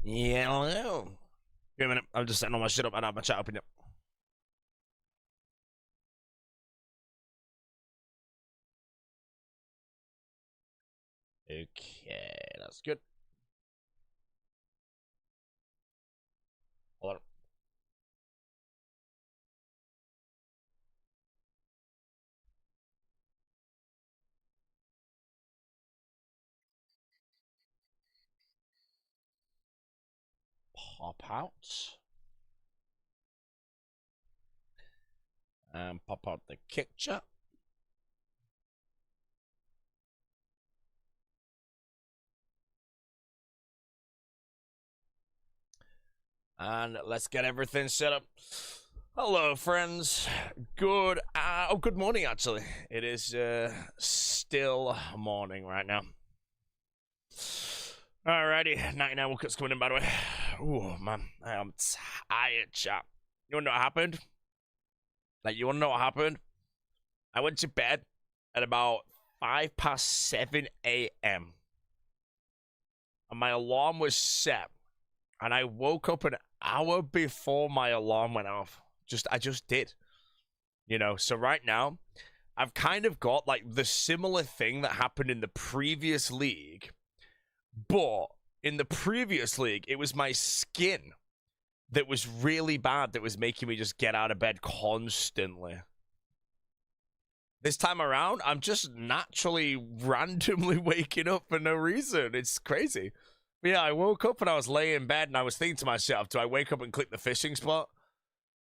Yeah, I don't know. Give me a minute. I'm just setting all my shit up and I have my chat open up. Okay, that's good. Hold on. Pop out. And pop out the picture. And let's get everything set up. Hello, friends. Good morning, actually. It is still morning right now. Alrighty, 99 woodcuts coming in, by the way. Oh, man, I am tired, chap. You wanna know what happened? You wanna know what happened? I went to bed at about 7:05 a.m. And my alarm was set. And I woke up an hour before my alarm went off. I just did. You know, so right now, I've kind of got the similar thing that happened in the previous league. But in the previous league, it was my skin that was really bad that was making me just get out of bed constantly. This time around, I'm just naturally randomly waking up for no reason. It's crazy. But yeah, I woke up and I was laying in bed and I was thinking to myself, do I wake up and click the fishing spot?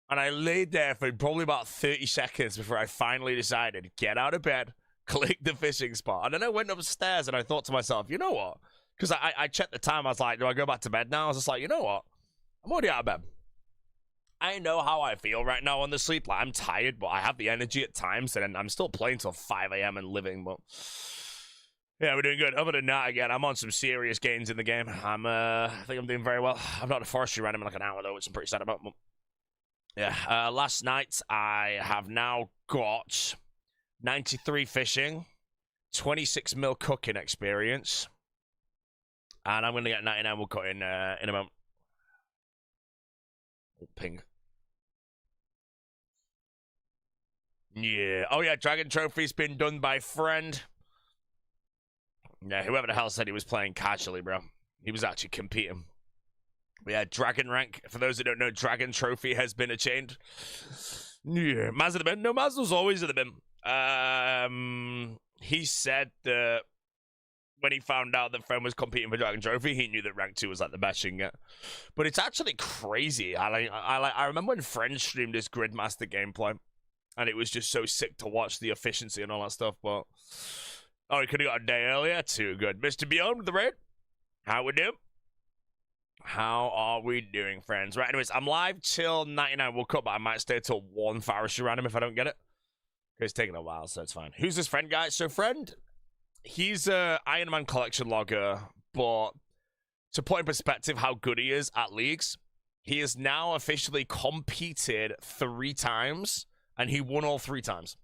And I laid there for probably about 30 seconds before I finally decided, get out of bed, click the fishing spot. And then I went upstairs and I thought to myself, you know what? Because I checked the time. I was like, do I go back to bed now? I was just like, you know what? I'm already out of bed. I know how I feel right now on the sleep. I'm tired, but I have the energy at times. And I'm still playing till 5 a.m. and living, but... yeah, we're doing good. Other than that, again, I'm on some serious gains in the game. I think I'm doing very well. I've not a forestry random in an hour, though, which I'm pretty sad about. But yeah, last night, I have now got 93 fishing, 26 mil cooking experience, and I'm going to get 99 woodcutting in a moment. Oh, ping. Yeah. Oh, yeah, Dragon Trophy's been done by friend. Yeah, whoever the hell said he was playing casually, bro. He was actually competing. But yeah, Dragon rank. For those that don't know, Dragon Trophy has been attained. Yeah, Maz at the bin. No, Maz was always at the bin. He said that when he found out that friend was competing for Dragon Trophy, he knew that rank 2 was the best you can get. But it's actually crazy. I remember when friend streamed this Grandmaster gameplay, and it was just so sick to watch the efficiency and all that stuff. But oh, he could have got a day earlier. Too good. Mr. Beyond with the raid. How we doing? How are we doing, friends? Right, anyways, I'm live till 99 woodcut, but I might stay till 1 forestry random if I don't get it. It's taking a while, so it's fine. Who's this friend, guy? So, friend, he's a Iron Man collection logger, but to put in perspective how good he is at leagues, he has now officially competed 3 times, and he won all 3 times.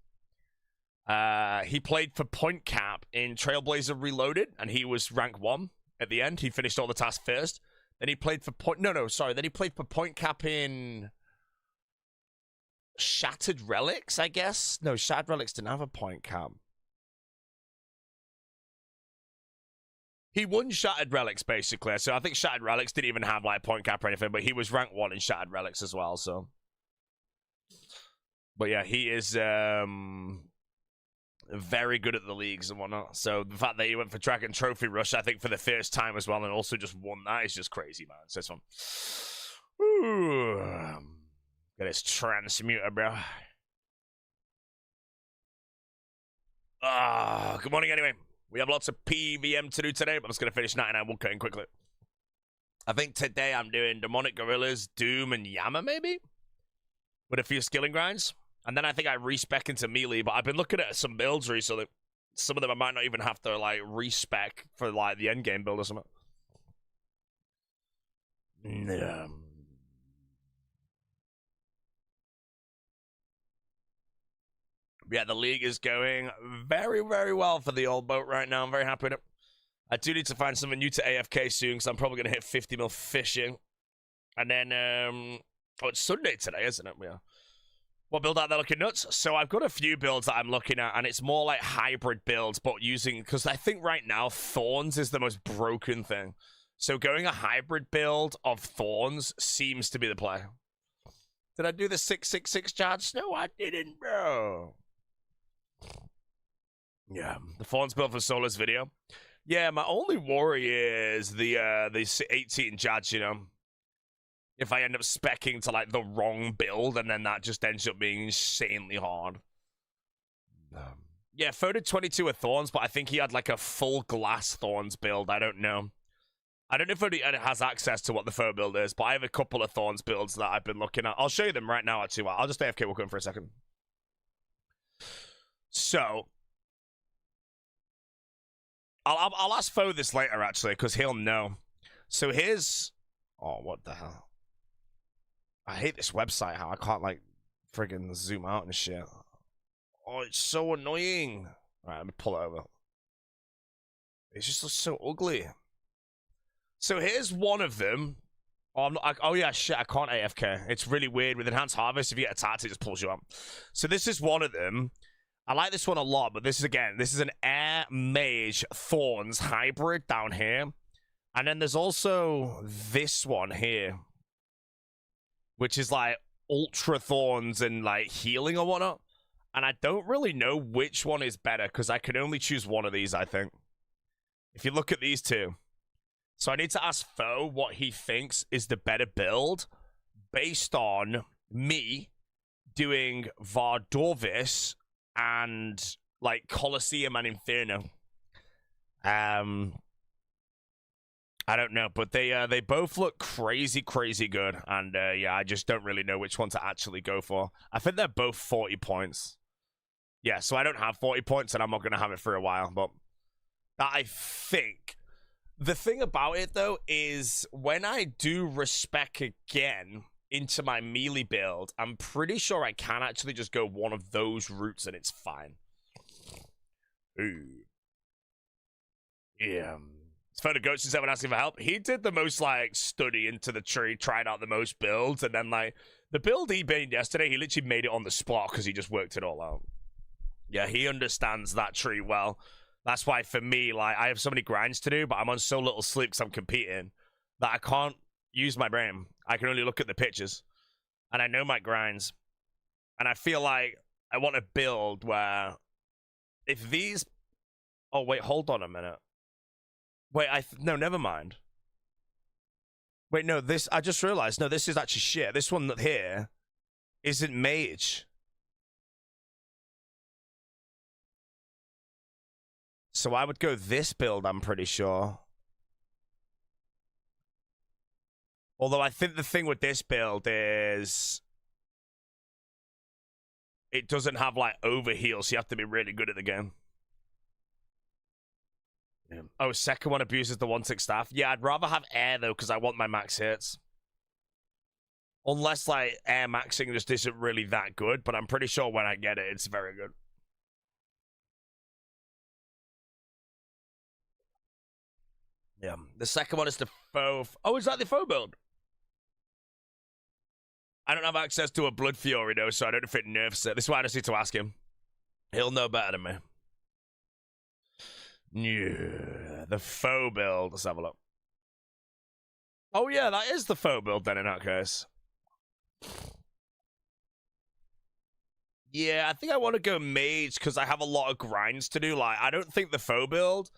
He played for Point Cap in Trailblazer Reloaded, and he was rank 1 at the end. He finished all the tasks first. Then he played for Then he played for Point Cap in Shattered Relics, I guess. No, Shattered Relics didn't have a Point Cap. He won Shattered Relics, basically. So I think Shattered Relics didn't even have Point Cap or anything, but he was rank 1 in Shattered Relics as well, so. But yeah, he is very good at the leagues and whatnot. So the fact that he went for Dragon Trophy Rush, I think, for the first time as well, and also just won that is just crazy, man. So this one. Ooh. Get his transmuter, bro. Good morning, anyway. We have lots of PVM to do today, but I'm just going to finish 99 woodcutting quickly. I think today I'm doing Demonic Gorillas, Doom, and Yama, maybe? With a few skilling grinds. And then I think I respec into melee, but I've been looking at some builds recently. Some of them I might not even have to, respec for, the endgame build or something. Yeah, the league is going very, very well for the old boat right now. I'm very happy with it. I do need to find something new to AFK soon, because I'm probably going to hit 50 mil fishing. And then, oh, it's Sunday today, isn't it? Yeah. What build out there looking nuts? So I've got a few builds that I'm looking at, and it's more like hybrid builds, but using, because I think right now Thorns is the most broken thing. So going a hybrid build of Thorns seems to be the play. Did I do the 666 charge? No, I didn't, bro. Yeah, the Thorns build for Solo's video. Yeah, my only worry is the 18 judge, you know. If I end up speccing to, like, the wrong build, and then that just ends up being insanely hard. Yeah, Foe did 22 with Thorns, but I think he had, like, a full glass Thorns build. I don't know. I don't know if it has access to what the Foe build is, but I have a couple of Thorns builds that I've been looking at. I'll show you them right now, actually. I'll just AFK walk in for a second. So, I'll ask Foe this later, actually, because he'll know. So here's... Oh, what the hell? I hate this website, how I can't, like, friggin' zoom out and shit. Oh, it's so annoying. Alright, let me pull it over. It just looks so ugly. So here's one of them. Oh, oh yeah, shit, I can't AFK. It's really weird. With Enhanced Harvest, if you get attacked, it just pulls you up. So this is one of them. I like this one a lot, but this is an Air Mage Thorns hybrid down here. And then there's also this one here, which is like Ultra Thorns and like healing or whatnot. And I don't really know which one is better, because I can only choose one of these, I think. If you look at these two. So I need to ask Foe what he thinks is the better build based on me doing Vardorvis and like Colosseum and Inferno. I don't know, but they both look crazy good, and yeah, I just don't really know which one to actually go for. I think they're both 40 points. Yeah, so I don't have 40 points, and I'm not going to have it for a while, but that I think. The thing about it, though, is when I do respec again into my melee build, I'm pretty sure I can actually just go one of those routes, and it's fine. Ooh. Yeah. Photo Goats is ever asking for help. He did the most, like, study into the tree, tried out the most builds, and then, like, the build he made yesterday, he literally made it on the spot because he just worked it all out. Yeah, he understands that tree well. That's why, for me, like, I have so many grinds to do, but I'm on so little sleep because I'm competing that I can't use my brain. I can only look at the pictures. And I know my grinds. And I feel like I want to build where if these... Oh, wait, hold on a minute. Wait, no, never mind. Wait, no, this... I just realized, no, this is actually shit. This one here isn't mage. So I would go this build, I'm pretty sure. Although I think the thing with this build is it doesn't have, like, overheal, so you have to be really good at the game. Yeah. Oh, second one abuses the 1-6 staff. Yeah, I'd rather have air, though, because I want my max hits. Unless, like, air maxing just isn't really that good, but I'm pretty sure when I get it, it's very good. Yeah, the second one is the Foe. Oh, is that the Foe build? I don't have access to a Blood Fury, though, so I don't know if it nerfs it. This is why I just need to ask him. He'll know better than me. Yeah, the Foe build. Let's have a look. Oh, yeah, that is the Foe build, then, in that case. Yeah, I think I want to go Mage, because I have a lot of grinds to do. Like, I don't think the Foe build...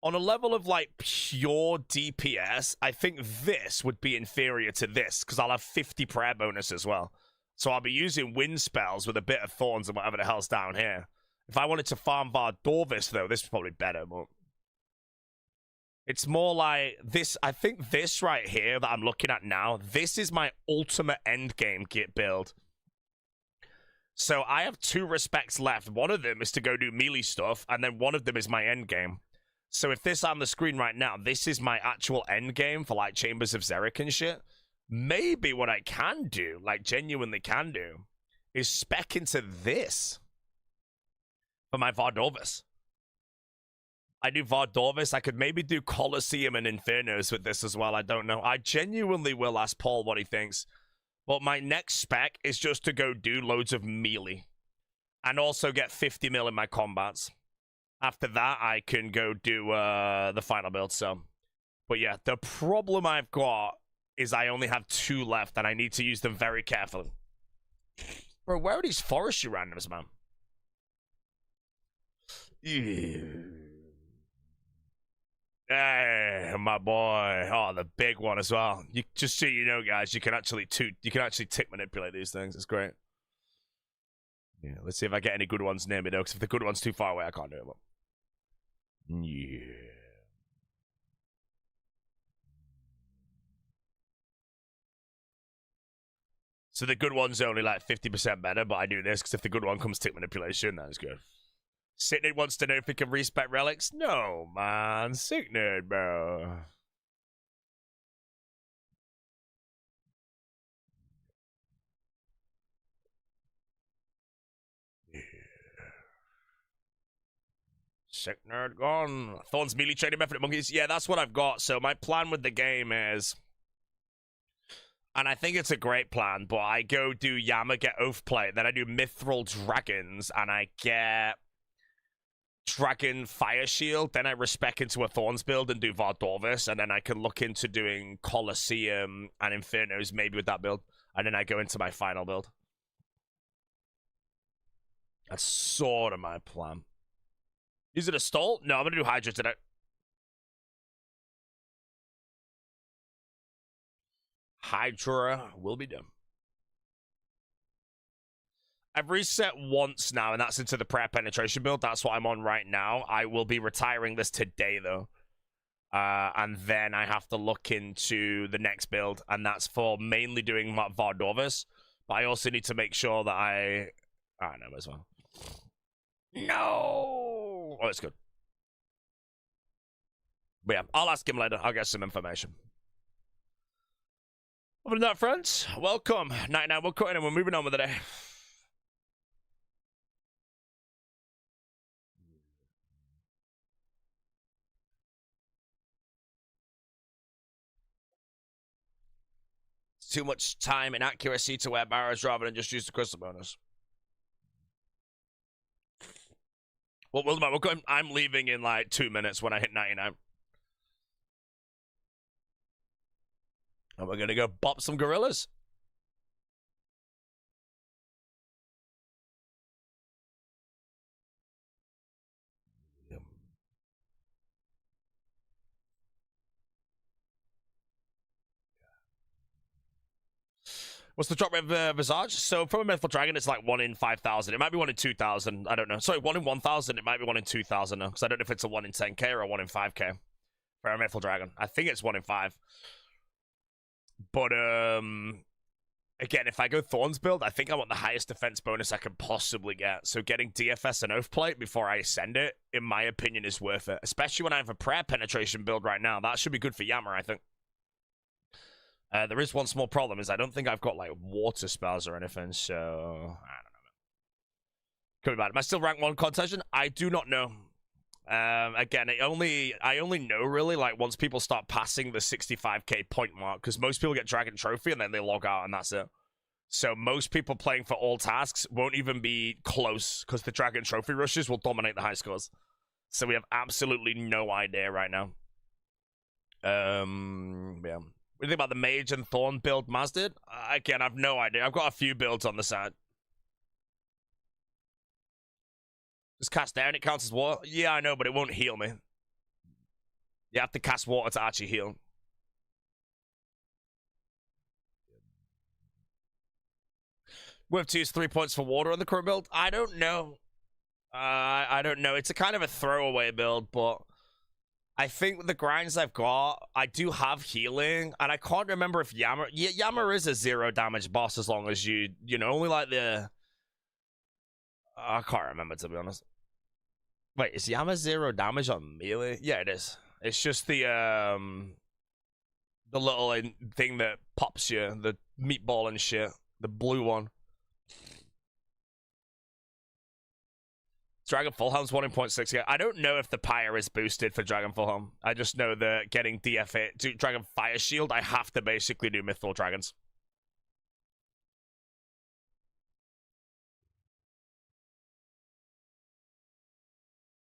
On a level of, like, pure DPS, I think this would be inferior to this, because I'll have 50 prayer bonus as well. So I'll be using wind spells with a bit of thorns and whatever the hell's down here. If I wanted to farm Vardorvis, though, this is probably better, but... It's more like this. I think this right here that I'm looking at now, this is my ultimate endgame git build. So I have 2 respecs left. One of them is to go do melee stuff, and then one of them is my endgame. So if this on the screen right now, this is my actual end game for, like, Chambers of Xeric and shit. Maybe what I can do, like, genuinely can do, is spec into this for my Vardorvis. I do Vardorvis. I could maybe do Colosseum and Infernos with this as well. I don't know. I genuinely will ask Paul what he thinks. But my next spec is just to go do loads of melee. And also get 50 mil in my combats. After that, I can go do the final build. So, but yeah, the problem I've got is I only have 2 left. And I need to use them very carefully. Bro, where are these forestry randoms, man? Hey, my boy. Oh, the big one as well. You just so you know, guys, you can actually tick manipulate these things. It's great. Yeah, let's see if I get any good ones near me though, because if the good one's too far away, I can't do it. Yeah. So the good one's only like 50% better, but I do this because if the good one comes tick manipulation, that is good. Sicknerd wants to know if he can respec relics. No, man. Sicknerd, bro. Yeah. Sicknerd gone. Thorn's melee training method at monkeys. Yeah, that's what I've got. So my plan with the game is, and I think it's a great plan, but I go do Yama, get Oath Plate, then I do Mithril Dragons, and I get Dragon Fire Shield, then I respec into a Thorns build and do Vardorvis, and then I can look into doing Colosseum and Infernos maybe with that build, and then I go into my final build. That's sort of my plan. Is it a stall? No, I'm gonna do Hydra today. Hydra will be done. I've reset once now, and that's into the prayer penetration build. That's what I'm on right now. I will be retiring this today, though. And then I have to look into the next build, and that's for mainly doing Vardorvis. But I also need to make sure that I don't know as well. No! Oh, it's good. But yeah, I'll ask him later. I'll get some information. Other than that, friends, welcome. 99 woodcutting, and we're moving on with the day. Too much time and accuracy to wear barrows rather than just use the crystal bonus. Well, I'm leaving in like 2 minutes when I hit 99. And we're gonna go bop some gorillas. What's the drop rate of Visage? So from a Mythical Dragon, it's like 1 in 5,000. It might be 1 in 2,000. I don't know. Sorry, 1 in 1,000. It might be 1 in 2,000 now. Because I don't know if it's a 1 in 10k or a 1 in 5k. For a Mythical Dragon. I think it's 1 in 5. But, again, if I go Thorns build, I think I want the highest defense bonus I can possibly get. So getting DFS and Oath Plate before I send it, in my opinion, is worth it. Especially when I have a prayer penetration build right now. That should be good for Yama, I think. There is one small problem, is I don't think I've got, like, water spells or anything, so I don't know. Could be bad. Am I still rank 1 contention? I do not know. Again, I only know, really, like, once people start passing the 65k point mark, because most people get Dragon Trophy, and then they log out, and that's it. So most people playing for all tasks won't even be close, because the Dragon Trophy rushes will dominate the high scores. So we have absolutely no idea right now. Yeah. What do you think about the Mage and Thorn build Mazdid? Again, I've no idea. I've got a few builds on the side. Just cast down, it counts as water? Yeah, I know, but it won't heal me. You have to cast water to actually heal. We have to use 3 points for water on the current build? I don't know. I don't know. It's a kind of a throwaway build, but I think with the grinds I've got, I do have healing, and I can't remember if Yama... Yeah, Yama is a 0 damage boss as long as you know, only like the... I can't remember, to be honest. Wait, is Yama 0 damage on melee? Yeah, it is. It's just the little thing that pops you, the meatball and shit, the blue one. Dragon Fullhelm's 1 in 0.6. Yeah, I don't know if the Pyre is boosted for Dragon Fullhelm. I just know that getting DFA to Dragon Fire Shield, I have to basically do Mythril Dragons.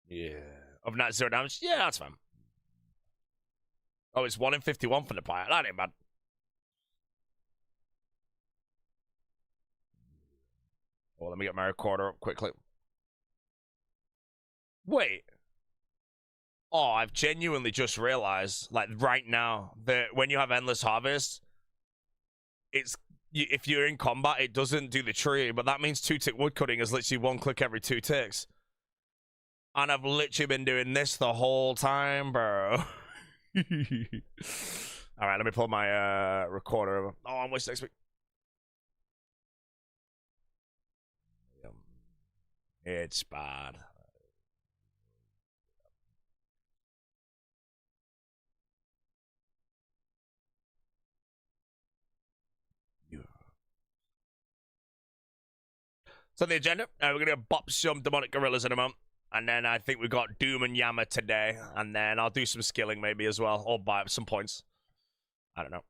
Yeah. Of not 0 damage? Yeah, that's fine. Oh, it's 1 in 51 from the Pyre. That ain't bad. Oh, let me get my recorder up quickly. Wait. Oh, I've genuinely just realized, like, right now, that when you have Endless Harvest, it's... if you're in combat, it doesn't do the tree, but that means 2-tick woodcutting is literally 1 click every 2 ticks. And I've literally been doing this the whole time, bro. Alright, let me pull my recorder over. Oh, I'm waiting next week. It's bad. So the agenda, we're going to bop some demonic gorillas in a moment. And then I think we've got Doom and Yama today. And then I'll do some skilling maybe as well. Or buy up some points. I don't know.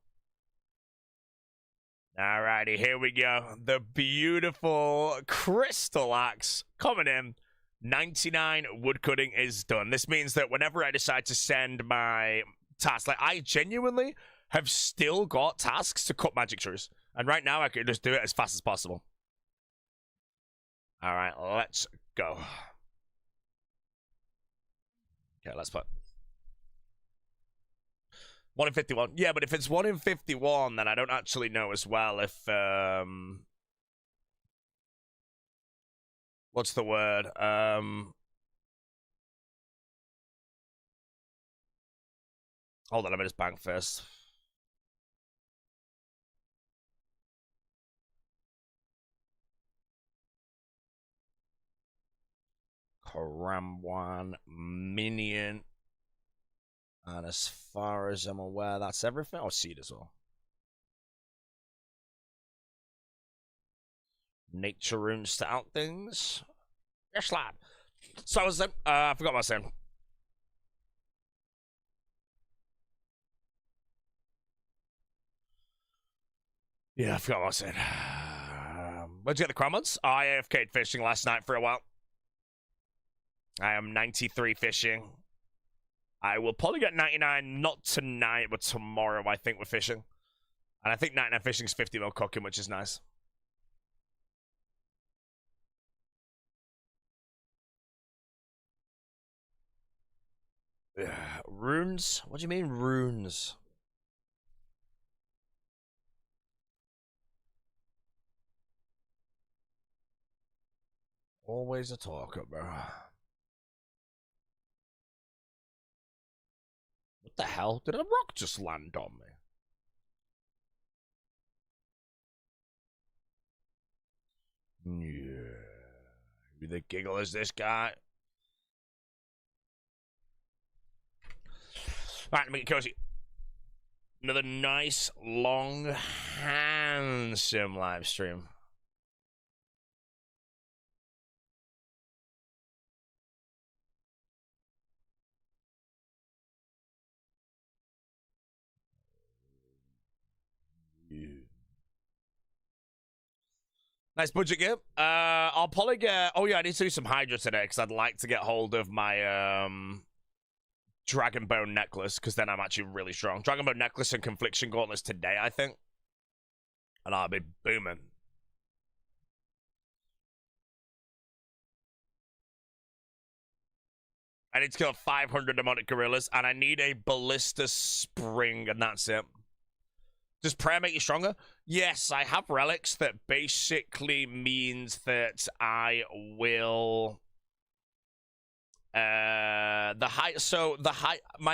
Alrighty, here we go. The beautiful Crystal Axe coming in. 99 woodcutting is done. This means that whenever I decide to send my tasks, like I genuinely have still got tasks to cut magic trees. And right now I can just do it as fast as possible. Alright, let's go. Okay, let's put 1 in 51. Yeah, but if it's 1 in 51, then I don't actually know as well if what's the word? Hold on, let me just bank first. Karamwan minion. And as far as I'm aware, that's everything. Oh, seed as well. Nature runes to out things. Yes, lad. So I was saying, I forgot what I was saying. Yeah, I forgot what I was saying. Where'd you get the Cromwells? Oh, I AFK'd fishing last night for a while. I am 93 fishing. I will probably get 99, not tonight, but tomorrow, I think, we're fishing. And I think 99 fishing is 50 mil cooking, which is nice. Runes? What do you mean, runes? Always a talker, bro. What the hell? Did a rock just land on me? Yeah. Who the giggle is this guy? Alright, let me get cozy. Another nice, long, handsome live stream. Nice budget game. I'll probably get... Oh, yeah, I need to do some Hydra today, because I'd like to get hold of my Dragon Bone Necklace, because then I'm actually really strong. Dragon Bone Necklace and Confliction Gauntlets today, I think. And I'll be booming. I need to kill 500 demonic gorillas, and I need a Ballista Spring, and that's it. Does prayer make you stronger? Yes, I have relics that basically means that I will... my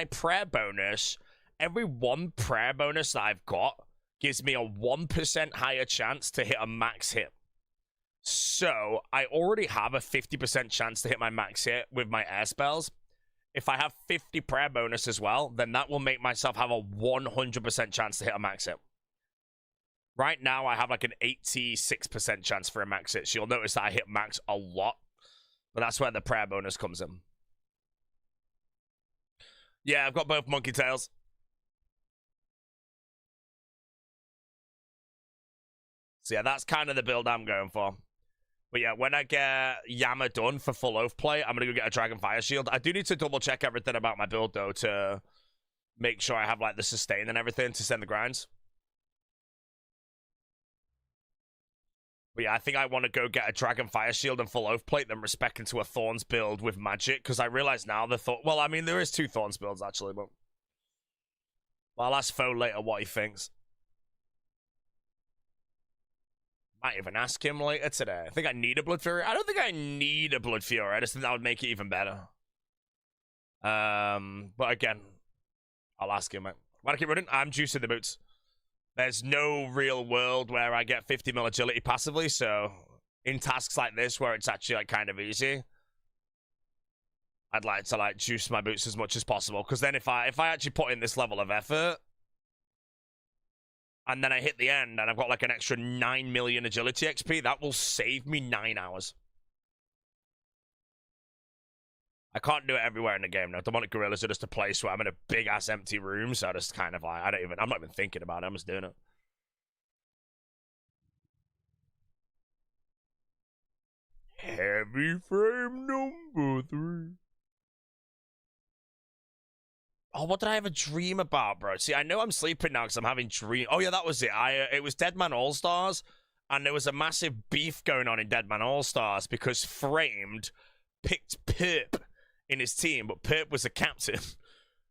prayer bonus, every 1 prayer bonus that I've got gives me a 1% higher chance to hit a max hit. So, I already have a 50% chance to hit my max hit with my air spells. If I have 50 prayer bonus as well, then that will make myself have a 100% chance to hit a max hit. Right now, I have like an 86% chance for a max hit. So you'll notice that I hit max a lot. But that's where the prayer bonus comes in. Yeah, I've got both monkey tails. So yeah, that's kind of the build I'm going for. But yeah, when I get Yammer done for full oath play, I'm going to go get a Dragon Fire Shield. I do need to double check everything about my build, though, to make sure I have, like, the sustain and everything to send the grinds. But yeah, I think I want to go get a Dragon Fire Shield and full oath plate, then respec into a Thorns build with magic, because I realize now the Thorn... Well, I mean, there is 2 Thorns builds, actually, but... Well, I'll ask Foe later what he thinks. Might even ask him later today. I think I need a Blood Fury. I don't think I need a Blood Fury. I just think that would make it even better. But again, I'll ask him, mate. Why do I keep running? I'm juicing the boots. There's no real world where I get 50 mil agility passively, so in tasks like this where it's actually like kind of easy, I'd like to like juice my boots as much as possible. Because then if I actually put in this level of effort, and then I hit the end, and I've got like an extra 9 million agility XP, that will save me 9 hours. I can't do it everywhere in the game now. Demonic Gorillas are just a place where I'm in a big-ass empty room, so I just kind of like, I'm not even thinking about it, I'm just doing it. Heavy frame number 3. Oh, what did I have a dream about, bro? See, I know I'm sleeping now because I'm having dream. Oh, yeah, that was it. It was Deadman All-Stars, and there was a massive beef going on in Deadman All-Stars because Framed picked Perp in his team, but Perp was a captain,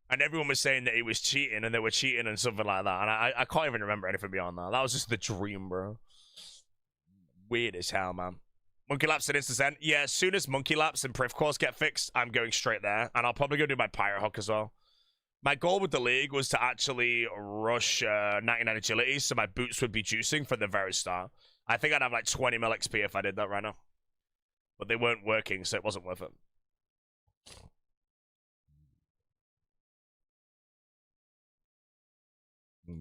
and everyone was saying that he was cheating, and they were cheating and something like that, and I can't even remember anything beyond that. That was just the dream, bro. Weird as hell, man. Monkey Laps and Instant. Yeah, as soon as Monkey Laps and Priv Course get fixed, I'm going straight there, and I'll probably go do my Pirate Hook as well. My goal with the league was to actually rush 99 agility, so my boots would be juicing from the very start. I think I'd have like 20 mil XP if I did that right now. But they weren't working, so it wasn't worth it. Yeah.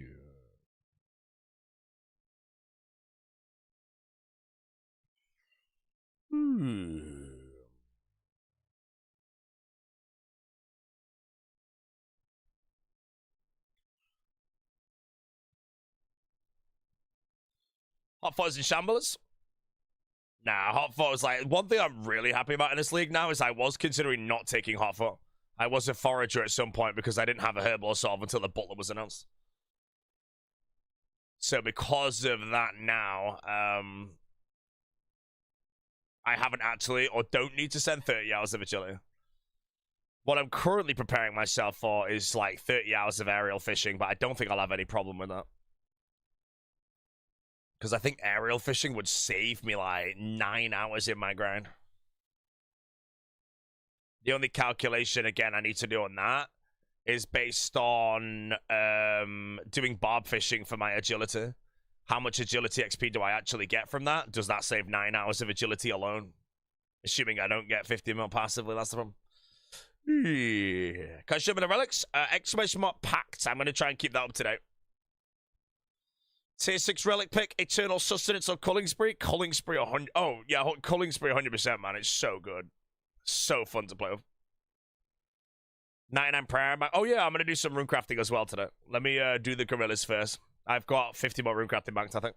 Hot Fuzz and Shamblers? Nah, Hot Foot was like, one thing I'm really happy about in this league now is I was considering not taking Hot Foot. I was a forager at some point because I didn't have a Herbal Solve until the Butler was announced. So because of that now, I haven't actually, or don't need to send 30 hours of agility. What I'm currently preparing myself for is like 30 hours of aerial fishing, but I don't think I'll have any problem with that. Because I think aerial fishing would save me like 9 hours in my grind. The only calculation, again, I need to do on that is based on doing barb fishing for my agility. How much agility XP do I actually get from that? Does that save 9 hours of agility alone? Assuming I don't get 50 mil passively, that's the problem. Yeah. Can I show me the relics? Exclamation mark packed. I'm going to try and keep that up to date. Tier 6 relic pick, Eternal Sustenance or Culling Spree. Culling Spree 100. Oh, yeah, Culling Spree 100%, man. It's so good. So fun to play with. 99 prayer. Oh, yeah, I'm going to do some runecrafting as well today. Let me do the gorillas first. I've got 50 more runecrafting banked, I think.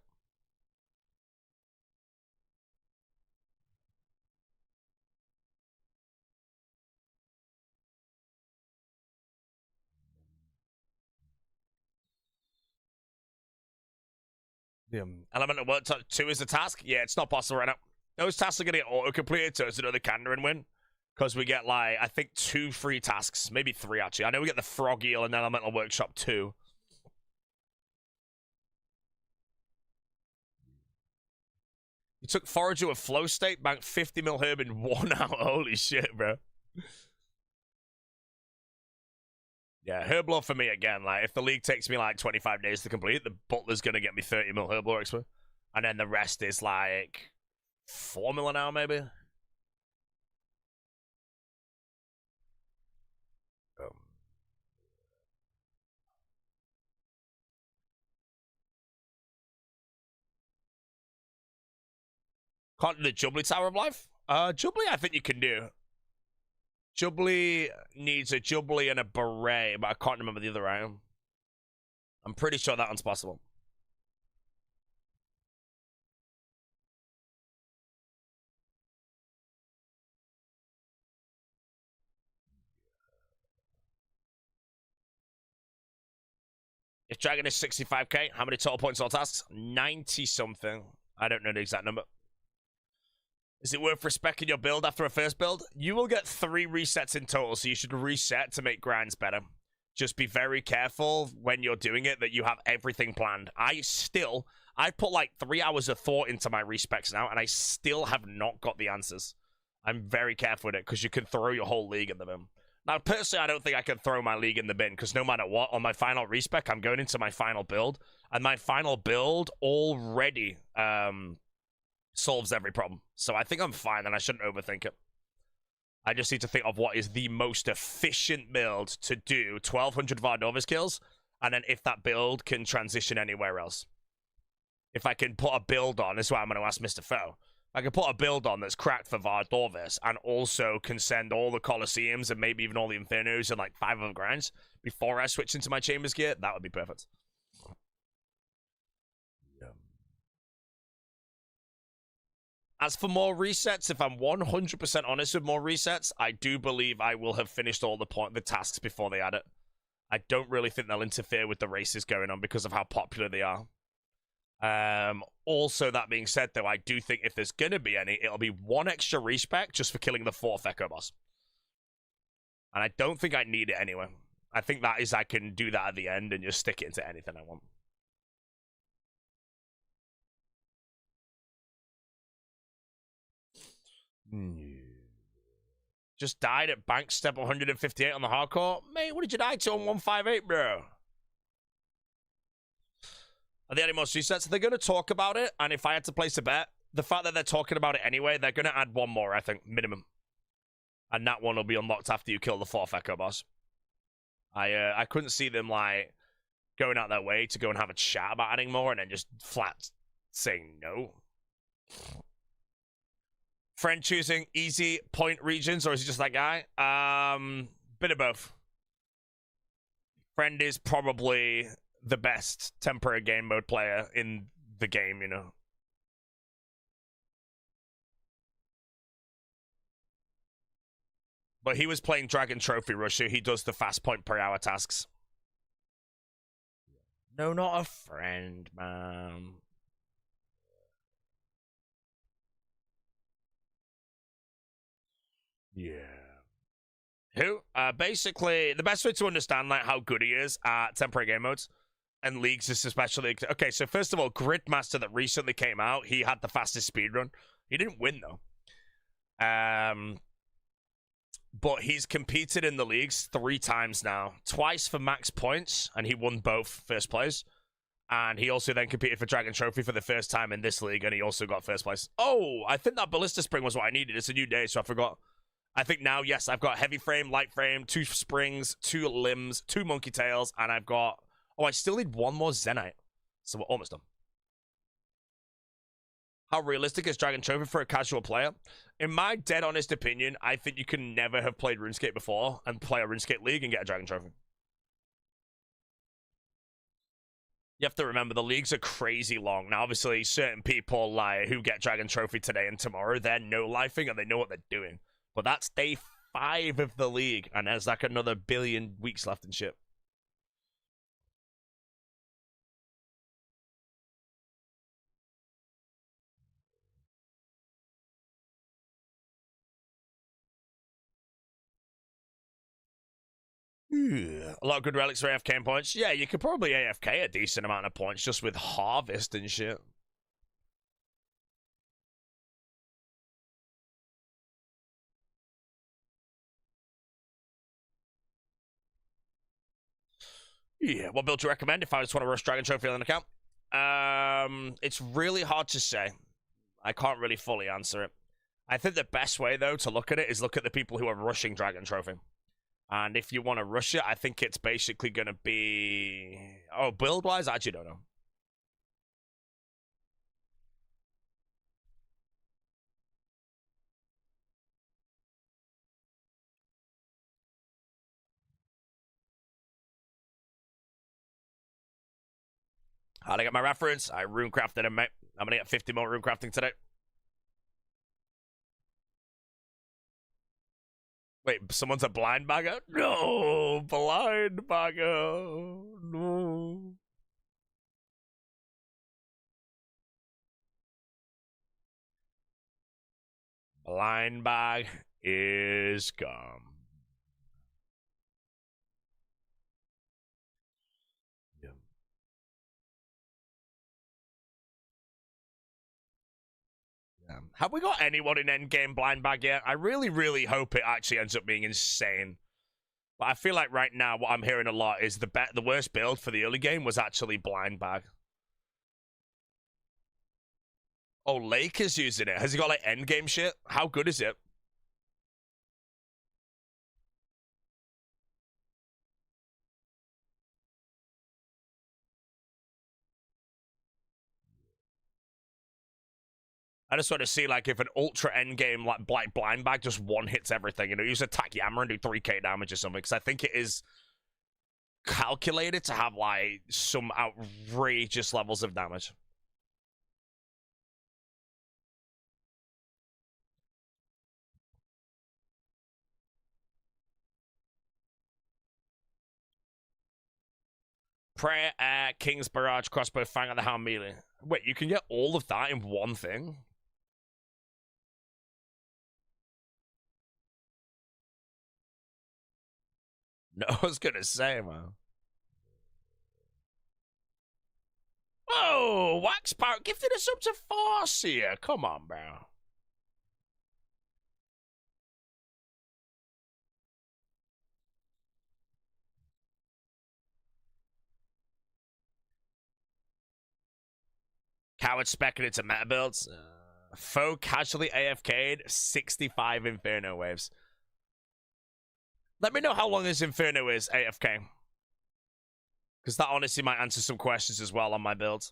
Elemental Work 2 is the task? Yeah, it's not possible right now. Those tasks are going to get auto-completed, so it's another Kandarin win. Because we get, like, I think 2 free tasks. Maybe 3, actually. I know we get the Frog Eel and Elemental Workshop 2. You took Forager with Flow State, banked 50 mil herb in 1 hour. Holy shit, bro. Yeah, Herblore for me again. Like, if the league takes me like 25 days to complete, the Butler's gonna get me 30 mil Herblore XP. And then the rest is like 4 mil an hour, maybe. Can't do the Jubilee Tower of Life? Jubilee, I think you can do. Jubilee needs a Jubilee and a Beret, but I can't remember the other item. I'm pretty sure that one's possible. If Dragon is 65k, how many total points all tasks? 90 something. I don't know the exact number. Is it worth respecting your build after a first build? You will get 3 resets in total, so you should reset to make grinds better. Just be very careful when you're doing it that you have everything planned. I put like 3 hours of thought into my respecs now, and I still have not got the answers. I'm very careful with it, because you can throw your whole league in the bin. Now, personally, I don't think I can throw my league in the bin, because no matter what, on my final respec, I'm going into my final build, and my final build already solves every problem. So I think I'm fine, and I shouldn't overthink it. I just need to think of what is the most efficient build to do 1200 Vardovis kills, and then if that build can transition anywhere else. If I can put a build on, this is why I'm going to ask Mr. Foe. I can put a build on that's cracked for Vardovis, and also can send all the Colosseums and maybe even all the Infernos and like 5 other grinds before I switch into my Chambers gear. That would be perfect. As for more resets, if I'm 100% honest with more resets, I do believe I will have finished all the tasks before they add it. I don't really think they'll interfere with the races going on because of how popular they are. Also, that being said, though, I do think if there's going to be any, it'll be 1 extra respec just for killing the 4th Echo boss. And I don't think I need it anyway. I think that is I can do that at the end and just stick it into anything I want. Just died at bank step 158 on the hardcore. Mate, what did you die to on 158, bro? Are there any more resets? They're going to talk about it, and if I had to place a bet, the fact that they're talking about it anyway, they're going to add 1 more, I think, minimum. And that one will be unlocked after you kill the 4th Echo boss. I couldn't see them, like, going out their way to go and have a chat about adding more and then just flat saying no. Friend choosing easy point regions, or is it just that guy? Bit of both. Friend is probably the best temporary game mode player in the game, you know. But he was playing Dragon Trophy Rush, so he does the fast point per hour tasks. No, not a friend, man. Yeah. Who? Basically, the best way to understand like how good he is at temporary game modes and leagues is especially... Okay, so first of all, Grandmaster that recently came out, he had the fastest speedrun. He didn't win, though. But he's competed in the leagues 3 times now. Twice for max points, and he won both first place. And he also then competed for Dragon Trophy for the first time in this league, and he also got first place. Oh, I think that Ballista Spring was what I needed. It's a new day, so I forgot. I think now, yes, I've got heavy frame, light frame, 2 springs, 2 limbs, 2 monkey tails, and I've got... Oh, I still need 1 more Zenite. So we're almost done. How realistic is Dragon Trophy for a casual player? In my dead honest opinion, I think you can never have played RuneScape before and play a RuneScape league and get a Dragon Trophy. You have to remember, the leagues are crazy long. Now, obviously, certain people like who get Dragon Trophy today and tomorrow, they're no-lifing and they know what they're doing. But that's day 5 of the league, and there's like another billion weeks left and shit. A lot of good relics for AFK points. Yeah, you could probably AFK a decent amount of points just with harvest and shit. Yeah, what build do you recommend if I just want to rush Dragon Trophy on an account? It's really hard to say. I can't really fully answer it. I think the best way, though, to look at it is look at the people who are rushing Dragon Trophy. And if you want to rush it, I think it's basically going to be... Oh, build-wise, I actually don't know. How'd I get my reference? I runecrafted him, mate. I'm gonna get 50 more runecrafting today. Wait, someone's a blind bagger? No, blind bagger. No. Blind bag is gone. Yeah. Yeah. Have we got anyone in Endgame blind bag yet? I really, really hope it actually ends up being insane. But I feel like right now what I'm hearing a lot is the worst build for the early game was actually blind bag. Oh, Lake is using it. Has he got like endgame shit? How good is it? I just want to see like if an ultra endgame like blind bag just one hits everything. You know, use attack Yammer and do 3k damage or something. Because I think it is calculated to have like some outrageous levels of damage. Prayer, Air, King's Barrage, Crossbow, Fang of the Hound melee. Wait, you can get all of that in one thing? No, I was gonna say, man. Oh, Wax Power gifted us up to Farseer. Come on, bro. Coward specking into meta builds. Foe casually AFK'd 65 Inferno waves. Let me know how long this Inferno is AFK. Because that honestly might answer some questions as well on my build.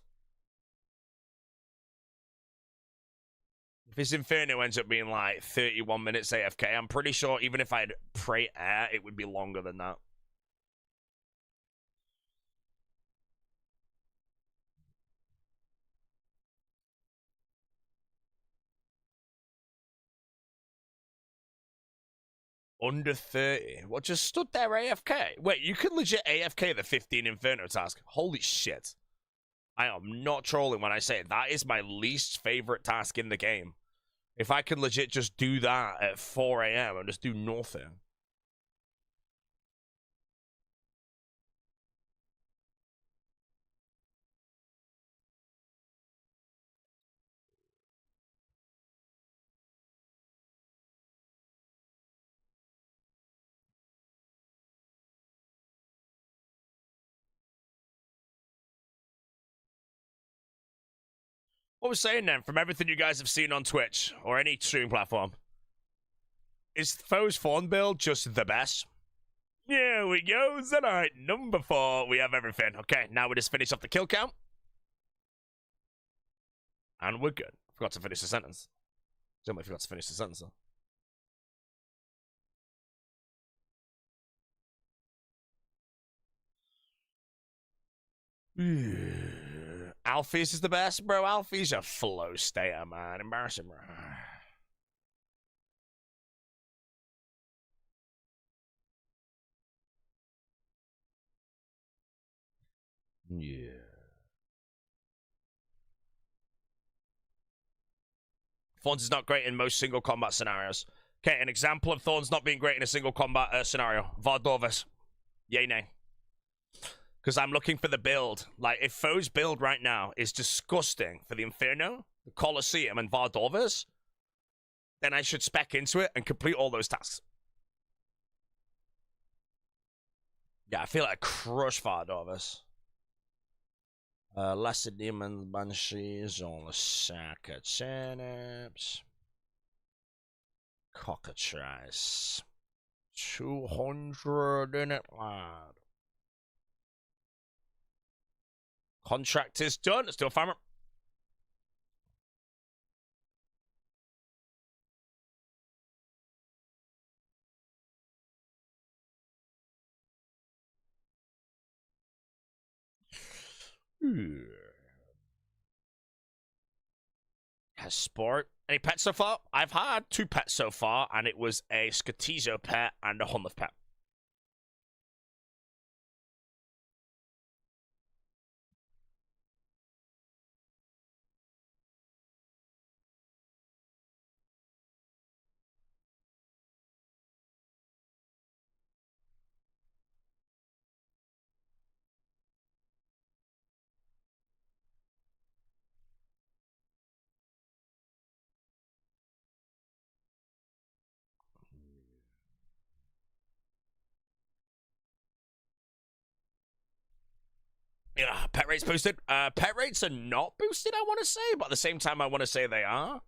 If his Inferno ends up being like 31 minutes AFK, I'm pretty sure even if I had Pray Air, it would be longer than that. Under 30? What, just stood there AFK? Wait, you could legit AFK the 15 Inferno task. Holy shit. I am not trolling when I say it. That is my least favorite task in the game. If I could legit just do that at 4 a.m. and just do nothing. What was saying then, from everything you guys have seen on Twitch or any stream platform, is Foe's Fawn build just the best? Here we go, Zenite, number 4. We have everything. Okay, now we just finish off the kill count. And we're good. Forgot to finish the sentence. Somebody forgot to finish the sentence, though. Alphys is the best, bro. Alphys a flow stayer, man. Embarrassing, bro. Yeah. Thorns is not great in most single combat scenarios. Okay, an example of Thorns not being great in a single combat scenario. Vardorvis. Yay, nay. Because I'm looking for the build. Like, if Foe's build right now is disgusting for the Inferno, the Colosseum, and Vardorvis, then I should spec into it and complete all those tasks. Yeah, I feel like I crush Vardorvis. Lesser Demons, Banshees, all a sack of turnips. Cockatrice. 200 in it, lad. Contract is done. Let's do a farmer. has sport. Any pets so far? I've had 2 pets so far, and it was a Scotizo pet and a Hunlith pet. Yeah, pet rates boosted. Pet rates are not boosted, I want to say, but at the same time, I want to say they are.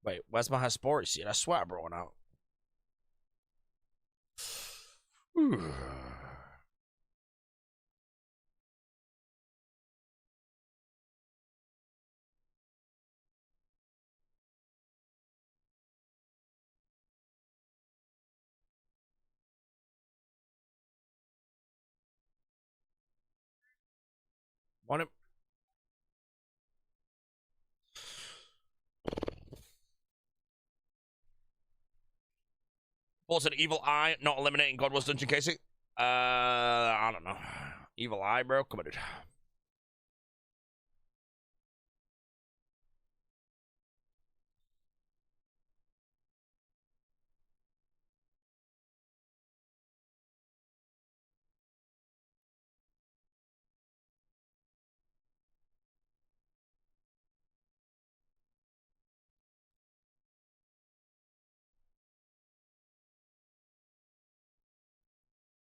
Wait, where's my sports seat? I swear I brought one out. Want it? Was an evil eye not eliminating God was dungeon casing? I don't know. Evil eye, bro. Come on, dude.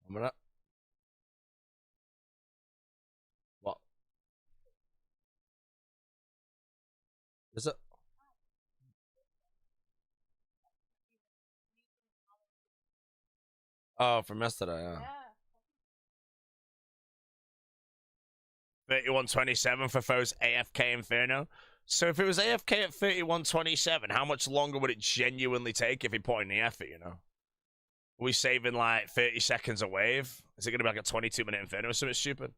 I'm gonna. What? Is it? Oh, from yesterday, yeah. 3127 for foes AFK Inferno. So if it was AFK at 3127, how much longer would it genuinely take if he put in the effort, you know? Are we saving like 30 seconds a wave? Is it going to be like a 22-minute Inferno or something stupid?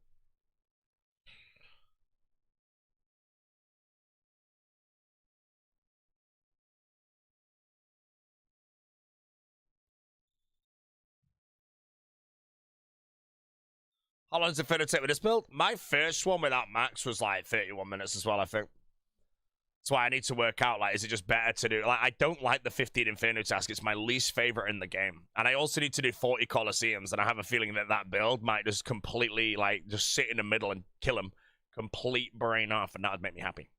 How long does Inferno take with this build? My first one without max was like 31 minutes as well, I think. That's why I need to work out, like, is it just better to do... Like, I don't like the 15 Inferno task. It's my least favorite in the game. And I also need to do 40 Colosseums, and I have a feeling that that build might just completely, like, just sit in the middle and kill him. Complete brain off, and that would make me happy.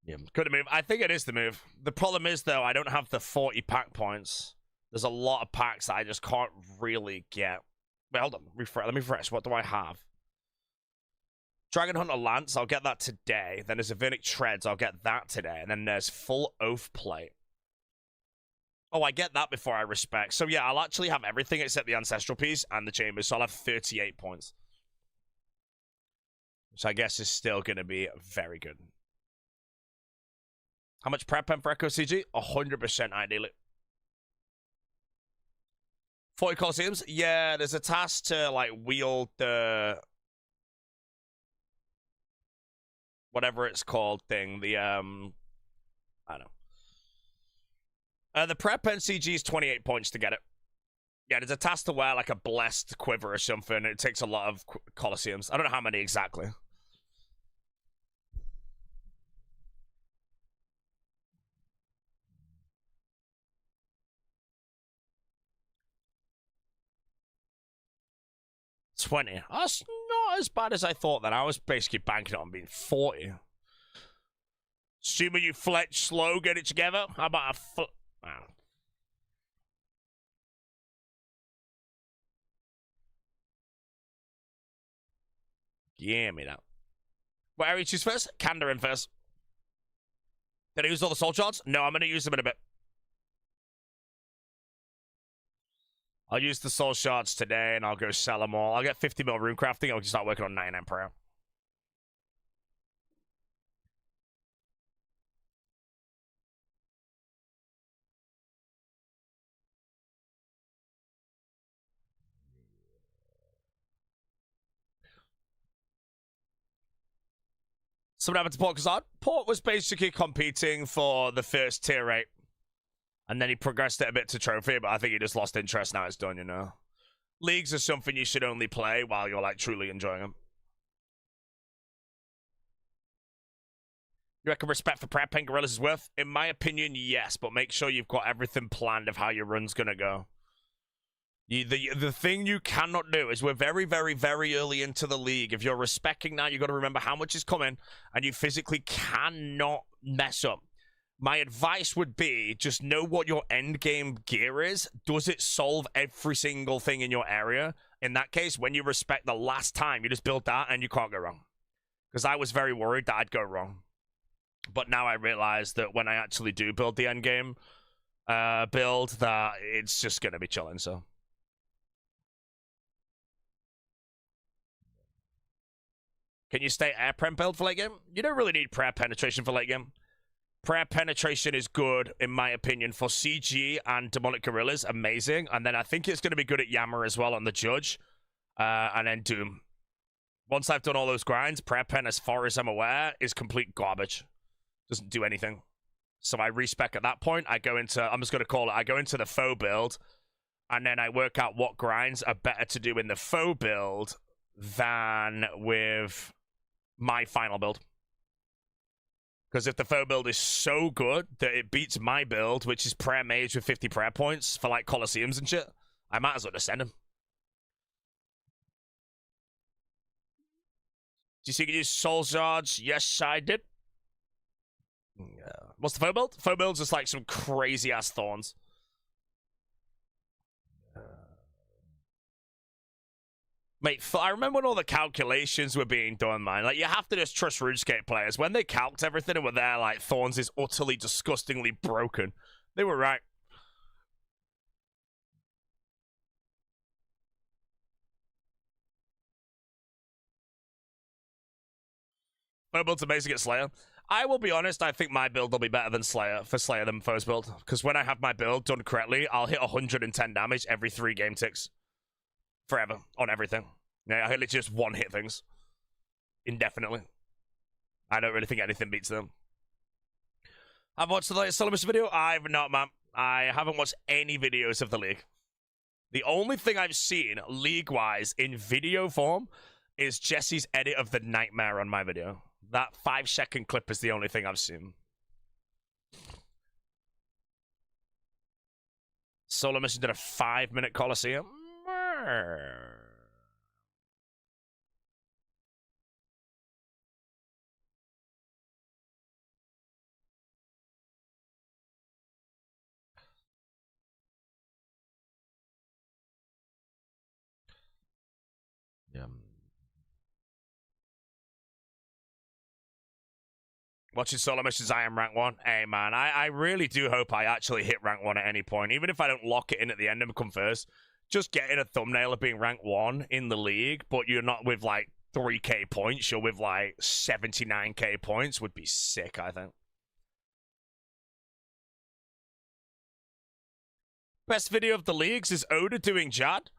Yeah, good move. I think it is the move. The problem is, though, I don't have the 40 pack points. There's a lot of packs that I just can't really get. Wait, hold on. Let me refresh. What do I have? Dragon Hunter Lance, I'll get that today. Then there's a Vernic Treads, I'll get that today. And then there's Full Oath Plate. Oh, I get that before I respect. So yeah, I'll actually have everything except the Ancestral piece and the Chambers. So I'll have 38 points. Which I guess is still going to be very good. How much prep pen for Echo CG? 100% ideally. 40 Colosseums? Yeah, there's a task to, like, wield the... whatever it's called thing. The, I don't know. The prep pen CG is 28 points to get it. Yeah, there's a task to wear, like, a blessed quiver or something. It takes a lot of Colosseums. I don't know how many exactly. $20. That's not as bad as I thought then. I was basically banking on being 40. Assuming you fletch slow, get it together. How about a foot? Wow. Give me that. What area you choose first? Kandarin first. Did I use all the soul shards? No, I'm going to use them in a bit. I'll use the soul shards today, and I'll go sell them all. I'll get 50 mil rune crafting, and we can start working on 99 per hour. Something happened to Port Kazan. Port was basically competing for the first tier 8. And then he progressed it a bit to trophy, but I think he just lost interest. Now it's done, you know. Leagues are something you should only play while you're, like, truly enjoying them. You reckon respect for prep pen gorillas is worth? In my opinion, yes, but make sure you've got everything planned of how your run's gonna go. The thing you cannot do is we're very, very, very early into the league. If you're respecting now, you've got to remember how much is coming, and you physically cannot mess up. My advice would be just know what your end game gear is. Does it solve every single thing in your area? In that case, when you respect the last time, you just build that and you can't go wrong. Because I was very worried that I'd go wrong. But now I realize that when I actually do build the end game build, that it's just going to be chilling, so. Can you stay air prem build for late game? You don't really need prayer penetration for late game. Prayer penetration is good, in my opinion, for CG and Demonic Gorillas. Amazing. And then I think it's going to be good at Yammer as well on the Judge. And then Doom. Once I've done all those grinds, prayer pen, as far as I'm aware, is complete garbage. Doesn't do anything. So I respec at that point. I go into, I'm just going to call it, I go into the faux build. And then I work out what grinds are better to do in the faux build than with my final build. Because if the faux build is so good that it beats my build, which is prayer mage with 50 prayer points for like Colosseums and shit, I might as well just send him. Do you see you can use soul shards? Yes, I did. What's the faux build? Faux build's just like some crazy ass thorns. Mate, I remember when all the calculations were being done, man. Like, you have to just trust RuneScape players. When they calced everything and were there, like, Thorns is utterly, disgustingly broken. They were right. My build's amazing at Slayer. I will be honest, I think my build will be better than Slayer, for Slayer than Foe's build. Because when I have my build done correctly, I'll hit 110 damage every 3 game ticks. Forever. On everything. Yeah, I literally just one-hit things. Indefinitely. I don't really think anything beats them. I've watched the latest Solomus video. I've not, man. I haven't watched any videos of the league. The only thing I've seen, league-wise, in video form, is Jesse's edit of the nightmare on my video. That 5-second clip is the only thing I've seen. Solo mission did a 5-minute Coliseum. Yeah. Watching solo missions, I am rank 1. Hey, man, I really do hope I actually hit rank 1 at any point. Even if I don't lock it in at the end and come first, just getting a thumbnail of being rank 1 in the league, but you're not with, like, 3k points, you're with, like, 79k points would be sick, I think. Best video of the leagues is Oda doing Jad.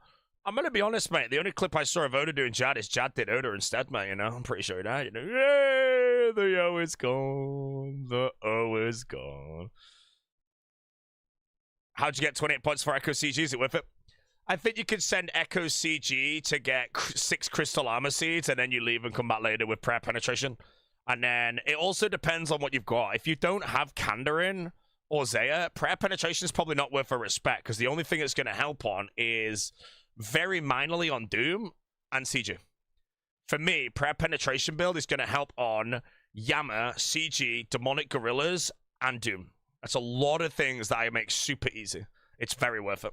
I'm going to be honest, mate. The only clip I saw of Oda doing Jad is Jad did Oda instead, mate, you know? I'm pretty sure he died, you know? Yay! The O is gone. The O is gone. How'd you get 28 points for Echo CG? Is it worth it? I think you could send Echo CG to get 6 Crystal Armor Seeds, and then you leave and come back later with prayer penetration. And then it also depends on what you've got. If you don't have Kandarin or Zaya, prayer penetration is probably not worth a respect, because the only thing it's going to help on is very minorly on Doom and CG. For me, prayer penetration build is going to help on Yammer, CG, Demonic Gorillas, and Doom. That's a lot of things that I make super easy. It's very worth it.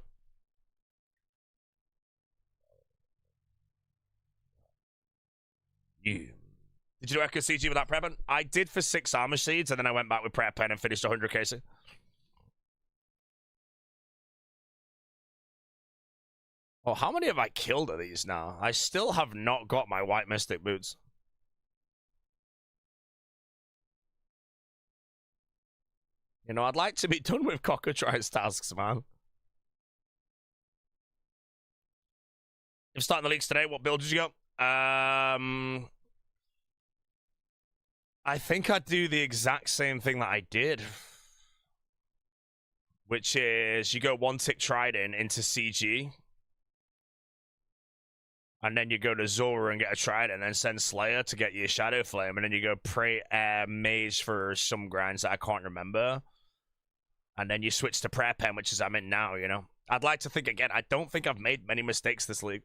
Yeah. Did you do Echo CG without prepping? I did for 6 armor seeds, and then I went back with prepping and finished 100 KC. Oh, how many have I killed of these now? I still have not got my White Mystic boots. You know, I'd like to be done with Cockatrice tasks, man. If starting the leagues today, what build did you go? I think I'd do the exact same thing that I did, which is you go 1-tick Trident into CG, and then you go to Zora and get a Trident, and then send Slayer to get your Shadow Flame, and then you go pray Mage for some grinds that I can't remember, and then you switch to Prayer Pen, which is I'm in now, you know? I'd like to think again, I don't think I've made many mistakes this league.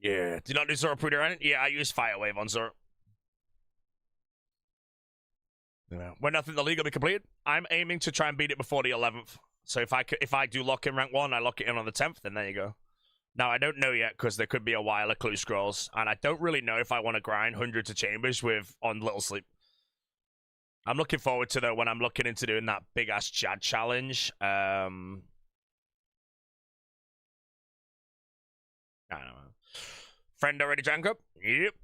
Yeah. Do you not do Zora Pruder on it? Yeah, I use Fire Wave on Zora. Yeah. When nothing in the league will be completed, I'm aiming to try and beat it before the 11th. So if I do lock in rank 1, I lock it in on the 10th, then there you go. Now, I don't know yet, because there could be a while of Clue Scrolls, and I don't really know if I want to grind hundreds of chambers with on Little Sleep. I'm looking forward to, though, when I'm looking into doing that big-ass Chad challenge. I don't know. Friend already drank up? Yep.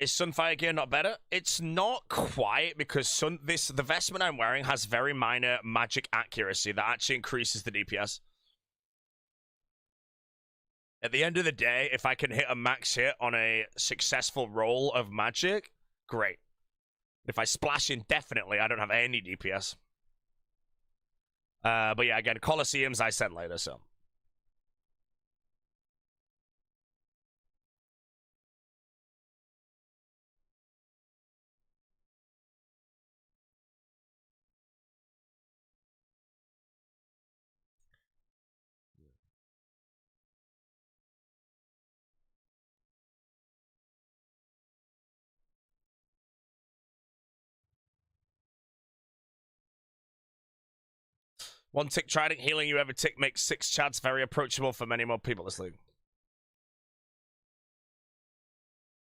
Is Sunfire gear not better? It's not quite, because the vestment I'm wearing has very minor magic accuracy that actually increases the DPS. At the end of the day, if I can hit a max hit on a successful roll of magic, great. If I splash indefinitely, I don't have any DPS. But yeah, again, Colosseums I sent later, so. One tick Trident healing you every tick makes 6 chads very approachable for many more people this league.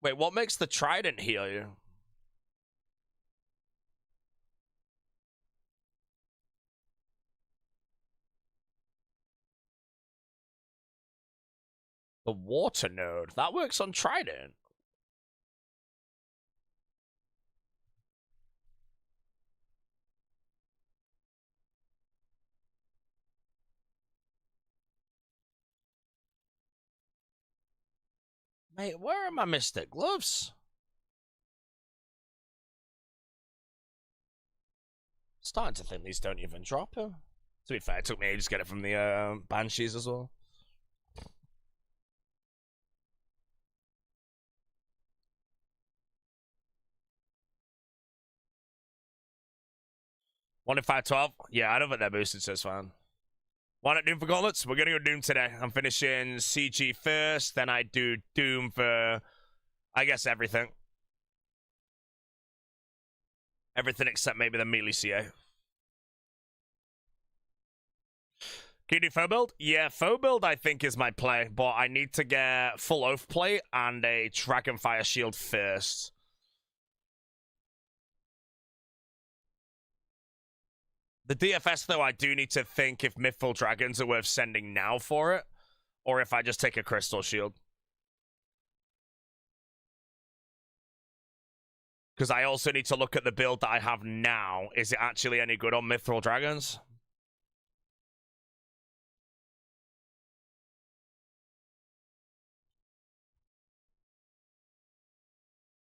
Wait, what makes the Trident heal you? The water node. That works on Trident. Mate, where are my Mystic Gloves? Starting to think these don't even drop him. To be fair, it took me ages to get it from the Banshees as well. One in 512. Yeah, I don't think they're boosted, so it's fine. One at Doom for Gauntlets. We're gonna go Doom today. I'm finishing CG first, then I do Doom for, I guess, everything. Everything except maybe the melee CA. Can you do foe build? Yeah, foe build I think is my play, but I need to get full oath plate and a Dragonfire shield first. The DFS, though, I do need to think if Mythful Dragons are worth sending now for it, or if I just take a Crystal Shield. Because I also need to look at the build that I have now. Is it actually any good on Mythful Dragons?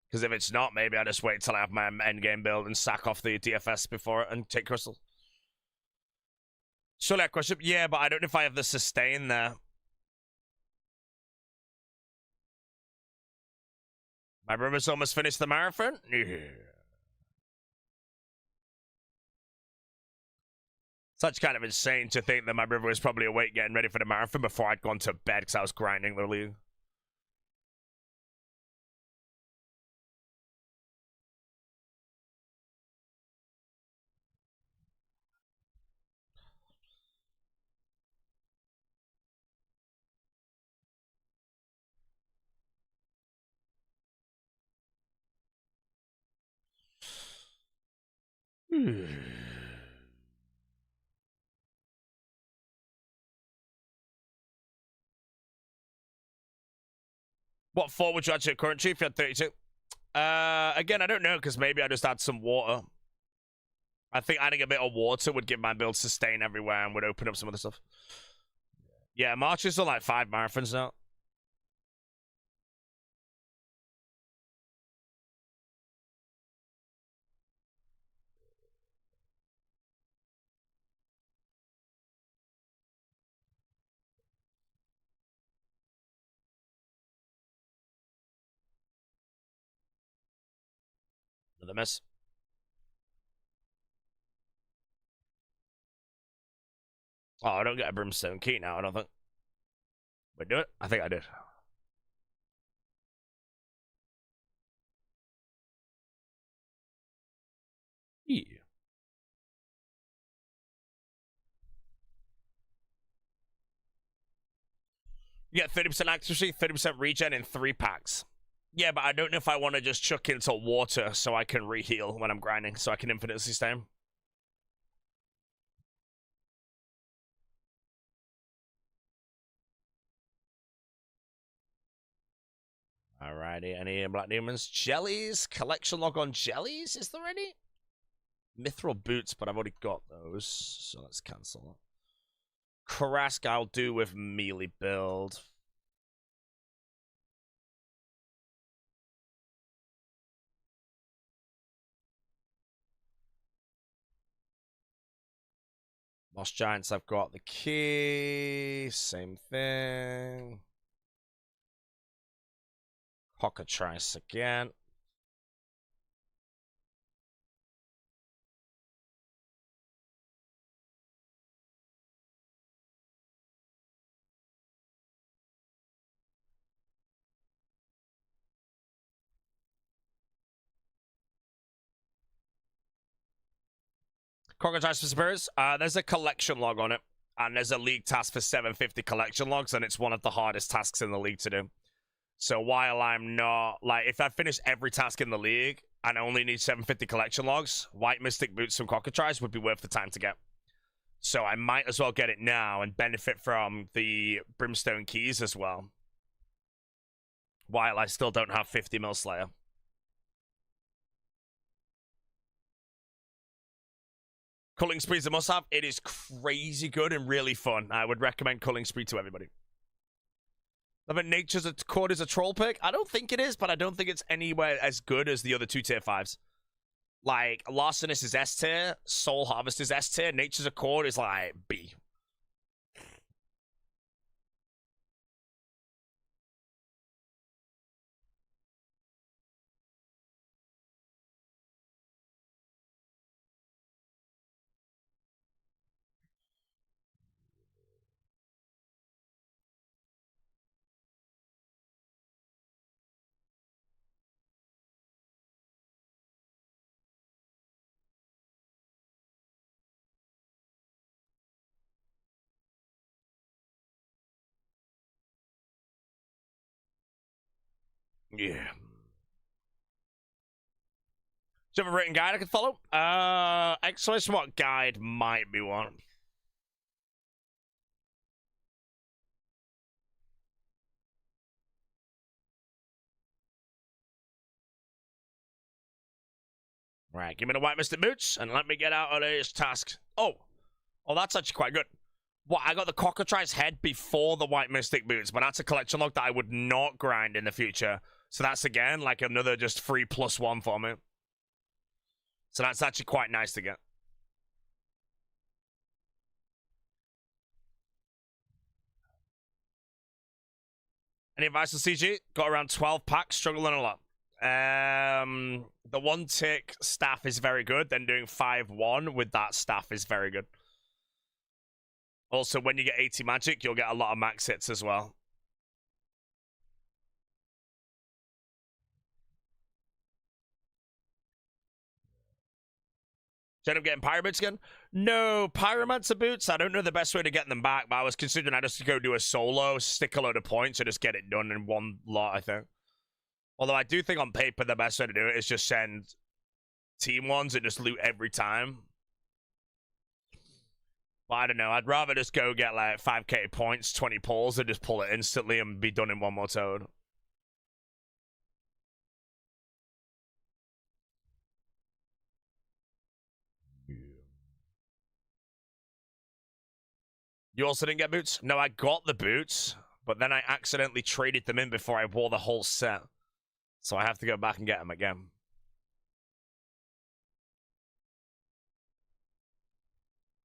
Because if it's not, maybe I just wait till I have my endgame build and sack off the DFS before it and take Crystal. Surely I crush it? Yeah, but I don't know if I have the sustain there. My brother's almost finished the marathon? Yeah. Such kind of insane to think that my brother was probably awake getting ready for the marathon before I'd gone to bed because I was grinding literally. What form would you add to your current tree if you had 32? Again, I don't know, because maybe I just add some water. I think adding a bit of water would give my build sustain everywhere and would open up some other stuff. Yeah, marches are like 5 marathons now. Another miss. Oh, I don't get a brimstone key now, I don't think. Wait, do it? I think I did. Yeah. You get 30% accuracy, 30% regen in 3 packs. Yeah, but I don't know if I want to just chuck into water so I can re-heal when I'm grinding, so I can infinitely sustain. Alrighty, any Black Demons? Jellies? Collection log on jellies? Is there any? Mithril boots, but I've already got those, so let's cancel that. Karask I'll do with melee build. Moss Giants, I've got the key. Same thing. Cockatrice again. Cockatrice for Spears. There's a collection log on it, and there's a league task for 750 collection logs, and it's one of the hardest tasks in the league to do. So while I'm not, like, if I finish every task in the league and I only need 750 collection logs, White Mystic Boots from Cockatrice would be worth the time to get. So I might as well get it now and benefit from the Brimstone Keys as well, while I still don't have 50 Mill Slayer. Culling Spree's a must-have. It is crazy good and really fun. I would recommend Culling Spree to everybody. I mean, Nature's Accord is a troll pick. I don't think it is, but I don't think it's anywhere as good as the other 2 tier 5s. Like, Larcenous is S tier, Soul Harvest is S tier, Nature's Accord is like B. Yeah. Do you have a written guide I can follow? Exclamation mark guide might be one. Right, give me the White Mystic Boots and let me get out of this task. Oh, that's actually quite good. What, I got the Cockatrice head before the White Mystic Boots, but that's a collection log that I would not grind in the future. So that's, again, like another just free +1 for me. So that's actually quite nice to get. Any advice on CG? Got around 12 packs, struggling a lot. The 1 tick staff is very good, then doing 5-1 with that staff is very good. Also, when you get 80 magic, you'll get a lot of max hits as well. Instead of getting Pyromancer again? No, Pyromancer boots, I don't know the best way to get them back, but I was considering I just go do a solo, stick a load of points, and just get it done in one lot, I think. Although I do think on paper the best way to do it is just send team ones and just loot every time. But I don't know, I'd rather just go get like 5k points, 20 pulls, and just pull it instantly and be done in one more toad. You also didn't get boots? No, I got the boots, but then I accidentally traded them in before I wore the whole set. So I have to go back and get them again.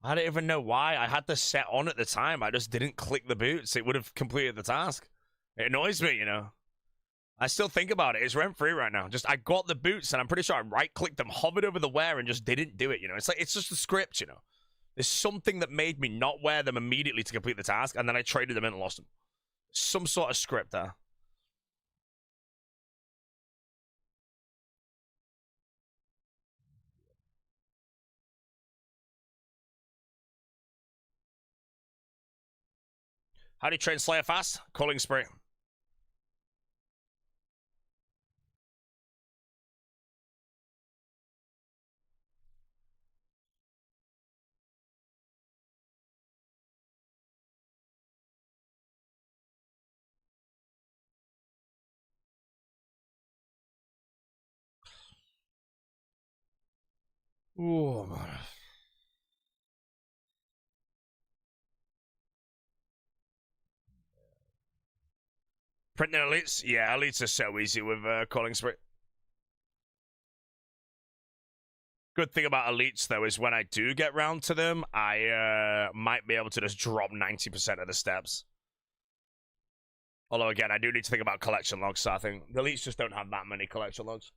I don't even know why. I had the set on at the time. I just didn't click the boots. It would have completed the task. It annoys me, you know. I still think about it. It's rent-free right now. Just, I got the boots, and I'm pretty sure I right-clicked them, hovered over the wear, and just didn't do it, you know. It's like, it's just the script, you know. There's something that made me not wear them immediately to complete the task, and then I traded them in and lost them. Some sort of script there. How do you train Slayer fast? Calling Spree. Ooh, man. Printing elites? Yeah, elites are so easy with calling spree. Good thing about elites, though, is when I do get round to them, I might be able to just drop 90% of the steps. Although, again, I do need to think about collection logs, so I think the elites just don't have that many collection logs.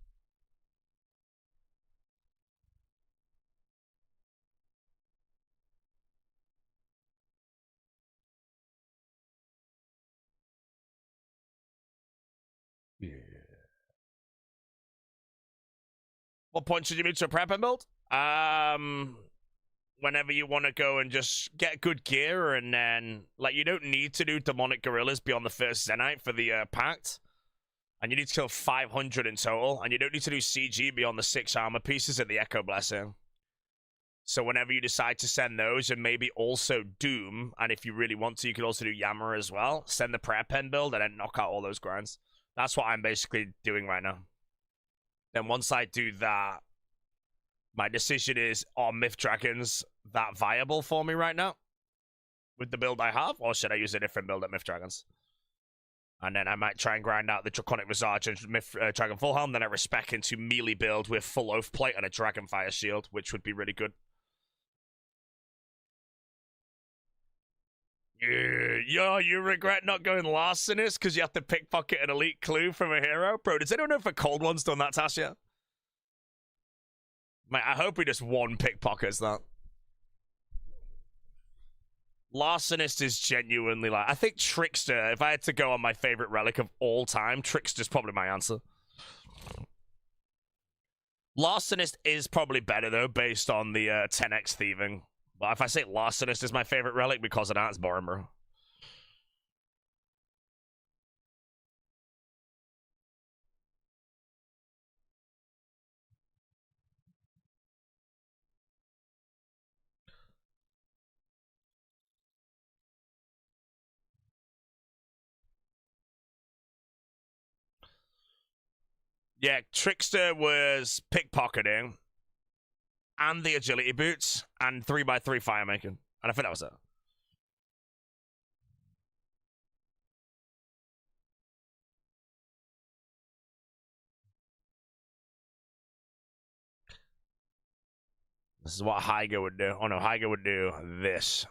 Yeah. What point should you move to a prep and build? Whenever you want to go and just get good gear, and then, like, you don't need to do demonic gorillas beyond the first Zenite for the pact. And you need to kill 500 in total, and you don't need to do CG beyond the 6 armor pieces at the Echo Blessing. So whenever you decide to send those, and maybe also Doom, and if you really want to, you could also do Yammer as well, send the prayer pen build, and then knock out all those grinds. That's what I'm basically doing right now. Then once I do that, my decision is, are Myth Dragons that viable for me right now? With the build I have, or should I use a different build at Myth Dragons? And then I might try and grind out the Draconic Visage and Myth Dragon Full Helm, then I respec into melee build with full Oath Plate and a Dragonfire Shield, which would be really good. Yo, you regret not going larcenist because you have to pickpocket an elite clue from a hero? Bro, does anyone know if a cold one's done that task yet? Mate, I hope we just one pickpockets that. Larcenist is genuinely like, I think Trickster, if I had to go on my favorite relic of all time, Trickster's probably my answer. Larcenist is probably better though, based on the 10x thieving. But if I say Larcenist is my favorite relic because of that, it's boring, bro. Yeah, Trickster was pickpocketing and the agility boots and 3x3 fire making. And I think that was it. This is what Hyga would do. Oh no, Hyga would do this.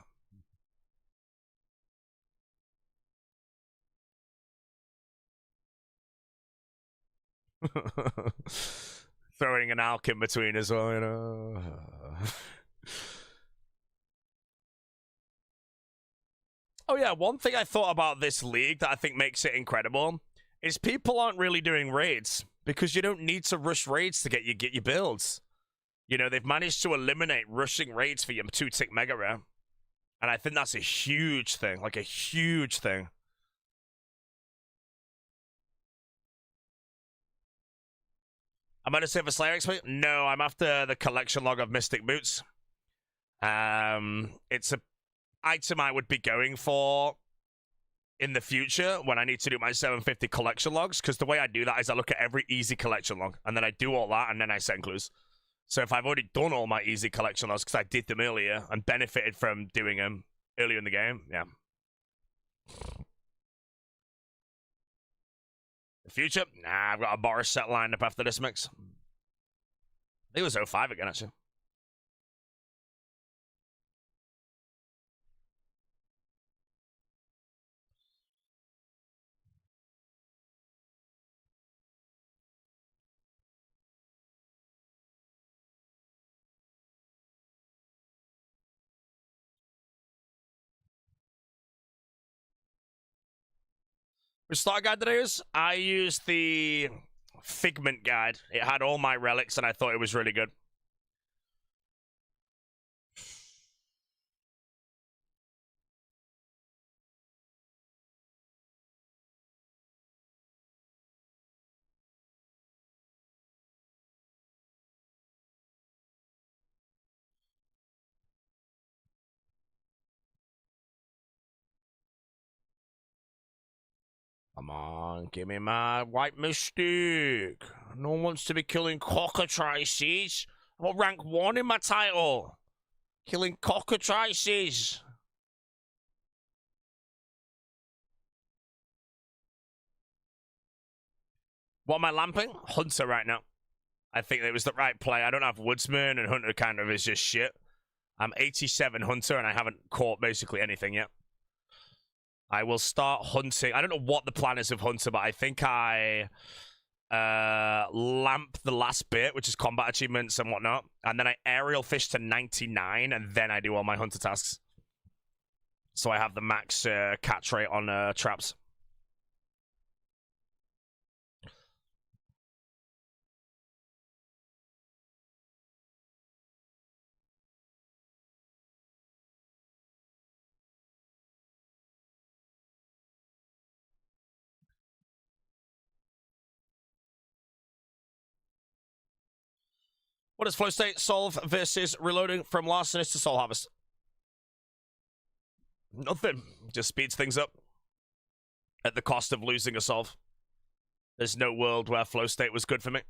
Throwing an alk in between as well, you know. Oh yeah, one thing I thought about this league that I think makes it incredible is people aren't really doing raids because you don't need to rush raids to get your builds. You know, they've managed to eliminate rushing raids for your 2-tick mega rare. And I think that's a huge thing, like a huge thing. I'm gonna say for Slayer XP? No, I'm after the collection log of Mystic Boots. It's a item I would be going for in the future when I need to do my 750 collection logs, because the way I do that is I look at every easy collection log, and then I do all that, and then I send clues. So if I've already done all my easy collection logs, because I did them earlier, and benefited from doing them earlier in the game, yeah. The future? Nah, I've got a Boris set lined up after this mix. I think it was 05 again, actually. The start guide today is I used the Figment guide. It had all my relics, and I thought it was really good. Come on, give me my white mystic. No one wants to be killing cockatrices. I got rank 1 in my title. Killing cockatrices. What am I lamping? Hunter right now. I think it was the right play. I don't have Woodsman, and Hunter kind of is just shit. I'm 87 Hunter, and I haven't caught basically anything yet. I will start hunting. I don't know what the plan is of Hunter, but I think I lamp the last bit, which is combat achievements and whatnot, and then I aerial fish to 99, and then I do all my Hunter tasks. So I have the max catch rate on traps. What does flow state solve versus reloading from larcenist to soul harvest? Nothing. Just speeds things up at the cost of losing a solve. There's no world where flow state was good for me.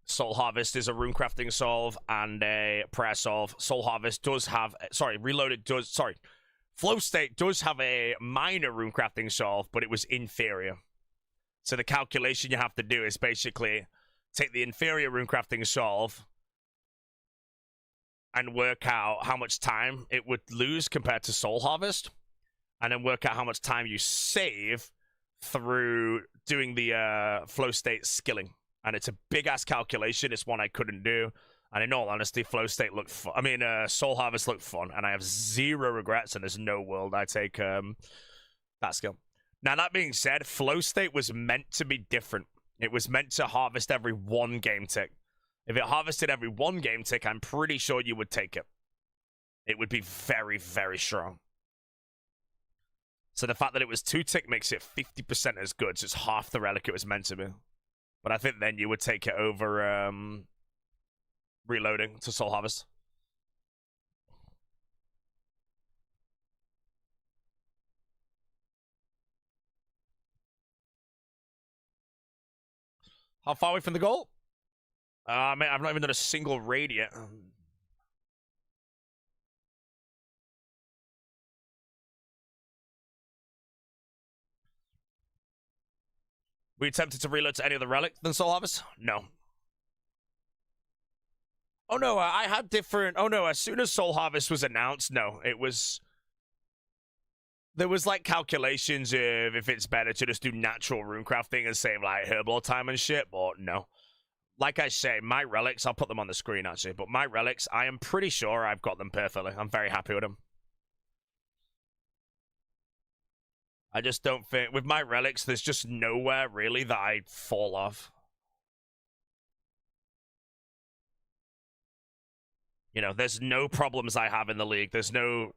Soul Harvest is a runecrafting solve and a prayer solve. Soul Harvest does have... Sorry, Reloaded does... Sorry. Flow State does have a minor runecrafting solve, but it was inferior. So the calculation you have to do is basically take the inferior runecrafting solve and work out how much time it would lose compared to Soul Harvest, and then work out how much time you save through doing the flow state skilling. And it's a big-ass calculation. It's one I couldn't do. And in all honesty, flow state looked fun. I mean, Soul Harvest looked fun, and I have zero regrets, and there's no world I take that skill. Now, that being said, flow state was meant to be different. It was meant to harvest every 1 game tick. If it harvested every 1 game tick, I'm pretty sure you would take it. It would be very, very strong. So the fact that it was 2 tick makes it 50% as good. So it's half the relic it was meant to be. But I think then you would take it over reloading to Soul Harvest. How far away from the goal? Mate, I've not even done a single raid yet. We attempted to reload to any other relic than Soul Harvest? No. Oh no, I had different... Oh no, as soon as Soul Harvest was announced, no, it was... There was like calculations of if it's better to just do natural runecrafting and save like herbal time and shit, but no. Like I say, my relics, I'll put them on the screen actually, but my relics, I am pretty sure I've got them perfectly. I'm very happy with them. I just don't think with my relics, there's just nowhere really that I fall off. You know, there's no problems I have in the league. There's no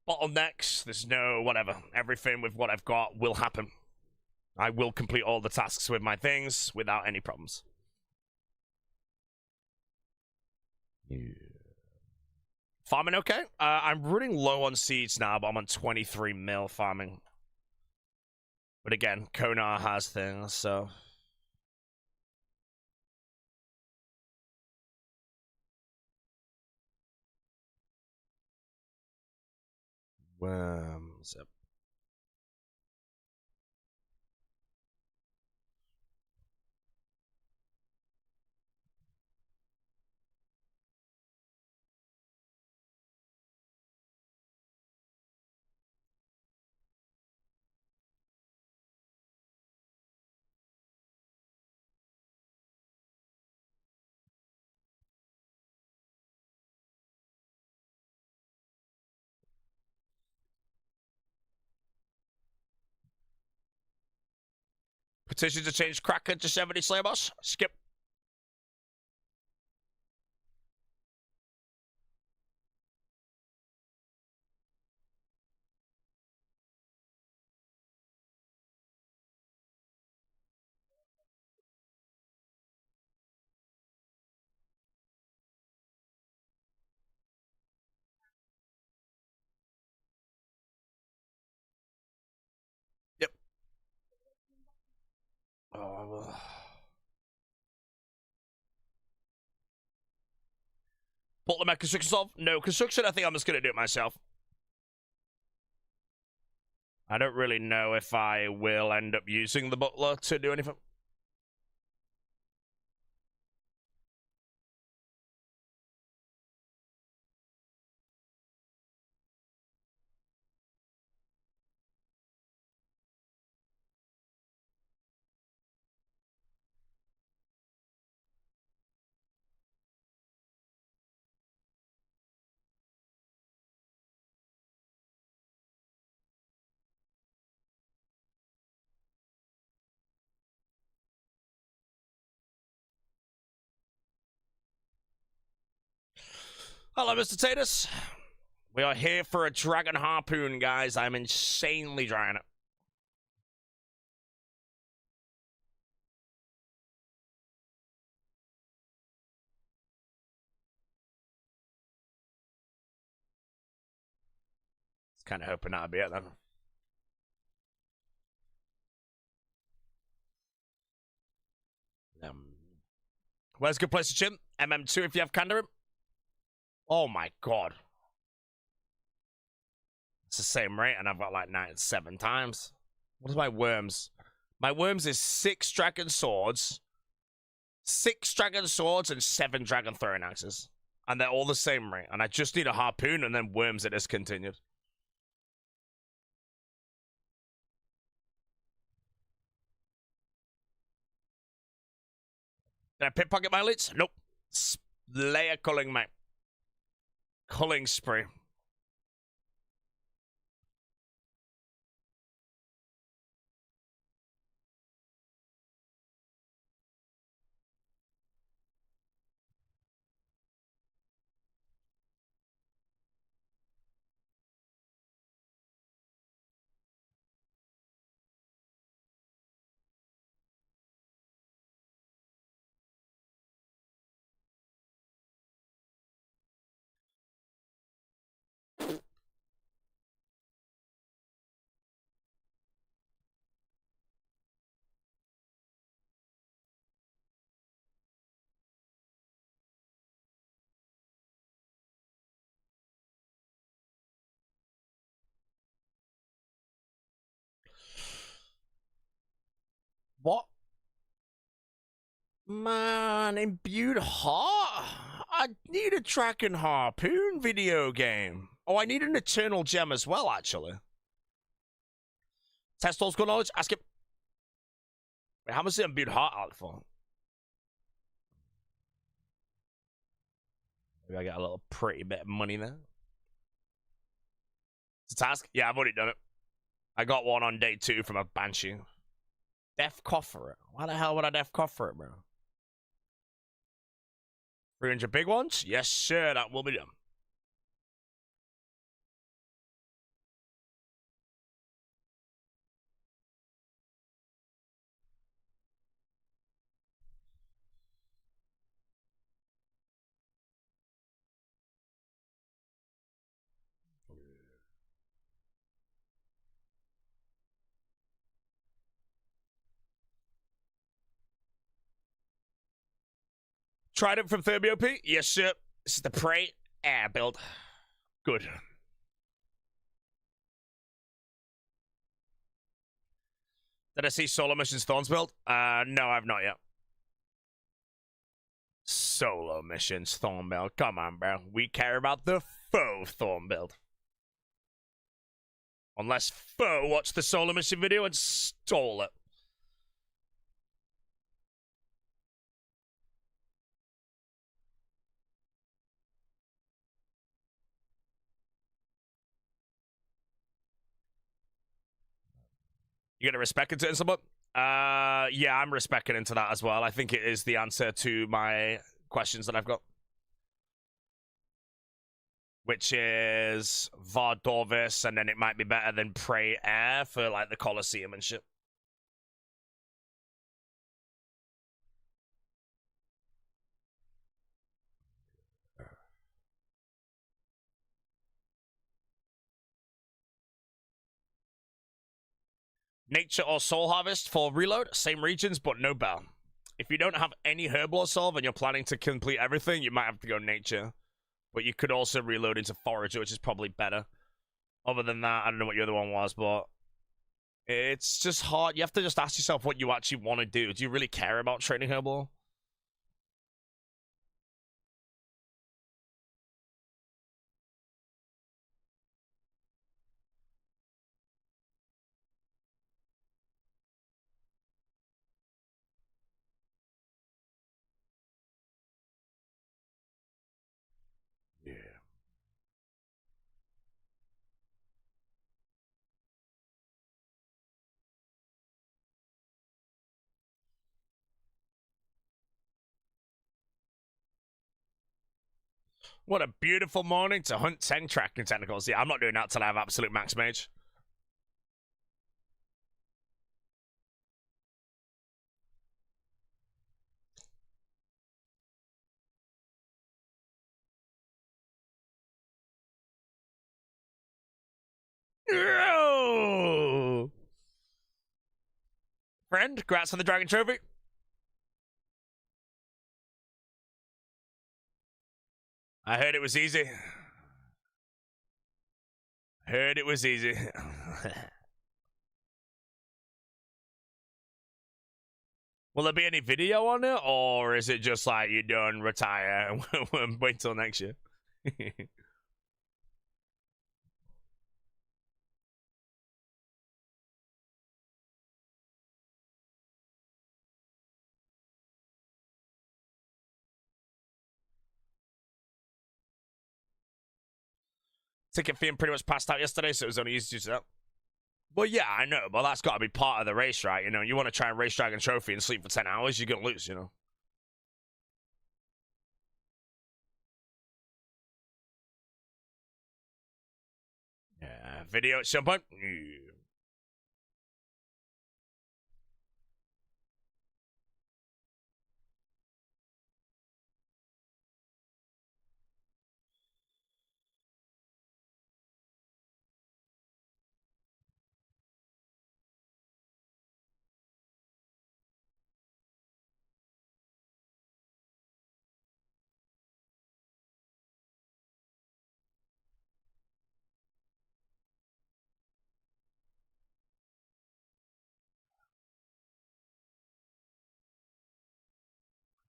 bottlenecks. There's no whatever. Everything with what I've got will happen. I will complete all the tasks with my things without any problems. Yeah. Farming okay? I'm running low on seeds now, but I'm on 23 mil farming. But again, Konar has things, so... Worms. Petition to change Kraken to 70 Slayer Boss. Skip. Yep. Oh, Pull the Mech construction solve? No, construction, I think I'm just going to do it myself. I don't really know if I will end up using the butler to do anything. Hello, Mr. Tatus. We are here for a dragon harpoon, guys. I'm insanely trying it. It's kind of hoping that'll be it then. Where's a good place to chim? MM2 if you have Kandarim. Oh my god. It's the same rate and I've got like 97 times. What is my worms? My worms is 6 dragon swords, 6 dragon swords, and 7 dragon throwing axes. And they're all the same rate. And I just need a harpoon and then worms are discontinued. Did I pickpocket my elites? Nope. Slayer culling, mate. Culling spree. What? Man, imbued heart? I need a dragon harpoon video game. Oh, I need an eternal gem as well, actually. Test old school knowledge? Ask him. Wait, how much is imbued heart out for? Maybe I get a little pretty bit of money there. It's a task? Yeah, I've already done it. I got one on day 2 from a Banshee. Death coffer it. Why the hell would I death coffer it, bro? 300 big ones? Yes, sir, that will be done. Trident from Thermi OP? Yes, sir. This is the Prey Air build. Good. Did I see Solo Missions Thorns build? No, I've not yet. Solo Missions Thorn build. Come on, bro. We care about the faux Thorn build. Unless Foe watched the Solo Mission video and stole it. You gonna respec into it, someone? Yeah, I'm respecting into that as well. I think it is the answer to my questions that I've got. Which is Vardorvis, and then it might be better than Prey Air for like the Colosseum and shit. Nature or Soul Harvest for reload, same regions, but no bell. If you don't have any Herbal or Solve and you're planning to complete everything, you might have to go Nature. But you could also reload into Forager, which is probably better. Other than that, I don't know what your other one was, but it's just hard. You have to just ask yourself what you actually want to do. Do you really care about training Herbal? Yeah. What a beautiful morning to hunt 10 tracking tentacles. Yeah, I'm not doing that till I have absolute max mage. No! Friend, congrats on the Dragon Trophy. I heard it was easy. Heard it was easy. Will there be any video on it, or is it just like you're done, retire, and wait till next year? Ticket fee pretty much passed out yesterday, so it was only easy to do that. Well, yeah, I know, but that's got to be part of the race, right? You know, you want to try and race Dragon Trophy and sleep for 10 hours, you're going to lose, you know? Yeah, video at some point? Yeah.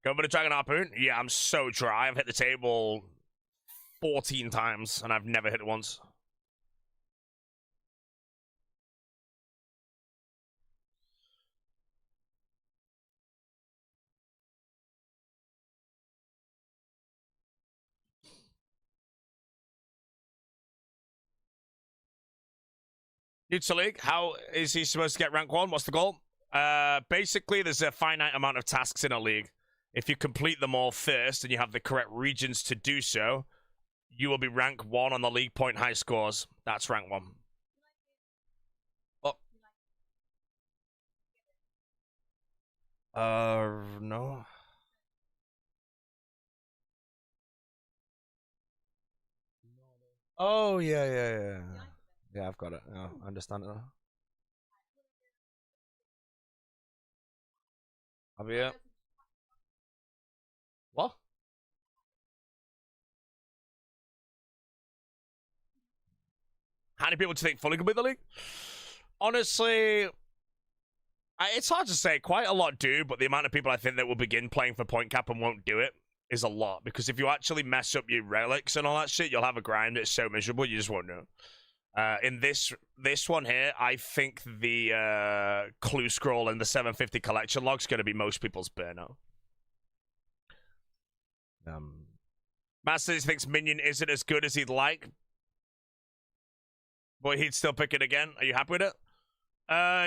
Go for the Dragon Harpoon? Yeah, I'm so dry. I've hit the table 14 times, and I've never hit it once. New to league. How is he supposed to get rank 1? What's the goal? Basically, there's a finite amount of tasks in a league. If you complete them all first and you have the correct regions to do so, you will be rank 1 on the league point high scores. That's rank 1. No. Oh, yeah. Yeah, I've got it. Yeah, I understand it now. Have you? What? How many people do you think fully complete the league? Honestly, it's hard to say. Quite a lot do, but the amount of people I think that will begin playing for point cap and won't do it is a lot. Because if you actually mess up your relics and all that shit, you'll have a grind that's so miserable you just won't know. In this one here, I think the clue scroll and the 750 collection log's going to be most people's burnout. Masters thinks Minion isn't as good as he'd like. Boy, he'd still pick it again. Are you happy with it?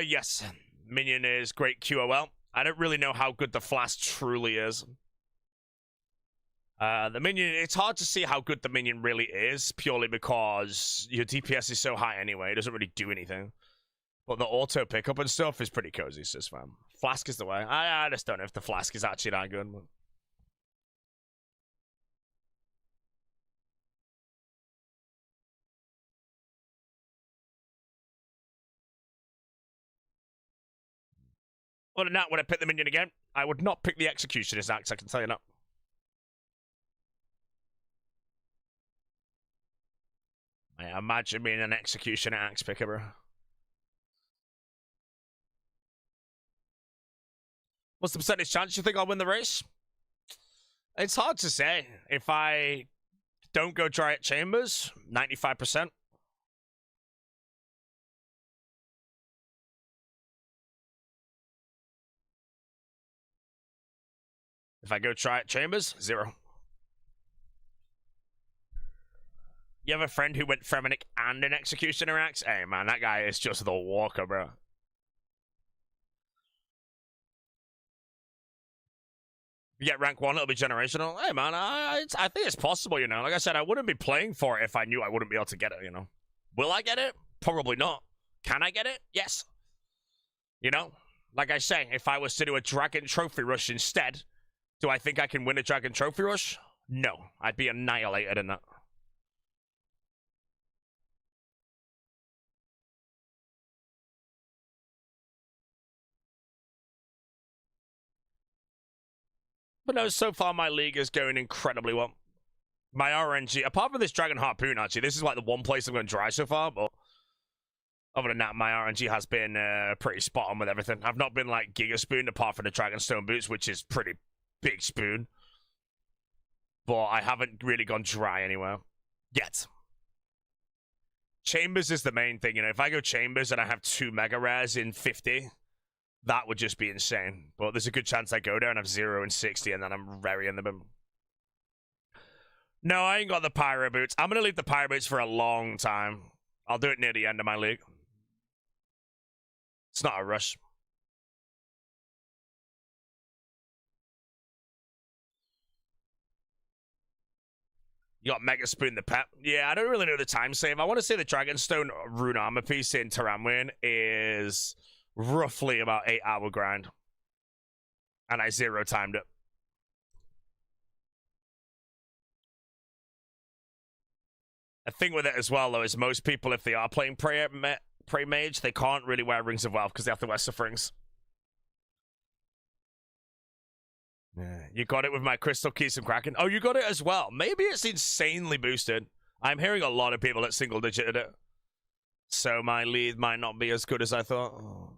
Yes. Minion is great QOL. I don't really know how good the Flask truly is. The Minion, it's hard to see how good the Minion really is, purely because your DPS is so high anyway, it doesn't really do anything. But the auto pickup and stuff is pretty cozy, sis fam. Flask is the way. I just don't know if the Flask is actually that good. Other than that, would I pick the Minion again? I would not pick the Executioner's Axe, I can tell you that. I imagine being an Executioner Axe picker, bro. What's the percentage chance you think I'll win the race? It's hard to say. If I don't go try at Chambers, 95%. If I go try at Chambers, 0. You have a friend who went Fremenic and an Executioner Axe? Hey, man, that guy is just the walker, bro. You get rank 1, it'll be generational. Hey, man, I think it's possible, you know. Like I said, I wouldn't be playing for it if I knew I wouldn't be able to get it, you know. Will I get it? Probably not. Can I get it? Yes. You know? Like I say, if I was to do a Dragon Trophy Rush instead, do I think I can win a Dragon Trophy Rush? No. I'd be annihilated in that. But no, so far my league is going incredibly well. My RNG, apart from this Dragon Harpoon, actually, this is like the one place I'm going to try so far, but other than that, my RNG has been pretty spot on with everything. I've not been like Giga Spoon apart from the Dragonstone Boots, which is pretty big spoon. But I haven't really gone dry anywhere yet. Chambers is the main thing, you know. If I go Chambers and I have 2 Mega Rares in 50, that would just be insane. But there's a good chance I go there and have 0 and 60, and then I'm very in the bin. No, I ain't got the Pyro Boots. I'm going to leave the Pyro Boots for a long time. I'll do it near the end of my league. It's not a rush. You got Mega Spoon the Pet. Yeah, I don't really know the time save. I want to say the Dragonstone Rune Armor piece in Taramwin is roughly about 8-hour grind. And I 0 timed it. The thing with it as well, though, is most people, if they are playing Prey Mage, they can't really wear Rings of Wealth because they have to wear Sufferings. Yeah, you got it with my Crystal Keys and Kraken. Oh, you got it as well. Maybe it's insanely boosted. I'm hearing a lot of people at single digited it. So my lead might not be as good as I thought. Oh.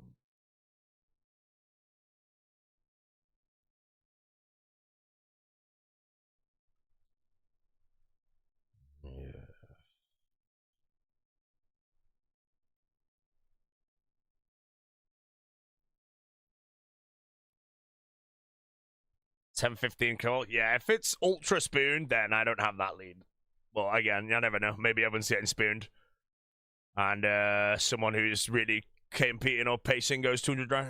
Yeah. $10.15 call. Yeah, if it's Ultra Spoon, then I don't have that lead. Well, again, you never know. Maybe everyone's getting spooned. And someone who's really competing or pacing goes 200 dry.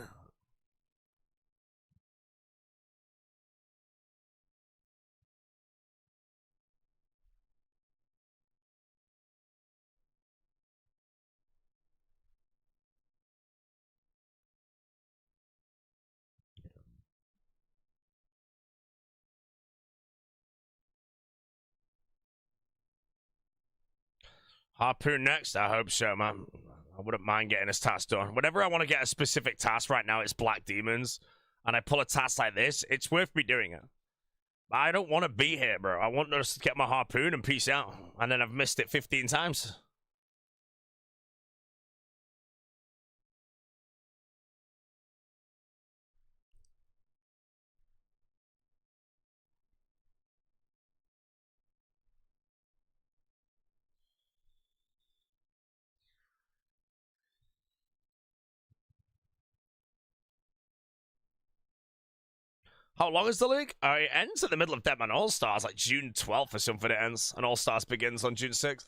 Harpoon next? I hope so, man. I wouldn't mind getting this task done. Whenever I want to get a specific task right now, it's Black Demons. And I pull a task like this, it's worth me doing it. But I don't want to be here, bro. I want to just get my harpoon and peace out. And then I've missed it 15 times. How long is the league? It ends at the middle of Deadman All-Stars, like June 12th or something it ends. And All-Stars begins on June 6th.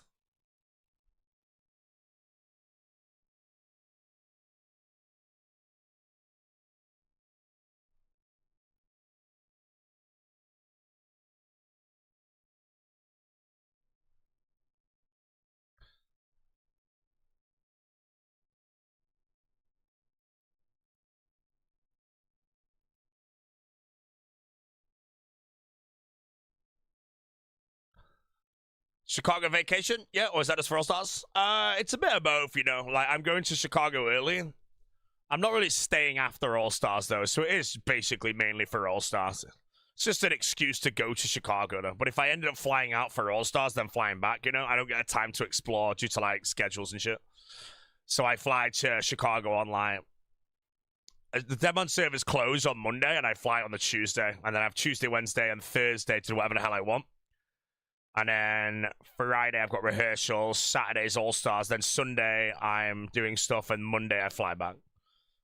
Chicago vacation? Yeah, or is that just for All-Stars? It's a bit of both, you know. Like, I'm going to Chicago early. I'm not really staying after All-Stars, though, so it is basically mainly for All-Stars. It's just an excuse to go to Chicago, though. But if I ended up flying out for All-Stars, then flying back, you know, I don't get time to explore due to, like, schedules and shit. So I fly to Chicago online. The Deadman servers close on Monday, and I fly on the Tuesday. And then I have Tuesday, Wednesday, and Thursday to do whatever the hell I want. And then Friday, I've got rehearsals. Saturday's All-Stars. Then Sunday, I'm doing stuff. And Monday, I fly back.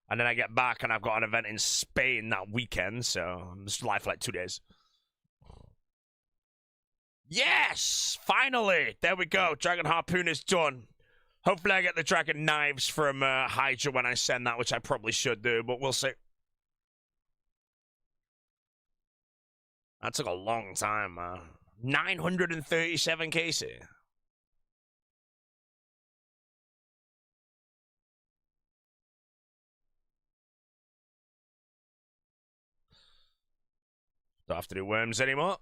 And then I get back, and I've got an event in Spain that weekend. So I'm just live for like 2 days. Yes! Finally! There we go. Dragon Harpoon is done. Hopefully I get the Dragon Knives from Hydra when I send that, which I probably should do. But we'll see. That took a long time, man. 937 cases. Don't have to do worms anymore.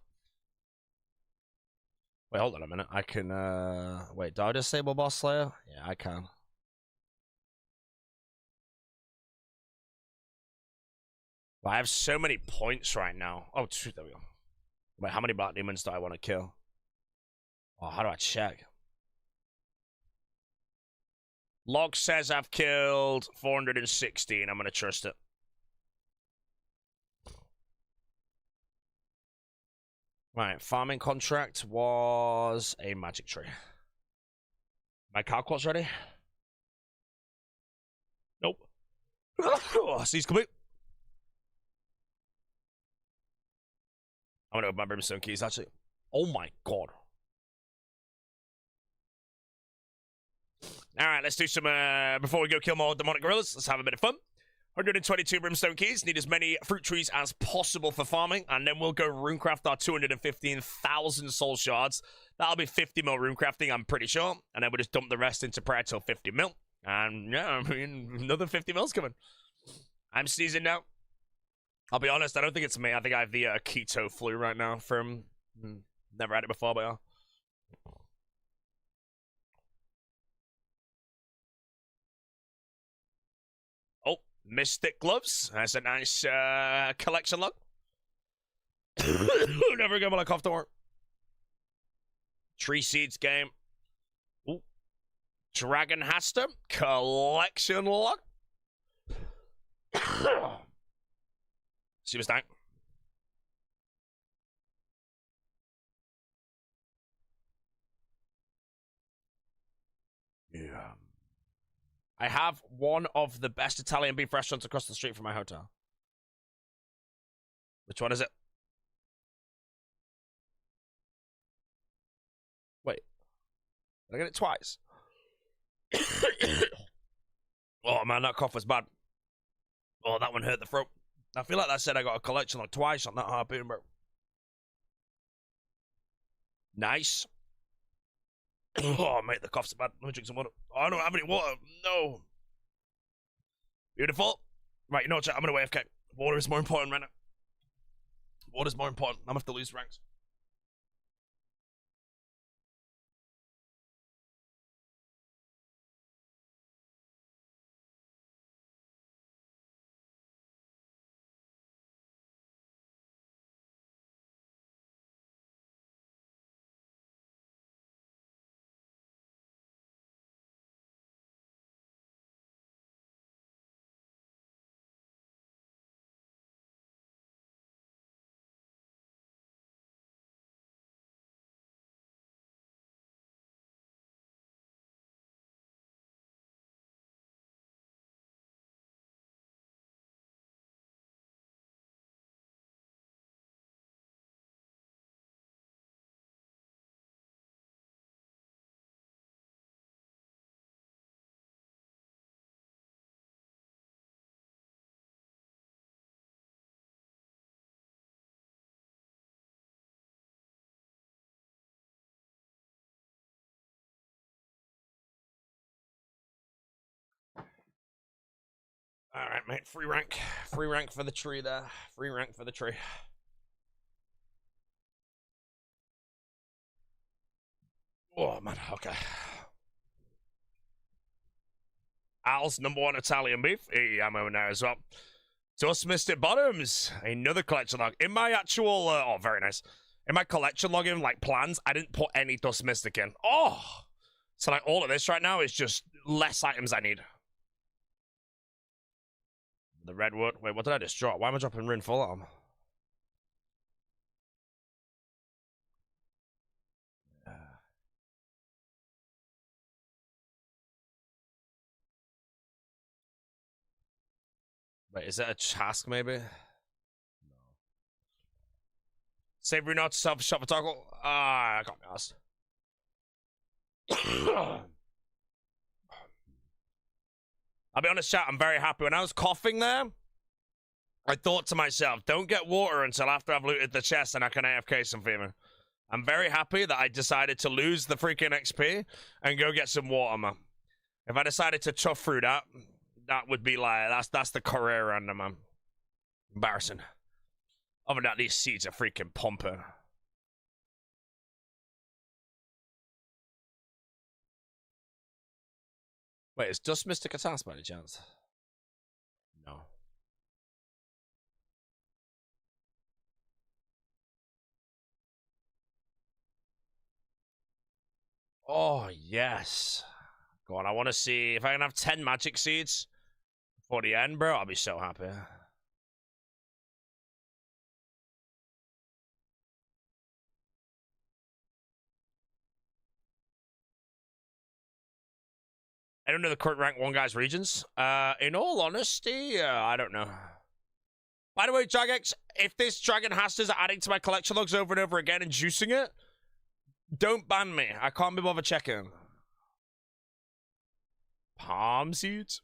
Wait, hold on a minute. I can, wait, do I disable Boss Slayer? Yeah, I can. Well, I have so many points right now. Oh, there we go. Wait, how many Black Demons do I want to kill? Oh, how do I check? Log says I've killed 416. I'm going to trust it. Right, farming contract was a magic tree. My calquat's ready? Nope. Seize complete. I'm gonna open my brimstone keys, actually. Oh my god. Alright, let's do some, before we go kill more demonic gorillas, let's have a bit of fun. 122 brimstone keys, need as many fruit trees as possible for farming, and then we'll go runecraft our 215,000 soul shards. That'll be 50 mil runecrafting, I'm pretty sure, and then we'll just dump the rest into prayer till 50 mil. And yeah, I mean, another 50 mil's coming. I'm sneezing now. I'll be honest, I don't think it's me. I think I have the keto flu right now from... Never had it before, but yeah. Oh, Mystic Gloves. That's a nice collection look. Never go like off the work. Tree Seeds game. Ooh. Dragon Haster. Collection look. See what's that? Yeah. I have one of the best Italian beef restaurants across the street from my hotel. Which one is it? Wait. Did I get it twice? Oh man, that cough was bad. Oh, that one hurt the throat. I feel like that said I got a collection like twice on that harpoon, bro. Nice. Oh, mate, the cough's bad. Let me drink some water. Oh, I don't have any water. No. Beautiful. Right, you know what, chat? I'm gonna AFK. Water is more important right now. Water's more important. I'm gonna have to lose ranks. Alright, mate. Free rank. Free rank for the tree there. Free rank for the tree. Oh, man. Okay. Al's #1 Italian beef. Hey, I'm over there as well. Just Mystic Bottoms. Another collection log. In my actual... oh, very nice. In my collection login, like, plans, I didn't put any Dust Mystic in. Oh! So, like, all of this right now is just less items I need. The redwood. Wait, what did I just drop? Why am I dropping Rune Full Arm? Wait, is it a task maybe? No. Save Rune out to self shop for toggle. Ah, I got me asked. I'll be honest, chat, I'm very happy. When I was coughing there, I thought to myself, don't get water until after I've looted the chest and I can AFK some femur. I'm very happy that I decided to lose the freaking XP and go get some water, man. If I decided to tough through that, that would be like, that's the career under, man. Embarrassing. Other than that, these seeds are freaking pumping. Wait, is Dust Mystic a task by any chance? No. Oh, yes. Go on, I want to see if I can have 10 magic seeds for the end, bro. I'll be so happy. I don't know the current rank 1 guy's regions. In all honesty, I don't know. By the way, Jagex, if this Dragon Hasters are adding to my collection logs over and over again and juicing it, don't ban me. I can't be bothered checking. Palm seeds?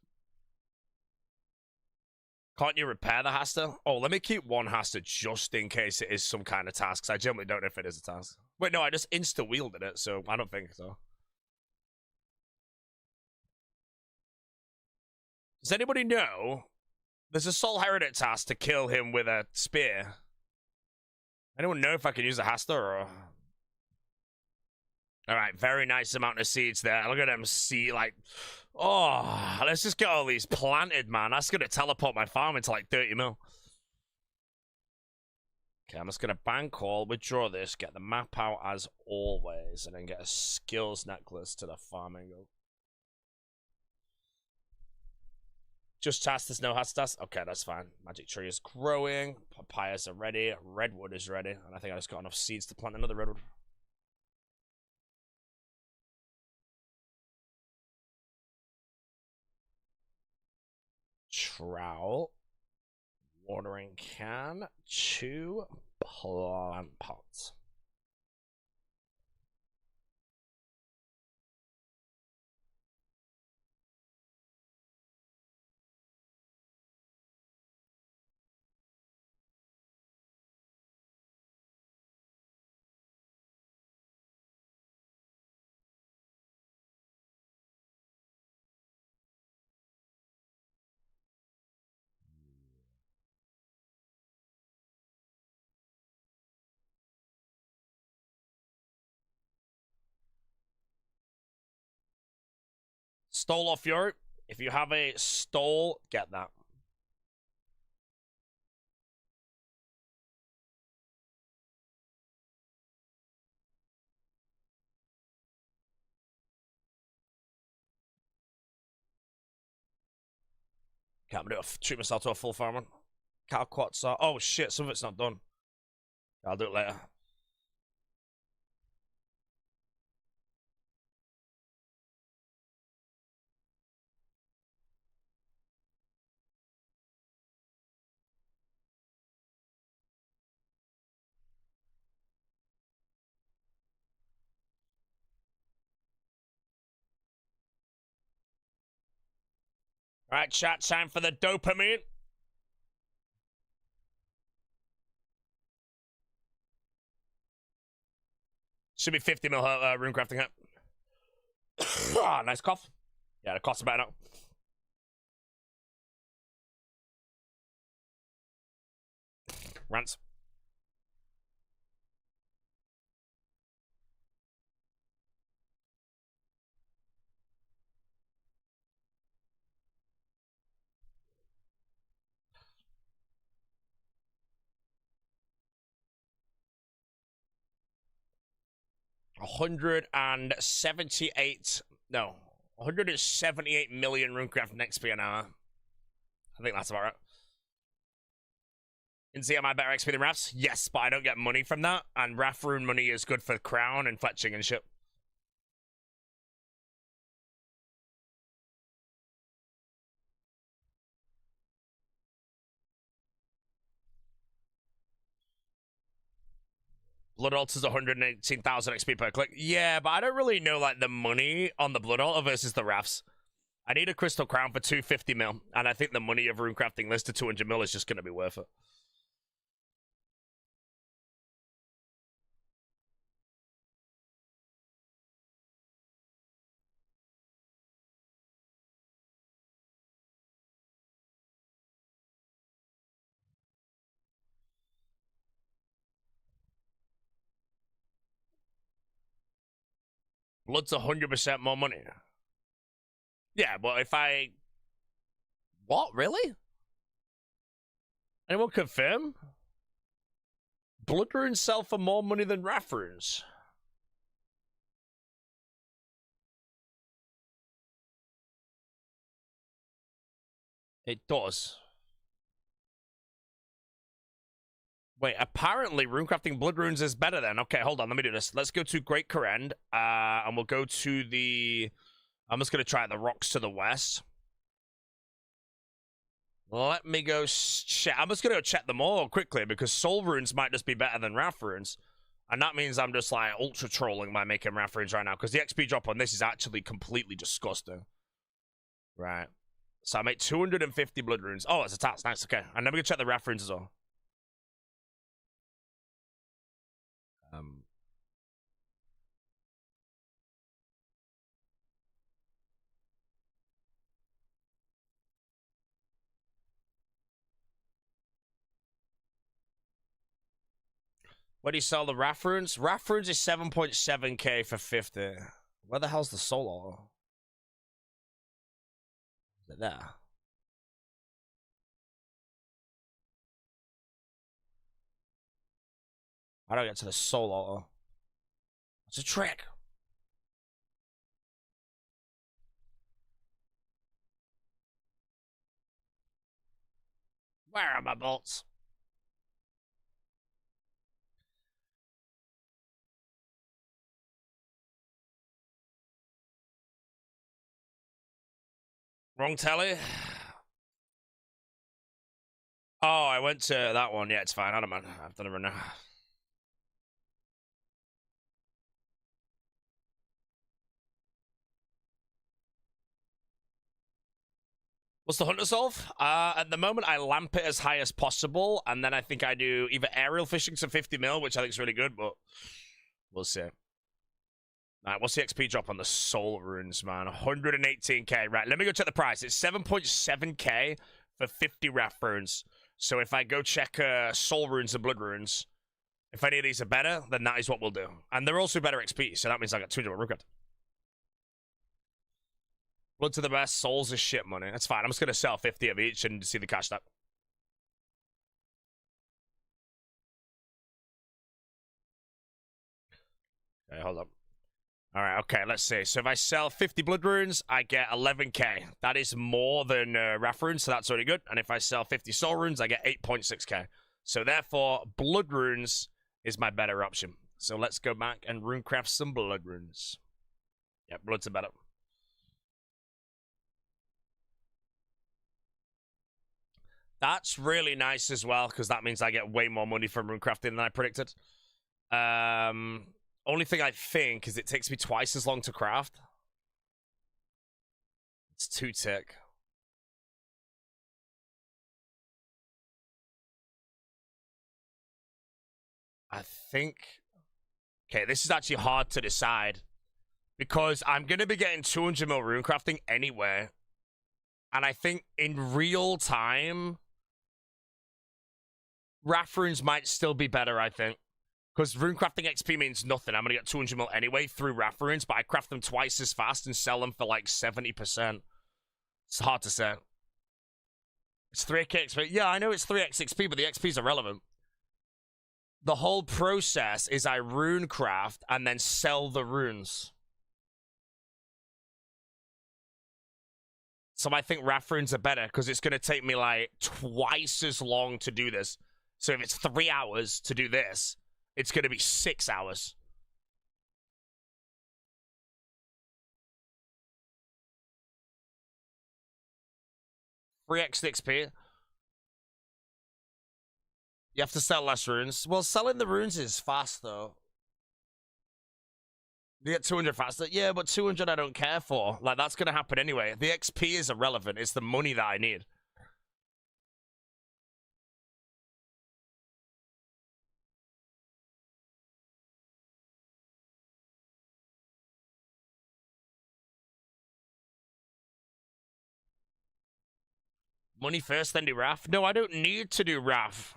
Can't you repair the Haster? Oh, let me keep 1 Haster just in case it is some kind of task. I generally don't know if it is a task. Wait, no, I just insta-wielded it, so I don't think so. Does anybody know? There's a Soul Heretic task to kill him with a spear. Anyone know if I can use a Haster or... Alright, very nice amount of seeds there. Look at them see like... Oh, let's just get all these planted, man. That's gonna teleport my farm into like 30 mil. Okay, I'm just gonna bank all, withdraw this, get the map out as always, and then get a skills necklace to the farming. Just task, there's no task. Okay, that's fine. Magic tree is growing. Papayas are ready. Redwood is ready. And I think I just got enough seeds to plant another redwood. Trowel. Watering can. 2 plant pots. Stole or Fury. If you have a stole, get that. Can't do it. Treat myself to a full farm one. Calquats are. Oh shit, some of it's not done. I'll do it later. Alright, chat, time for the dopamine. Should be 50 mil rune crafting hit. Ah, nice cough. Yeah, the costs about now. Rants. $178 million runecraft XP an hour. I think that's about right. In Z, am I better XP than Rafts? Yes, but I don't get money from that, and Raft rune money is good for crown and fletching and shit. Blood Altar's 118,000 XP per click. Yeah, but I don't really know like the money on the Blood Altar versus the Rafts. I need a Crystal Crown for 250 mil, and I think the money of runecrafting list to 200 mil is just going to be worth it. Blood's 100% more money. Yeah, but if I... What, really? Anyone confirm? Blood runes sell for more money than Raft runes. It does. Wait, apparently runecrafting blood runes is better then. Okay, hold on, let me do this. Let's go to Great Korend, and we'll go to the... I'm just going to try the rocks to the west. Let me go check. I'm just going to go check them all quickly, because soul runes might just be better than Raft runes. And that means I'm just, like, ultra trolling by making Raft runes right now, because the XP drop on this is actually completely disgusting. Right. So I make 250 blood runes. Oh, it's a tax. Nice, okay. And then we can check the Raft runes as well. Where do you sell the Raft runes? Raft runes is 7.7k for 50. Where the hell's the solo? Is it there? How do I get to the solo? It's a trick. Where are my bolts? Wrong telly. Oh, I went to that one. Yeah, it's fine. I don't mind. I've done it right now. What's the hunter solve? At the moment, I lamp it as high as possible, and then I think I do either aerial fishing to 50 mil, which I think is really good, but we'll see. Alright, what's the XP drop on the soul runes, man? 118k. Right, let me go check the price. It's 7.7k for 50 Raft runes. So if I go check soul runes and blood runes, if any of these are better, then that is what we'll do. And they're also better XP, so that means I got 200 rune card. Blood to the best, souls is shit money. That's fine. I'm just gonna sell 50 of each and see the cash stack. Okay, hold up. All right, okay, let's see. So if I sell 50 blood runes, I get 11k. That is more than ref runes, so that's already good. And if I sell 50 soul runes, I get 8.6k. So therefore, blood runes is my better option. So let's go back and runecraft some blood runes. Yeah, bloods are better. That's really nice as well, because that means I get way more money from runecrafting than I predicted. Only thing I think is it takes me twice as long to craft. It's 2 tick. I think... Okay, this is actually hard to decide. Because I'm going to be getting 200 mil runecrafting anyway. And I think in real time... Raf runes might still be better, I think. Because runecrafting XP means nothing. I'm going to get 200 mil anyway through Raf runes, but I craft them twice as fast and sell them for like 70%. It's hard to say. It's 3x XP. Yeah, I know it's 3x XP, but the XP is irrelevant. The whole process is I runecraft and then sell the runes. So I think Raf runes are better because it's going to take me like twice as long to do this. So if it's 3 hours to do this, it's going to be 6 hours. Free X XP. You have to sell less runes. Well, selling the runes is fast, though. You get 200 faster. Yeah, but 200 I don't care for. Like, that's going to happen anyway. The XP is irrelevant. It's the money that I need. Money first, then do RAF. No, I don't need to do RAF.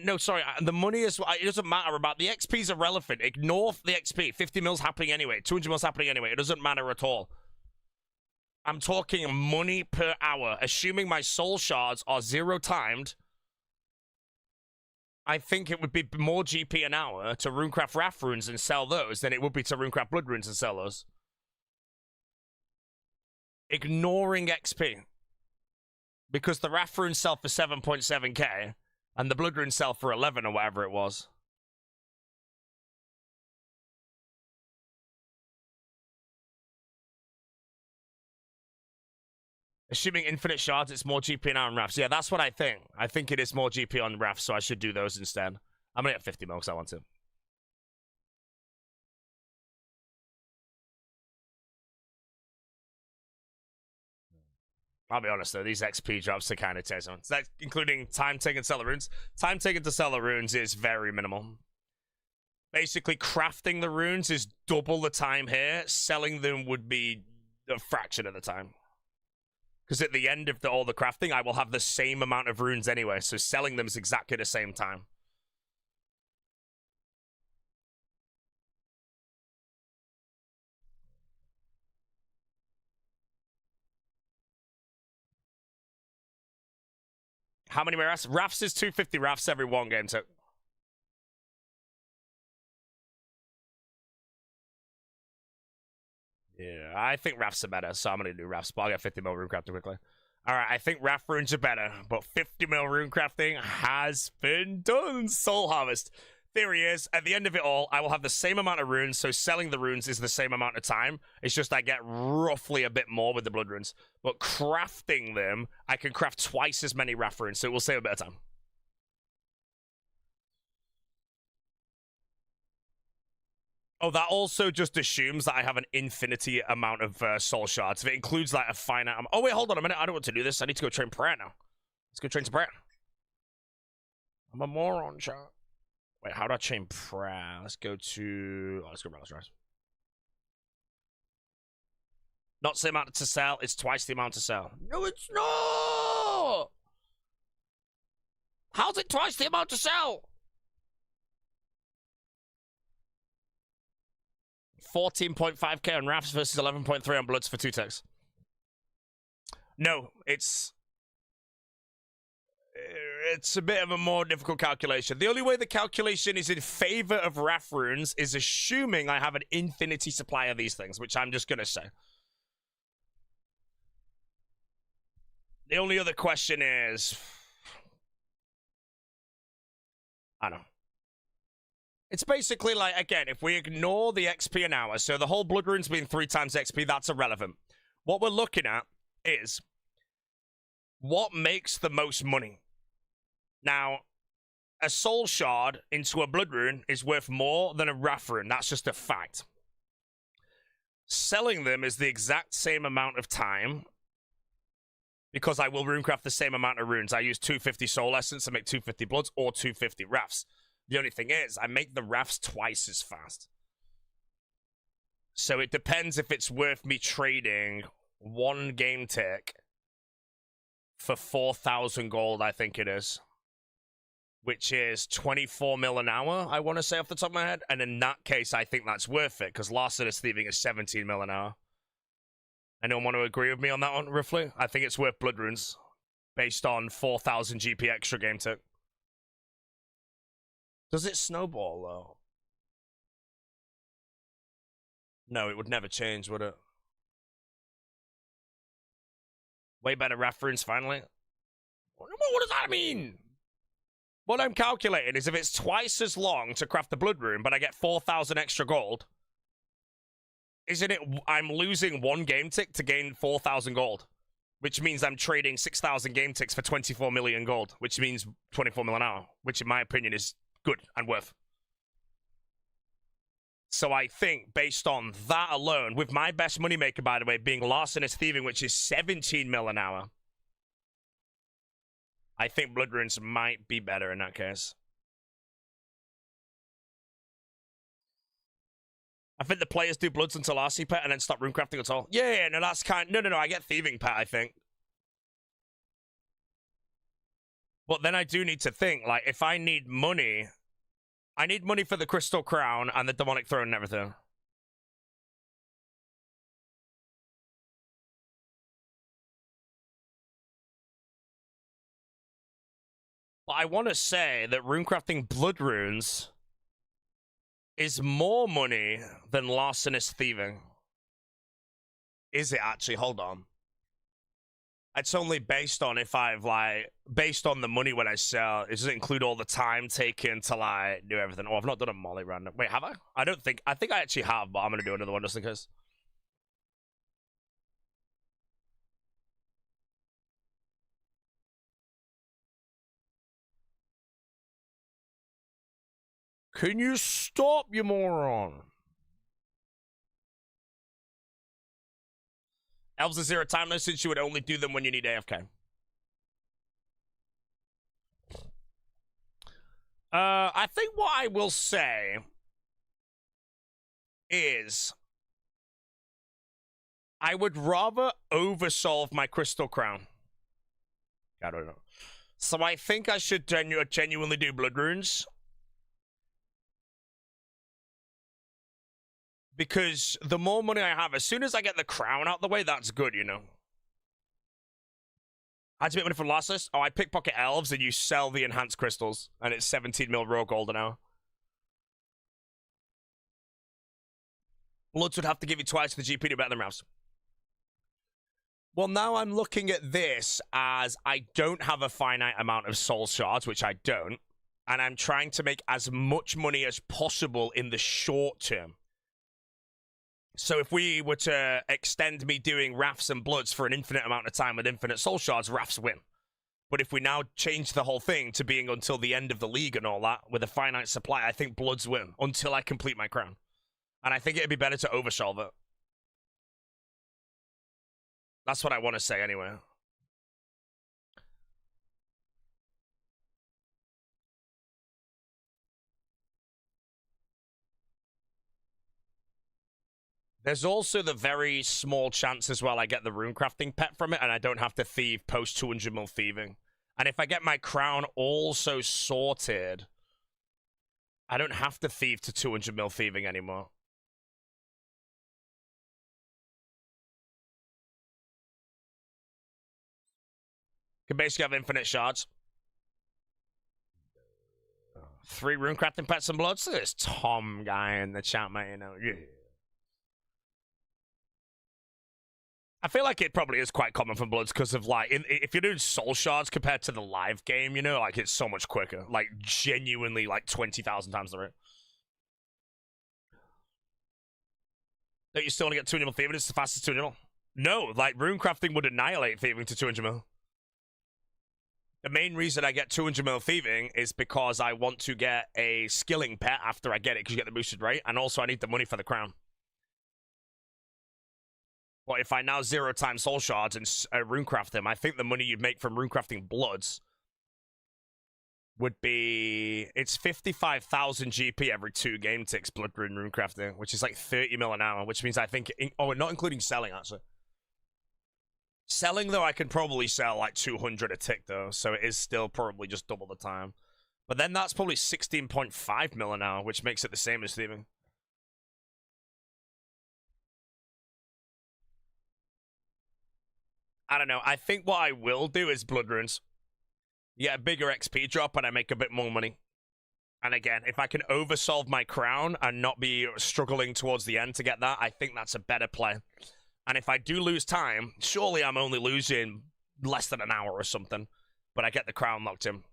No, sorry. The money is... It doesn't matter about... The XP is irrelevant. Ignore the XP. 50 mils happening anyway. 200 mils happening anyway. It doesn't matter at all. I'm talking money per hour. Assuming my soul shards are 0 timed, I think it would be more GP an hour to runecraft RAF runes and sell those than it would be to runecraft blood runes and sell those. Ignoring XP. Because the RAF runes sell for 7.7k, and the blood runes sell for 11 or whatever it was. Assuming infinite shards, it's more GP now on RAFs. Yeah, that's what I think. I think it is more GP on RAFs, so I should do those instead. I'm gonna get 50 mil because I want to. I'll be honest though, these XP drops are kind of tasty. That's including time taken to sell the runes. Time taken to sell the runes is very minimal. Basically, crafting the runes is double the time here. Selling them would be a fraction of the time. Because at the end of all the crafting, I will have the same amount of runes anyway, so selling them is exactly the same time. How many rafs? Rafs is 250 rafs every 1 game, so... Yeah, I think rafs are better, so I'm going to do rafs, but I'll get 50 mil rune crafting quickly. Alright, I think raf runes are better, but 50 mil rune crafting has been done. Soul Harvest. Theory is, at the end of it all, I will have the same amount of runes, so selling the runes is the same amount of time. It's just I get roughly a bit more with the blood runes. But crafting them, I can craft twice as many raf runes, so it will save a bit of time. Oh, that also just assumes that I have an infinity amount of soul shards. If it includes like a finite amount... Oh, wait, hold on a minute. I don't want to do this. I need to go train prayer now. Let's go train some prayer. I'm a moron, chat. Wait, how do I train prayer? Let's go to... Oh, let's go Relish Rise. Not the same amount to sell. It's twice the amount to sell. No, it's not! How's it twice the amount to sell? 14.5k on Rafts versus 11.3 on Bloods for 2 ticks. No, it's a bit of a more difficult calculation. The only way the calculation is in favor of Wrath runes is assuming I have an infinity supply of these things, which I'm just gonna say. The only other question is, I don't know. It's basically like, again, if we ignore the XP an hour, so the whole blood runes being 3 times XP, that's irrelevant. What we're looking at is what makes the most money. Now, a soul shard into a blood rune is worth more than a wrath rune. That's just a fact. Selling them is the exact same amount of time because I will runecraft the same amount of runes. I use 250 soul essence to make 250 bloods or 250 wraths. The only thing is, I make the wraths twice as fast. So it depends if it's worth me trading 1 game tick for 4,000 gold, I think it is. Which is 24 mil an hour, I want to say off the top of my head. And in that case, I think that's worth it, because Larcenous Thieving is 17 mil an hour. Anyone want to agree with me on that one, roughly? I think it's worth blood runes, based on 4,000 GP extra game tick. Does it snowball, though? No, it would never change, would it? Way better Wrath runes, finally. What does that mean? What I'm calculating is if it's twice as long to craft the blood rune, but I get 4,000 extra gold, isn't it I'm losing 1 game tick to gain 4,000 gold? Which means I'm trading 6,000 game ticks for 24 million gold, which means 24 mil an hour, which in my opinion is good and worth. So I think, based on that alone, with my best moneymaker, by the way, being Larcenous Thieving, which is 17 mil an hour, I think blood runes might be better in that case. I think the players do bloods until RC pet and then stop runecrafting at all. Yeah, no, that's kind. No, I get thieving pet, I think. But then I do need to think, like, if I need money, I need money for the Crystal Crown and the Demonic Throne and everything. But I want to say that runecrafting blood runes is more money than Larcenous Thieving. Is it actually? Hold on. It's only based on if I've, like, based on the money when I sell. It doesn't include all the time taken to, like, do everything. Oh, I've not done a molly random. Wait, have I? I think I actually have, but I'm going to do another one just in case. Can you stop, you moron? Elves are 0 timeless since you would only do them when you need AFK. I think what I will say is I would rather oversolve my Crystal Crown. I don't know. So I think I should genuinely do blood runes. Because the more money I have, as soon as I get the crown out the way, that's good, you know. How'd you make money from last list? Oh, I pickpocket elves and you sell the enhanced crystals. And it's 17 mil raw gold an hour. Bloods would have to give you twice the GP to better than Ravs. Well, now I'm looking at this as I don't have a finite amount of soul shards, which I don't. And I'm trying to make as much money as possible in the short term. So if we were to extend me doing Wraths and Bloods for an infinite amount of time with infinite soul shards, Wraths win. But if we now change the whole thing to being until the end of the league and all that, with a finite supply, I think Bloods win until I complete my crown. And I think it'd be better to oversolve it. That's what I want to say anyway. There's also the very small chance as well I get the runecrafting pet from it and I don't have to thieve post 200 mil thieving. And if I get my crown also sorted, I don't have to thieve to 200 mil thieving anymore. Can basically have infinite shards. 3 runecrafting pets and bloods. This Tom guy in the chat, mate. You know, yeah. I feel like it probably is quite common for bloods because of like, if you're doing soul shards compared to the live game, you know, like it's so much quicker. Like genuinely, like 20,000 times the rate. Don't you still want to get 200 mil thieving? It's the fastest 200 mil. No, like runecrafting would annihilate thieving to 200 mil. The main reason I get 200 mil thieving is because I want to get a skilling pet after I get it because you get the boosted rate, and also I need the money for the crown. But if I now 0 times soul shards and runecraft them, I think the money you'd make from runecrafting bloods would be, it's 55,000 GP every 2 game ticks blood rune runecrafting, which is like 30 mil an hour, which means I think, not including selling actually. Selling though, I can probably sell like 200 a tick though, so it is still probably just double the time. But then that's probably 16.5 mil an hour, which makes it the same as thieving. I don't know. I think what I will do is blood runes. You get a bigger XP drop and I make a bit more money. And again, if I can oversolve my crown and not be struggling towards the end to get that, I think that's a better play. And if I do lose time, surely I'm only losing less than an hour or something. But I get the crown locked in.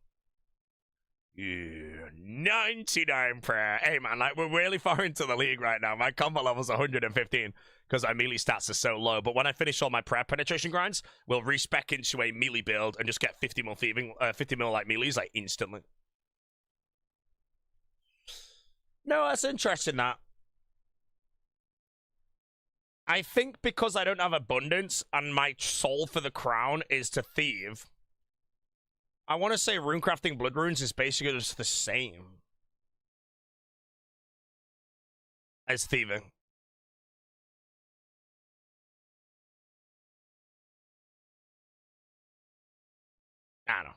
Yeah, 99 prayer. Hey man, like we're really far into the league right now. My combat level's 115 because my melee stats are so low. But when I finish all my prayer penetration grinds, we'll respec into a melee build and just get 50 mil thieving, 50 mil like melees like instantly. No, that's interesting. That I think because I don't have abundance and my soul for the crown is to thieve. I want to say runecrafting blood runes is basically just the same as thieving. I don't know.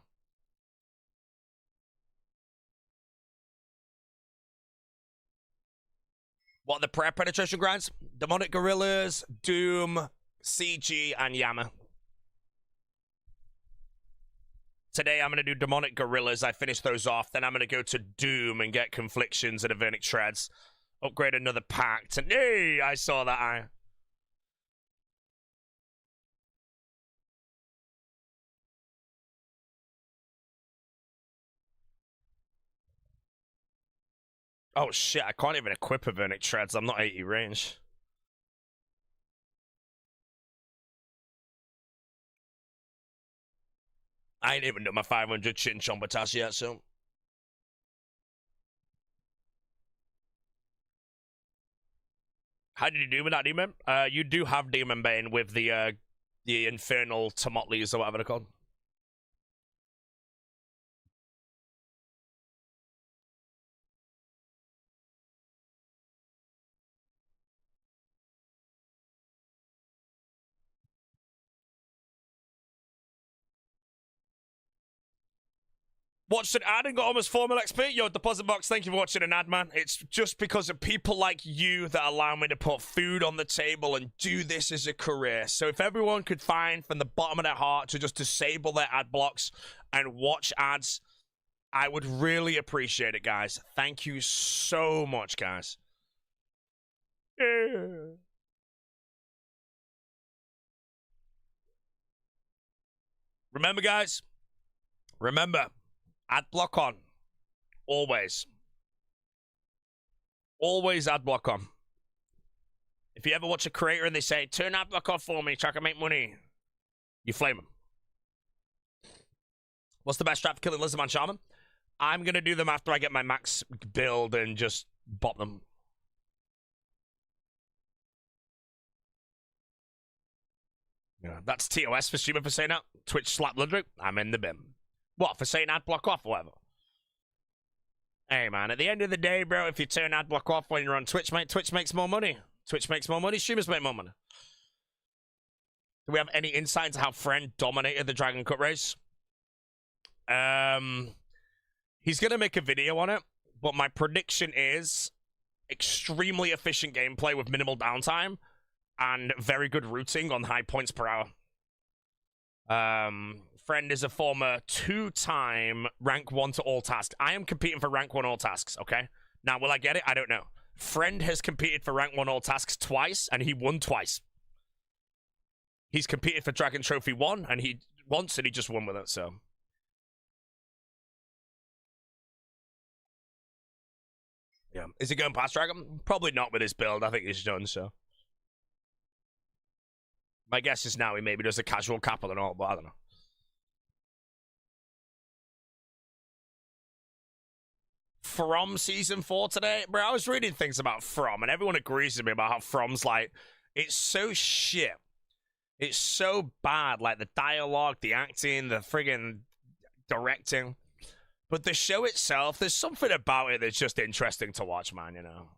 What are the prayer penetration grinds? Demonic Gorillas, Doom, CG, and Yama. Today I'm going to do Demonic Gorillas. I finish those off. Then I'm going to go to Doom and get Conflictions and Avernic Shreds. Upgrade another pact. And hey, I saw that eye. Oh shit, I can't even equip Avernic Shreds. I'm not 80 range. I ain't even done my 500 chin chombatas yet, so. How did you do with that demon? You do have Demon Bane with the infernal Tomotlis or whatever they're called. Watched an ad and got almost 4 mil XP. Yo, Deposit Box, thank you for watching an ad, man. It's just because of people like you that allow me to put food on the table and do this as a career. So if everyone could find from the bottom of their heart to just disable their ad blocks and watch ads, I would really appreciate it, guys. Thank you so much, guys. Remember, guys, remember, ad block on. Always. Always ad block on. If you ever watch a creator and they say, turn ad block off for me so I can make money, you flame them. What's the best strat for killing Lizardman Shaman? I'm going to do them after I get my max build and just bop them. Yeah, that's TOS for streamer for saying that. Twitch slap Ludwig. I'm in the bin. What, for saying ad block off or whatever? Hey, man, at the end of the day, bro, if you turn ad block off when you're on Twitch, mate, Twitch makes more money. Twitch makes more money, streamers make more money. Do we have any insight into how Friend dominated the Dragon Cup race? He's going to make a video on it, but my prediction is extremely efficient gameplay with minimal downtime and very good routing on high points per hour. Friend is a former 2-time rank 1 to all tasks. I am competing for rank 1 all tasks, okay? Now, will I get it? I don't know. Friend has competed for rank 1 all tasks twice, and he won twice. He's competed for Dragon Trophy 1, and he just won with it, so. Yeah. Is he going past Dragon? Probably not with his build. I think he's done, so. My guess is now he maybe does a casual couple and all, but I don't know. From Season 4 today? Bro, I was reading things about From, and everyone agrees with me about how From's like, it's so shit. It's so bad, like the dialogue, the acting, the friggin' directing. But the show itself, there's something about it that's just interesting to watch, man, you know?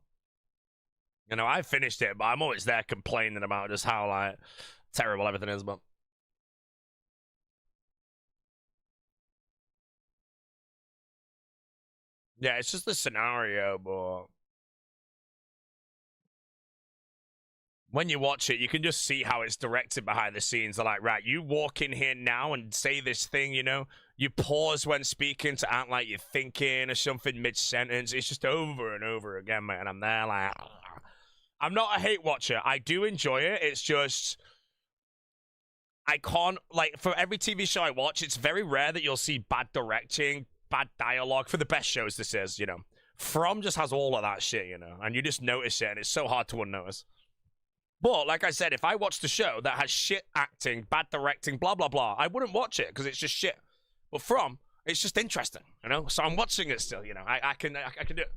You know, I finished it, but I'm always there complaining about just how, like, terrible everything is, but... Yeah, it's just the scenario, but... When you watch it, you can just see how it's directed behind the scenes. They're like, right, you walk in here now and say this thing, you know? You pause when speaking to act like you're thinking or something mid-sentence. It's just over and over again, man. I'm there like... I'm not a hate watcher. I do enjoy it. It's just... I can't... Like, for every TV show I watch, it's very rare that you'll see bad directing, bad dialogue. For the best shows this is, you know? From just has all of that shit, you know? And you just notice it, and it's so hard to unnotice. But, like I said, if I watched a show that has shit acting, bad directing, blah, blah, blah, I wouldn't watch it because it's just shit. But From, it's just interesting, you know? So I'm watching it still, you know? I can do it.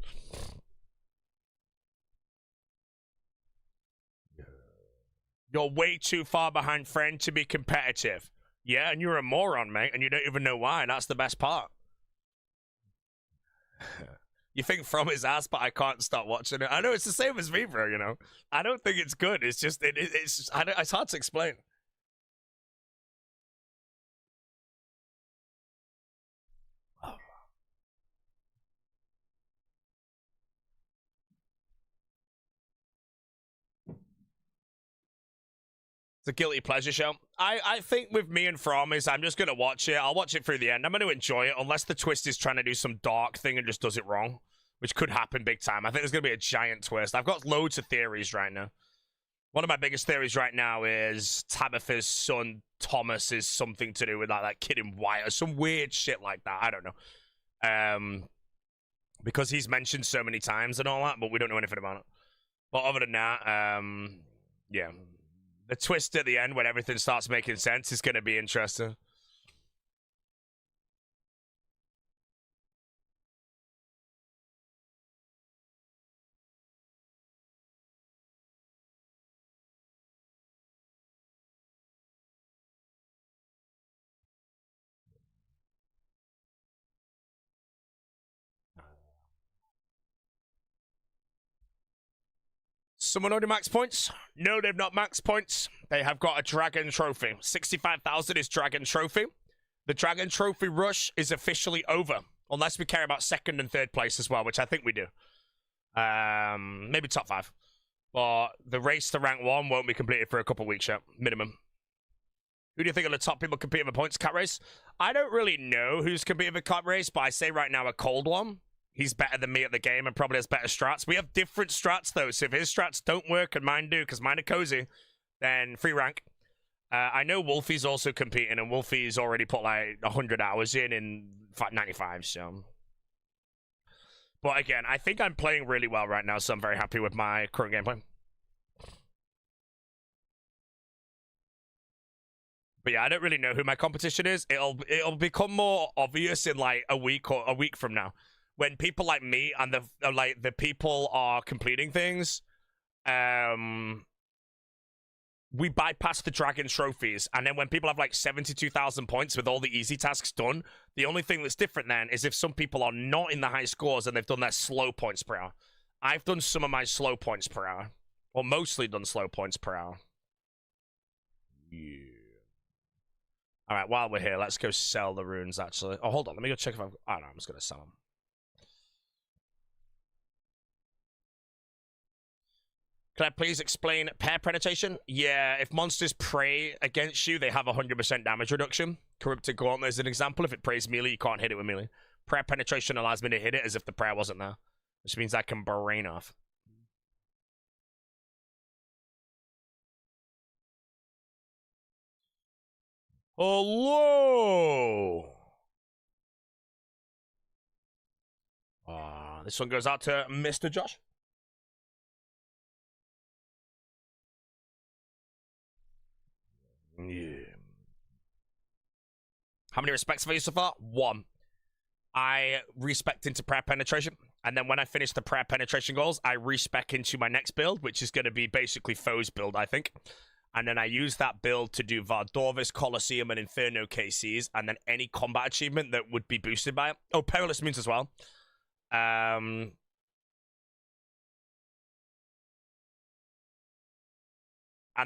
You're way too far behind Friend to be competitive. Yeah, and you're a moron, mate, and you don't even know why. That's the best part. You think From his ass, but I can't stop watching it. I know it's the same as me, bro, you know? I don't think it's good. It's just, it's hard to explain. It's a guilty pleasure show. I think with me and From is I'm just going to watch it. I'll watch it through the end. I'm going to enjoy it unless the twist is trying to do some dark thing and just does it wrong, which could happen big time. I think there's going to be a giant twist. I've got loads of theories right now. One of my biggest theories right now is Tabitha's son, Thomas, is something to do with that kid in white or some weird shit like that. I don't know. Because he's mentioned so many times and all that, but we don't know anything about it. But other than that, yeah. The twist at the end when everything starts making sense is going to be interesting. Someone already max points? No, they've not max points. They have got a Dragon Trophy. 65,000 is Dragon Trophy. The Dragon Trophy rush is officially over. Unless we care about second and third place as well, which I think we do. Maybe top 5. But the race to rank 1 won't be completed for a couple weeks yet, minimum. Who do you think are the top people competing for points cat race? I don't really know who's competing for cat race, but I say right now a cold one. He's better than me at the game and probably has better strats. We have different strats, though, so if his strats don't work and mine do, because mine are cozy, then free rank. I know Wolfie's also competing, and Wolfie's already put, like, 100 hours in 95, so... But again, I think I'm playing really well right now, so I'm very happy with my current gameplay. But yeah, I don't really know who my competition is. It'll become more obvious in, like, a week from now. When people like me and the people are completing things, we bypass the Dragon trophies, and then when people have like 72,000 points with all the easy tasks done, the only thing that's different then is if some people are not in the high scores and they've done their slow points per hour. I've done some of my slow points per hour, or mostly done slow points per hour. Yeah. All right, while we're here, let's go sell the runes. Actually, oh, hold on, let me go check if I've. Oh no, I'm just gonna sell them. Can I please explain pair penetration? Yeah, if monsters pray against you, they have 100% damage reduction. Corrupted Gauntlet is an example. If it prays melee, you can't hit it with melee. Prayer penetration allows me to hit it as if the prayer wasn't there, which means I can brain off. Hello! This one goes out to Mr. Josh. Yeah. How many respects have I used so far? 1. I respec into prayer penetration, and then when I finish the prayer penetration goals, I respec into my next build, which is going to be basically foes build, I think. And then I use that build to do Vardorvis, Colosseum, and Inferno KCs, and then any combat achievement that would be boosted by it. Oh, Perilous Moons as well. And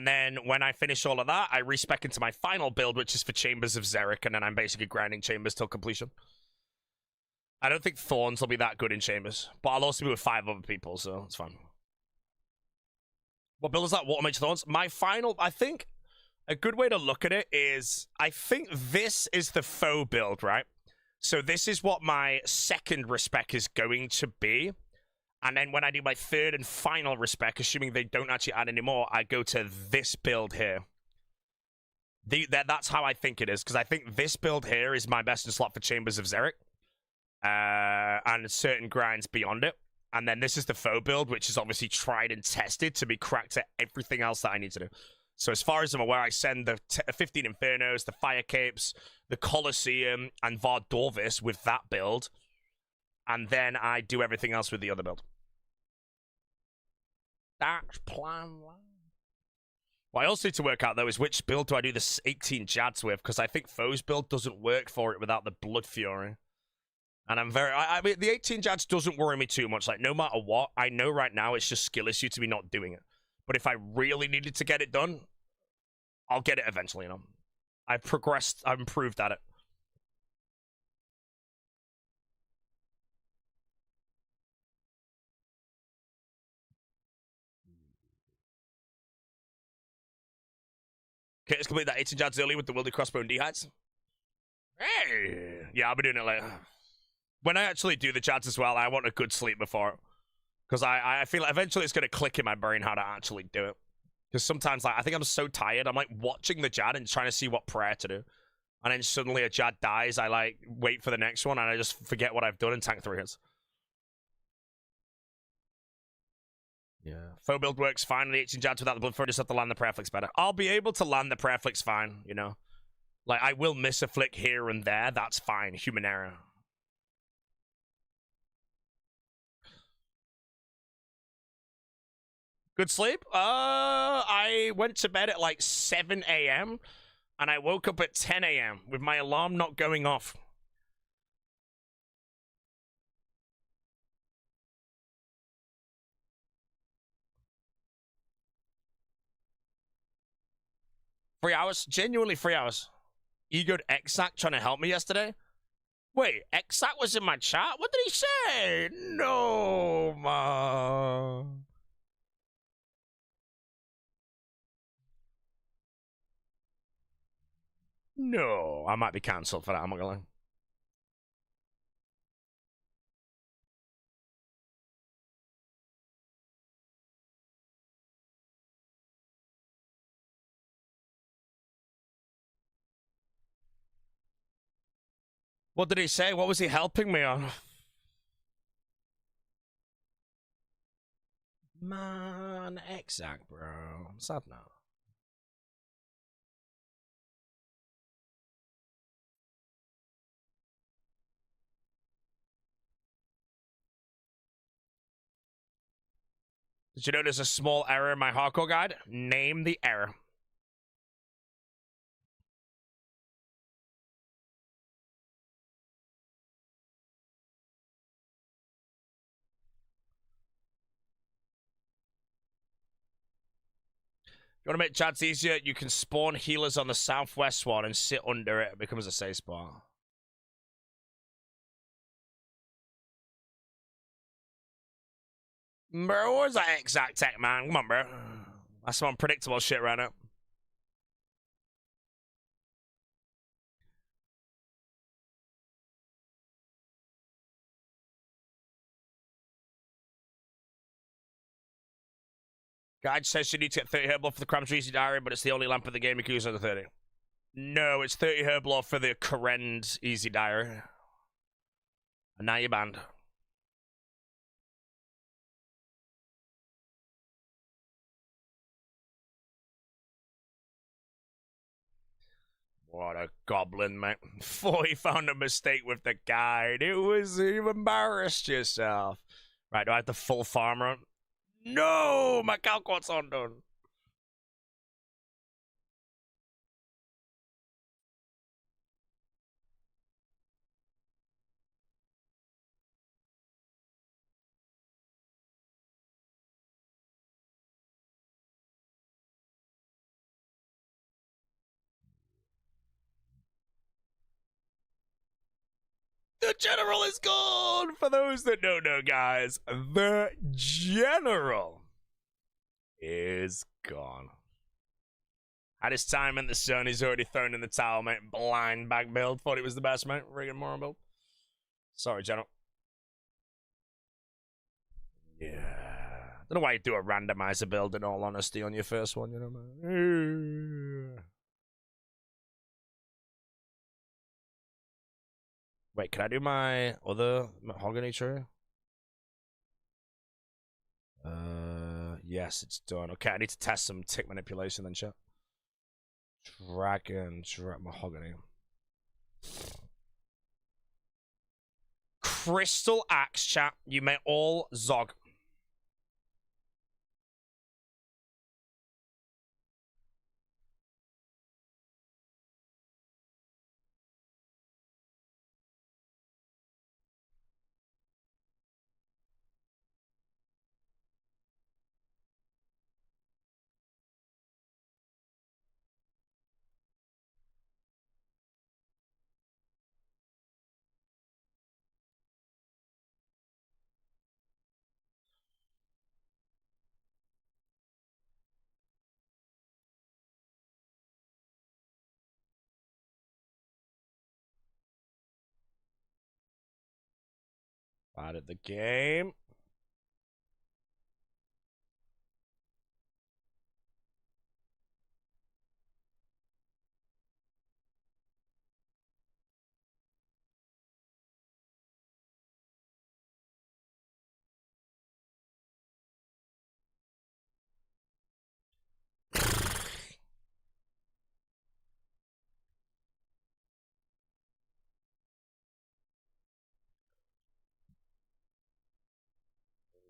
then when I finish all of that, I respec into my final build, which is for Chambers of Xeric, and then I'm basically grinding Chambers till completion. I don't think Thorns will be that good in Chambers, but I'll also be with 5 other people, so it's fine. What build is that? Water Mage Thorns? My final, I think, a good way to look at it is, I think this is the faux build, right? So this is what my second respec is going to be. And then when I do my third and final respec, assuming they don't actually add any more, I go to this build here. That's how I think it is, because I think this build here is my best in slot for Chambers of Xeric. And certain grinds beyond it. And then this is the faux build, which is obviously tried and tested to be cracked at everything else that I need to do. So as far as I'm aware, I send the 15 Infernos, the Fire Capes, the Colosseum, and Vardorvis with that build. And then I do everything else with the other build. That's plan. What I also need to work out, though, is which build do I do the 18 Jads with? Because I think foes build doesn't work for it without the Blood Fury. And I'm very... I mean, the 18 Jads doesn't worry me too much. Like, no matter what, I know right now it's just skill issue to me not doing it. But if I really needed to get it done, I'll get it eventually, you know? I've progressed. I've improved at it. Okay, let's complete that 18 Jads early with the Wildy Crossbow and D-Heights. Hey! Yeah, I'll be doing it later. When I actually do the Jads as well, I want a good sleep before it. Because I feel like eventually it's going to click in my brain how to actually do it. Because sometimes, like, I think I'm so tired, I'm, like, watching the Jad and trying to see what prayer to do. And then suddenly a Jad dies, I, like, wait for the next one, and I just forget what I've done and tank 3 hits. Yeah. Faux build works fine. The 18 Jads without the blood fur, just have to land the prayer flicks better. I'll be able to land the prayer flicks fine, you know? Like, I will miss a flick here and there, that's fine. Human error. Good sleep? I went to bed at like 7 a.m. and I woke up at 10 a.m. with my alarm not going off. Three hours? Genuinely 3 hours. Egoed Exac trying to help me yesterday? Wait, Exac was in my chat? What did he say? No, man. No, I might be cancelled for that, I'm not gonna lie. What did he say? What was he helping me on? Man, Exac, bro. I'm sad now. Did you notice a small error in my hardcore guide? Name the error. If you want to make chats easier, you can spawn healers on the southwest one and sit under it. It becomes a safe spot. Bro, where's that exact tech, man? Come on, bro. That's some unpredictable shit right now. Guide says you need to get 30 herbal for the Cram's Easy Diary, but it's the only lamp in the game you can use under 30. No, it's 30 herbal for the Karen Easy Diary. And now you're banned. What a goblin, mate. Thought he found a mistake with the guide. It was, you embarrassed yourself. Right, do I have the full farmer on? No, my Calquat's undone. The general is gone! For those that don't know, guys, the general is gone. At his time in the sun, he's already thrown in the towel, mate. Blind bag build. Thought it was the best, mate. Friggin' moron build. Sorry, general. Yeah. Don't know why you do a randomizer build, in all honesty, on your first one, you know, man. Wait, can I do my other mahogany tree? Yes, it's done. Okay, I need to test some tick manipulation then, chat. Dragon mahogany. Crystal axe, chat. You may all zog. Out of the game.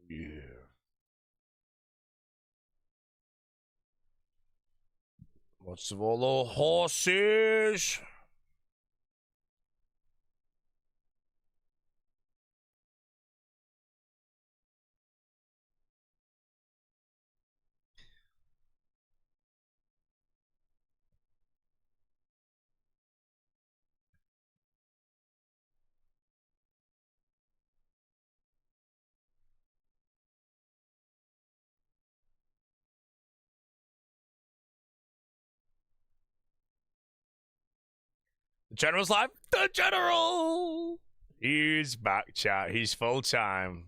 Yeah. What's of all the horses? The general's live. The general. He's back, chat. He's full time.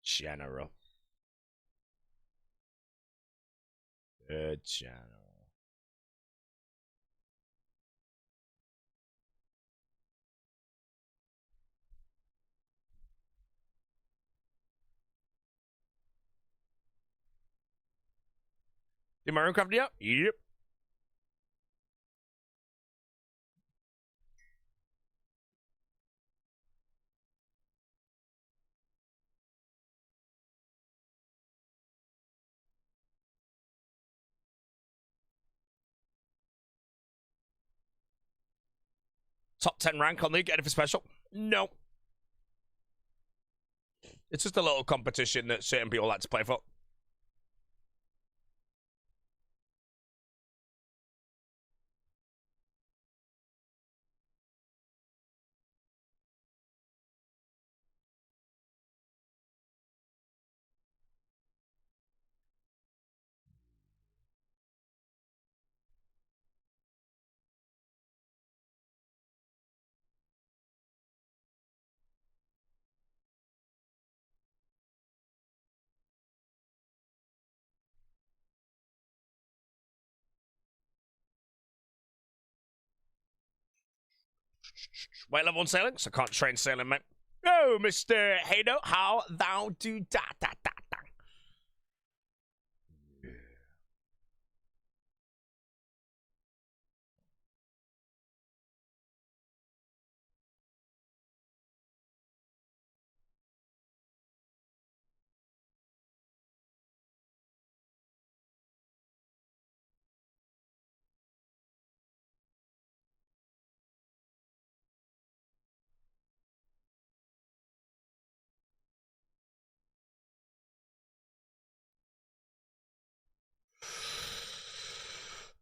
General. The general. Did my room craft yet? Yep. Top 10 rank on league. Get it for special? No. It's just a little competition that certain people like to play for. Wait, level 1 sailing, so can't train sailing, mate. Oh, Mr. Hado, how thou do da da da da.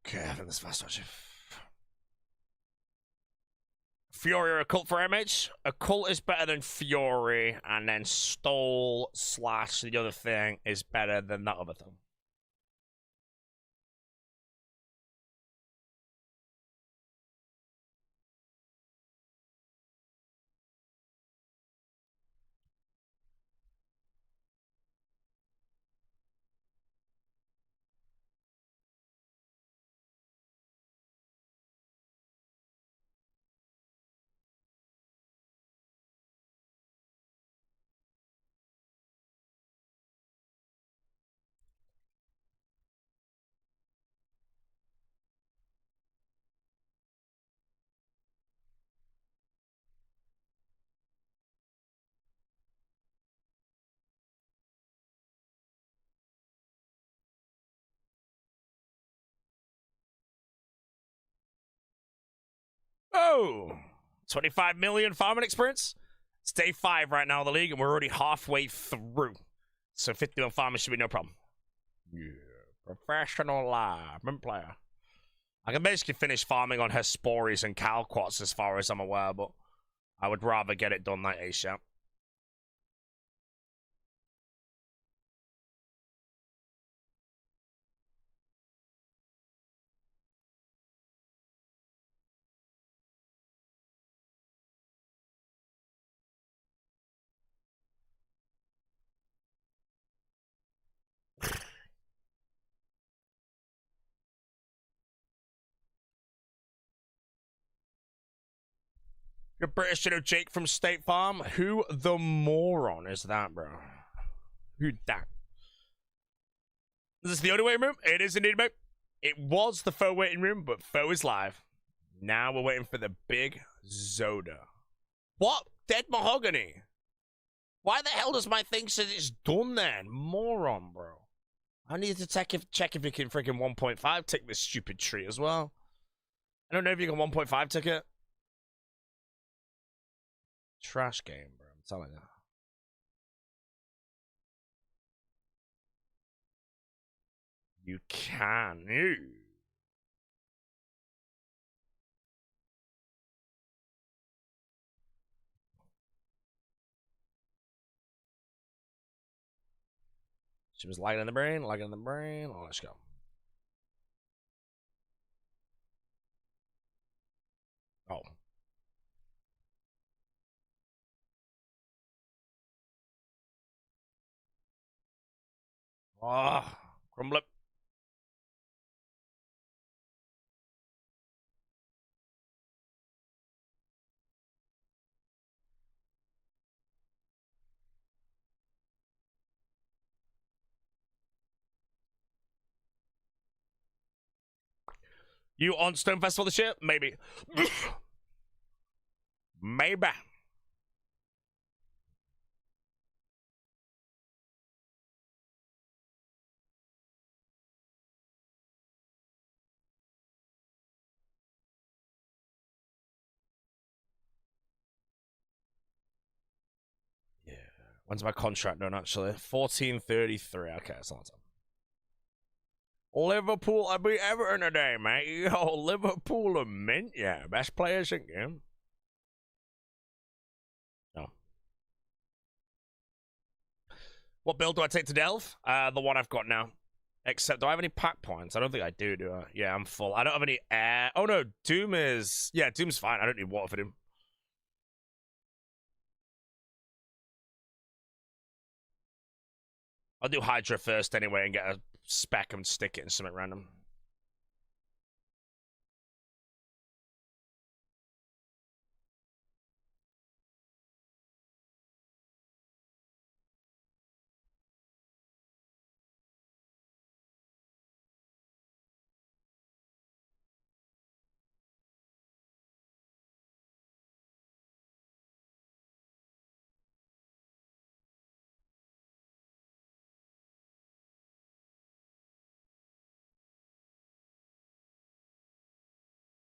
Okay, I think this fast actually. Fury or Occult for MH? Occult is better than Fury, and then Stole slash the other thing is better than that other thing. Oh, 25 million farming experience. It's day 5 right now in the league, and we're already halfway through. So 50 on farming should be no problem. Yeah, professional mint player. I can basically finish farming on Hesperies and Calquats as far as I'm aware, but I would rather get it done like ASAP. You're British, you know, Jake from State Farm. Who the moron is that, bro? Who that? Is this the only waiting room? It is indeed, mate. It was the Foe waiting room, but Foe is live. Now we're waiting for the big Zoda. What? Dead mahogany? Why the hell does my thing say it's done then? Moron, bro. I need to check if you can freaking 1.5 tick this stupid tree as well. I don't know if you can 1.5 tick it. Trash game, bro. I'm telling you. You can. She was lagging in the brain, lagging in the brain. Oh, let's go. Oh. Oh, crumble it. You on Stone Festival this year? Maybe. Maybe. Yeah. When's my contract done, actually? 14:33. Okay, that's a long time. Liverpool, I beat Everton today, mate. Yo, Liverpool are mint, yeah. Best players in game. No. What build do I take to Delve? The one I've got now. Except, do I have any pack points? I don't think I do I? Yeah, I'm full. I don't have any air. Oh, no. Doom is... Yeah, Doom's fine. I don't need water for Doom. I'll do Hydra first anyway and get a spec and stick it in something random.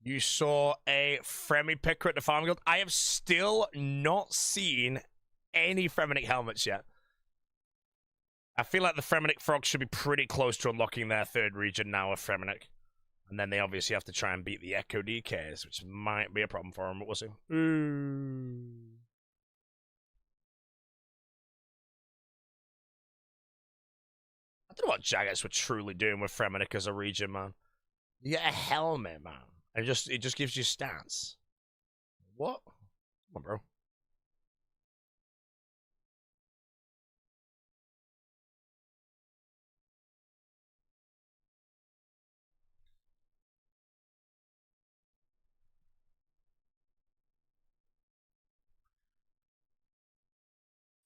You saw a Fremi picker at the Farm Guild. I have still not seen any Fremenic helmets yet. I feel like the Fremenic frogs should be pretty close to unlocking their third region now of Fremenic. And then they obviously have to try and beat the Echo DKs, which might be a problem for them, but we'll see. I don't know what Jagex were truly doing with Fremenic as a region, man. You get a helmet, man. And it just gives you stats. What? Come on, bro.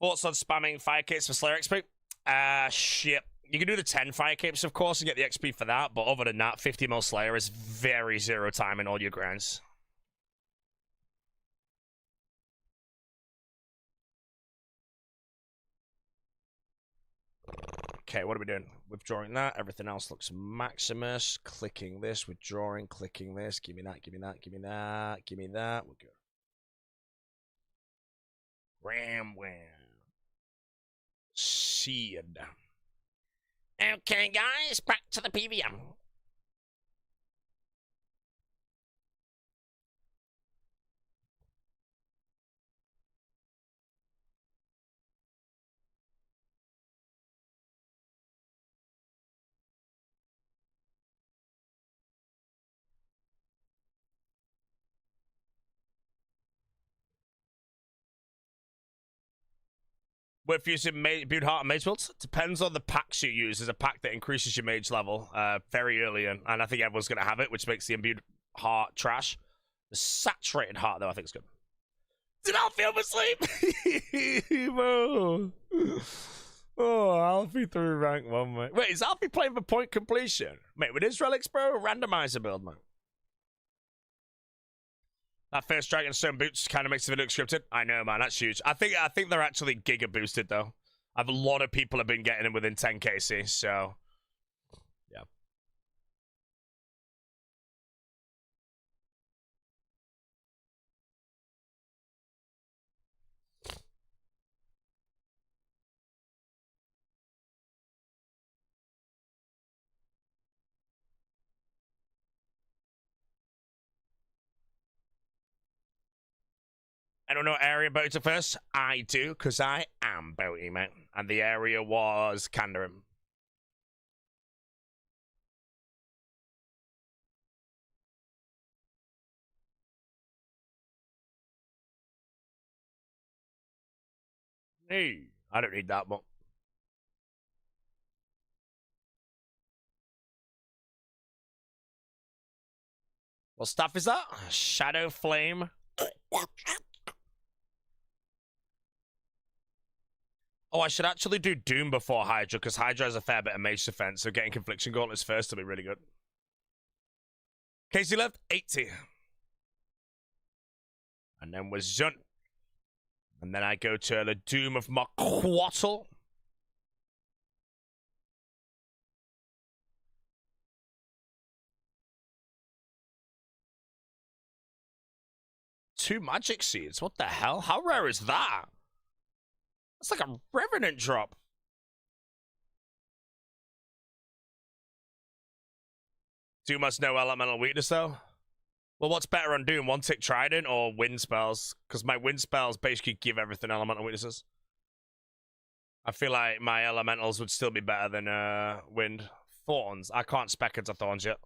Thoughts on spamming fire kits for Slayer XP? Shit. You can do the 10 fire capes, of course, and get the XP for that, but other than that, 50 mil Slayer is very zero time in all your grinds. Okay, what are we doing? Withdrawing that. Everything else looks Maximus. Clicking this, withdrawing, clicking this. Give me that, give me that, give me that, give me that. We're good. Ramwam. Seed. Okay, guys, back to the PVM. If using Build Heart and Mage builds, depends on the packs you use. There's a pack that increases your mage level very early in, and I think everyone's going to have it, which makes the imbued heart trash. The saturated heart, though, I think is good. Did Alfie oversleep? Bro. Oh, Alfie threw rank 1, mate. Wait, is Alfie playing for point completion? Mate, with his relics, bro, randomizer build, man. That first Dragonstone boots kind of makes the video scripted. I know, man. That's huge. I think they're actually giga boosted though. A lot of people have been getting them within 10 KC, so yeah. I don't know area boaty to first. I do, because I am boaty, mate. And the area was Kandarim. Hey, I don't need that, but what stuff is that? Shadow Flame. Oh, I should actually do Doom before Hydra, because Hydra has a fair bit of mage defense, so getting Confliction Gauntlets first will be really good. Casey left 80. And then with Zun. And then I go to the Doom of Marquattle. Two magic seeds. What the hell? How rare is that? That's like a Revenant drop. Doom has no elemental weakness, though. Well, what's better on Doom? One tick Trident or Wind spells? Because my Wind spells basically give everything elemental weaknesses. I feel like my elementals would still be better than Wind. Thorns. I can't spec into Thorns yet.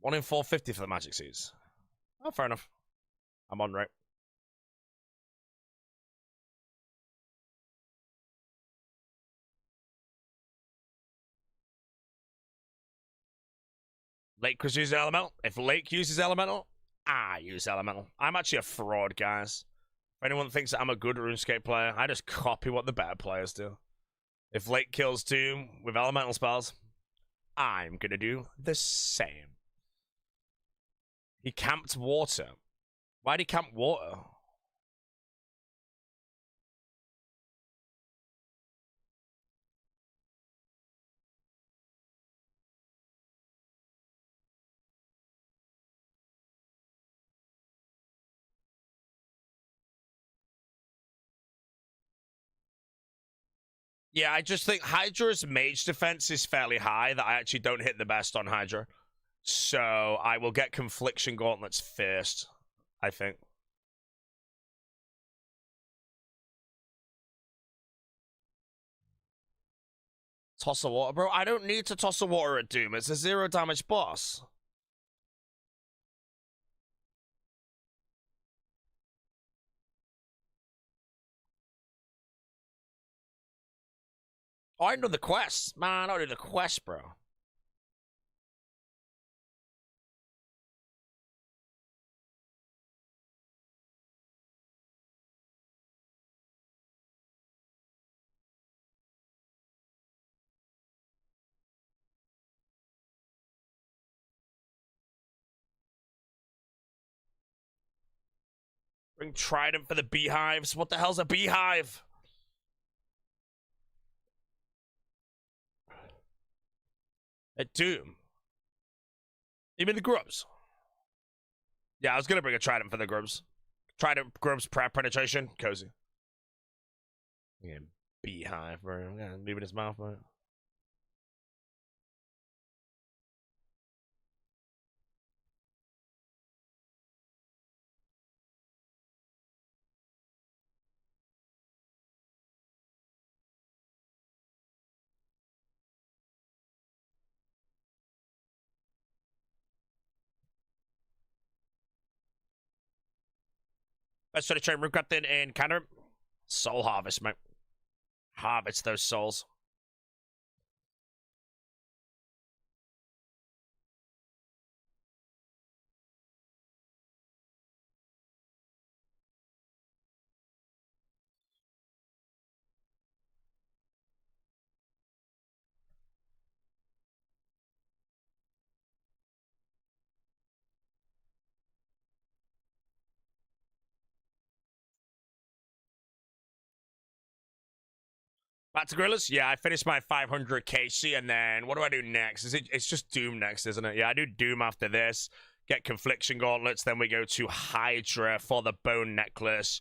One in 450 for the Magic Seeds. Oh, fair enough. I'm on right. Lake uses Elemental. If Lake uses Elemental, I use Elemental. I'm actually a fraud, guys. If anyone thinks that I'm a good RuneScape player, I just copy what the better players do. If Lake kills Doom with Elemental spells, I'm gonna do the same. He camped water. Why'd he camp water? Yeah, I just think Hydra's mage defense is fairly high that I actually don't hit the best on Hydra. So I will get Confliction Gauntlets first, I think. Toss of water, bro. I don't need to toss of water at Doom. It's a 0 damage boss. Oh, I know the quest. Man, I don't do the quest, bro. Bring Trident for the beehives. What the hell's a beehive? At Doom. You mean the grubs? Yeah, I was gonna bring a Trident for the grubs. Trident, grubs, prep, penetration, cozy. Yeah, beehive, bro. Yeah, leave it in his mouth, bro. Let's try to train woodcutting and counter. Soul harvest, mate. Harvest those souls. Back to Gorillas? Yeah, I finished my 500 KC, and then what do I do next? It's just Doom next, isn't it? Yeah, I do Doom after this. Get Confliction Gauntlets, then we go to Hydra for the Bone Necklace.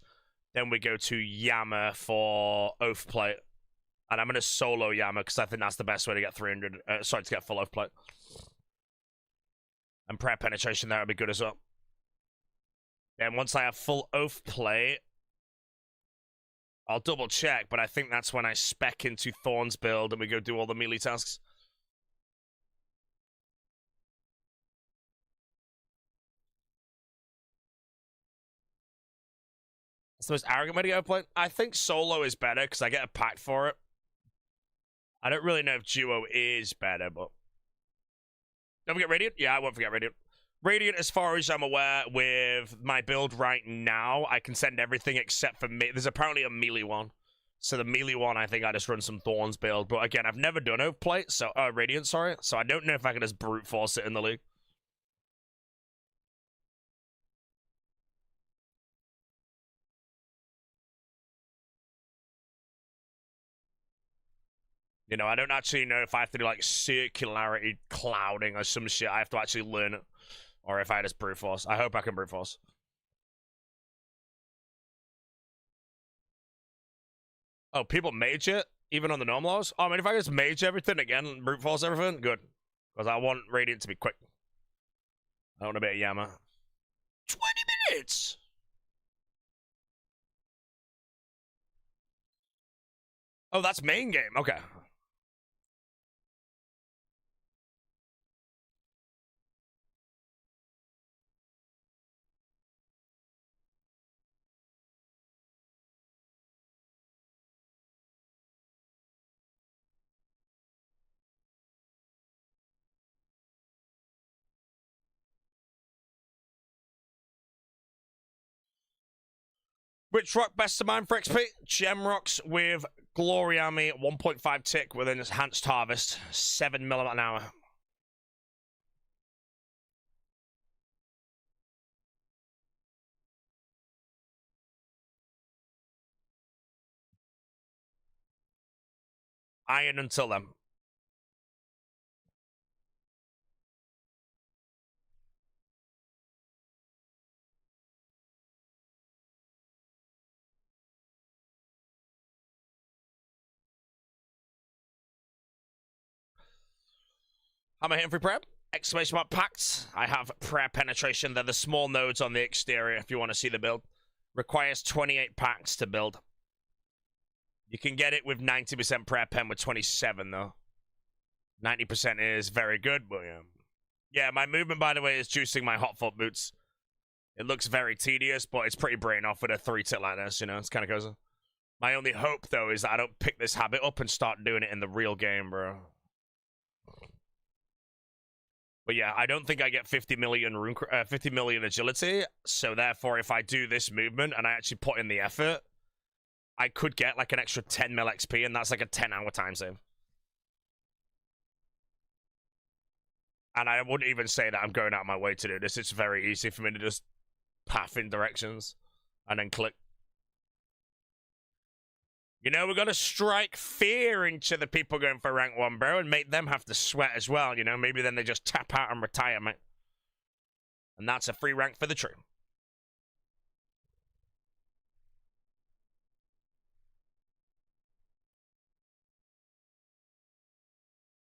Then we go to Yama for Oath Plate. And I'm going to solo Yama because I think that's the best way to get 300. To get full Oath Plate. And Prayer Penetration there would be good as well. And once I have full Oath Plate, I'll double check, but I think that's when I spec into Thorn's build and we go do all the melee tasks. It's the most arrogant way to go play. I think solo is better because I get a pack for it. I don't really know if duo is better, but don't forget Radiant. Yeah, I won't forget Radiant. Radiant, as far as I'm aware, with my build right now, I can send everything except for me. There's apparently a melee one. So the melee one, I think I just run some Thorns build. But again, I've never done Oath Plate, so Radiant, sorry. So I don't know if I can just brute force it in the league. You know, I don't actually know if I have to do like circularity clouding or some shit. I have to actually learn it. Or if I just brute force. I hope I can brute force. Oh, people mage it? Even on the normal laws? Oh, I mean, if I just mage everything again, brute force everything, good. Because I want Radiant to be quick. I want a bit of Yama. 20 minutes! Oh, that's main game. Okay. Which rock best to mine for XP? Gem rocks with Glory Army, 1.5 tick with an enhanced harvest, 7 milliwatt an hour. Iron until then. I'm a hitting free prayer. Exclamation mark packs. I have prayer penetration. They're the small nodes on the exterior if you want to see the build. Requires 28 packs to build. You can get it with 90% prayer pen with 27 though. 90% is very good, but yeah. Yeah, my movement, by the way, is juicing my hot foot boots. It looks very tedious, but it's pretty brain off with a 3-tit like this, you know? It's kind of cozy. My only hope, though, is that I don't pick this habit up and start doing it in the real game, bro. But yeah, I don't think I get 50 million agility, so therefore, if I do this movement and I actually put in the effort, I could get like an extra 10 mil XP, and that's like a 10-hour time save. And I wouldn't even say that I'm going out of my way to do this. It's very easy for me to just path in directions and then click. You know, we're going to strike fear into the people going for rank 1, bro, and make them have to sweat as well, you know? Maybe then they just tap out and retire, mate. And that's a free rank for the tree.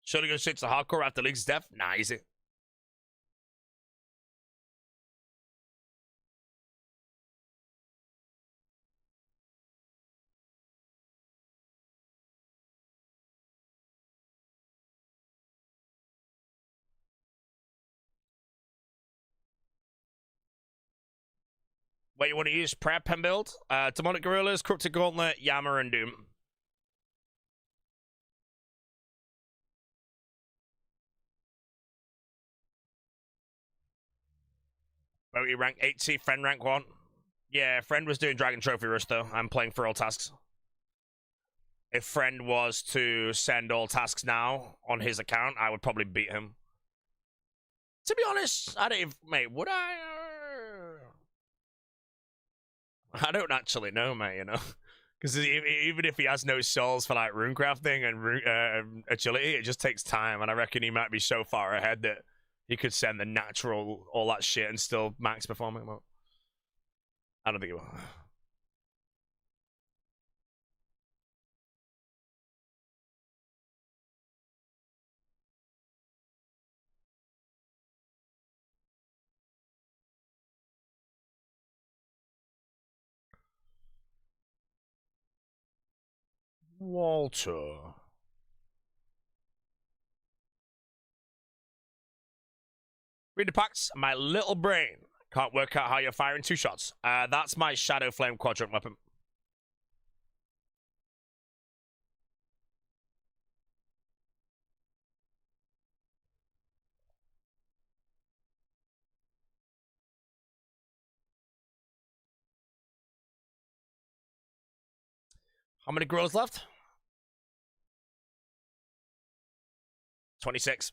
Should I go straight to hardcore after League's death? Nah, easy. What you want to use? Prep pen build? Demonic Gorillas, Corrupted Gauntlet, Yammer, and Doom. Boaty rank 80, friend rank 1. Yeah, friend was doing Dragon Trophy Rush though. I'm playing for all tasks. If friend was to send all tasks now on his account, I would probably beat him. To be honest, I don't even, mate, would I? I don't actually know, mate, you know? Because even if he has no souls for like runecrafting and agility, it just takes time, and I reckon he might be so far ahead that he could send the natural, all that shit, and still max performing. Well, I don't think he will. Walter. Read the packs. My little brain can't work out how you're firing 2 shots. That's my Shadow Flame quadrant weapon. How many gorillas left? 26.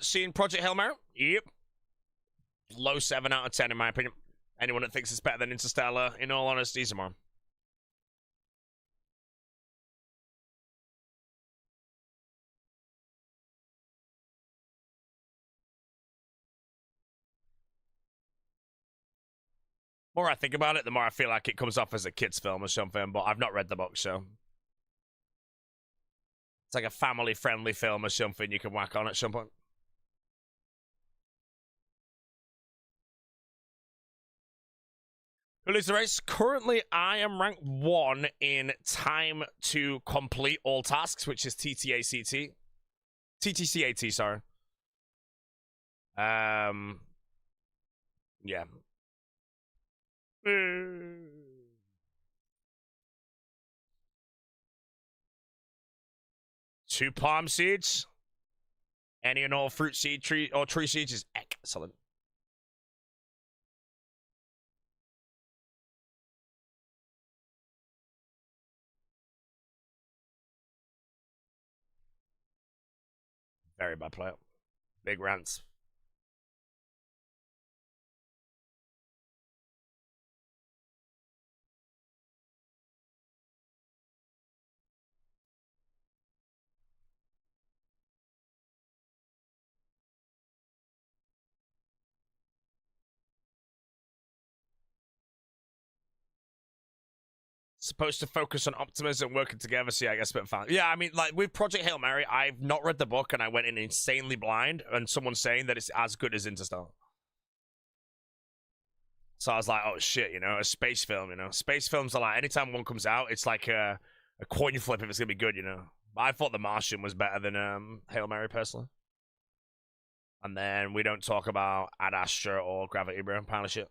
Seen Project Hail Mary? Yep. Low 7 out of 10 in my opinion. Anyone that thinks it's better than Interstellar, in all honesty, is a moron. The more I think about it, the more I feel like it comes off as a kid's film or something, but I've not read the book, so. It's like a family-friendly film or something you can whack on at some point. Who leads the race? Currently, I am ranked 1 in time to complete all tasks, which is TTACT. TTCAT, sorry. Yeah. Two palm seeds. Any and all fruit seed tree or tree seeds is excellent. Very bad player. Big rants. Supposed to focus on optimism, working together. See, I guess a bit of fun. Yeah, I mean, like with Project Hail Mary, I've not read the book and I went in insanely blind, and someone's saying that it's as good as Interstellar. So I was like, oh shit, you know, a space film, you know. Space films are like, anytime one comes out, it's like a coin flip if it's gonna be good, you know. But I thought The Martian was better than Hail Mary personally. And then we don't talk about Ad Astra or Gravity, bro. Pile of shit.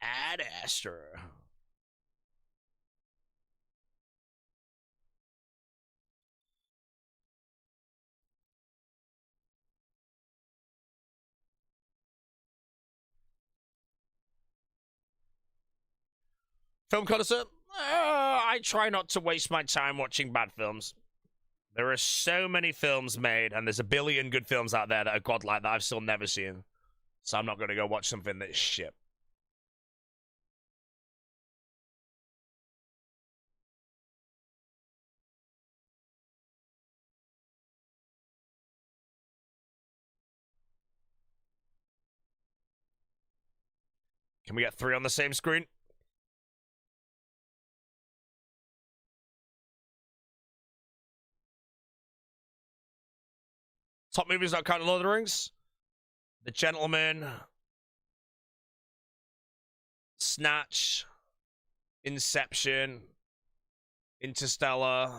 Ad Astra. Film connoisseur? I try not to waste my time watching bad films. There are so many films made, and there's a billion good films out there that are godlike that I've still never seen. So I'm not going to go watch something that's shit. Can we get 3 on the same screen? Top movies not counting Lord of the Rings? The Gentleman, Snatch, Inception, Interstellar.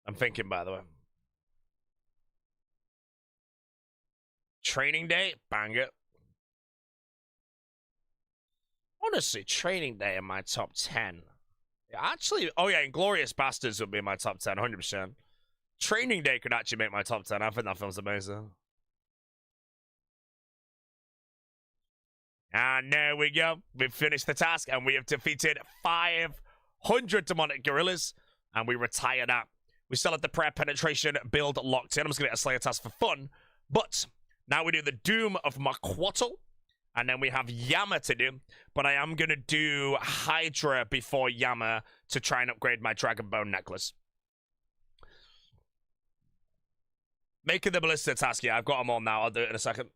I'm thinking, by the way. Training Day, bang it. Honestly, Training Day in my top 10. Actually, oh yeah, Inglorious Bastards would be in my top 10, 100%. Training Day could actually make my top 10. I think that film's amazing. And there we go. We've finished the task and we have defeated 500 demonic gorillas. And we retire that. We still have the prayer penetration build locked in. I'm just going to get a Slayer task for fun. But now we do the Doom of Maquatl. And then we have Yama to do. But I am going to do Hydra before Yama to try and upgrade my Dragon Bone necklace. Making the Ballista task, yeah, I've got them all now. I'll do it in a second.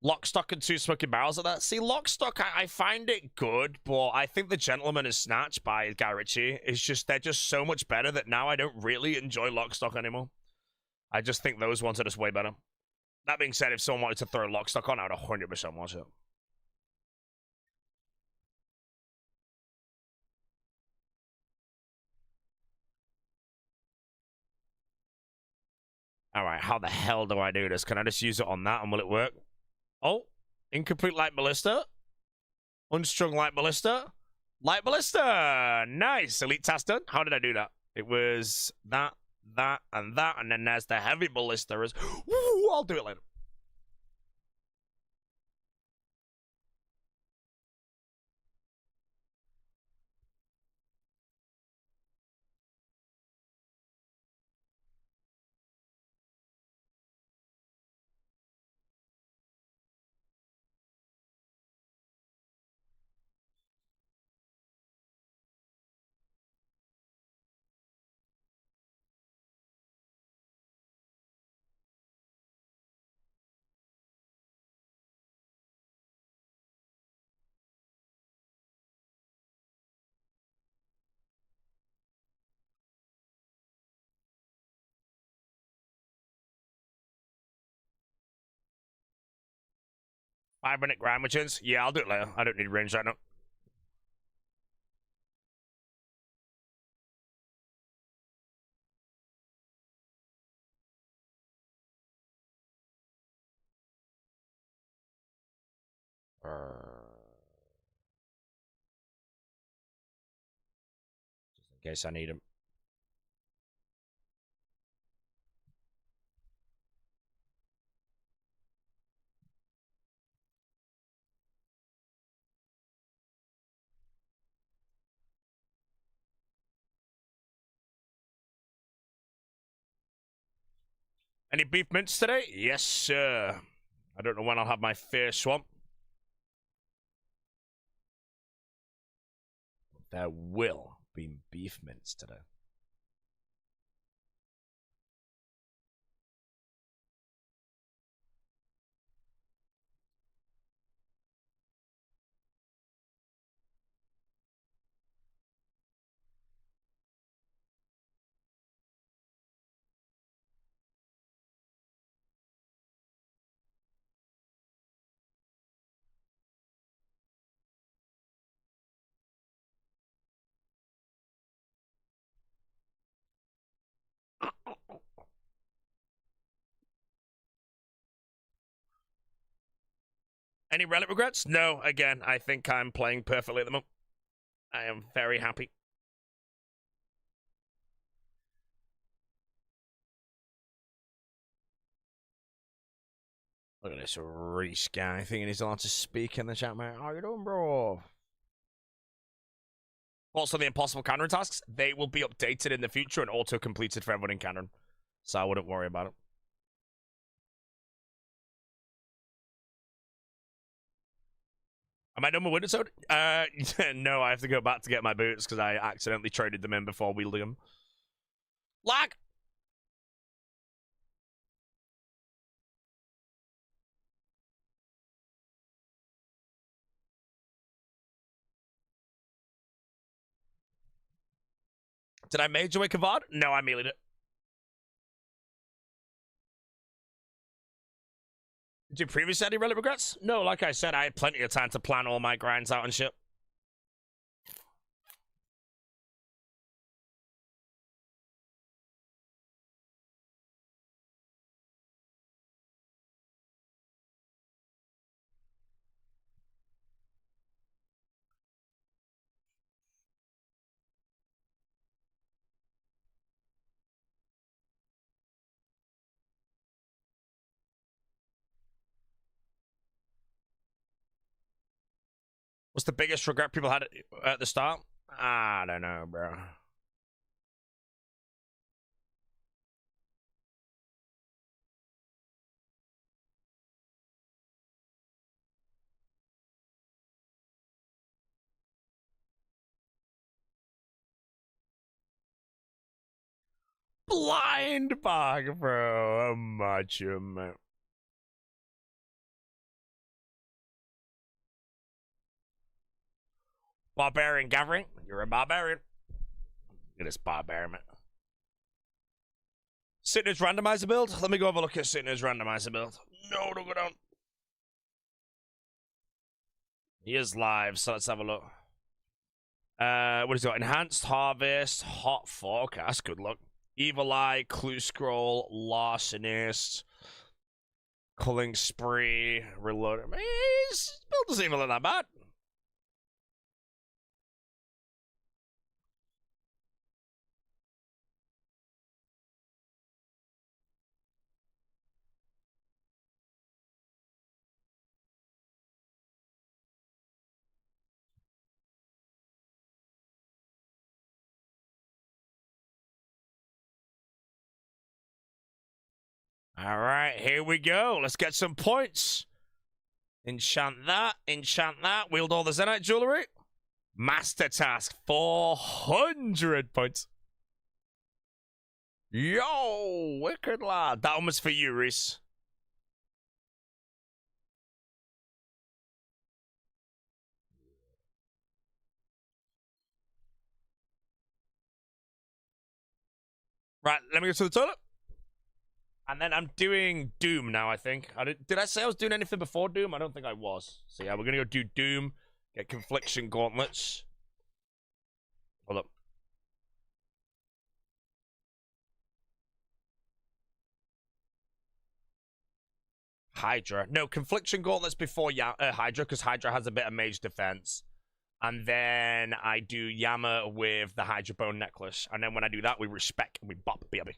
Lockstock and 2 Smoking Barrels of that. See, Lockstock, I find it good, but I think The Gentleman is Snatched by Guy Ritchie. It's just, they're just so much better that now I don't really enjoy Lockstock anymore. I just think those ones are just way better. That being said, if someone wanted to throw Lockstock on, I would 100% watch it. Alright, how the hell do I do this? Can I just use it on that and will it work? Oh, incomplete light ballista. Unstrung light ballista. Light ballista. Nice. Elite task done. How did I do that? It was that, and then there's the heavy ballista. Ooh, I'll do it later. 5-minute grind machines? Yeah, I'll do it later. I don't need range right now. Just in case I need them. Any beef mints today? Yes, sir. I don't know when I'll have my first one. There will be beef mints today. Any relic regrets? No, again, I think I'm playing perfectly at the moment. I am very happy. Look at this Reese guy thinking he's allowed to speak in the chat, man. How you doing, bro? Also, the impossible Canon tasks, they will be updated in the future and auto-completed for everyone in Canon. So I wouldn't worry about it. Am I done with Winter Toad? No, I have to go back to get my boots because I accidentally traded them in before wielding them. Lag! Did I major wake a VOD? No, I mealeed it. Did you previously have any relic regrets? No, like I said, I had plenty of time to plan all my grinds out and shit. What's the biggest regret people had at the start? I don't know, bro. Blind bug, bro. I'm macho, man. Barbarian gathering. You're a barbarian. Look at this barbarian, man. Sitner's randomizer build. Let me go have a look at Sitner's randomizer build. No, don't go down. He is live, so let's have a look. What is it? Enhanced Harvest, Hot Forecast. Good luck. Evil Eye, Clue Scroll, Larcenist, Culling Spree, Reload. His build doesn't even look that bad. All right, here we go. Let's get some points. Enchant that, wield all the Zenite jewelry. Master task, 400 points. Yo, wicked lad. That one was for you, Reese. Right, let me go to the toilet. And then I'm doing Doom now, I think. Did I say I was doing anything before Doom? I don't think I was. So yeah, we're going to go do Doom, get Confliction Gauntlets. Hold up. Hydra. No, Confliction Gauntlets before Hydra, because Hydra has a bit of mage defense. And then I do Yama with the Hydra Bone Necklace. And then when I do that, we respec and we bop, baby.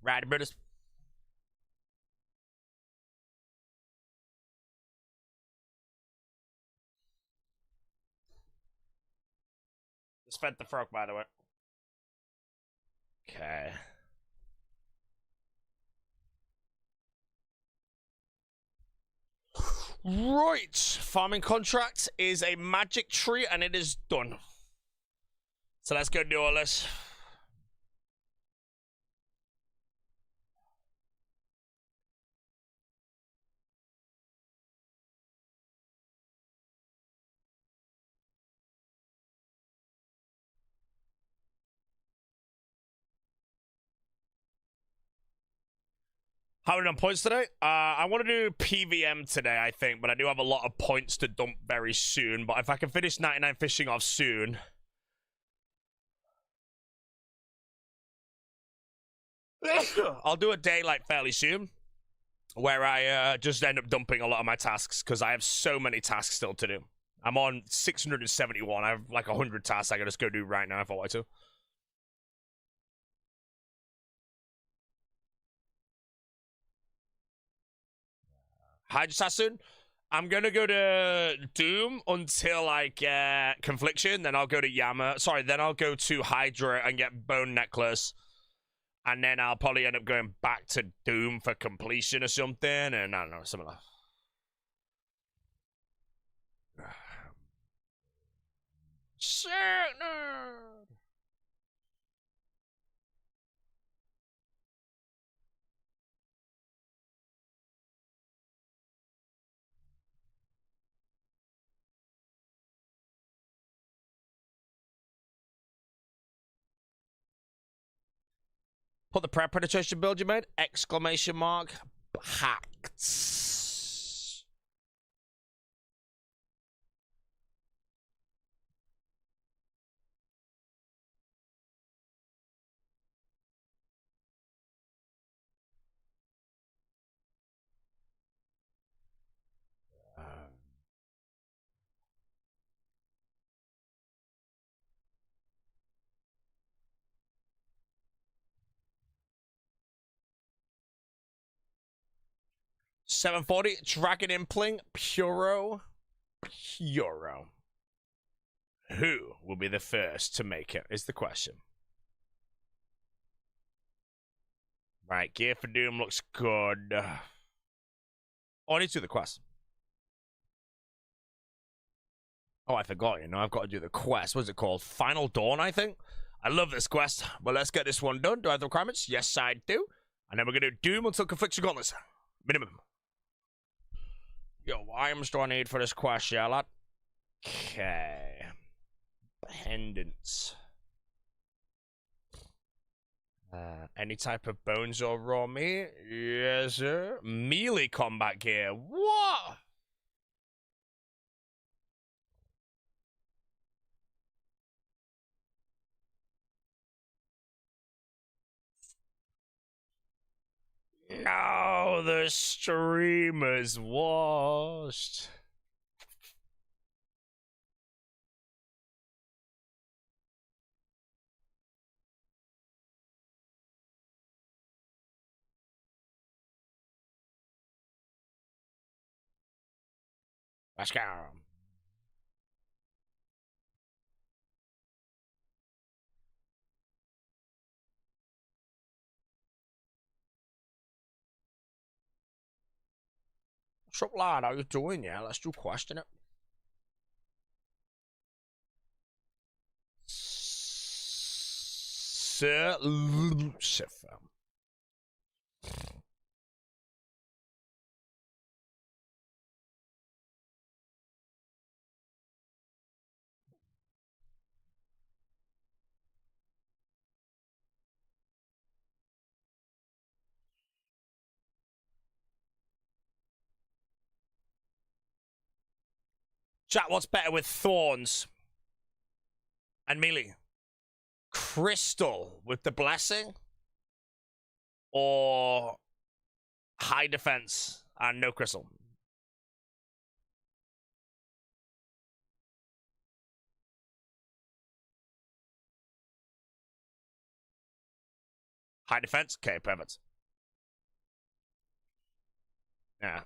Right, brothers. Just fed the frog, by the way. Okay. Right. Farming contract is a magic tree, and it is done. So let's go do all this. How many on points today? I want to do PVM today, I think, but I do have a lot of points to dump very soon. But if I can finish 99 fishing off soon. I'll do a day like fairly soon where I just end up dumping a lot of my tasks because I have so many tasks still to do. I'm on 671. I have like 100 tasks I can just go do right now if I want to. Hydrosassoon. I'm gonna go to Doom until I get Confliction, then I'll go to Yama. Sorry, then I'll go to Hydra and get Bone Necklace. And then I'll probably end up going back to Doom for completion or something, and I don't know, something like that. Shit, no. Put the prep penetration build you made? Exclamation mark. Hacked. $740. Dragon Impling. Puro. Who will be the first to make it is the question. Right, Gear for Doom looks good. Oh, I need to do the quest. Oh, I forgot, I've got to do the quest. What's it called? Final Dawn, I think? I love this quest. Well, let's get this one done. Do I have the requirements? Yes, I do. And then we're going to do Doom until Confliction Gauntlets. Minimum. Yo, what items do I need for this quest, yeah, lad? Okay. Pendants. Any type of bones or raw meat? Yes, sir. Melee combat gear. What? No, the streamer's washed. Let's go. What's up, lad? How you doing? Yeah, let's do question it. Sir Lucifer. Chat, what's better with thorns and melee? Crystal with the blessing? Or high defense and no crystal? High defense? Okay, perfect. Yeah.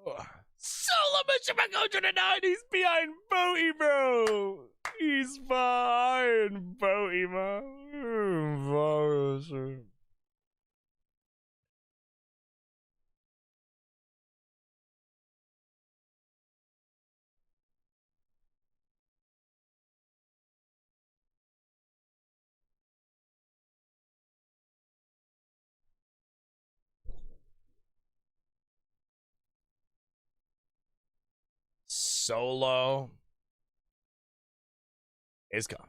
Oh. Solo mission back 109. He's behind Boaty, bro. He's behind Boaty, man. Solo is gone.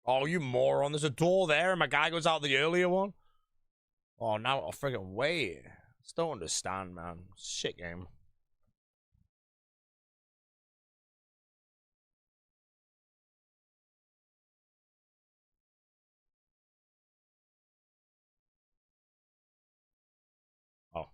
Oh, you moron. There's a door there and my guy goes out the earlier one. Oh, now I'll friggin' wait. Just don't understand, man. Shit game. Oh.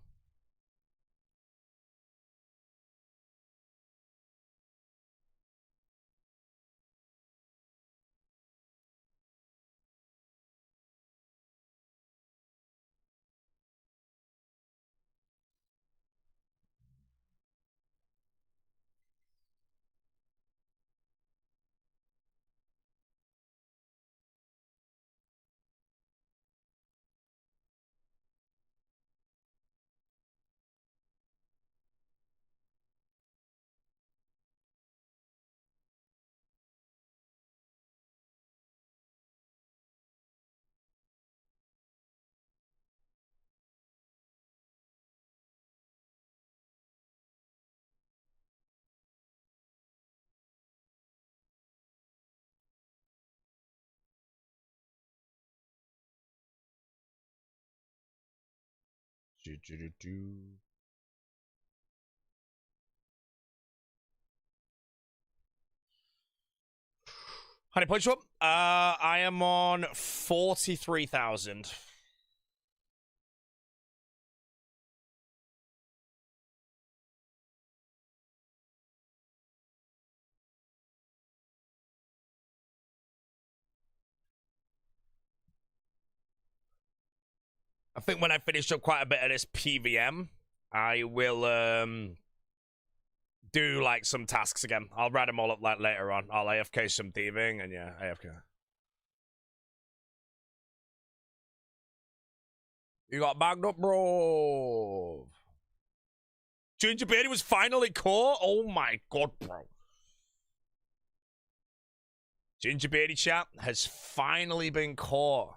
Honey Punch Up. I am on 43,000. I think when I finish up quite a bit of this PVM, I will do like some tasks again. I'll write them all up like later on. I'll AFK some thieving and yeah, AFK. You got bagged up, bro. Ginger Beardy was finally caught. Oh my god, bro. Ginger Beardy chat has finally been caught.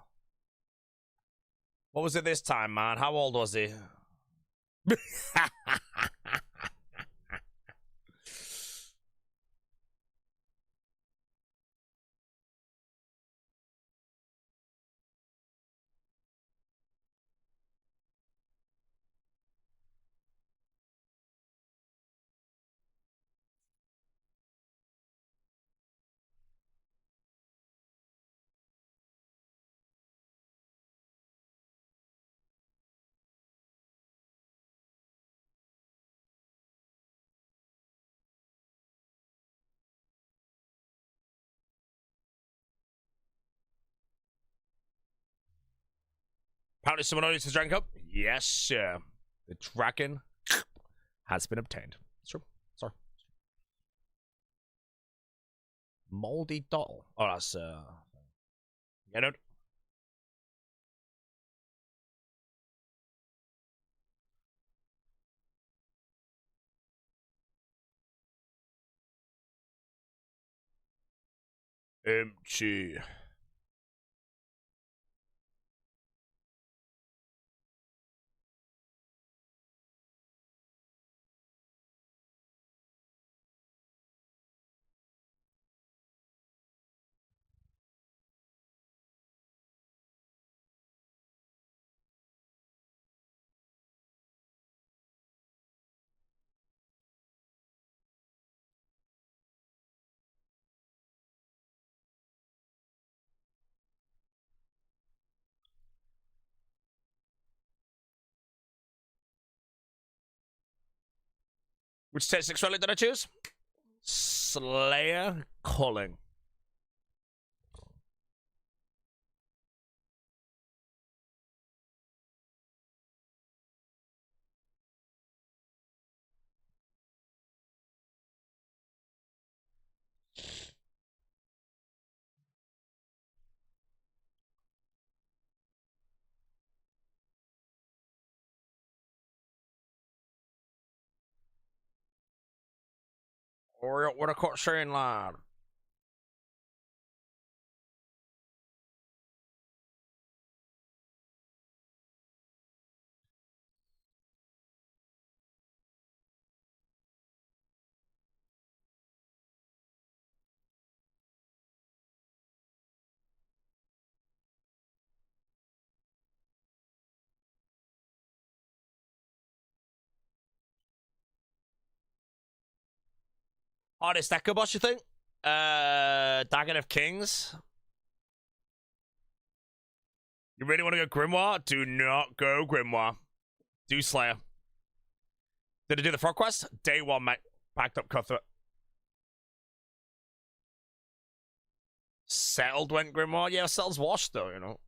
What was it this time, man? How old was he? Apparently someone needs to drink up. Yes, sir. The dragon has been obtained. Sure. Sorry. Moldy doll. Oh, that's get out. Empty. Which tactics relic did I choose? Slayer Culling. Or what a cut saying, lad. Hardest Echo boss, you think? Dagon of Kings. You really want to go Grimoire? Do not go Grimoire. Do Slayer. Did I do the frog quest? Day one, mate. Packed up Cuthbert. Settled went Grimoire. Yeah, settled's washed though, you know.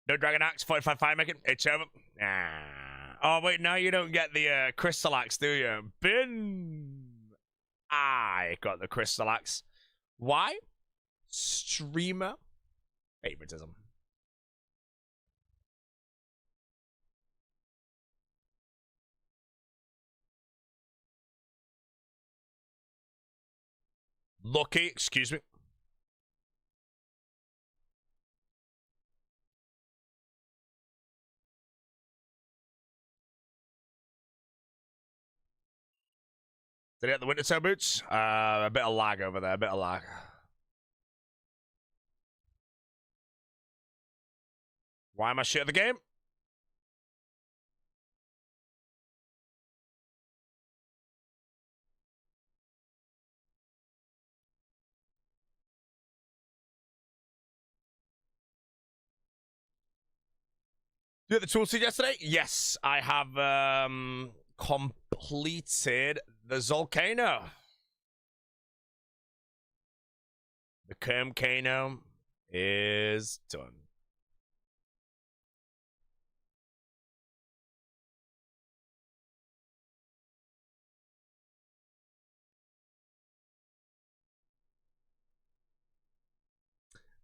No Dragon Axe, 45 fire making. It's over. Nah. Oh, wait, now you don't get the Crystal Axe, do you? Bin. I got the Crystal Axe. Why? Streamer favoritism. Lucky, excuse me. Did he get the winter toe boots? A bit of lag over there, a bit of lag. Why am I shit at the game? Did you get the tool seed yesterday? Yes, I have completed the Volcano. The Volcano is done.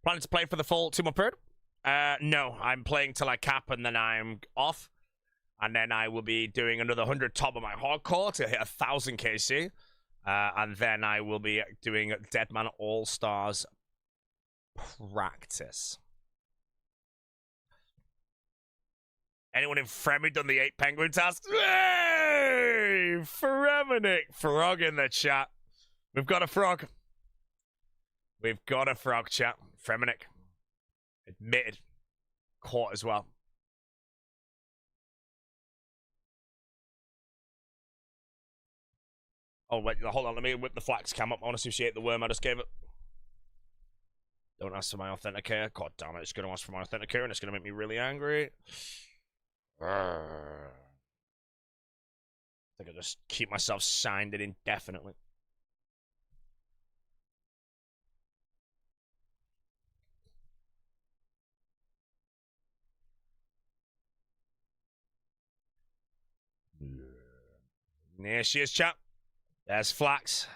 Planning to play for the full 2-month period? No, I'm playing till I cap and then I'm off. And then I will be doing another 100 top of my hardcore to hit 1,000 KC. And then I will be doing Deadman All-Stars practice. Anyone in Fremy done the 8 penguin task? Hey! Fremenic! Frog in the chat. We've got a frog. We've got a frog, chat. Fremenic. Admitted. Caught as well. Oh, wait, hold on. Let me whip the flax cam up. I want to see if she ate the worm I just gave it. Don't ask for my authenticator. God damn it. It's going to ask for my authenticator and it's going to make me really angry. I think I'll just keep myself signed in indefinitely. There she is, chap. There's Flax.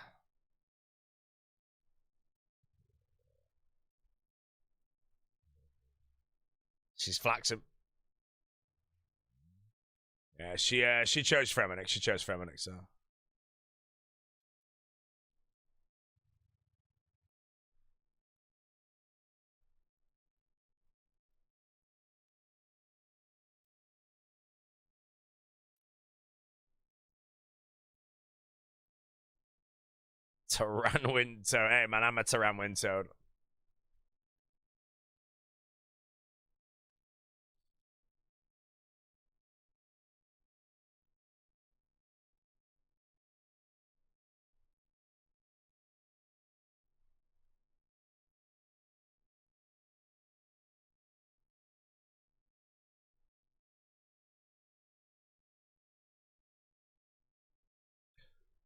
She's flaxing. Yeah, she chose Fremenic. She chose Fremenic, so. Tyran Windtoad. Hey, man, I'm a Tyran Windtoad.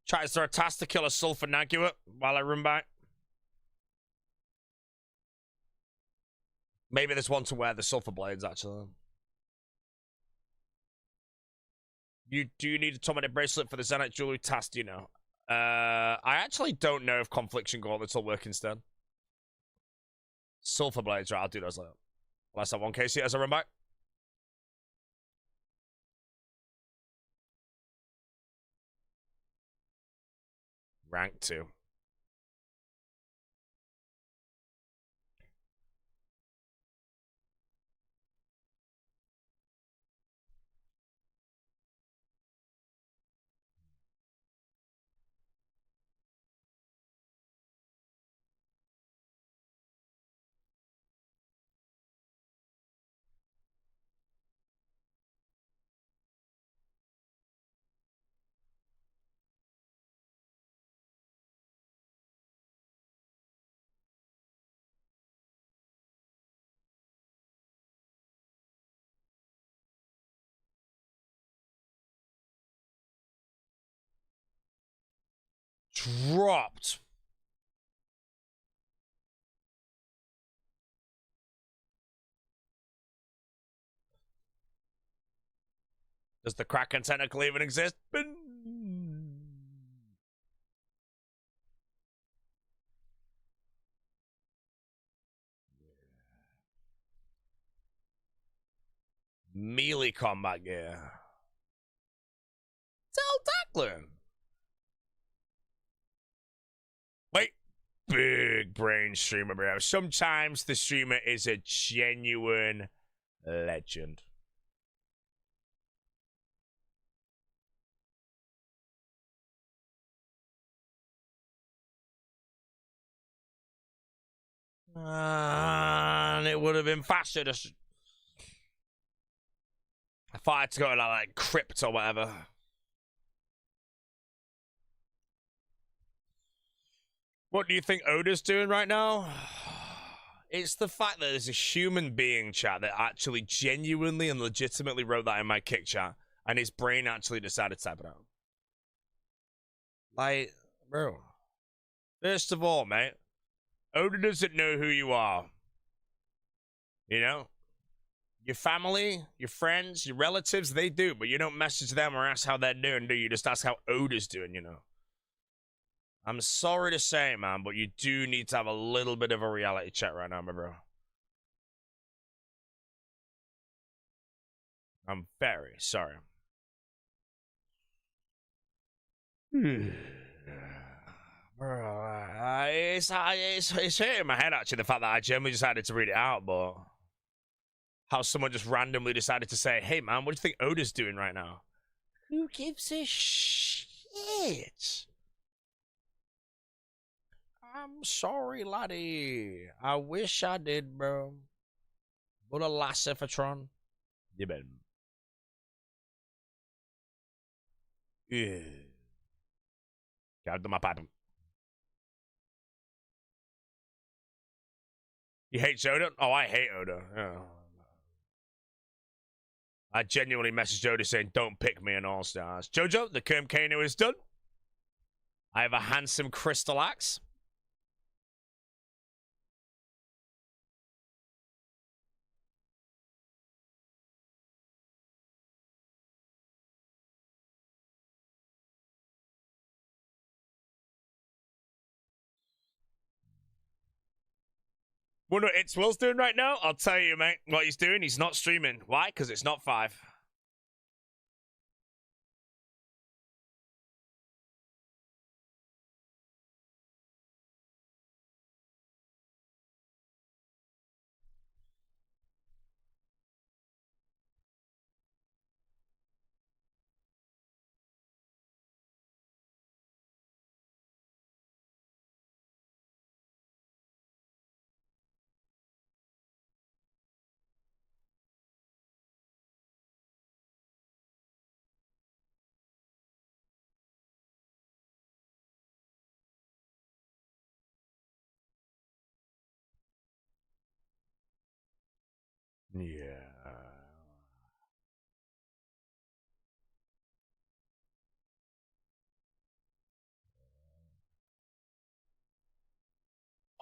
Tries to task to kill a sulfur Naguit while I run back. Maybe there's one to wear the sulfur blades, actually. Do you need a Tomato bracelet for the Zenite jewelry task, you know? I actually don't know if Confliction gauntlets will work instead. Sulfur blades, right, I'll do those later. Let's have 1k as I run back. Rank 2. Dropped. Does the Kraken tentacle even exist? Melee combat gear. Tell Declan. Wait. Big brain streamer, bro. Sometimes the streamer is a genuine legend. And it would have been faster to... I thought I had to go to like crypt or whatever. What do you think Oda's doing right now? It's the fact that there's a human being, chat, that actually genuinely and legitimately wrote that in my kick chat, and his brain actually decided to type it out. Like, bro. First of all, mate, Oda doesn't know who you are. You know? Your family, your friends, your relatives, they do, but you don't message them or ask how they're doing, do you? Just ask how Oda's doing, you know? I'm sorry to say, man, but you do need to have a little bit of a reality check right now, my bro. I'm very sorry. Bro, it's hurting my head, actually, the fact that I genuinely decided to read it out, but how someone just randomly decided to say, hey, man, what do you think Oda's doing right now? Who gives a shit? I'm sorry, laddie. I wish I did, bro. But alas, Ephatron. You bet. Yeah. Gotta do my piping. You hate Oda? Oh, I hate Oda. Yeah. I genuinely messaged Oda saying, don't pick me in All Stars. Jojo, the Kerm Kano is done. I have a handsome crystal axe. Wonder what It's Will's doing right now? I'll tell you, mate, what he's doing. He's not streaming. Why? Because it's not 5. Yeah.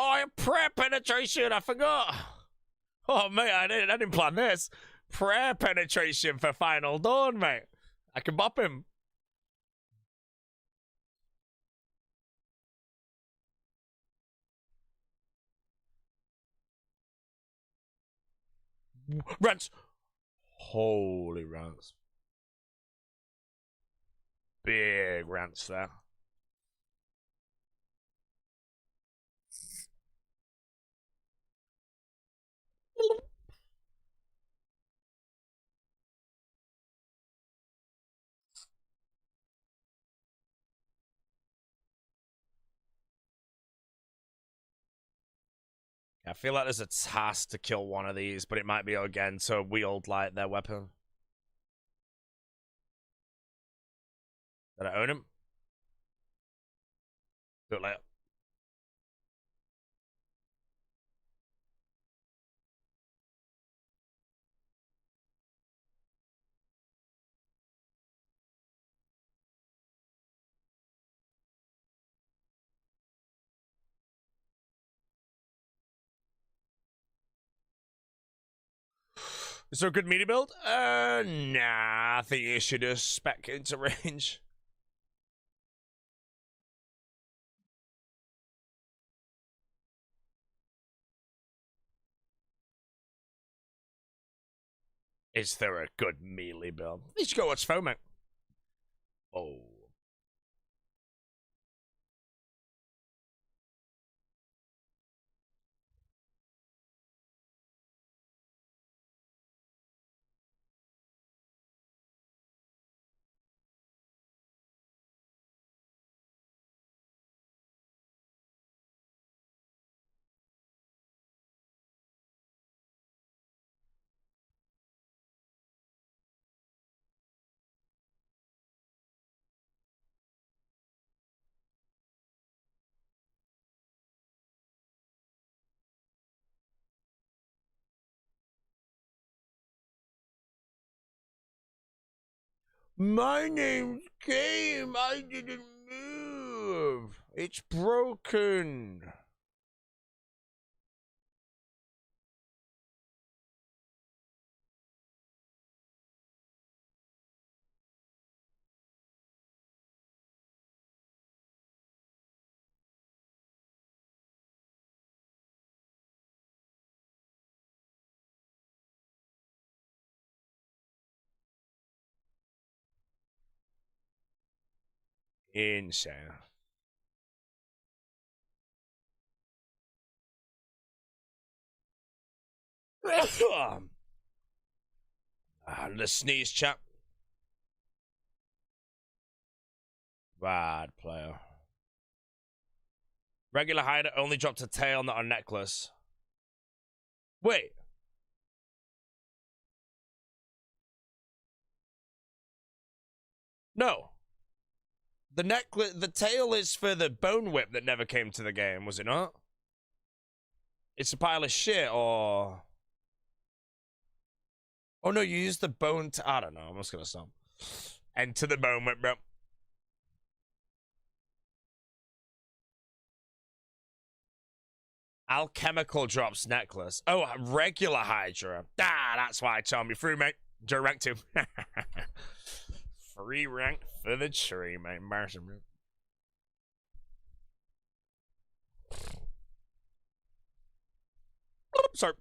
Oh, prayer penetration. I forgot. Oh, mate, I didn't plan this. Prayer penetration for Final Dawn, mate. I can bop him. Rants. Holy rants. Big rants there. I feel like there's a task to kill one of these, but it might be again to wield like their weapon. Did I own him? Do it later. Is there a good melee build? Nah. I think you should just spec into range. Is there a good melee build? You should go watch Foment. Oh. My name's Game. I didn't move. It's broken. Insane. The sneeze chap. Bad player. Regular hider only dropped a tail, not a necklace. Wait. No. The necklace, the tail is for the bone whip that never came to the game, was it not? It's a pile of shit, or... Oh no, you used the bone I don't know, I'm just gonna stop. Enter the bone whip, bro. Alchemical drops necklace. Oh, a regular Hydra. Ah, that's why I told me through, mate. Joe rank 2. Free rank for the tree, mate. Embarrassing, bro. Sorry.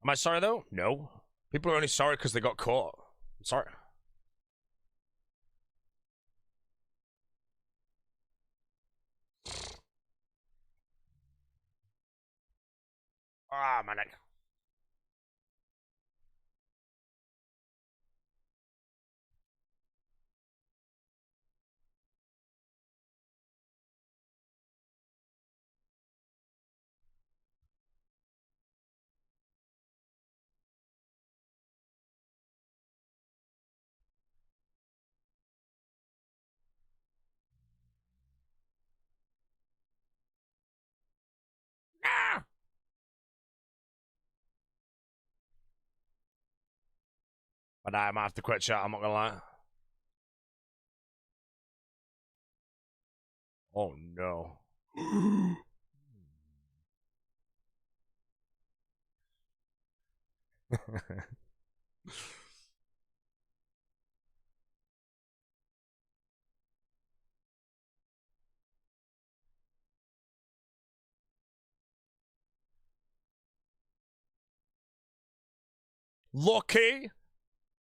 Am I sorry, though? No. People are only sorry because they got caught. I'm sorry. Ah, my neck. But I might have to quit chat, I'm not gonna lie. Oh no. Lucky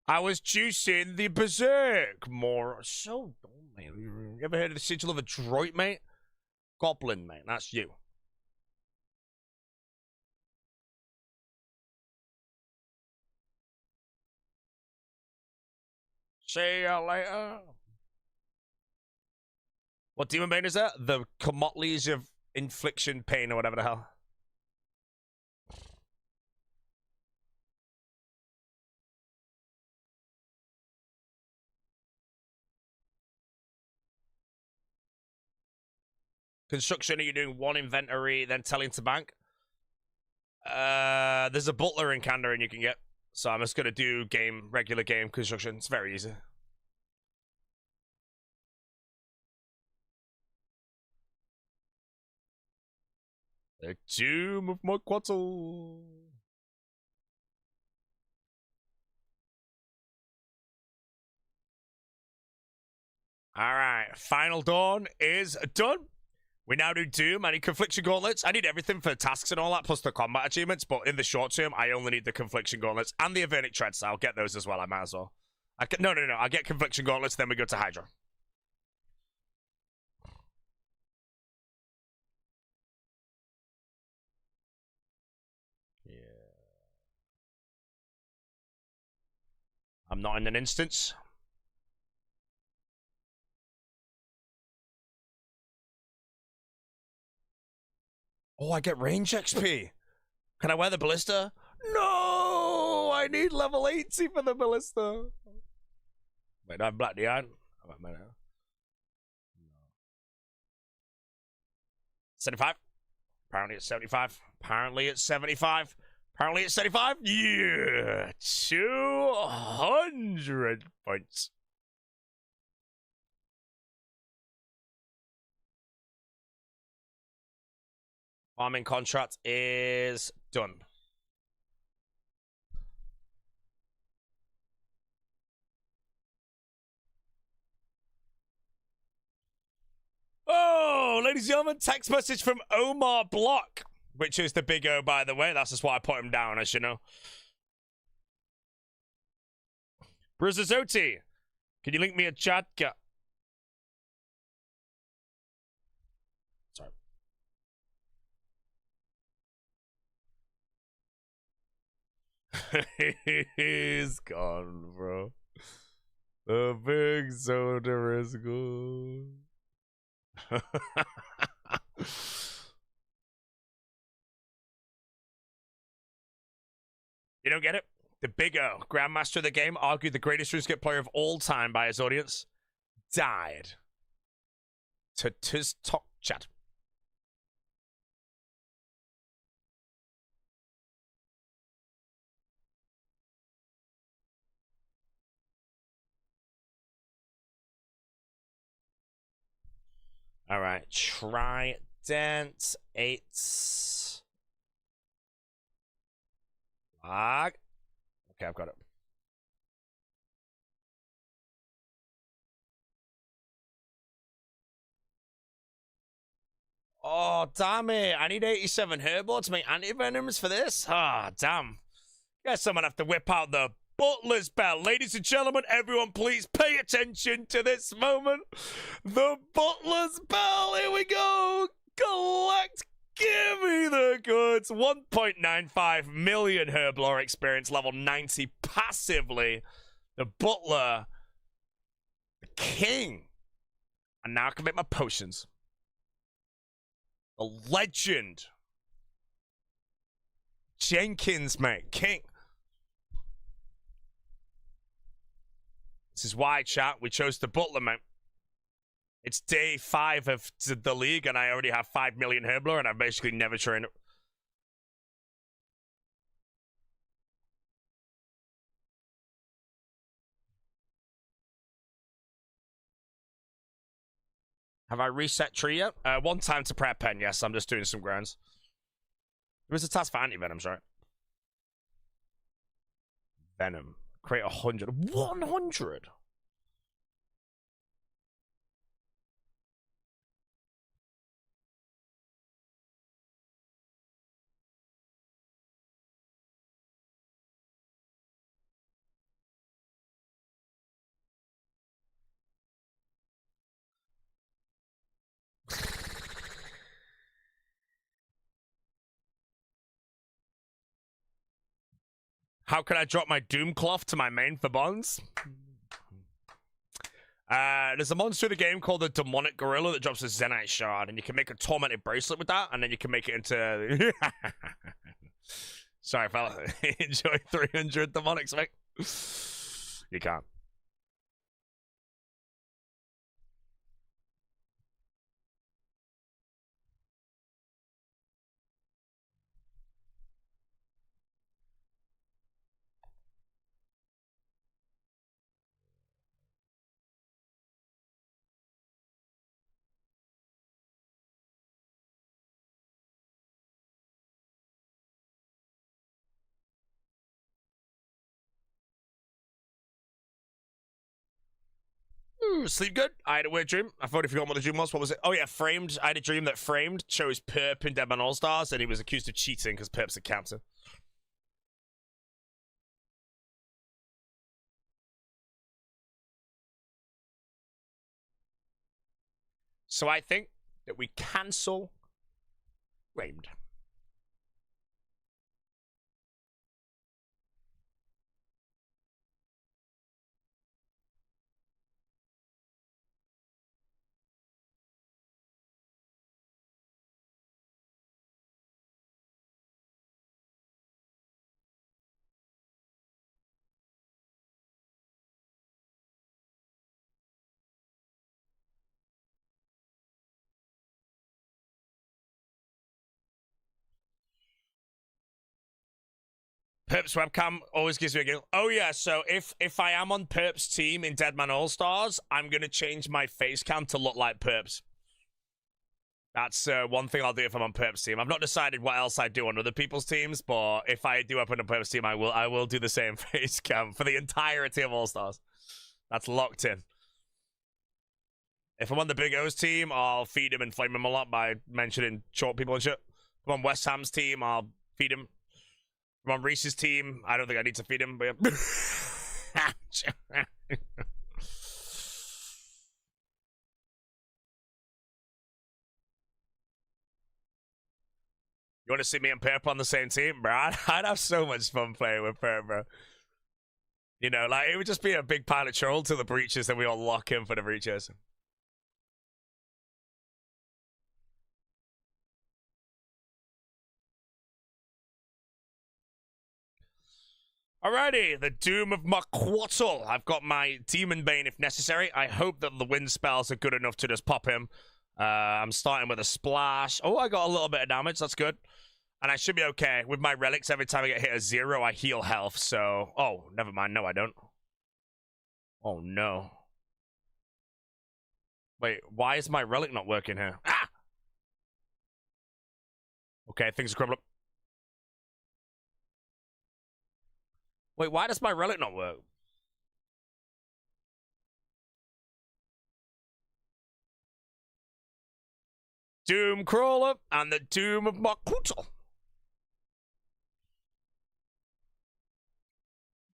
I was juicing the Berserk more. So dumb, mate. You ever heard of the Sigil of a Droid, mate? Goblin, mate. That's you. See you later. What demon bane is that? The Comotleys of Infliction Pain or whatever the hell. Construction, are you doing one inventory, then telling to bank? There's a butler in Kandarin you can get. So I'm just going to do regular game construction. It's very easy. The Tomb of Moquatl. Alright, Final Dawn is done. We now do Doom. I need Confliction Gauntlets. I need everything for tasks and all that, plus the combat achievements. But in the short term, I only need the Confliction Gauntlets and the Avernic Treads. So I'll get those as well. I might as well. No. I'll get Confliction Gauntlets, then we go to Hydra. Yeah. I'm not in an instance. Oh, I get range XP. Can I wear the ballista? No! I need level 80 for the ballista. Wait, do I have Black Dion? 75? Apparently it's 75. Apparently it's 75. Apparently it's 75. Yeah! 200 points. Farming contract is done. Oh, ladies and gentlemen, text message from Omar Block, which is the big O, by the way. That's just why I put him down, as you know. Bruzazotti, can you link me a chat? Sorry. He's gone, bro. The big soda is gone. You don't get it? The Big O, Grandmaster of the game, argued the greatest RuneScape player of all time by his audience, died. To Tiz Talk Chat. All right, Trident 8. Flag. Okay, I've got it. Oh, damn it. I need 87 herbo to make anti-venoms for this. Ah, oh, damn. Guess I'm gonna have to whip out the Butler's Bell. Ladies and gentlemen, everyone please pay attention to this moment. The Butler's Bell. Here we go. Collect. Give me the goods. 1.95 million Herblore experience, level 90 passively. The Butler. The King. And now I can make my potions. The Legend. Jenkins, mate. King. This is why, chat, we chose the Butler, mate. It's day 5 of the league, and I already have 5 million Herblore, and I've basically never trained it. Have I reset tree yet? One time to prep pen, yes. I'm just doing some grinds. There was a task for anti-venom, sorry. Venom. Create 100. 100? How can I drop my Doom Cloth to my main for bonds? There's a monster in the game called the Demonic Gorilla that drops a Zenite Shard, and you can make a Tormented Bracelet with that, and then you can make it into... Sorry, fella. Enjoy 300 Demonics, mate. You can't. Ooh, sleep good. I had a weird dream. I've already forgotten what the dream was. What was it? Oh, yeah, Framed. I had a dream that Framed chose Perp in Deadman All-Stars, and he was accused of cheating because Perp's a captain. So I think that we cancel Framed. Perp's webcam always gives me a giggle. Oh yeah, so if I am on Perp's team in Deadman All-Stars, I'm gonna change my face cam to look like Perp's. That's one thing I'll do if I'm on Perp's team. I've not decided what else I do on other people's teams, but if I do open a Perp's team, I will do the same face cam for the entirety of All-Stars. That's locked in. If I'm on the Big O's team, I'll feed him and flame him a lot by mentioning short people and shit. If I'm on West Ham's team, I'll feed him. If I'm on Reese's team, I don't think I need to feed him, but yeah. You want to see me and Perp on the same team, bro? I'd have so much fun playing with Perp, bro. You know, like, it would just be a big pile of troll to the breaches, then we all lock in for the breaches. Alrighty, the Doom of Muckwaddle. I've got my Demon Bane if necessary. I hope that the wind spells are good enough to just pop him. I'm starting with a splash. Oh, I got a little bit of damage. That's good. And I should be okay. With my relics, every time I get hit a 0, I heal health. So, oh, never mind. No, I don't. Oh, no. Wait, why is my relic not working here? Ah! Okay, things are crumbling. Wait, why does my relic not work? Doom Crawler and the Doom of Muckwaddle.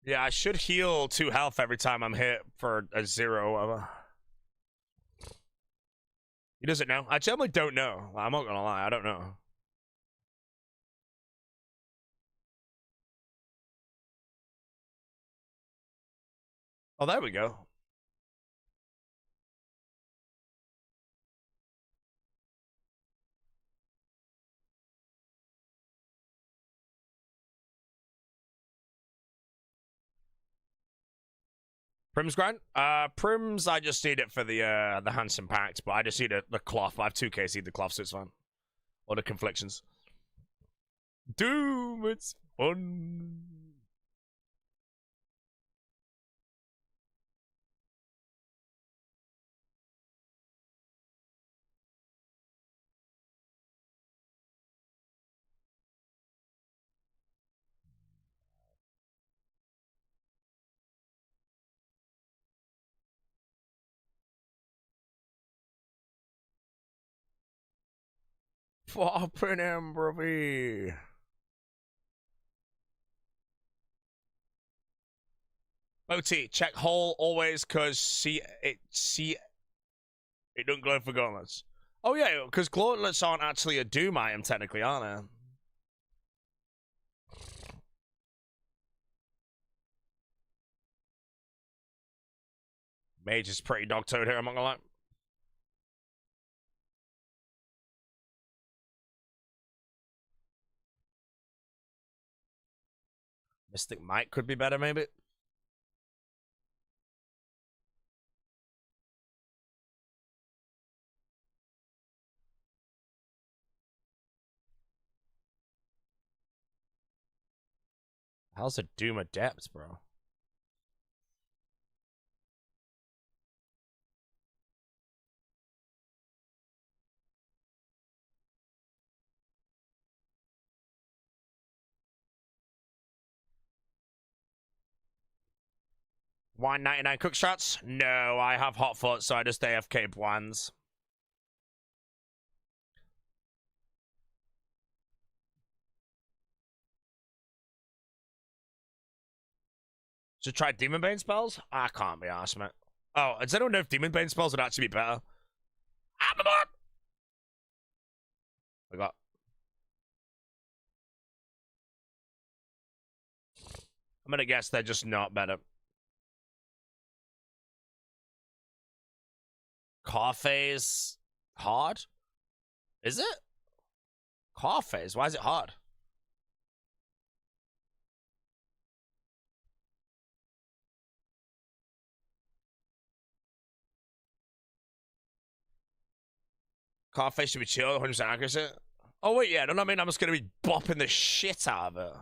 Yeah, I should heal 2 health every time I'm hit for a 0. He doesn't know. I generally don't know. I'm not gonna lie, I don't know. Oh, there we go. Prim's grind? Prim's, I just need it for the Handsome Pact, but I just need the cloth. I have 2k seed the cloth, so it's fine. Or the conflictions. Doom, it's fun. happening, bruv? OT, check hole always, cause it don't glow for gauntlets. Oh yeah, because gauntlets aren't actually a doom item technically, are they? Mage is pretty dog toad here, I'm not gonna lie. Mystic Might could be better, maybe. How's a Doom Adept, bro? Why 99 cook shots? No, I have hot foot, so I just AFK blands. Should try Demon Bane spells? I can't be arsed, mate. Oh, does anyone know if Demon Bane spells would actually be better? I'm aboard! I got. I'm gonna guess they're just not better. Car phase hard? Is it? Car phase? Why is it hard? Car phase should be chill, 100% accuracy. Oh wait, yeah, don't I mean I'm just gonna be bopping the shit out of it.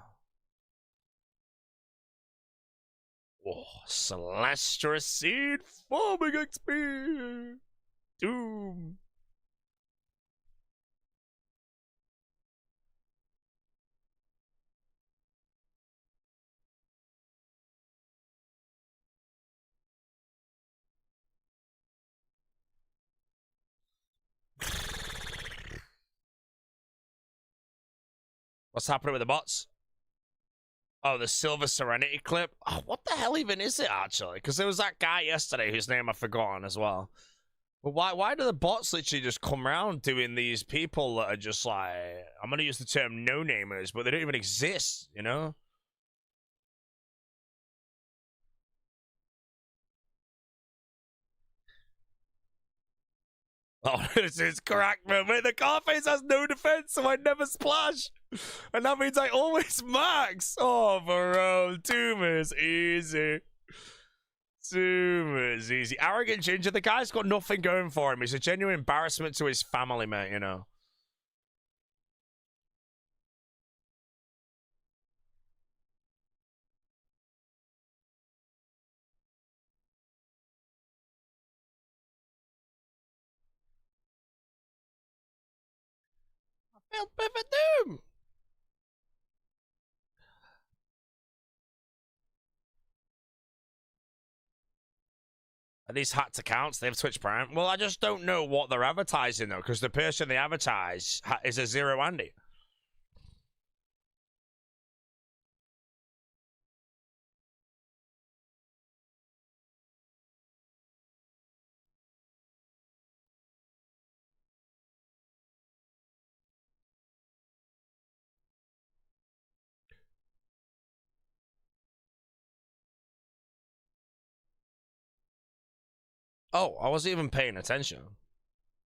Oh, Celestra Seed farming XP. Doom. What's happening with the bots? Oh, the Silver Serenity clip. Oh, what the hell even is it, actually? Because there was that guy yesterday whose name I've forgotten as well. But why do the bots literally just come around doing these people that are just like, I'm going to use the term no-namers, but they don't even exist, you know? Oh, this is correct, man. Wait, the car face has no defense, so I never splash. And that means I always max. Oh, bro. Doom is easy. Doom is easy. Arrogant Ginger, the guy's got nothing going for him. He's a genuine embarrassment to his family, mate, you know. I feel perfect Doom. Are these hacked accounts? They have Twitch Prime? Well, I just don't know what they're advertising, though, because the person they advertise is a Zero Andy. Oh, I wasn't even paying attention.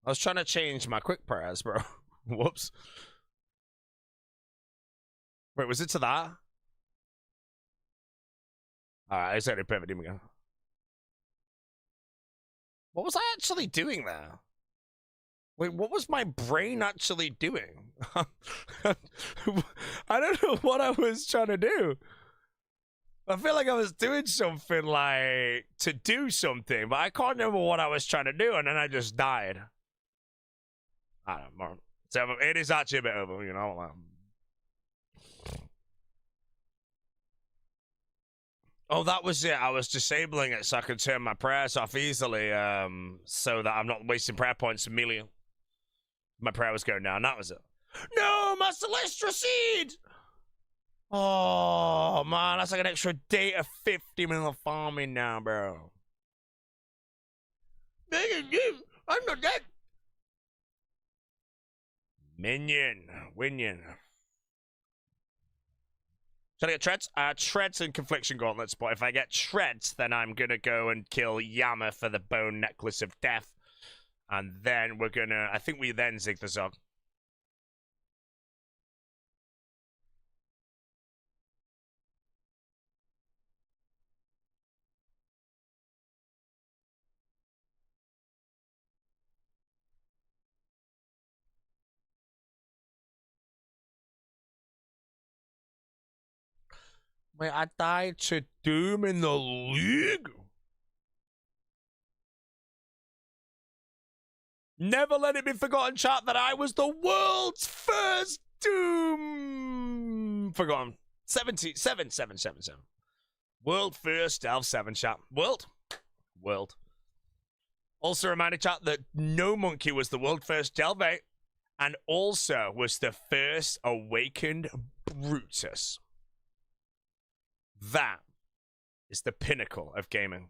I was trying to change my quick prayers, bro. Whoops. Wait, was it to that? Alright, it's only perfect Doom again. What was I actually doing there? Wait, what was my brain actually doing? I don't know what I was trying to do. I feel like I was doing something like to do something, but I can't remember what I was trying to do, and then I just died. I don't know. So it is actually a bit over, you know. Oh, that was it. I was disabling it so I could turn my prayers off easily, so that I'm not wasting prayer points immediately. My prayer was going down. That was it. No, my Celestial Seed! Oh, man, that's like an extra day of 50 mil of farming now, bro. I'm not dead. Winion. Should I get treads? Treads and confliction gauntlets, but if I get treads, then I'm gonna go and kill Yama for the bone necklace of death. And then we're gonna, I think we then zig the zog. Wait, I died to Doom in the league? Never let it be forgotten, chat, that I was the world's first Doom. Forgotten. 7. World first Delve 7, chat. World. Also reminder, chat, that No Monkey was the world first Delve 8 and also was the first awakened Brutus. That is the pinnacle of gaming.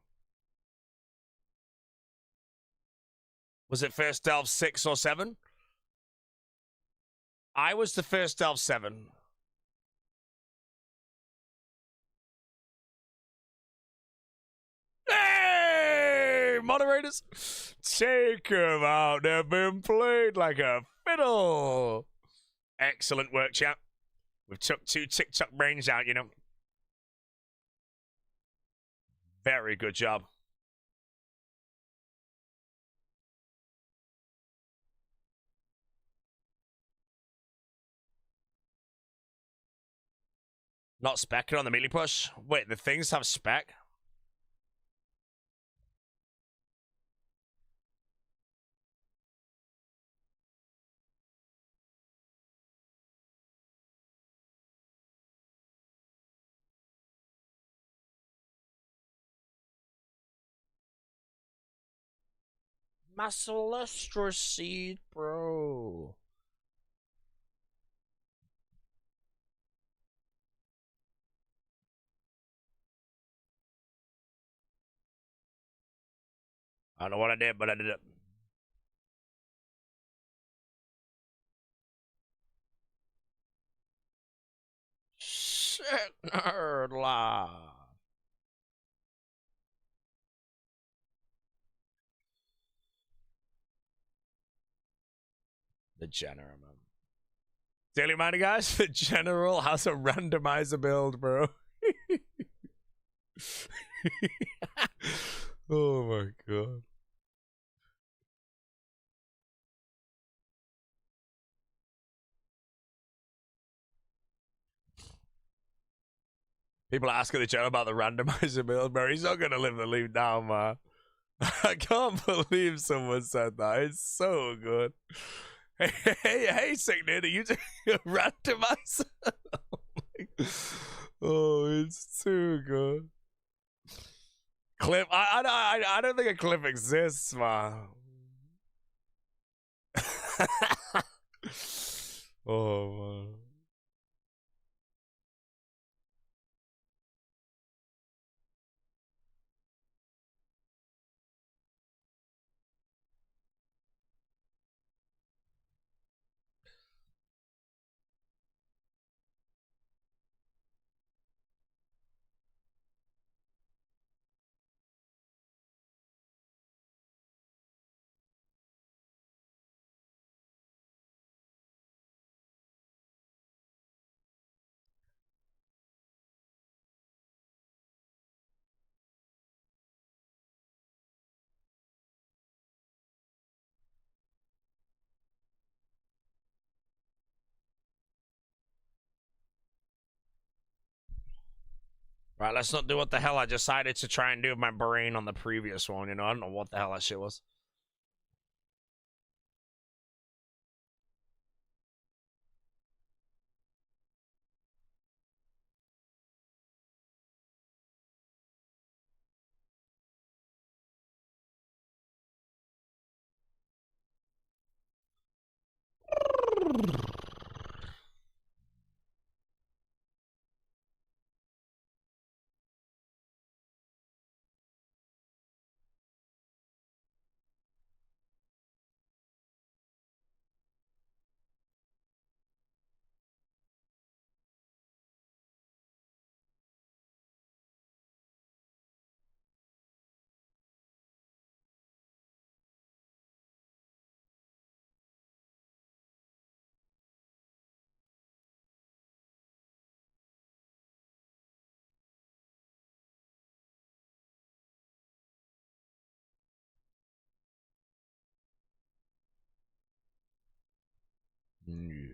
Was it first Delve 6 or 7? I was the first Delve 7. Hey! Moderators, take them out. They've been played like a fiddle. Excellent work, chat. We've took 2 TikTok brains out, you know. Very good job. Not specking on the melee push? Wait, the things have spec? My Celestial Seed, bro. I don't know what I did, but I did it. Shit, nerd live. The General, man. Daily Mining, guys, the General has a randomizer build, bro. Oh my god. People are asking the General about the randomizer build, bro. He's not gonna live the leave down, man. I can't believe someone said that. It's so good. Hey, Signet, are you doing a randomizer? Oh, it's too good. Clip, I don't think a clip exists, man. Oh man. Right, let's not do what the hell I decided to try and do with my brain on the previous one, you know? I don't know what the hell that shit was. Yeah.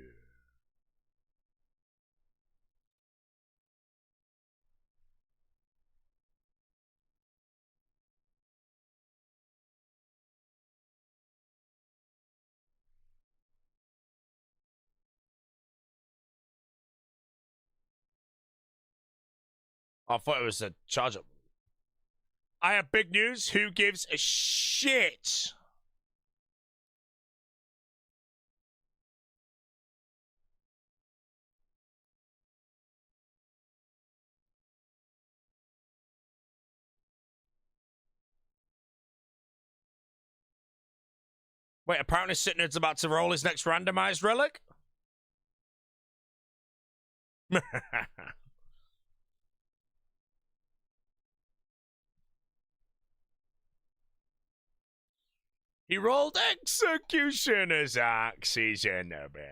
I thought it was a charger. I have big news. Who gives a shit? Wait, apparently Sitnerd's about to roll his next randomized relic? He rolled Executioner's Axe. He's in the bin.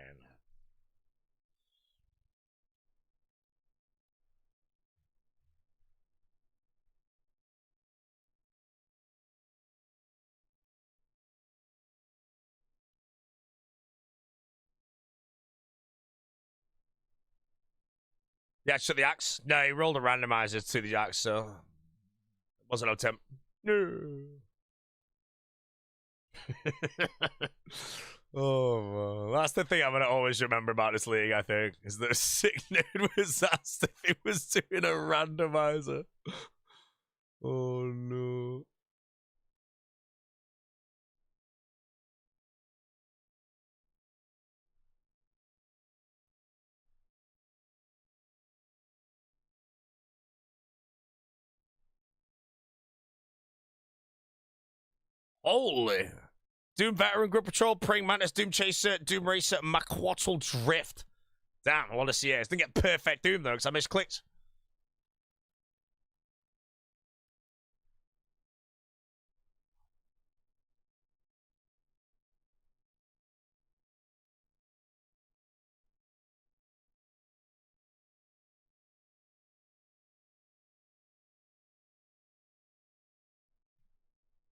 Yeah, so the axe. No, he rolled a randomizer to the axe, so it wasn't no temp. No. Oh, man. That's the thing I'm gonna always remember about this league. I think is that sick dude was asked if he was doing a randomizer. Oh no. Holy. Doom Veteran, Group Patrol, Praying Mantis, Doom Chaser, Doom Racer, Maquattle Drift. Damn, I want to see it. I didn't get perfect Doom though, because I misclicked.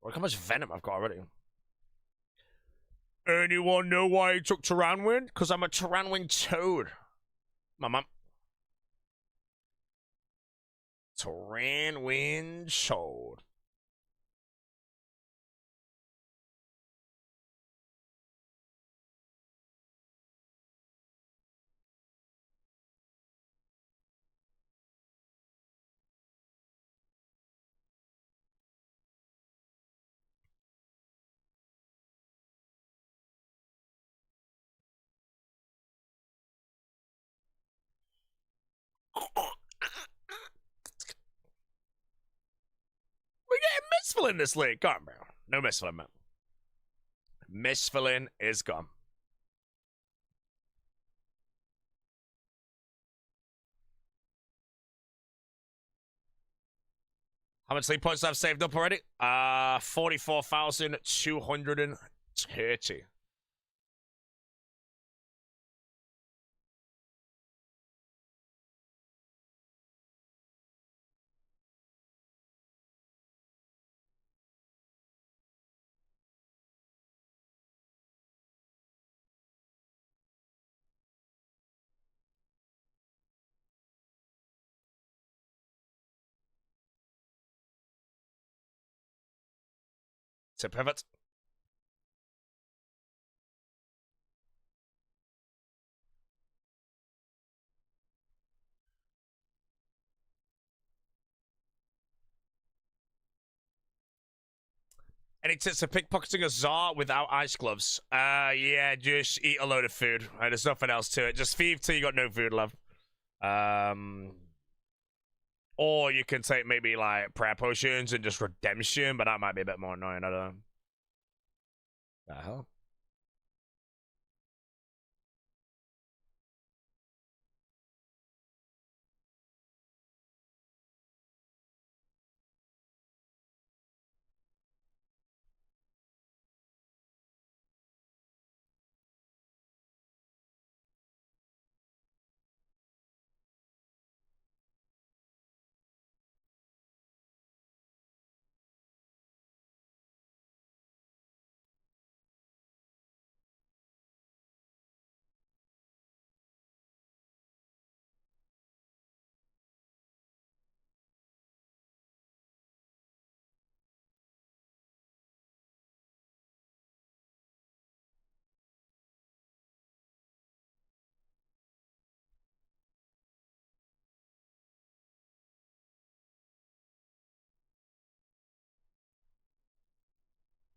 Look how much venom I've got already. Anyone know why I took Tyranwind? Because I'm a Tyranwind Toad. My mum. Tyranwind Toad. We getting Mistful in this league. Go on, bro. No Mistful, man. Mistful is gone. How much sleep points I've saved up already? 44,230. To pivot. Any tips for pickpocketing a Tsar without ice gloves? Yeah, just eat a load of food. There's nothing else to it. Just feed till you got no food left. Or you can take maybe like prayer potions and just redemption, but that might be a bit more annoying. I don't know. The hell?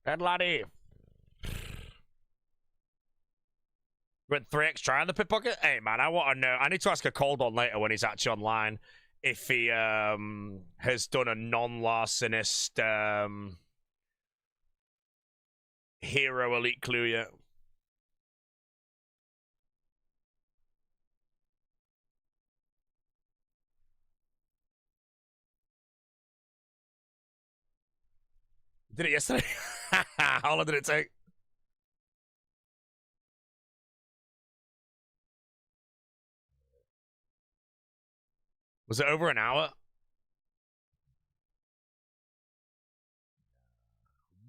Dead laddie. Went 3x try on the pickpocket? Hey, man, I want to know. I need to ask a cold on later when he's actually online if he has done a non-larcenist hero elite clue yet. Did it yesterday? How long did it take? Was it over an hour?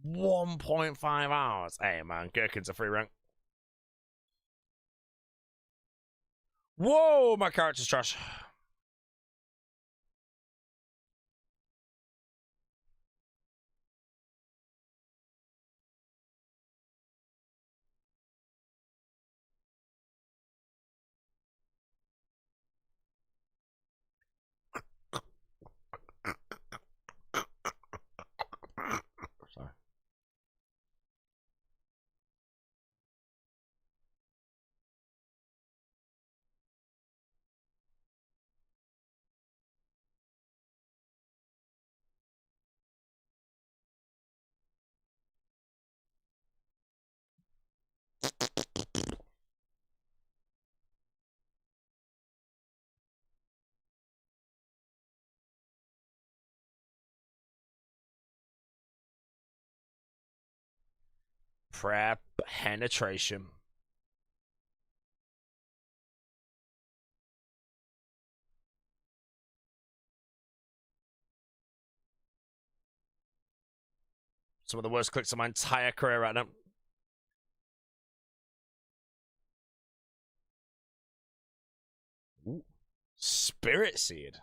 1.5 hours. Hey, man, Gherkin's a free rank. Whoa, my character's trash. Sorry. Prep penetration. Some of the worst clicks of my entire career right now. Ooh. Spirit Seed.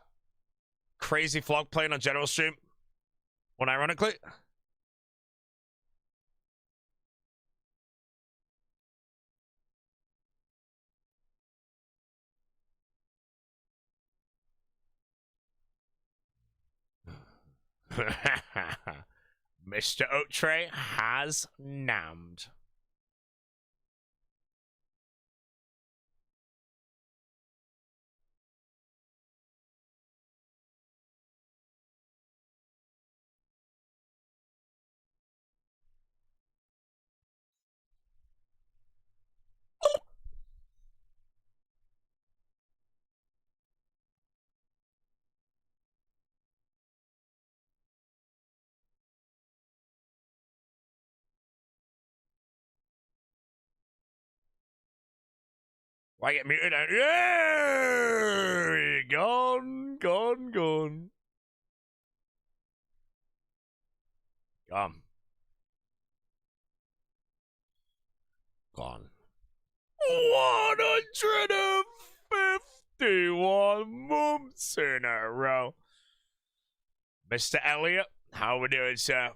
Crazy vlog playing on general stream. Unironically. Mr. Oaktray has nammed. Why get muted? Yeah! Gone. Gone. Gone. 151 months in a row. Mr. Elliot, how we doing, sir?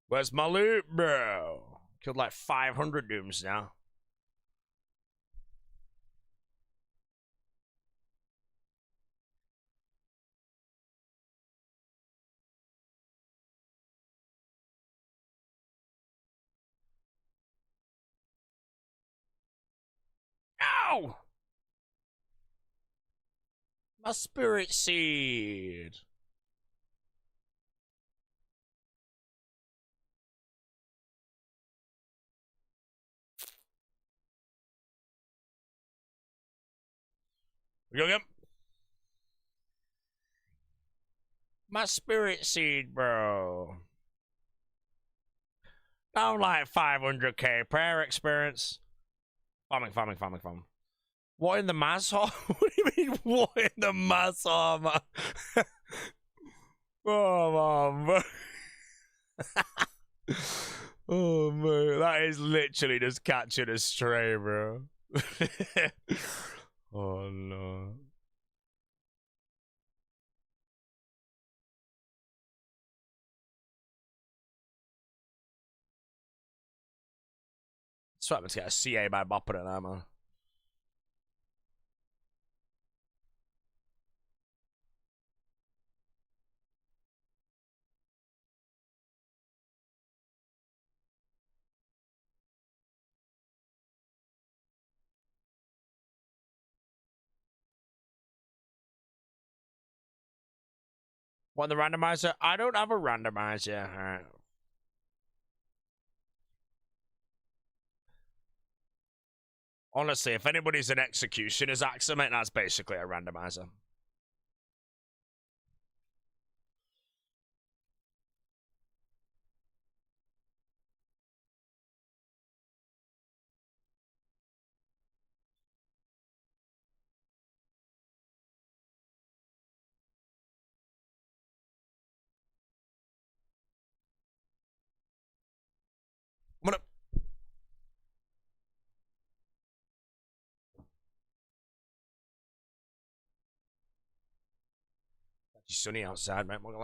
Where's my loot, bro? Killed like 500 dooms now. Ow! My spirit seed. We go again. My spirit seed, bro. I'm like 500k prayer experience. Farming. What in the mass hall? What do you mean, what in the mass hall, man? Oh, man, bro. Oh, man. That is literally just catching a stray, bro. Oh, no. That's what to get a CA by bopping it now, man. What, the randomizer? I don't have a randomizer. Alright. Honestly, if anybody's an executioner's aximate, that's basically a randomizer. I'm gonna... It's sunny outside, mate. Would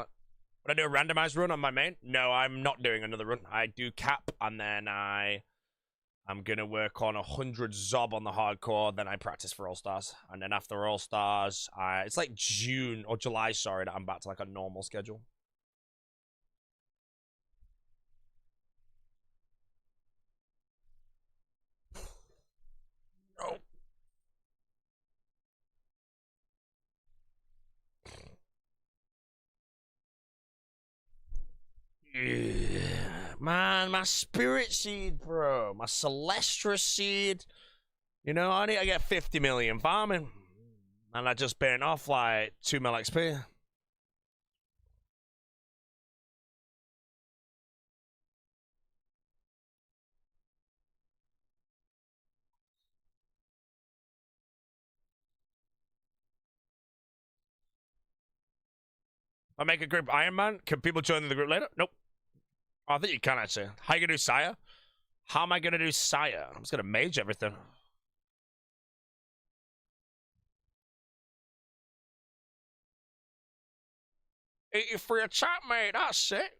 I do a randomized run on my main? No, I'm not doing another run. I do cap, and then I'm gonna work on 100 Zob on the hardcore, then I practice for All-Stars. And then after All-Stars, it's like June or July, sorry, that I'm back to like a normal schedule. No. Yeah. Man, my spirit seed, bro. My Celestra seed. You know, I need to get 50 million farming. And I just burnt off like 2 mil XP. I make a group Iron Man. Can people join the group later? Nope. Oh, I think you can actually. How you gonna do Sire? How am I gonna do Sire? I'm just gonna mage everything. Eat you for a chat, mate. That's it.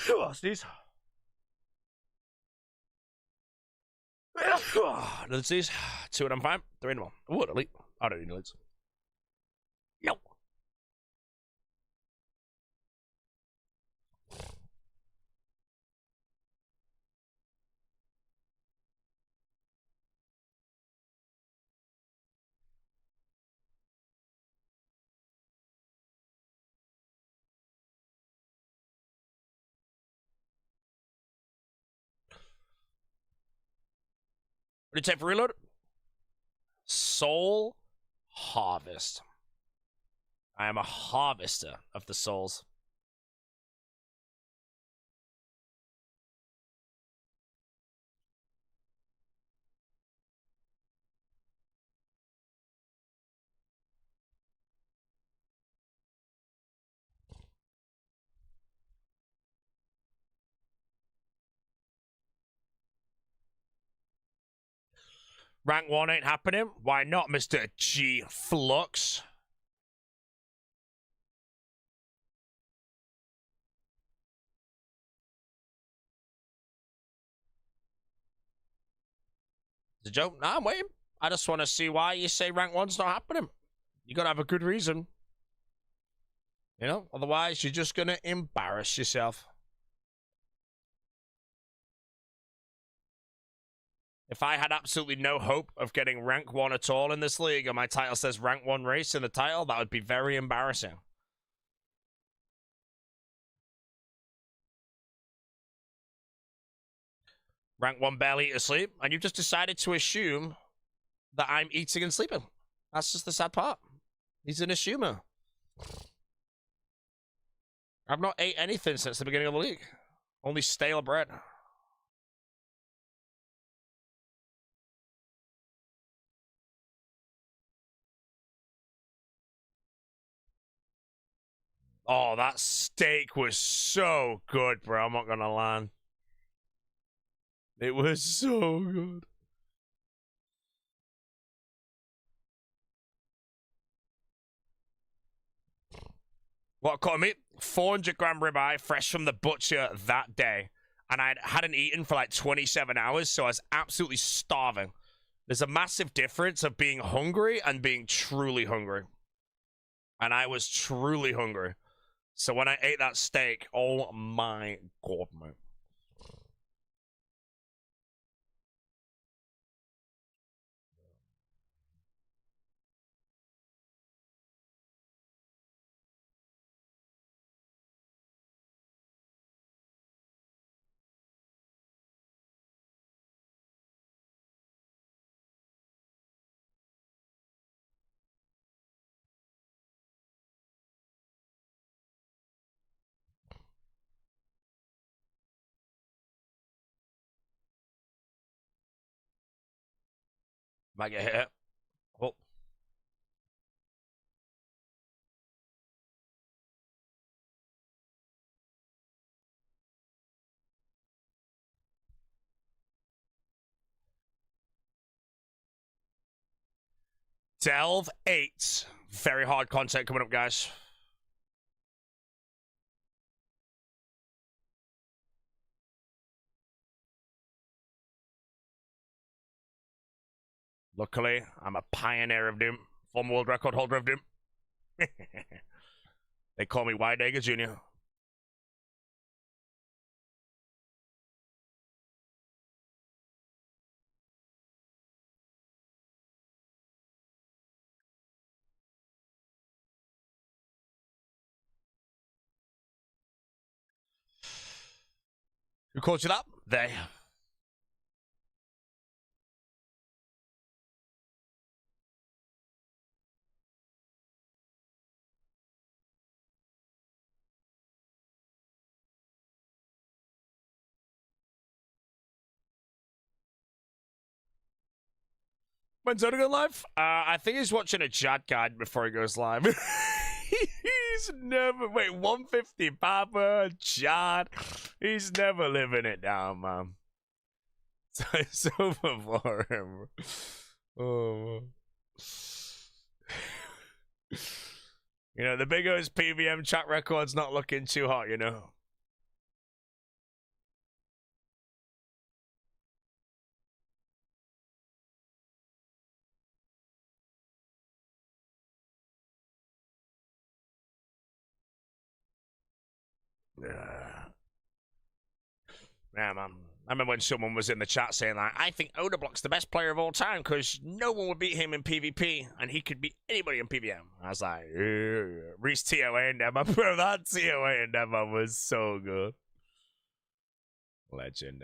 What's these? Another these. 2 and I'm fine. 3 and 1. Ooh, elite. I don't need elites. No. What do you take for reload? Soul Harvest. I am a harvester of the souls. Rank 1 ain't happening. Why not, Mr. G Flux? It's a joke? Nah, I'm waiting. I just want to see why you say rank 1's not happening. You gotta have a good reason. You know? Otherwise, you're just gonna embarrass yourself. If I had absolutely no hope of getting rank 1 at all in this league, and my title says rank 1 race in the title, that would be very embarrassing. Rank 1 barely eat or sleep, and you've just decided to assume that I'm eating and sleeping. That's just the sad part. He's an assumer. I've not ate anything since the beginning of the league. Only stale bread. Oh, that steak was so good, bro. I'm not gonna lie. It was so good. What caught me? 400-gram ribeye, fresh from the butcher that day. And I hadn't eaten for like 27 hours, so I was absolutely starving. There's a massive difference of being hungry and being truly hungry. And I was truly hungry. So when I ate that steak, oh my god, man. Might get hit. Oh. Delve 8. Very hard content coming up, guys. Luckily, I'm a pioneer of Doom. Former world record holder of Doom. They call me White Egger Jr. Who called you that? They. When's Oda going live? I think he's watching a chat guide before he goes live. He's never... Wait, 150 Papa, chat. He's never living it down, man. So it's over for him. Oh. You know, the Big O's PVM chat record's not looking too hot, you know. Yeah, man. I remember when someone was in the chat saying, like, I think Odablock's the best player of all time because no one would beat him in PvP and he could beat anybody in PVM. I was like, Reese TOA and Emma. Bro, that TOA and Emma was so good. Legend.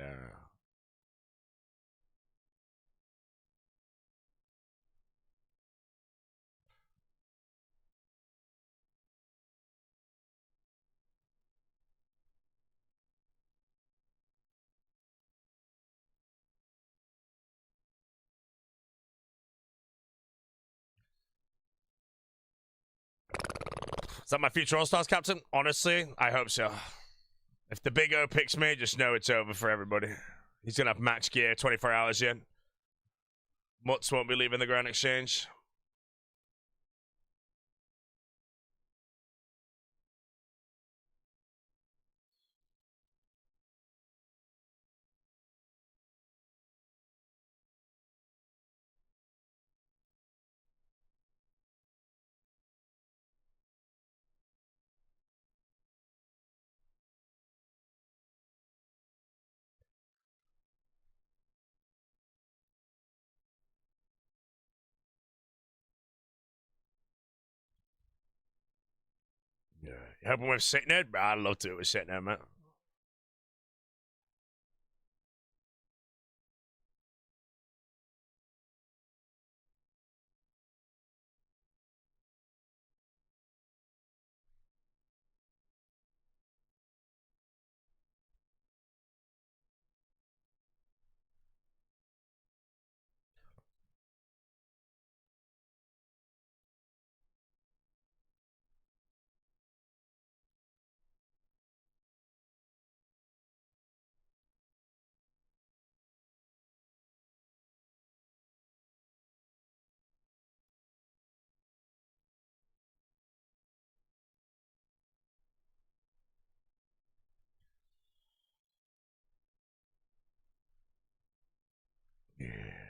Is that my future All-Stars captain? Honestly, I hope so. If the Big O picks me, just know it's over for everybody. He's going to have match gear 24 hours in. Mutz won't be leaving the Grand Exchange. Yeah. Helping with sitting there? I'd love to do it with sitting there, man. Yeah.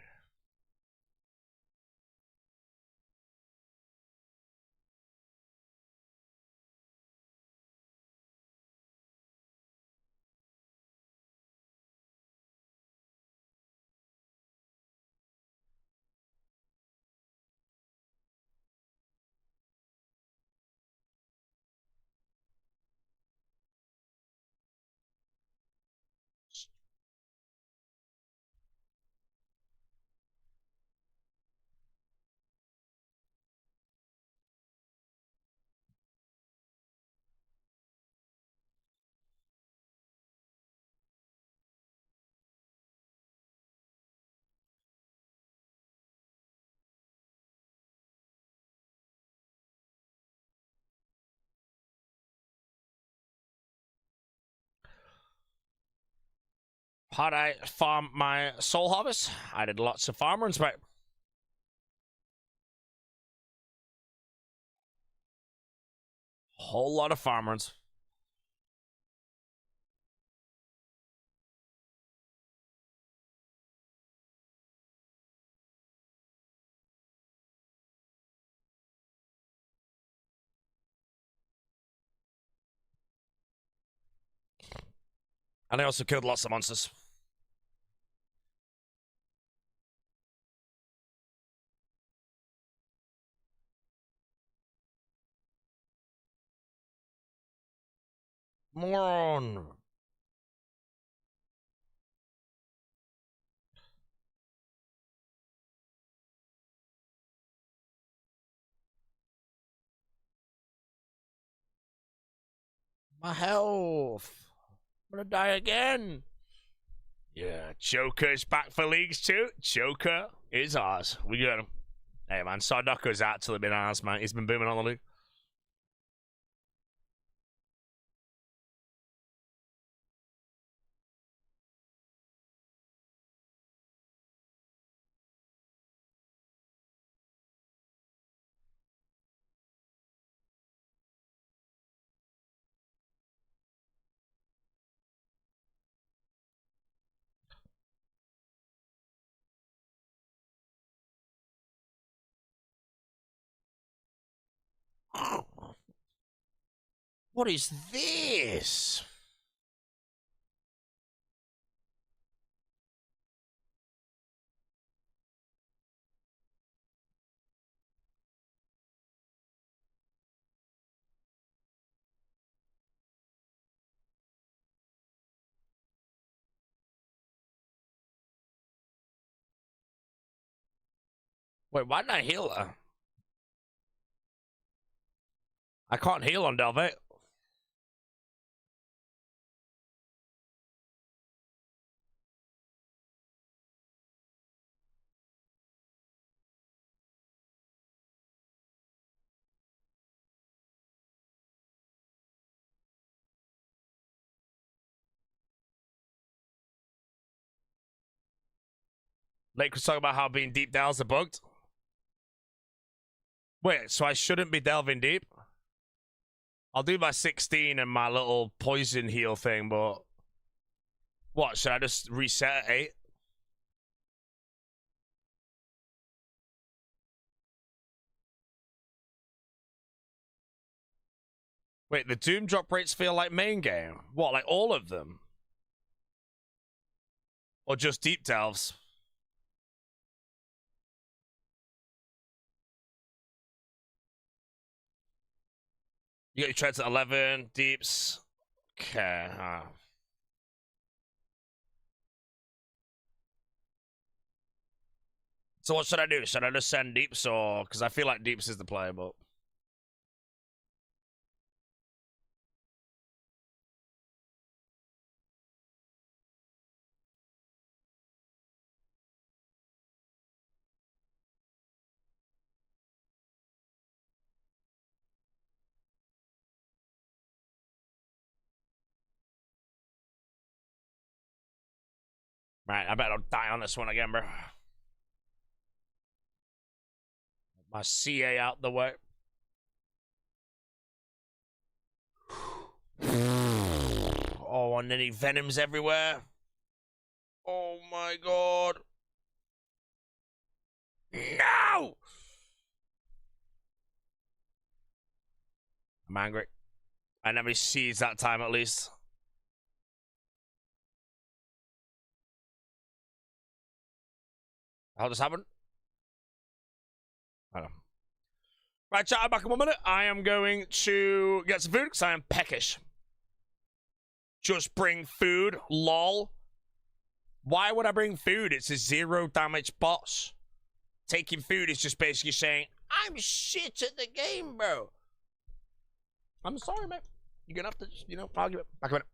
How'd I farm my soul harvest? I did lots of farm runs, but whole lot of farm runs. And I also killed lots of monsters. Moron. My health. I'm gonna die again. Yeah, Joker's back for leagues too. Joker is ours. We got him. Hey man, Sardoko's actually been ours, man. He's been booming on the league. What is this? Wait, why didn't I heal her? I can't heal on Delvet. Lake was talking about how being deep delves are bugged. Wait, so I shouldn't be delving deep? I'll do my 16 and my little poison heal thing, but what, should I just reset at 8? Wait, the Doom drop rates feel like main game? What, like all of them? Or just deep delves? You got your treads at 11, deeps. Okay. So what should I do? Should I just send deeps or because I feel like deeps is the play, but right, I bet I'll die on this one again, bro. My CA out the way. Oh, and then he venoms everywhere. Oh my god. No! I'm angry. I never sees that time at least. How this happen? I don't know. Right, chat, I'm back in 1 minute. I am going to get some food because I am peckish. Just bring food, lol. Why would I bring food? It's a 0 damage boss. Taking food is just basically saying, I'm shit at the game, bro. I'm sorry, mate. You're gonna have to, argue it. Back a minute.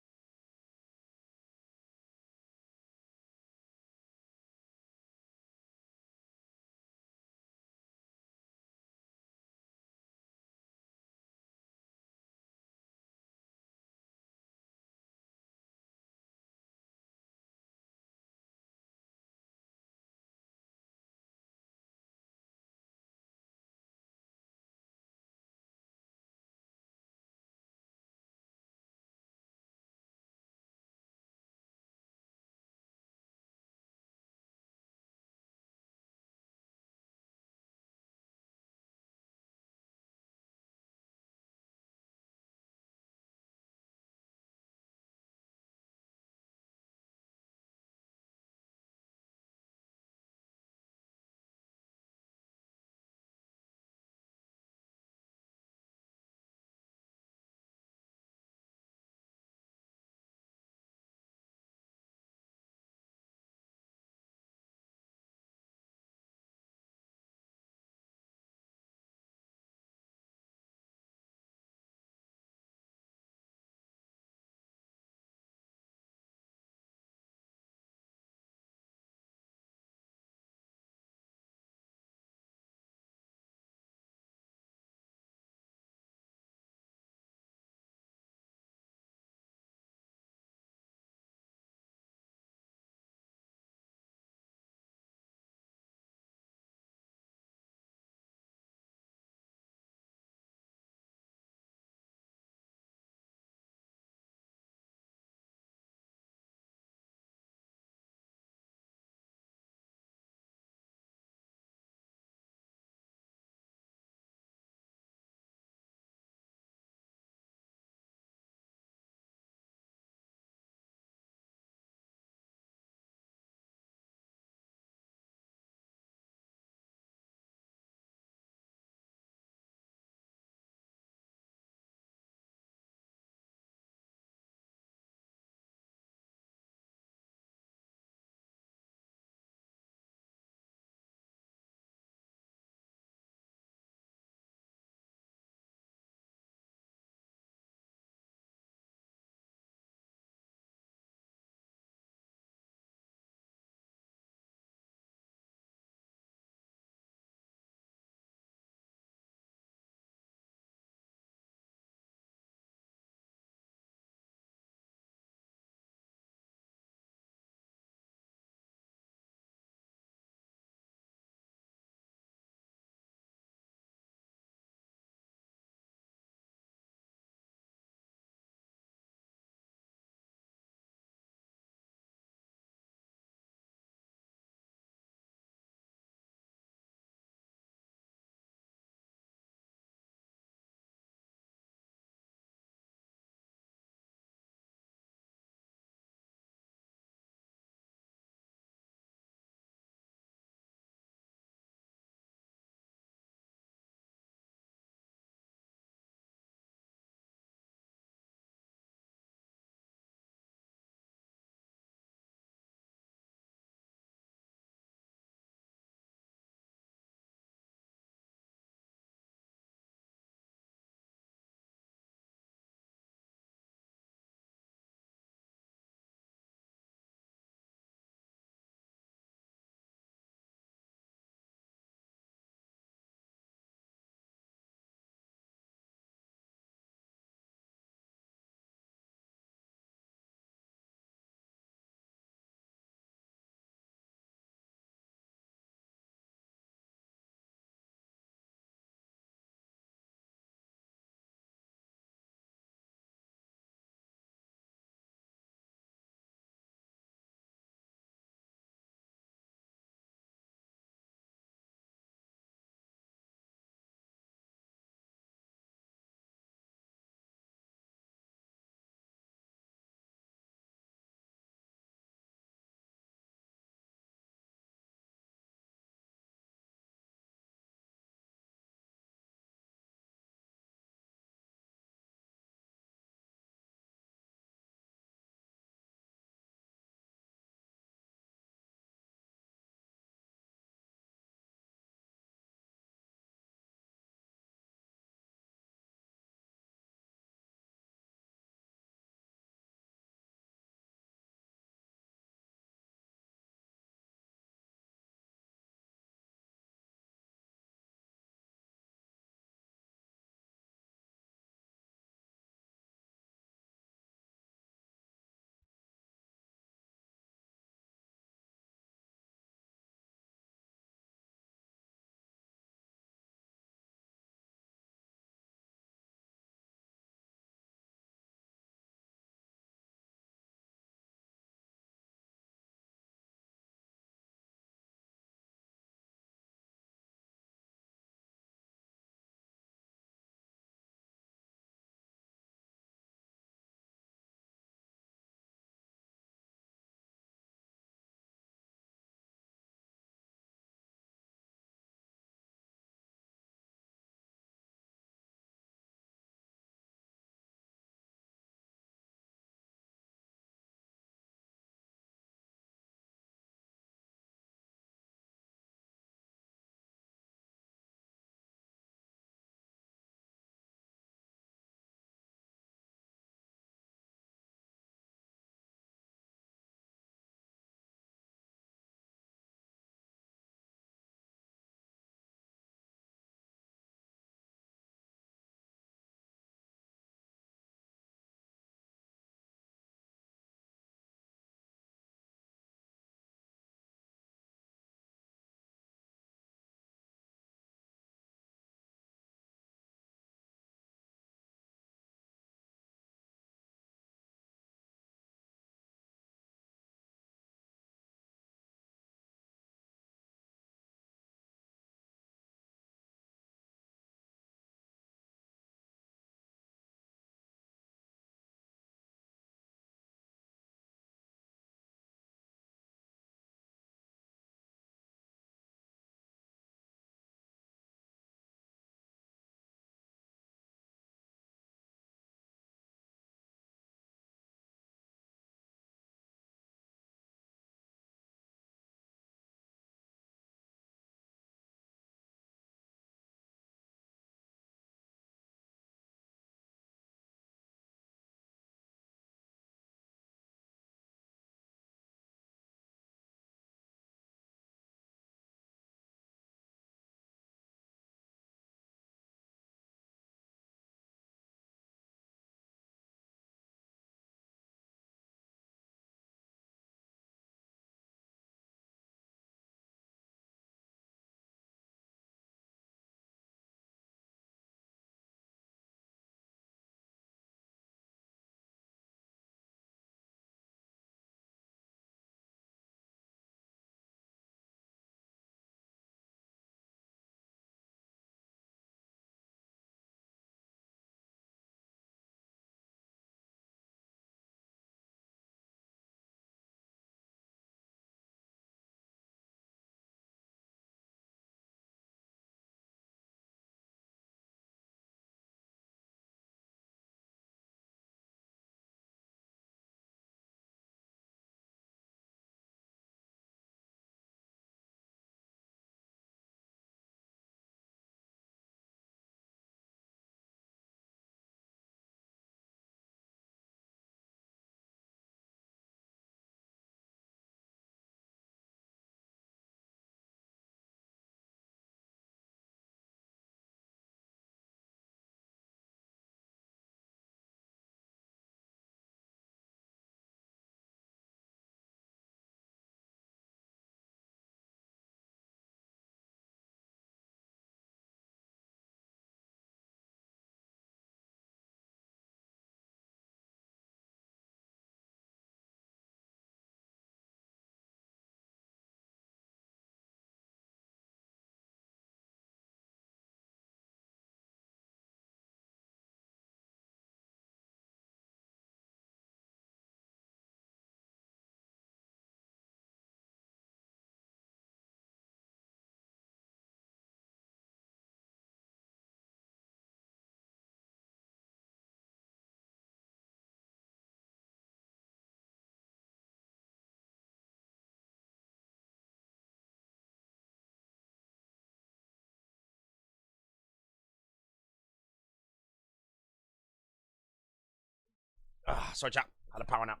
Sorry, chat. Had a power nap.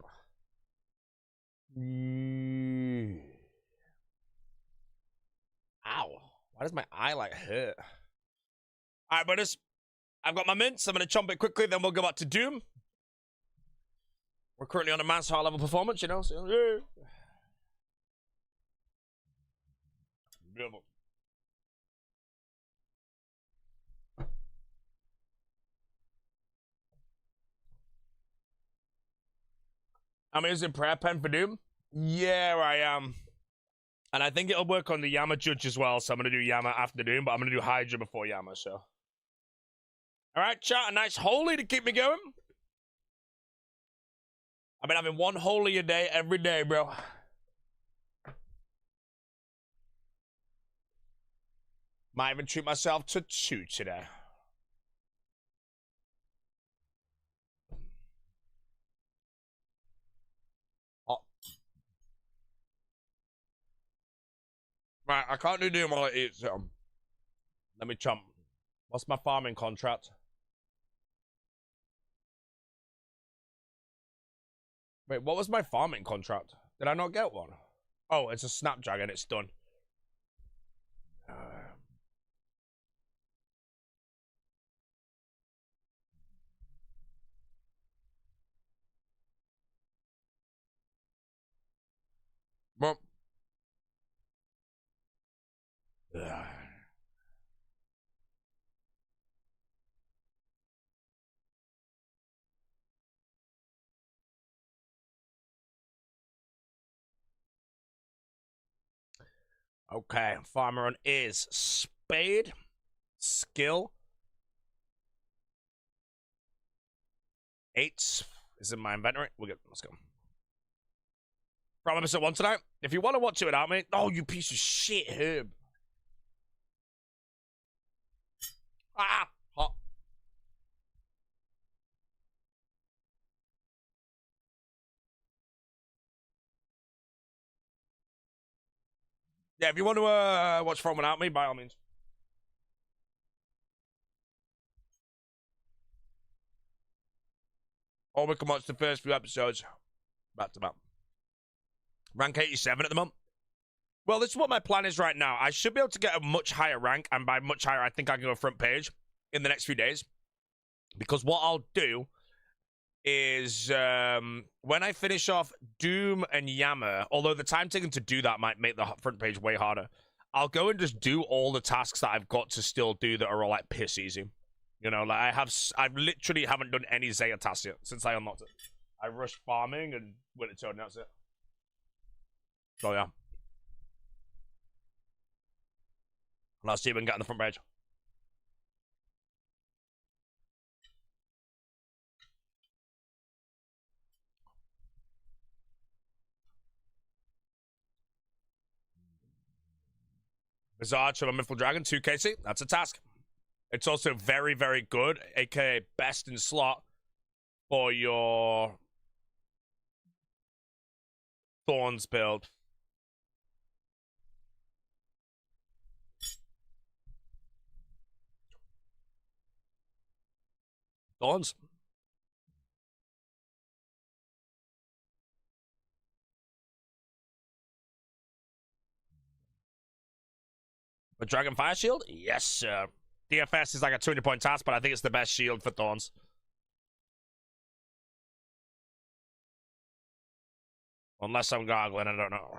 Ow. Why does my eye like hurt? All right, brothers. I've got my mints. I'm going to chomp it quickly, then we'll go back to Doom. We're currently on a master high level performance, you know. So, yeah. Beautiful. I'm using prayer pen for Doom. Yeah, I am. And I think it'll work on the Yama judge as well. So I'm going to do Yama after Doom, but I'm going to do Hydra before Yama, so. All right, chat. A nice holy to keep me going. I've been having one holy a day every day, bro. Might even treat myself to 2 today. Oh. Right, I can't do Doom while I eat, so let me chomp. What's my farming contract? Wait, what was my farming contract? Did I not get one? Oh, it's a snapdragon. It's done. Well. Okay, farmer on is spade, skill, 8 is in my inventory. We're good. Let's go. From episode 1 tonight. If you want to watch it without me, oh, you piece of shit, Herb. Ah, hot. Yeah, if you want to watch From without me, by all means. Or we can watch the first few episodes back to back. Rank 87 at the moment. Well, this is what my plan is right now. I should be able to get a much higher rank, and by much higher, I think I can go front page in the next few days. Because what I'll do is when I finish off Doom and Yama, although the time taken to do that might make the front page way harder, I'll go and just do all the tasks that I've got to still do that are all like piss easy. You know, like I literally haven't done any Zaya tasks yet since I unlocked it. I rushed farming and went to Toad, and that's it. So yeah. Let's see if we can get on the front page. Bizarre from a Mythical Dragon, 2 KC. That's a task. It's also very, very good, aka best in slot for your Thorns build. Thorns. A Dragon Fire Shield? Yes, sir. DFS is like a 200-point task, but I think it's the best shield for Thorns. Unless I'm gargling, I don't know.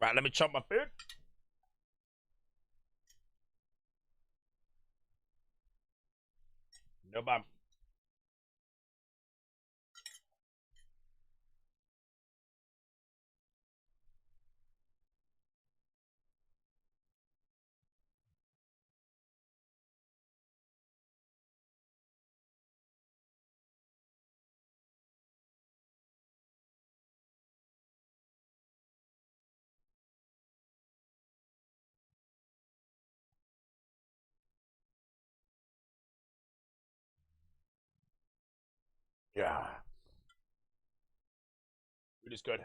Right, let me chop my food. No bam. Yeah. Food is good.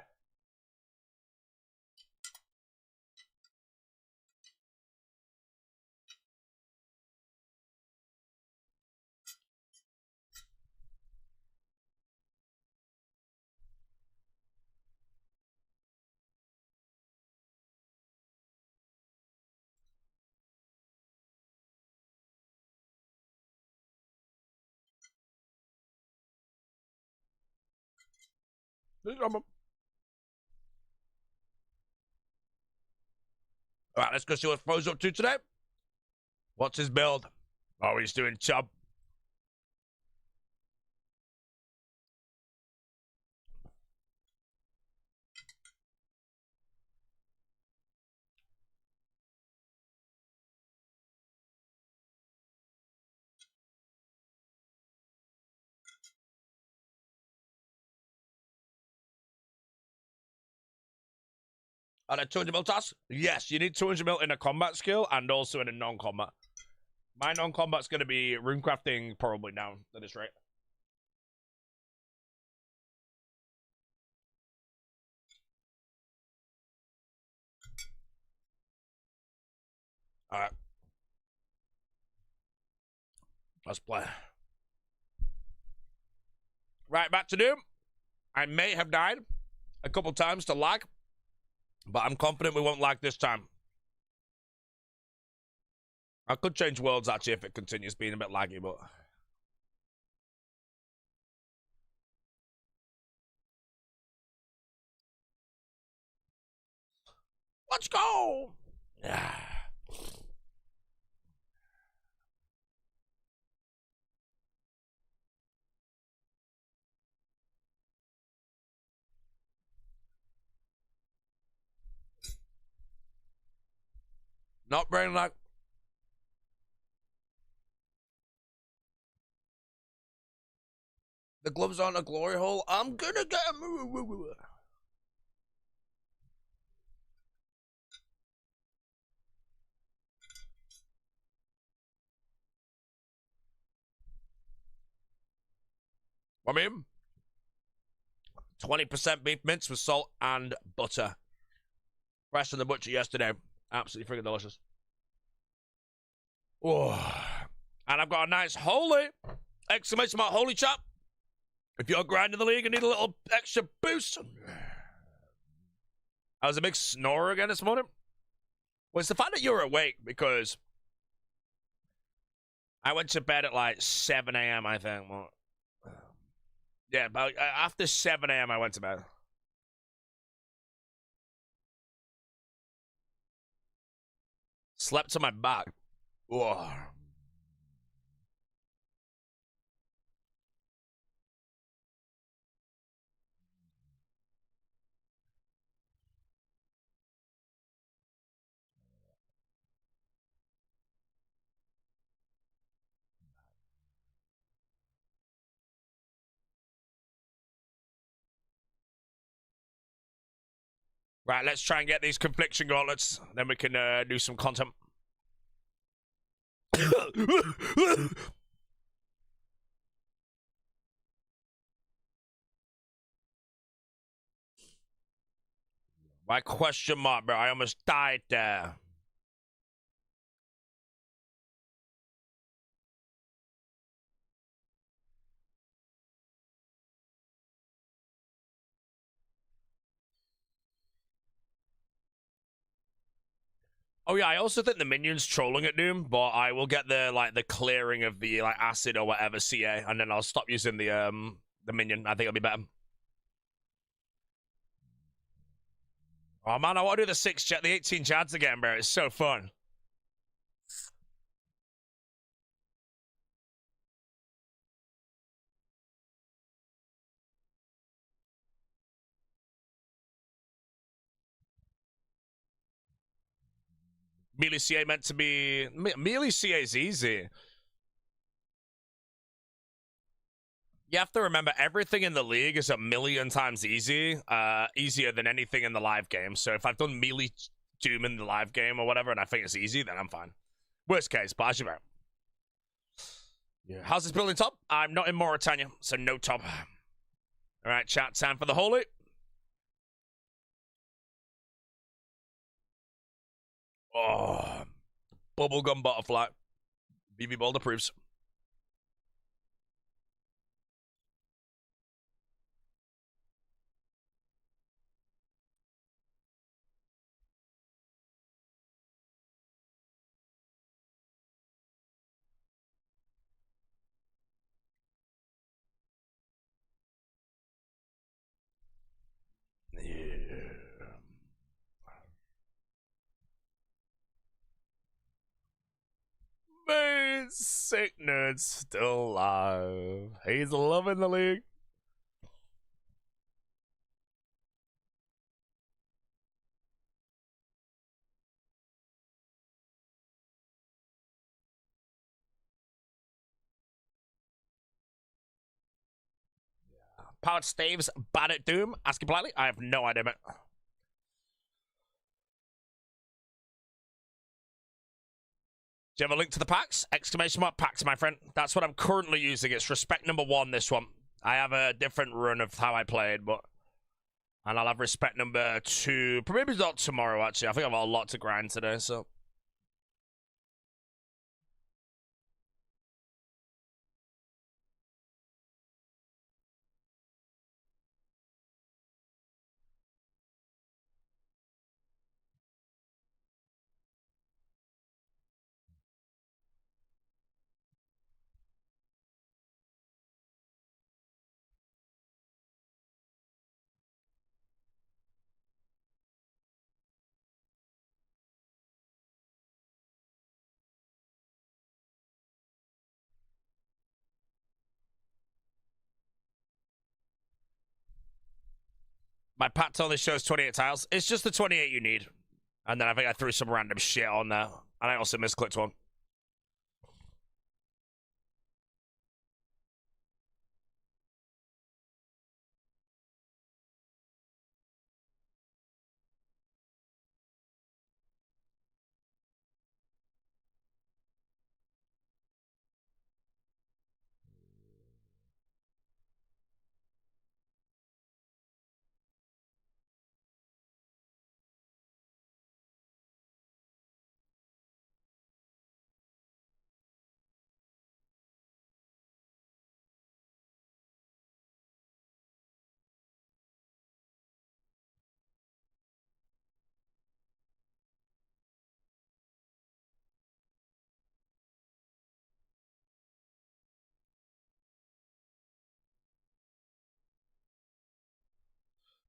Alright, let's go see what Fo's up to today. What's his build? Oh, he's doing chub. And a 200 mil task? Yes, you need 200 mil in a combat skill and also in a non-combat. My non-combat's going to be runecrafting probably now at this rate. Alright. Let's play. Right, back to Doom. I may have died a couple times to lag, but I'm confident we won't lag this time. I could change worlds, actually, if it continues being a bit laggy, but... Let's go! Yeah. Not brain lag. The gloves aren't a glory hole. I'm gonna get him. I mean, 20% beef mince with salt and butter. Fresh from the butcher yesterday. Absolutely freaking delicious. Oh. And I've got a nice holy! Exclamation mark holy chap! If you're grinding the league and need a little extra boost. I was a big snorer again this morning. Well, it's the fact that you're awake because I went to bed at like 7 a.m. I think. Yeah, about after 7 a.m. I went to bed. Slept on my back. Whoa. Right, let's try and get these confliction gauntlets. Then we can do some content. My question mark, bro. I almost died there. Oh yeah, I also think the minions trolling at Doom, but I will get the clearing of the acid or whatever CA, and then I'll stop using the minion. I think it'll be better. Oh man, I want to do the 18 chads again, bro. It's so fun. Melee CA meant to be... Melee CA is easy. You have to remember, everything in the league is a million times easier than anything in the live game. So if I've done melee Doom in the live game or whatever, and I think it's easy, then I'm fine. Worst case, but as you know. Yeah. How's this building top? I'm not in Mauritania, so no top. All right, chat, time for the holy. Oh, bubblegum butterfly. BB Bold approves. Yeah. Man, sick nerd still alive. He's loving the league. Powered Staves, bad at Doom. Asking politely. I have no idea, mate. Do you have a link to the packs? Exclamation mark packs, my friend. That's what I'm currently using. It's respect number 1, this one. I have a different run of how I played, but... And I'll have respect number 2. Probably not tomorrow, actually. I think I've got a lot to grind today, so... My pack only shows 28 tiles. It's just the 28 you need. And then I think I threw some random shit on there. And I also misclicked one.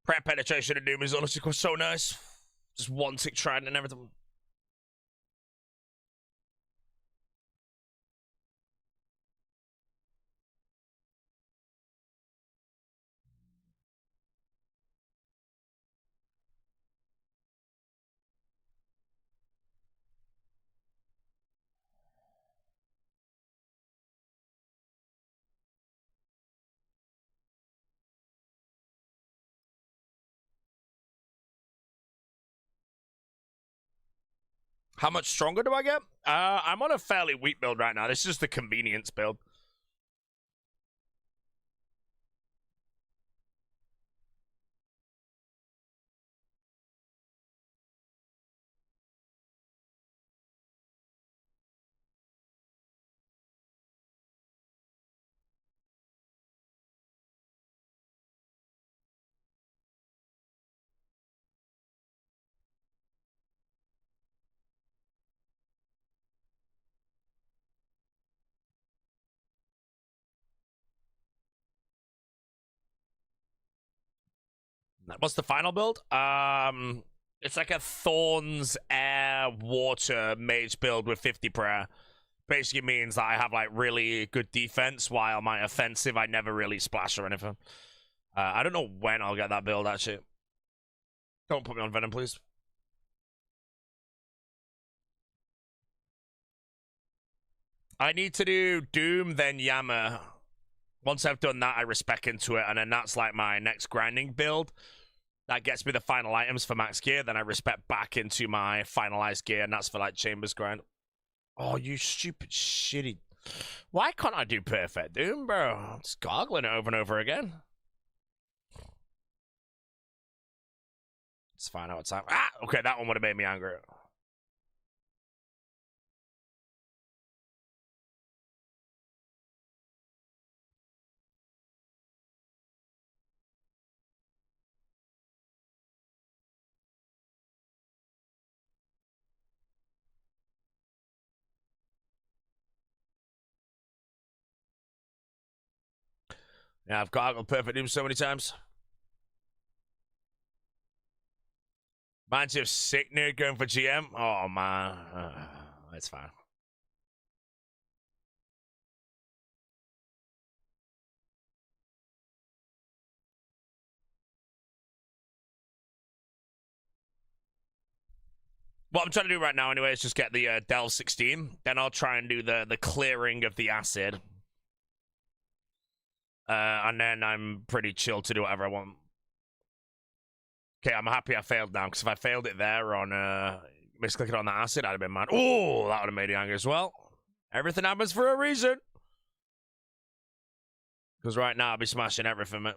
Prep penetration and Doom is honestly so nice. Just one tick trident and everything. How much stronger do I get? I'm on a fairly weak build right now. This is just the convenience build. What's the final build? It's like a Thorns, Air, Water mage build with 50 prayer. Basically means that I have like really good defense while my offensive I never really splash or anything. I don't know when I'll get that build actually. Don't put me on Venom, please. I need to do Doom, then Yammer. Once I've done that, I respec into it, and then that's like my next grinding build. That gets me the final items for max gear, then I respec back into my finalized gear, and that's for like Chambers grind. Oh, you stupid shitty. Why can't I do perfect Doom, bro? I'm just goggling it over and over again. Let's find out what's time. Ah, okay, that one would have made me angry. Yeah, I've goggled perfect Doom so many times. Reminds you of sick nerd going for GM. Oh man, it's fine. What I'm trying to do right now, anyway, is just get the Delve 16. Then I'll try and do the clearing of the acid. And then I'm pretty chill to do whatever I want. Okay, I'm happy I failed now, because if I failed it there on misclicking on the acid, I'd have been mad. Oh, that would have made you angry as well. Everything happens for a reason. Because right now I'll be smashing everything, mate.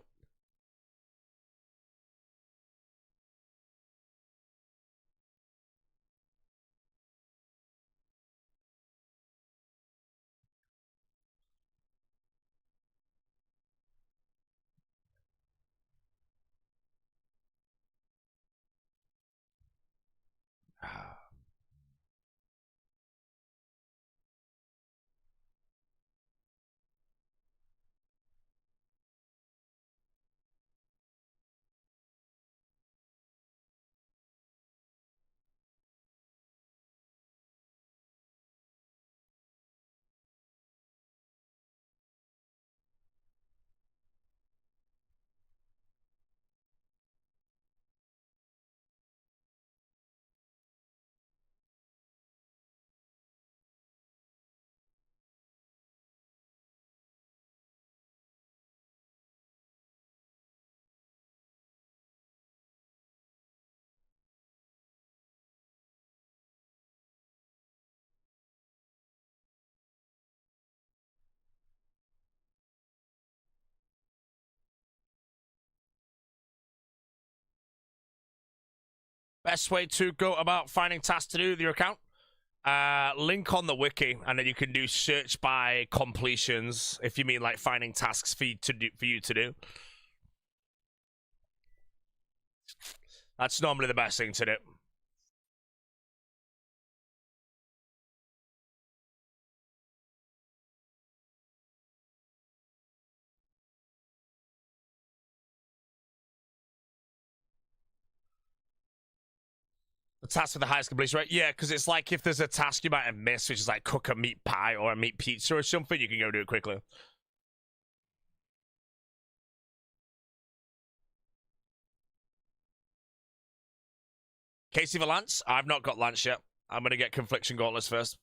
Best way to go about finding tasks to do with your account? Link on the wiki, and then you can do search by completions. If you mean like finding tasks for you to do, that's normally the best thing to do. The task with the highest completion rate, yeah, because it's like if there's a task you might have missed, which is like cook a meat pie or a meat pizza or something, you can go do it quickly. Casey for Lance? I've not got Lance yet. I'm gonna get Confliction Gauntlets first.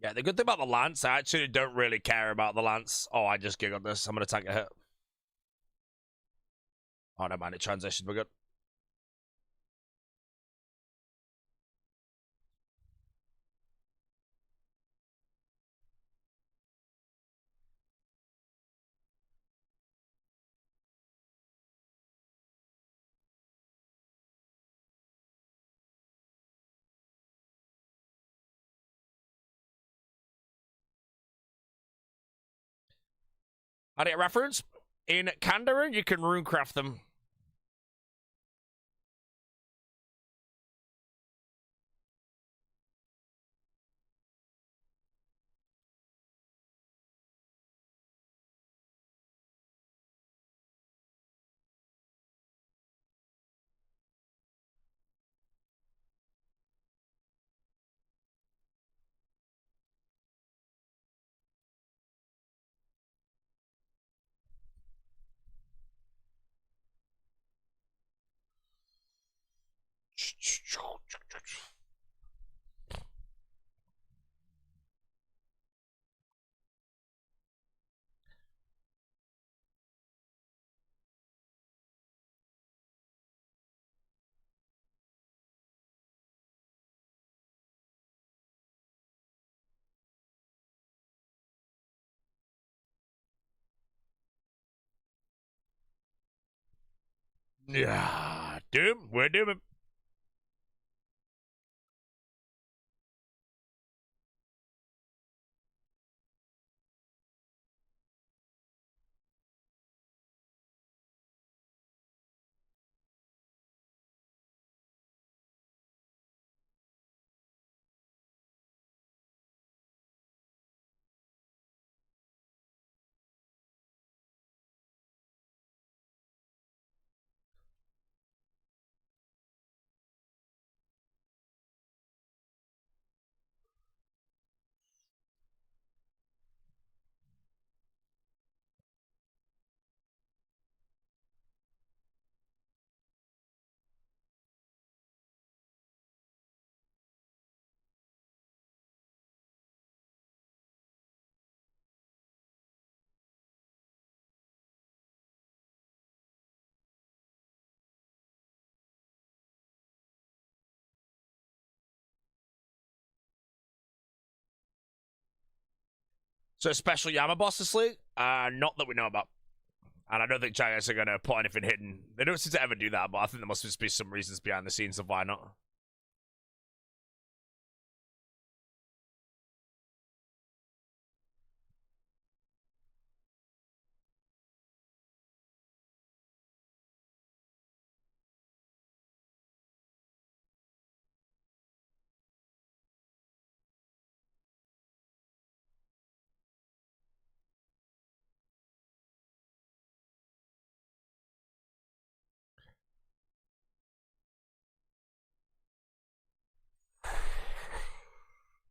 Yeah, the good thing about the Lance, I actually don't really care about the Lance. Oh, I just giggled this. I'm gonna take a hit. Oh, no mind, it transitioned. We're good. I get reference. In Kandara, you can runecraft them. Yeah, doom. We're dooming. So special Yama boss this league? Not that we know about. And I don't think Giants are going to put anything hidden. They don't seem to ever do that, but I think there must just be some reasons behind the scenes of why not.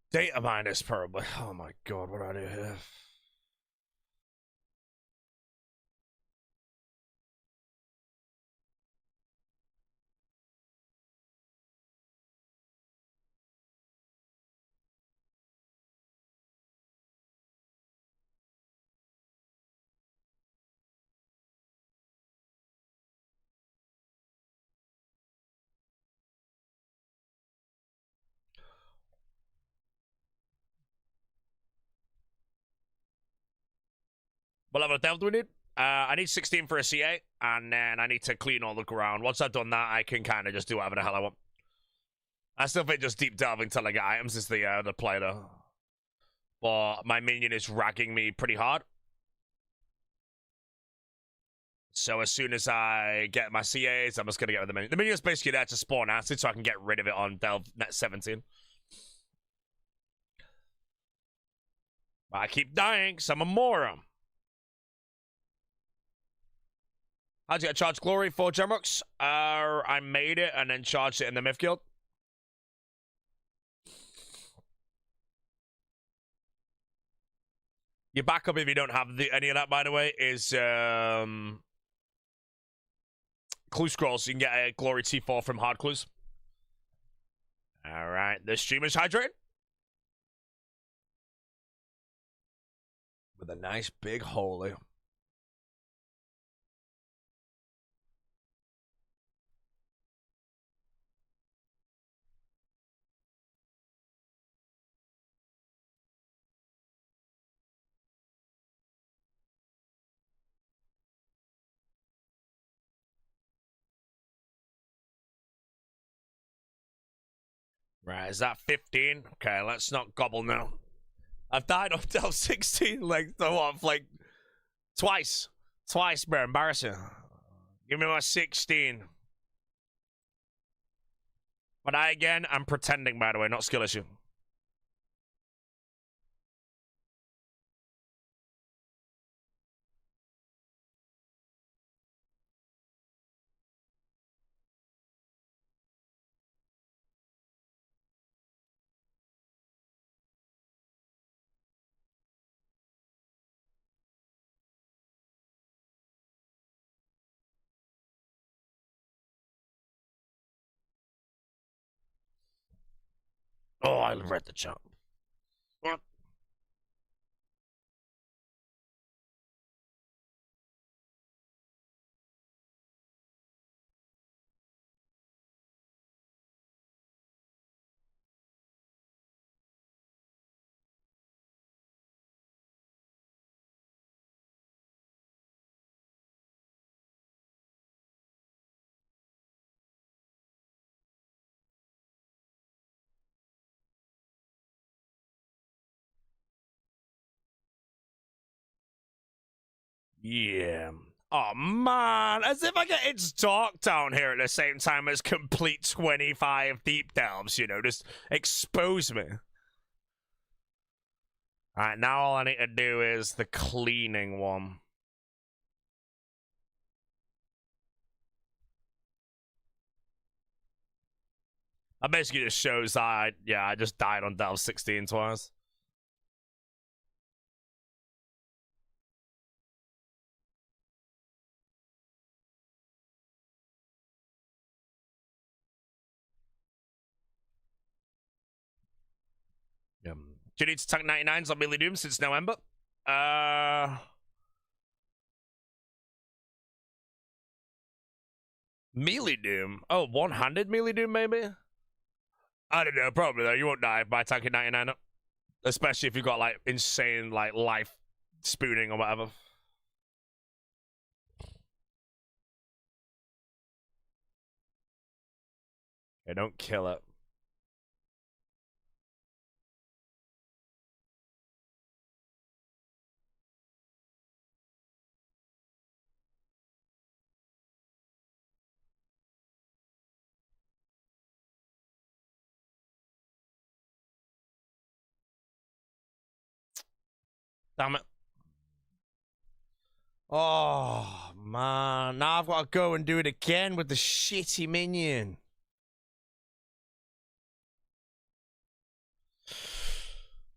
Data minus, probably. Oh my god, what do I do here? What level of delve do we need? I need 16 for a CA, and then I need to clean all the ground. Once I've done that, I can kind of just do whatever the hell I want. I still think just deep delving until I get items is the play though. But my minion is ragging me pretty hard. So as soon as I get my CAs, I'm just going to get rid of the minion. The minion's basically there to spawn acid, so I can get rid of it on delve net 17. But I keep dying, because I'm a moron. How'd you get charged glory for Gemrux? I made it and then charged it in the Myth Guild. Your backup, if you don't have any of that, by the way, is Clue Scrolls. You can get a Glory T4 from Hard Clues. Alright, the streamer's hydrated. With a nice big holy. Right, is that 15? Okay, let's not gobble now. I've died on Delve 16 like Twice. Twice, bro. Embarrassing. Give me my 16. But I'm pretending, by the way, not skill issue. Oh, I read the chat. What? Yeah. Oh, man. As if I get It's Dark down here at the same time as complete 25 deep delves, you know, just expose me. Alright, now all I need to do is the cleaning one. That basically just shows that I just died on delve 16 twice. Do you need to tank 99s on Melee Doom since November? Melee Doom? Oh, one-handed Melee Doom, maybe? I don't know, probably though. You won't die by tanking 99 up. Especially if you've got, like, insane, like, life spooning or whatever. Okay, don't kill it. Damn it. Oh, man. Now I've got to go and do it again with the shitty minion.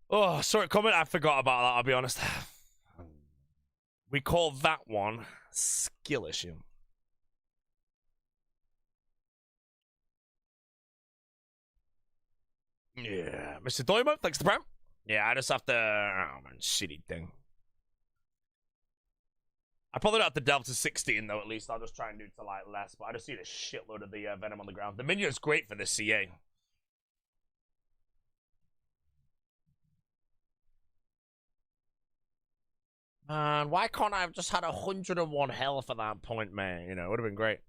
Oh, sorry, comment. I forgot about that, I'll be honest. We call that one skill issue. Yeah. Mr. Doimo, thanks to Prime. Yeah, I just have to... Oh, man, shitty thing. I probably don't have to delve to 16, though, at least. I'll just try and do to, like, less. But I just need a shitload of the venom on the ground. The minion's great for the CA. Man, why can't I have just had 101 health at that point, man? You know, it would have been great.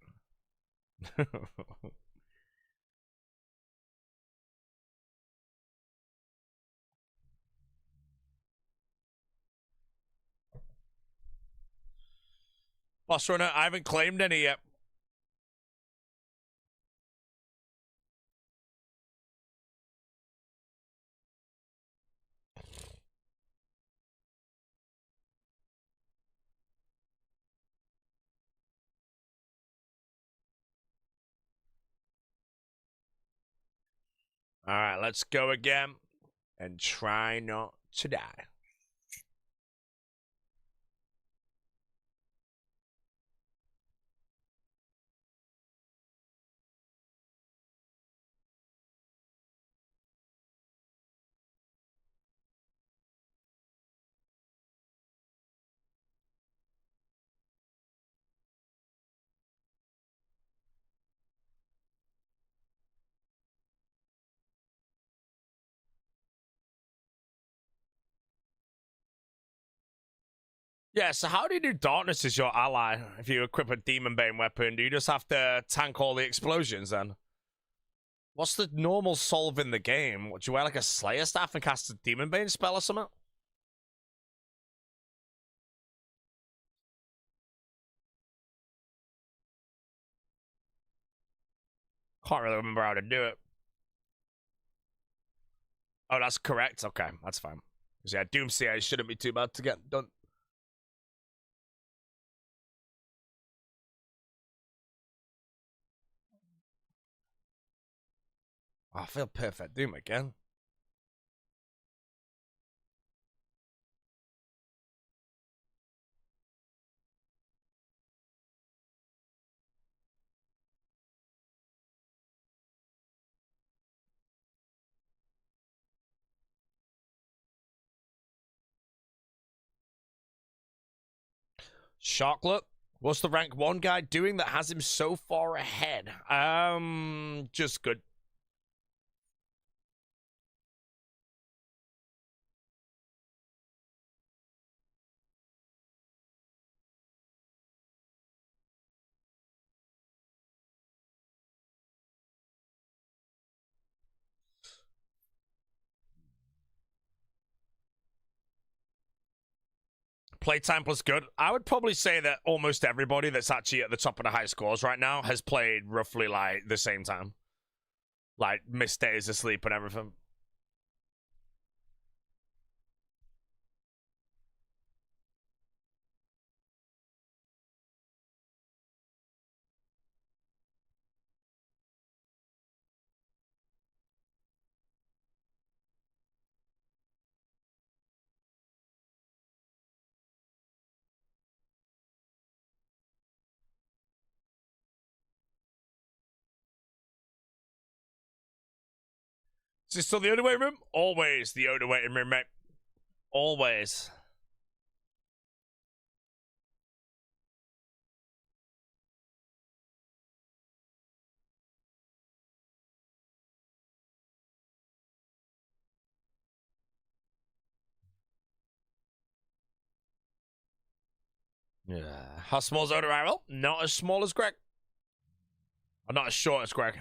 Boss runner, I haven't claimed any yet. All right, let's go again and try not to die. Yeah, so how do you do Darkness as your ally if you equip a Demon Bane weapon? Do you just have to tank all the explosions then? What's the normal solve in the game? What, do you wear like a Slayer staff and cast a Demon Bane spell or something? Can't really remember how to do it. Oh, that's correct. Okay, that's fine. Because yeah, Doomsday shouldn't be too bad to get done. Oh, I feel perfect Doom again. Chocolate. What's the rank 1 guy doing that has him so far ahead? Just good. Playtime plus good. I would probably say that almost everybody that's actually at the top of the high scores right now has played roughly like the same time. Like missed days of sleep and everything. Is this still the only waiting room? Always the only waiting room, mate. Always. Yeah. How small is Oda Arrival? Not as small as Greg. Or not as short as Greg.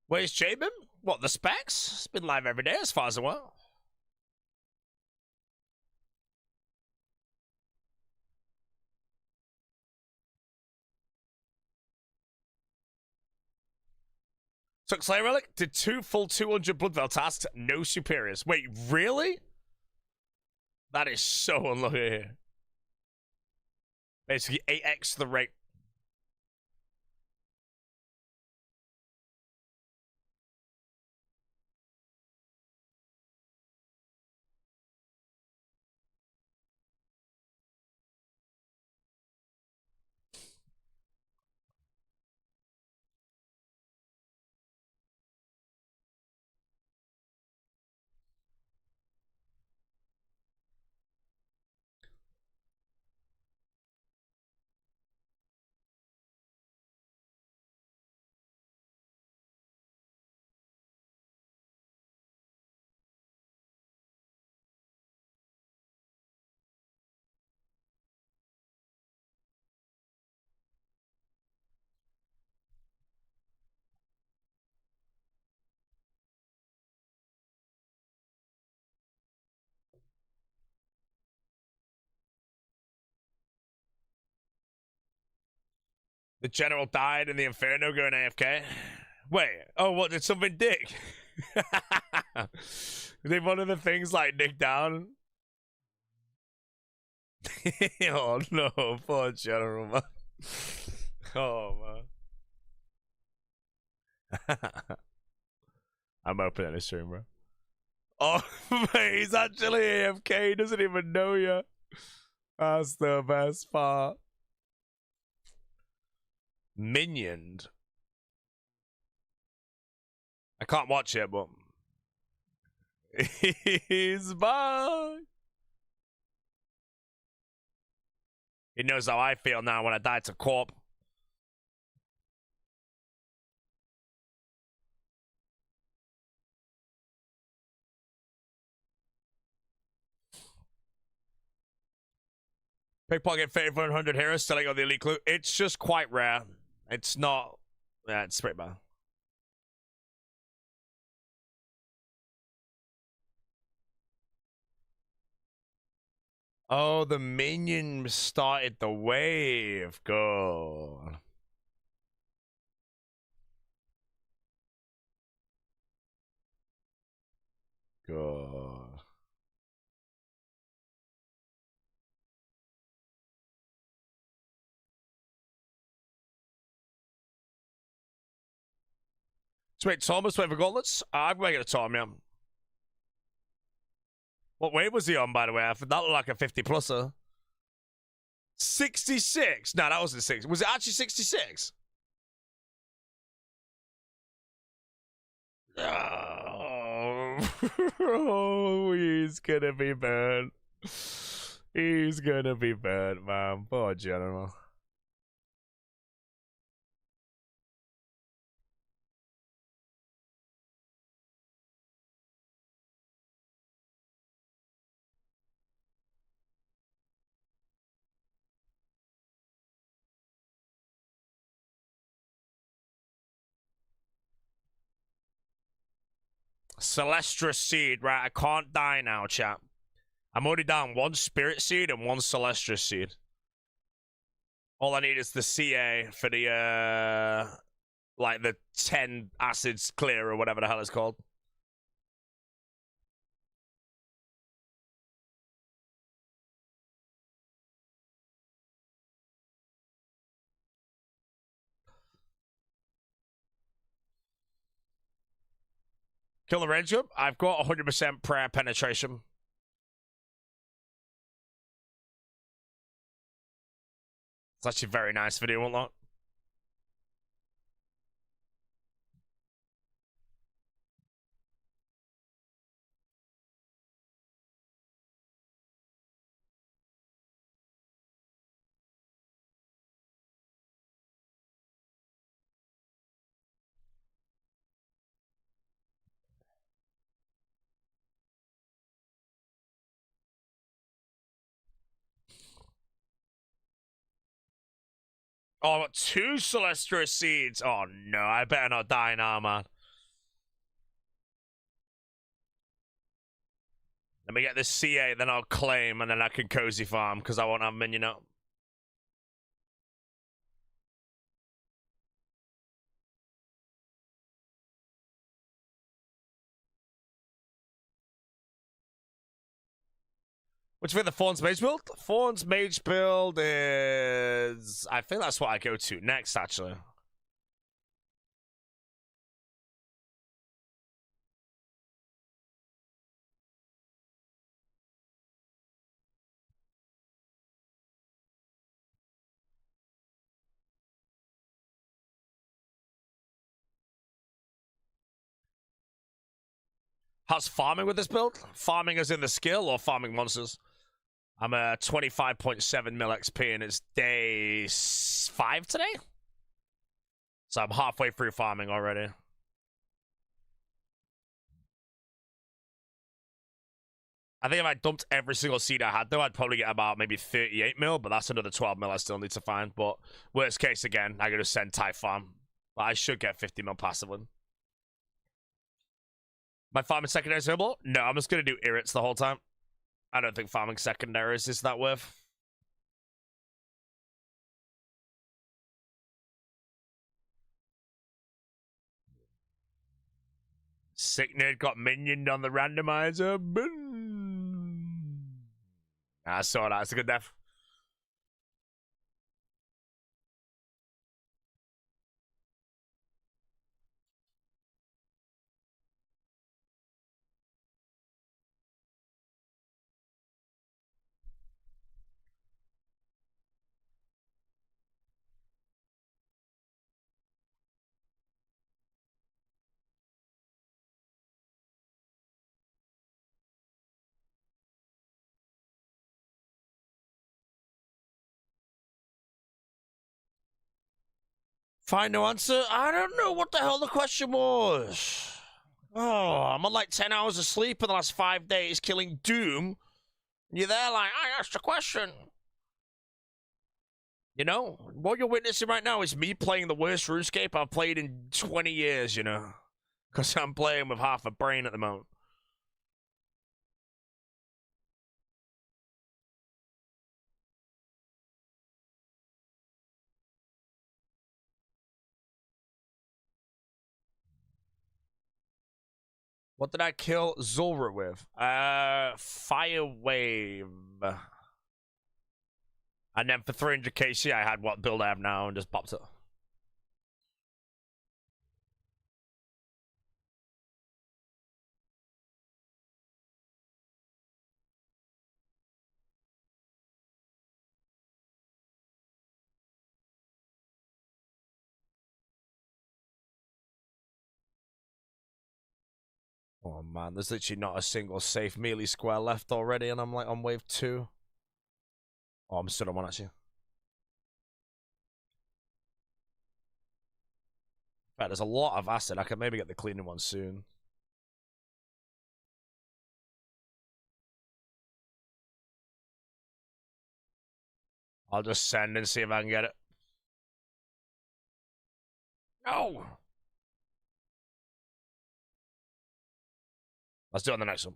Where's Jabin? What, the specs? It's been live every day as far as I know. Took Slayer Relic, did 2 full 200 Blood Veil tasks, no superiors. Wait, really? That is so unlucky. Basically 8x the rate. The general died in the Inferno going AFK. Wait, oh, what, did something dig? Did one of the things like dig down? Oh no, poor general, man. Oh man. I'm opening this stream, bro. Oh, mate, he's actually AFK. He doesn't even know you. That's the best part. Minioned. I can't watch it, but he's back. He knows how I feel now when I die to corp. Pickpocket 500 heroes selling on the elite clue. It's just quite rare. It's not. Yeah, it's pretty bad. Oh, the minion started the wave. Good. Good. So wait, Thomas went for gauntlets? I'm going to get a Tom, yeah. What wave was he on, by the way? That looked like a 50 pluser. 66? No, that wasn't 60. Was it actually 66? Oh, he's gonna be bad. He's gonna be bad, man. Poor general. Celestra seed, right? I can't die now, chat. I'm already down one spirit seed and one Celestra seed. All I need is the CA for the like the 10 acids clear or whatever the hell it's called. Kill the range group. I've got 100% prayer penetration. It's actually a very nice video, won't it? Oh, I got 2 Celestra seeds. Oh no, I better not die now, man. Let me get this CA, then I'll claim, and then I can cozy farm, because I won't have minion up. Which for the Fawn's Mage build? Fawn's Mage build is... I think that's what I go to next, actually. How's farming with this build? Farming as in the skill or farming monsters? I'm at 25.7 mil XP and it's day 5 today? So I'm halfway through farming already. I think if I dumped every single seed I had, though, I'd probably get about maybe 38 mil, but that's another 12 mil I still need to find. But worst case, again, I gotta send Type Farm. But I should get 50 mil passively. My farming secondaries available? No, I'm just gonna do irrits the whole time. I don't think farming secondaries is that worth. Sick Nerd got minioned on the randomizer. Boom. I saw that. It's a good death. Find no answer? I don't know what the hell the question was. Oh, I'm on like 10 hours of sleep in the last 5 days killing Doom. You're there like, I asked a question. You know, what you're witnessing right now is me playing the worst RuneScape I've played in 20 years, you know. Because I'm playing with half a brain at the moment. What did I kill Zulra with? Fire Wave. And then for 300 KC, I had what build I have now and just popped it. Oh man, there's literally not a single safe melee square left already, and I'm like on wave 2. Oh, I'm still on one actually. In fact, there's a lot of acid. I could maybe get the cleaning one soon. I'll just send and see if I can get it. No! Let's do it on the next one.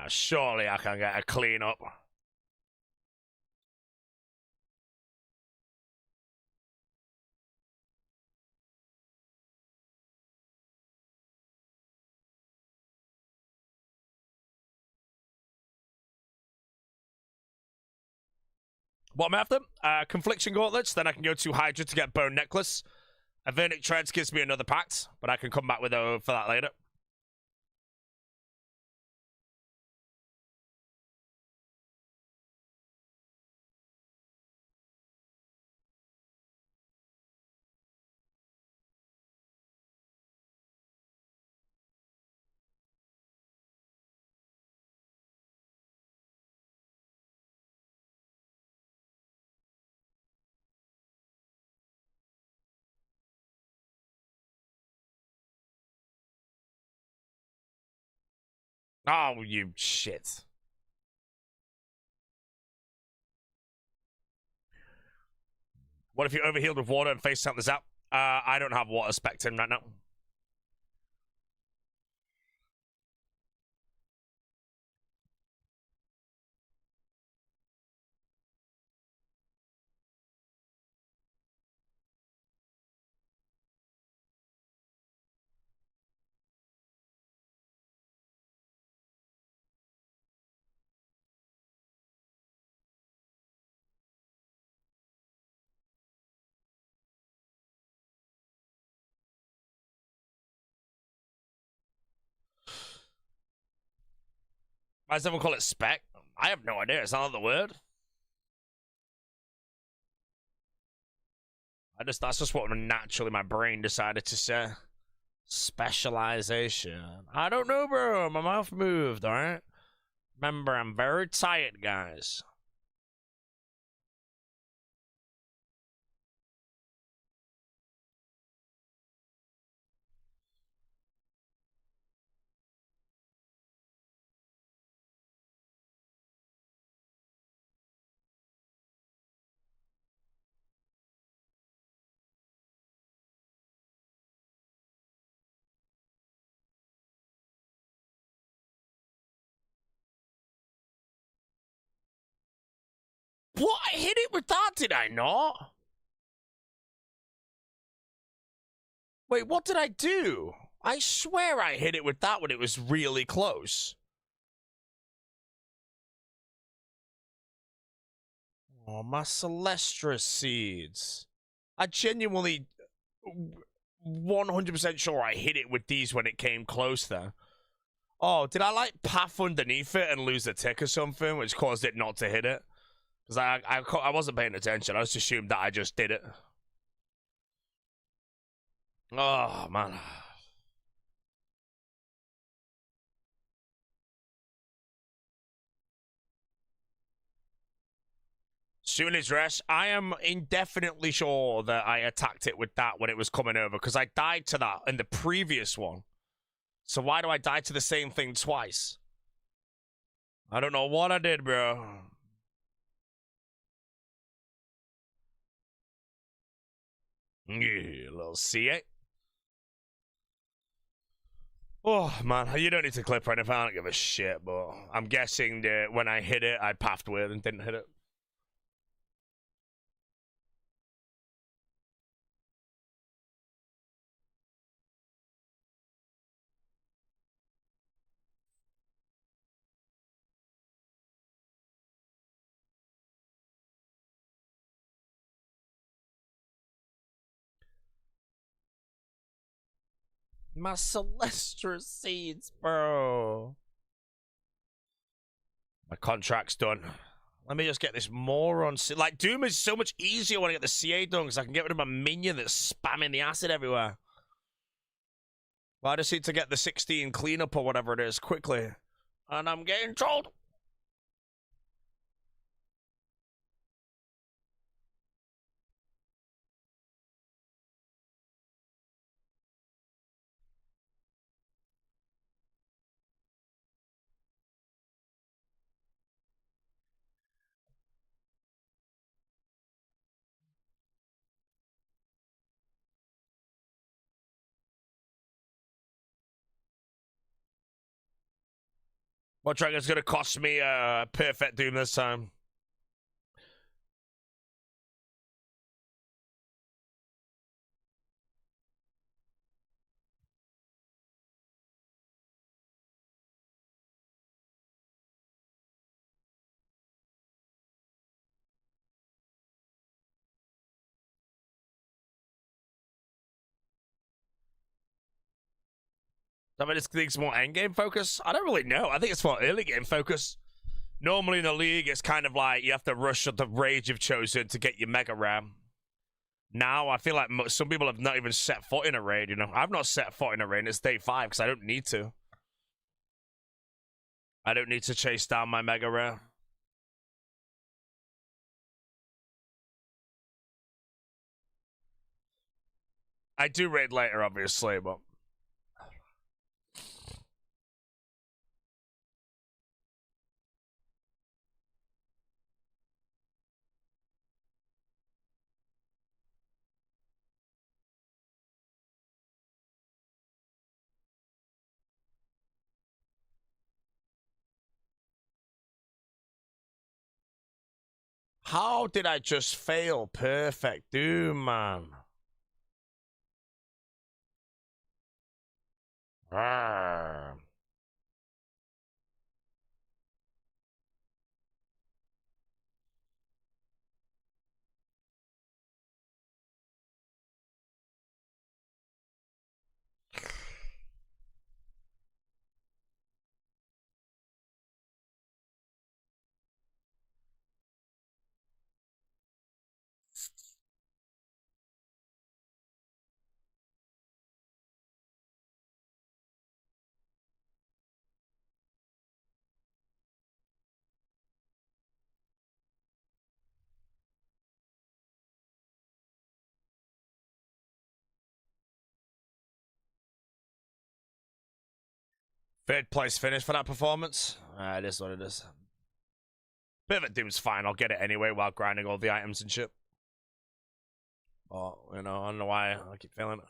Surely I can get a clean up. What am I after? Confliction Gauntlets, then I can go to Hydra to get Bone Necklace. A Vernic Treads gives me another pact, but I can come back with for that later. Oh, you shit. What if you overhealed with water and face something this out? I don't have water spectrum right now. Why does everyone call it spec? I have no idea. It's not the word. That's just what naturally my brain decided to say. Specialization. I don't know, bro. My mouth moved, alright? Remember, I'm very tired, guys. What? I hit it with that, did I not? Wait, what did I do? I swear I hit it with that when it was really close. Oh, my Celestra seeds. I genuinely 100% sure I hit it with these when it came close there. Oh, did I like path underneath it and lose a tick or something, which caused it not to hit it? Because I wasn't paying attention. I just assumed that I just did it. Oh, man. soon as rest, I am indefinitely sure that I attacked it with that when it was coming over, because I died to that in the previous one. So why do I die to the same thing twice? I don't know what I did, bro. Yeah, little C8. Oh, man, you don't need to clip or anything. I don't give a shit, but I'm guessing that when I hit it, I pathed with and didn't hit it. My celestial seeds, bro. My contract's done. Let me just get this moron. Like, Doom is so much easier when I get the CA done, because I can get rid of my minion that's spamming the acid everywhere. Well, I just need to get the 16 cleanup or whatever it is quickly. And I'm getting trolled. What dragon's gonna cost me a perfect Doom this time? I mean, it's more endgame focus. I don't really know. I think it's more early game focus. Normally in the league, it's kind of like you have to rush at the rage you've chosen to get your mega ram. Now, I feel like some people have not even set foot in a raid, you know? I've not set foot in a raid. It's day 5 because I don't need to. I don't need to chase down my mega rare. I do raid later, obviously, but... How did I just fail perfect Doom, man? Arrgh. Third place finish for that performance. It is what it is. Pivot Doom's fine. I'll get it anyway while grinding all the items and shit. Oh, you know, I don't know why I keep failing it.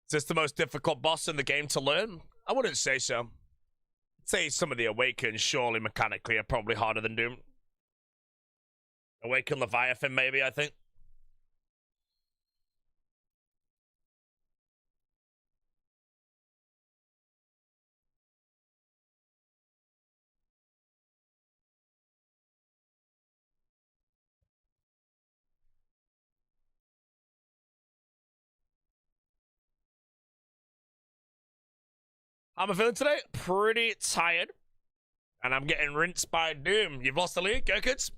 Is this the most difficult boss in the game to learn? I wouldn't say so. I'd say some of the Awakens, surely mechanically, are probably harder than Doom. Awaken Leviathan, maybe, I think. I'm feeling today pretty tired. And I'm getting rinsed by Doom. You've lost the league, go kids.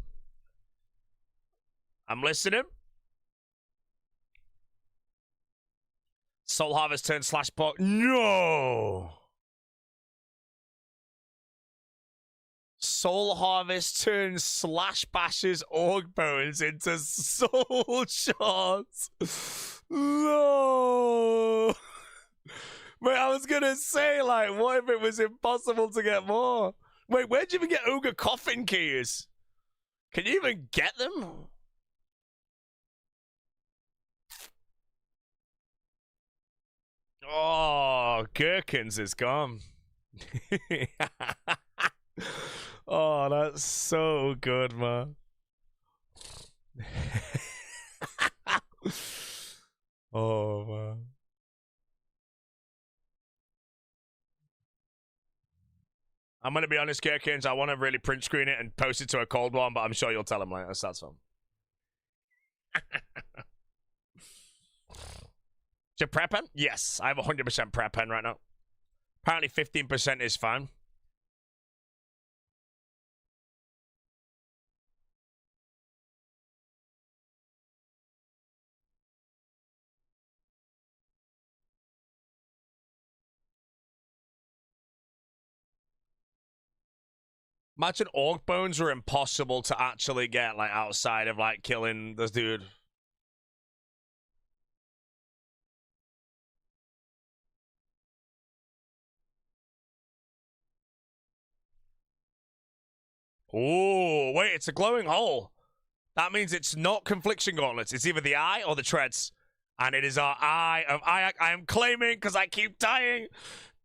I'm listening. Soul Harvest turn slash bot. No! Soul Harvest turns slash bashes orc bones into soul shards. No! Wait, I was gonna say, like, what if it was impossible to get more? Wait, where'd you even get Ogre Coffin keys? Can you even get them? Oh, Gherkins is gone. Oh, that's so good, man. Oh, man. I'm gonna be honest, Gherkins, I want to really print screen it and post it to a cold one, but I'm sure you'll tell him later, so that's fine. To prep pen? Yes, I have 100% prep pen right now. Apparently 15% is fine. Imagine orc bones were impossible to actually get, like, outside of, like, killing this dude. Oh, wait, it's a glowing hole. That means it's not Confliction Gauntlets. It's either the eye or the treads. And it is our eye of I am claiming because I keep dying.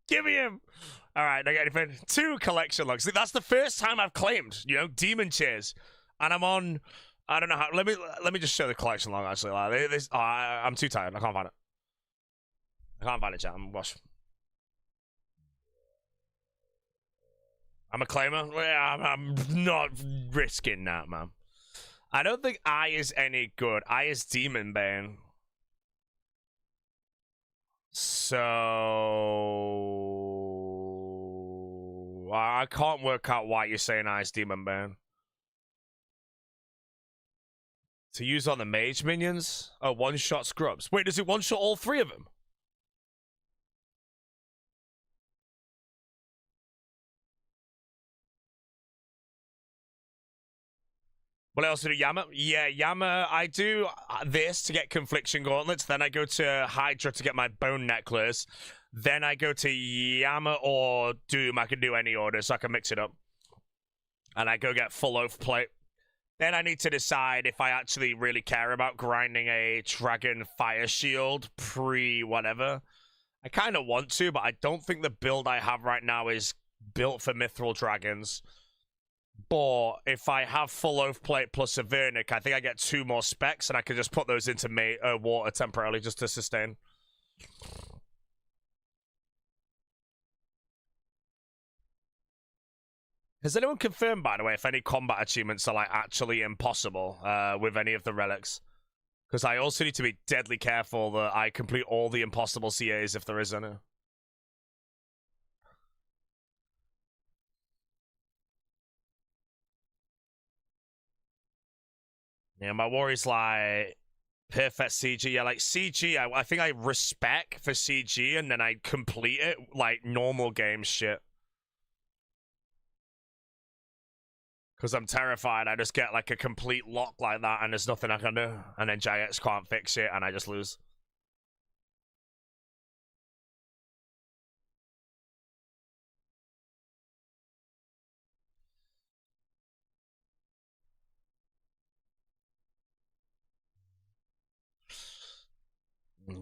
Give me him. All right, I get anything. 2 collection logs. That's the first time I've claimed, you know, demon chairs. And I'm on, I don't know how, let me just show the collection log, actually. Like, this, I'm too tired. I can't find it. I can't find it, chat. I'm a claimer. I'm not risking that, man. I don't think I is any good. I is Demon Bane. So I can't work out why you're saying I is Demon Bane. To use on the mage minions? Oh, one-shot scrubs. Wait, does it one-shot all 3 of them? What else do Yama? Yeah, Yama, I do this to get Confliction Gauntlets, then I go to Hydra to get my Bone Necklace, then I go to Yama or Doom. I can do any order, so I can mix it up. And I go get full Oath Plate. Then I need to decide if I actually really care about grinding a Dragon Fire Shield pre-whatever. I kind of want to, but I don't think the build I have right now is built for Mithril Dragons. But if I have full Oath Plate plus a Vernic, I think I get 2 more specs, and I can just put those into water temporarily just to sustain. Has anyone confirmed, by the way, if any combat achievements are like actually impossible with any of the relics? Because I also need to be deadly careful that I complete all the impossible CAs if there is any. Yeah, my worry's like perfect CG. Yeah, like CG, I think I respect for CG and then I complete it like normal game shit. Because I'm terrified I just get like a complete lock like that and there's nothing I can do. And then Jax can't fix it and I just lose.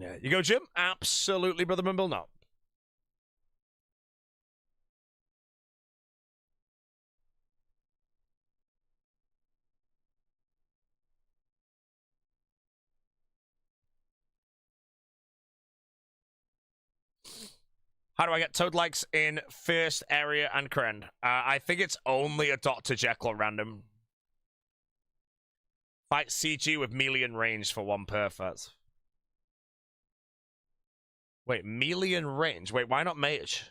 Yeah. You go, Jim? Absolutely, Brother Mimble, no. How do I get Toad likes in first area and Kren? I think it's only a Dr. Jekyll random. Fight CG with melee and range for 1 perfect. Wait, melee and range? Wait, why not mage?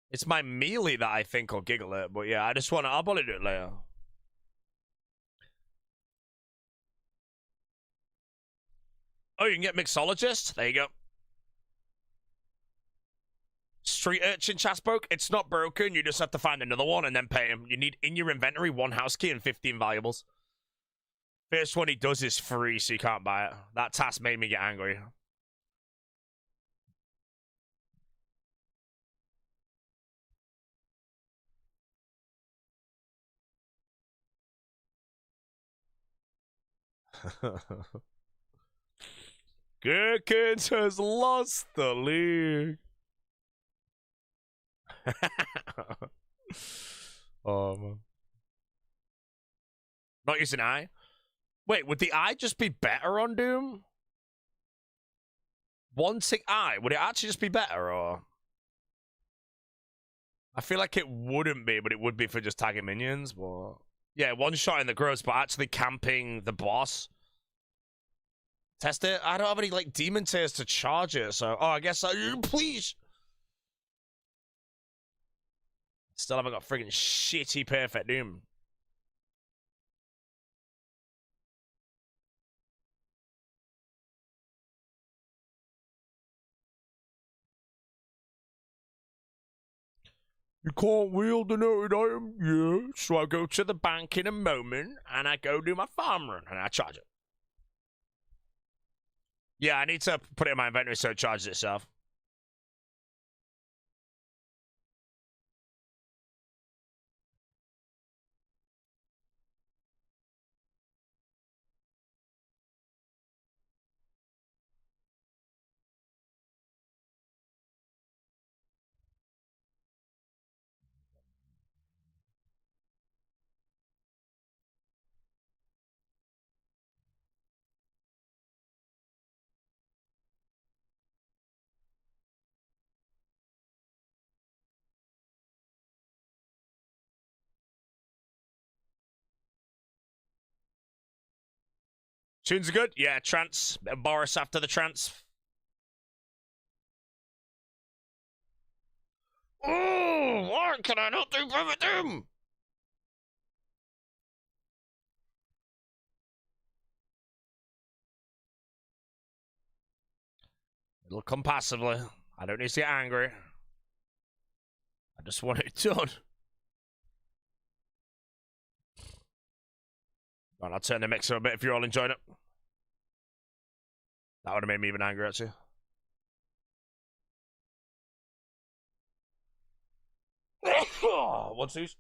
It's my melee that I think will giggle it, but yeah, I just want to. I'll probably do it later. Oh, you can get mixologist. There you go. Street urchin chest broke. It's not broken. You just have to find another one and then pay him. You need in your inventory 1 house key and 15 valuables. First one he does is free, so you can't buy it. That task made me get angry. Gherkins has lost the league. Oh, man. Not using eye? Wait, would the eye just be better on Doom? One tick eye, would it actually just be better, or? I feel like it wouldn't be, but it would be for just tagging minions, but... Yeah, one shot in the gross, but actually camping the boss. Test it? I don't have any, like, demon tears to charge it, so... Oh, I guess please! Still haven't got friggin' shitty perfect Doom. You can't wield the noted item? Yeah. So I go to the bank in a moment, and I go do my farm run, and I charge it. Yeah, I need to put it in my inventory so it charges itself. Tunes are good? Yeah, trance. Boris after the trance. Oh, why can I not do Perfect Doom? It'll come passively. I don't need to get angry. I just want it done. Right, I'll turn the mixer a bit if you're all enjoying it. That would have made me even angrier, actually. What's these?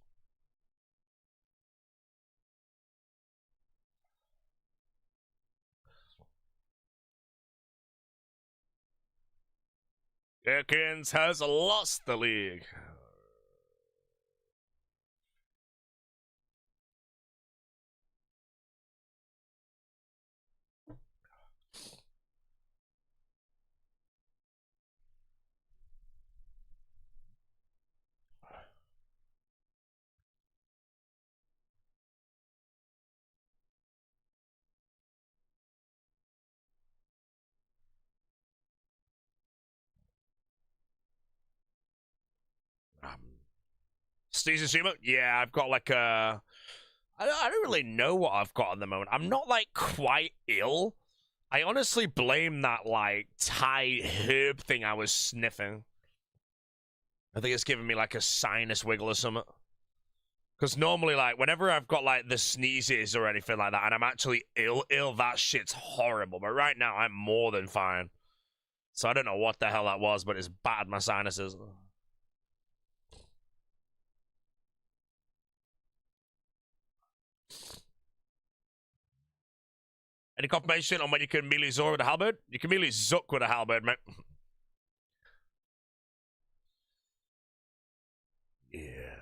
Gherkins has lost the league. Sneeze Zuma? Yeah, I've got like a... I don't really know what I've got at the moment. I'm not like quite ill. I honestly blame that like Thai herb thing I was sniffing. I think it's giving me like a sinus wiggle or something. Because normally, like, whenever I've got like the sneezes or anything like that, and I'm actually ill, that shit's horrible. But right now, I'm more than fine. So I don't know what the hell that was, but it's bad my sinuses. Any confirmation on when you can melee Zor with a halberd? You can melee Zook with a halberd, mate. Yeah.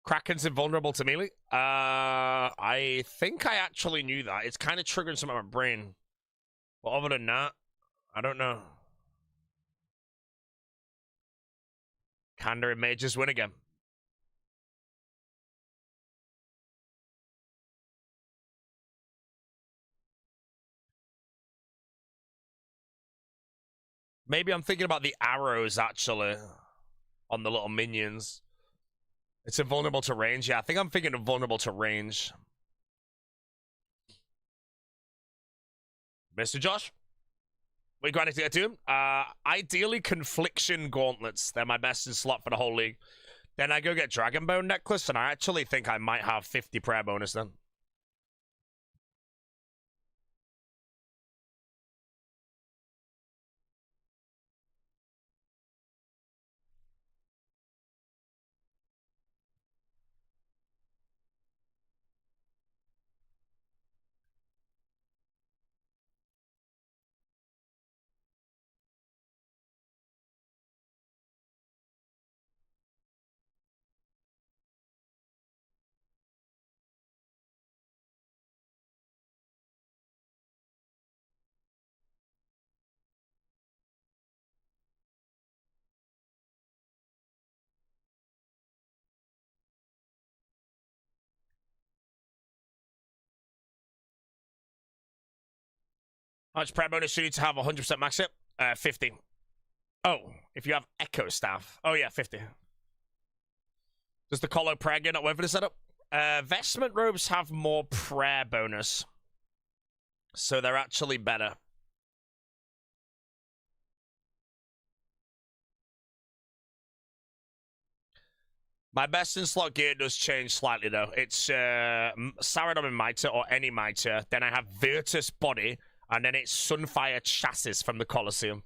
Kraken's invulnerable to melee. I think I actually knew that. It's kind of triggering some of my brain. But other than that, I don't know. Kanda and Mages win again. Maybe I'm thinking about the arrows, actually, on the little minions. It's invulnerable to range. Yeah, I think I'm thinking of vulnerable to range. Mr. Josh? We're going to get to him. Ideally, Confliction Gauntlets. They're my best in slot for the whole league. Then I go get Dragonbone Necklace, and I actually think I might have 50 prayer bonus then. How much prayer bonus do you need to have 100% max it? 50. Oh, if you have Echo Staff. Oh, yeah, 50. Does the Colo prayer gear not work for the setup? Vestment robes have more prayer bonus. So they're actually better. My best in slot gear does change slightly though. It's Saradon and Mitre or any Mitre. Then I have Virtus Body, and then it's Sunfire Chassis from the Colosseum.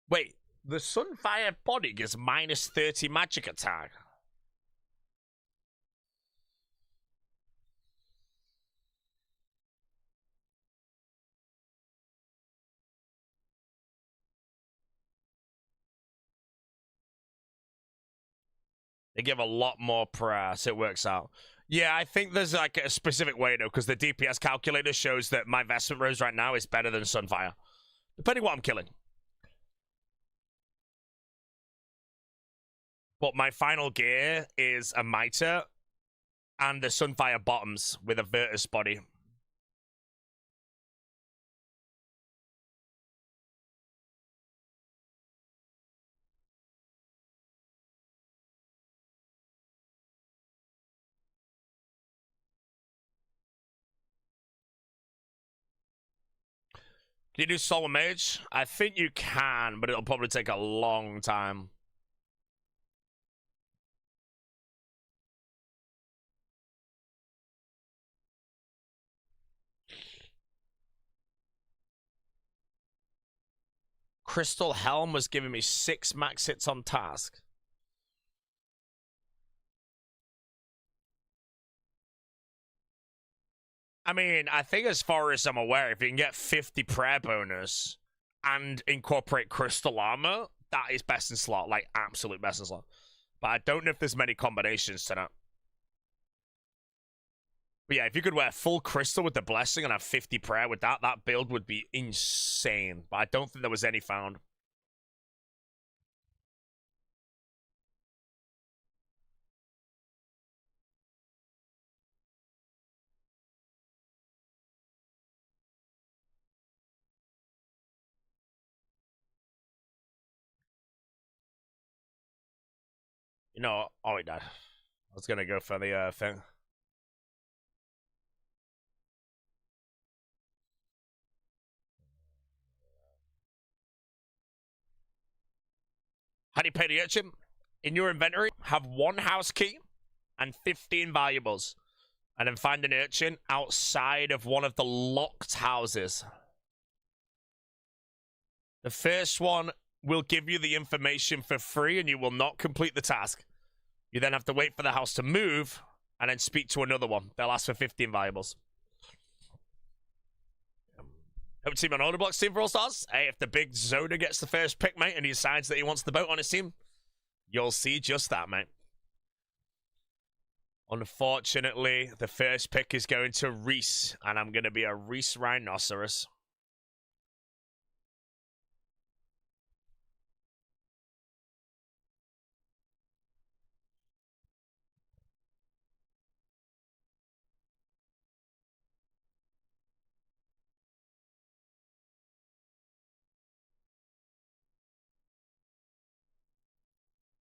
Wait, the Sunfire Body gives minus 30 magic attack. They give a lot more prayer, so it works out. Yeah, I think there's like a specific way though, because the DPS calculator shows that my Vestment Rose right now is better than Sunfire. Depending what I'm killing. But my final gear is a Mitre and the Sunfire Bottoms with a Virtus Body. Can you do Solar Mage? I think you can, but it'll probably take a long time. Crystal Helm was giving me 6 max hits on task. I mean, I think as far as I'm aware, if you can get 50 prayer bonus and incorporate crystal armor, that is best in slot, like absolute best in slot. But I don't know if there's many combinations to that. But yeah, if you could wear full crystal with the blessing and have 50 prayer with that, that build would be insane. But I don't think there was any found. You know, oh, he died. I was gonna go for the thing. How do you pay the urchin? In your inventory, have 1 house key and 15 valuables. And then find an urchin outside of one of the locked houses. The first one will give you the information for free and you will not complete the task. You then have to wait for the house to move and then speak to another one. They'll ask for 15 valuables. Hope team on Order Blocks team for All Stars. Hey, if the big Zoda gets the first pick, mate, and he decides that he wants the boat on his team, you'll see just that, mate. Unfortunately, the first pick is going to Reese, and I'm going to be a Reese Rhinoceros.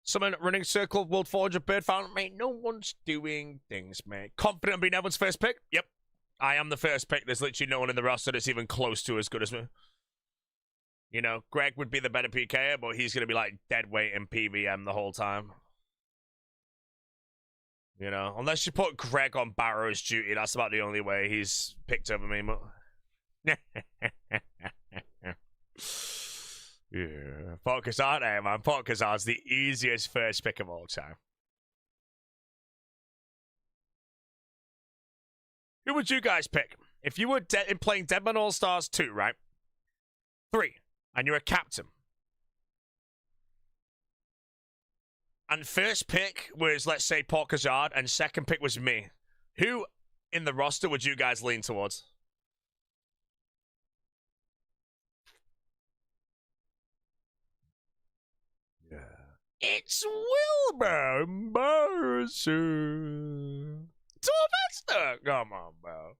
Someone running circle, World Forge, Bird Fountain, mate. No one's doing things, mate. Confident of being everyone's first pick? Yep. I am the first pick. There's literally no one in the roster that's even close to as good as me. You know, Greg would be the better PKer, but he's going to be like dead weight in PVM the whole time. You know, unless you put Greg on Barrow's duty, that's about the only way he's picked over me. Yeah, Focus Art there, man. Focus Art's the easiest first pick of all time. Who would you guys pick? If you were playing Deadman All-Stars 2, right? 3, and you're a captain. And first pick was, let's say, Port Kazard, and second pick was me. Who in the roster would you guys lean towards? Yeah. It's Wilbur Mercer. Torvesta! Come on, bro.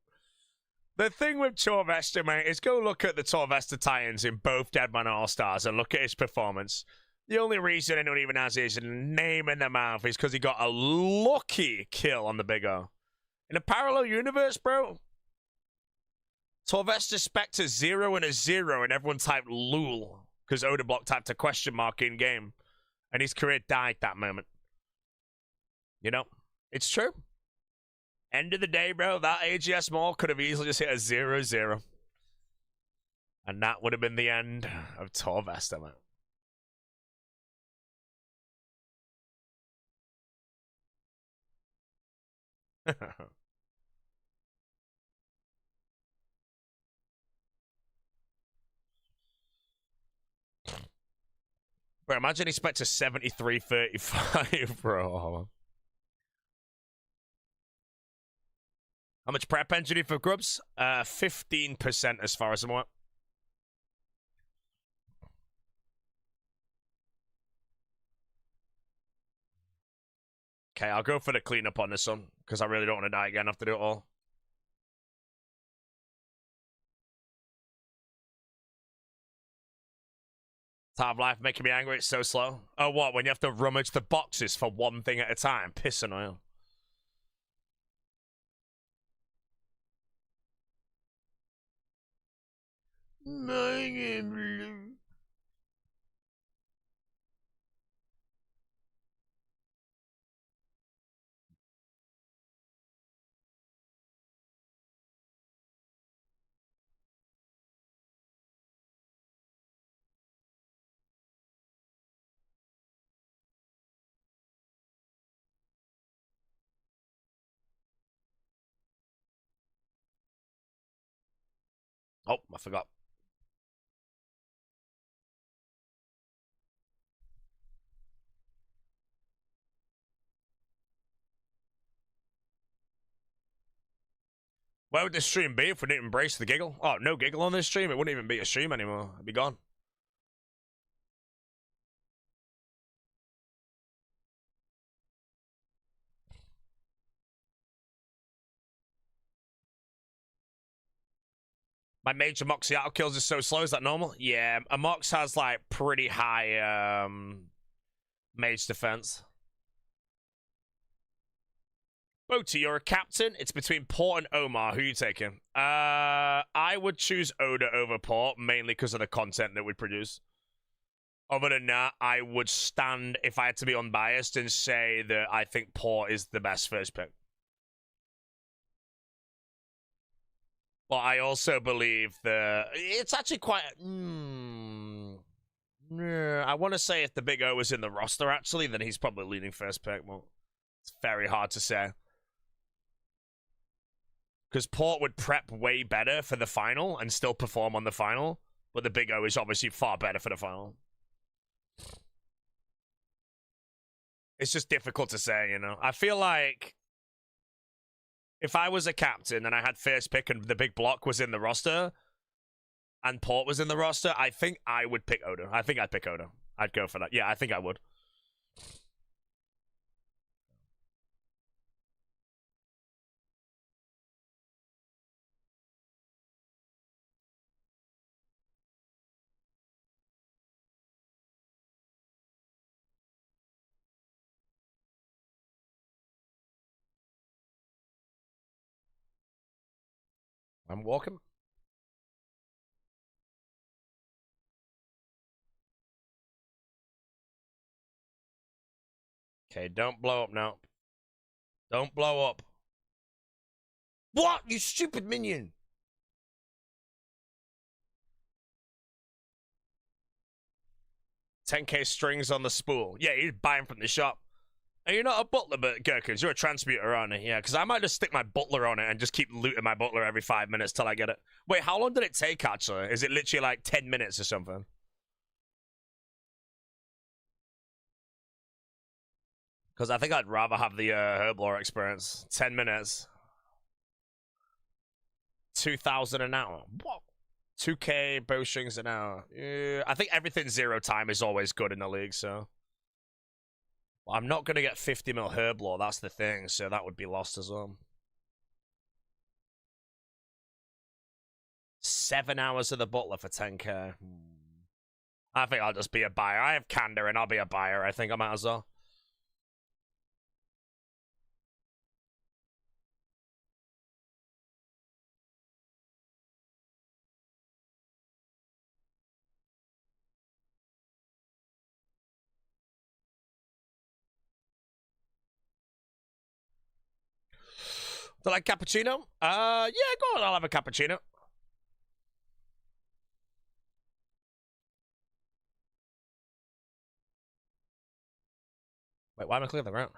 The thing with Torvesta, mate, is go look at the Torvesta tie-ins in both Deadman All-Stars and look at his performance. The only reason anyone even has his name in their mouth is because he got a lucky kill on the Big O. In a parallel universe, bro, Torvesta Spectre 0 and a 0, and everyone typed LOL because Odablock typed a question mark in game, and his career died that moment. You know, it's true. End of the day, bro, that AGS Maul could have easily just hit a 0-0. And that would have been the end of Torvesta, man. Bro, imagine he spent to 73-35, bro. How much prep engine for grubs? 15% as far as I'm aware. Okay, I'll go for the cleanup on this one, because I really don't want to die again after do it all. Time of life making me angry, it's so slow. Oh, what, when you have to rummage the boxes for one thing at a time? Piss and oil. Oh, I forgot. Where would this stream be if we didn't embrace the giggle? Oh, no giggle on this stream? It wouldn't even be a stream anymore. It'd be gone. My major Moxie auto kills is so slow. Is that normal? Yeah, a Mox has like pretty high mage defense. Boti, you're a captain. It's between Port and Omar. Who are you taking? I would choose Oda over Port, mainly because of the content that we produce. other than that, I would stand, if I had to be unbiased, and say that I think Port is the best first pick. But I also believe that it's actually quite... I want to say if the Big O was in the roster, actually, then he's probably leading first pick. Well, it's very hard to say. Because Port would prep way better for the final and still perform on the final. But the Big O is obviously far better for the final. It's just difficult to say, you know. I feel like if I was a captain and I had first pick and the big block was in the roster and Port was in the roster, I think I would pick Oda. I think I'd pick Oda. I'd go for that. Yeah, I think I would. I'm walking. Okay, don't blow up now. Don't blow up. What? You stupid minion. $10K strings on the spool. Yeah, you're buying from the shop. And you're not a butler, but Gherkins, you're a transmuter, aren't you? Yeah, because I might just stick my butler on it and just keep looting my butler every 5 minutes till I get it. Wait, how long did it take, actually? Is it literally like 10 minutes or something? Because I think I'd rather have the Herblore experience. 10 minutes. 2,000 an hour. What? 2K bowstrings an hour. I think everything 0 time is always good in the league, so... Well, I'm not going to get 50 mil Herblore, that's the thing, so that would be lost as well. 7 hours of the butler for 10K. I think I'll just be a buyer. I have candor and I'll be a buyer. I think I might as well. Do you like cappuccino? Yeah, go on. I'll have a cappuccino. Wait, why am I clearing the ground?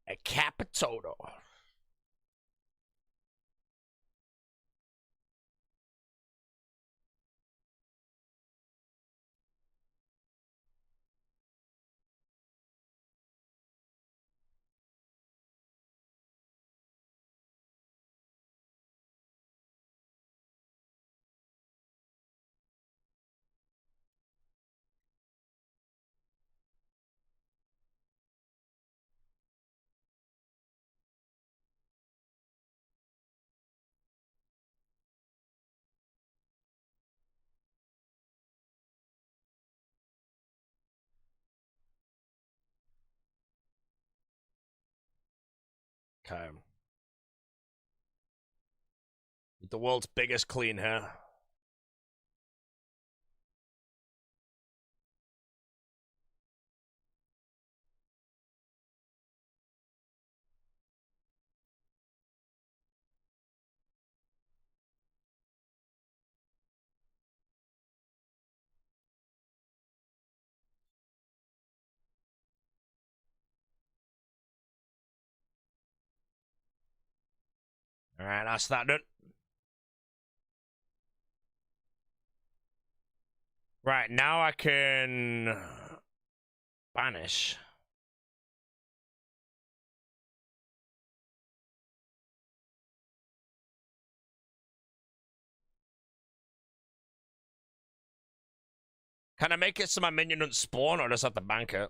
A cappuccino. Okay. The world's biggest clean hair. Alright, that's that done. Right, now I can banish. Can I make it so my minion doesn't spawn or just have to bank it?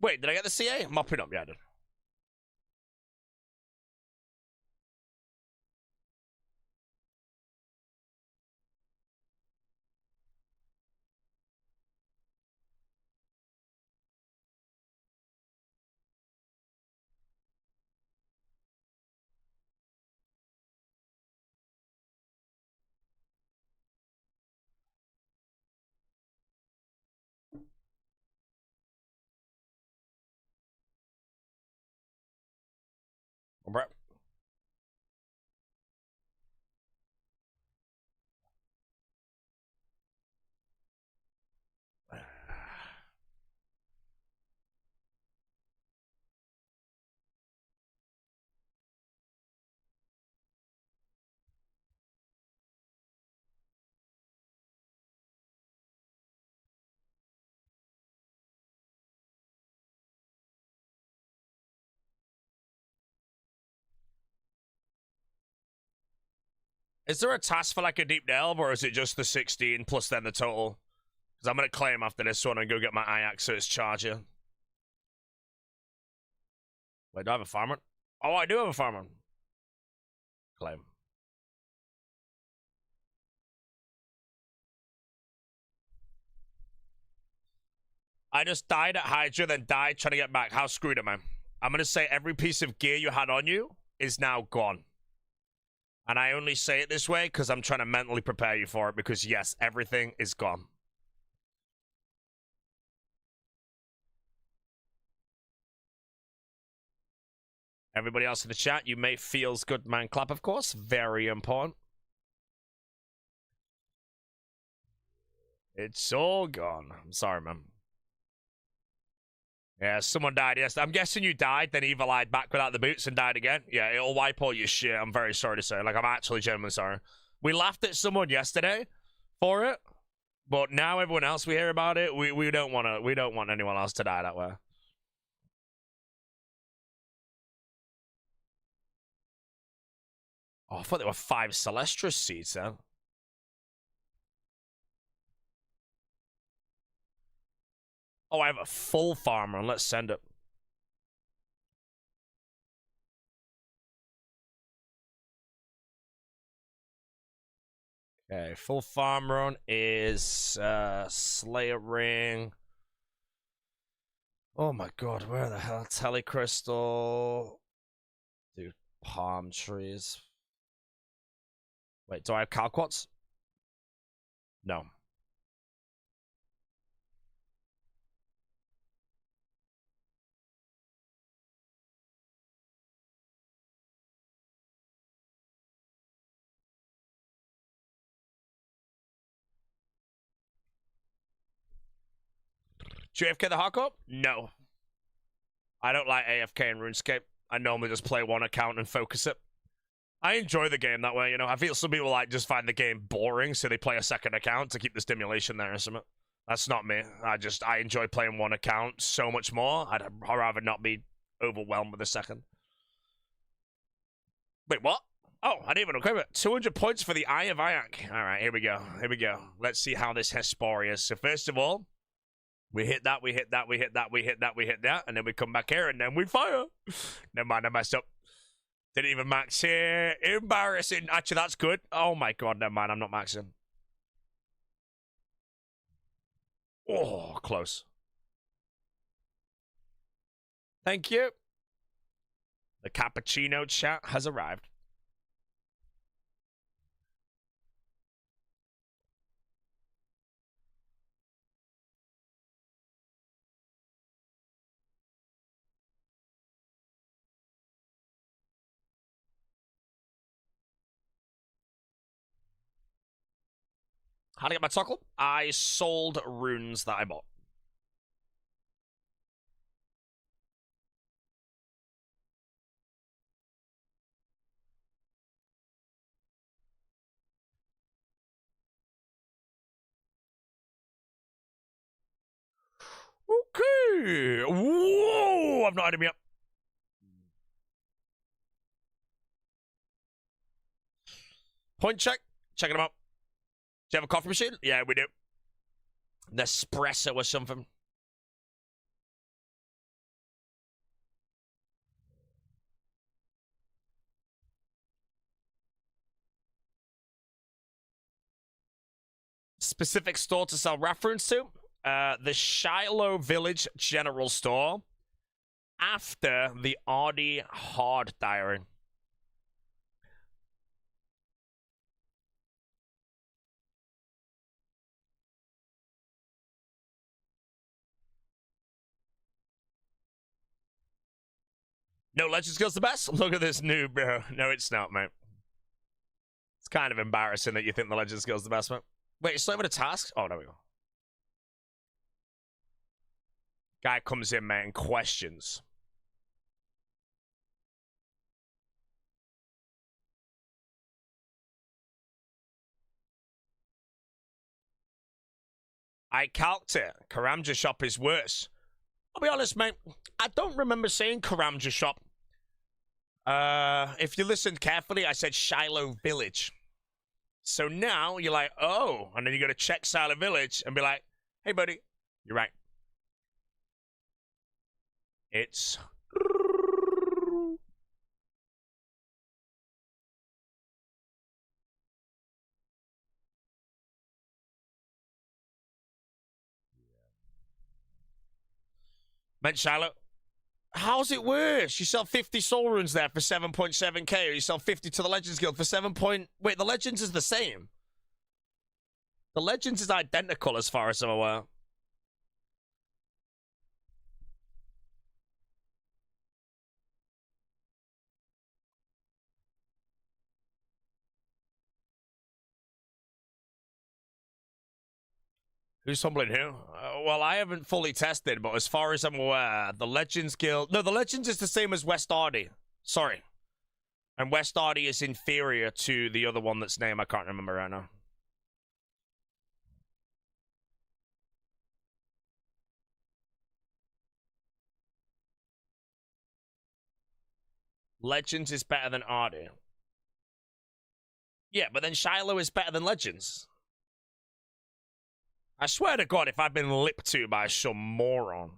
Wait, did I get the CA? Mopping up, yeah, I did. Bro. Is there a task for like a deep delve, or is it just the 16 plus then the total? Because I'm going to claim after this one and go get my Iax's charger. Wait, do I have a farmer? Oh, I do have a farmer. Claim. I just died at Hydra, then died trying to get back. How screwed am I? I'm going to say every piece of gear you had on you is now gone. And I only say it this way because I'm trying to mentally prepare you for it, because yes, everything is gone. Everybody else in the chat, you may feels good, man. Clap, of course. Very important. It's all gone. I'm sorry, man. Yeah, someone died. Yes, I'm guessing you died, then Evil Eyed back without the boots and died again. Yeah, it'll wipe all your shit. I'm very sorry to say. Like, I'm actually genuinely sorry. We laughed at someone yesterday for it, but now everyone else we hear about it, we don't want anyone else to die that way. Oh, I thought there were 5 Celestris seeds then. Oh, I have a full farmer, and let's send it. Okay, full farm run is Slayer Ring. Oh my god, where the hell? Telecrystal. Dude, palm trees. Wait, do I have Calquats? No. Do you AFK the Hardcore? No. I don't like AFK in RuneScape. I normally just play one account and focus it. I enjoy the game that way, you know. I feel some people like just find the game boring, so they play a second account to keep the stimulation there or something. That's not me. I enjoy playing one account so much more. I'd rather not be overwhelmed with a second. Wait, what? Oh, I didn't even equip it. 200 points for the Eye of Iac. All right, here we go. Here we go. Let's see how this Hesperia is. So first of all, we hit that, we hit that, we hit that, we hit that, we hit that, and then we come back here, and then we fire. Never mind, I messed up. Didn't even max here. Embarrassing. Actually, that's good. Oh my god, never mind, I'm not maxing. Oh, close. Thank you. The cappuccino chat has arrived. How to get my tuckle? I sold runes that I bought. Okay. Whoa! I've not had him yet. Point check. Checking them out. Do you have a coffee machine? Yeah, we do. Nespresso or something. Specific store to sell reference to? The Shiloh Village General Store after the Audi Hard Diary. No, Legend Skill's the best? Look at this noob, bro. No, it's not, mate. It's kind of embarrassing that you think the Legend Skill's the best, mate. Wait, it's not even a task? Oh, there we go. Guy comes in, mate, and questions. I calced it. Karamja Shop is worse. I'll be honest, mate. I don't remember saying Karamja Shop. If you listened carefully, I said Shiloh Village. So now you're like, oh, and then you got to check Shiloh Village and be like, hey, buddy, you're right. It's meant Shiloh. How's it worse? You sell 50 soul runes there for 7.7k, or you sell 50 to the Legends Guild for 7. Wait, the Legends is the same. The Legends is identical as far as I'm aware. Who's humbling who? Well, I haven't fully tested, but as far as I'm aware, the Legends Guild... No, the Legends is the same as West Ardy. Sorry. And West Ardy is inferior to the other one that's name I can't remember right now. Legends is better than Ardy. Yeah, but then Shiloh is better than Legends. I swear to God, if I've been lipped to by some moron.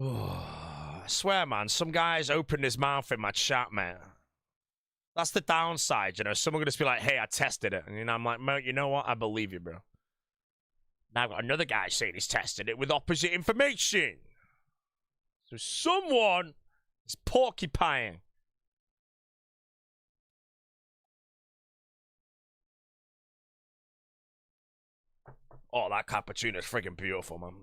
I swear, man, some guy's opened his mouth in my chat, man. That's the downside, you know. Someone could just be like, hey, I tested it. And you know, I'm like, mate, you know what? I believe you, bro. Now I've got another guy saying he's tested it with opposite information. So someone is porcupine. Oh, that cappuccino is freaking beautiful, man.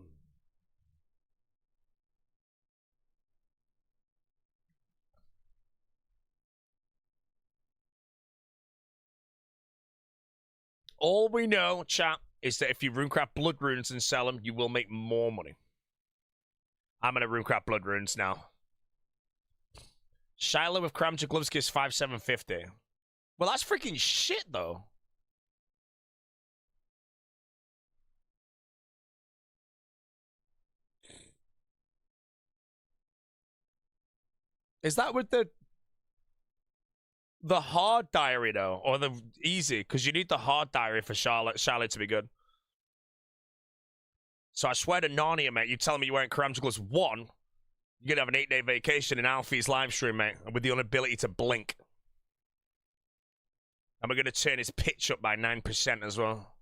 All we know, chat, is that if you runecraft blood runes and sell them, you will make more money. I'm gonna runecraft blood runes now. Shiloh with Kram Jaglovsky is 5,750. Well, that's freaking shit, though. Is that with the hard diary, though? Or the easy? Because you need the hard diary for Charlotte to be good. So I swear to Narnia, mate, you telling me you weren't Kram Jaglovsky 1, you're gonna have an 8-day vacation in Alfie's live stream, mate, with the inability to blink. And we're gonna turn his pitch up by 9% as well.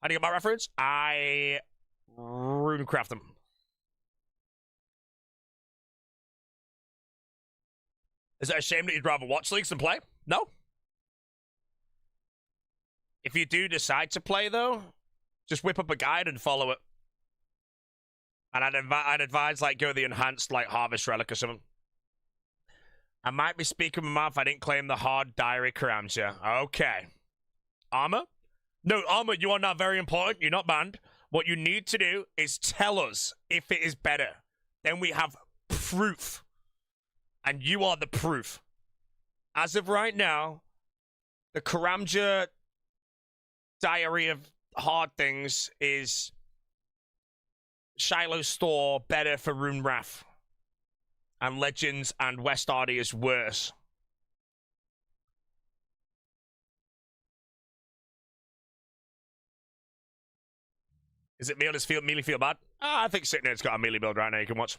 How do you get my reference? I runecraft them. Is it a shame that you'd rather watch leagues than play? No. If you do decide to play, though, just whip up a guide and follow it. And I'd advise, like, go the enhanced, like, Harvest Relic or something. I might be speaking with my mouth. I didn't claim the hard diary Karamja. Okay. Armor? No, Armor, you are not very important. You're not banned. What you need to do is tell us if it is better. Then we have proof. And you are the proof. As of right now, the Karamja diary of hard things is Shiloh Store better for Rune Wrath. And Legends and West Ardy is worse. Is it melee feel bad? I think Sitting Here's got a melee build right now you can watch.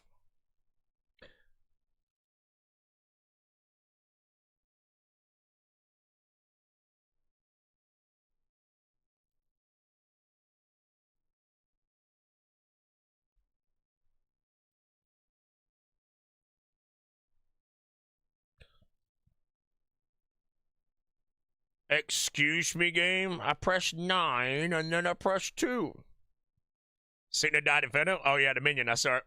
Excuse me, game. I pressed 9 and then I pressed 2. Signet died Inferno? Oh, yeah, the minion. I saw it.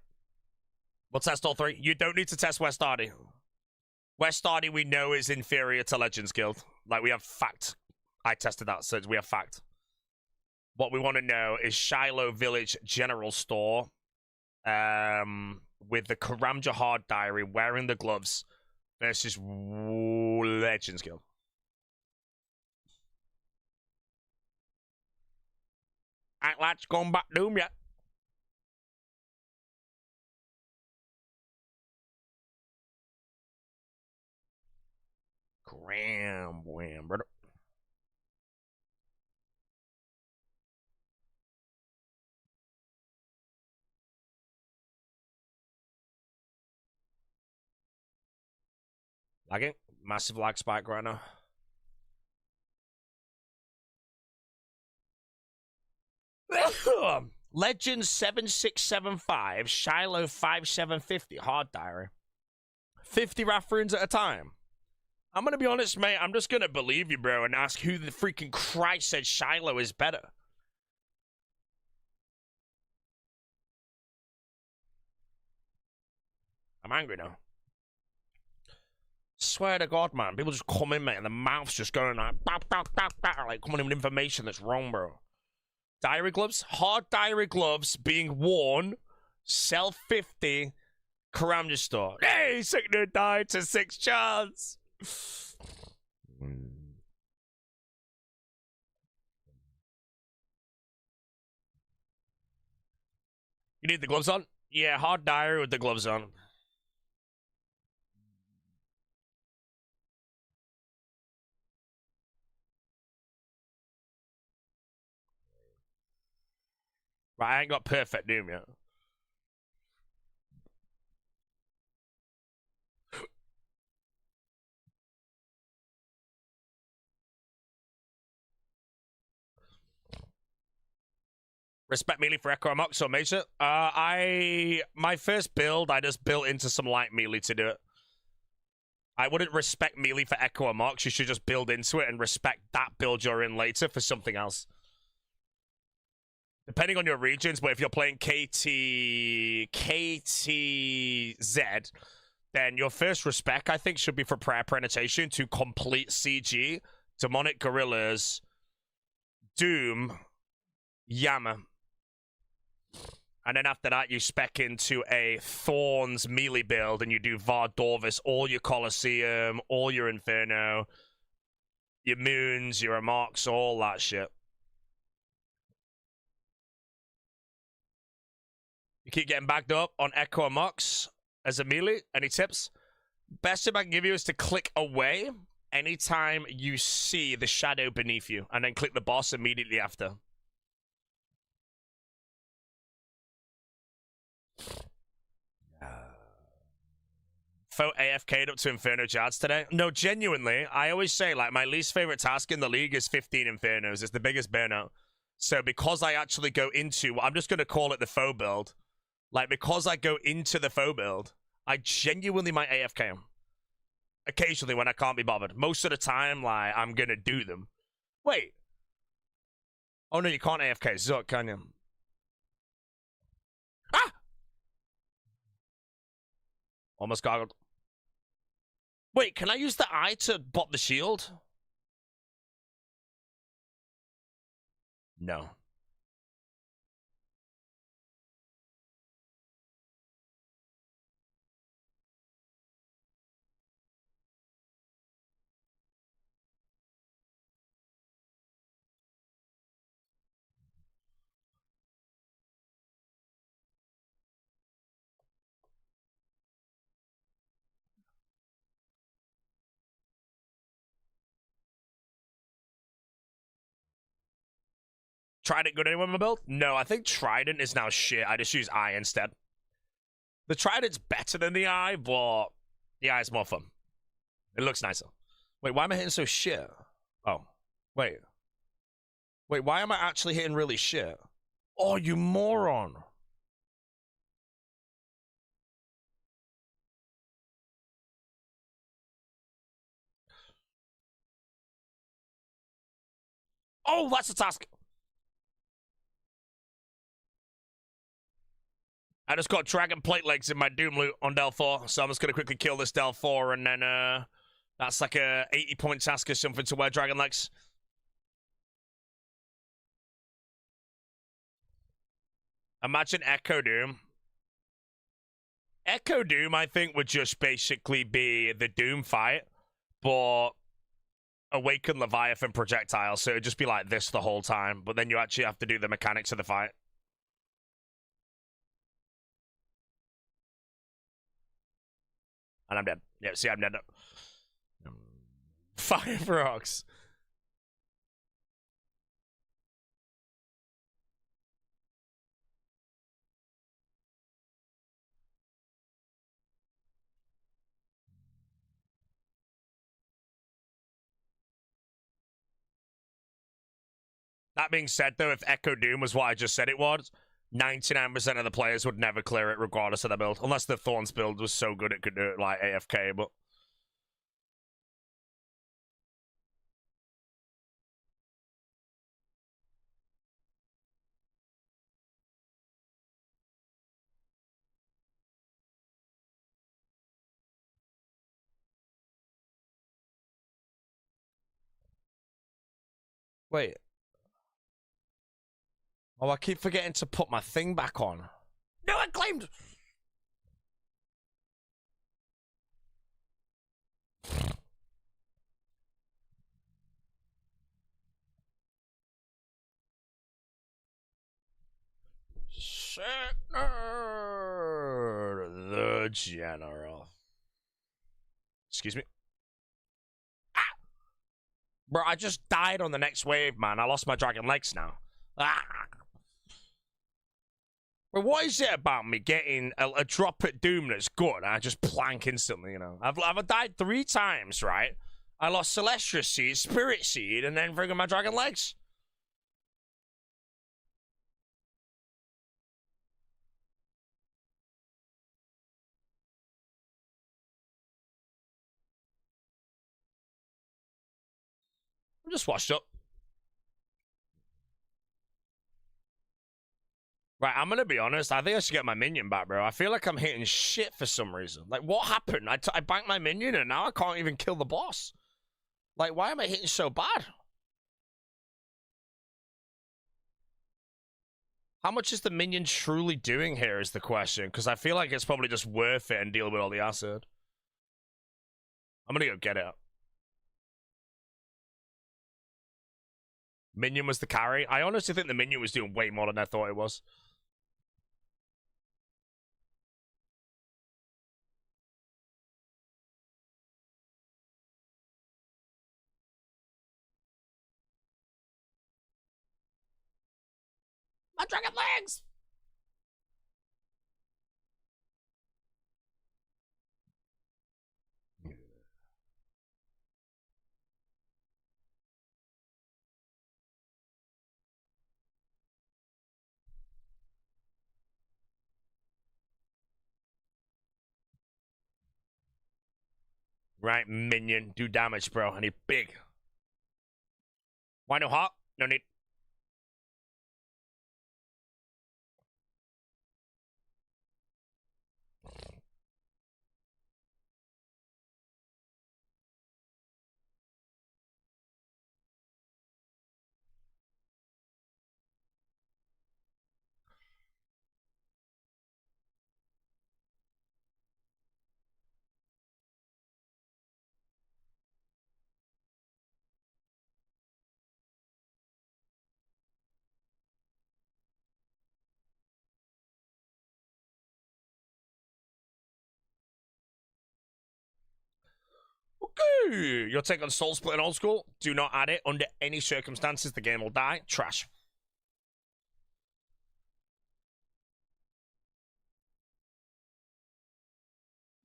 We'll test all 3. You don't need to test West Hardy. West Hardy, we know, is inferior to Legends Guild. Like, we have fact. I tested that, so we have fact. What we want to know is Shiloh Village General Store with the Karam Jihad Diary wearing the gloves versus Legends Guild. Act like Combat Doom yet. Cram, wham, brother. Like it? Massive lag spike right now. Legend 7675, Shiloh 5750, Hard Diary. 50 Rathrunes at a time. I'm gonna be honest, mate. I'm just gonna believe you, bro, and ask who the freaking Christ said Shiloh is better. I'm angry now. Swear to God, man. People just come in, mate, and the mouth's just going like, like coming in with information that's wrong, bro. Diary gloves? Hard diary gloves being worn. Sell 50. Karamja store. Hey, Signer died to 6 chance. You need the gloves on? Yeah, hard diary with the gloves on. Right, I ain't got perfect doom yet. Respect melee for Echo Mox or Mesa. My first build, I just built into some light melee to do it. I wouldn't respect melee for Echo Mox. You should just build into it and respect that build you're in later for something else. Depending on your regions, but if you're playing KTZ, then your first respect, I think, should be for Prayer Penetration to complete CG, Demonic Gorillas, Doom, Yama. And then after that, you spec into a Thorns melee build, and you do Vardorvis, all your Colosseum, all your Inferno, your Moons, your Amorks, all that shit. You keep getting backed up on Echo Amorks as a melee. Any tips? Best tip I can give you is to click away anytime you see the shadow beneath you, and then click the boss immediately after. Faux AFK'd up to Inferno Jards today. No, genuinely, I always say, like, my least favorite task in the league is 15 Infernos. It's the biggest burnout. So because I actually go into, I'm just going to call it the faux build. Like, because I go into the faux build, I genuinely might AFK him. Occasionally when I can't be bothered. Most of the time, like, I'm going to do them. Wait. Oh, no, you can't AFK Zook, can you? Ah! Almost goggled. Wait, can I use the eye to bot the shield? No. Trident good anyone in my build? No, I think Trident is now shit. I just use Eye instead. The Trident's better than the Eye, but the Eye is more fun. It looks nicer. Wait, why am I hitting so shit? Oh, wait. Wait, why am I actually hitting really shit? Oh, you moron. Oh, that's a task. I just got dragon plate legs in my Doom loot on Del 4, so I'm just gonna quickly kill this Del 4, and then that's like a 80-point task or something to wear dragon legs. Imagine Echo Doom. Echo Doom, I think, would just basically be the Doom fight, but Awaken Leviathan projectile, so it'd just be like this the whole time, but then you actually have to do the mechanics of the fight. And I'm dead. Yeah, see, I'm dead. Fire rocks. That being said, though, if Echo Doom was what I just said it was, 99% of the players would never clear it regardless of the build. Unless the Thorns build was so good it could do it like AFK, but... Wait. Oh, I keep forgetting to put my thing back on. No, I claimed... The General. Excuse me. Ah! Bro, I just died on the next wave, man. I lost my dragon legs now. Ah! But what is it about me getting a drop at Doom that's good and I just plank instantly, you know? I've died 3 times, right? I lost Celestial Seed, Spirit Seed, and then friggin' my dragon legs. I'm just washed up. Right, I'm gonna be honest. I think I should get my minion back, bro. I feel like I'm hitting shit for some reason. Like, what happened? I banked my minion and now I can't even kill the boss. Like, why am I hitting so bad? How much is the minion truly doing here is the question, because I feel like it's probably just worth it and deal with all the acid. I'm gonna go get it. Minion was the carry. I honestly think the minion was doing way more than I thought it was. My dragon legs! Right, minion. Do damage, bro. I need big. Why no heart? No need. Okay. Your take on Soul Split and Old School? Do not add it under any circumstances. The game will die. Trash.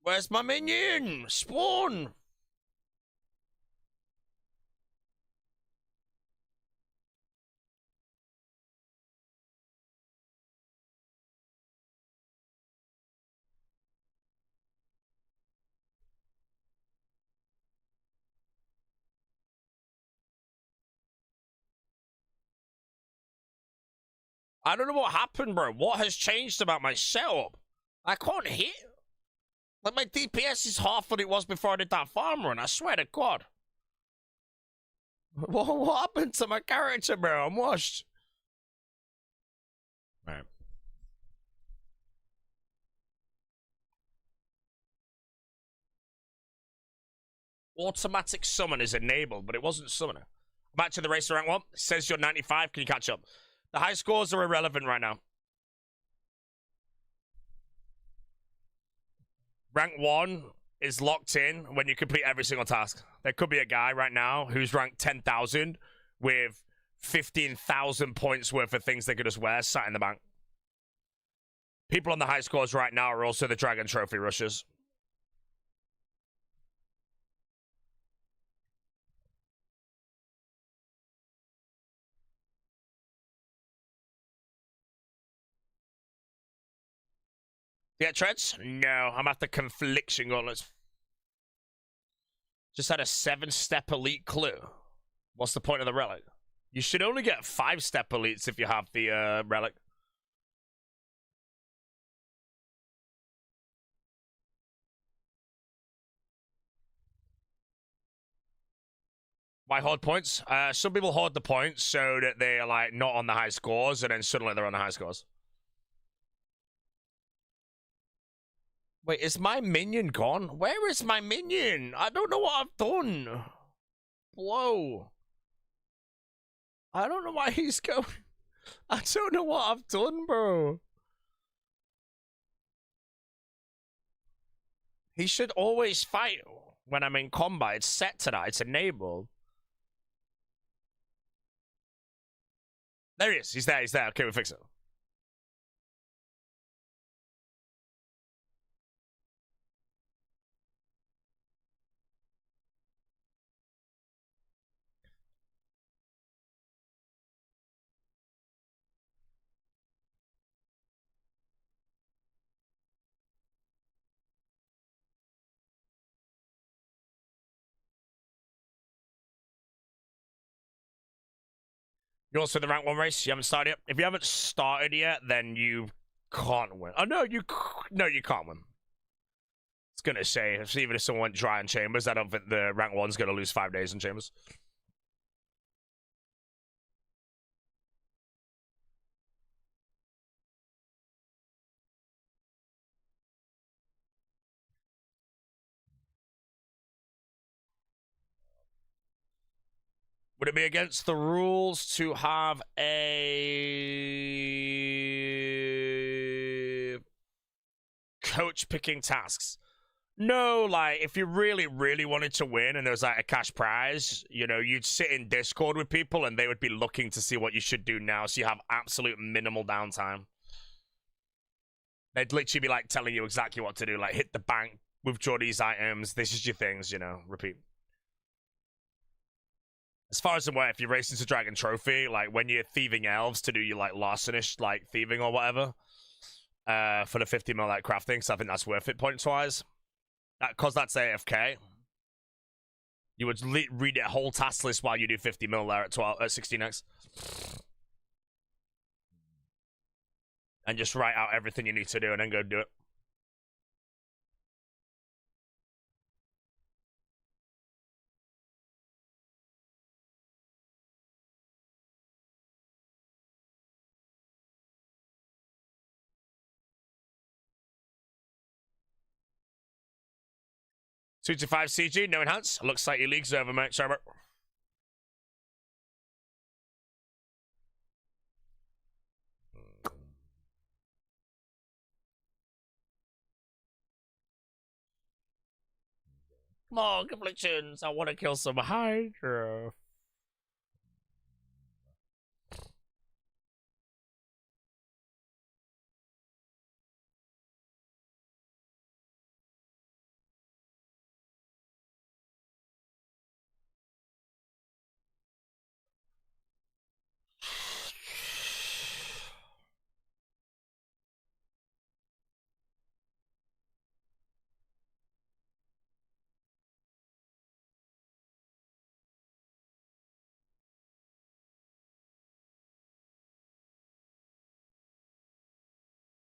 Where's my minion? Spawn! I don't know what happened, bro. What has changed about my setup? I can't hit. Like, my DPS is half what it was before I did that farm run. I swear to God. What happened to my character, bro? I'm washed. Right. Automatic summon is enabled, but it wasn't summoner. Back to the race rank 1. It says you're 95. Can you catch up? The high scores are irrelevant right now. Rank 1 is locked in when you complete every single task. There could be a guy right now who's ranked 10,000 with 15,000 points worth of things they could just wear sat in the bank. People on the high scores right now are also the Dragon Trophy rushers. Yeah, Treads? No, I'm at the Confliction Gauntlets. Just had a 7-step elite clue. What's the point of the relic? You should only get 5-step elites if you have the relic. Why hoard points? Some people hoard the points so that they're like not on the high scores, and then suddenly they're on the high scores. Wait, is my minion gone? Where is my minion? I don't know what I've done. Whoa. I don't know why he's going. I don't know what I've done, bro. He should always fight when I'm in combat. It's set to that. It's enabled. There he is. He's there. He's there. Okay, we'll fix it. You also the rank 1 race. You haven't started yet. If you haven't started yet, then you can't win. Oh no, you can't win. It's gonna say even if someone went dry in Chambers, I don't think the rank 1's gonna lose 5 days in Chambers. Would it be against the rules to have a coach picking tasks? No, like, if you really, really wanted to win and there was, like, a cash prize, you know, you'd sit in Discord with people and they would be looking to see what you should do now, so you have absolute minimal downtime. They'd literally be, like, telling you exactly what to do, like, hit the bank, withdraw these items, this is your things, you know, repeat. As far as I'm aware, if you're racing to Dragon Trophy, like, when you're thieving elves to do your, like, larcenish, like, thieving or whatever, for the 50 mil, like, crafting, so I think that's worth it points-wise. Because that's AFK, you would read a whole task list while you do 50 mil there at 16x. And just write out everything you need to do and then go do it. Two to 5 CG, no enhance. Looks like your league's over, mate. Sorry, bro. Come on, conflictions. I want to kill some Hydra.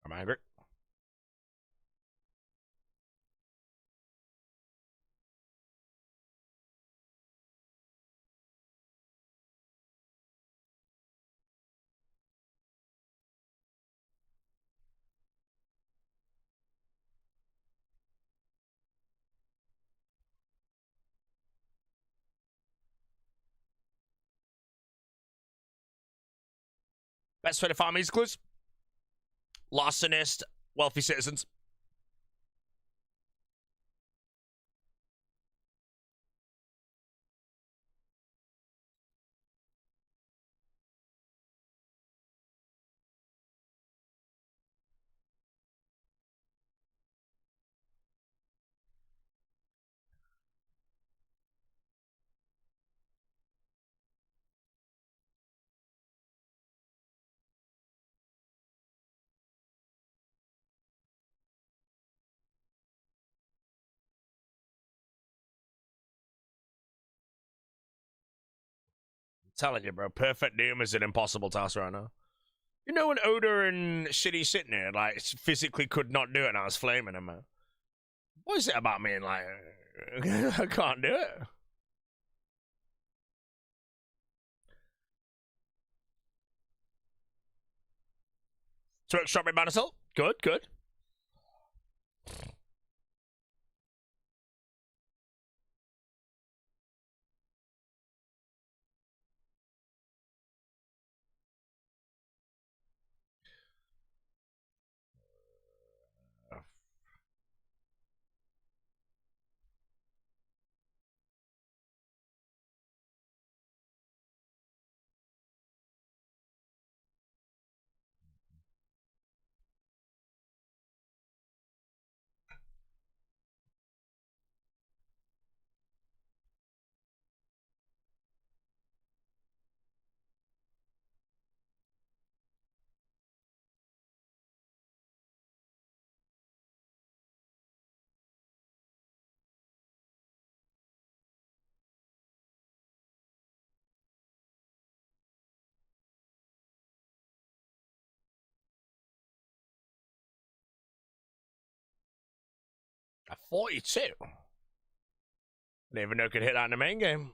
I'm angry. Best way to farm these clues. Larcenist, wealthy citizens. I'm telling you, bro. Perfect Doom is an impossible task right now. You know when Oda and Shitty sitting here, like, physically could not do it and I was flaming him, man. What is it about me and, like, I can't do it? So strawberry banner good, good. A 42. I didn't even know it could hit that in the main game.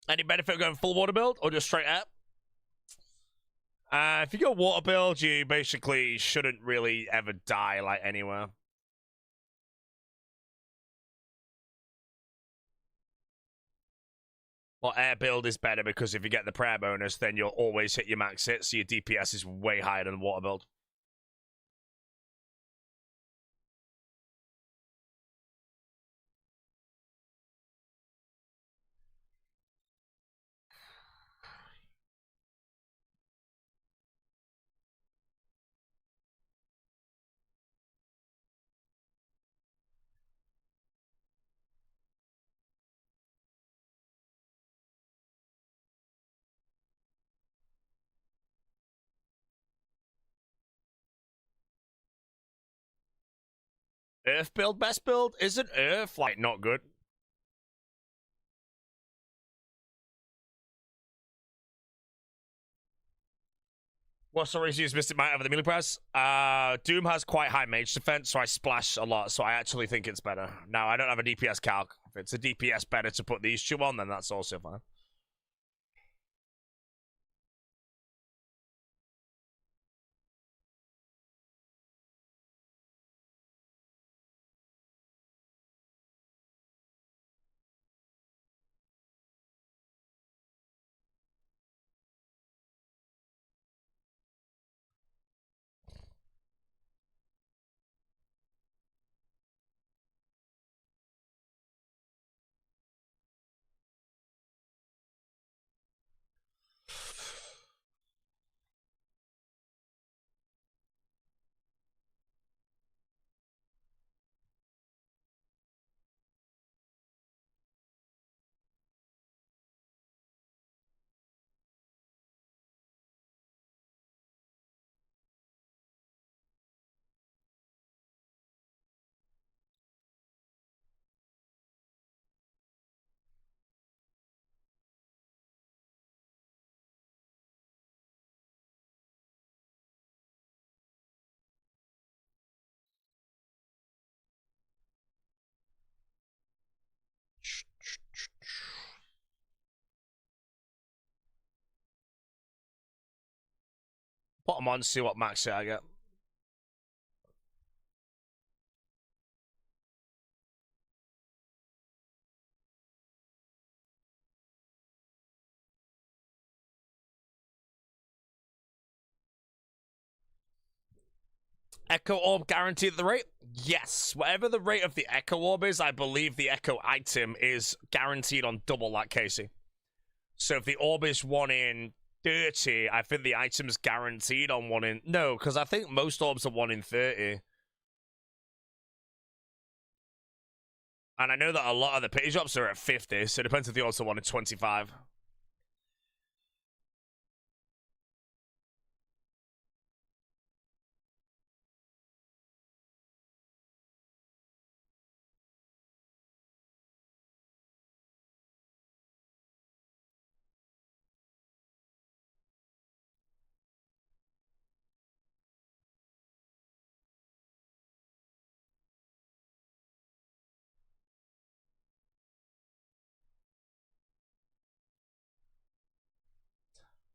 Any benefit of going full water build or just straight up? If you go water build, you basically shouldn't really ever die like anywhere. But air build is better because if you get the prayer bonus, then you'll always hit your max hit, so your DPS is way higher than water build. Earth build, best build? Isn't Earth, like, not good? What's the reason you missed it might over the melee press? Doom has quite high mage defense, so I splash a lot, so I actually think it's better. Now, I don't have a DPS calc. If it's a DPS better to put these two on, then that's also fine. Put them on, see what max I get. Echo Orb guaranteed at the rate? Yes. Whatever the rate of the Echo Orb is, I believe the Echo item is guaranteed on double that, Casey. So if the Orb is 1 in 30, I think the item's guaranteed on 1 in... No, because I think most Orbs are 1 in 30. And I know that a lot of the pity drops are at 50, so it depends if they also 1 in 25.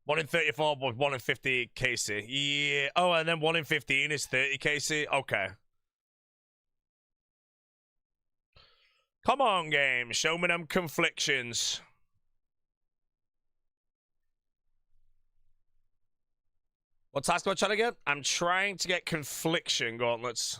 One in 34 was 1 in 50 Casey. Yeah. Oh, and then 1 in 15 is 30 Casey. Okay. Come on, game. Show me them conflictions. What task am I trying to get? I'm trying to get confliction gauntlets.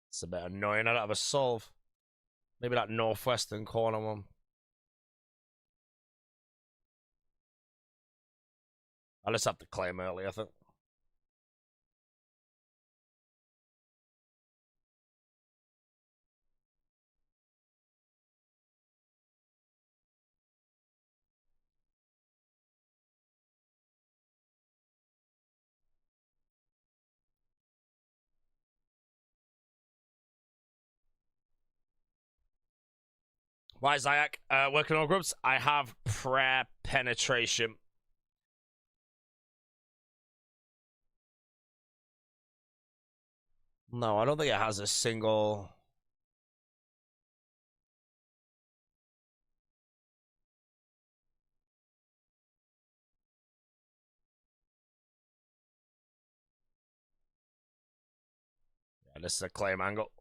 It's a bit annoying. I don't have a solve. Maybe that northwestern corner one. I'll just have to claim early, I think. Why, Zayak? Working on groups? I have prayer penetration. No, I don't think it has a single... Yeah, this is a claim angle.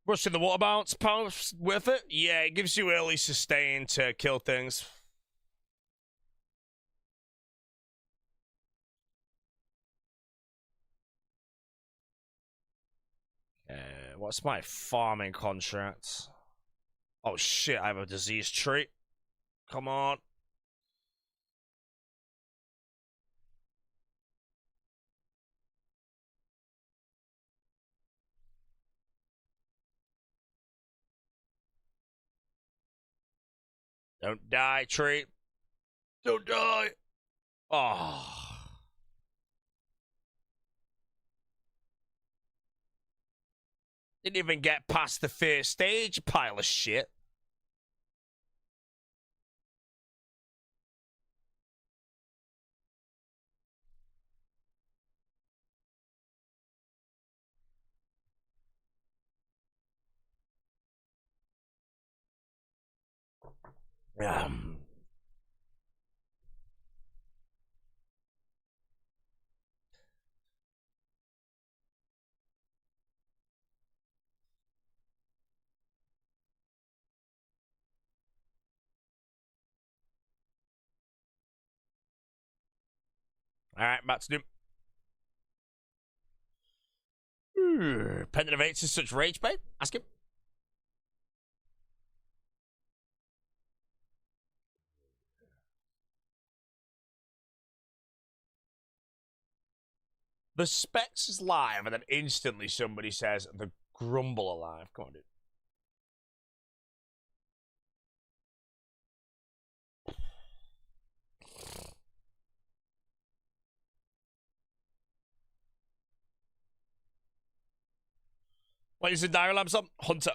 Rushing the water bounce post with it? Yeah, it gives you early sustain to kill things. What's my farming contract? Oh shit, I have a disease trait. Come on. Don't die, trait. Don't die. Oh. Didn't even get past the first stage, pile of shit. Alright, back to do. Pendant of Eights is such rage bait? Ask him. The Specs is live, and then instantly somebody says the Grumble alive. Come on, dude. What is the Dire Lamps on? Hunter.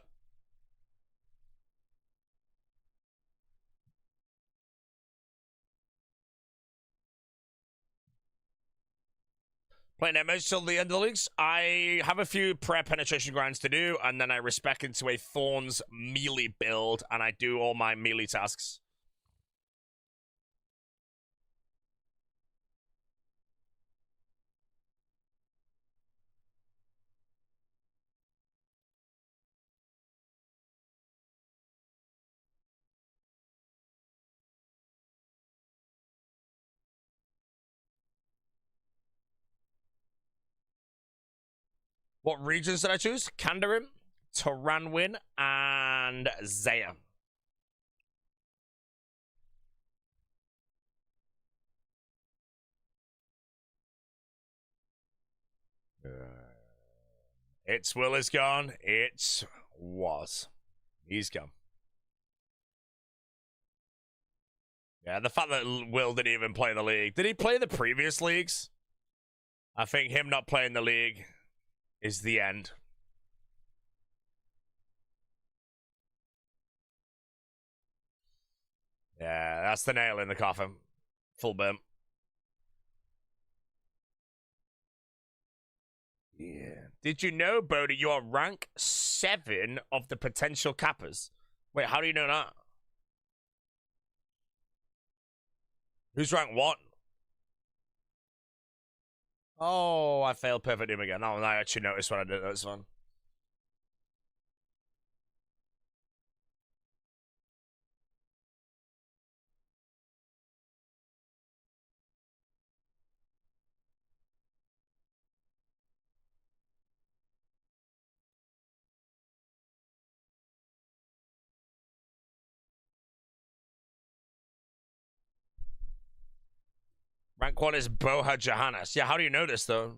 Playing damage till the end of the leagues. I have a few prayer penetration grinds to do, and then I respec into a Thorns melee build, and I do all my melee tasks. What regions did I choose? Kandarim, Taranwin, and Zaya. Its Will is gone. It was. He's gone. Yeah, the fact that Will didn't even play the league. Did he play the previous leagues? I think him not playing the league is the end. Yeah, that's the nail in the coffin. Full burn. Yeah. Did you know, Bodhi, you are rank 7 of the potential cappers? Wait, how do you know that? Who's rank 1? Oh, I failed Perfect Doom again. Oh, I actually noticed when I did this one. Rank 1 is Boha Johannes. Yeah, how do you know this, though?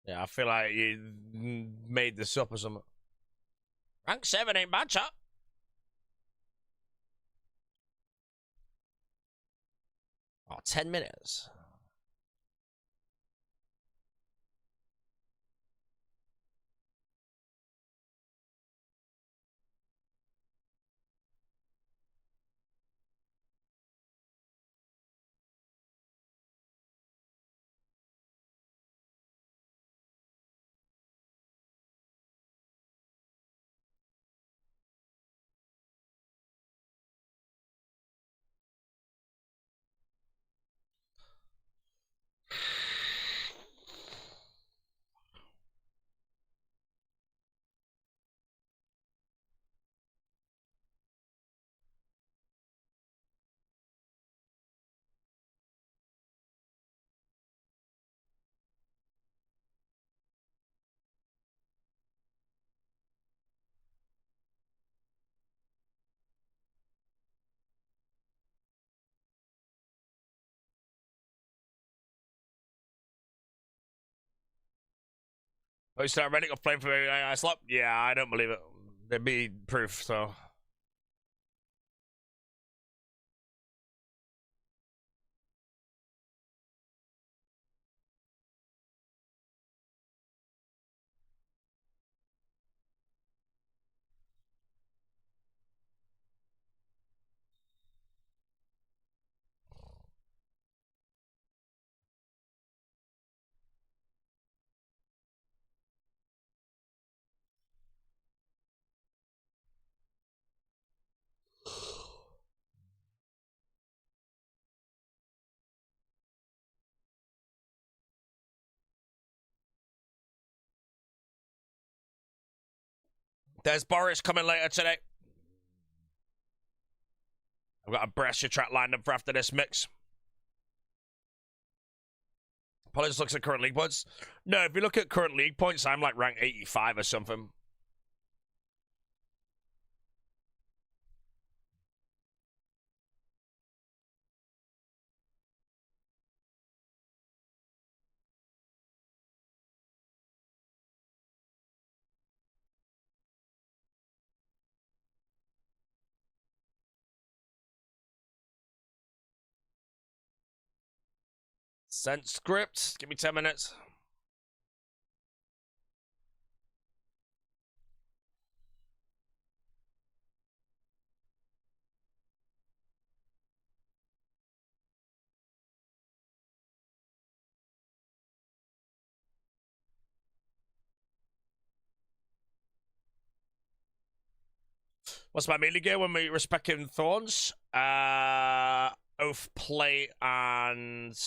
Yeah, I feel like you made this up or something. Rank 7 ain't bad, chat. Oh, 10 minutes. Oh, you start Reddit of playing for AI slot? Yeah, I don't believe it. There'd be proof, so. There's Boris coming later today. I've got a Brescia track lined up for after this mix. Probably just looks at current league points. No, if you look at current league points, I'm like rank 85 or something. Sent script. Give me 10 minutes. What's my melee gear when we respecting thorns? Oath plate and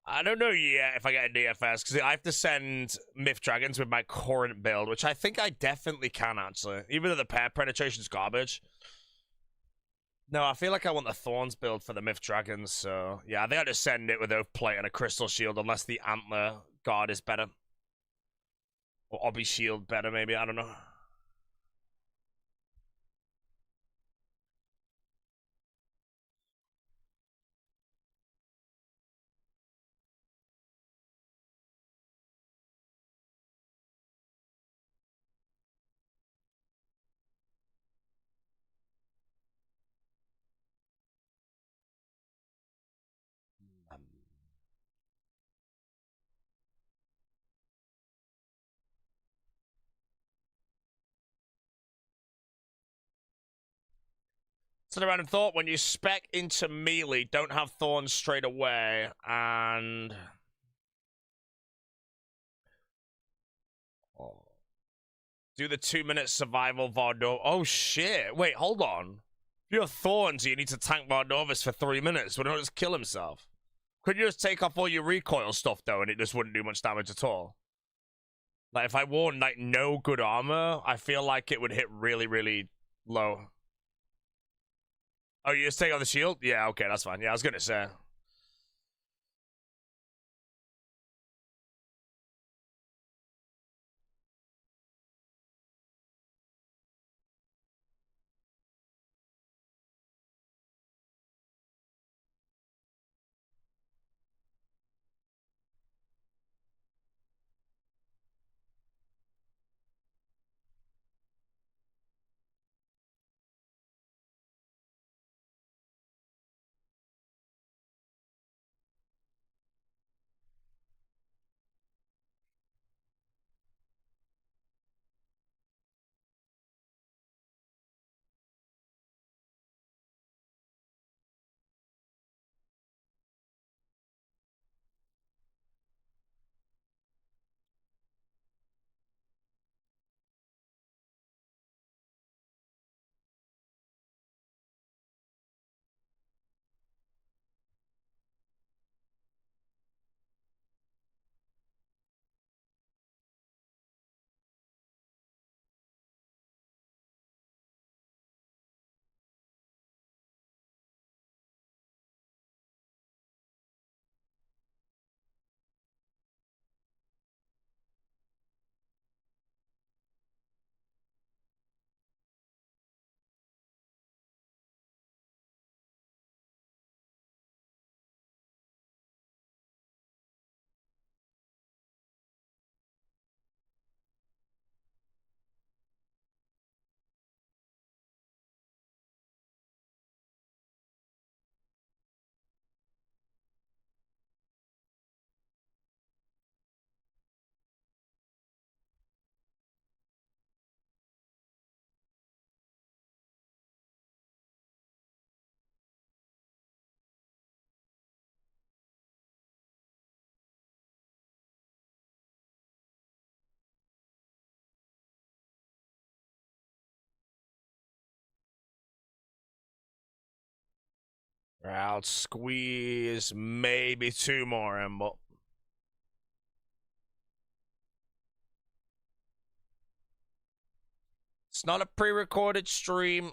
I don't know yet if I get a DFS because I have to send Myth Dragons with my current build, which I think I definitely can actually, even though the pair penetration's garbage. No, I feel like I want the Thorns build for the Myth Dragons, so yeah, I think I just send it with Oath Plate and a Crystal Shield unless the Antler Guard is better. Or Obby Shield better, maybe, I don't know. So the random thought, when you spec into melee, don't have Thorns straight away, and... do the 2-minute survival Vardor. Oh shit, wait, hold on. If you have Thorns, you need to tank Vardovis for 3 minutes. Why don't just kill himself? Could you just take off all your recoil stuff, though, and it just wouldn't do much damage at all? Like, if I wore, like, no good armor, I feel like it would hit really, really low. Oh, you just take off the shield? Yeah, okay, that's fine. Yeah, I was gonna say. I'll squeeze maybe 2 more in, but... It's not a pre-recorded stream.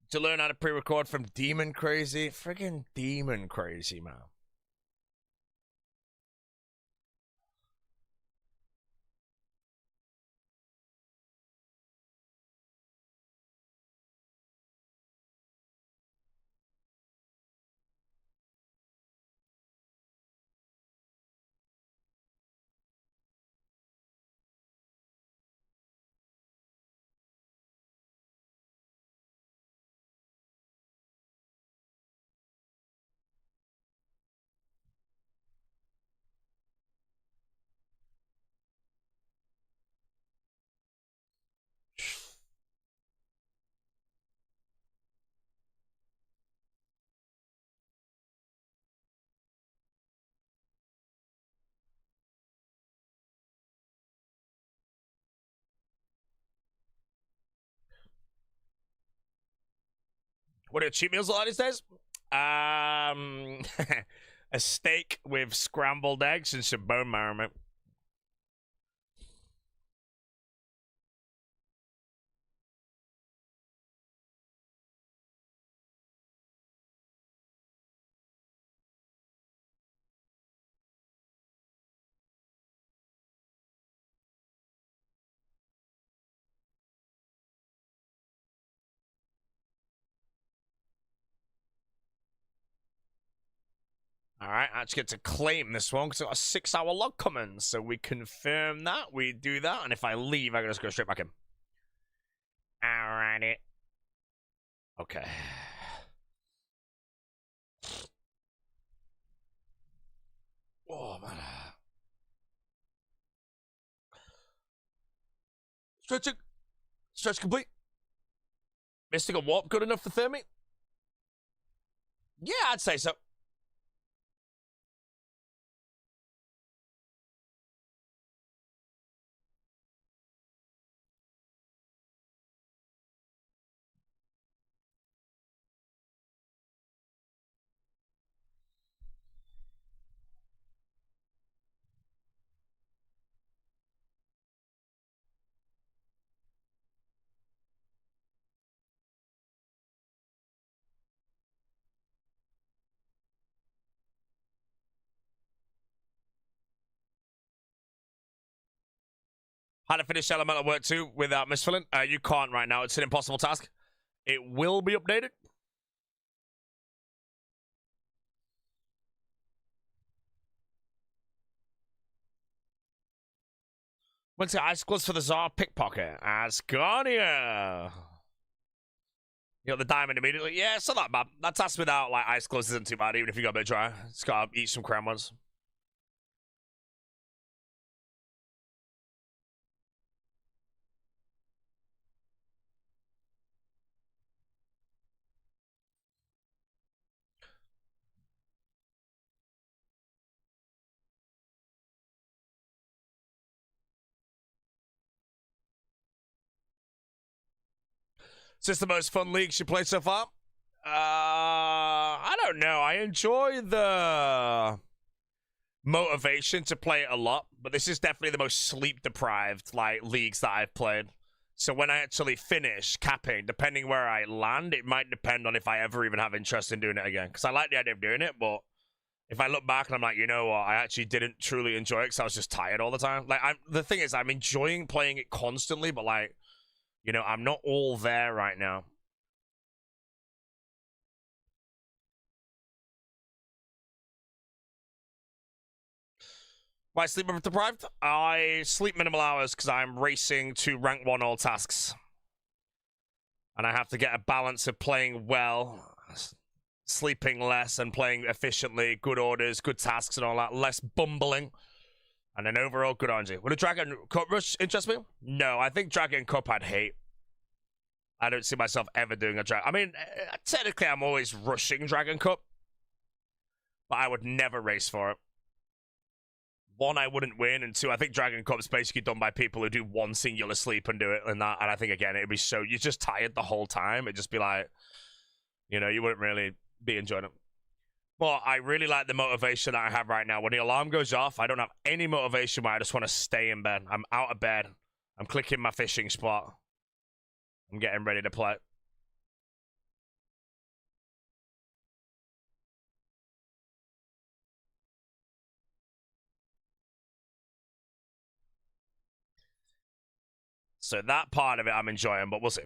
To learn how to pre-record from Demon Crazy. Friggin' Demon Crazy, man. What are cheat meals a lot these days? A steak with scrambled eggs and some bone marrow, mate. Alright, I actually get to claim this one because I've got a 6-hour log coming. So we confirm that, we do that, and if I leave, I can just go straight back in. Alrighty. Okay. Oh, man. Stretching. Stretch complete. Mystical warp good enough for Thermi? Yeah, I'd say so. How to finish elemental work 2 without misfilling? You can't right now. It's an impossible task. It will be updated. Went to ice gloves for the Tsar pickpocket. Ascania. You got the diamond immediately. Yeah, it's not that bad. That task without like ice gloves isn't too bad, even if you got a bit dry. Just gotta eat some crown ones. Is this the most fun leagues you played so far? I don't know. I enjoy the motivation to play it a lot, but this is definitely the most sleep deprived like leagues that I've played. So when I actually finish capping, depending where I land, it might depend on if I ever even have interest in doing it again. Because I like the idea of doing it, but if I look back and I'm like, you know what, I actually didn't truly enjoy it because I was just tired all the time. Like, the thing is, I'm enjoying playing it constantly, but like, you know, I'm not all there right now. Why sleep deprived? I sleep minimal hours because I'm racing to rank 1 all tasks. And I have to get a balance of playing well, sleeping less, and playing efficiently, good orders, good tasks and all that, less bumbling. And then overall, good on you. Would a Dragon Cup rush interest me? No, I think Dragon Cup I'd hate. I don't see myself ever doing a Dragon. I mean, technically, I'm always rushing Dragon Cup, but I would never race for it. One, I wouldn't win, and two, I think Dragon Cup's basically done by people who do one singular sleep and do it, and that. And I think again, it'd be so you're just tired the whole time. It'd just be like, you know, you wouldn't really be enjoying it. But I really like the motivation that I have right now. When the alarm goes off, I don't have any motivation where I just want to stay in bed. I'm out of bed. I'm clicking my fishing spot. I'm getting ready to play. So that part of it I'm enjoying, but we'll see.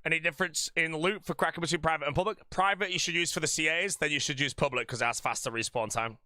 Any difference in loot for cracking between private and public? Private you should use for the CAs, then you should use public because it has faster respawn time.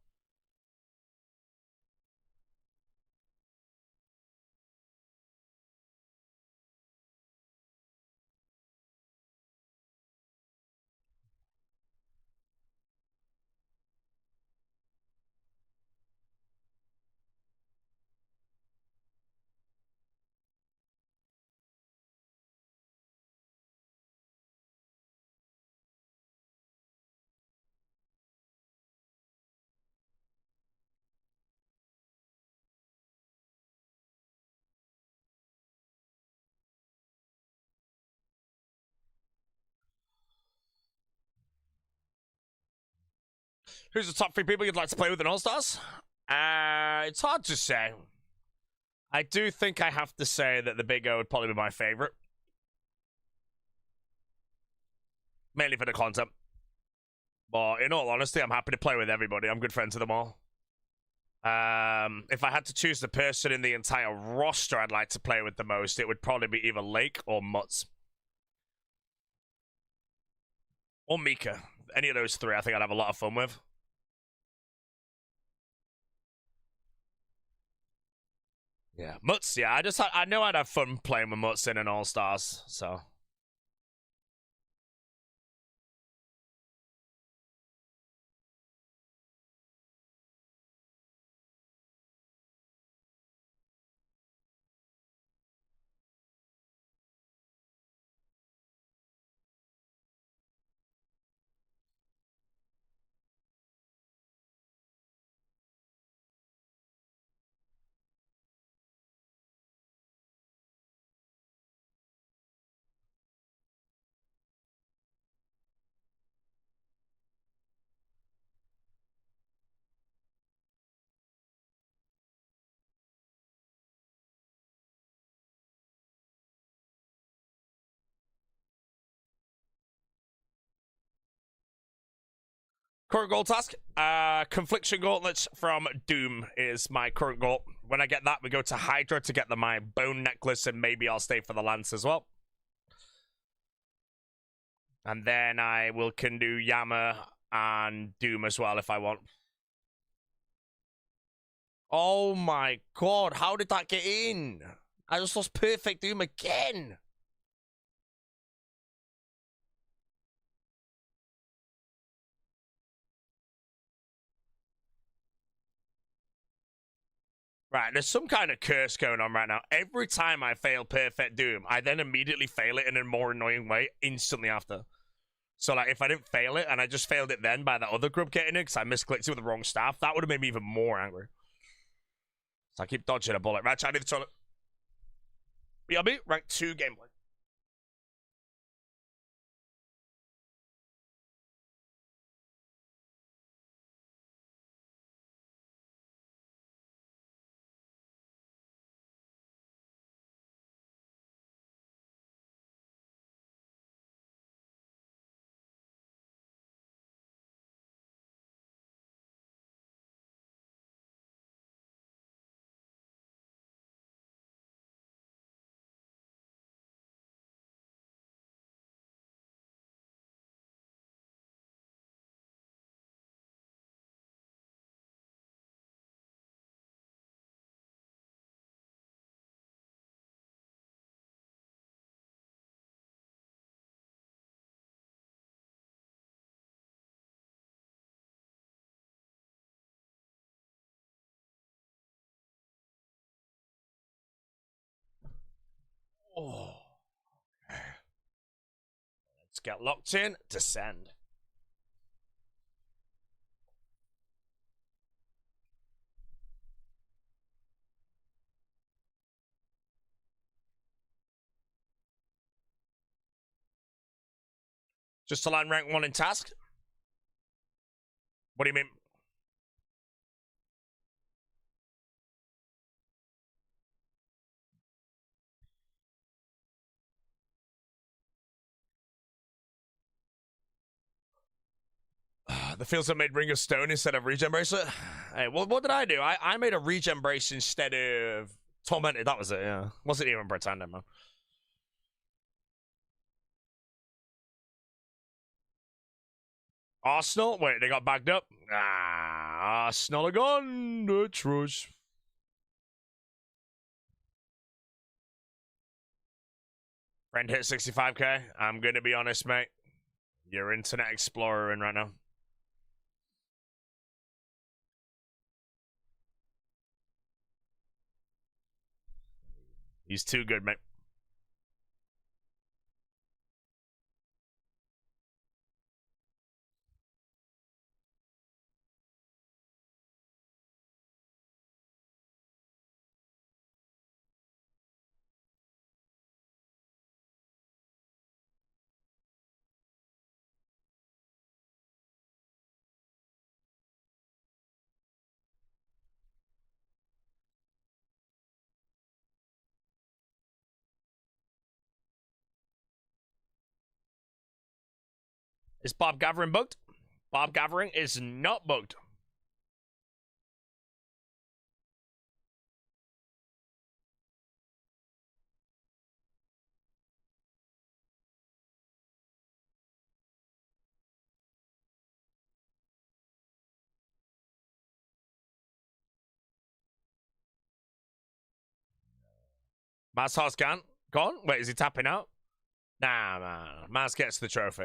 Who's the top 3 people you'd like to play with in All-Stars? It's hard to say. I do think I have to say that the Big O would probably be my favorite. Mainly for the content. But in all honesty, I'm happy to play with everybody. I'm good friends with them all. If I had to choose the person in the entire roster I'd like to play with the most, it would probably be either Lake or Mutz. Or Mika. Any of those 3 I think I'd have a lot of fun with. Yeah, Mutz, yeah. I know I'd have fun playing with Mutz in an All-Stars, so. Current goal task, Confliction Gauntlets from Doom is my current goal. When I get that, we go to Hydra to get my bone necklace, and maybe I'll stay for the Lance as well. And then I can do Yama and Doom as well if I want. Oh my god, how did that get in? I just lost Perfect Doom again. Right, there's some kind of curse going on right now. Every time I fail Perfect Doom, I then immediately fail it in a more annoying way instantly after. So, like, if I didn't fail it and I just failed it then by that other group getting it because I misclicked it with the wrong staff, that would have made me even more angry. So I keep dodging a bullet. Right, try to do the toilet. BRB, rank 2 gameplay. Oh. Let's get locked in to send. Just to land rank 1 in task? What do you mean? The fields that made Ring of Stone instead of Regen Bracelet? Hey, what did I do? I made a Regen Brace instead of Tormented. That was it, yeah. Wasn't even pretending, man. Arsenal? Wait, they got bagged up? Ah, Arsenal are gone. The truth. Friend hit 65k. I'm gonna be honest, mate. You're Internet Explorer in right now. He's too good, mate. Is Bob Gathering booked? Bob Gathering is not booked. Mazhar's gone? Gone? Wait, is he tapping out? Nah, man. Maz gets the trophy.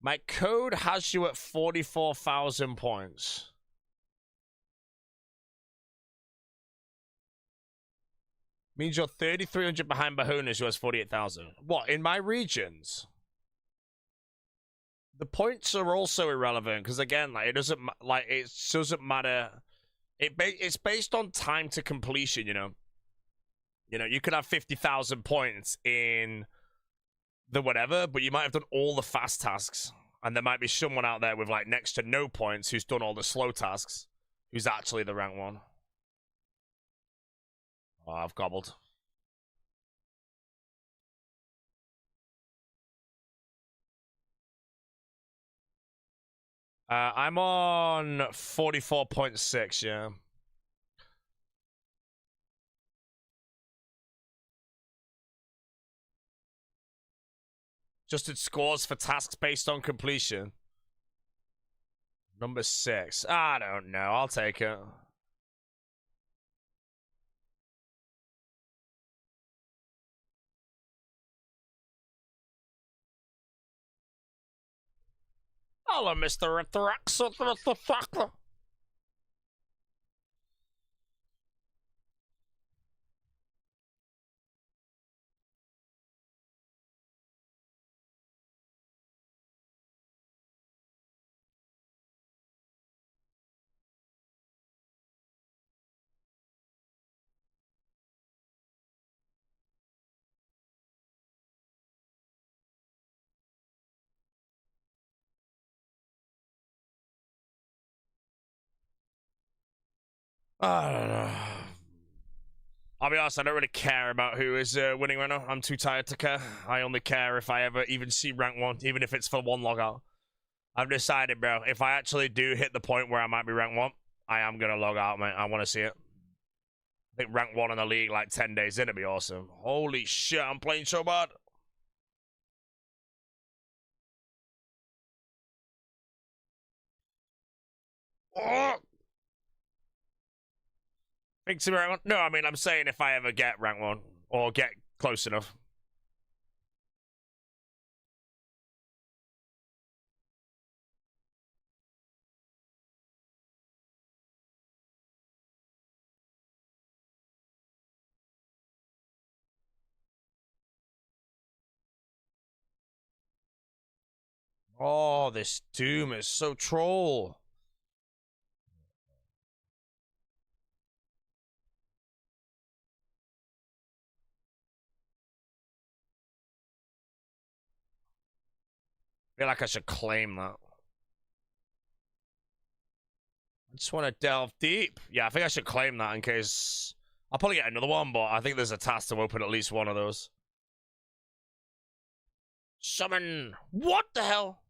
My code has you at 44,000 points. Means you're 3,300 behind Bahunas, who has 48,000. What, in my regions? The points are also irrelevant, because again, like, it doesn't matter. It's based on time to completion, you know? You know, you could have 50,000 points in the whatever, but you might have done all the fast tasks. And there might be someone out there with, like, next to no points who's done all the slow tasks, who's actually the rank 1. Oh, I've gobbled. I'm on 44.6, yeah. Adjusted scores for tasks based on completion. Number 6. I don't know. I'll take it. Hello, Mr. Interax. I don't know. I'll be honest, I don't really care about who is winning right now. I'm too tired to care. I only care if I ever even see rank 1, even if it's for 1 logout. I've decided, bro, if I actually do hit the point where I might be rank 1, I am going to log out, mate. I want to see it. I think rank 1 in the league, like 10 days in, it'd be awesome. Holy shit, I'm playing so bad. Oh! Think to rank 1? No, I mean, I'm saying if I ever get rank 1, or get close enough. Oh, this Doom is so troll. I feel like I should claim that. I just want to delve deep. Yeah, I think I should claim that in case... I'll probably get another one, but I think there's a task to open at least one of those. Summon! What the hell?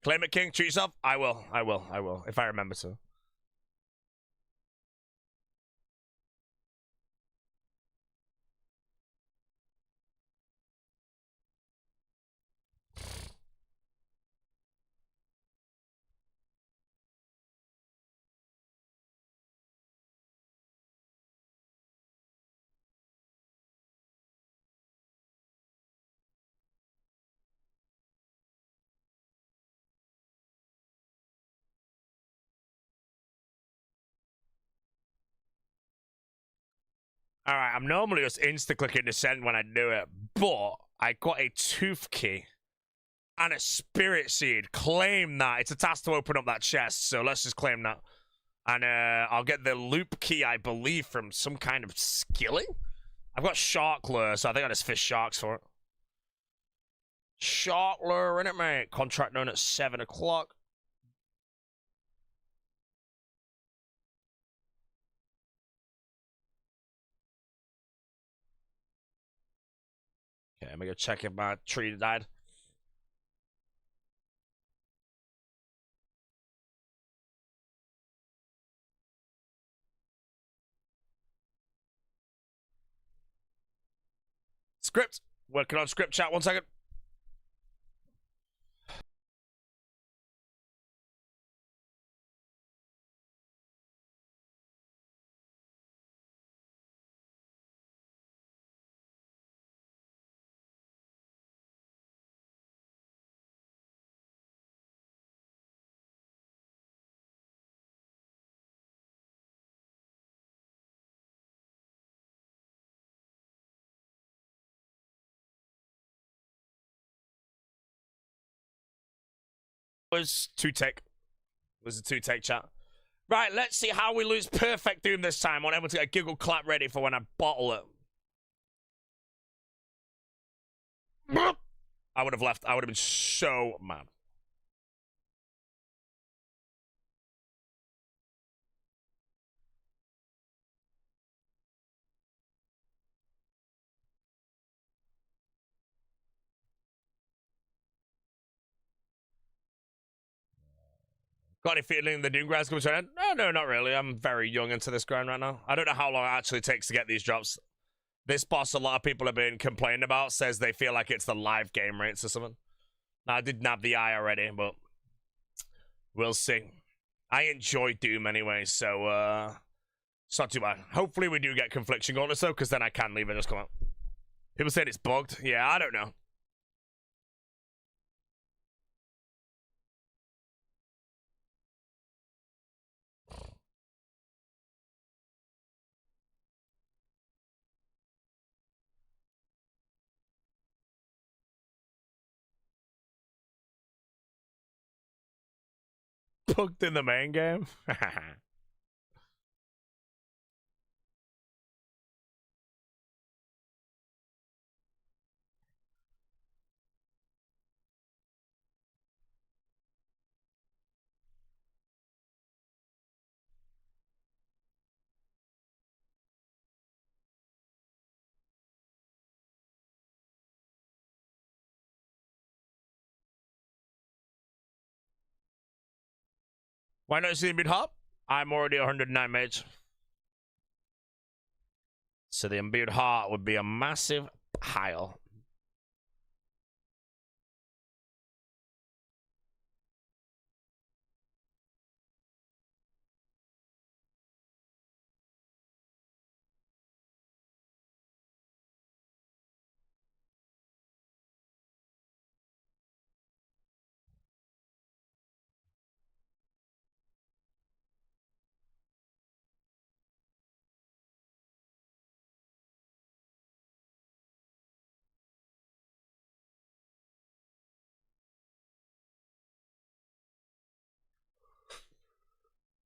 Claim it, King. Treat yourself. I will. If I remember to. Alright, I'm normally just insta-clicking to send when I do it, but I got a tooth key and a spirit seed. Claim that. It's a task to open up that chest, so let's just claim that. And I'll get the loop key, I believe, from some kind of skilling? I've got shark lure, so I think I just fish sharks for it. Shark lure, innit, mate? Contract known at 7 o'clock. Okay, let me go check if my tree died. Script. Working on script chat. 1 second. Was 2-take. Was a 2-take chat. Right, let's see how we lose perfect Doom this time. I want everyone to get a giggle clap ready for when I bottle it. I would have left. I would have been so mad. Got any feeling the Doom grind's coming to an end? No, not really. I'm very young into this grind right now. I don't know how long it actually takes to get these drops. This boss, a lot of people have been complaining about, says they feel like it's the live game rates or something. Now, I did nab the eye already, but we'll see. I enjoy Doom anyway, so it's not too bad. Hopefully we do get Confliction Gauntlets though, because then I can leave and just come out. People said it's bugged. Yeah, I don't know. Bugged in the main game? Why not see Imbued Heart? I'm already 109 mage. So the Imbued Heart would be a massive pile.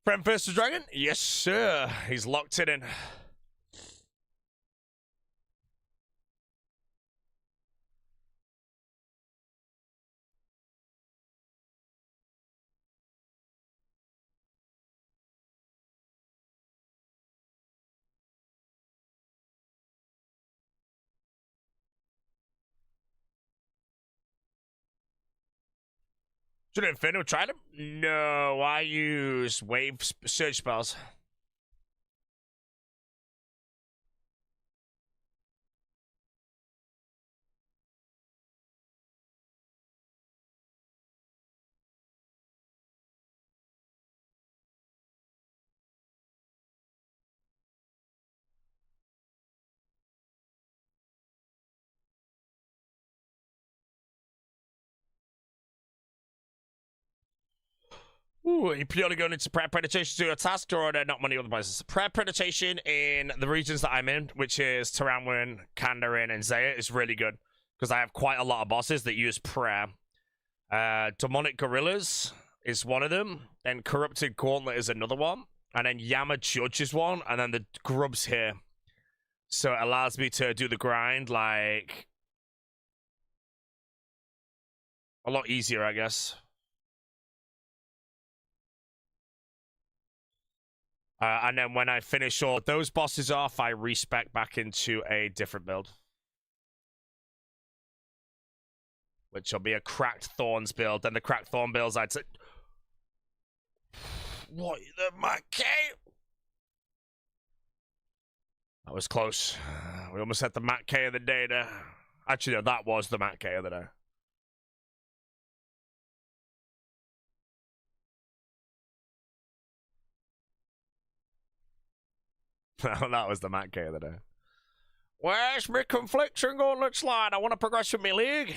Friend first to dragon? Yes, sir. He's locked it in. Should Inferno try them? No, I use wave surge spells. Ooh, you purely going into prep penetration to a task, or are there not many other places? Prep penetration in the regions that I'm in, which is Taramwin, Kandarin, and Zaya, is really good because I have quite a lot of bosses that use prayer. Demonic Gorillas is one of them, and Corrupted Gauntlet is another one, and then Yama Judge is one, and then the Grub's here. So it allows me to do the grind like a lot easier, I guess. And then when I finish all those bosses off, I respec back into a different build. Which will be a Cracked Thorns build. Then the Cracked Thorn builds, I'd say... What, the Mackay? That was close. We almost had the Mackay of the day there. Actually, no, that was the Mackay of the day. That was the Mackay of the day. Where's my confliction gauntlet slide? I want to progress with my league.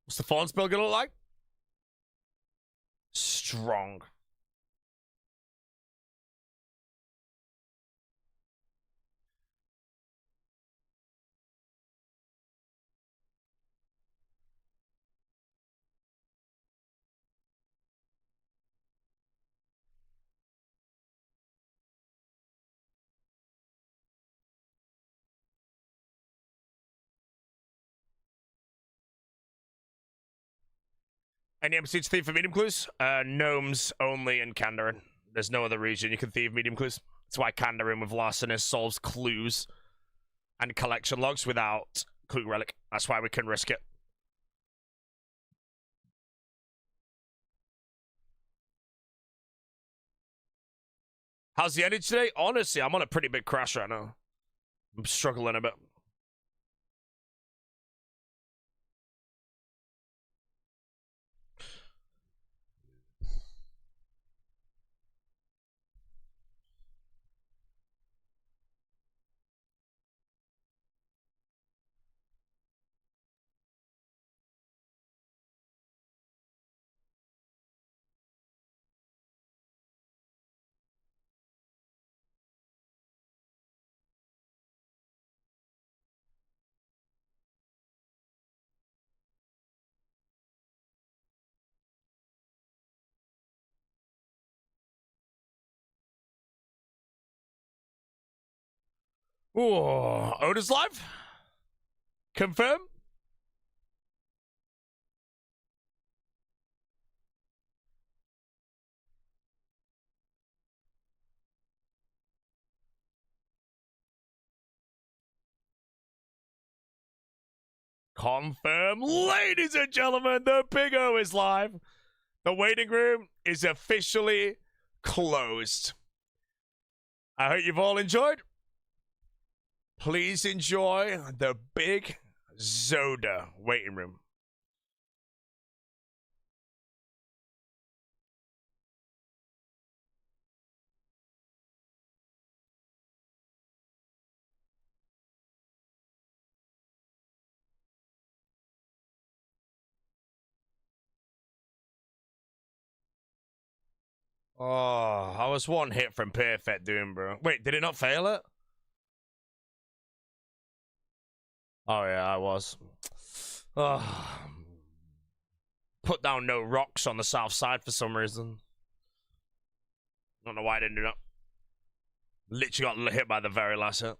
What's the Fawns build gonna look like? Strong. Any MCs thief for medium clues? Gnomes only in Kandarin. There's no other region you can thieve medium clues. That's why Kandarin with Larcenous solves clues and collection logs without Clue Relic. That's why we can risk it. How's the energy today? Honestly, I'm on a pretty big crash right now. I'm struggling a bit. Ooh, Oda's live? Confirm? Confirm. Ladies and gentlemen, the Big O is live. The waiting room is officially closed. I hope you've all enjoyed. Please enjoy the Big Zoda waiting room. Oh, I was one hit from perfect doom, bro. Wait, did it not fail it? Oh yeah, I was. Oh. Put down no rocks on the south side for some reason. Don't know why I didn't do that. Literally got hit by the very last hit.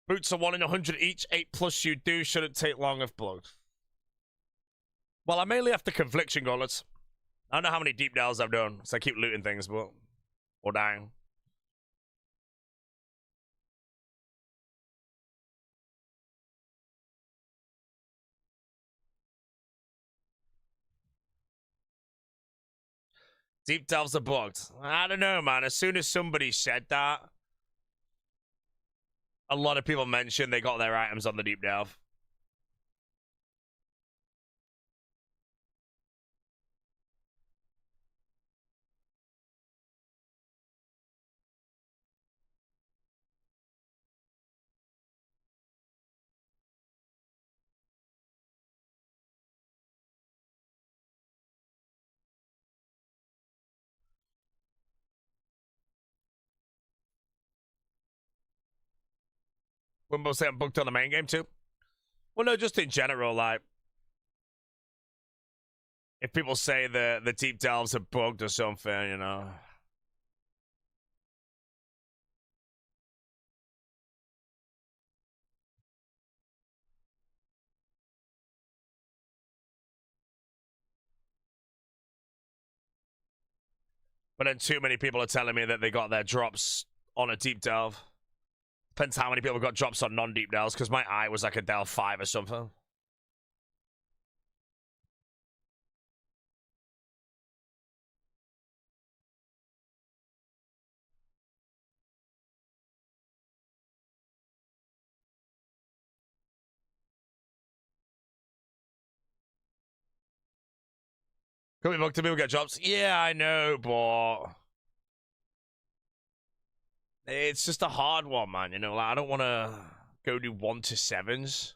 Boots are 1 in 100 each. 8 plus you do. Shouldn't take long if blocked. Well, I mainly have the confliction gauntlets. I don't know how many deep delves I've done, so I keep looting things, but or dying. Deep delves are bugged. I don't know, man. As soon as somebody said that, a lot of people mentioned they got their items on the deep delve. Wimbo say I'm booked on the main game too. Well, no, just in general, like if people say the deep delves are bugged or something, you know. But then too many people are telling me that they got their drops on a deep delve. Depends how many people got drops on non-deep delves, because my eye was like a delve 5 or something. Could we book to people get drops? Yeah, I know, but it's just a hard one, man. You know, like I don't want to go do 1 to 7s.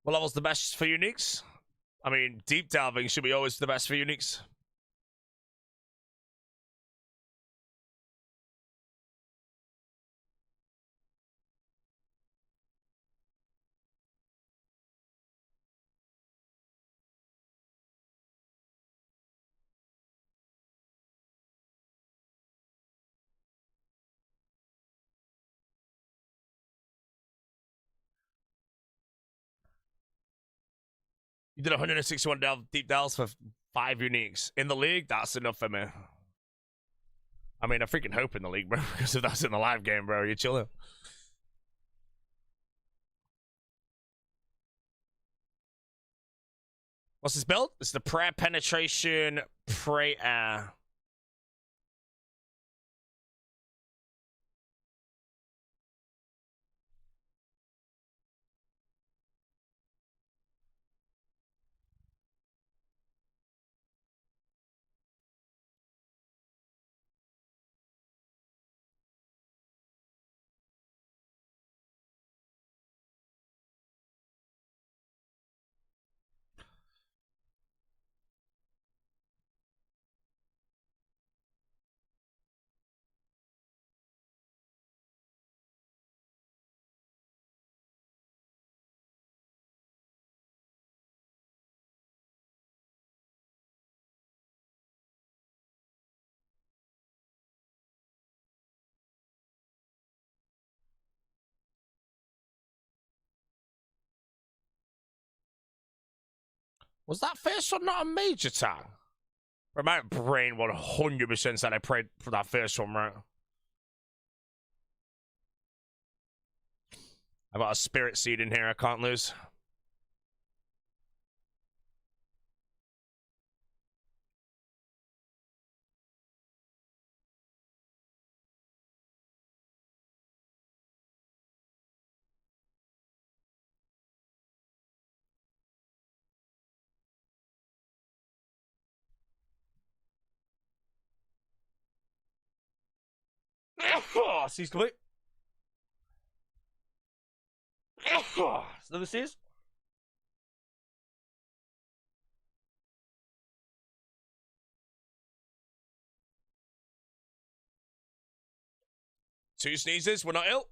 What level's the best for uniques? I mean, deep delving should be always the best for uniques. You did 161 deep delves for 5 uniques. In the league, that's enough for me. I mean, I freaking hope in the league, bro, because if that's in the live game, bro, you're chilling. What's this build? It's the prayer penetration, pray air. Was that first one not a major attack? Or my brain 100% said I prayed for that first one, right? I've got a spirit seed in here I can't lose. Oh, seas complete. Another seas. Two sneezes, we're not ill.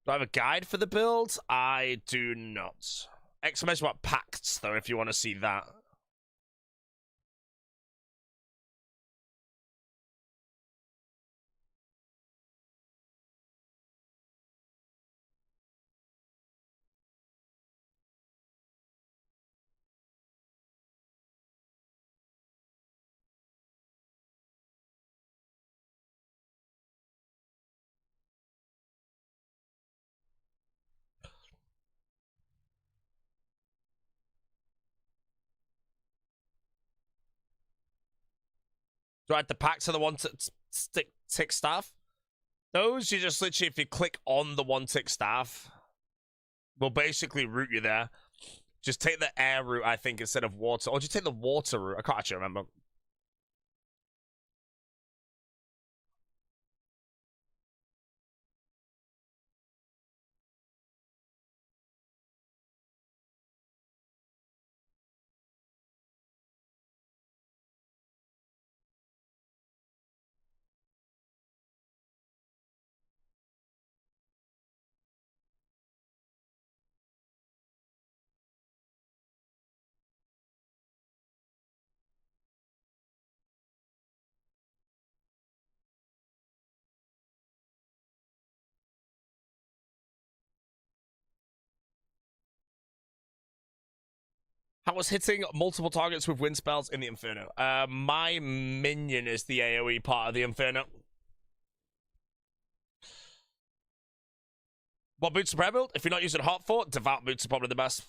Do I have a guide for the build? I do not. Exclamation mark pacts, though, if you want to see that. Do I have the pacts are the one tick staff? Those, you just literally, if you click on the one tick staff, will basically route you there. Just take the air route, I think, instead of water. Or just take the water route. I can't actually remember. How was hitting multiple targets with wind spells in the Inferno? My minion is the AoE part of the Inferno. What boots to prayer build? If you're not using Hot Fort, Devout boots are probably the best.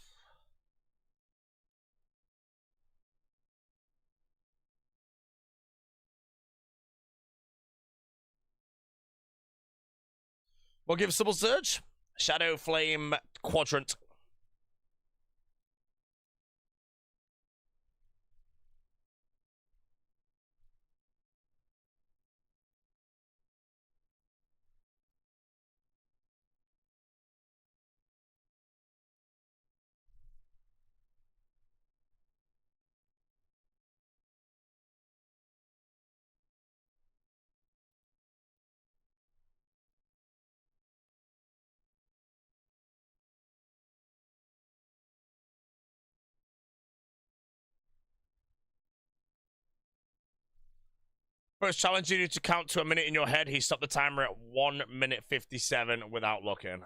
We'll give Sybil Surge. Shadow Flame Quadrant. First challenging you to count to a minute in your head. He stopped the timer at 1 minute 57 without looking.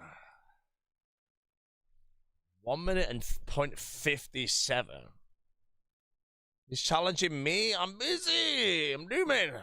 1 minute and point 57. He's challenging me. I'm busy. I'm dooming.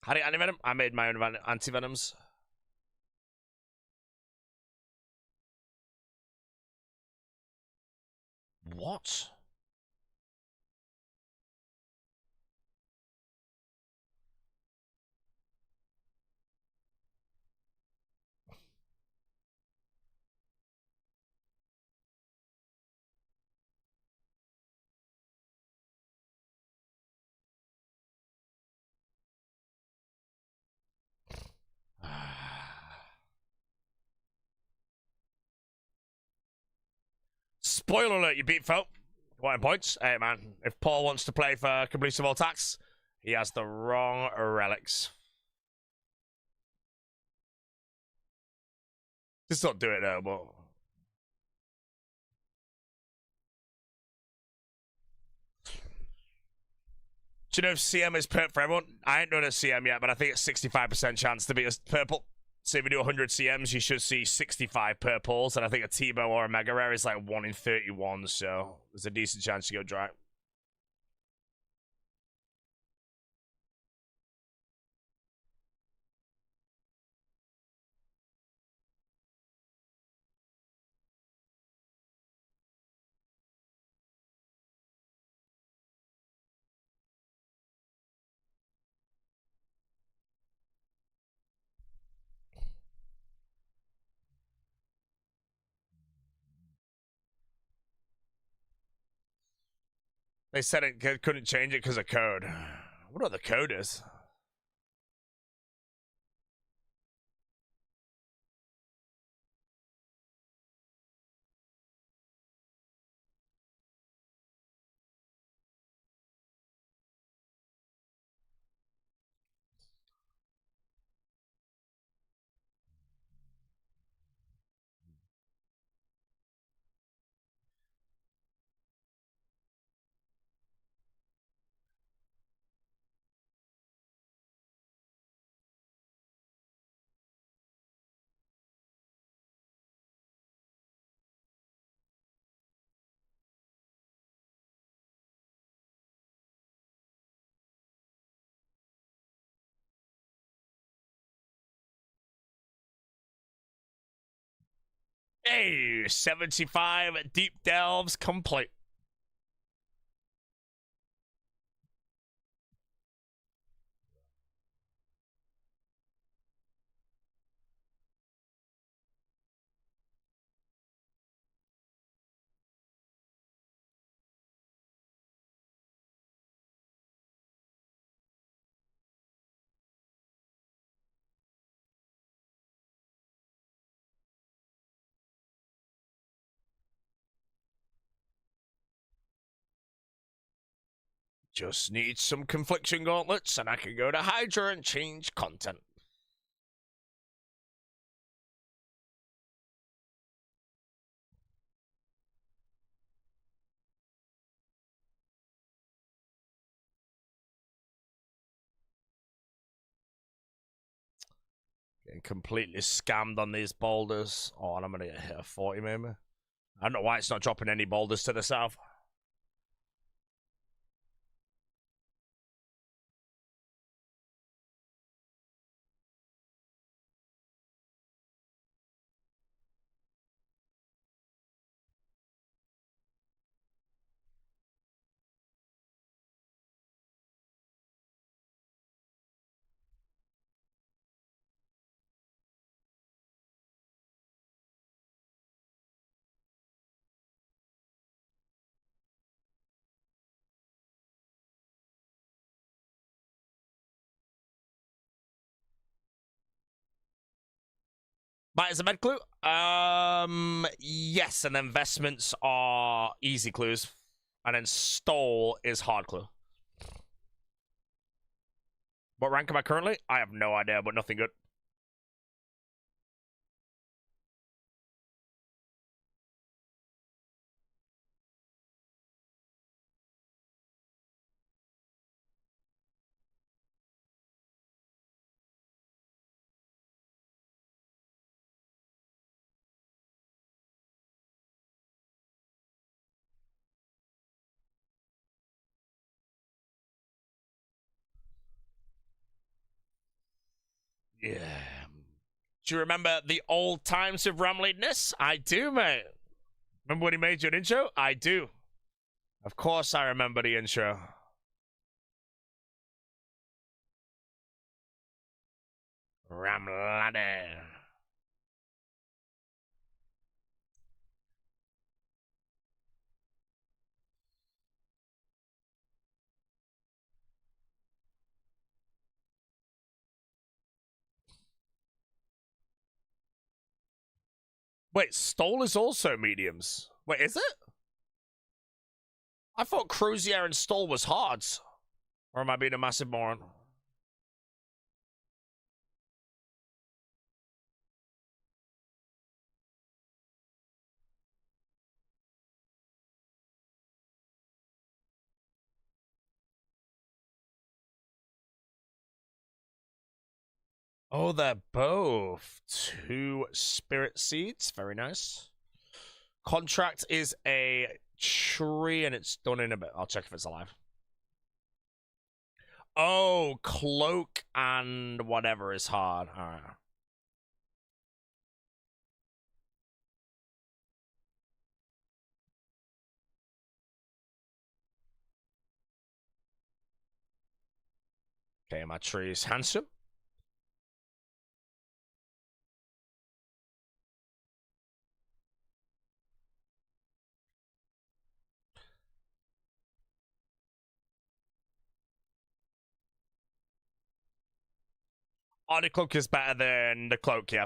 How do you anti-venom? I made my own anti-venoms. What? Spoiler alert, you beat folk. What points? Hey man, if Paul wants to play for completion of all tax, he has the wrong relics. Just don't do it though, but do you know if CM is perp for everyone? I ain't done a CM yet, but I think it's 65% chance to be a purple. So if you do 100 CMs, you should see 65 purples, and I think a Tebow or a Mega Rare is like 1 in 31, so there's a decent chance to go dry. They said it couldn't change it because of code. What the code is? Hey, 75 deep delves complete. Just need some confliction gauntlets, and I can go to Hydra and change content. Getting completely scammed on these boulders. Oh, and I'm gonna get hit a 40 maybe. I don't know why it's not dropping any boulders to the south. Might as a med clue? Yes, and then investments are easy clues. And then stole is hard clue. What rank am I currently? I have no idea, but nothing good. Yeah. Do you remember the old times of Ramleadness? I do, mate. Remember when he made you an intro? I do. Of course I remember the intro. Ramladder. Wait, Stole is also mediums. Wait, is it? I thought Cruzier and Stole was hards. Or am I being a massive moron? Oh, they're both 2 spirit seeds. Very nice. Contract is a tree and it's done in a bit. I'll check if it's alive. Oh, cloak and whatever is hard. All right. Okay, my tree is handsome. Oh, the cloak is better than the cloak, yeah.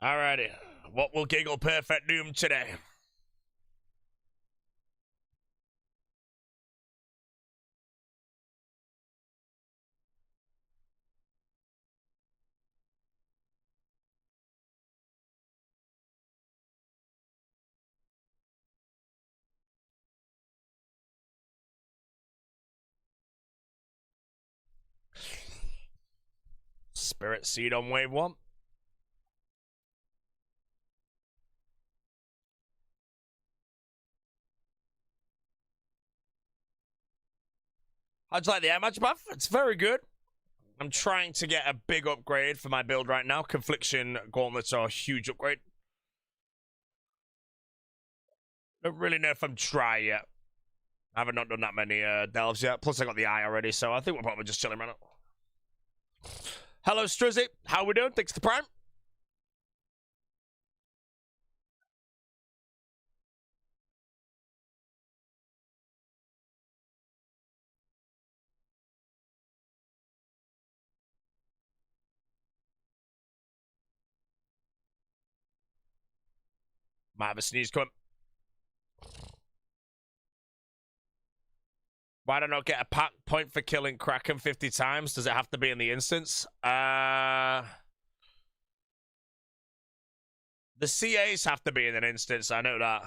Alrighty. What will Giggle Perfect Doom today? Spirit Seed on wave 1. How'd you like the air match buff? It's very good. I'm trying to get a big upgrade for my build right now. Confliction gauntlets are a huge upgrade. Don't really know if I'm dry yet. I haven't not done that many delves yet. Plus I got the eye already, so I think we're probably just chilling right now. Hello, Struzzy. How we doing? Thanks to Prime. Might have a sneeze coming. Why don't I get a pack point for killing Kraken 50 times? Does it have to be in the instance? The CAs have to be in an instance, I know that.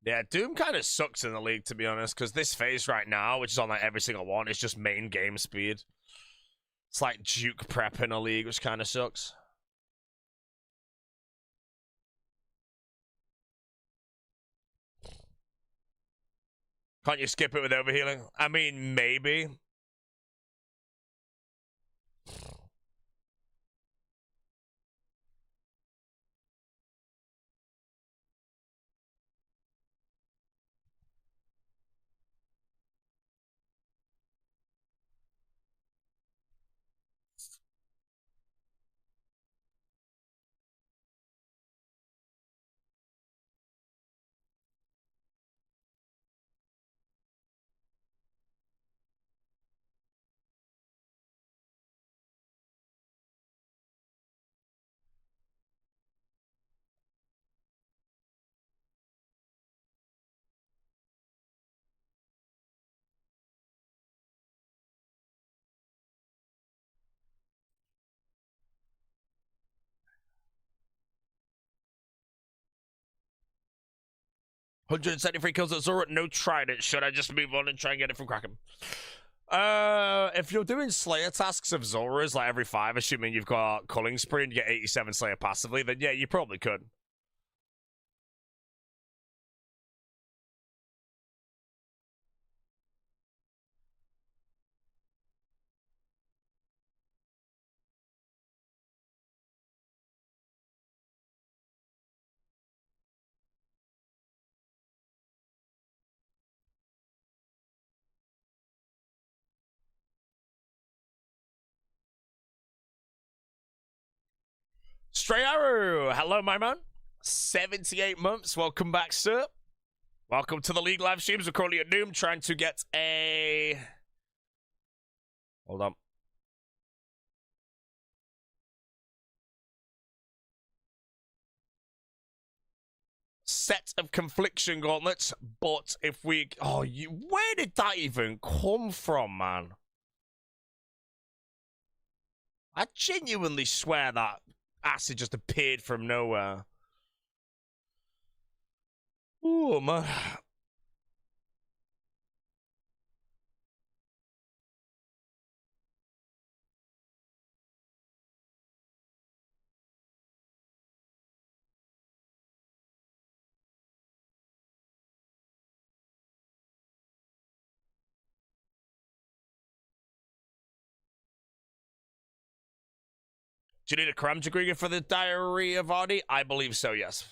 Yeah, Doom kind of sucks in the league, to be honest, because this phase right now, which is on like every single one, is just main game speed. It's like Duke prep in a league, which kind of sucks. Can't you skip it with overhealing? I mean, maybe. 173 kills at Zora. No trident. Should I just move on and try and get it from Kraken? If you're doing Slayer tasks of Zoras like every 5, assuming you've got Culling Spree and you get 87 Slayer passively, then yeah, you probably could. Stray Arrow, hello, my man. 78 months, welcome back, sir. Welcome to the League live streams. We're currently at Doom, trying to get a... Hold on. Set of Confliction Gauntlets, but if we... Oh, where did that even come from, man? I genuinely swear that acid just appeared from nowhere. Oh, man. Do you need a crime degree for the Diary of Artie? I believe so, yes.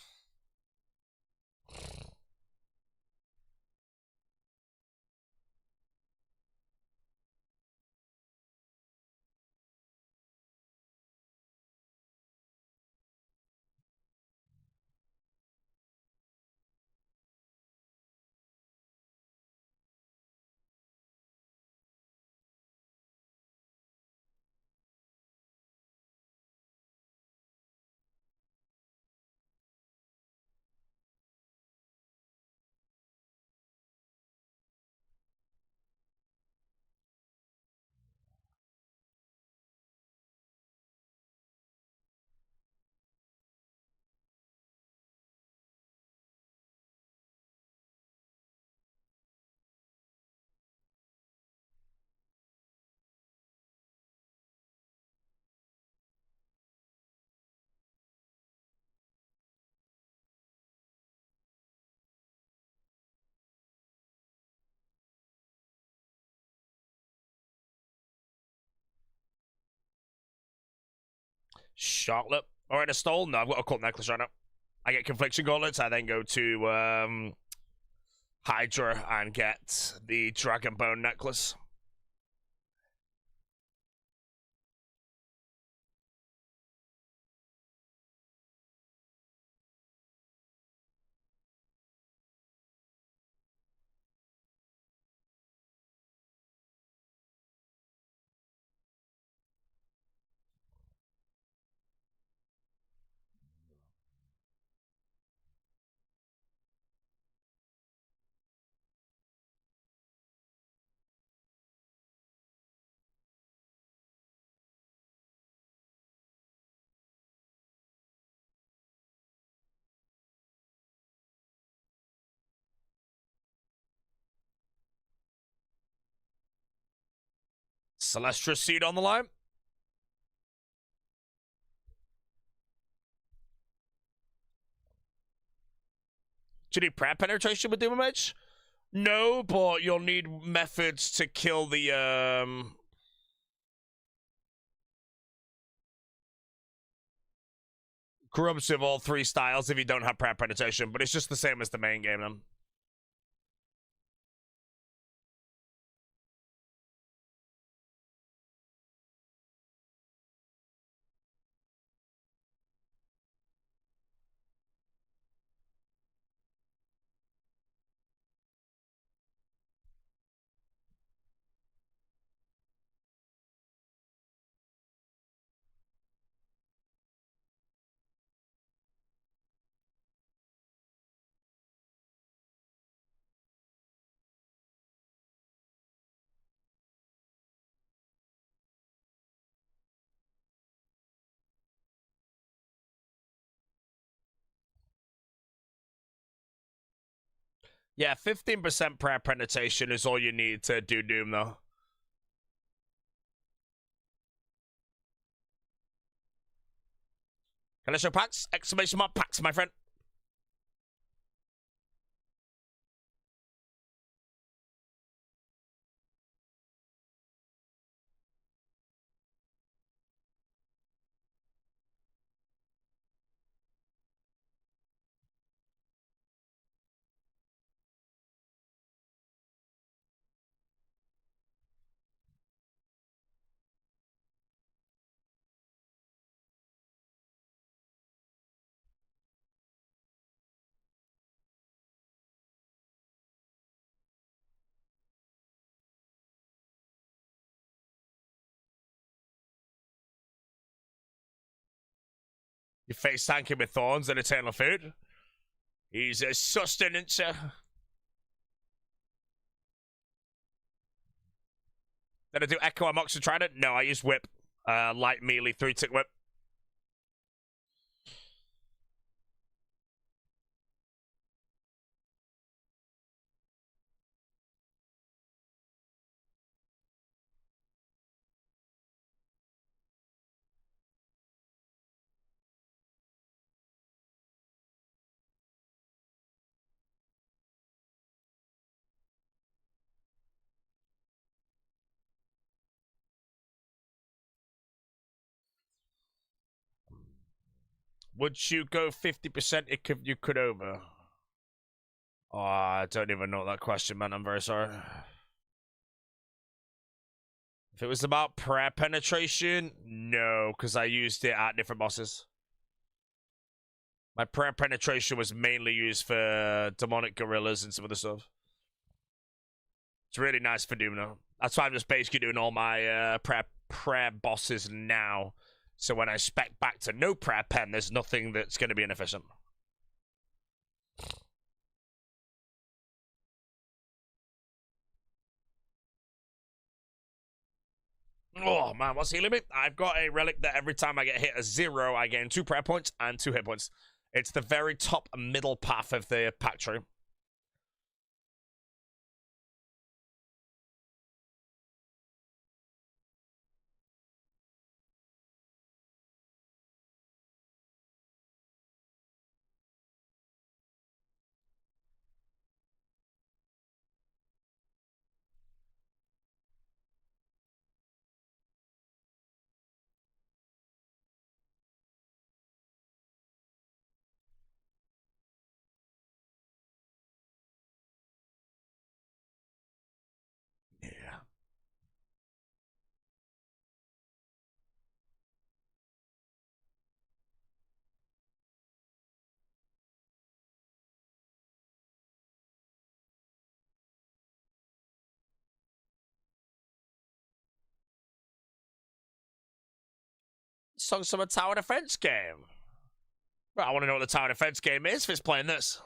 Charlotte. Alright, a stole? No, I've got a cult necklace right now. I get Confliction Gauntlets. I then go to Hydra and get the Dragon Bone necklace. Celestra Seed on the line. Do you need prep penetration with Doom Mage? No, but you'll need methods to kill the corrupts of all 3 styles if you don't have prep penetration, but it's just the same as the main game then. Yeah, 15% prayer penetration is all you need to do Doom, though. Can I show packs? Exclamation mark packs, my friend. You face tanking with thorns and eternal food. He's a sustenancer. Did I do Echo on Mox and Trident? No, I use Whip. Light melee 3-tick Whip. Would you go 50% if you could over? Oh, I don't even know that question, man. I'm very sorry. If it was about prayer penetration, no, because I used it at different bosses. My prayer penetration was mainly used for demonic gorillas and some other stuff. It's really nice for Doom, though. That's why I'm just basically doing all my prayer bosses now. So when I spec back to no prayer pen, there's nothing that's going to be inefficient. Oh, man, what's healing me? I've got a relic that every time I get hit a 0, I gain 2 prayer points and 2 hit points. It's the very top middle path of the pack tree. Yeah. Song Summer Tower Defense game. Well, I want to know what the Tower Defense game is if it's playing this.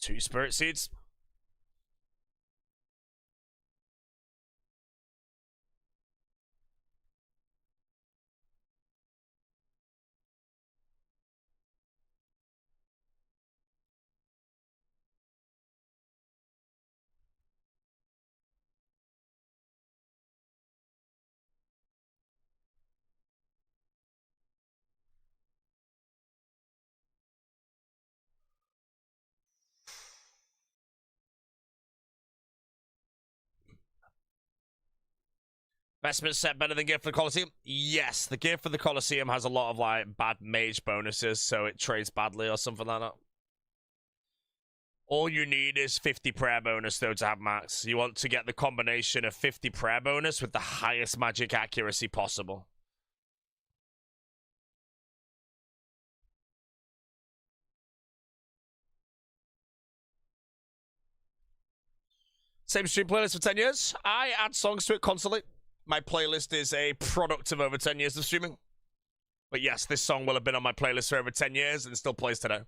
Two Spirit Seeds. Investment set better than gear for the Colosseum? Yes, the gear for the Colosseum has a lot of like bad mage bonuses, so it trades badly or something like that. All you need is 50 prayer bonus though to have max. You want to get the combination of 50 prayer bonus with the highest magic accuracy possible. Same stream playlist for 10 years. I add songs to it constantly. My playlist is a product of over 10 years of streaming. But yes, this song will have been on my playlist for over 10 years and still plays today.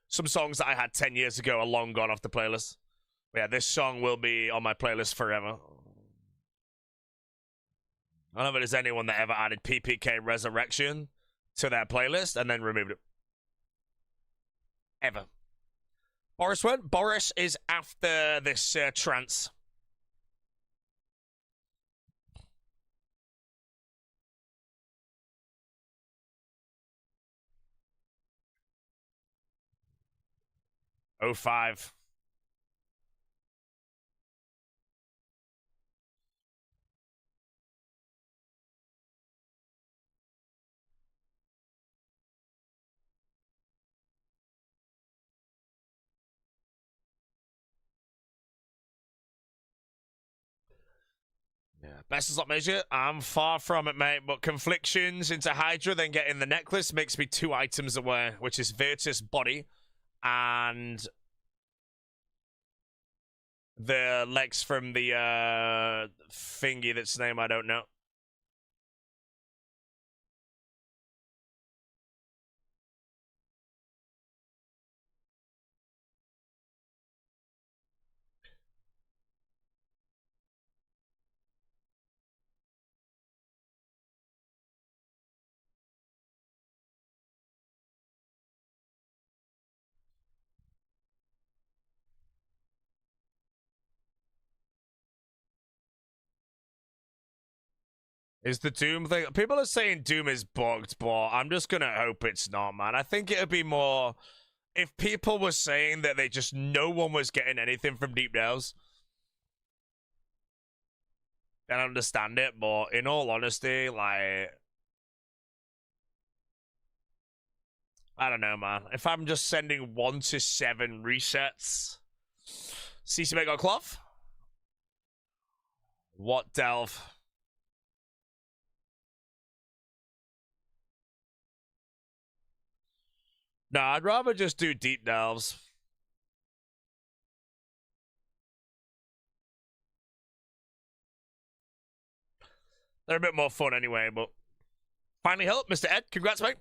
Some songs that I had 10 years ago are long gone off the playlist. But yeah, this song will be on my playlist forever. I don't know if there's anyone that ever added PPK Resurrection to their playlist and then removed it. Ever. Boris went. Boris is after this trance. Oh 05. Yeah, best of slot measure. I'm far from it, mate. But conflictions into Hydra, then getting the necklace makes me 2 items away, which is Virtus Body and the legs from the thingy that's name I don't know. Is the Doom thing? People are saying Doom is bugged, but I'm just gonna hope it's not, man. I think it'd be more if people were saying that they just no one was getting anything from Deep Delves. Then I understand it, but in all honesty, like I don't know, man. If I'm just sending 1 to 7 resets, CC Mega Cloth. What delve? No, I'd rather just do deep delves. They're a bit more fun anyway, but finally help, Mr. Ed. Congrats, mate.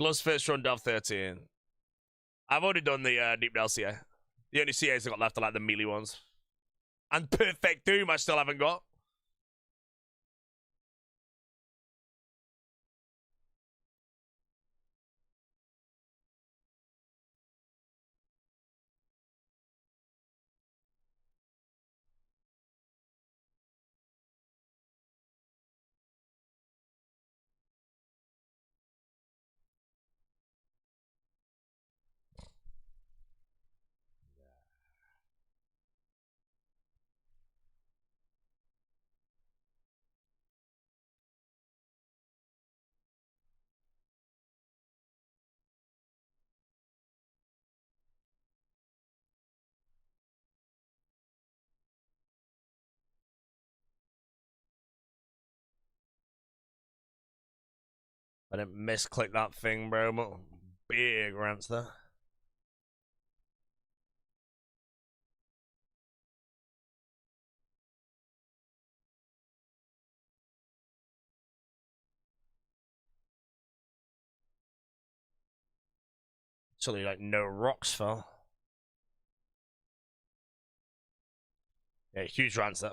Gloves first run delve 13. I've already done the deep delve CA. The only CAs I got left are like the melee ones. And Perfect Doom I still haven't got. I didn't misclick that thing, bro. Big rants there. Actually, like, no rocks fell. Yeah, huge rants there.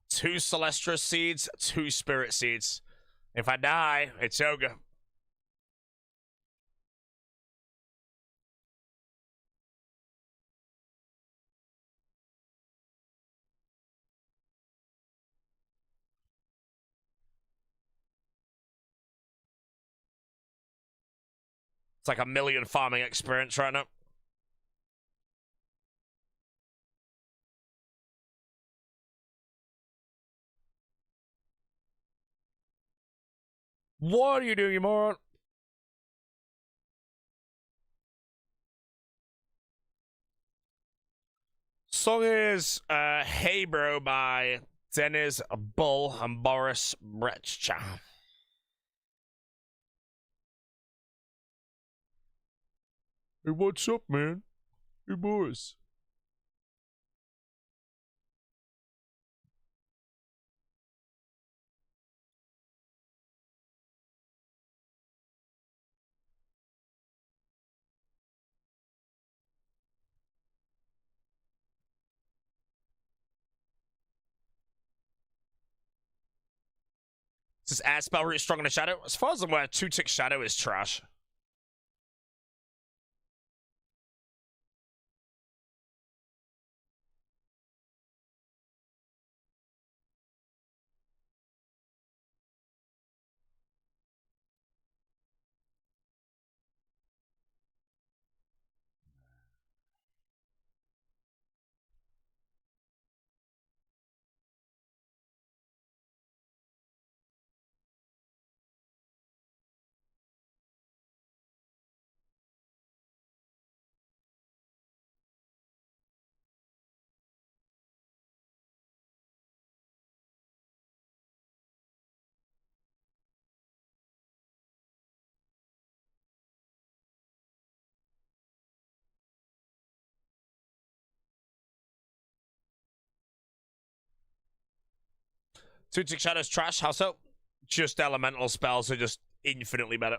Two Celestra seeds, 2 Spirit seeds. If I die, it's Ogre. It's like a million farming experience right now. What are you doing, you moron? Song is Hey Bro by Dennis Bull and Boris Bretcha. Hey, what's up, man? Hey, Boris. Does air spell root strong in a shadow? As far as I'm aware, 2-tick shadow is trash. Two-tick shadow's trash. How so? Just elemental spells are just infinitely better.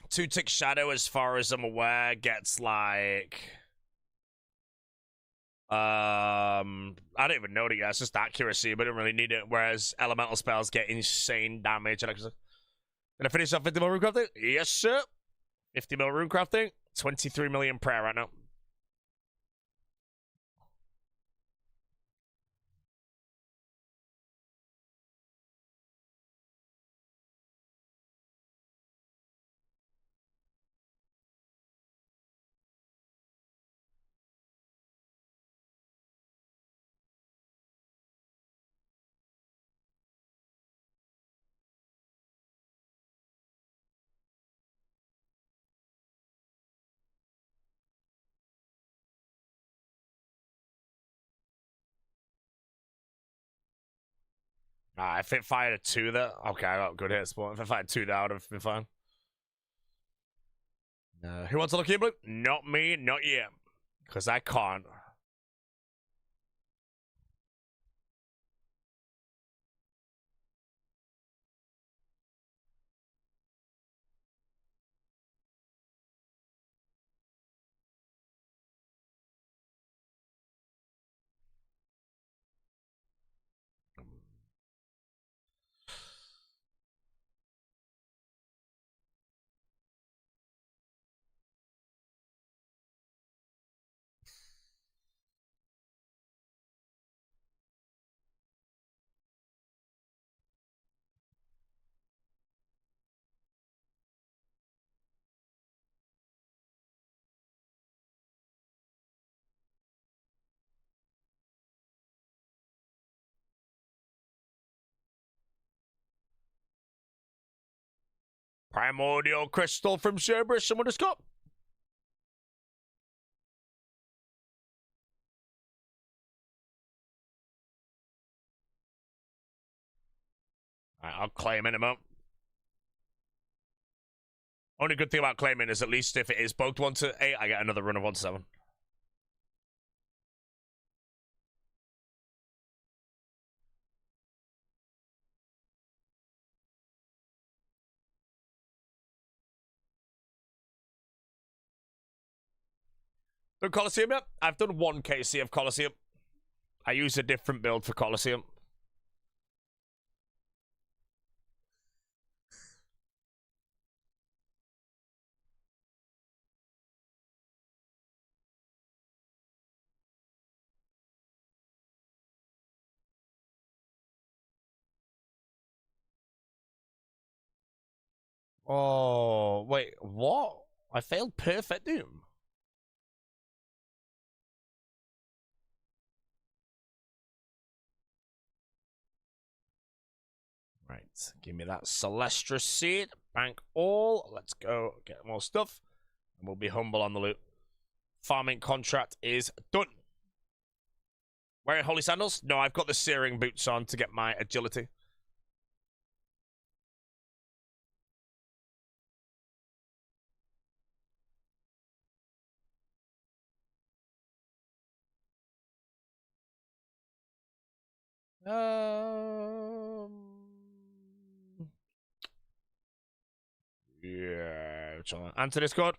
Two-tick shadow, as far as I'm aware, gets like I don't even know it yet. It's just accuracy, but I don't really need it. Whereas elemental spells get insane damage. Can I finish off 50 mil rune crafting? Yes, sir. 50 mil rune crafting. 23 million prayer right now. If it fired a 2 there, okay, I got good hits, but if it fired 2 there, I would have been fine. Who wants to look here, Blue? Not me, not yet. Because I can't. Primordial crystal from Cerberus. Someone just got. Alright, I'll claim in a moment. Only good thing about claiming is at least if it is bugged 1 to 8, I get another run of 1 to 7. Done Colosseum yet? I've done 1 KC of Colosseum. I use a different build for Colosseum. Oh, wait, what? I failed Perfect Doom. Right, give me that Celestra seed. Bank all. Let's go get more stuff. And we'll be humble on the loot. Farming contract is done. Wearing holy sandals? No, I've got the searing boots on to get my agility. Yeah. Answer Discord.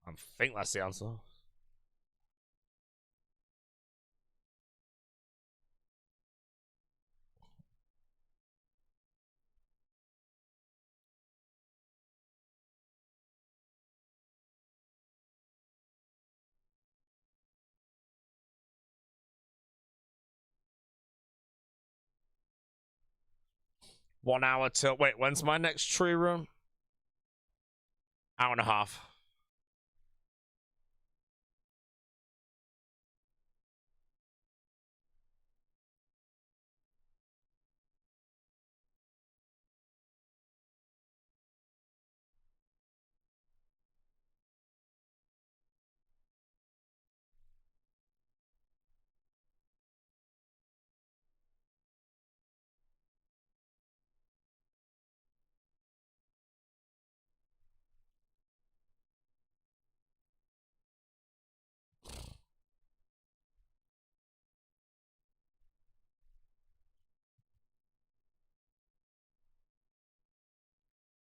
I think that's the answer. One hour till. Wait, when's my next tree run? Hour and a half.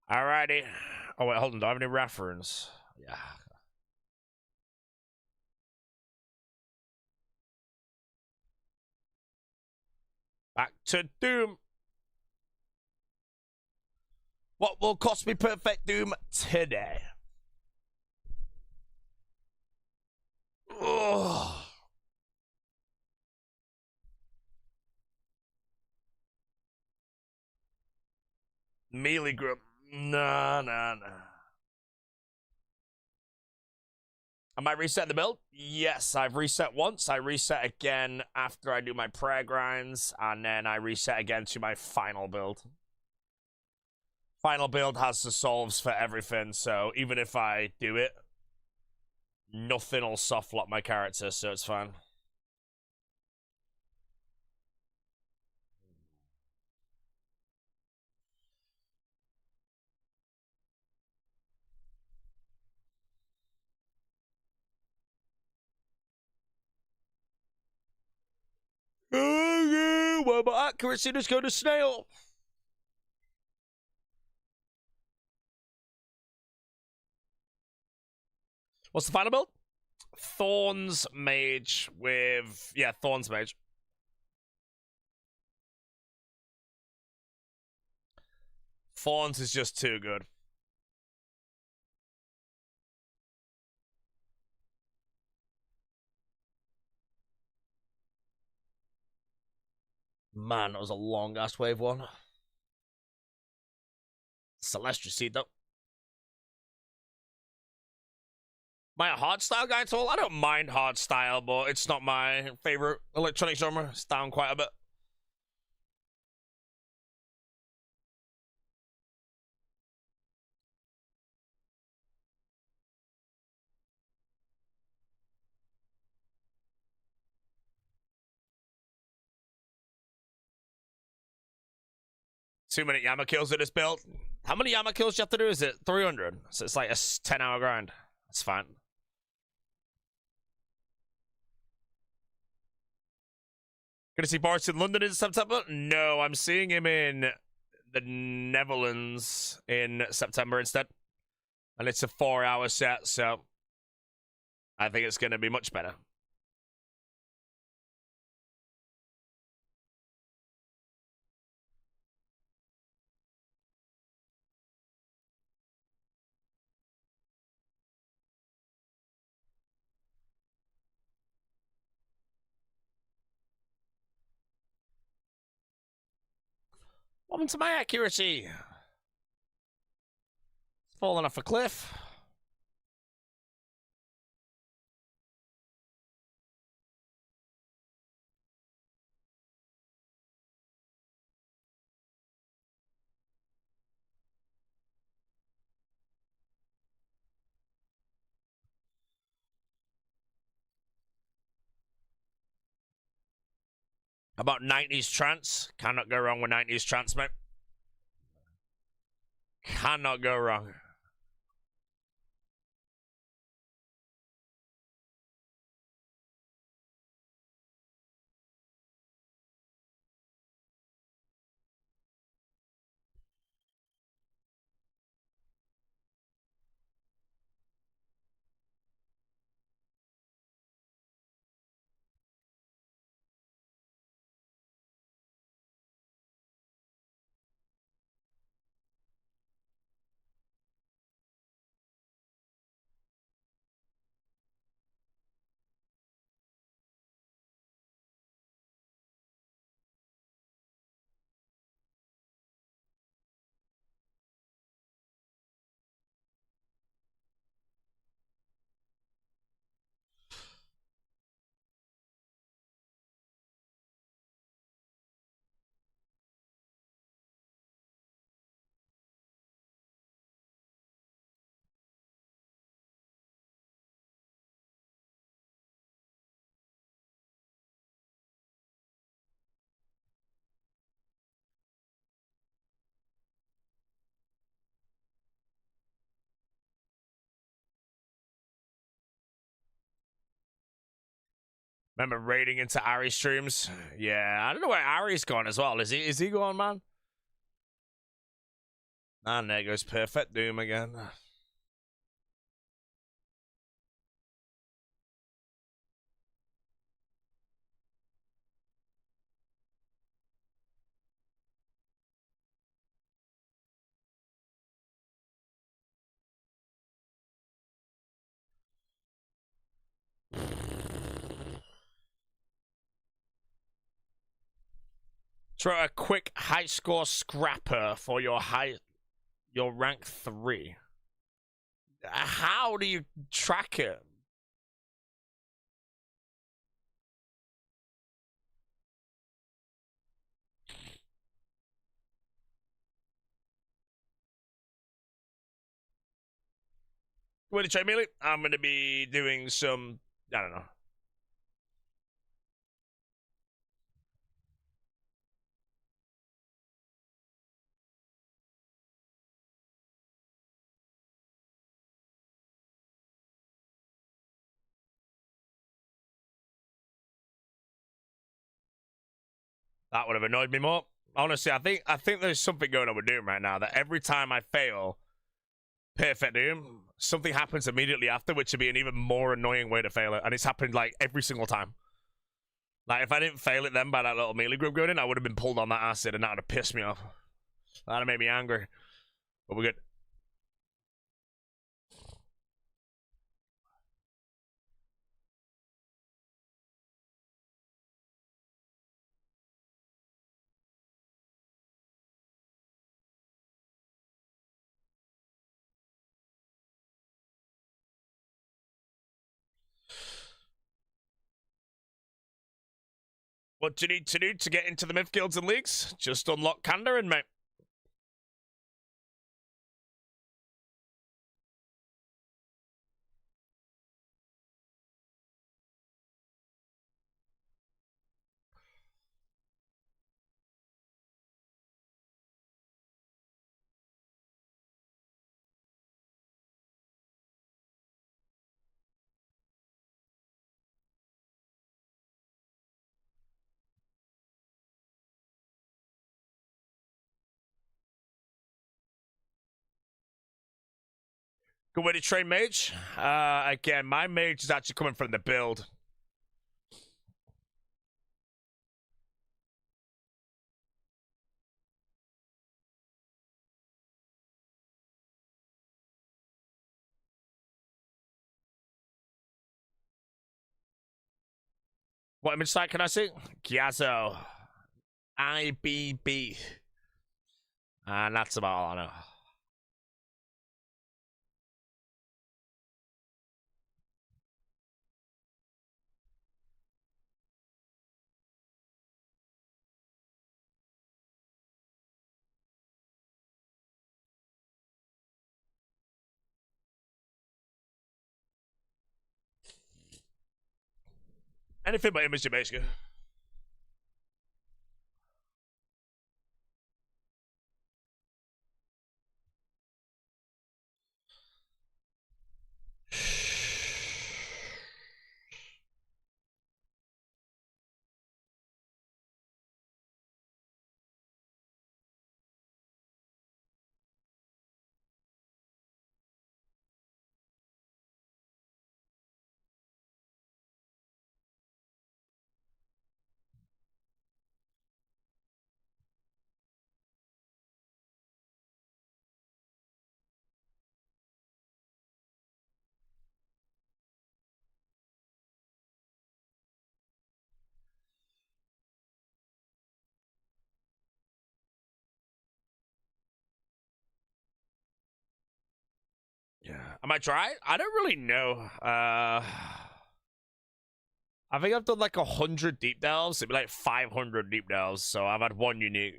Alrighty. Oh, wait, hold on. Do I have any reference? Yeah. Back to Doom. What will cost me perfect Doom today? Ugh. Melee grip. Nah. Am I reset the build? Yes, I've reset once. I reset again after I do my prayer grinds, and then I reset again to my final build. Final build has the solves for everything, so even if I do it, nothing will soft lock my character, so it's fine. Well, my accuracy just go to snail. What's the final build? Thorns Mage with... Yeah, Thorns Mage. Thorns is just too good. Man, that was a long-ass wave one. Celestial Seed, though. Am I a hardstyle guy at all? I don't mind hardstyle, but it's not my favorite electronic genre. It's down quite a bit. Too many Yama kills in this build. How many Yama kills do you have to do? Is it 300? So it's like a 10-hour grind. That's fine. Gonna see Boris in London in September? No, I'm seeing him in the Netherlands in September instead. And it's a 4-hour set, so I think it's gonna be much better. Welcome to my accuracy. Falling off a cliff. About 90s trance. Cannot go wrong with 90s trance, mate. Cannot go wrong. Remember raiding into Ari streams? Yeah, I don't know where Ari's gone as well. Is he gone, man? And there goes Perfect Doom again. Throw a quick high score scrapper for your rank 3. How do you track it? When you try melee, I'm gonna be doing some, I don't know. That would have annoyed me more. Honestly, I think there's something going on with Doom right now that every time I fail Perfect Doom, something happens immediately after, which would be an even more annoying way to fail it. And it's happened like every single time. Like if I didn't fail it then by that little melee group going in, I would have been pulled on that acid and that would have pissed me off. That'd have made me angry. But we're good. What you need to do to get into the Myth Guilds and Leagues? Just unlock Kandarin, mate. Good way to train mage. Again, my mage is actually coming from the build. What image site can I see? Gyazo. IBB. And that's about all I know. Anything but image, basically. Am I trying? I don't really know. I think I've done like 100 deep delves. It'd be like 500 deep delves. So I've had one unique.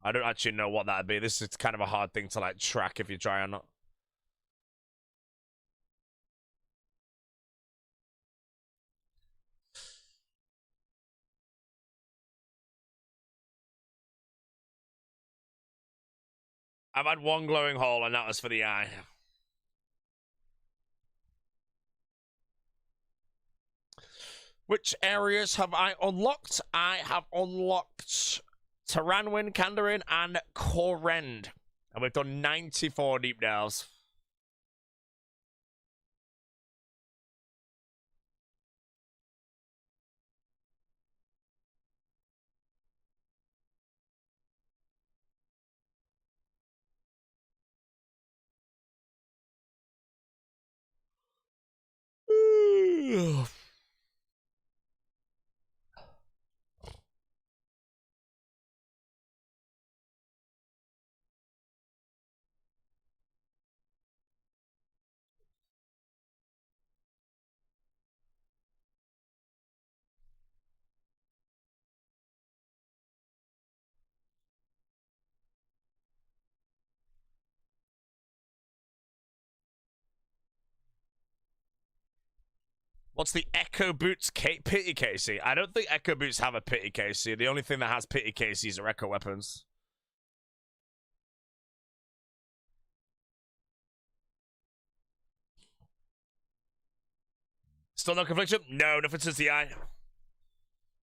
I don't actually know what that'd be. This is kind of a hard thing to like track if you try or not. I've had one glowing hole, and that was for the eye. Which areas have I unlocked? I have unlocked Taranwin, Kandarin, and Korend. And we've done 94 deep delves. What's the Echo Boots pity KC? I don't think Echo Boots have a pity KC. The only thing that has pity KCs are Echo Weapons. Still no confliction? No, nothing since the eye.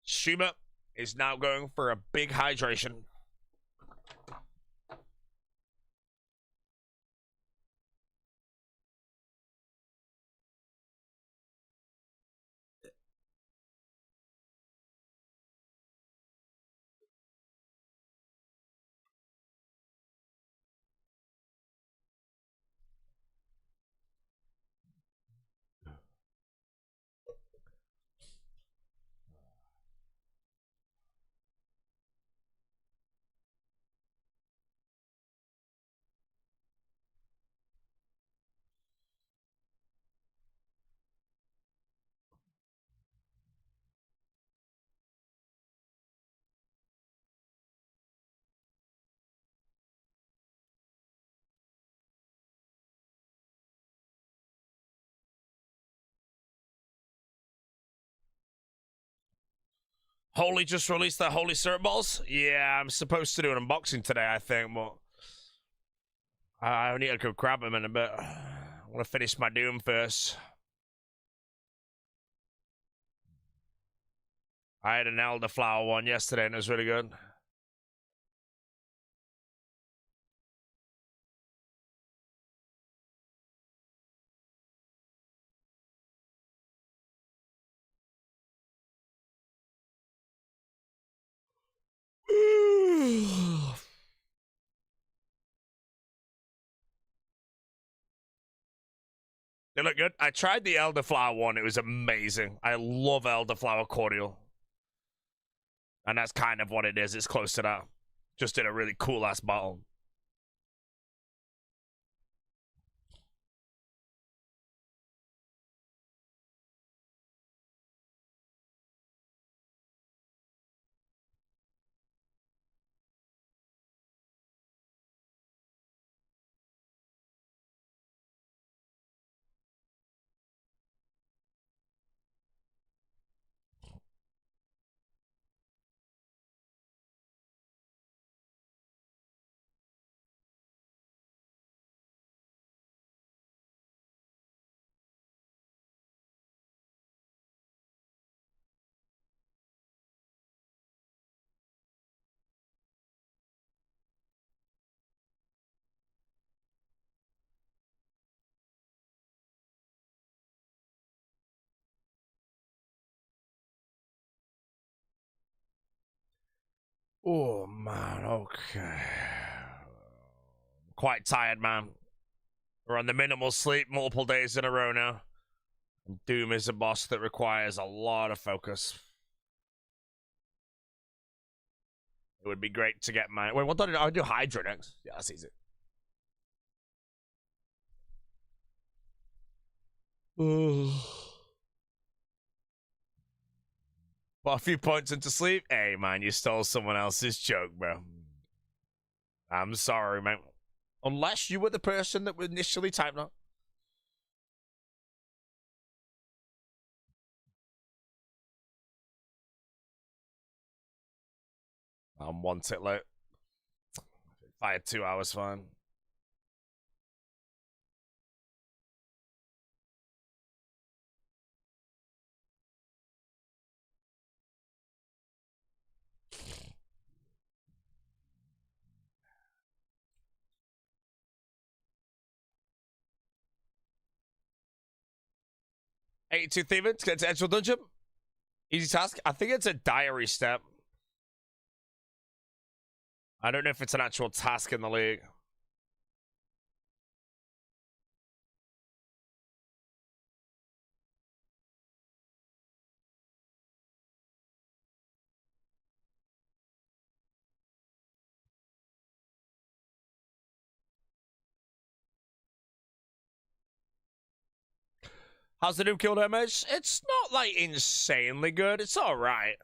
Shuma is now going for a big hydration. Holy just released their Holy Syrup Balls? Yeah, I'm supposed to do an unboxing today, I think, but I need to go grab them in a bit. I want to finish my Doom first. I had an elderflower one yesterday and it was really good. They look good. I tried the elderflower one. It was amazing. I love elderflower cordial. And that's kind of what it is. It's close to that. Just in a really cool ass bottle. Oh, man. Okay. Quite tired, man. We're on the minimal sleep multiple days in a row now. Doom is a boss that requires a lot of focus. It would be great to get my... Wait, what did I do? Hydra next? Yeah, that's easy. But a few points into sleep. Hey, man, you stole someone else's joke, bro. I'm sorry, man. Unless you were the person that initially typed that. I'm one tick late. If I had 2 hours, fine. $82 thieving to get to Edgewell Dungeon. Easy task. I think it's a diary step. I don't know if it's an actual task in the league. How's the new kill damage? It's not like insanely good. It's all right.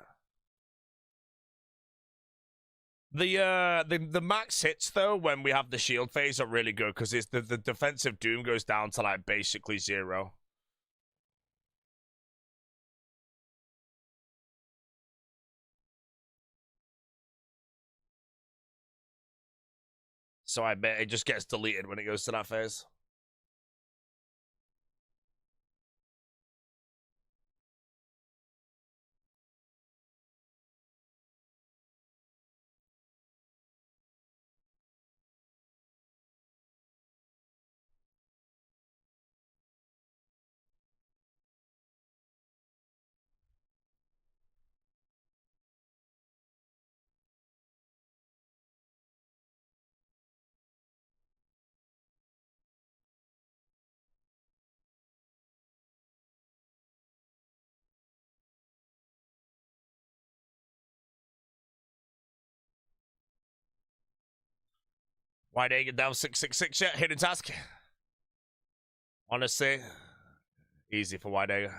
The max hits though when we have the shield phase are really good because it's the defensive doom goes down to like basically 0. So I bet it just gets deleted when it goes to that phase. Why did get down 666 yet? Hidden task. Honestly, easy for Wide Egg.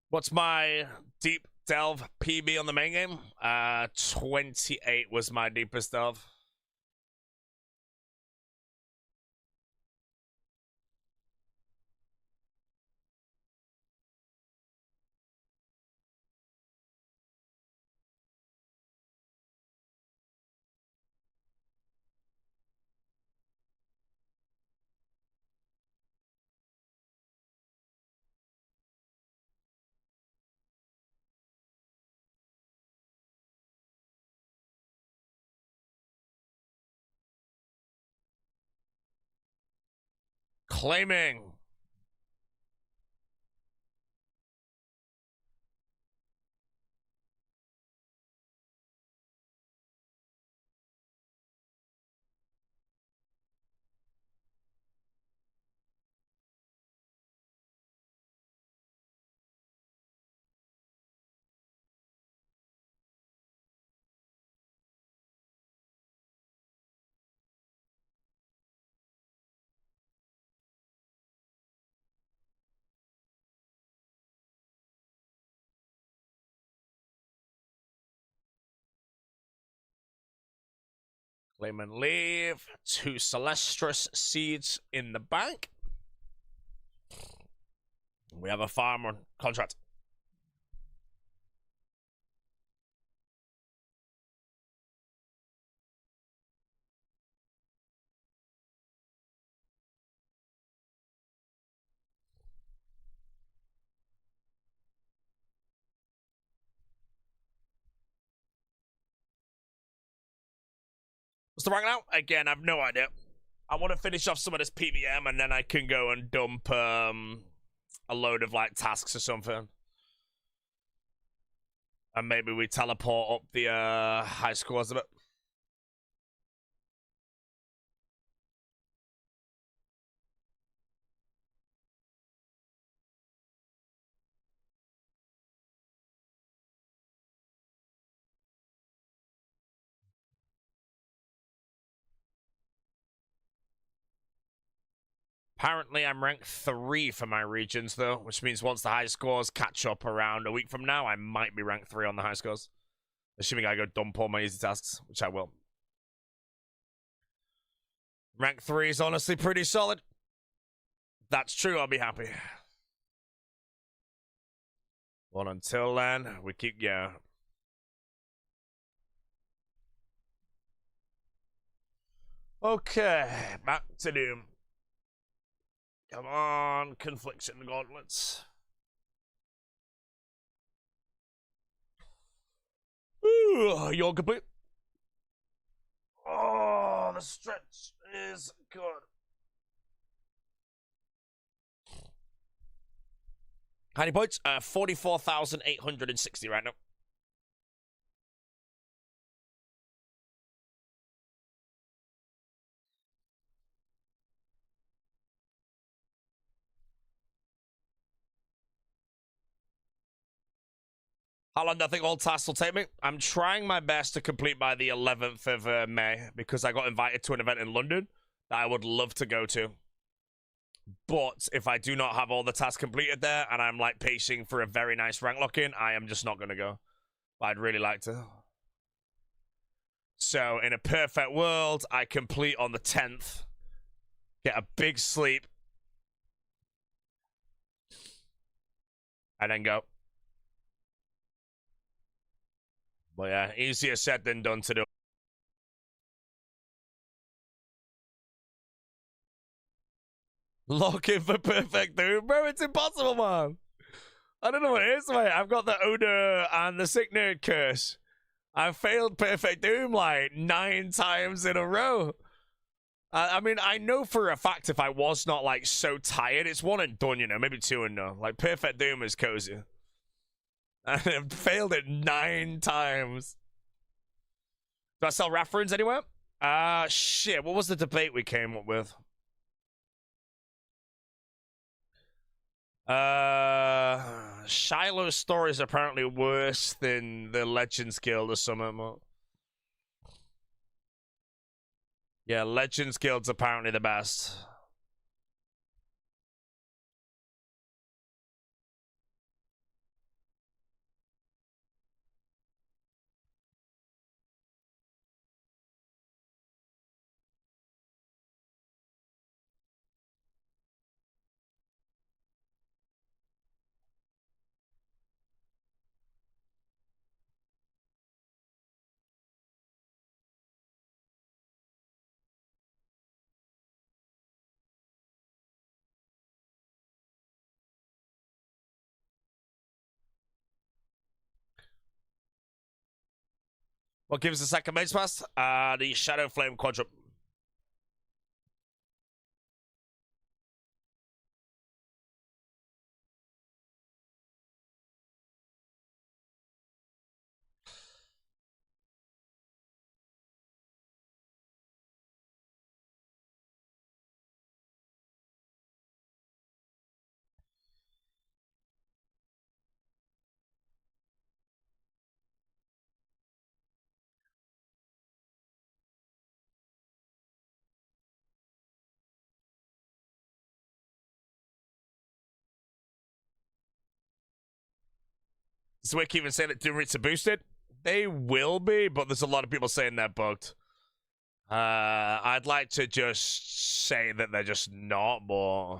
What's my deep delve PB on the main game? 28 was my deepest delve. Claiming. Claim and leave. 2 Celestrus seeds in the bank. We have a farm on contract. What's the rank now? Again, I've no idea. I want to finish off some of this PVM and then I can go and dump a load of like tasks or something. And maybe we teleport up the high scores a bit. Apparently, I'm ranked 3 for my regions, though, which means once the high scores catch up around a week from now, I might be ranked 3 on the high scores. Assuming I go dump all my easy tasks, which I will. Rank 3 is honestly pretty solid. That's true, I'll be happy. Well, until then, we keep going. Okay, back to Doom. Come on, Confliction Gauntlets. Ooh, you're complete. Oh, the stretch is good. How many points? 44,860 right now. How long do I think all tasks will take me? I'm trying my best to complete by the 11th of May because I got invited to an event in London that I would love to go to. But if I do not have all the tasks completed there and I'm like pacing for a very nice rank lock-in, I am just not going to go. But I'd really like to. So in a perfect world, I complete on the 10th, get a big sleep, and then go. But yeah, easier said than done to do. Looking for perfect doom, bro. It's impossible, man. I don't know what it is, mate. I've got the Owner and the Sick Nerd curse. I've failed perfect doom like 9 times in a row. I mean, I know for a fact if I was not like so tired, it's 1 and done, you know, maybe 2 and done. Like perfect doom is cozy. I've failed it 9 times. Do I sell reference anywhere? Shit. What was the debate we came up with? Shiloh's story is apparently worse than the Legends Guild or something. Yeah, Legends Guild's apparently the best. What gives the second main pass? The Shadow Flame Quadruple. Is Wick even saying that Doom rates are boosted? They will be, but there's a lot of people saying they're bugged. I'd like to just say that they're just not, but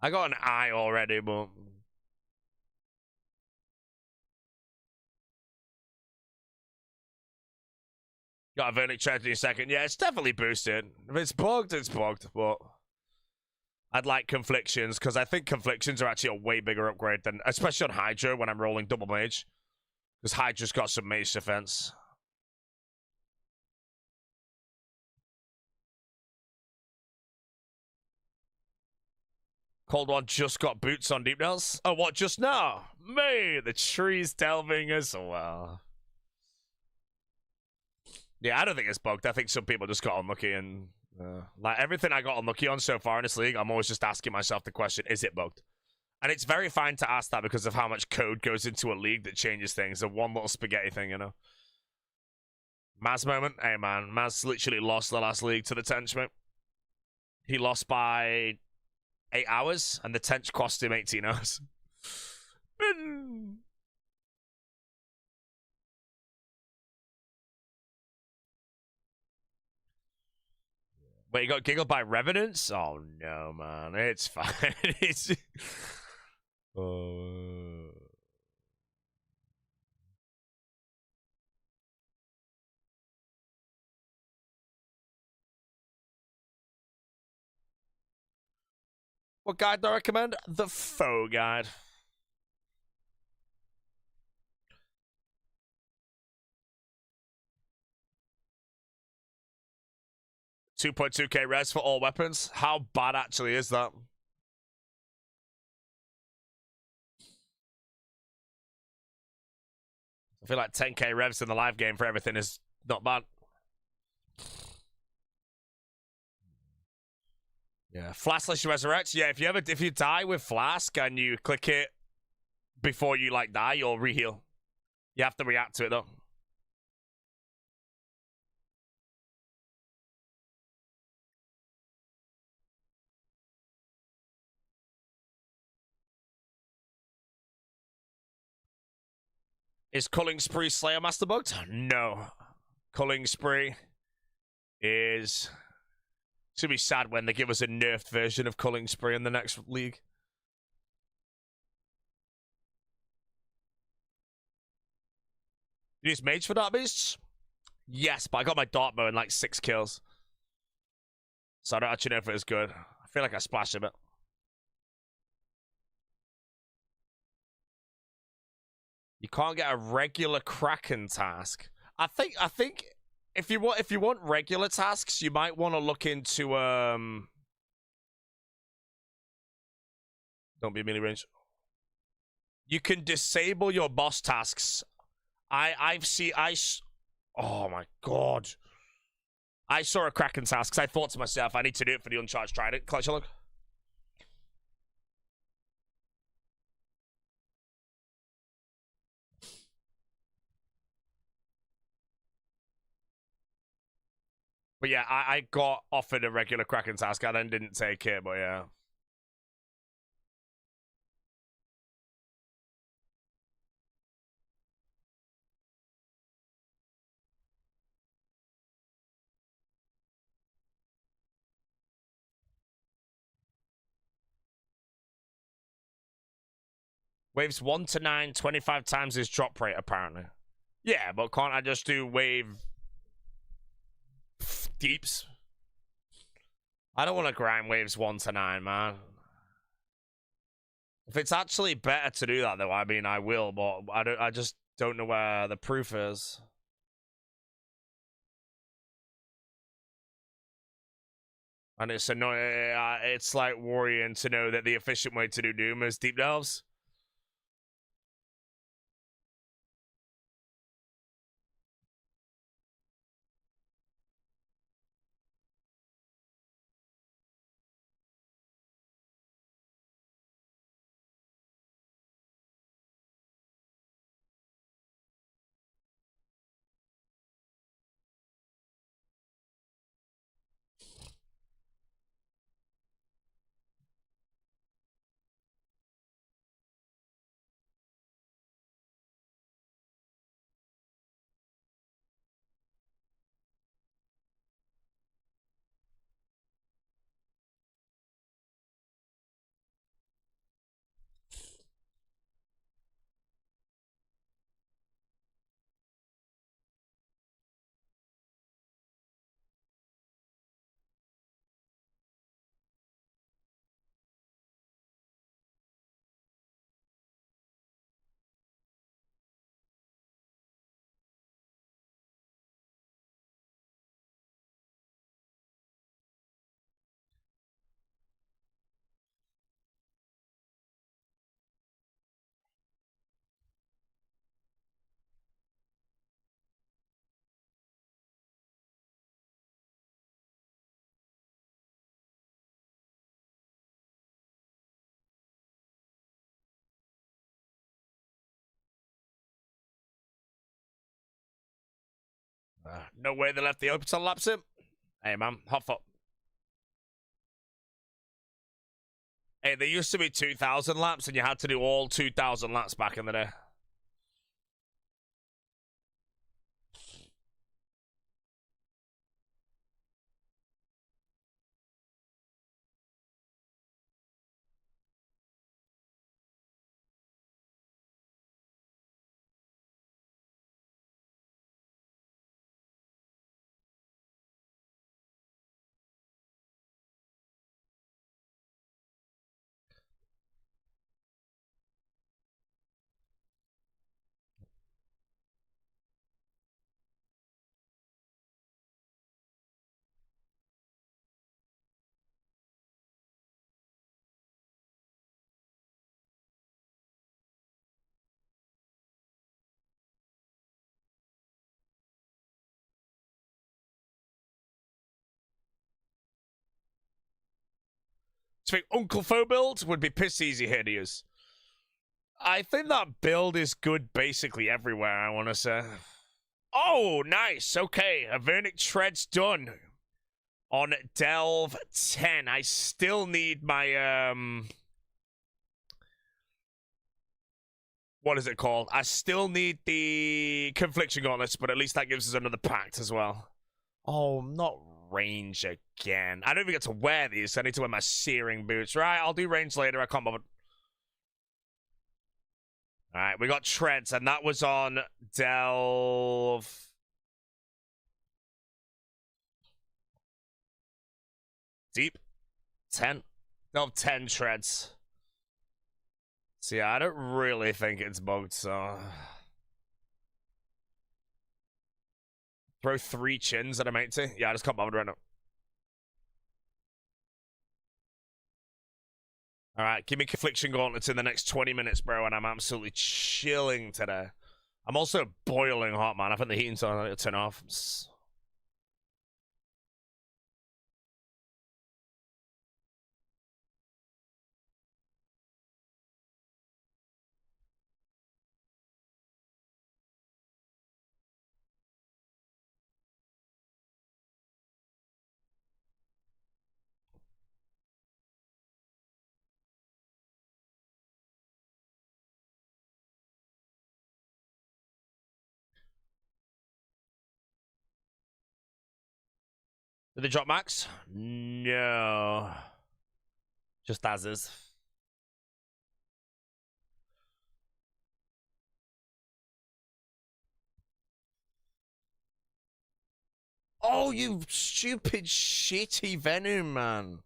I got an eye already, but got a verdict check in a second. Yeah, it's definitely boosted. If it's bugged, it's bugged, but I'd like conflictions, because I think conflictions are actually a way bigger upgrade than, especially on Hydra when I'm rolling double mage. Because Hydra's got some mage defense. Cold One just got boots on Deep Dells. Oh, what, just now? Me, the tree's delving as well. Yeah, I don't think it's bugged. I think some people just got unlucky, and like everything I got unlucky on so far in this league, I'm always just asking myself the question, is it bugged? And it's very fine to ask that because of how much code goes into a league that changes things. The one little spaghetti thing, you know. Maz moment? Hey, man. Maz literally lost the last league to the Tench, mate. He lost by 8 hours, and the Tench cost him 18 hours. Wait, you got giggled by Revenants? Oh, no, man. It's fine. It's... What guide do I recommend? The Foe guide. 2.2k res for all weapons. How bad actually is that? I feel like 10k revs in the live game for everything is not bad. Yeah, Flaskless Resurrect. Yeah, if you die with Flask and you click it before you like die, you'll reheal. You have to react to it though. Is Culling Spree Slayer Master bugged? No. Culling Spree is... It's gonna be sad when they give us a nerfed version of Culling Spree in the next league. You use Mage for Dark Beasts? Yes, but I got my Dark Bow in like 6 kills. So I don't actually know if it was good. I feel like I splashed a bit. You can't get a regular Kraken task. I think if you want regular tasks, you might want to look into don't be a melee range. You can disable your boss tasks. Oh my god. I saw a Kraken task because I thought to myself, I need to do it for the Uncharged Trident. Collection look. But yeah, I got offered a regular Kraken task. I then didn't take it, but yeah. Waves 1 to 9, 25 times his drop rate, apparently. Yeah, but can't I just do wave deeps? I don't want to grind waves 1 to 9, man. If it's actually better to do that, though, I mean, I will, but I just don't know where the proof is. And it's annoying. It's like worrying to know that the efficient way to do Doom is deep delves. No way they left the orbital laps in. Hey, man, hot foot. Hey, there used to be 2,000 laps, and you had to do all 2,000 laps back in the day. So I think Uncle Fo build would be piss easy here to use. I think that build is good basically everywhere, I want to say. Oh, nice. Okay, Avernic Tread's done. On Delve 10. I still need my, what is it called? I still need the Confliction Gauntlets, but at least that gives us another pact as well. Oh, not range again. I don't even get to wear these. I need to wear my Searing Boots. Right, I'll do range later. I can't bother. Alright, we got Treads, and that was on Delve. Deep. 10. Delve 10 Treads. So yeah, I don't really think it's bugged, so... Throw 3 chins at a mate to? Yeah, I just can't bother right now. Alright, give me Confliction Gauntlets in the next 20 minutes, bro, and I'm absolutely chilling today. I'm also boiling hot, man. I think the heating's on. I need to turn off. Did they drop max? No. Just as is. Oh, you stupid, shitty Venom, man.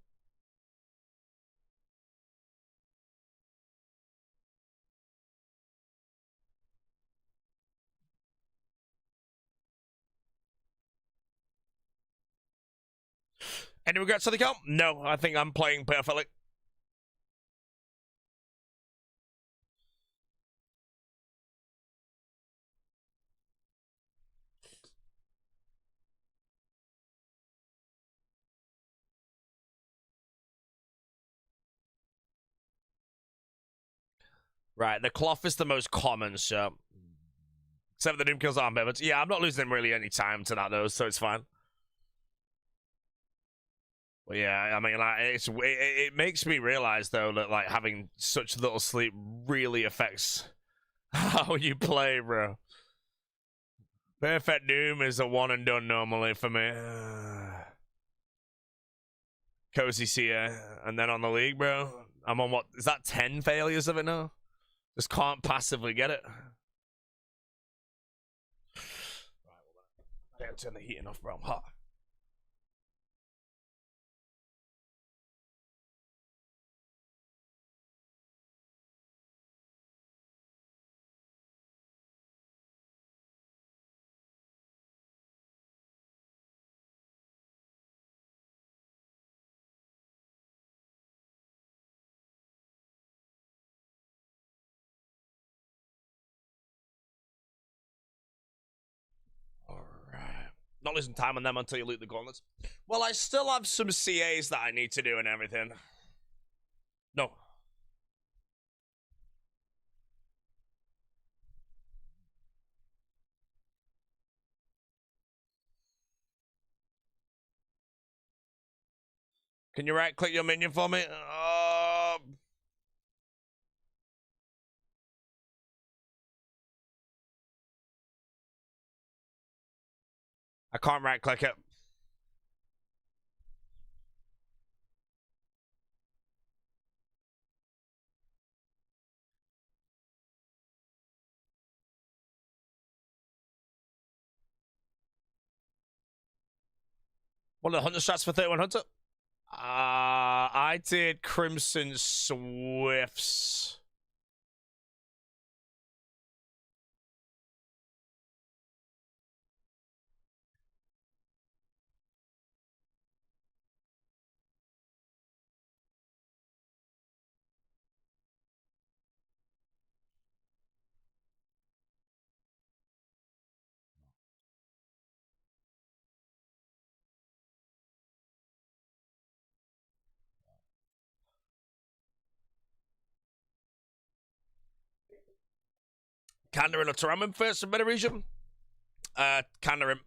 Any regrets on the count? No, I think I'm playing perfectly. Right, the cloth is the most common, so... Except for the Doom Kills arm, but yeah, I'm not losing really any time to that, though, so it's fine. Well, yeah, I mean, like, it makes me realize, though, that, like, having such little sleep really affects how you play, bro. Perfect Doom is a one and done normally for me. Cozy Seer, and then on the league, bro. I'm on what? Is that 10 failures of it now? Just can't passively get it. I gotta turn the heating off, bro. I'm hot. Not losing time on them until you loot the gauntlets. Well, I still have some CAs that I need to do and everything. No. Can you right click your minion for me? I can't right click it. What are the hunter strats for 31 hunter? I did Crimson Swifts. Kandarin or Taramin first in better region? Kandarin.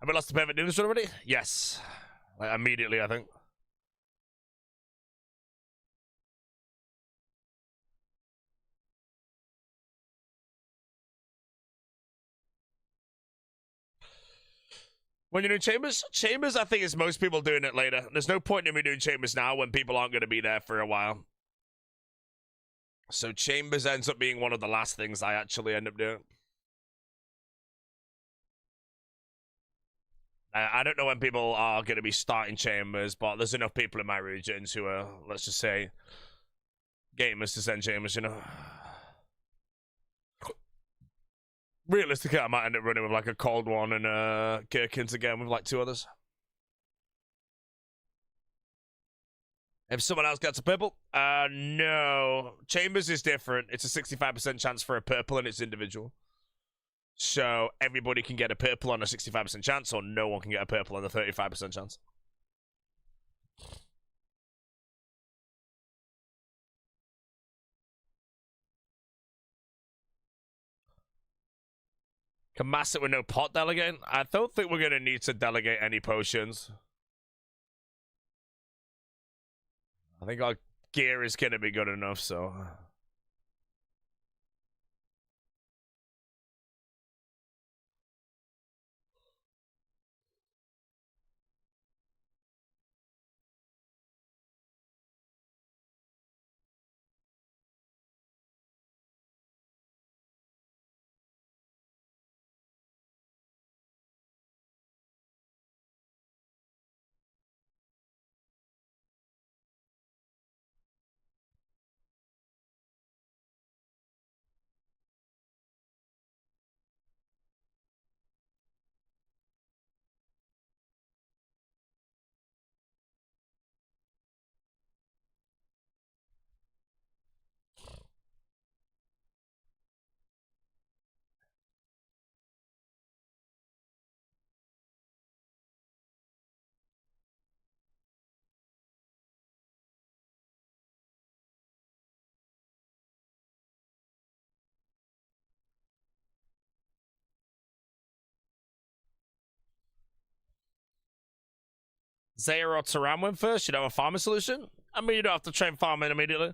Have we lost the perfect news already? Yes. Like, immediately, I think. When you're doing Chambers? Chambers, I think, is most people doing it later. There's no point in me doing Chambers now when people aren't going to be there for a while. So Chambers ends up being one of the last things I actually end up doing. I don't know when people are going to be starting Chambers, but there's enough people in my regions who are, let's just say, gamers to send Chambers, you know. Realistically, I might end up running with like a cold one and Gherkins again with like 2 others. If someone else gets a purple, no. Chambers is different. It's a 65% chance for a purple and it's individual. So everybody can get a purple on a 65% chance, or no one can get a purple on a 35% chance. Can mass it with no pot delegating? I don't think we're going to need to delegate any potions. I think our gear is going to be good enough, so... Zaya or Taram win first? You'd have a farming solution? I mean, you don't have to train farming immediately.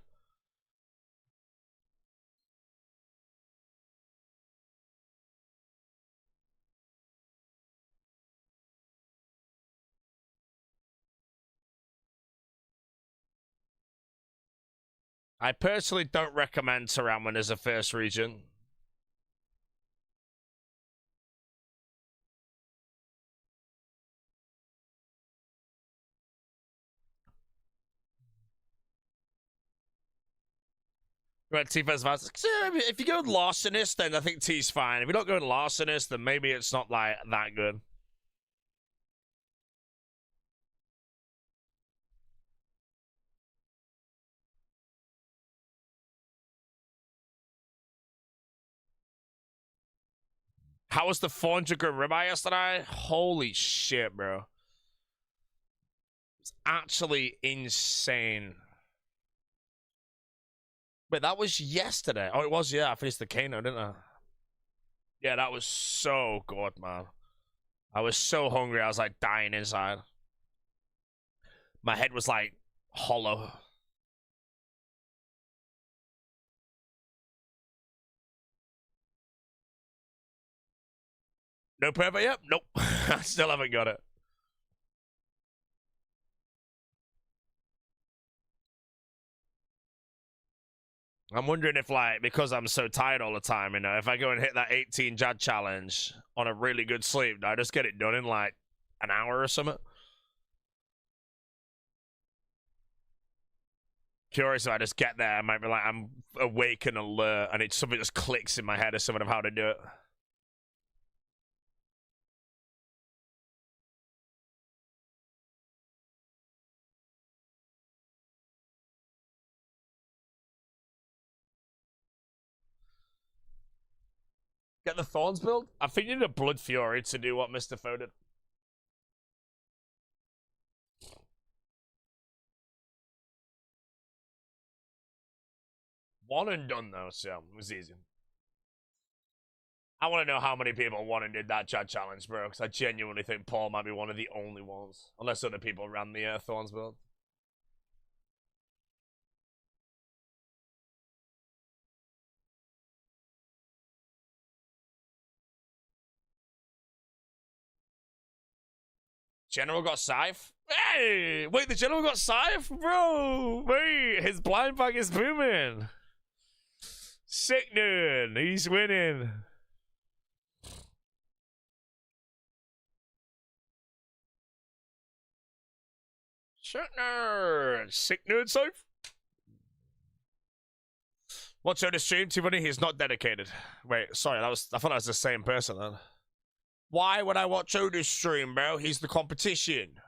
I personally don't recommend Taraman as a first region. Right, T first advance. If you go larcenist, then I think T's fine. If you don't go larcenist, then maybe it's not like that good. How was the 400 gram ribeye yesterday? Holy shit, bro. It's actually insane. Wait, that was yesterday. Oh, it was, yeah. I finished the Kano, didn't I? Yeah, that was so good, man. I was so hungry, I was like dying inside. My head was like hollow. No perfect yet? Nope. I still haven't got it. I'm wondering if, like, because I'm so tired all the time, you know, if I go and hit that 18 Jad challenge on a really good sleep, I just get it done in like an hour or something. Curious if I just get there, I might be like, I'm awake and alert, and it's something just clicks in my head or something of how to do it. Get the Thorns build? I think you need a Blood Fury to do what Mr. Foe did. One and done though, so it was easy. I want to know how many people won and did that chat challenge, bro, because I genuinely think Paul might be one of the only ones. Unless other people ran the Thorns build. General got Scythe? Hey! Wait, the General got Scythe? Bro! Wait, his blind bag is booming. Sick dude, he's winning. Sick nerd. Sick nerd Scythe? Watch out the stream, too funny, he's not dedicated. Wait, sorry, I thought that was the same person then. Why would I watch Oda's stream, bro? He's the competition.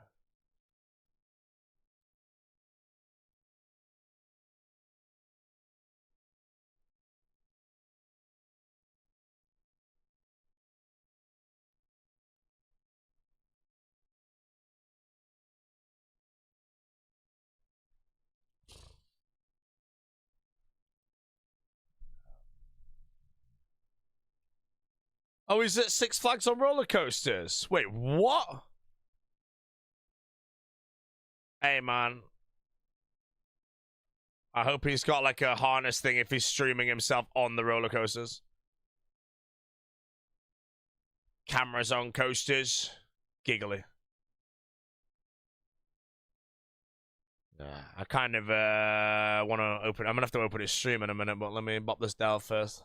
Oh, he's at Six Flags on roller coasters. Wait, what? Hey, man. I hope he's got like a harness thing if he's streaming himself on the roller coasters. Cameras on coasters. Giggly. I kind of want to open. I'm gonna have to open his stream in a minute, but let me bop this down first.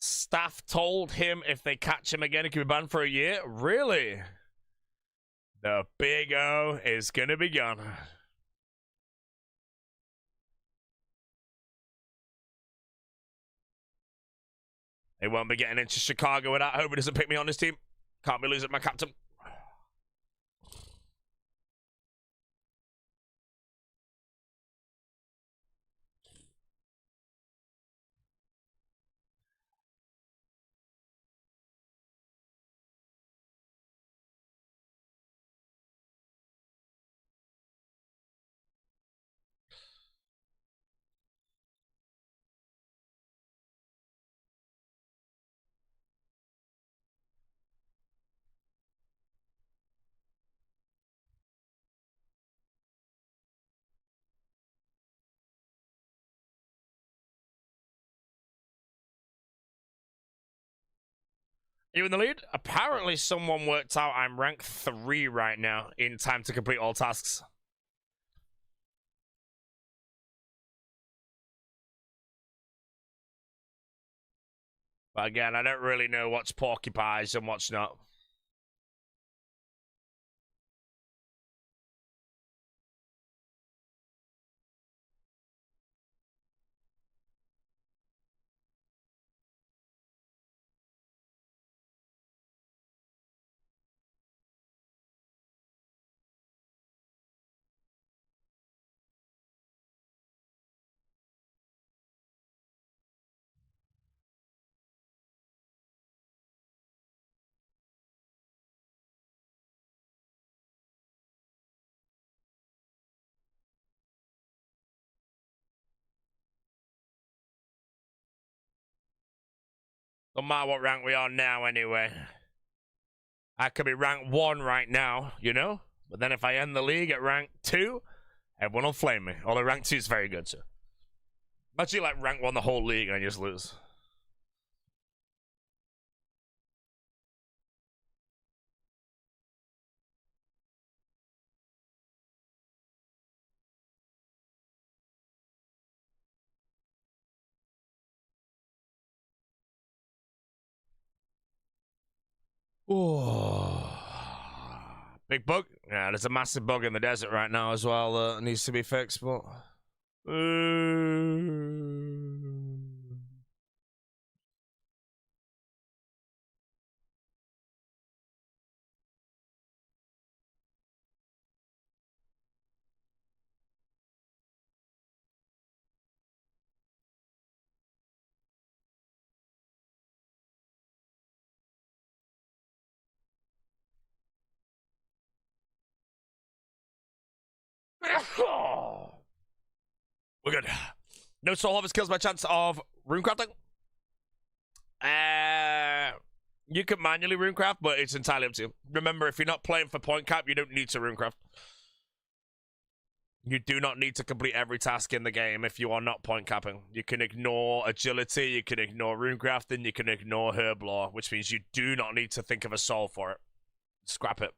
Staff told him if they catch him again, he could be banned for a year. Really? The big O is gonna be gone. He won't be getting into Chicago without. I hope he doesn't pick me on his team. Can't be losing my captain. You in the lead? Apparently someone worked out I'm rank 3 right now in time to complete all tasks. But again, I don't really know what's porcupines and what's not. No matter what rank we are now, anyway. I could be rank 1 right now, you know? But then if I end the league at rank 2, everyone will flame me. Although rank 2 is very good, so. Imagine like rank 1 the whole league and I just lose. Ooh. Big bug? Yeah, there's a massive bug in the desert right now as well that needs to be fixed, but... We're good. No soul harvest kills my chance of runecrafting. You can manually runecraft, but it's entirely up to you. Remember, if you're not playing for point cap, you don't need to runecraft. You do not need to complete every task in the game if you are not point capping. You can ignore agility, you can ignore runecrafting, you can ignore herb lore, which means you do not need to think of a soul for it. Scrap it.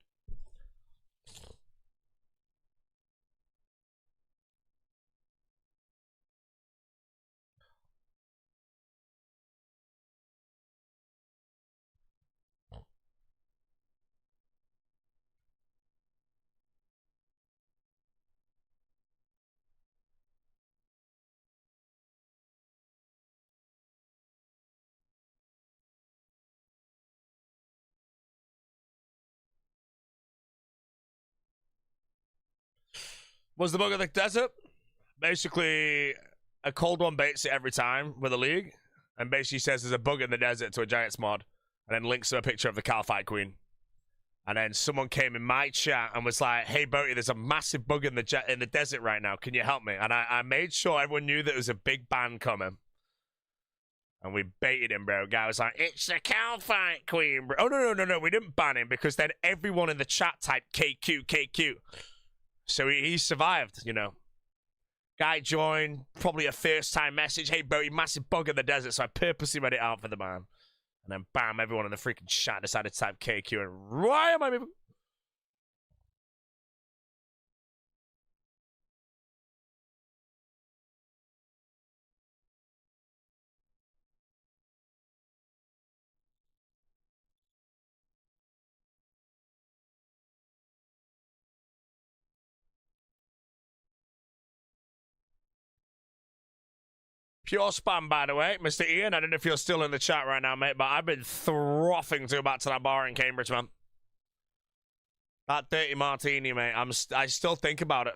Was the bug of the desert? Basically, a cold one baits it every time with a league, and basically says there's a bug in the desert to a Giants mod, and then links to a picture of the Calphite Queen. And then someone came in my chat and was like, "Hey, Boaty, there's a massive bug in the desert right now. Can you help me?" And I made sure everyone knew that there was a big ban coming. And we baited him, bro. Guy was like, "It's the Calphite Queen, bro." Oh, no. We didn't ban him because then everyone in the chat typed KQ, KQ. So he survived, you know. Guy joined, probably a first time message. "Hey, bro, massive bug in the desert." So I purposely read it out for the man. And then bam, everyone in the freaking chat decided to type KQ. And why am I moving? Pure spam, by the way. Mr. Ian, I don't know if you're still in the chat right now, mate, but I've been frothing to go back to that bar in Cambridge, man. That dirty martini, mate. I still think about it.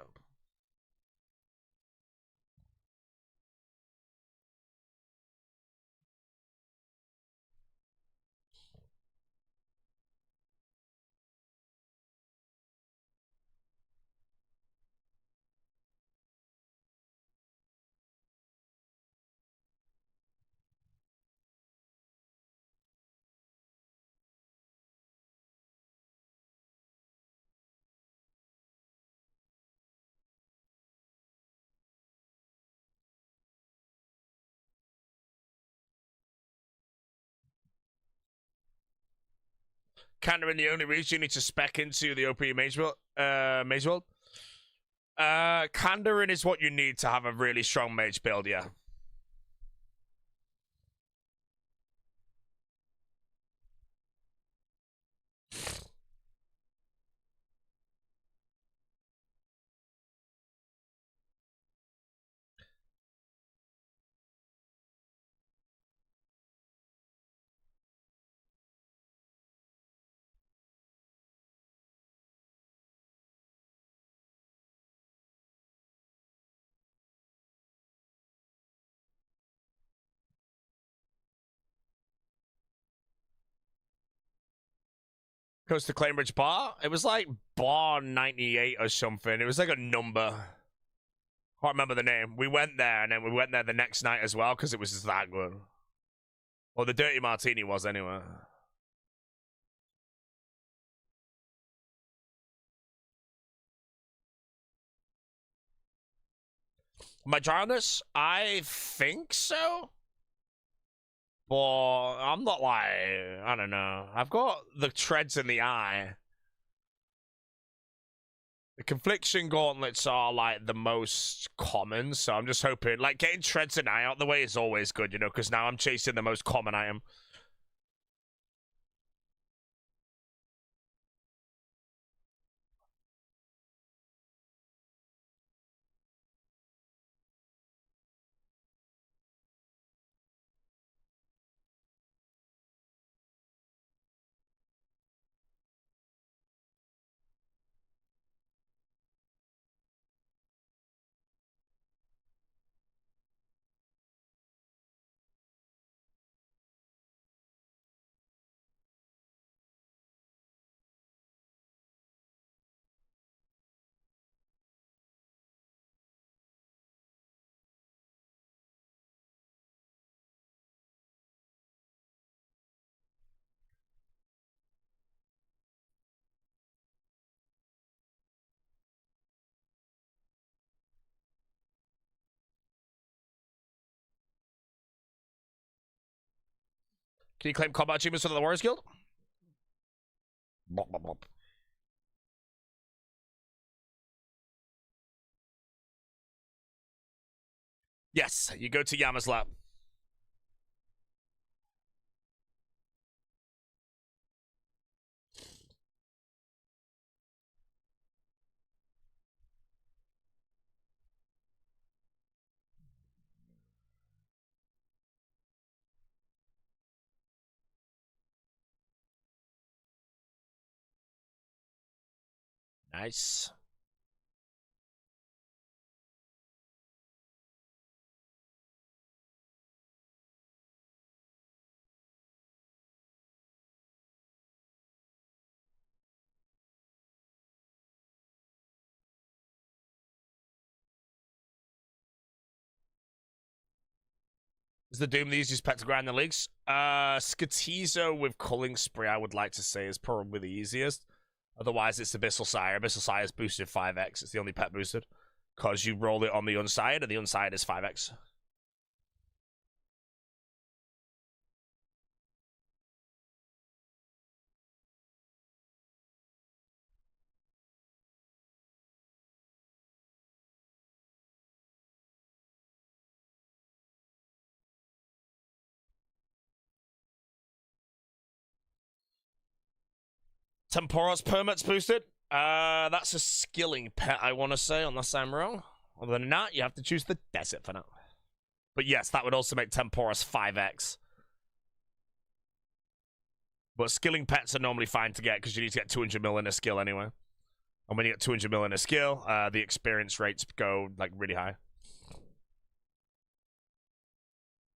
Kandering the only reason you need to spec into the OP Mage World. Kandering is what you need to have a really strong mage build, yeah. Goes to Claimbridge Bar. It was like Bar 98 or something. It was like a number. Can't remember the name. We went there, and then we went there the next night as well because it was just that good. Or the Dirty Martini was anyway. Am I dry on this? I think so. But I'm not like, I don't know. I've got the treads in the eye. The confliction gauntlets are like the most common, so I'm just hoping, like, getting treads and eye out the way is always good, you know, because now I'm chasing the most common item. Can you claim combat achievements for the Warriors Guild? Bop, bop, bop. Yes, you go to Yama's lab. Nice. Is the Doom the easiest pet to grind in the leagues? Skatizo with Culling Spree, I would like to say, is probably the easiest. Otherwise, it's Abyssal Sire. Abyssal Sire is boosted 5x. It's the only pet boosted. Because you roll it on the unside, and the unside is 5x. Tempora's permits boosted. That's a skilling pet, I want to say, unless I'm wrong. Other than that, you have to choose the desert for now. But yes, that would also make Tempora's 5x. But skilling pets are normally fine to get because you need to get 200 mil in a skill anyway. And when you get 200 mil in a skill, the experience rates go like really high.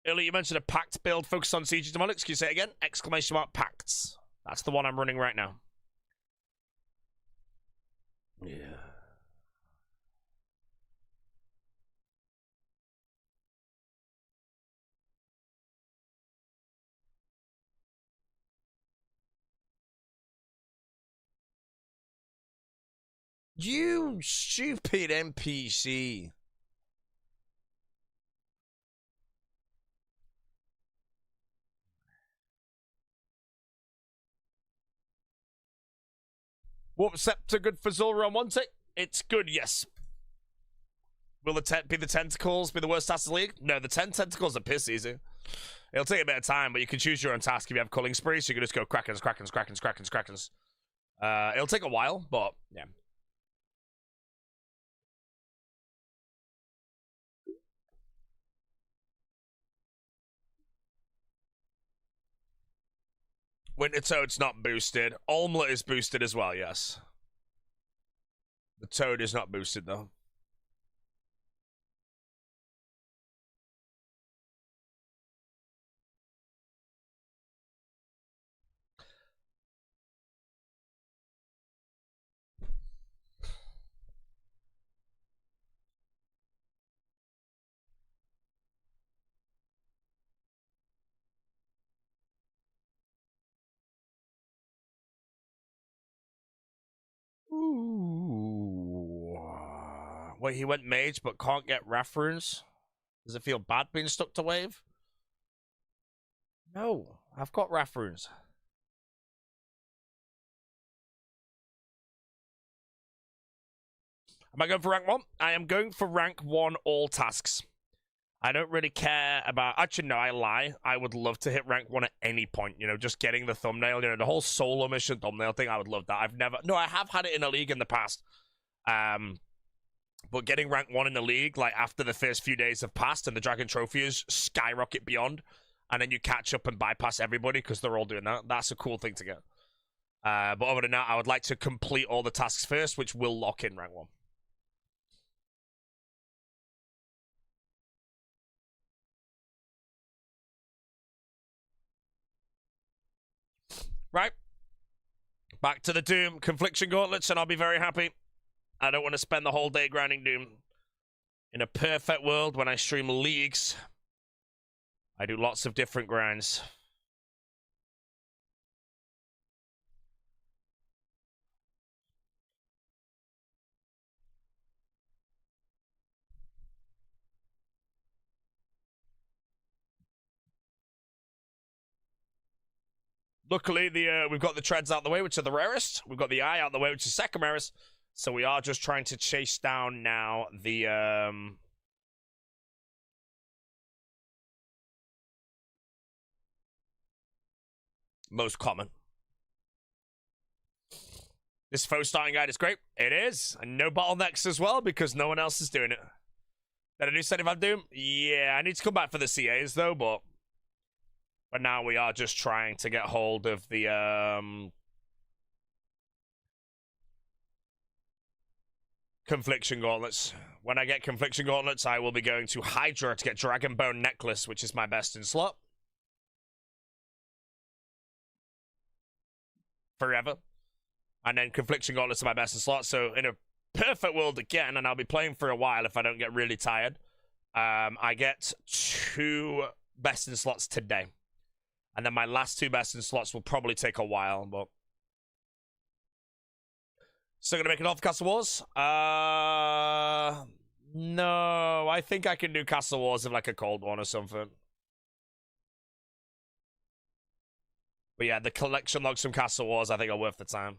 Earlier, you mentioned a pact build focused on siege demonics. Can you say it again? Exclamation mark pacts. That's the one I'm running right now. Yeah. You stupid NPC. What scepter good for Zulrah on one tick? It's good, yes. Will the be the tentacles be the worst task in the league? No, the 10 tentacles are piss easy. It'll take a bit of time, but you can choose your own task if you have culling spree, so you can just go Krakens, Krakens, Krakens, Krakens, Krakens. It'll take a while, but yeah. Winter Toad's not boosted. Olmlet is boosted as well, yes. The Toad is not boosted, though. Ooh. Wait, he went mage but can't get reference? Does it feel bad being stuck to wave? No, I've got reference. Am I going for rank 1? I am going for rank 1 all tasks. I don't really care about... Actually, no, I lie. I would love to hit rank 1 at any point. You know, just getting the thumbnail. You know, the whole solo mission thumbnail thing, I would love that. I've never... No, I have had it in a league in the past. But getting rank 1 in the league, like, after the first few days have passed and the Dragon Trophies skyrocket beyond, and then you catch up and bypass everybody because they're all doing that, that's a cool thing to get. But other than that, I would like to complete all the tasks first, which will lock in rank 1. Right. Back to the Doom Confliction Gauntlets, and I'll be very happy. I don't want to spend the whole day grinding Doom. In a perfect world, when I stream leagues, I do lots of different grinds. Luckily, we've got the treads out the way, which are the rarest. We've got the eye out the way, which is second rarest. So we are just trying to chase down now the most common. This foe starting guide is great. It is. And no bottlenecks as well, because no one else is doing it. Did I do 75 Doom? Yeah, I need to come back for the CAs, though, but now we are just trying to get hold of the, Confliction Gauntlets. When I get Confliction Gauntlets, I will be going to Hydra to get Dragon Bone Necklace, which is my best in slot. Forever. And then Confliction Gauntlets are my best in slot, so in a perfect world again, and I'll be playing for a while if I don't get really tired, I get 2 best in slots today. And then my last 2 best in slots will probably take a while, but... Still gonna make it off Castle Wars? No. I think I can do Castle Wars in like a cold one or something. But yeah, the collection logs from Castle Wars I think are worth the time.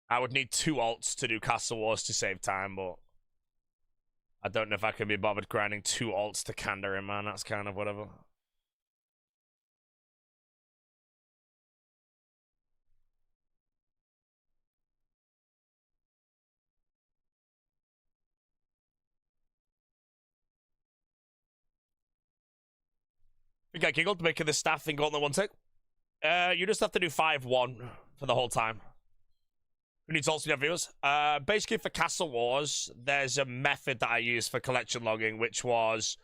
I would need 2 alts to do Castle Wars to save time, but... I don't know if I can be bothered grinding 2 alts to Kanda in, man. That's kind of whatever. I think I giggled making the staff thing Gauntlet 1 tick. You just have to do 5-1 for the whole time. Who needs alts to have viewers? Basically for Castle Wars, there's a method that I use for collection logging, which was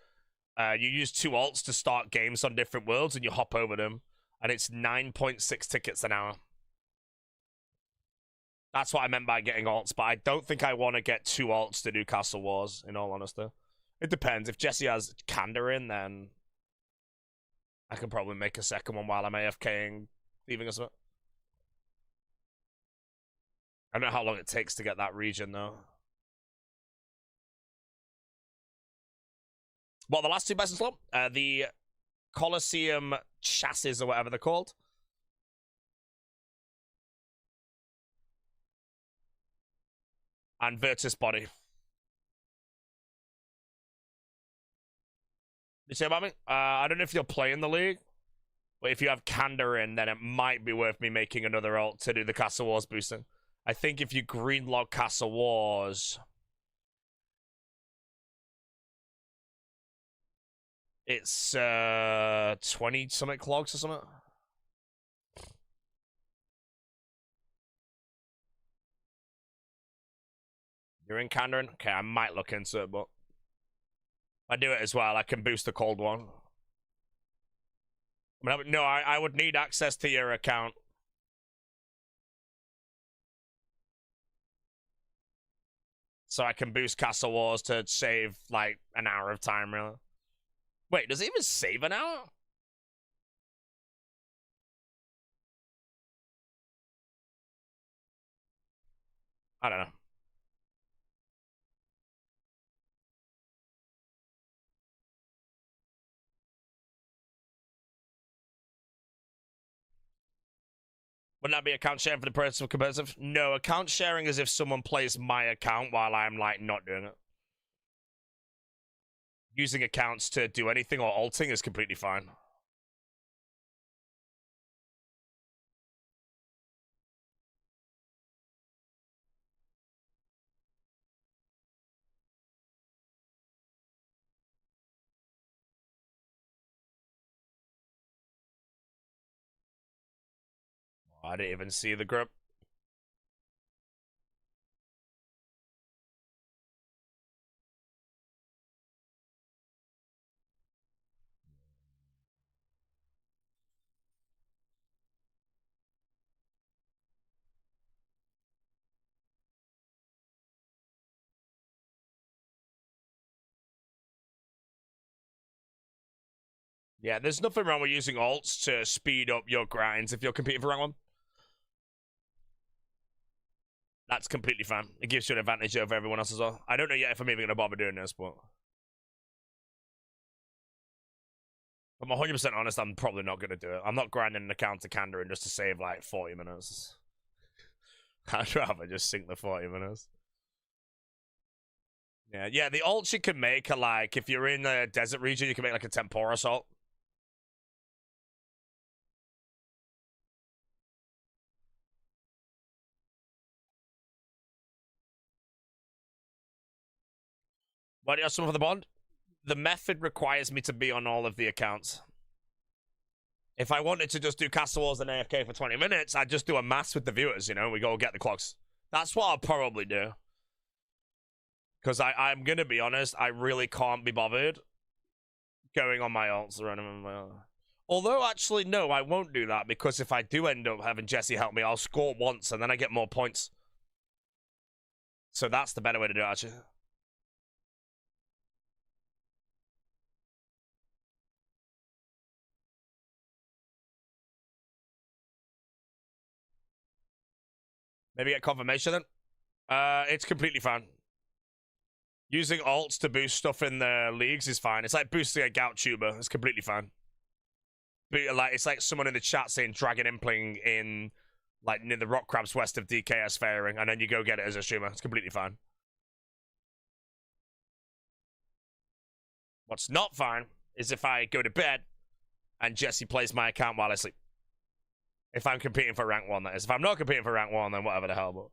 you use 2 alts to start games on different worlds and you hop over them, and it's 9.6 tickets an hour. That's what I meant by getting alts, but I don't think I want to get 2 alts to do Castle Wars, in all honesty. It depends. If Jesse has Kanda in, then I can probably make a second one while I'm AFKing, leaving us up. I don't know how long it takes to get that region, though. Well, the last 2 best in slot, the Colosseum chassis or whatever they're called. and Virtus Body. You say about me? I don't know if you're playing the league, but if you have Candor in, then it might be worth me making another ult to do the Castle Wars boosting. I think if you greenlock Castle Wars, it's 20 something clogs or something. You're in Candor? Okay, I might look into it, but if I do it as well, I can boost the cold one. No, I would need access to your account. So I can boost Castle Wars to save, like, an hour of time, really. Wait, does it even save an hour? I don't know. Wouldn't that be account sharing for the purpose of competitive? No, account sharing is if someone plays my account while I'm, like, not doing it. Using accounts to do anything or ulting is completely fine. I didn't even see the group. Yeah, there's nothing wrong with using alts to speed up your grinds if you're competing for rank 1. That's completely fine. It gives you an advantage over everyone else as well. I don't know yet if I'm even going to bother doing this, but... If I'm 100% honest, I'm probably not going to do it. I'm not grinding an account to Candor just to save, like, 40 minutes. I'd rather just sink the 40 minutes. Yeah, the ults you can make are, like, if you're in a desert region, you can make, like, a Tempora Assault. Why do you have someone for the bond? The method requires me to be on all of the accounts. If I wanted to just do Castle Wars and AFK for 20 minutes, I'd just do a mass with the viewers, you know? We go get the clocks. That's what I'll probably do. Because I'm going to be honest, I really can't be bothered going on my ults or anything. Although, actually, no, I won't do that. Because if I do end up having Jesse help me, I'll score once and then I get more points. So that's the better way to do it, actually. Maybe get confirmation then? It's completely fine. Using alts to boost stuff in the leagues is fine. It's like boosting a gout tuber. It's completely fine. But like, it's like someone in the chat saying Dragon Impling in like near the rock crabs west of DKS fairing, and then you go get it as a streamer. It's completely fine. What's not fine is if I go to bed and Jesse plays my account while I sleep. If I'm competing for rank 1, that is. If I'm not competing for rank 1, then whatever the hell, but...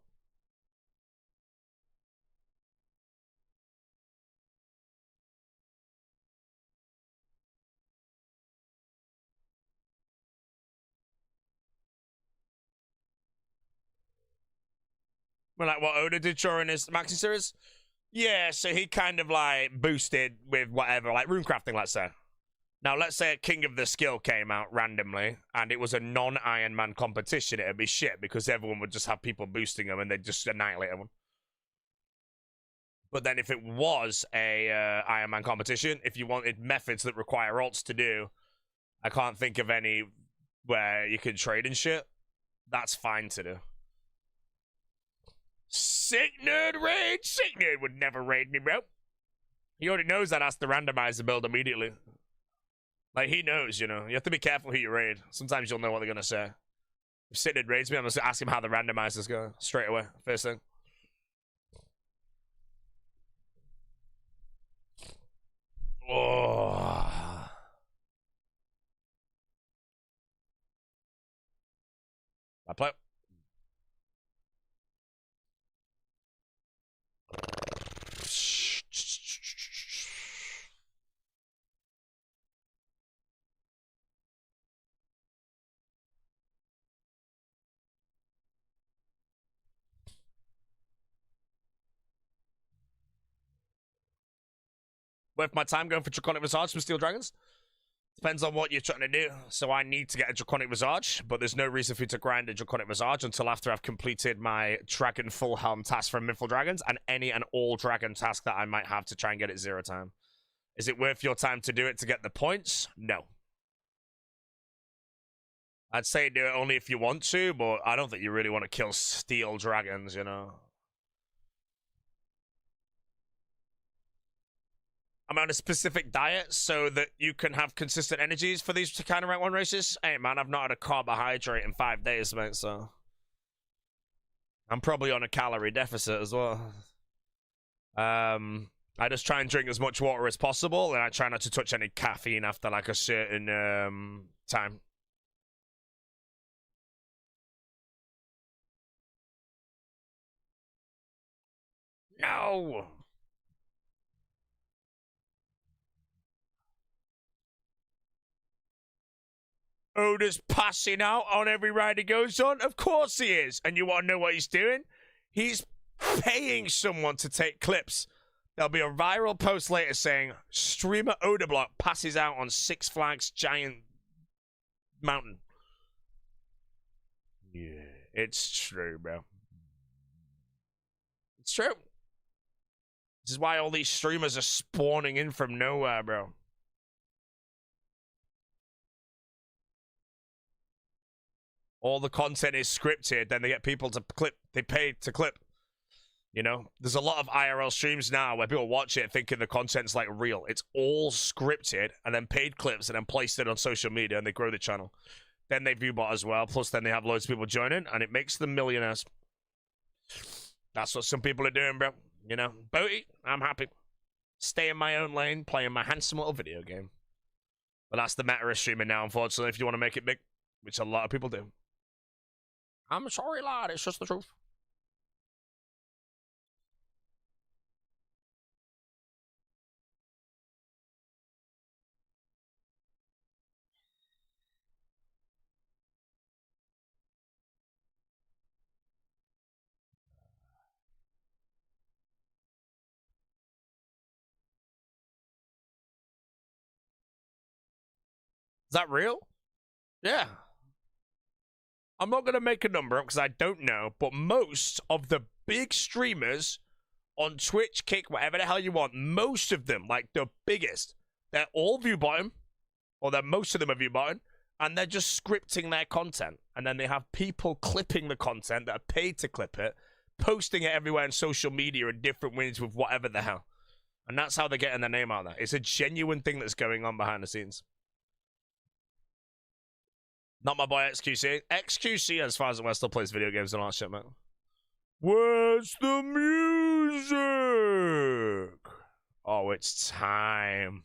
Well, like what Oda did during his maxi series? Yeah, so he kind of like boosted with whatever, like runecrafting, let's say. Now, let's say a King of the Skill came out randomly, and it was a non-Iron Man competition, it'd be shit, because everyone would just have people boosting them, and they'd just annihilate everyone. But then if it was a Iron Man competition, if you wanted methods that require alts to do, I can't think of any where you can trade and shit, that's fine to do. Sick Nerd raid? Sick Nerd would never raid me, bro. He already knows that has to randomize the build immediately. Like, he knows, you know. You have to be careful who you raid. Sometimes you'll know what they're going to say. If Sick Nerd raids me, I'm going to ask him how the randomizers go straight away. First thing. play. Worth my time going for Draconic Visage from Steel Dragons? Depends on what you're trying to do. So I need to get a Draconic Visage, but there's no reason for you to grind a Draconic Visage until after I've completed my Dragon Full Helm task from Mythful Dragons and any and all Dragon task that I might have to try and get it 0 time. Is it worth your time to do it to get the points? No. I'd say do it only if you want to, but I don't think you really want to kill Steel Dragons, you know. I'm on a specific diet so that you can have consistent energies for these kind of rank 1 races. Hey, man, I've not had a carbohydrate in 5 days, mate, so... I'm probably on a calorie deficit as well. I just try and drink as much water as possible, and I try not to touch any caffeine after, like, a certain, time. No! Oda's passing out on every ride he goes on? Of course he is. And you want to know what he's doing? He's paying someone to take clips. There'll be a viral post later saying, streamer Oda Block passes out on Six Flags Giant Mountain. Yeah, it's true, bro. It's true. This is why all these streamers are spawning in from nowhere, bro. All the content is scripted, then they get people to clip. They pay to clip. You know, there's a lot of IRL streams now where people watch it thinking the content's like real. It's all scripted and then paid clips and then placed it on social media and they grow the channel. Then they view bot as well. Plus, then they have loads of people joining and it makes them millionaires. That's what some people are doing, bro. You know, Boaty, I'm happy. Stay in my own lane, playing my handsome little video game. But that's the meta of streaming now, unfortunately, if you want to make it big, which a lot of people do. I'm sorry, lad. It's just the truth. Is that real? Yeah. I'm not going to make a number because I don't know, but most of the big streamers on Twitch, Kick, whatever the hell you want, most of them, like the biggest, they're all view bottom, or most of them are view bottom, and they're just scripting their content. And then they have people clipping the content that are paid to clip it, posting it everywhere on social media in different ways with whatever the hell. And that's how they're getting their name out there. It's a genuine thing that's going on behind the scenes. Not my boy XQC. XQC, as far as the still plays video games and all that shit, man. Where's the music? Oh, it's time.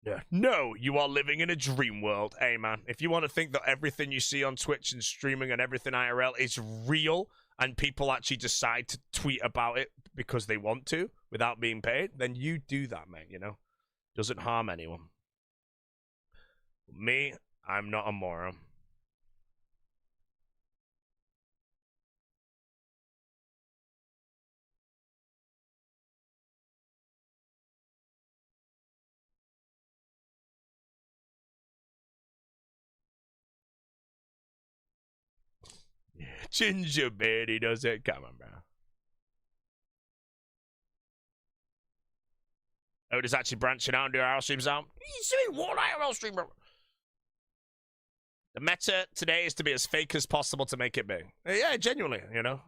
Yeah. No, you are living in a dream world. Hey, man, if you want to think that everything you see on Twitch and streaming and everything IRL is real and people actually decide to tweet about it because they want to without being paid, then you do that, mate, you know? Doesn't harm anyone. Me, I'm not a moron. Yeah, Ginger Betty does it. Come on, bro. Oh, it's actually branching out and do IRL streams out. You see one IRL stream, bro. The meta today is to be as fake as possible to make it big. Yeah, genuinely, you know.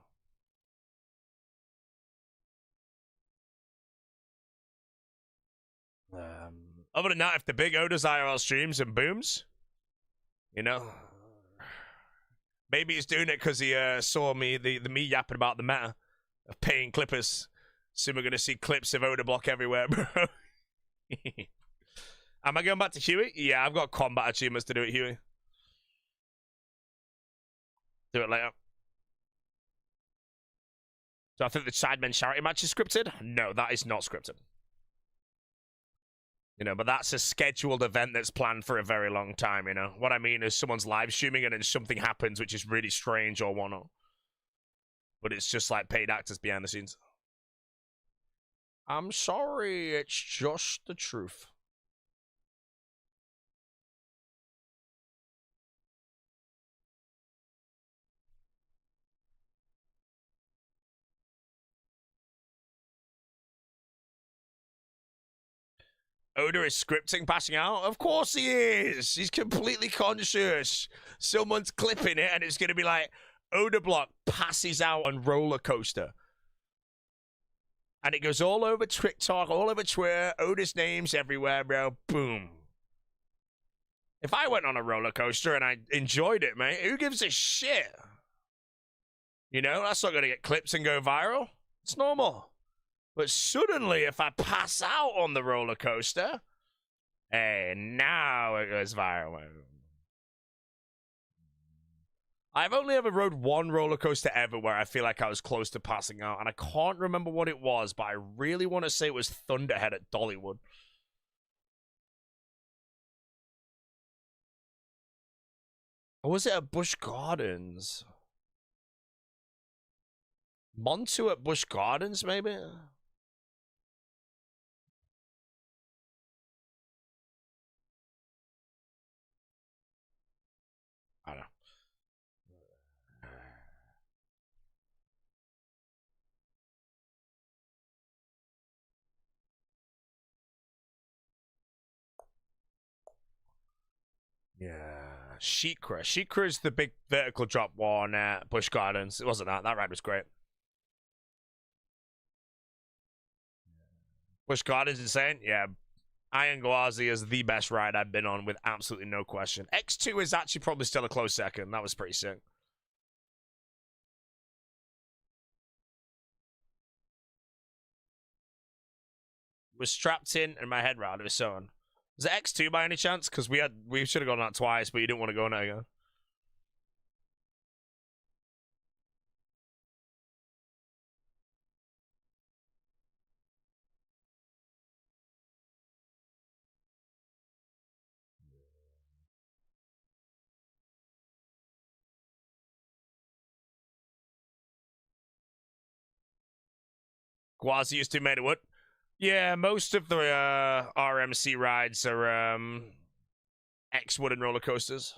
Other than that, if the big O does IRL streams and booms, you know, maybe he's doing it because he saw me, the me yapping about the meta of paying clippers. Soon we're going to see clips of Oda Block everywhere, bro. Am I going back to Huey? Yeah, I've got combat achievements to do at Huey. Do it later. So I think the Sidemen charity match is scripted? No, that is not scripted. You know, but that's a scheduled event that's planned for a very long time, you know? What I mean is someone's live streaming and then something happens which is really strange or whatnot. But it's just like paid actors behind the scenes. I'm sorry, it's just the truth. Oda is scripting passing out? Of course he is! He's completely conscious. Someone's clipping it and it's going to be like, Oda Block passes out on roller coaster. And it goes all over TikTok, all over Twitter, Oda's name's everywhere, bro. Boom. If I went on a roller coaster and I enjoyed it, mate, who gives a shit? You know, that's not going to get clips and go viral. It's normal. But suddenly, if I pass out on the roller coaster, hey, now it goes viral. I've only ever rode one roller coaster ever where I feel like I was close to passing out, and I can't remember what it was, but I really want to say it was Thunderhead at Dollywood. Or was it at Busch Gardens? Montu at Busch Gardens, maybe? I don't know. Yeah, Sheikra. Sheikra is the big vertical drop one at Busch Gardens. It wasn't that. That ride was great. Busch Gardens insane. Yeah, Iron Gwazi is the best ride I've been on with absolutely no question. X2 is actually probably still a close second. That was pretty sick. Was strapped in and my head round. It was sewn. Was it X2 by any chance? Because we should have gone that twice, but you didn't want to go on it again. Gwazi used to made it wood. Yeah, most of the RMC rides are X wooden roller coasters.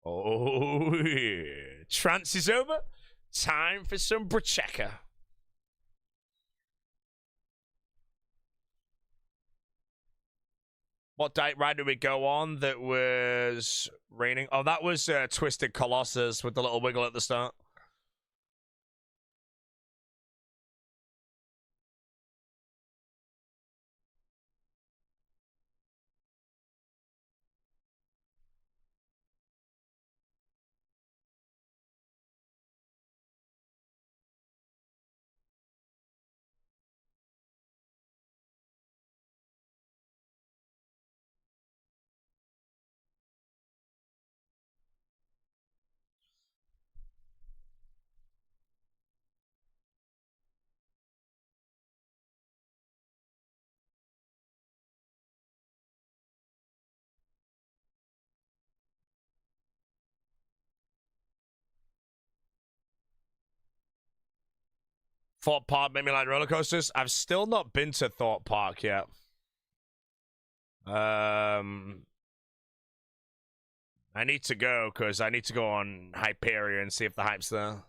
Oh, yeah. Trance is over. Time for some Bruschetta. What ride did we go on that was raining? Oh, that was Twisted Colossus with the little wiggle at the start. Thought Park made me like roller coasters. I've still not been to Thought Park yet. I need to go because I need to go on Hyperia and see if the hype's there. A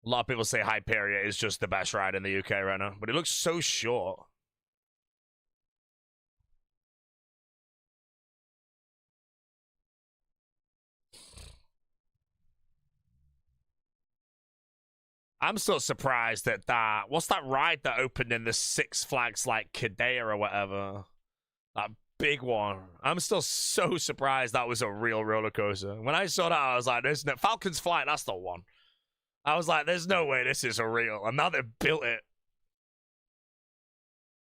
lot of people say Hyperia is just the best ride in the UK right now, but it looks so short. I'm still surprised that what's that ride that opened in the Six Flags like Kidea or whatever? That big one. I'm still so surprised that was a real roller coaster. When I saw that, I was like, "There's no Falcon's Flight. That's the one." I was like, "There's no way this is a real." And now they've built it.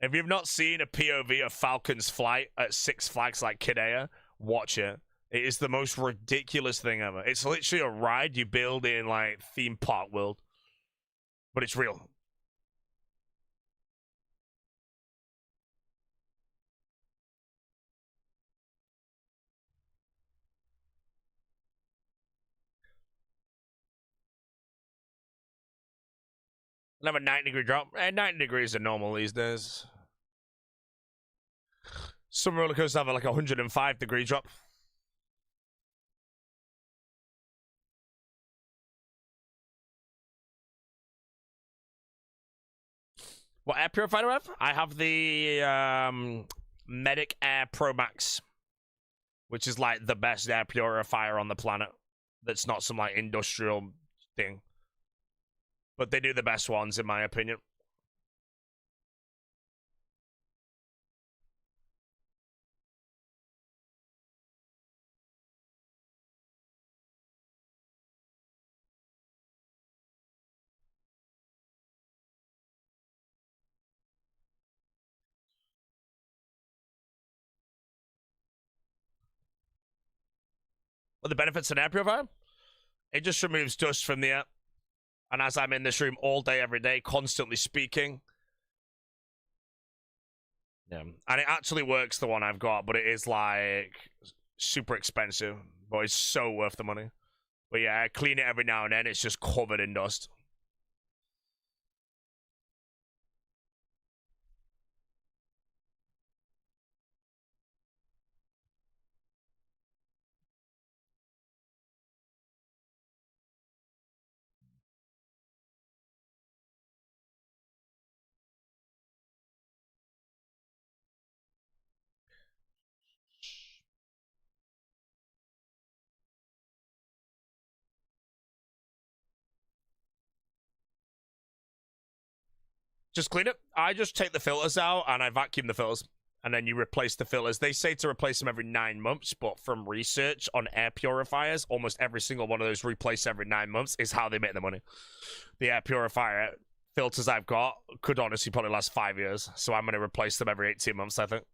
If you've not seen a POV of Falcon's flight at Six Flags like Kidea, watch it. It is the most ridiculous thing ever. It's literally a ride you build in like theme park world, but it's real. Another 90-degree drop. 90 degrees are normal these days. Some roller coasters have like a 105-degree drop. What air purifier do I have? I have the Medic Air Pro Max, which is like the best air purifier on the planet. That's not some like industrial thing. But they do the best ones, in my opinion. Well, the benefits of an air purifier? It just removes dust from the air. And as I'm in this room all day, every day, constantly speaking. Yeah. And it actually works, the one I've got, but it is like super expensive. But it's so worth the money. But yeah, I clean it every now and then. It's just covered in dust. Just clean it. I just take the filters out and I vacuum the filters. And then you replace the filters. They say to replace them every 9 months, but from research on air purifiers, almost every single one of those replaced every 9 months is how they make the money. The air purifier filters I've got could honestly probably last 5 years. So I'm going to replace them every 18 months, I think.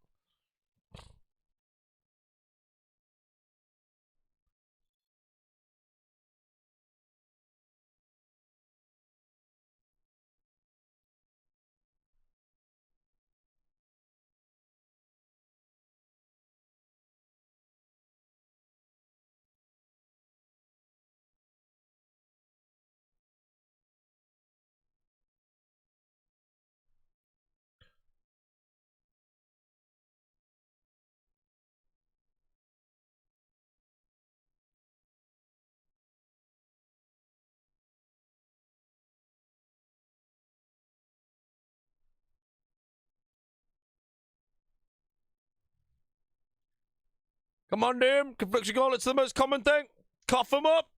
Come on, Doom. Confliction goal. It's the most common thing. Cough them up.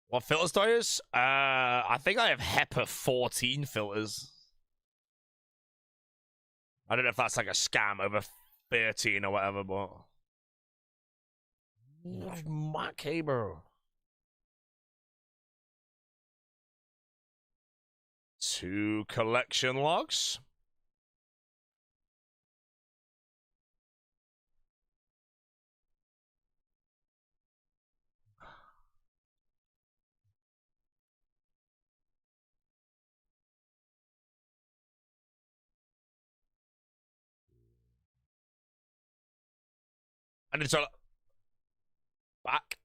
What filters do I use? I think I have HEPA 14 filters. I don't know if that's like a scam over 13 or whatever, but... My cable. 2 collection logs. And it's all back.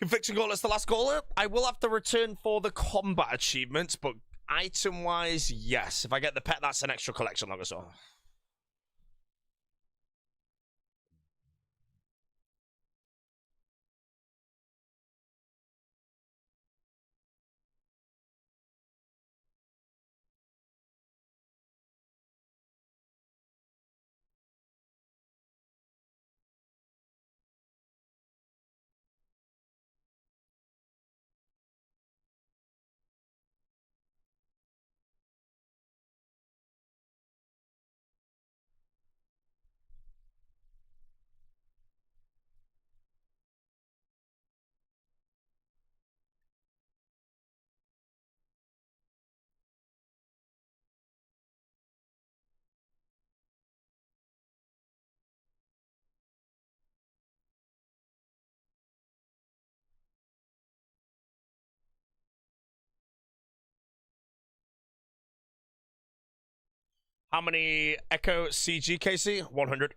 Conviction goal is the last goal. I will have to return for the combat achievements, but item-wise, yes. If I get the pet, that's an extra collection log as well. How many Echo CG, Casey? 100.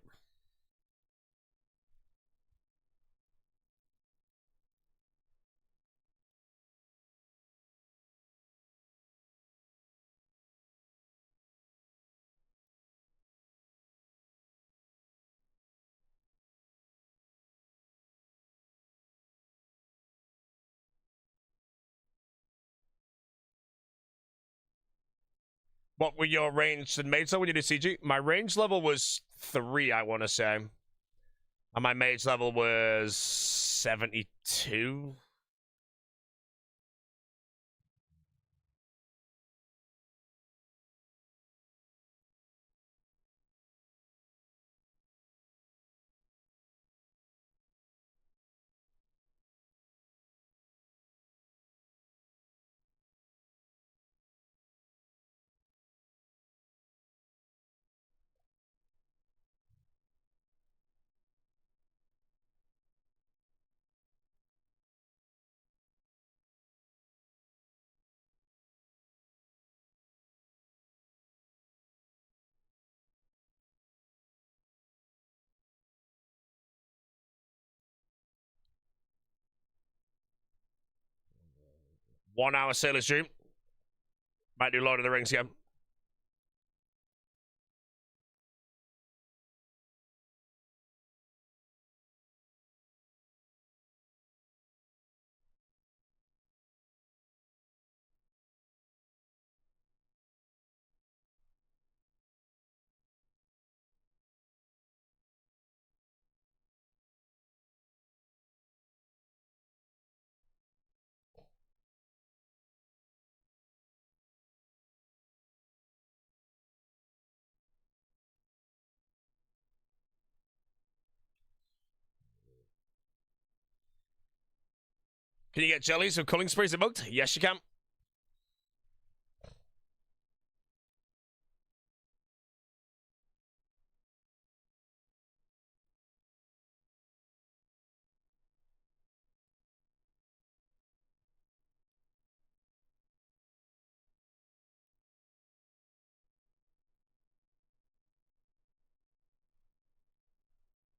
What were your range and mage level when you did CG? My range level was 3, I want to say. And my mage level was 72. One hour Sailor's Dream. Might do Lord of the Rings again. Can you get jellies with culling sprays emote? Yes, you can.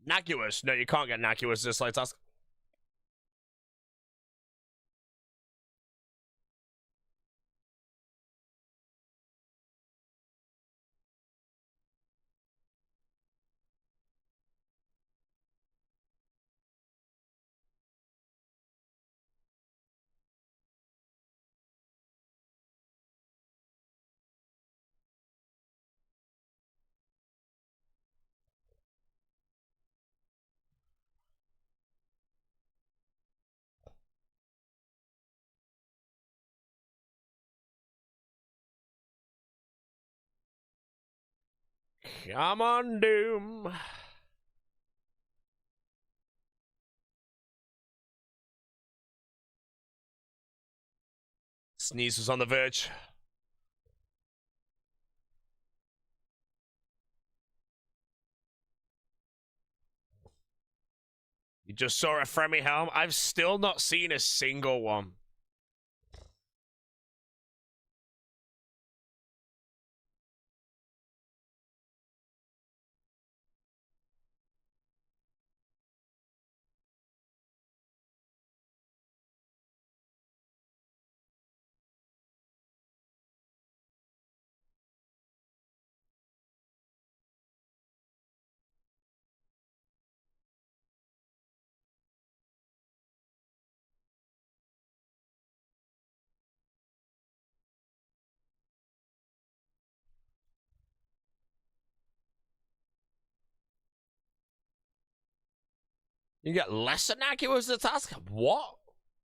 Nacuous. No, you can't get Nacuous this late task. Come on, Doom. Sneeze was on the verge. You just saw a Fremy helm. I've still not seen a single one. You get less innocuous the task? What?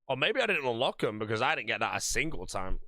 Or maybe I didn't unlock them because I didn't get that a single time.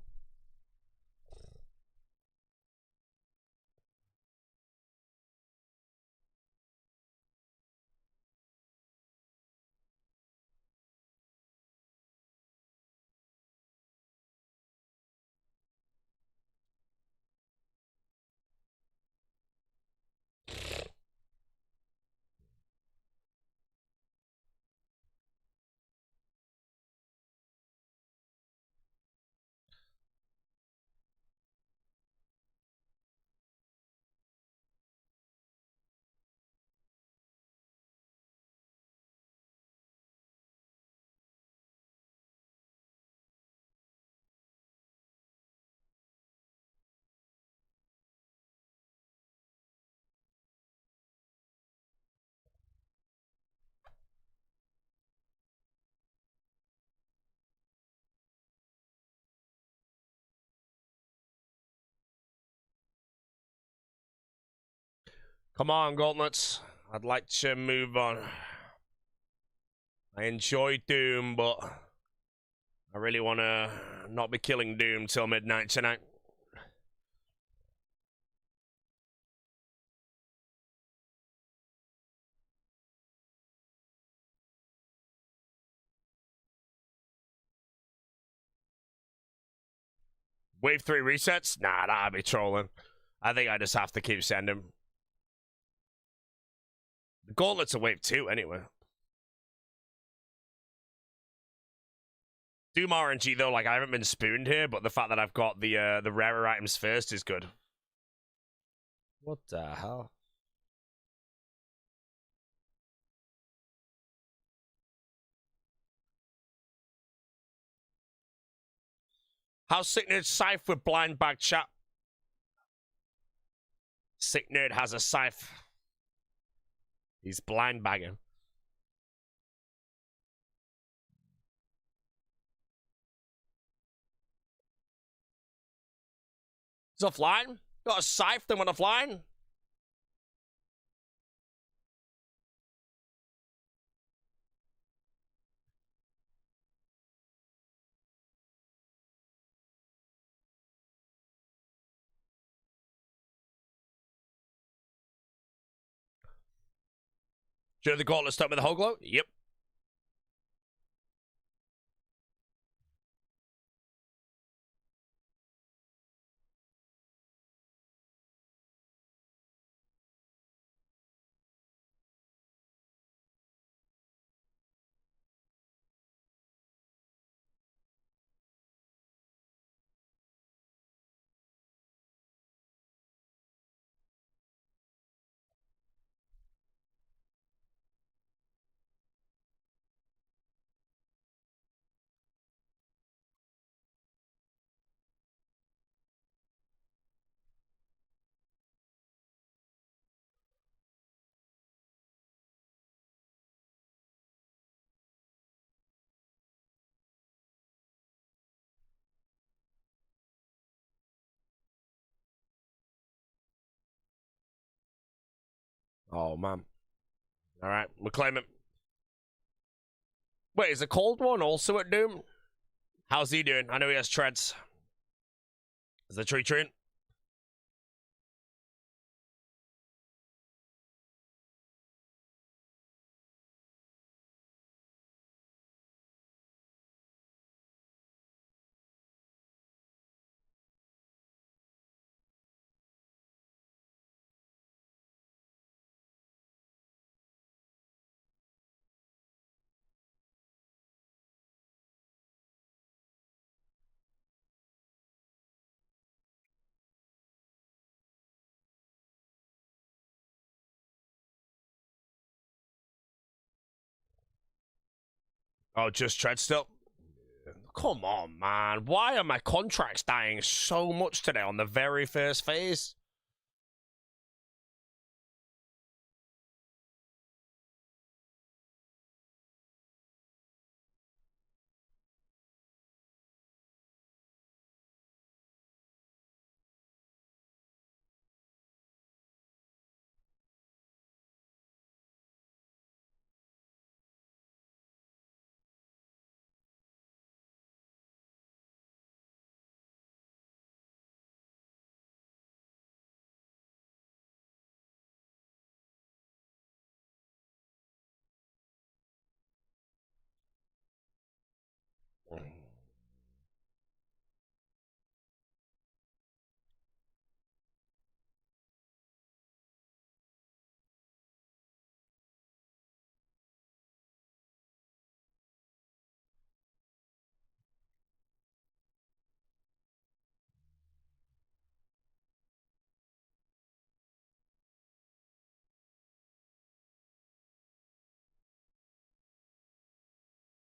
Come on, gauntlets. I'd like to move on. I enjoy Doom, but I really want to not be killing Doom till midnight tonight. Wave 3 resets? Nah, that'd be trolling. I think I just have to keep sending. The gauntlets are wave 2 anyway. Doom RNG though, like I haven't been spooned here, but the fact that I've got the rarer items first is good. What the hell? How's Sick Nerd Scythe with blind bag chat? Sick Nerd has a scythe. He's blind bagging. He's offline? Got a scythe then went offline? Should the gauntlet start with the Hoglo? Yep. Oh, man. All right, we'll claim it. Wait, is the cold one also at Doom? How's he doing? I know he has treads. Is the tree treant? Oh, just tread still? Come on, man. Why are my contracts dying so much today on the very first phase?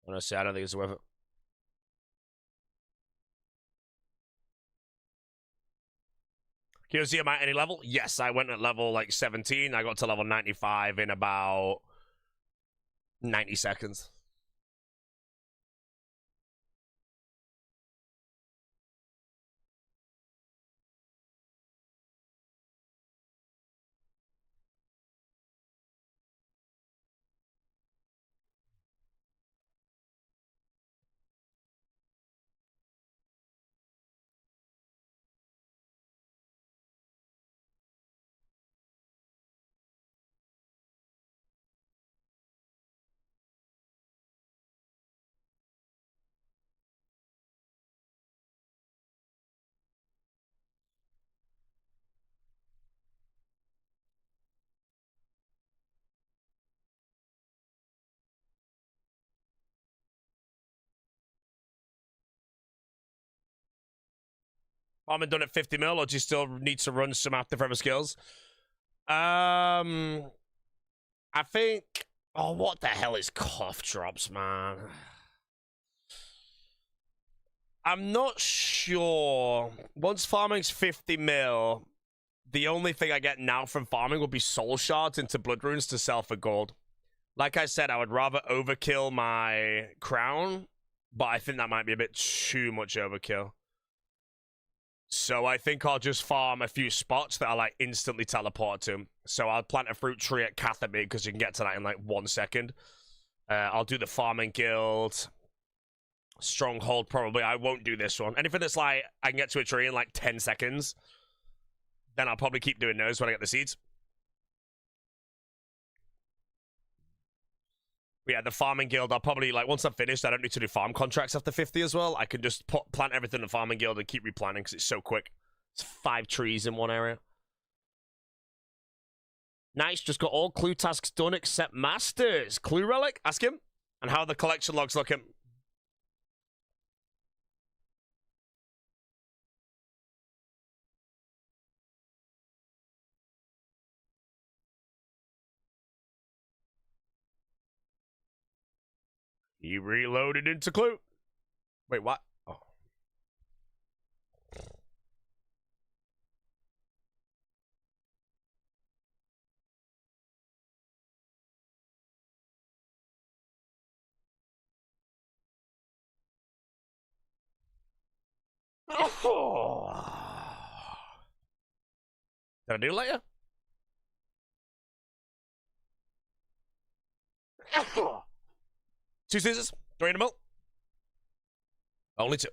Honestly, I don't think it's worth it. Can you see am I at any level? Yes, I went at level like 17. I got to level 95 in about 90 seconds. I'm done at 50 mil, or do you still need to run some after forever skills? I think. Oh, what the hell is cough drops, man? I'm not sure. Once farming's 50 mil, the only thing I get now from farming will be soul shards into blood runes to sell for gold. Like I said, I would rather overkill my crown, but I think that might be a bit too much overkill. So I think I'll just farm a few spots that I like instantly teleport to. So I'll plant a fruit tree at Catherby because you can get to that in like 1 second. I'll do the farming guild. Stronghold probably. I won't do this one. Anything that's like I can get to a tree in like 10 seconds, then I'll probably keep doing those when I get the seeds. But yeah, the farming guild, I'll probably, like, once I'm finished, I don't need to do farm contracts after 50 as well. I can just plant everything in the farming guild and keep replanting because it's so quick. It's 5 trees in one area. Nice, just got all clue tasks done except masters. Clue relic? Ask him. And how are the collection logs looking? He reloaded into clue. Wait, what? Oh. Oh. Did I do it later? Two scissors, 3 in a mill. Only 2.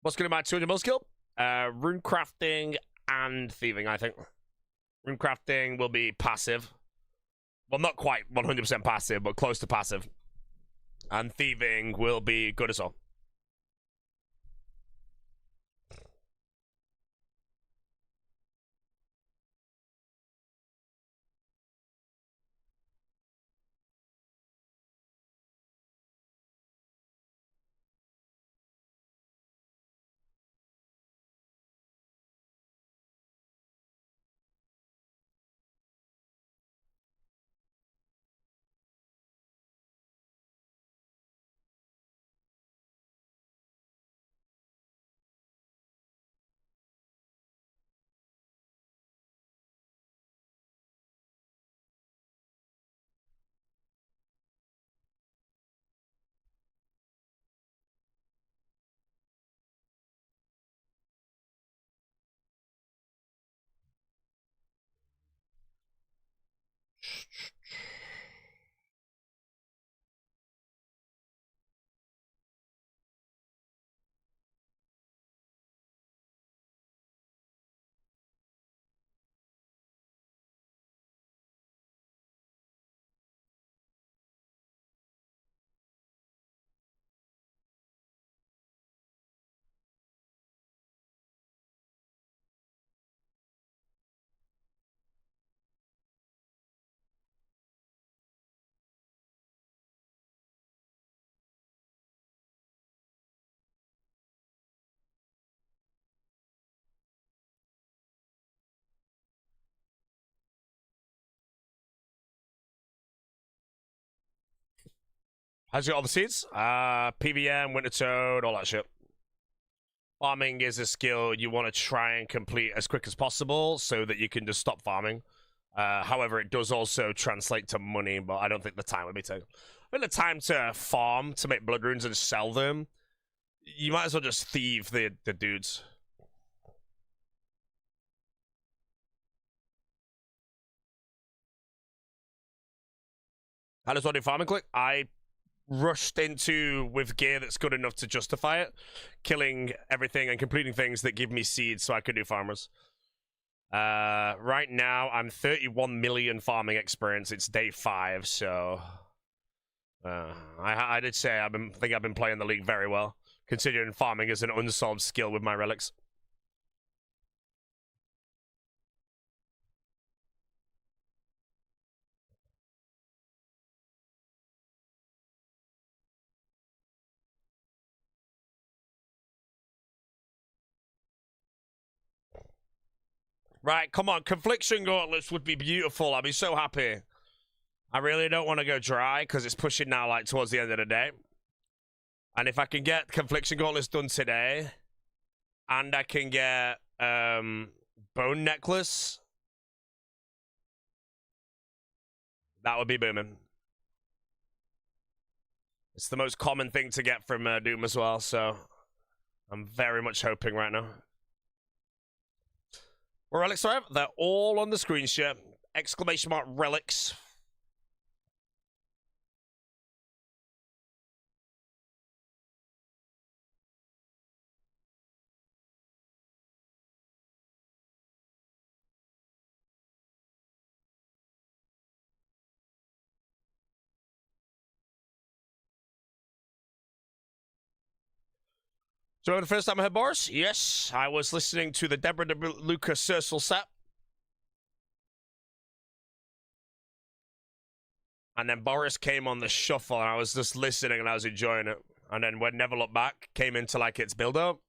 What's going to be my 200 mil skill? Rune crafting and thieving, I think. Rune crafting will be passive. Well, not quite 100% passive, but close to passive. And thieving will be good as well. How's it got all the seeds? PVM, Winter Toad, all that shit. Farming is a skill you want to try and complete as quick as possible so that you can just stop farming. However, it does also translate to money, but I don't think the time would be taken. I think the time to farm, to make blood runes and sell them, you might as well just thieve the dudes. How does one do farming click? I rushed into with gear that's good enough to justify it, killing everything and completing things that give me seeds so I could do farmers. Right now I'm 31 million farming experience. It's day 5, so I did say I think I've been playing the league very well, considering farming is an unsolved skill with my relics. Right, come on. Confliction Gauntlets would be beautiful. I'd be so happy. I really don't want to go dry because it's pushing now like towards the end of the day. And if I can get Confliction Gauntlets done today, and I can get Bone Necklace, that would be booming. It's the most common thing to get from Doom as well, so I'm very much hoping right now. What relics do I have? They're all on the screen share. Exclamation mark relics. So the first time I heard Boris? Yes, I was listening to the Deborah DeLuca Cercel set. And then Boris came on the shuffle, and I was just listening, and I was enjoying it. And then when Never Look Back came into, like, its build-up,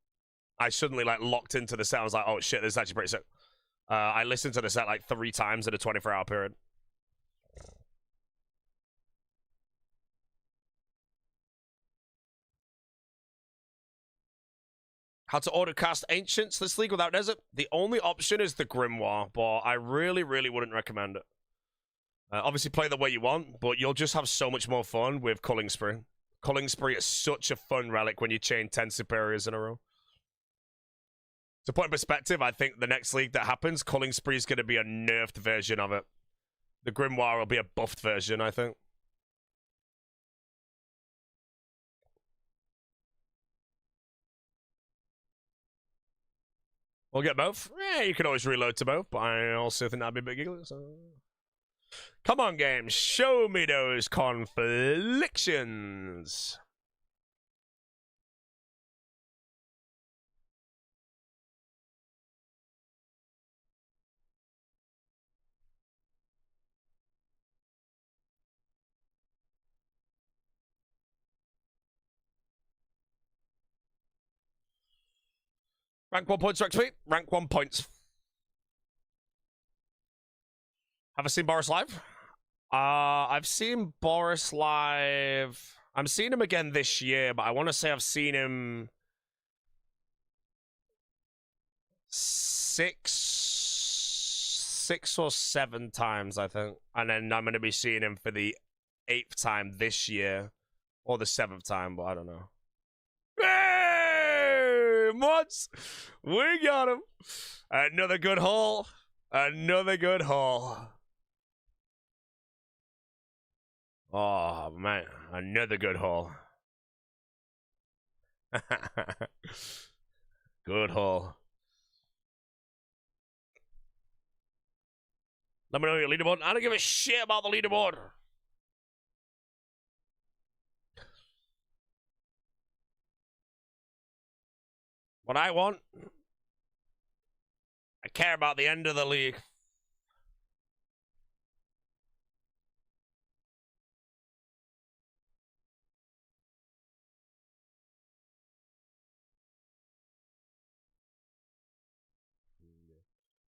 I suddenly, like, locked into the set. I was like, oh, shit, this is actually pretty sick. I listened to the set, like, 3 times in a 24-hour period. How to auto-cast Ancients this league without Desert? The only option is the Grimoire, but I really, really wouldn't recommend it. Obviously, play the way you want, but you'll just have so much more fun with Culling Spree. Culling Spree is such a fun relic when you chain 10 superiors in a row. To put in perspective, I think the next league that happens, Culling Spree is going to be a nerfed version of it. The Grimoire will be a buffed version, I think. We'll get both. Yeah, you can always reload to both, but I also think that'd be a bit giggly, so... Come on, game. Show me those conflictions. Rank 1 points, Rex Feet. Rank 1 points. Have I seen Boris live? I've seen Boris live. I'm seeing him again this year, but I want to say I've seen him six or 7 times, I think. And then I'm going to be seeing him for the 8th time this year. Or the 7th time, but I don't know. Hey, Mods! We got him! Another good haul. Another good haul. Oh, man. Another good haul. Good haul. Let me know your leaderboard. I don't give a shit about the leaderboard. What I want, I care about the end of the league.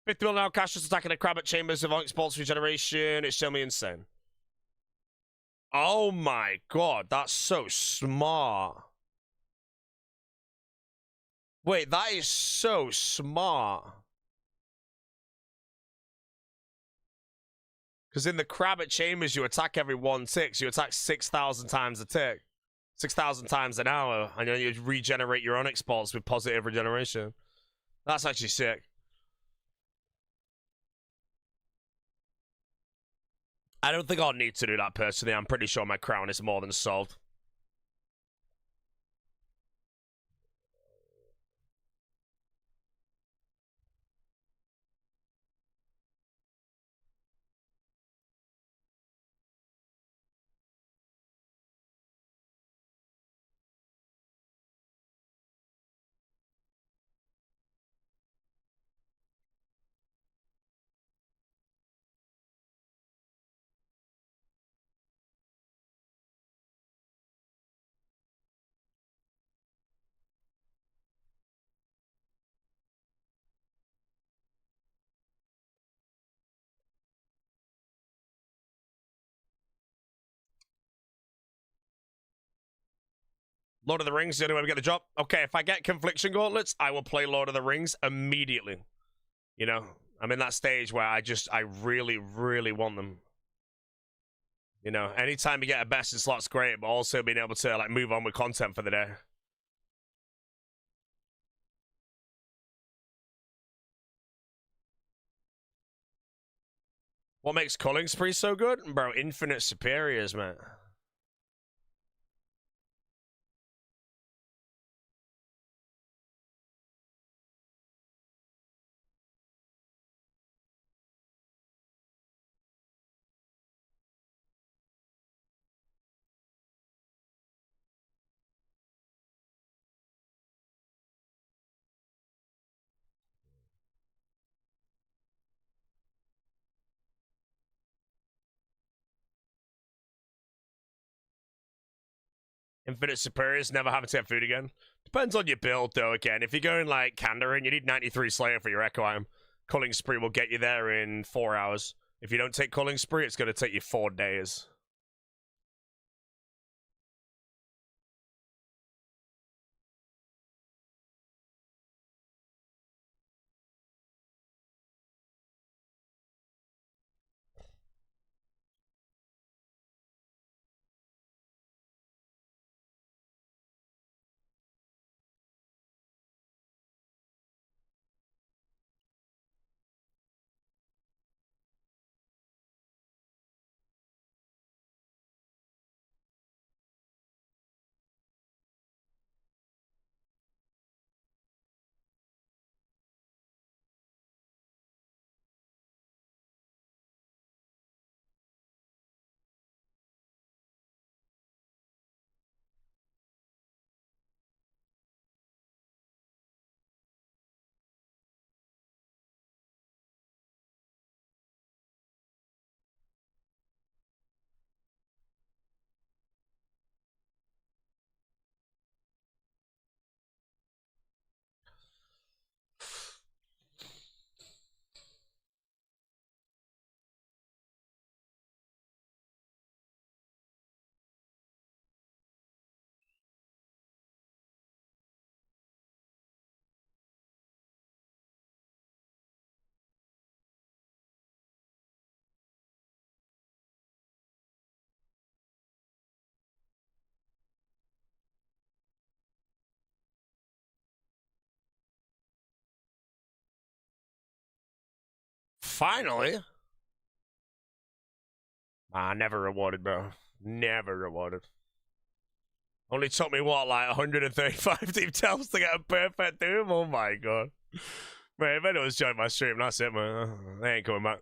$50 million now, cash just attacking a crab at Chambers of Onyx Bolts regeneration. It's show me insane. Oh my god, that's so smart. Wait, that is so smart. Because in the crab at chambers, you attack every 1 tick. So you attack 6,000 times a tick. 6,000 times an hour. And then you regenerate your Onyx pulse with positive regeneration. That's actually sick. I don't think I'll need to do that personally. I'm pretty sure my crown is more than solved. Lord of the Rings, the only way we get the job. Okay, if I get Confliction Gauntlets, I will play Lord of the Rings immediately. You know, I'm in that stage where I really, really want them. You know, anytime you get a best in slot's great, but also being able to, like, move on with content for the day. What makes Culling Spree so good? Bro, infinite superiors, man. Infinite superiors, never having to get food again. Depends on your build, though, again. If you're going, like, Kandarin, you need 93 Slayer for your Echo Item. Culling Spree will get you there in 4 hours. If you don't take Culling Spree, it's going to take you 4 days. Finally? Ah, never rewarded, bro. Never rewarded. Only took me, what, like 135 deep tells to get a perfect doom? Oh my god. Man, if anyone's joined my stream, that's it, man. They ain't coming back.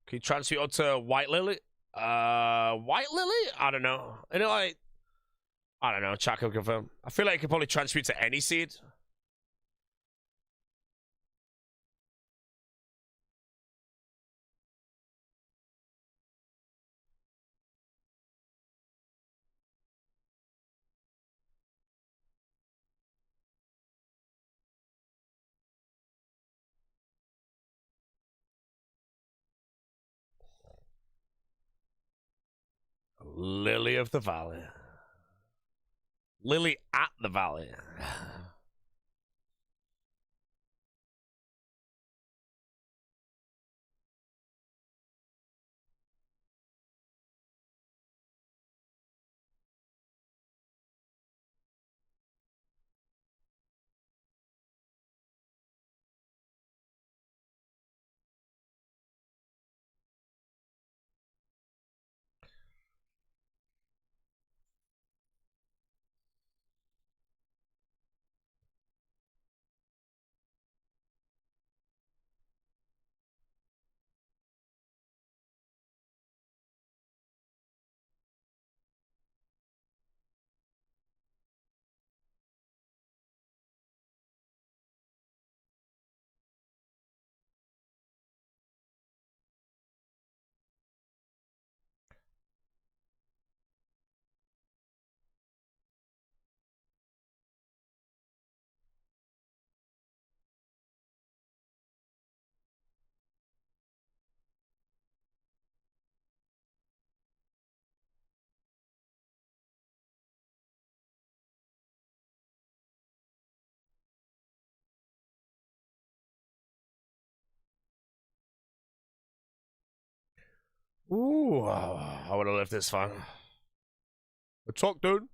Can you transfer it to White Lily? White Lily? I don't know. You know, like, I don't know. Chat can confirm. I feel like you could probably transfer it to any seed. Lily of the Valley. Lily at the Valley. Ooh, I would have left this fun. The talk, dude.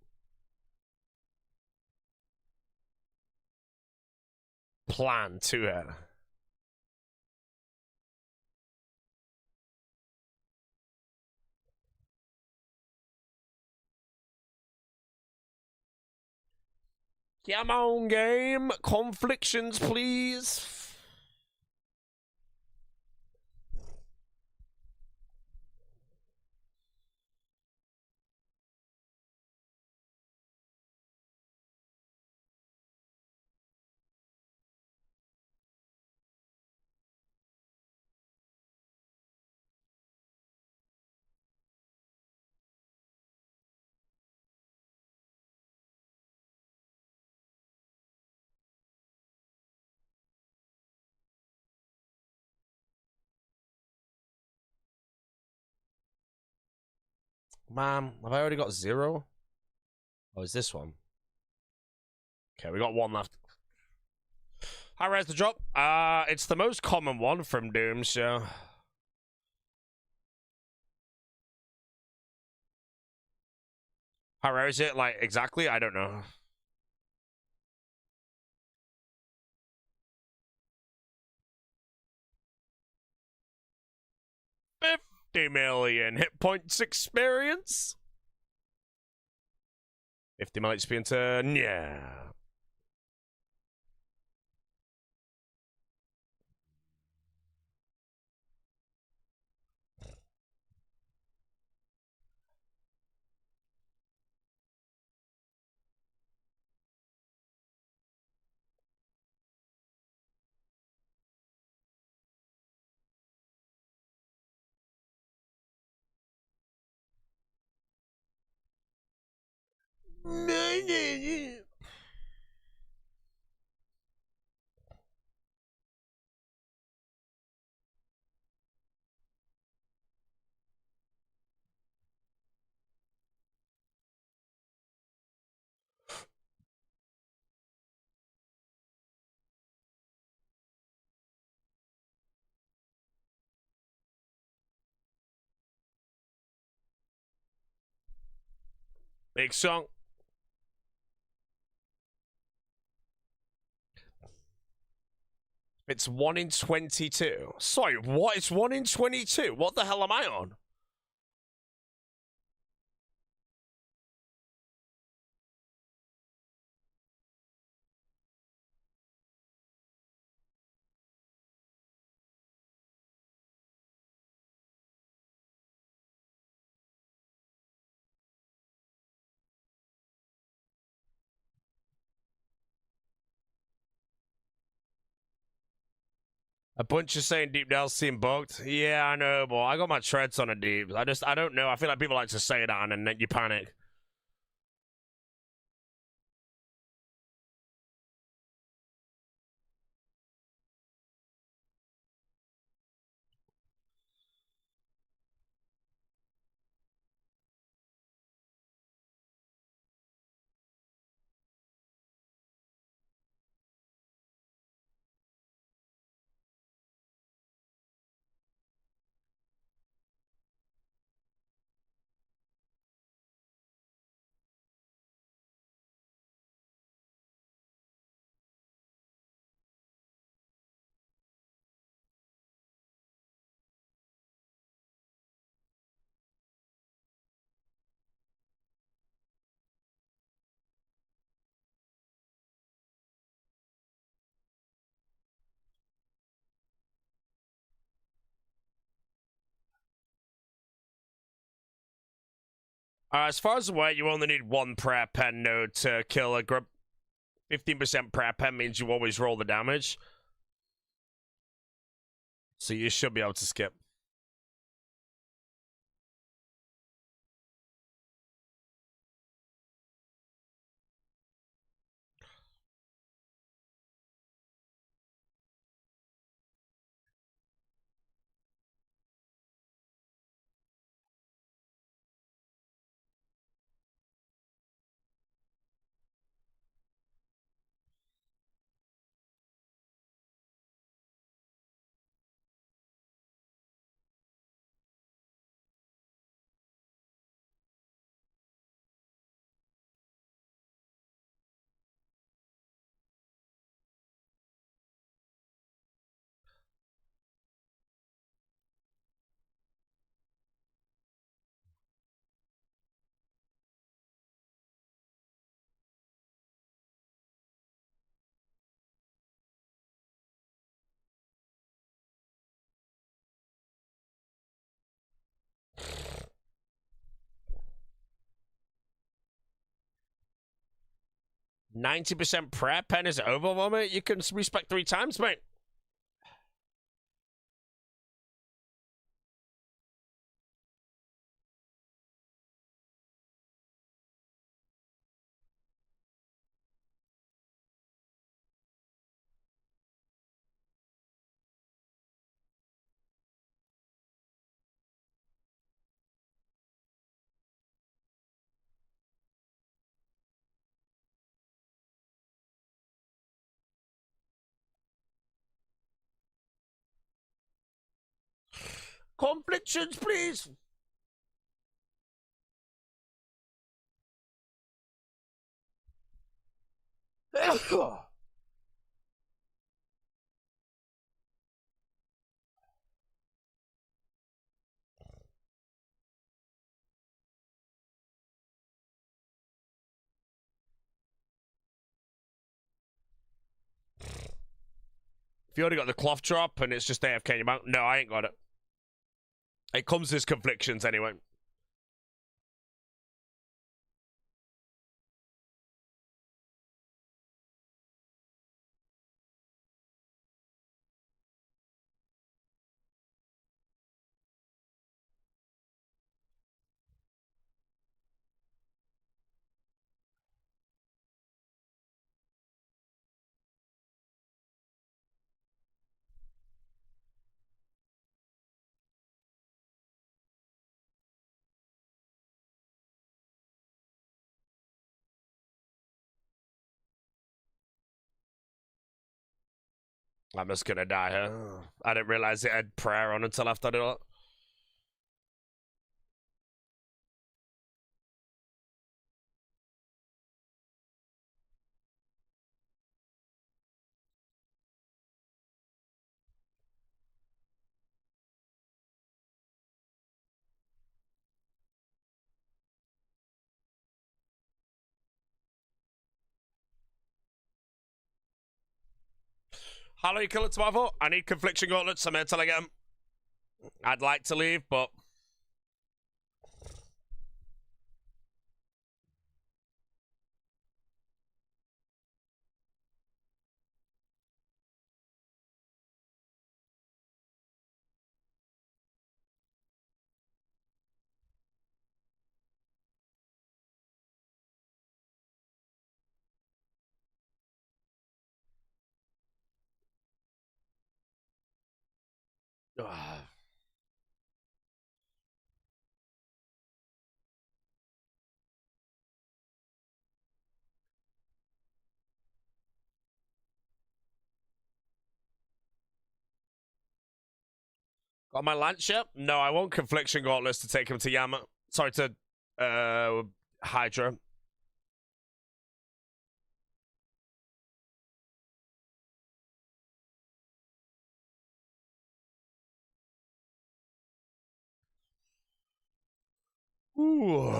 Plan to it. Come on, game. Conflictions, please. Man, have I already got 0? Oh, is this one? Okay, we got 1 left. How rare's the drop? It's the most common one from Doom, so... How rare is it? Like, exactly? I don't know. $50 million hit points experience. 50 million experience, yeah. Big song. It's 1 in 22. Sorry, what? It's 1 in 22? What the hell am I on? A bunch are saying deep delves seem bugged. Yeah, I know, but I got my treads on a deep. I don't know. I feel like people like to say that and then you panic. As far as aware, you only need one prayer pen node to kill a grub. 15% prayer pen means you always roll the damage. So you should be able to skip. %90 prayer pen is overwhelming. You can respect 3 times, mate. Conflictions, please. If you already got the cloth drop and it's just AFK your mount, no, I ain't got it. It comes as conflictions anyway. I'm just gonna die here. I didn't realize it had prayer on until after I did it. How do you kill it tomorrow? I need confliction gauntlets. I'm here till I get them. I'd like to leave, but Ugh. Got my lance yet? No, I want Confliction Gauntlets to take him to Yama. Sorry, to Hydra. Ooh.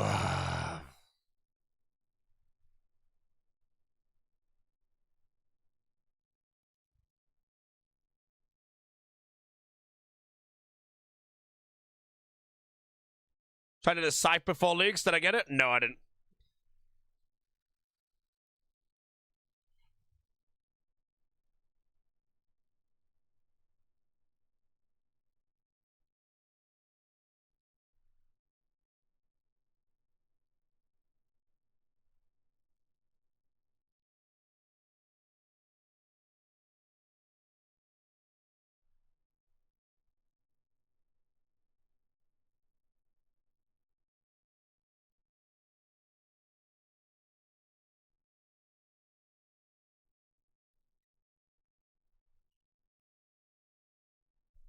Tried to decide before leagues. Did I get it? No, I didn't.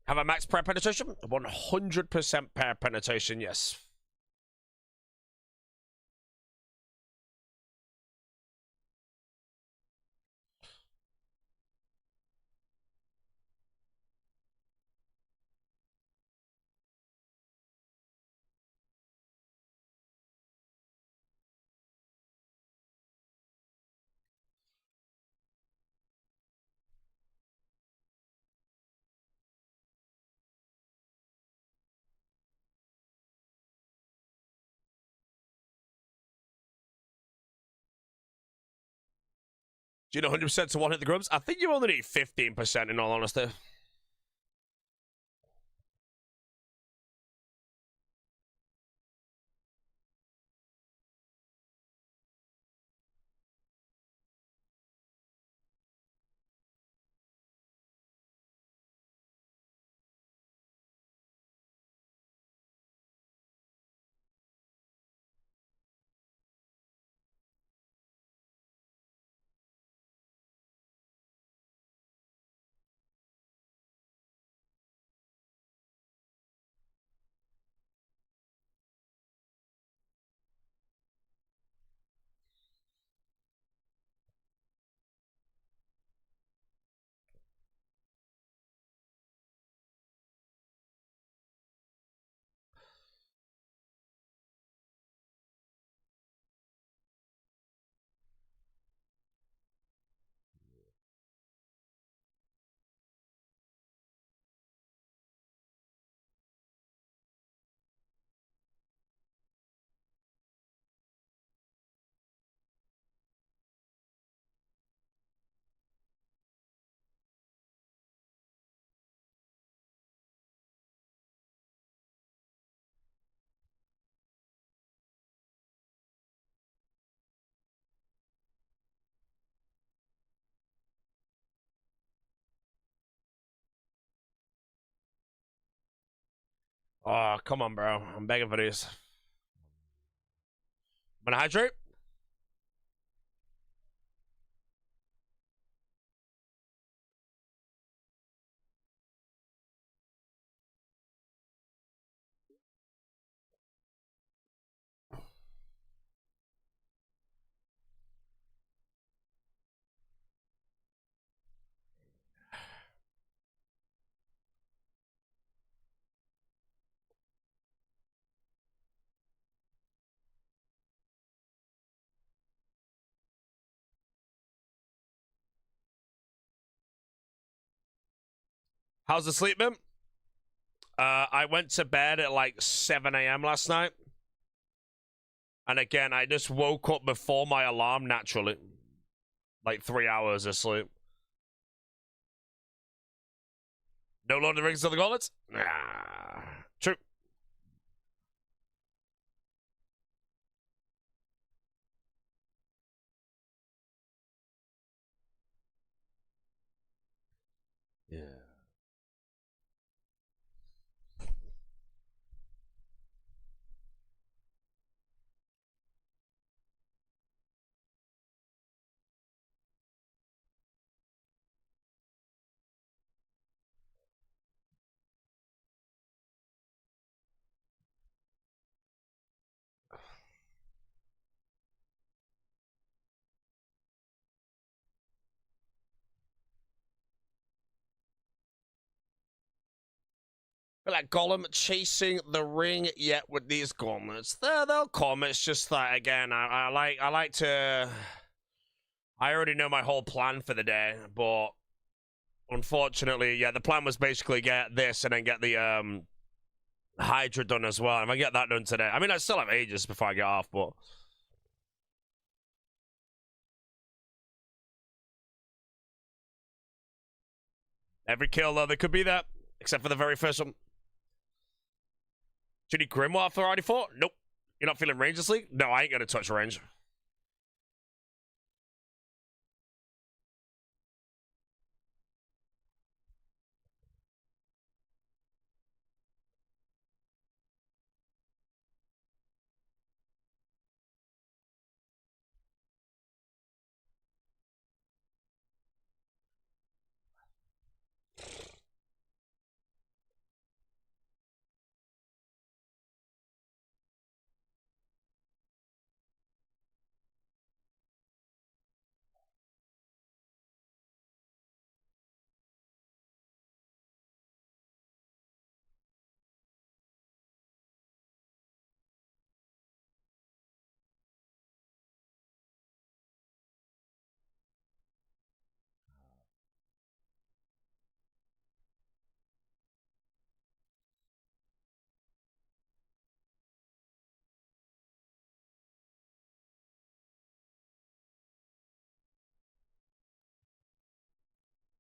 Have a max pair penetration? 100% pair penetration, yes. Do you know 100% to one hit the grubs? I think you only need 15% in all honesty. Oh, come on, bro. I'm begging for these. I'm gonna hydrate. How's the sleep been? I went to bed at like 7 a.m. last night. And again, I just woke up before my alarm naturally. Like 3 hours of sleep. No Lord of the Rings of the Gauntlets? Nah. True. Yeah. feel like Golem chasing the ring yet with these gauntlets. They'll come. It's just that again, I like to. I already know my whole plan for the day, but unfortunately, yeah, the plan was basically get this and then get the Hydra done as well. If I get that done today, I mean, I still have ages before I get off, but. Every kill, though, there could be that, except for the very first one. Do you need Grimoire after already fought? Nope. You're not feeling range this league? No, I ain't gonna touch range.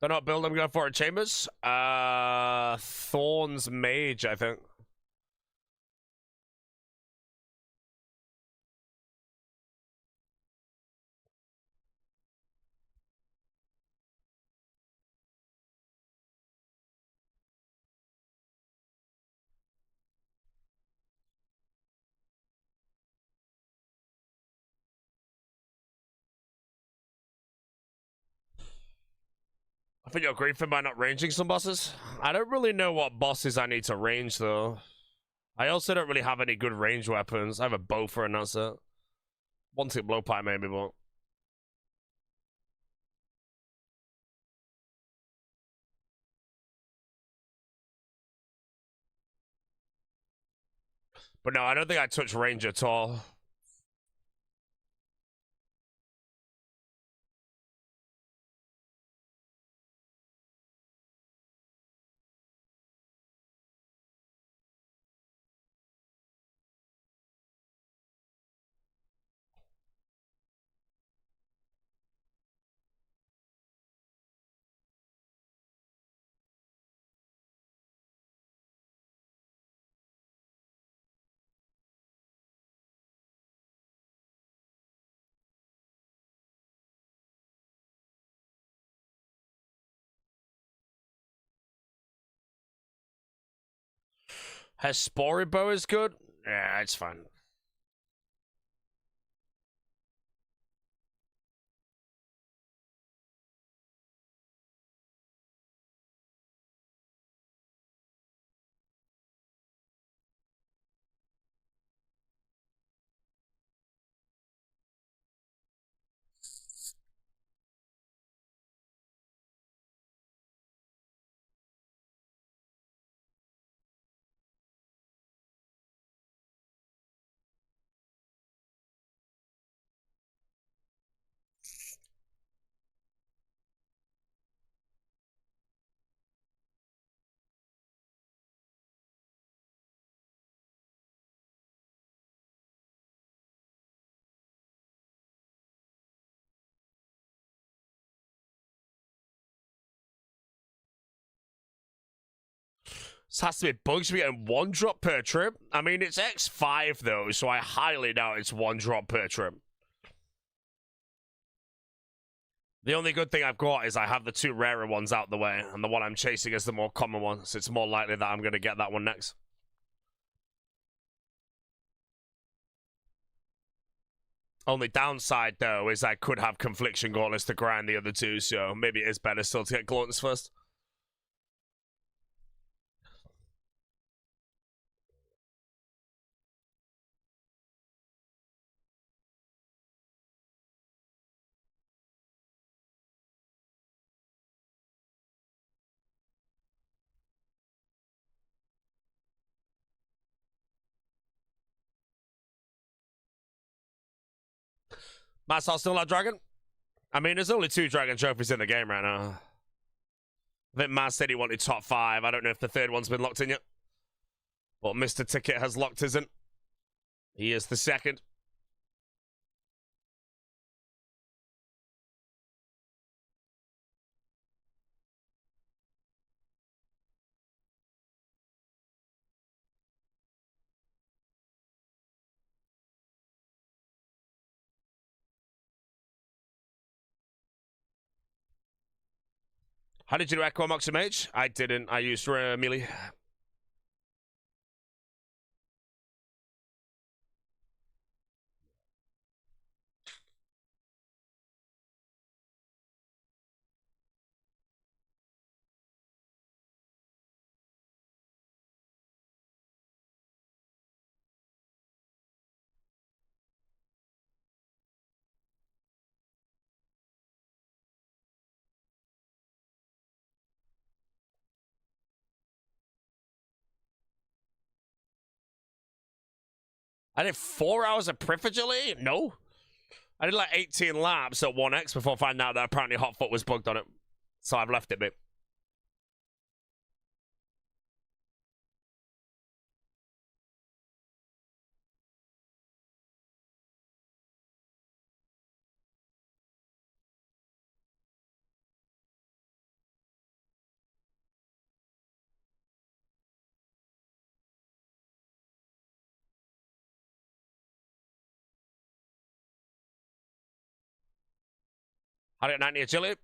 They're not build, I'm going for a Chambers. Thorns Mage, I think. I think you're griefing by not ranging some bosses. I don't really know what bosses I need to range, though. I also don't really have any good range weapons. I have a bow for and that's it. One tick blowpipe maybe, but... But no, I don't think I touch range at all. Hespori bow is good? Yeah, it's fine. This has to be bugs. We getting one drop per trip. I mean, it's X5 though, so I highly doubt it's one drop per trip. The only good thing I've got is I have the two rarer ones out the way, and the one I'm chasing is the more common one, so it's more likely that I'm going to get that one next. Only downside, though, is I could have Confliction Gauntlets to grind the other two, so maybe it is better still to get Gauntlets first. Master still not dragon? I mean, there's only 2 dragon trophies in the game right now. I think Maz said he wanted top 5. I don't know if the 3rd one's been locked in yet. But Mr. Ticket has locked his in. He is the 2nd. How did you do Echo Moxie Mage? I didn't. I used melee. I did 4 hours of Privilegely? No. I did like 18 laps at 1x before finding out that apparently Hotfoot was bugged on it. So I've left it, mate. I did 90 agility.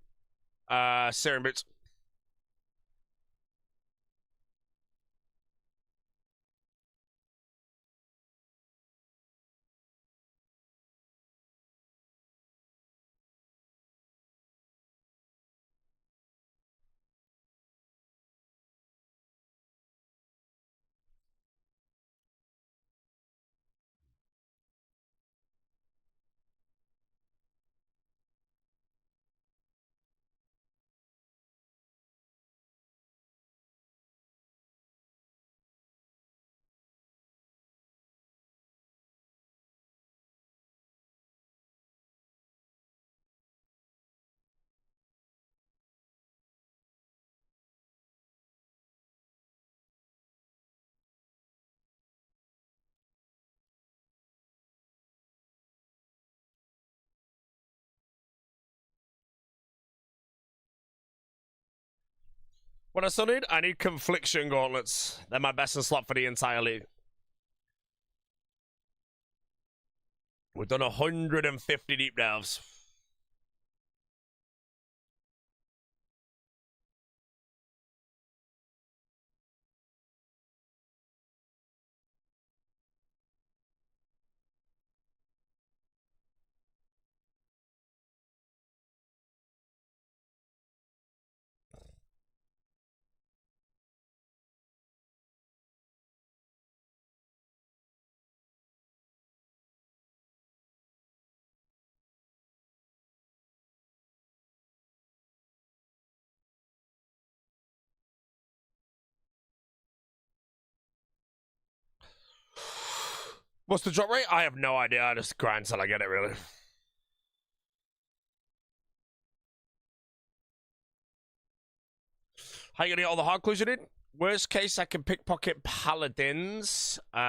Serum boots. What I still need? I need Confliction Gauntlets. They're my best in slot for the entire league. We've done 150 deep dives. What's the drop rate? I have no idea. I just grind till I get it, really. How you gonna get all the hard clues you need? Worst case, I can pickpocket paladins. Or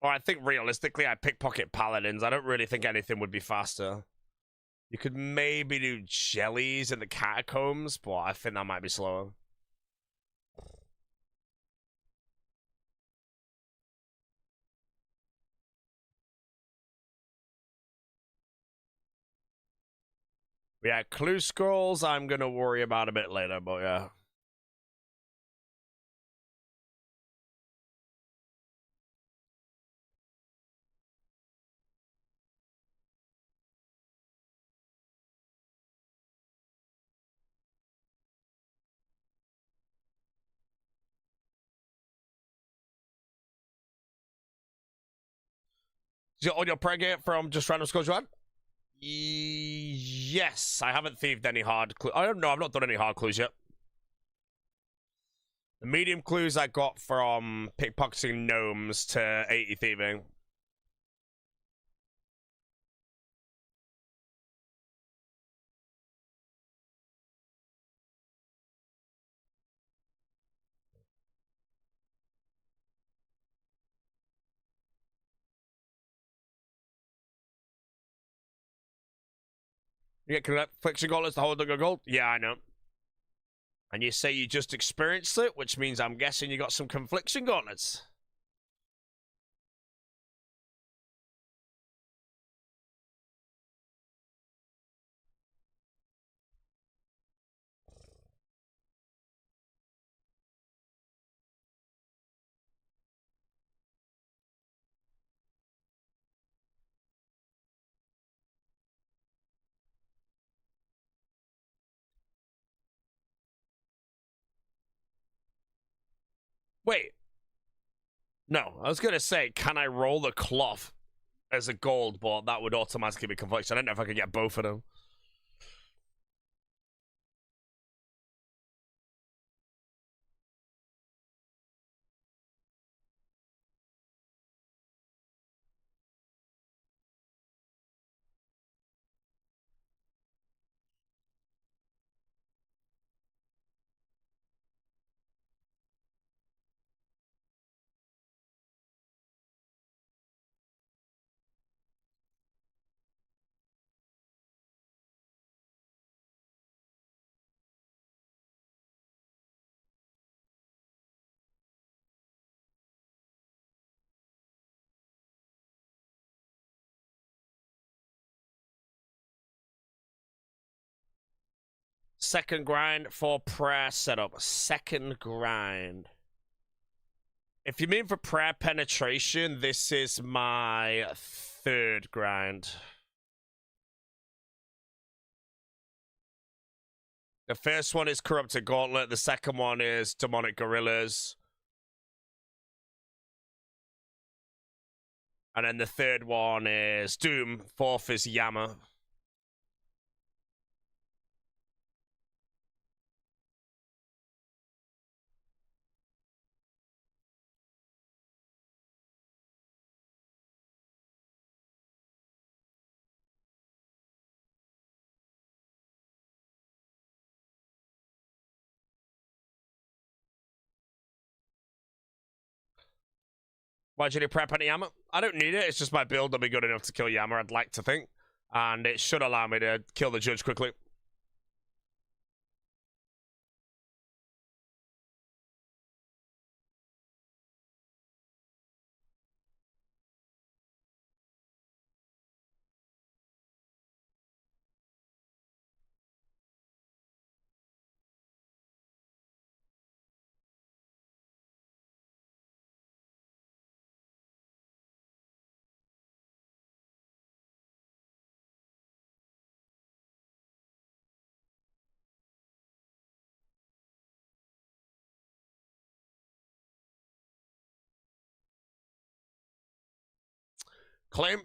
I think realistically, I pickpocket paladins. I don't really think anything would be faster. You could maybe do jellies in the catacombs, but I think that might be slower. Yeah, clue scrolls I'm gonna worry about a bit later, but yeah. Is your audio pregate from just random scores you had? Yes, I haven't thieved any hard clues. I don't know, I've not done any hard clues yet. The medium clues I got from pickpocketing gnomes to 80 thieving. You get confliction gauntlets to hold on gold? Yeah, I know. And you say you just experienced it, which means I'm guessing you got some confliction gauntlets. Wait. No, I was going to say, can I roll the cloth as a gold, but that would automatically be confliction. I don't know if I could get both of them. Second grind for prayer setup. Second grind. If you mean for prayer penetration, this is my third grind. The first one is Corrupted Gauntlet. The second one is Demonic Gorillas. And then the third one is Doom. Fourth is Yama. Why do you need prep on Yama? I don't need it. It's just my build will be good enough to kill Yama, I'd like to think. And it should allow me to kill the judge quickly. Claim.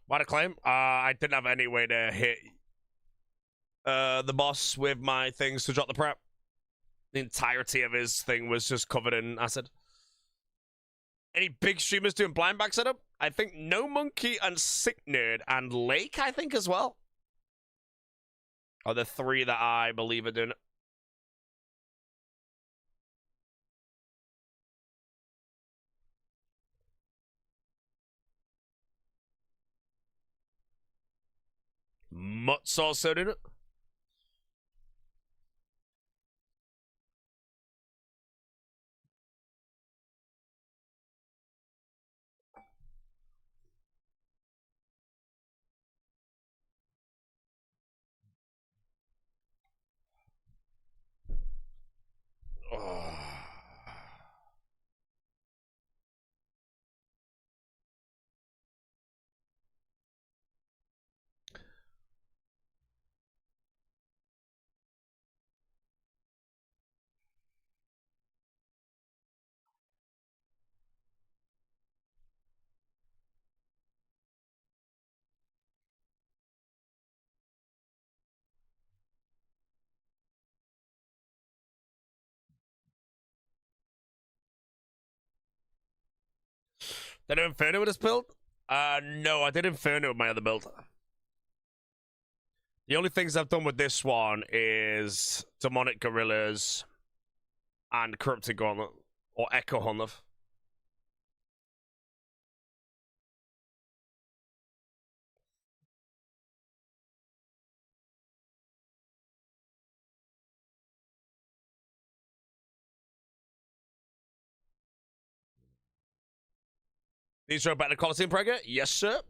Why to claim? I didn't have any way to hit the boss with my things to drop the prep. The entirety of his thing was just covered in acid. Any big streamers doing blind back setup? I think No Monkey and Sick Nerd and Lake, I think, as well, are the three that I believe are doing it. Mutz also did it. Did I Inferno with this build? No, I did Inferno with my other build. The only things I've done with this one is Demonic Gorillas and Corrupted Gauntlet, or Echo Hunter. These are better quality in Prega? Yes, sir.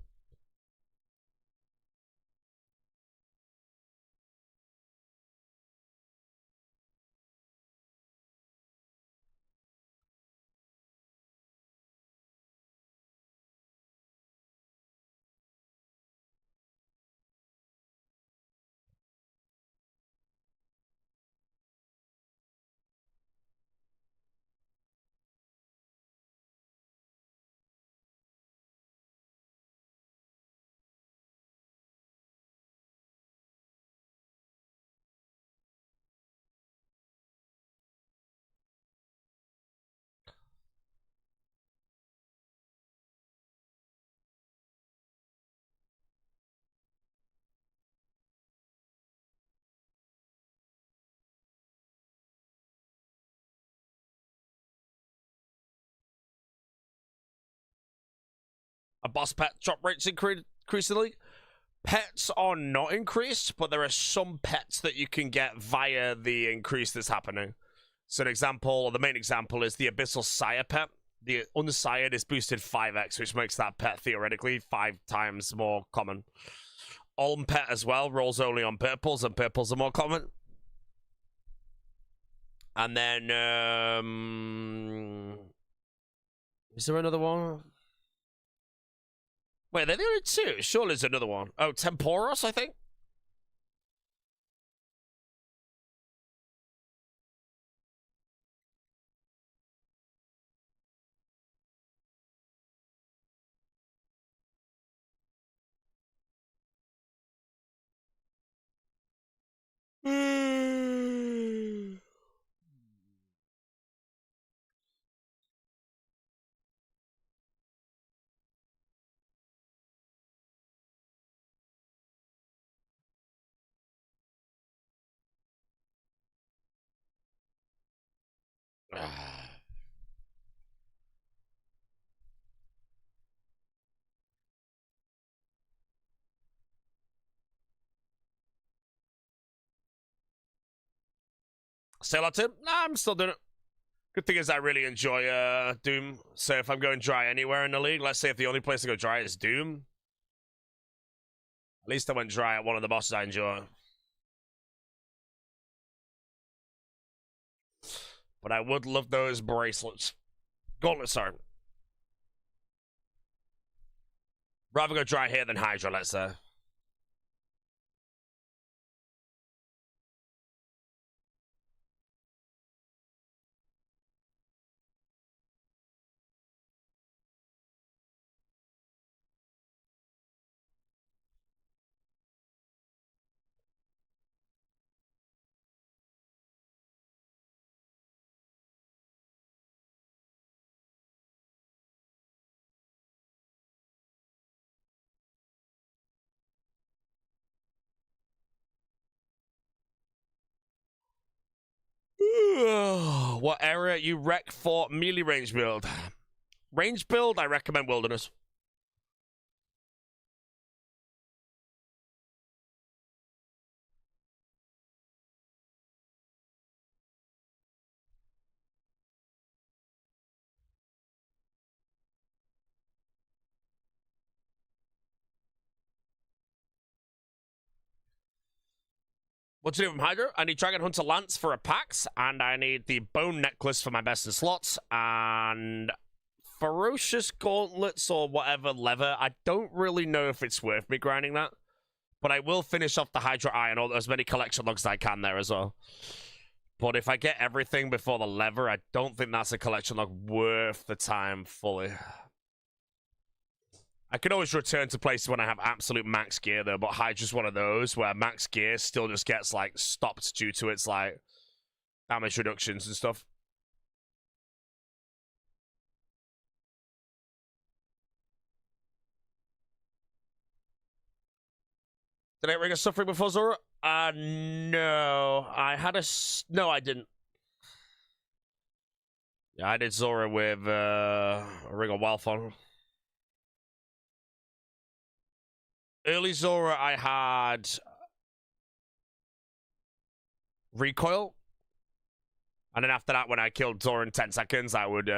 A boss pet drop rates increasingly. Pets are not increased, but there are some pets that you can get via the increase that's happening. So an example, or the main example, is the Abyssal Sire pet. The Unsired is boosted 5x, which makes that pet theoretically 5 times more common. Olm pet as well rolls only on purples, and purples are more common. And then, is there another one? Wait, they're the only two. Surely there's another one. Oh, Temporos, I think? Still at him? Nah, I'm still doing it. Good thing is I really enjoy Doom. So if I'm going dry anywhere in the league, let's say if the only place to go dry is Doom, at least I went dry at one of the bosses I enjoy. But I would love those bracelets. Gauntlets, sorry. Rather go dry here than Hydra, let's say. What area you wreck for melee range build? Range build, I recommend Wilderness. What to do from Hydra? I need Dragon Hunter Lance for a Pax, and I need the Bone Necklace for my best in slots, and Ferocious Gauntlets or whatever leather. I don't really know if it's worth me grinding that, but I will finish off the Hydra Eye and all as many collection logs as I can there as well. But if I get everything before the leather, I don't think that's a collection log worth the time fully. I can always return to places when I have absolute max gear, though, but Hydra's one of those where max gear still just gets, like, stopped due to its, like, damage reductions and stuff. Did I ring a suffering before Zora? No. I had a... No, I didn't. Yeah, I did Zora with a Ring of Wealth on. Early Zora, I had Recoil. And then after that, when I killed Zora in 10 seconds, I would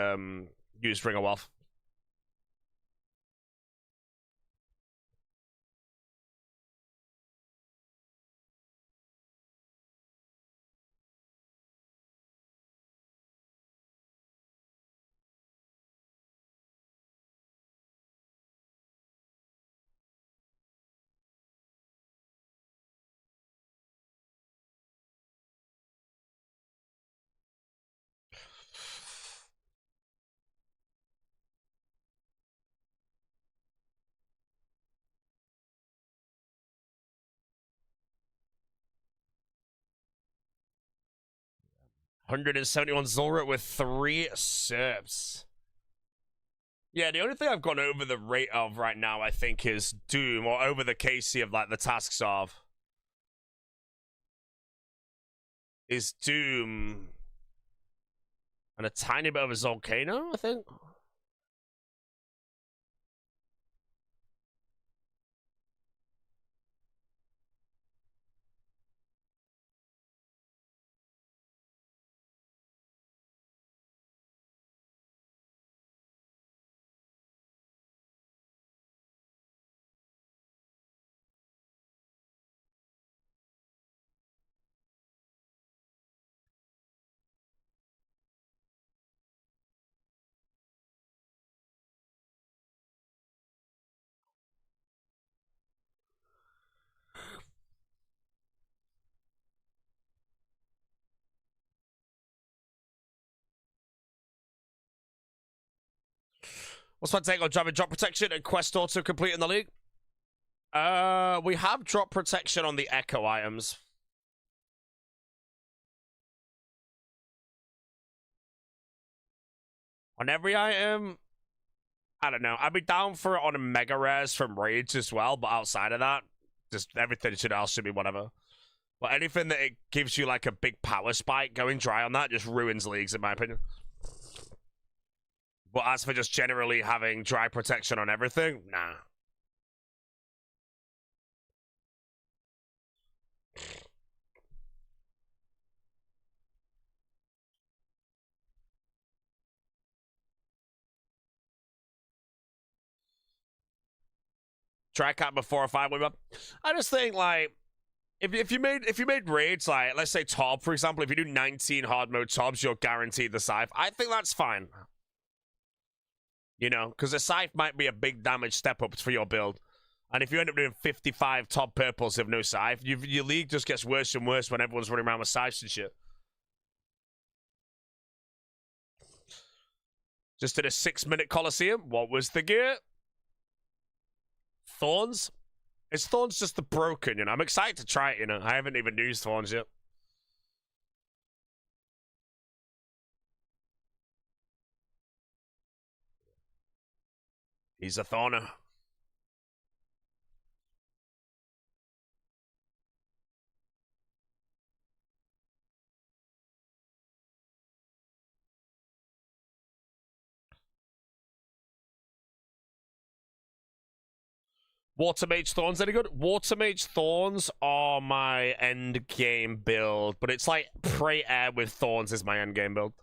use Ring of Wealth. $171 Zora with 3 Serps. Yeah, the only thing I've gone over the rate of right now, I think, is Doom, or over the KC of, like, the tasks of. Is Doom. And a tiny bit of a Volcano, I think. What's my take on driving drop protection and quest auto complete in the league? We have drop protection on the echo items. On every item, I don't know. I'd be down for it on a mega rares from raids as well, but outside of that, just everything else should be whatever. But anything that it gives you like a big power spike, going dry on that just ruins leagues in my opinion. But as for just generally having dry protection on everything, nah. Try cap before a 5 up. I just think like if you made raids like let's say top for example, if you do 19 hard mode tops, you're guaranteed the scythe. I think that's fine. You know, because the scythe might be a big damage step up for your build. And if you end up doing 55 top purples with no scythe, your league just gets worse and worse when everyone's running around with scythes and shit. Just did a 6-minute Coliseum. What was the gear? Thorns? Is Thorns just the broken, you know? I'm excited to try it, you know? I haven't even used Thorns yet. He's a Thorner. Water Mage Thorns, any good? Water Mage Thorns are my end game build, but it's like Pray Air with Thorns is my end game build.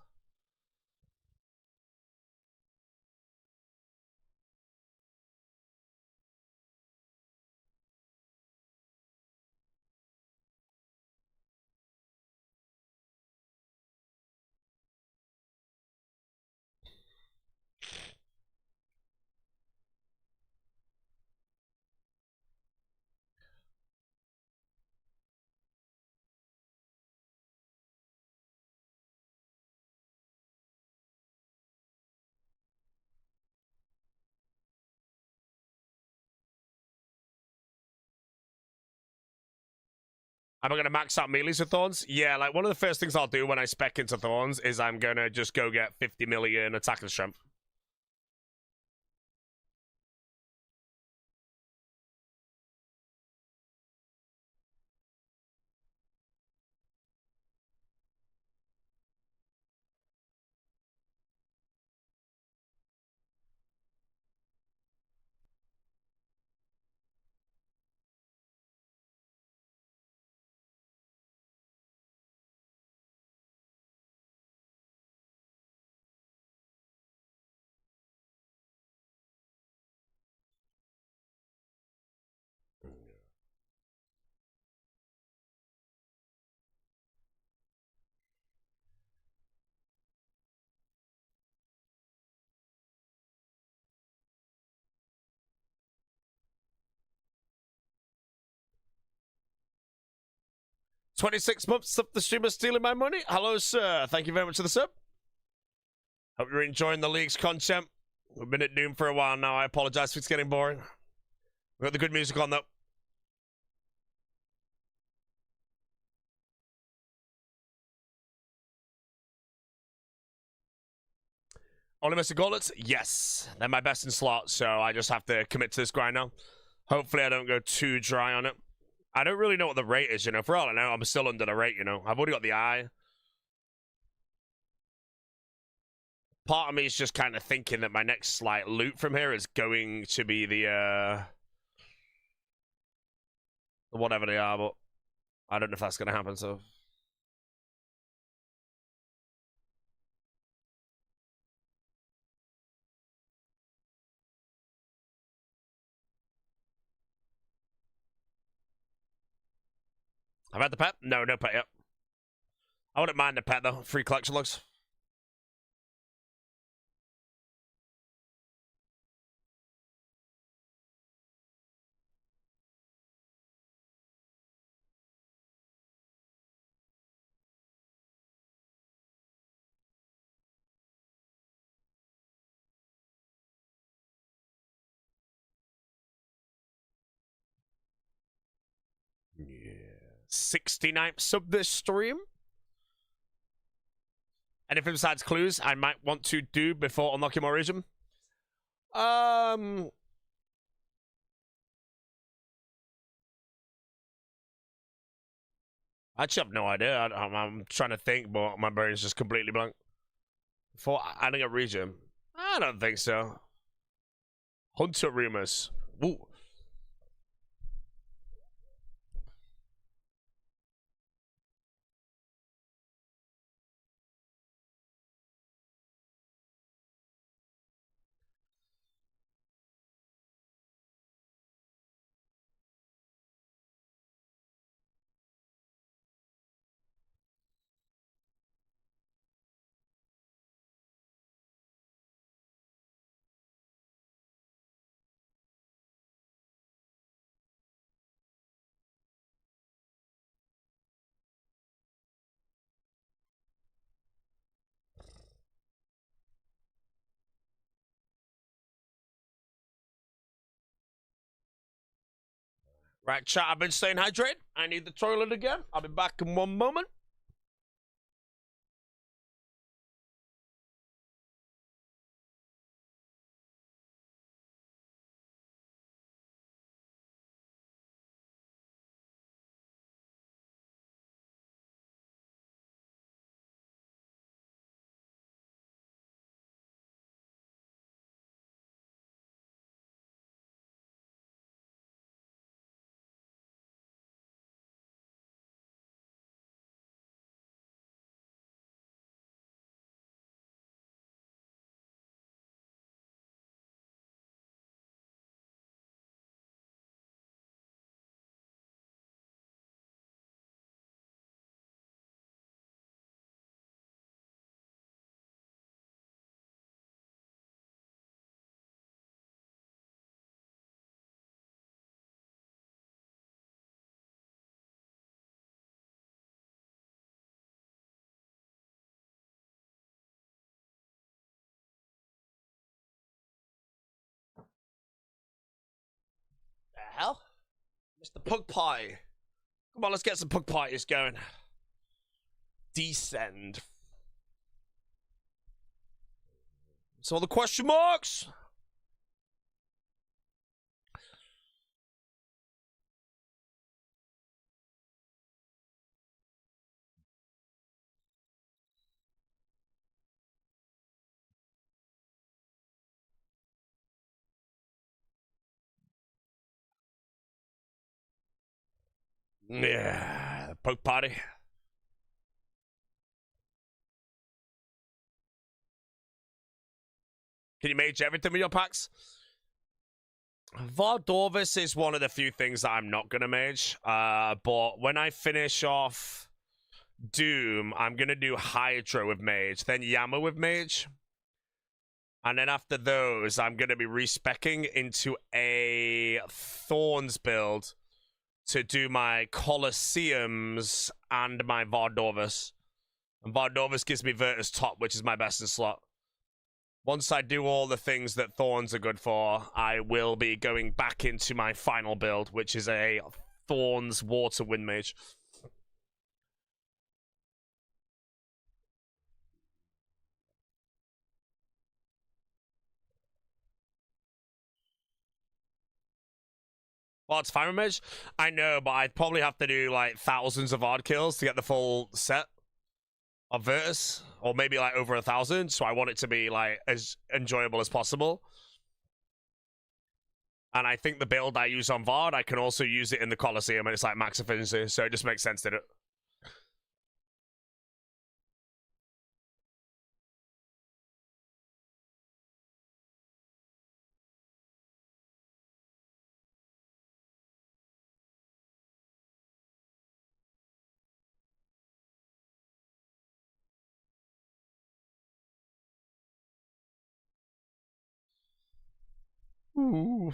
Am I going to max out melees with Thorns? Yeah, like one of the first things I'll do when I spec into Thorns is I'm going to just go get 50 million attack and strength. 26 months of the streamer stealing my money. Hello, sir. Thank you very much for the sub. Hope you're enjoying the league's content. We've been at Doom for a while now. I apologize if it's getting boring. We've got the good music on, though. Only Mr. Gauntlets? Yes. They're my best in slot, so I just have to commit to this grind now. Hopefully I don't go too dry on it. I don't really know what the rate is, you know. For all I know, I'm still under the rate, you know. I've already got the eye. Part of me is just kind of thinking that my next, like, loot from here is going to be the whatever they are, but I don't know if that's going to happen, so... I've had the pet? No, no pet yet. I wouldn't mind the pet, though. Free collection looks. Yeah. 69th sub this stream. Anything besides clues I might want to do before unlocking more region? I actually have no idea. I'm trying to think, but my brain's just completely blank. Before adding a region? I don't think so. Hunter rumors. Ooh. Right, chat, I've been staying hydrated. I need the toilet again. I'll be back in one moment. The hell? Mr. Pug Pie. Come on, let's get some pug parties going. Descend. So the question marks. Yeah, poke party. Can you mage everything with your packs? Vardorvis is one of the few things that I'm not gonna mage. But when I finish off Doom, I'm gonna do Hydra with mage, then Yama with mage. And then after those, I'm gonna be respecking into a Thorns build to do my Colosseums and my Vardorvis. And Vardorvis gives me Virtus Top, which is my best in slot. Once I do all the things that Thorns are good for, I will be going back into my final build, which is a Thorns Water Wind Mage. Well, it's fine with Mage. I know, but I'd probably have to do like thousands of odd kills to get the full set of Virtus, or maybe like over 1,000. So I want it to be like as enjoyable as possible. And I think the build I use on Vard, I can also use it in the Colosseum, and it's like max efficiency, so it just makes sense to do it. Ooh.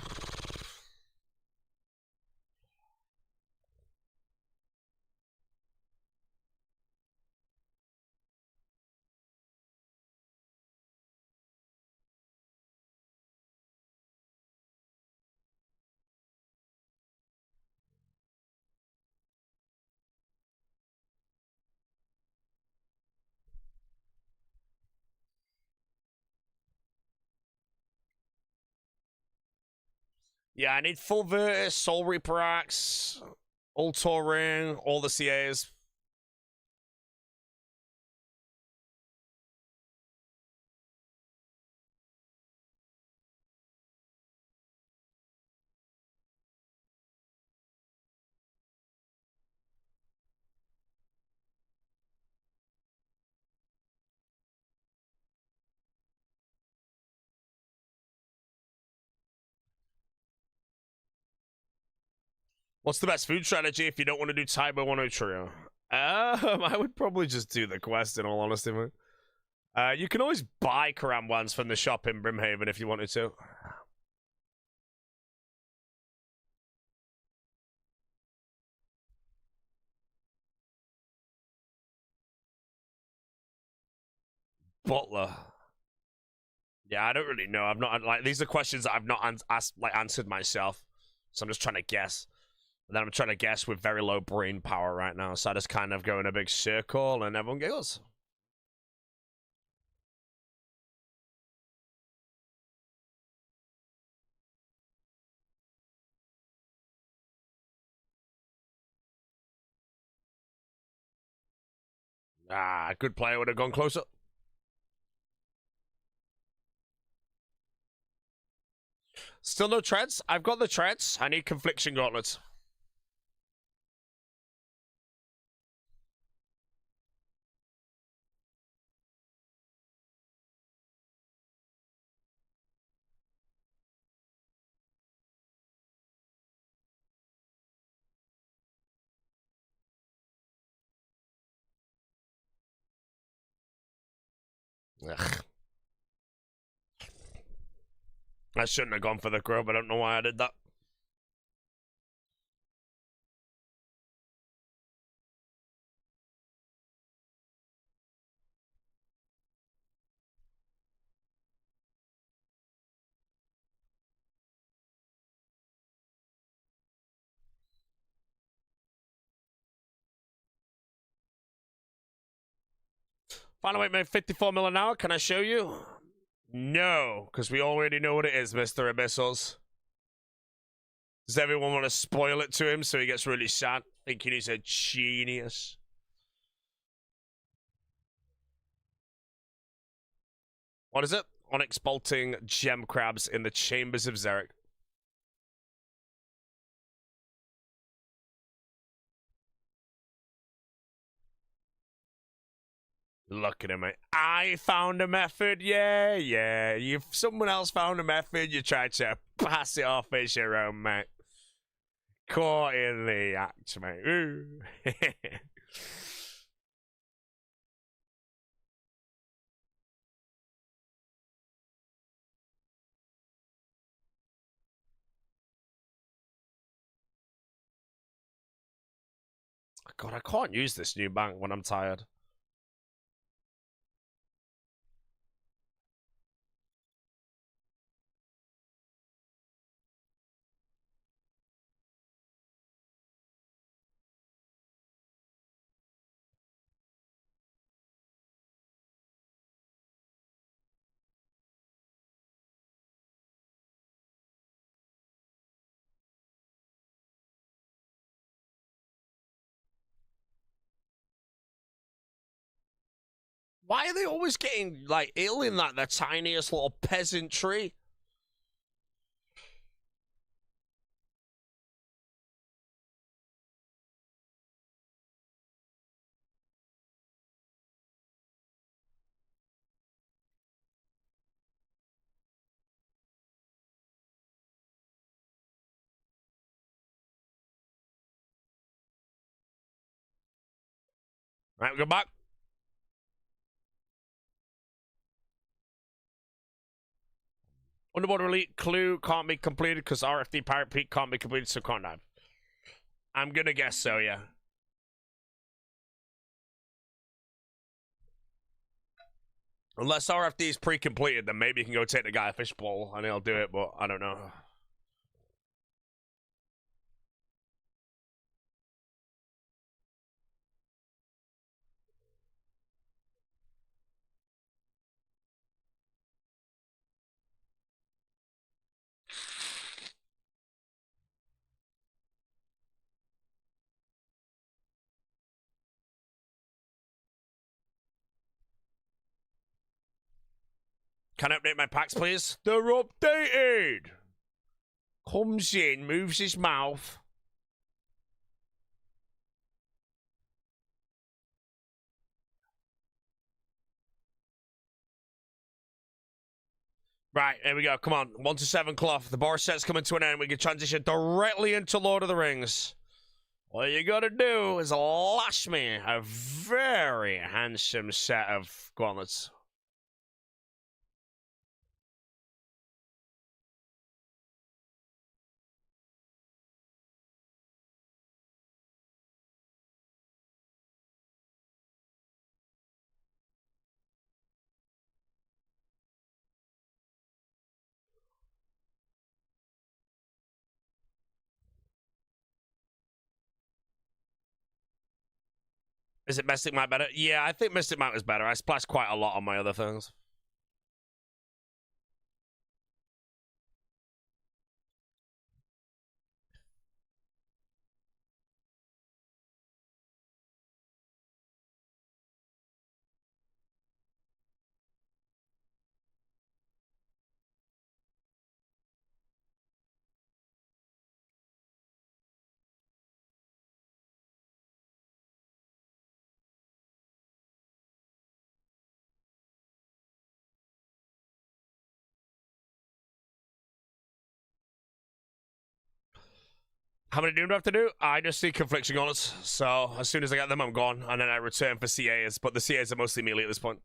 Yeah, I need full Virtus, Soul Reaper Axe, Ultor Ring, all the CAs. What's the best food strategy if you don't want to do Tybo 1 Trio? I would probably just do the quest, in all honesty, man. You can always buy Karambwans from the shop in Brimhaven if you wanted to. Butler. Yeah, I don't really know. I've not like these are questions that I've not answered myself, so I'm just trying to guess. And then I'm trying to guess with very low brain power right now, so I just kind of go in a big circle and everyone giggles. Ah, good player would have gone closer. Still no treads? I've got the treads. I need Confliction Gauntlets. Ugh. I shouldn't have gone for the grub. I don't know why I did that. Final weight made 54 mil an hour. Can I show you? No, because we already know what it is, Mr. Abyssals. Does everyone want to spoil it to him so he gets really sad, thinking he's a genius? What is it? Onyx bolting gem crabs in the chambers of Xeric. Look at him, mate. I found a method. Yeah, yeah. If someone else found a method, you tried to pass it off as your own, mate. Caught in the act, mate. Ooh. God, I can't use this new bank when I'm tired. Why are they always getting, like, ill in that, the tiniest little peasant tree? Right, we go back. Underwater Elite Clue can't be completed because RFD Pirate Peak can't be completed, so can't dive. I'm gonna guess so, yeah. Unless RFD is pre-completed, then maybe you can go take the guy a fishbowl and he'll do it, but I don't know. Can I update my packs, please? They're updated! Comes in, moves his mouth. Right, here we go. Come on. 1 to 7 cloth. The bar set's coming to an end. We can transition directly into Lord of the Rings. All you gotta do is lash me a very handsome set of gauntlets. Is it Mystic Mount better? Yeah, I think Mystic Mount is better. I splashed quite a lot on my other things. How many do I have to do? I just see Confliction Gauntlets. So as soon as I get them, I'm gone. And then I return for CAs. But the CAs are mostly melee at this point.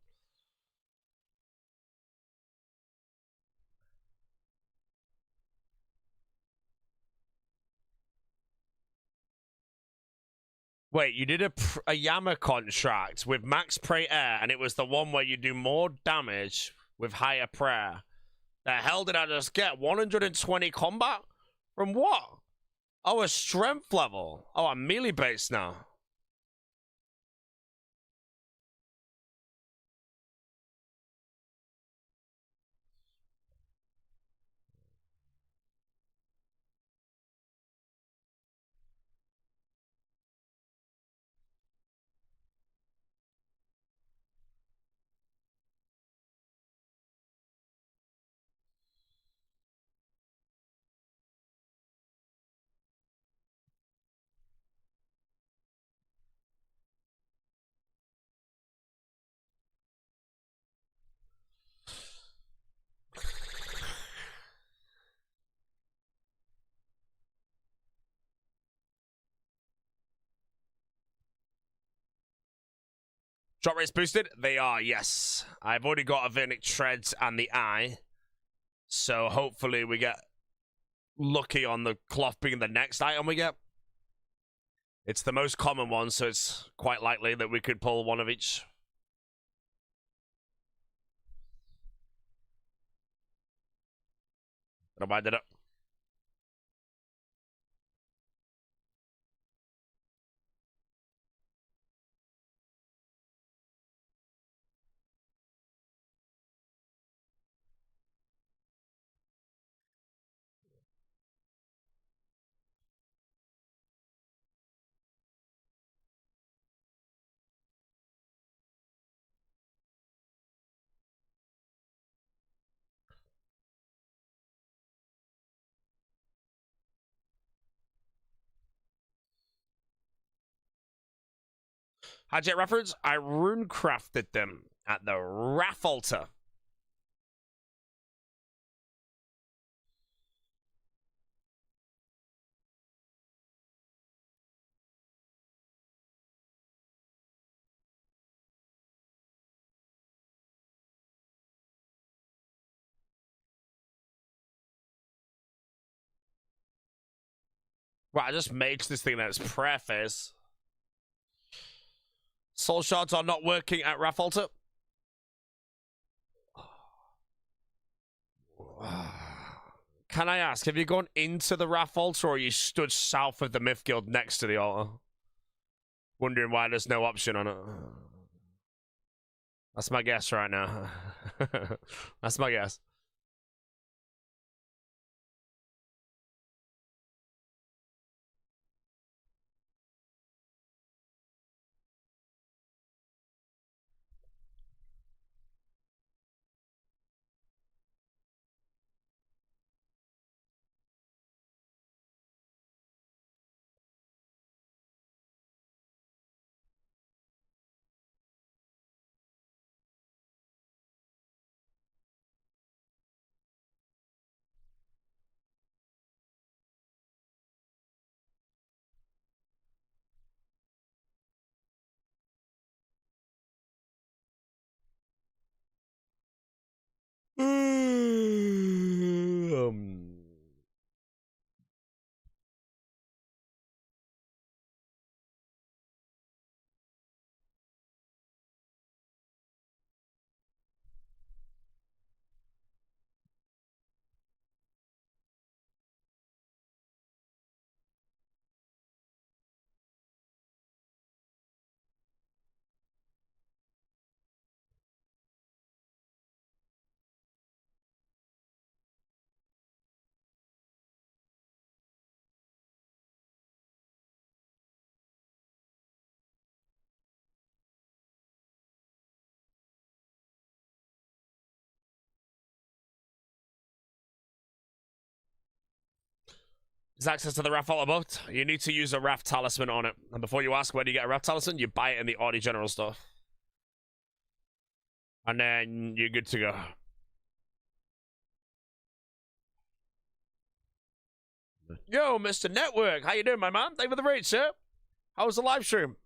Wait, you did a Yama contract with Max Pray Air, and it was the one where you do more damage with higher prayer. The hell did I just get? 120 combat? From what? Oh, a strength level. Oh, I'm melee based now. Drop rates boosted? They are, yes. I've already got a Vernic Treads and the Eye. So hopefully we get lucky on the cloth being the next item we get. It's the most common one, so it's quite likely that we could pull one of each. Don't mind it up. Hijack reference, I rune crafted them at the Wrath Altar. Right, I just makes this thing that's prayer phase. Soul shards are not working at Wrath Altar. Can I ask, have you gone into the Wrath Altar or you stood south of the Myth Guild next to the altar? Wondering why there's no option on it. That's my guess right now. That's my guess. Is access to the Wrath Altar boat? You need to use a Wrath Talisman on it. And before you ask where do you get a Wrath Talisman, you buy it in the Audi General store. And then you're good to go. Yo, Mr. Network, how you doing, my man? Thank you for the raid, sir. How was the live stream?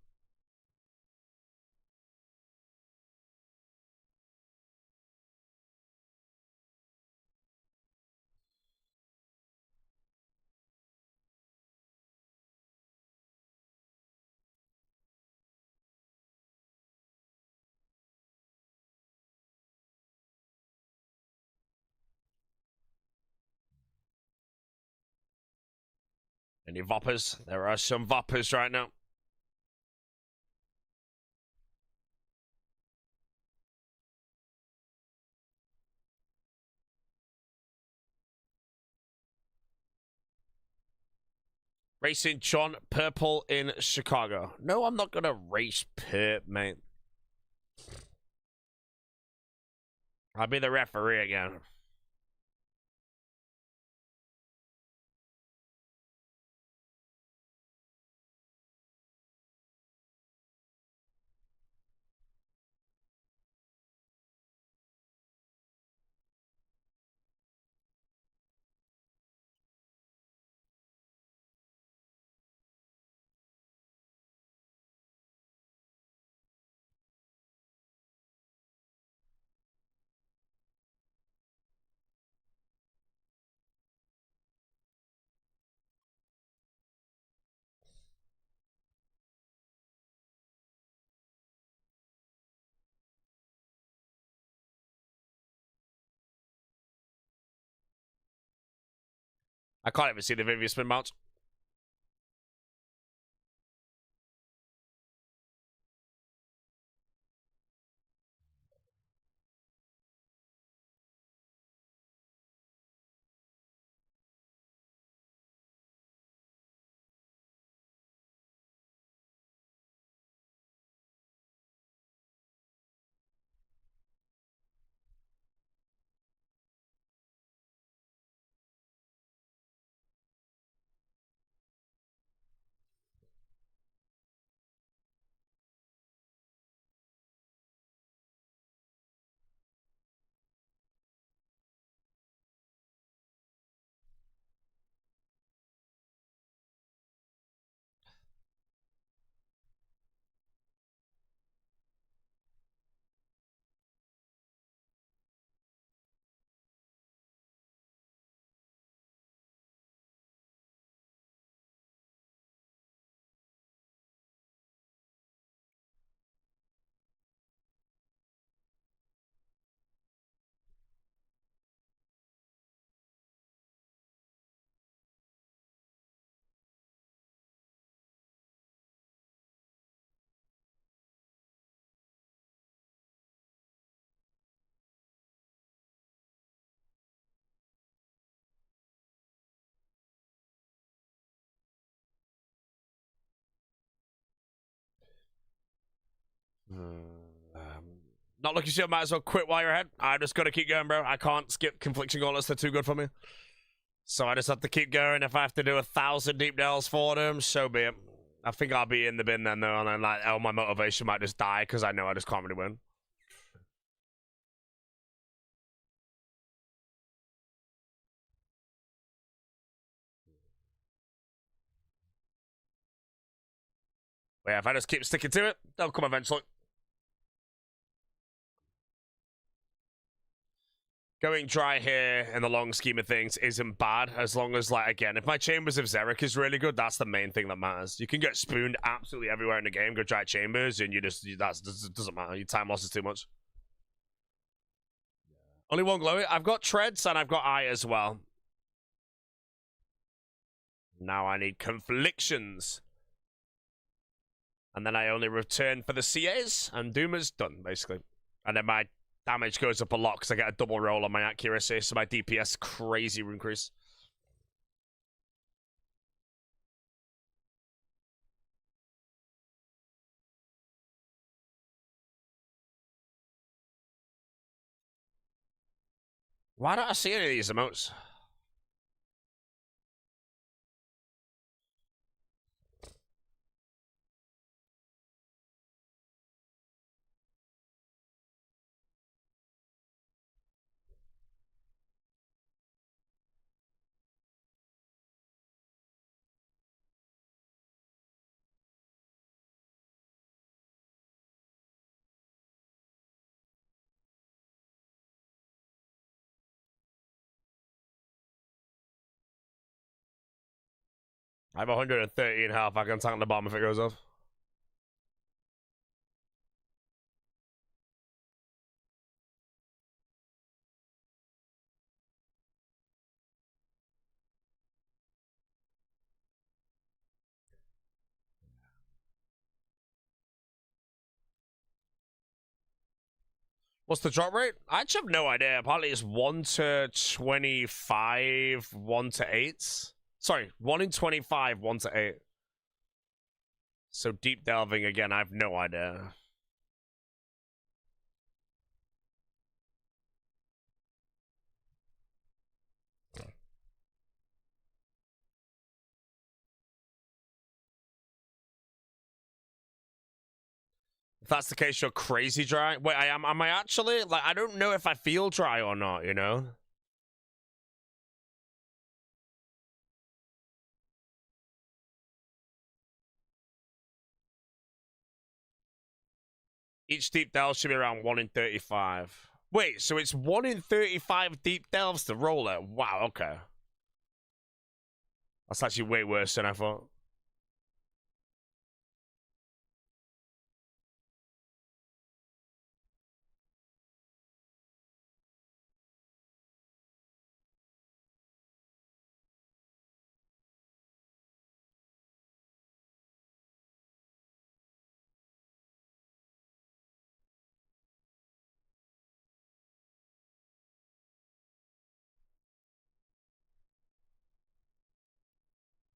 Any Voppers? There are some Voppers right now. Racing John Purple in Chicago. No, I'm not gonna race Perp, mate. I'll be the referee again. I can't even see the Vivian spin mount. Not looking sure. Might as well quit while you're ahead. I just gotta keep going, bro. I can't skip confliction gauntlets. They're too good for me. So I just have to keep going. If I have to do 1,000 deep delves for them, so be it. I think I'll be in the bin then, though, and then like, all my motivation might just die because I know I just can't really win. But yeah, if I just keep sticking to it, they'll come eventually. Going dry here in the long scheme of things isn't bad, as long as, like, again, if my Chambers of Xeric is really good, that's the main thing that matters. You can get spooned absolutely everywhere in the game, go dry Chambers, and that doesn't matter. Your time loss is too much. Only one glowy. I've got Treads and I've got Eye as well. Now I need Conflictions. And then I only return for the CAs, and Doomer's done, basically. And then my damage goes up a lot because I get a double roll on my accuracy, so my DPS crazy increase. Why don't I see any of these emotes? I have 113 health. I can tank the bomb if it goes off. What's the drop rate? I actually have no idea. Apparently it's 1 to 25, 1 to 8. Sorry, 1 in 25, 1 to 8. So deep delving again, I have no idea. If that's the case, you're crazy dry. Wait, am I actually? Like, I don't know if I feel dry or not, you know? Each deep delve should be around 1 in 35. Wait, so it's 1 in 35 deep delves to roll it? Wow, okay. That's actually way worse than I thought.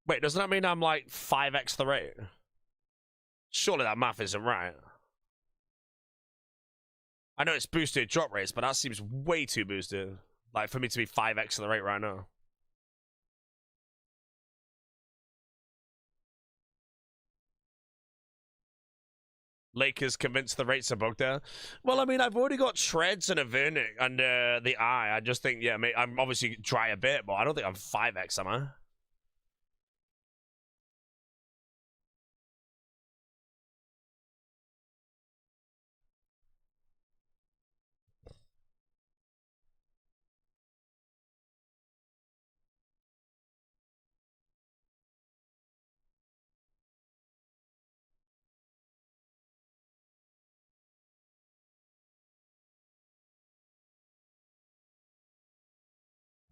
Wait, doesn't that mean I'm like 5x the rate? Surely that math isn't right. I know it's boosted drop rates, but that seems way too boosted. Like, for me to be 5x the rate right now. Lakers convinced the rates are bugged there. Well, I mean, I've already got Treads and a Vernic and the Eye. I just think, yeah, mate, I'm obviously dry a bit, but I don't think I'm 5x, am I?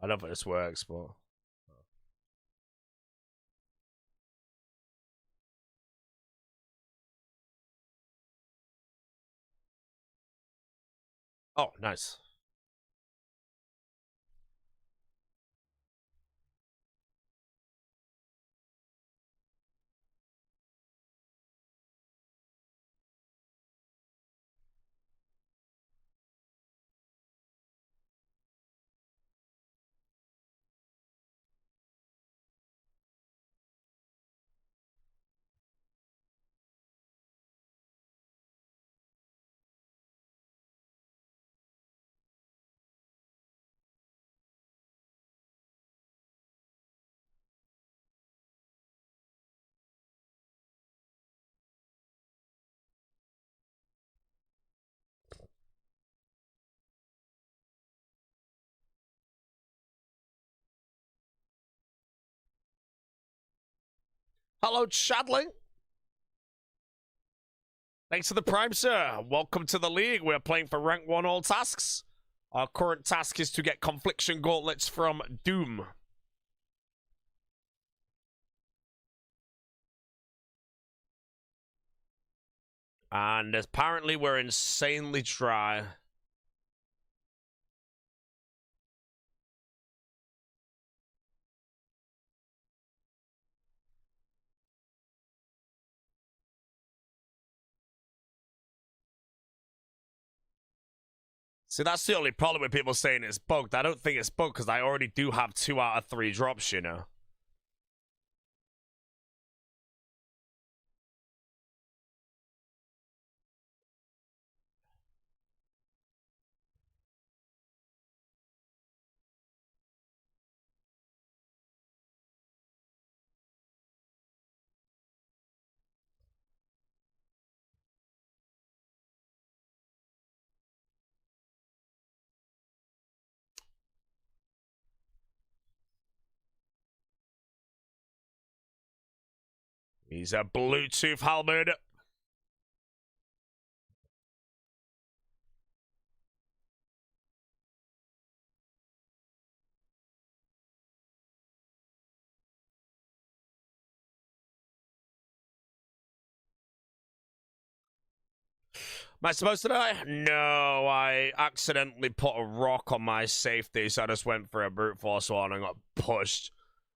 I don't think this works, but... Oh, nice. Hello, Chadley. Thanks for the prime, sir. Welcome to the league. We're playing for rank 1 all tasks. Our current task is to get confliction gauntlets from Doom. And apparently we're insanely dry. See, that's the only problem with people saying it's bugged. I don't think it's bugged because I already do have 2 out of 3 drops, you know. He's a Bluetooth halberd. Am I supposed to die? No, I accidentally put a rock on my safety, so I just went for a brute force one and got pushed.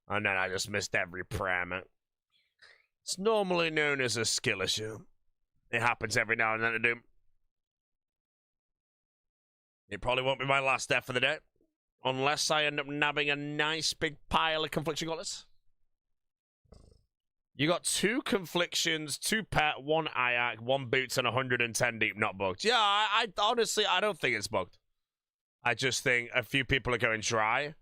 And then I just missed every prem. It's normally known as a skill issue. It happens every now and then to do. It probably won't be my last death for the day. Unless I end up nabbing a nice big pile of confliction gauntlets. You got 2 conflictions, 2 pet, 1 Ayak, 1 boots, and 110 deep not bugged. Yeah, I honestly, I don't think it's bugged. I just think a few people are going dry.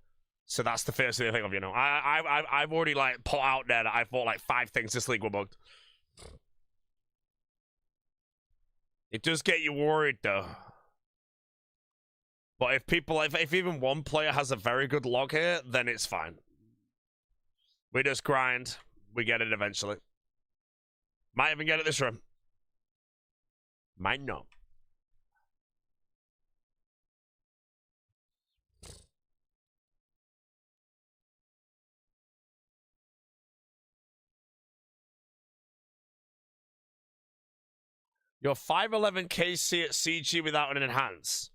So that's the first thing I think of, you know. I've already, like, put out there that I thought, like, 5 things this league were bugged. It does get you worried, though. But if people, if even one player has a very good log here, then it's fine. We just grind. We get it eventually. Might even get it this run. Might not. You're 511 KC at CG without an enhance.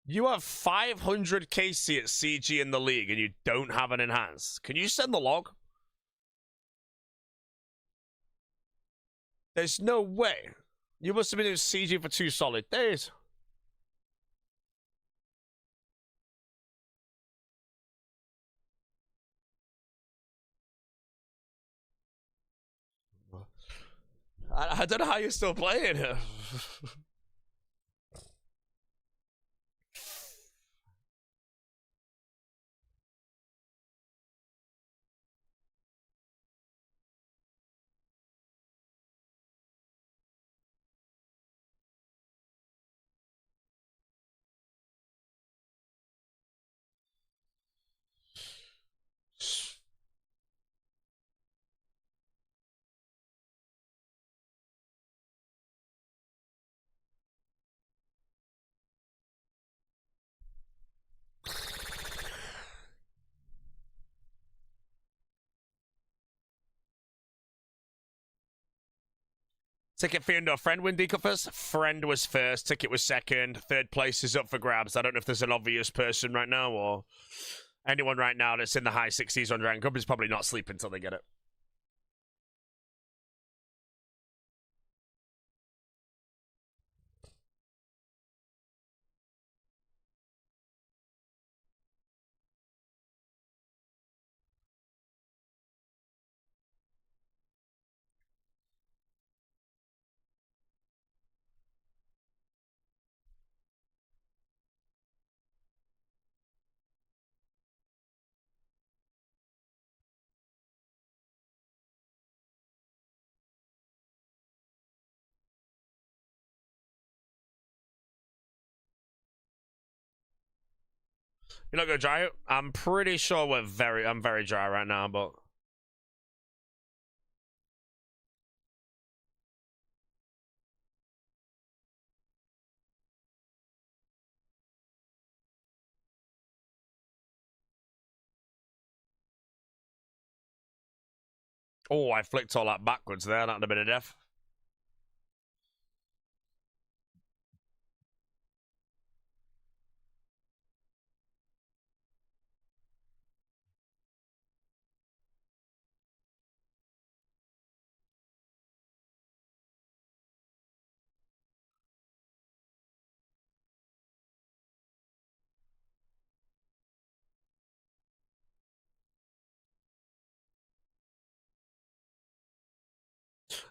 You have 500 KC at CG in the league and you don't have an enhance. Can you send the log? There's no way. You must have been in CG for 2 solid days. I don't know how you're still playing. Ticket for no friend win decal first. Friend was first. Ticket was second. Third place is up for grabs. I don't know if there's an obvious person right now or anyone right now that's in the high 60s on rank up is probably not sleeping until they get it. You're not gonna dry it? I'm pretty sure I'm very dry right now, but oh, I flicked all that backwards there. That'd have been a death.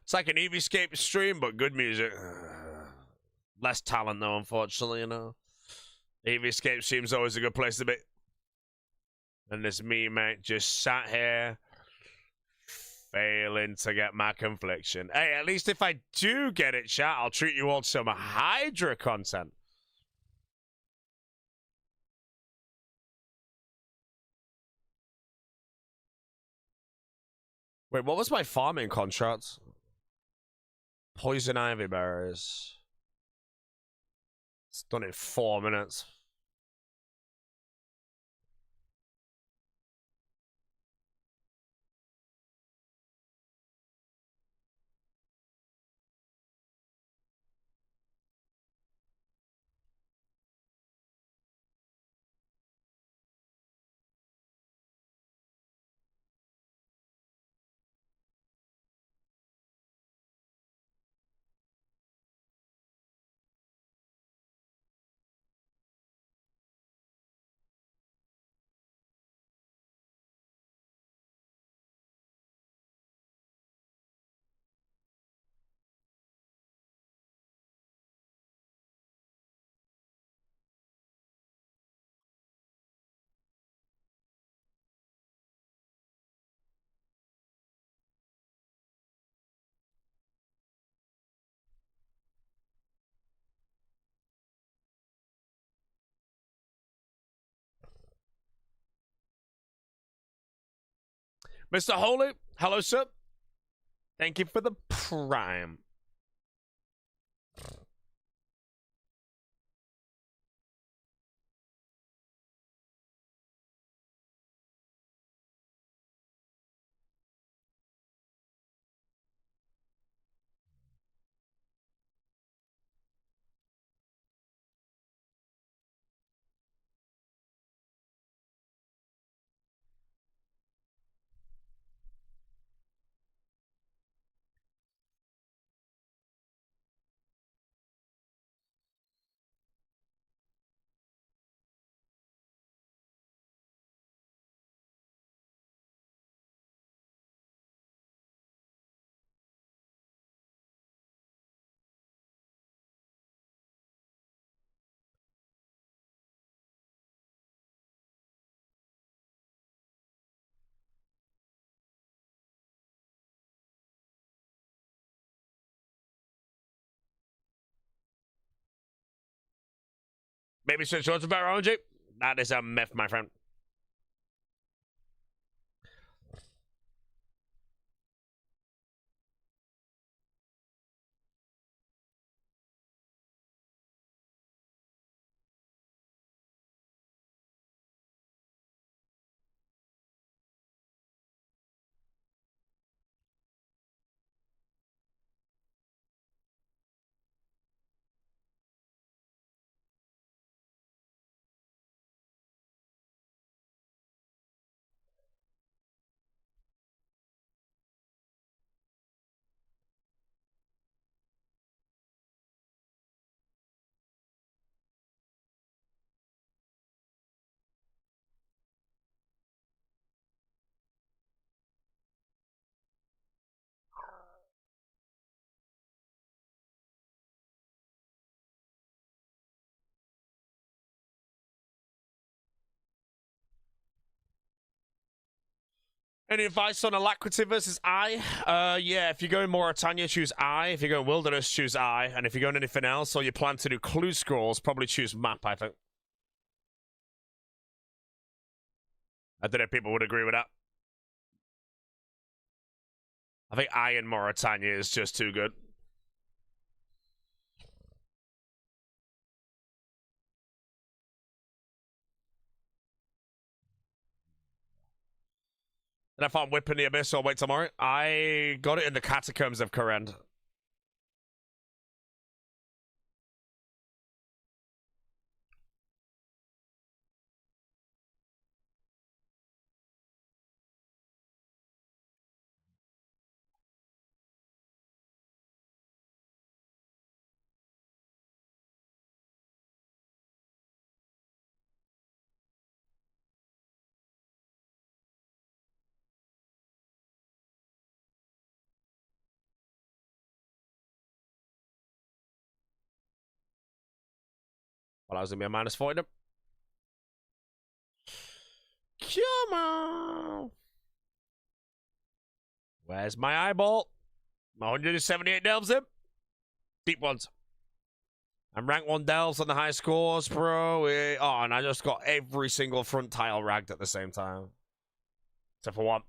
It's like an EVscape stream, but good music. Less talent though, unfortunately, you know. EVscape stream's always a good place to be. And there's me, mate, just sat here failing to get my confliction. Hey, at least if I do get it, chat, I'll treat you all to some Hydra content. Wait, what was my farming contract? Poison ivy berries. It's done in 4 minutes. Mr. Holy, hello, sir. Thank you for the prime. Maybe switch on to better RNG. That is a myth, my friend. Any advice on Alacrity versus I? Yeah, if you're going Mauritania, choose I. If you're going Wilderness, choose I. And if you're going anything else, or you plan to do clue scrolls, probably choose map, I think. I don't know if people would agree with that. I think I in Mauritania is just too good. And I found Whip in the Abyss or wait tomorrow. I got it in the Catacombs of Kourend. Well, I was going to be a minus 40. Come on. Where's my eyeball? My 178 delves in. Deep ones. I'm rank 1 delves on the high scores, bro. Oh, and I just got every single front tile ragged at the same time. Except for one.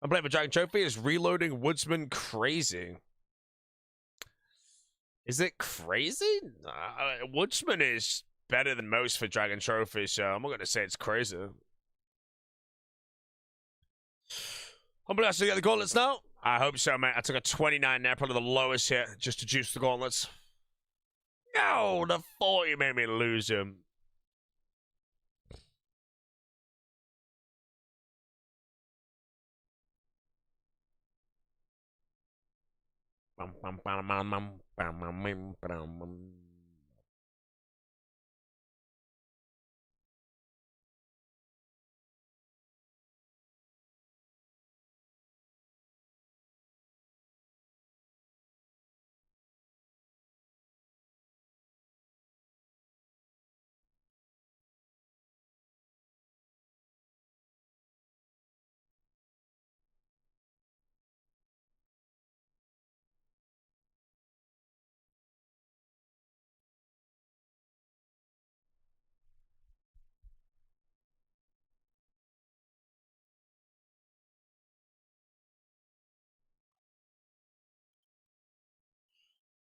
I'm playing for Dragon Trophy. Is reloading Woodsman crazy? Is it crazy? Woodsman is better than most for Dragon Trophy, so I'm not going to say it's crazy. I'm going to actually get the gauntlets now. I hope so, mate. I took a 29 there, probably the lowest hit, just to juice the gauntlets. No, the 40 made me lose him.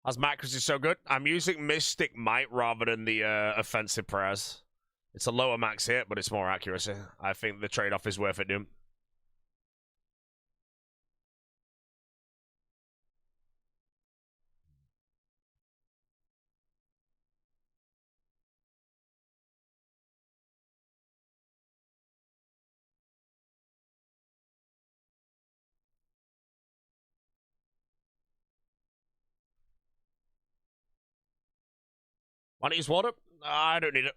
As macros is so good, I'm using Mystic Might rather than the offensive prayers. It's a lower max hit, but it's more accuracy. I think the trade-off is worth it, dude. Want to use water? I don't need it.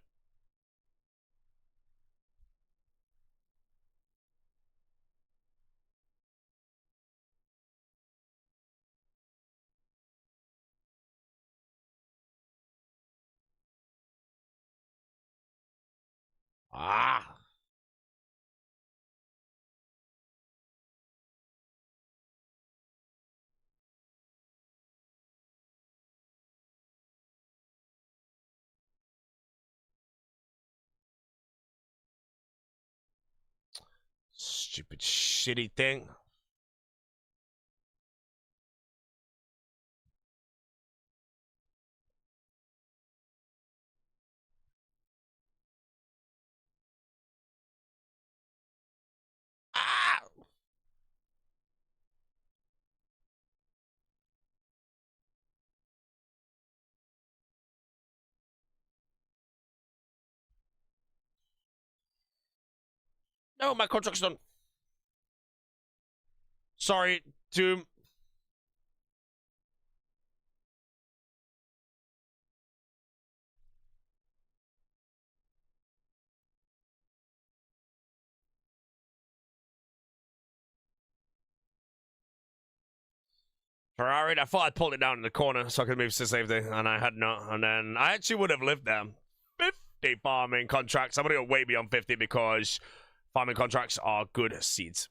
Ah. Stupid shitty thing. Ah! No, my contract's done. Sorry, Doom. Ferrari, I thought I'd pulled it down in the corner so I could move to safety, and I had not. And then I actually would have lived there. 50 farming contracts. I'm going to go way beyond 50 because farming contracts are good seeds.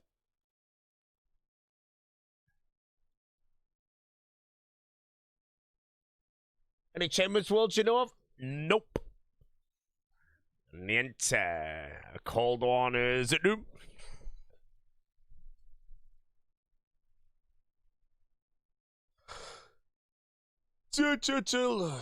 Any Chambers Worlds you know of? Nope. Niente. A cold one is it, Doom? Chill.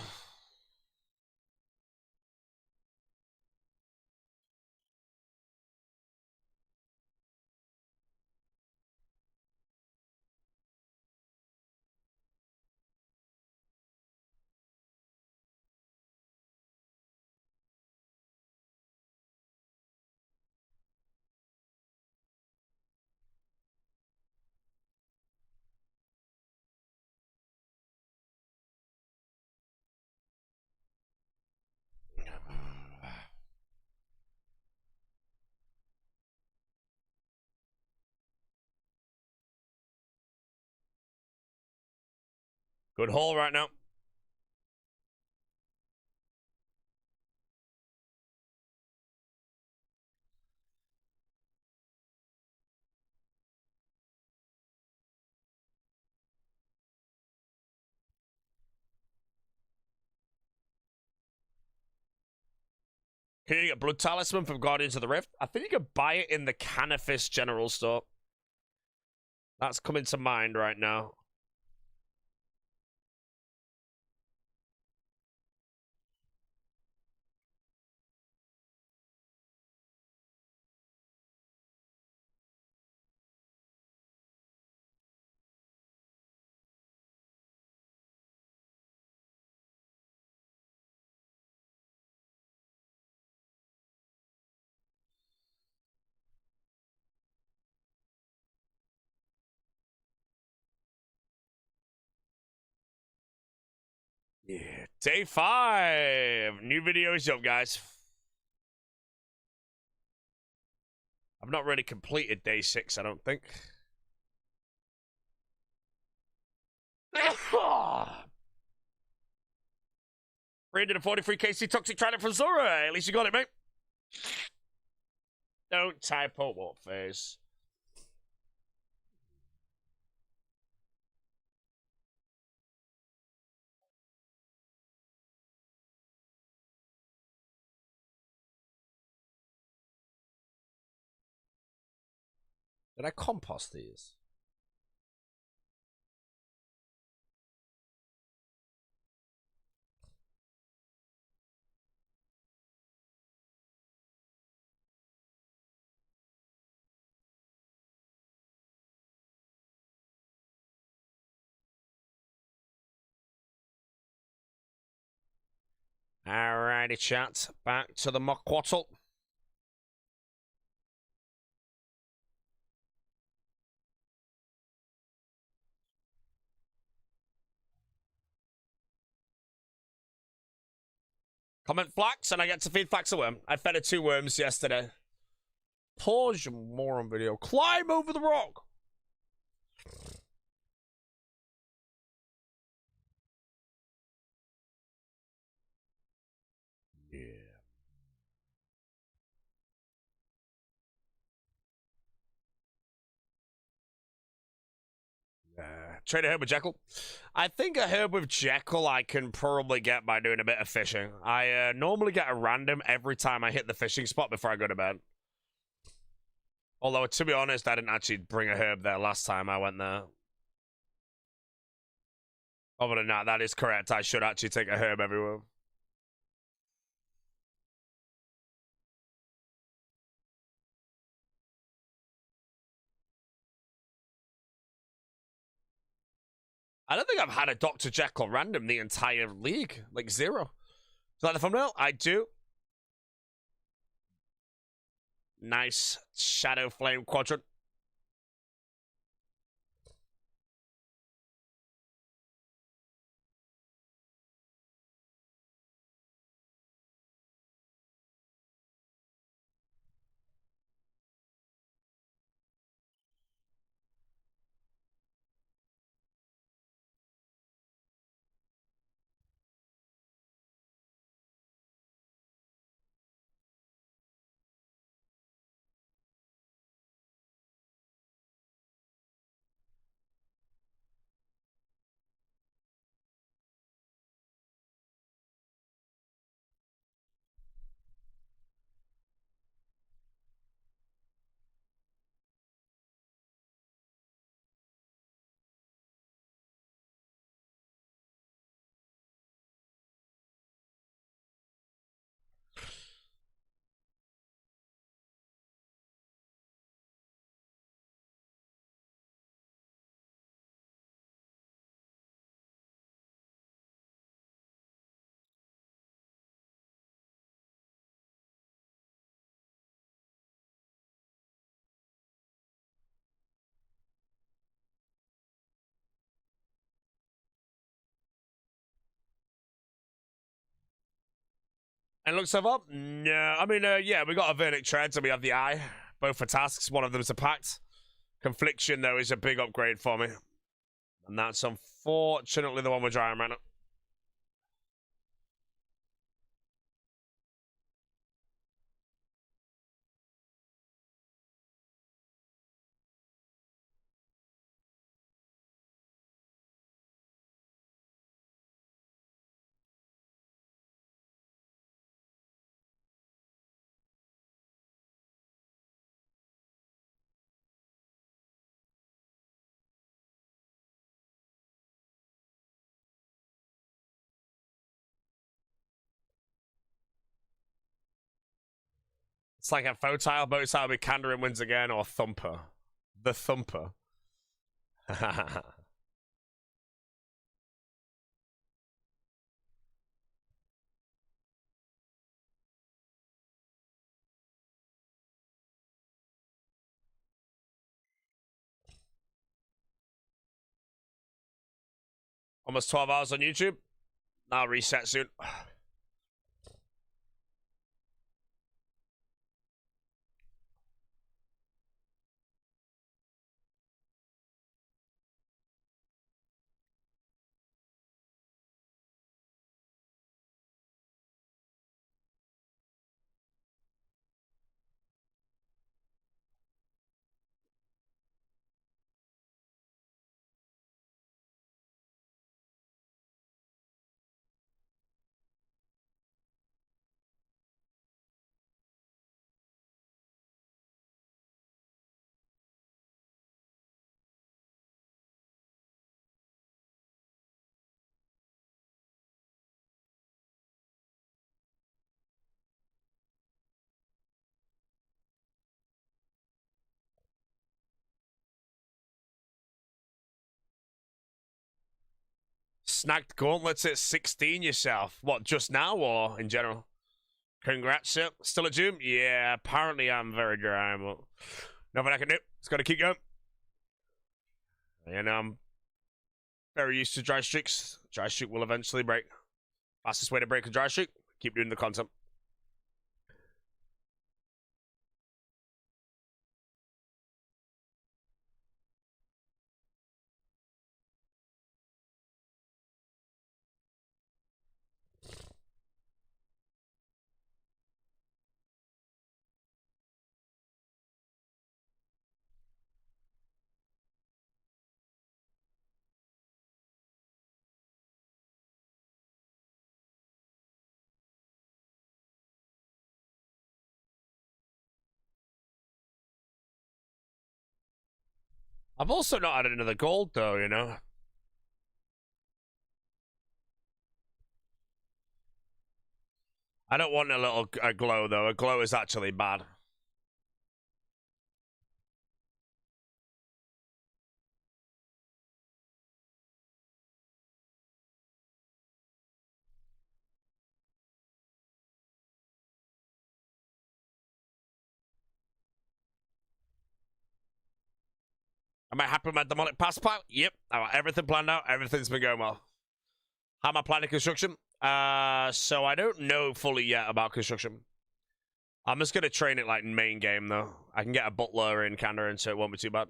Good haul right now. Can you get Blood Talisman from Guardians of the Rift? I think you can buy it in the Canifis General Store. That's coming to mind right now. Yeah, day 5. New videos up, guys. I've not really completed day 6, I don't think. 343 KC Toxic Trident from Zora. At least you got it, mate. Don't typo what face. Did I compost these? Alrighty, chat. Back to the Mockwaddle. Comment Flax, and I get to feed Flax a worm. I fed her 2 worms yesterday. Pause your moron video. Climb over the rock. Yeah. Trade a herb with Jekyll. I think a herb with Jekyll I can probably get by doing a bit of fishing. I normally get a random every time I hit the fishing spot before I go to bed. Although, to be honest, I didn't actually bring a herb there last time I went there. Other than that is correct. I should actually take a herb everywhere. I don't think I've had a Dr. Jekyll random the entire league. Like, zero. Is that the thumbnail? I do. Nice Shadow Flame Quadrant. And looks so far? No. I mean, yeah, we got a Verdict Treads and we have the Eye. Both for tasks. One of them is a Pact. Confliction, though, is a big upgrade for me. And that's unfortunately the one we're drawing right now. It's like a Photile, but it's either Kandarin wins again or Thumper. The Thumper. Almost 12 hours on YouTube. I'll reset soon. Snagged gauntlets at 16 yourself. What, just now or in general? Congrats, sir. Still at gym? Yeah, apparently I'm very dry, but nothing I can do. Just gotta keep going. And I'm very used to dry streaks. Dry streak will eventually break. Fastest way to break a dry streak, keep doing the content. I've also not had another gold, though, you know? I don't want a glow, though. A glow is actually bad. Am I happy with my demonic pass pile? Yep. I got everything planned out. Everything's been going well. How am I planning construction? So I don't know fully yet about construction. I'm just gonna train it like main game though. I can get a butler in Kandarin, so it won't be too bad.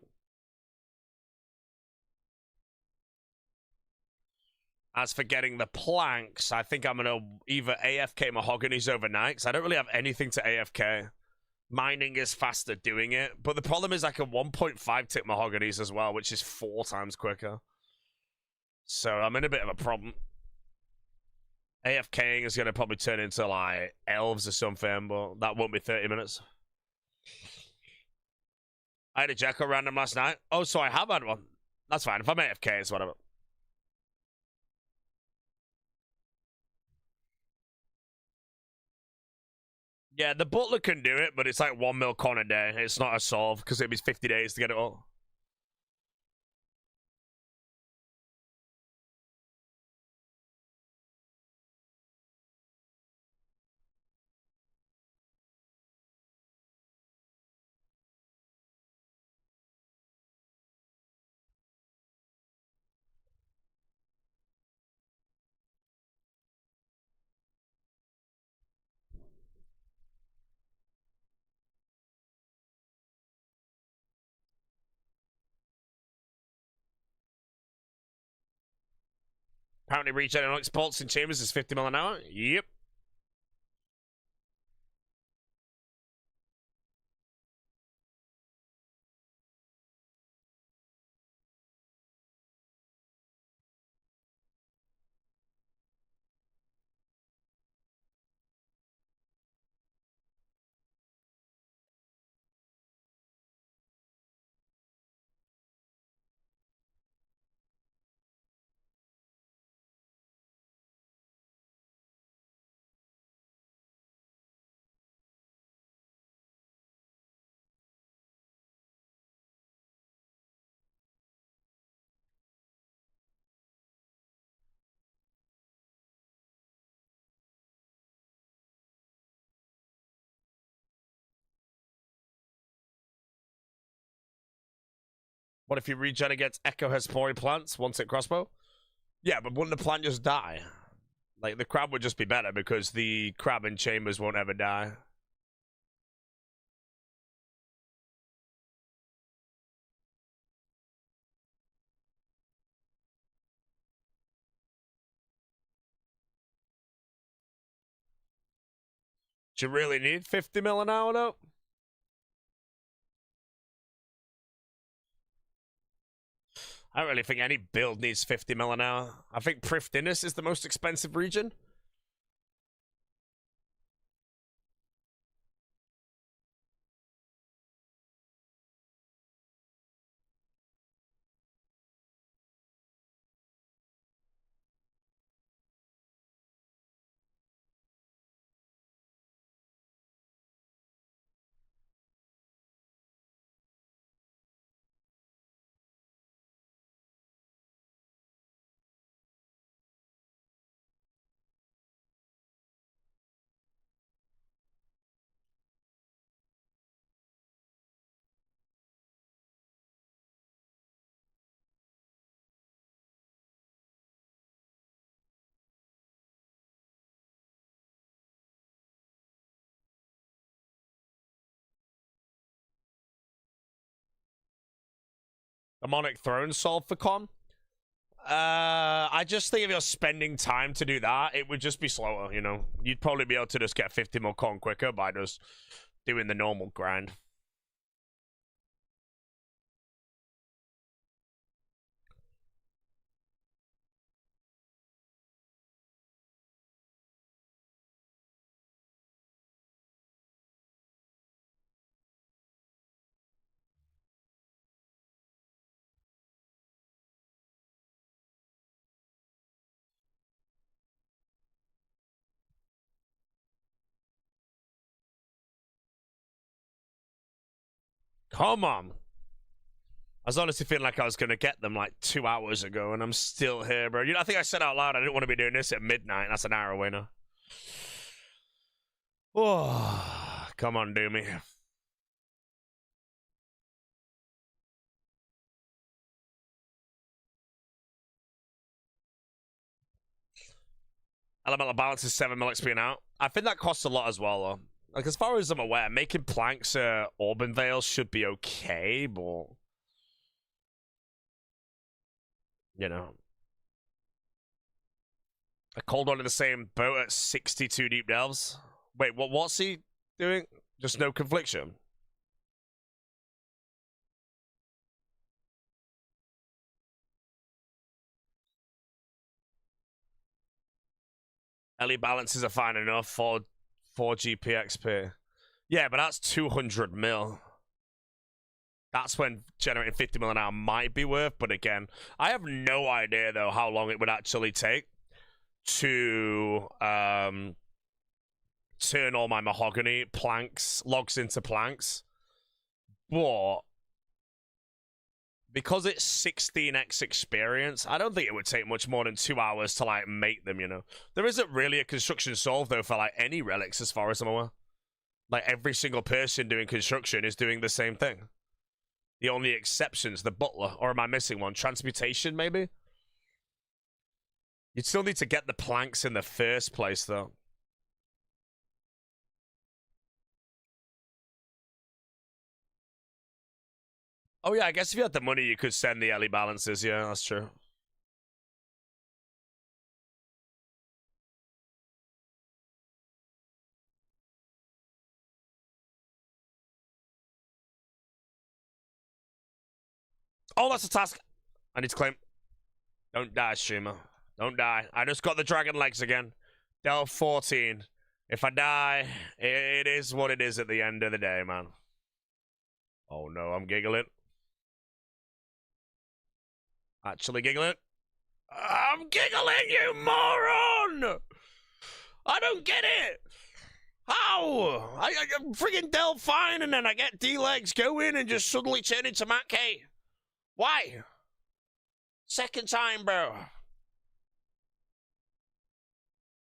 As for getting the planks, I think I'm gonna either AFK mahoganies overnight, because I don't really have anything to AFK. Mining is faster doing it, but the problem is I can 1.5 tick mahoganies as well, which is 4 times quicker. So I'm in a bit of a problem. AFKing is going to probably turn into like elves or something, but that won't be 30 minutes. I had a Jacko random last night. Oh, so I have had one. That's fine. If I'm AFK, it's whatever. Yeah, the butler can do it, but it's like 1 mil con a day. It's not a solve because it'd be 50 days to get it all. Apparently, regeneration sports in chambers is 50 mil an hour. Yep. What if you regen against Echo Hespori plants, one tick crossbow? Yeah, but wouldn't the plant just die? Like, the crab would just be better because the crab in chambers won't ever die. Do you really need 50 mil an hour, though? I don't really think any build needs 50 mil an hour. I think Prifdinus is the most expensive region. Demonic Throne solve for con. I just think if you're spending time to do that, it would just be slower, you know? You'd probably be able to just get 50 more con quicker by just doing the normal grind. Come on. I was honestly feeling like I was going to get them like 2 hours ago, and I'm still here, bro. You know, I think I said out loud I didn't want to be doing this at midnight. That's an hour away now. Oh, come on, do me. Elemental balance is 7 mil XP now. I think that costs a lot as well, though. Like, as far as I'm aware, making planks Auburn Veils should be okay, but... You know. A cold one in the same boat at 62 deep delves. Wait, what's he doing? Just no confliction? LE balances are fine enough for 4 GP XP. Yeah, but that's 200 mil. That's when generating 50 mil an hour might be worth, but again, I have no idea, though, how long it would actually take to turn all my mahogany logs into planks. But because it's 16x experience, I don't think it would take much more than 2 hours to, like, make them, you know? There isn't really a construction solve, though, for, like, any relics, as far as I'm aware. Like, every single person doing construction is doing the same thing. The only exception's the butler. Or am I missing one? Transmutation, maybe? You'd still need to get the planks in the first place, though. Oh, yeah, I guess if you had the money, you could send the LE balances. Yeah, that's true. Oh, that's a task. I need to claim. Don't die, streamer. Don't die. I just got the dragon legs again. Delve 14. If I die, it is what it is at the end of the day, man. Oh, no, I'm giggling. Actually giggling. I'm giggling, you moron! I don't get it! How? I freaking delve fine, and then I get D-legs, go in, and just suddenly turn into Matt K. Why? Second time, bro.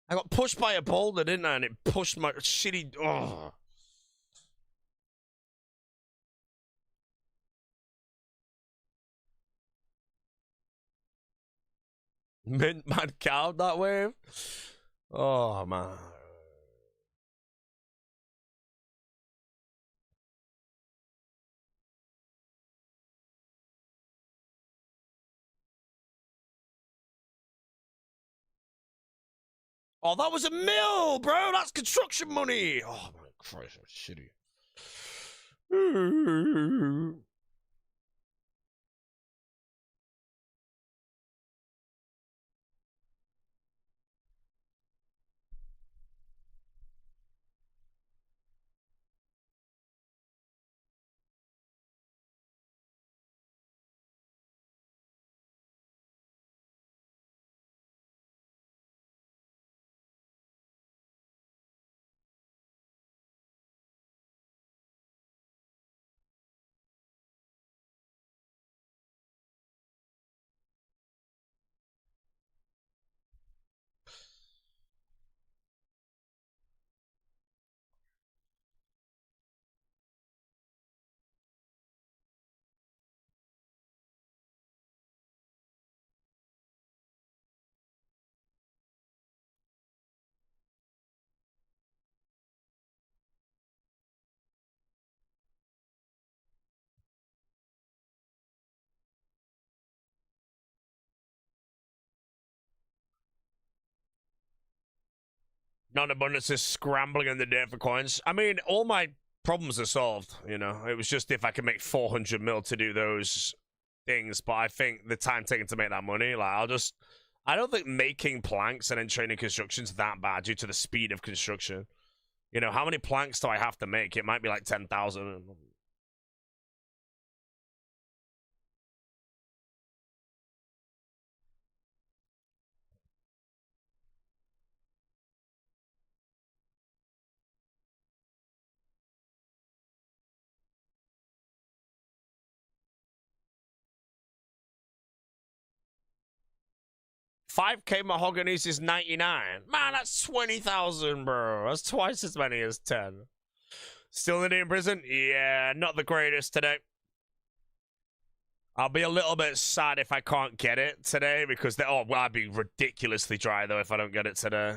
I got pushed by a boulder, didn't I? And it pushed my shitty... Oh. Mint mad cow that wave? Oh, man. Oh, that was a mill, bro. That's construction money. Oh, my Christ, that's shitty. Non-abundance is scrambling in the day for coins. I mean, all my problems are solved, you know. It was just if I could make 400 mil to do those things, but I think the time taken to make that money, like, I don't think making planks and then training construction's that bad due to the speed of construction. You know, how many planks do I have to make? It might be like 10,000. 5k mahoganies is 99. Man, that's 20,000, bro. That's twice as many as 10. Still in prison? Yeah, not the greatest today. I'll be a little bit sad if I can't get it today because oh, well, I'd be ridiculously dry though if I don't get it today.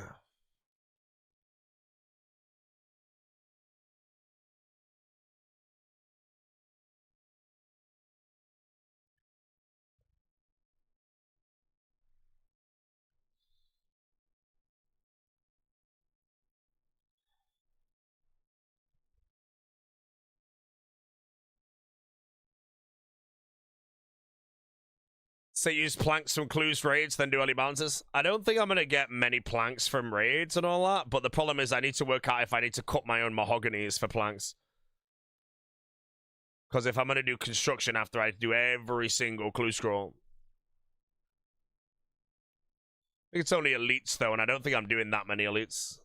So use planks from clues raids, then do early bounces. I don't think I'm going to get many planks from raids and all that, but the problem is I need to work out if I need to cut my own mahoganies for planks. Because if I'm going to do construction after I do every single clue scroll. I think it's only elites though, and I don't think I'm doing that many elites.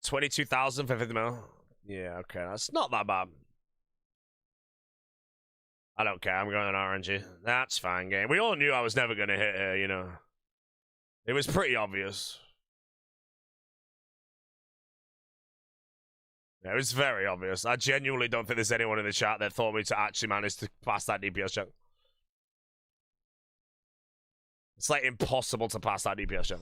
$22,000 for 50 mil. Yeah, okay, that's not that bad. I don't care, I'm going on RNG. That's fine, game. We all knew I was never going to hit here, you know. It was pretty obvious. Yeah, it was very obvious. I genuinely don't think there's anyone in the chat that thought me to actually manage to pass that DPS check. It's like impossible to pass that DPS check.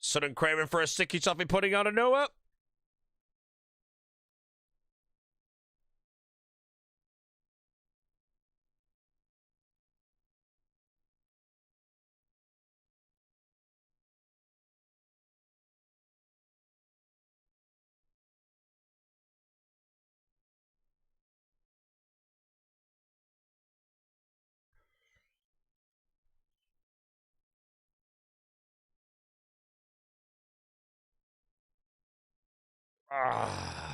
Sudden craving for a sticky toffee pudding out of nowhere. Ah.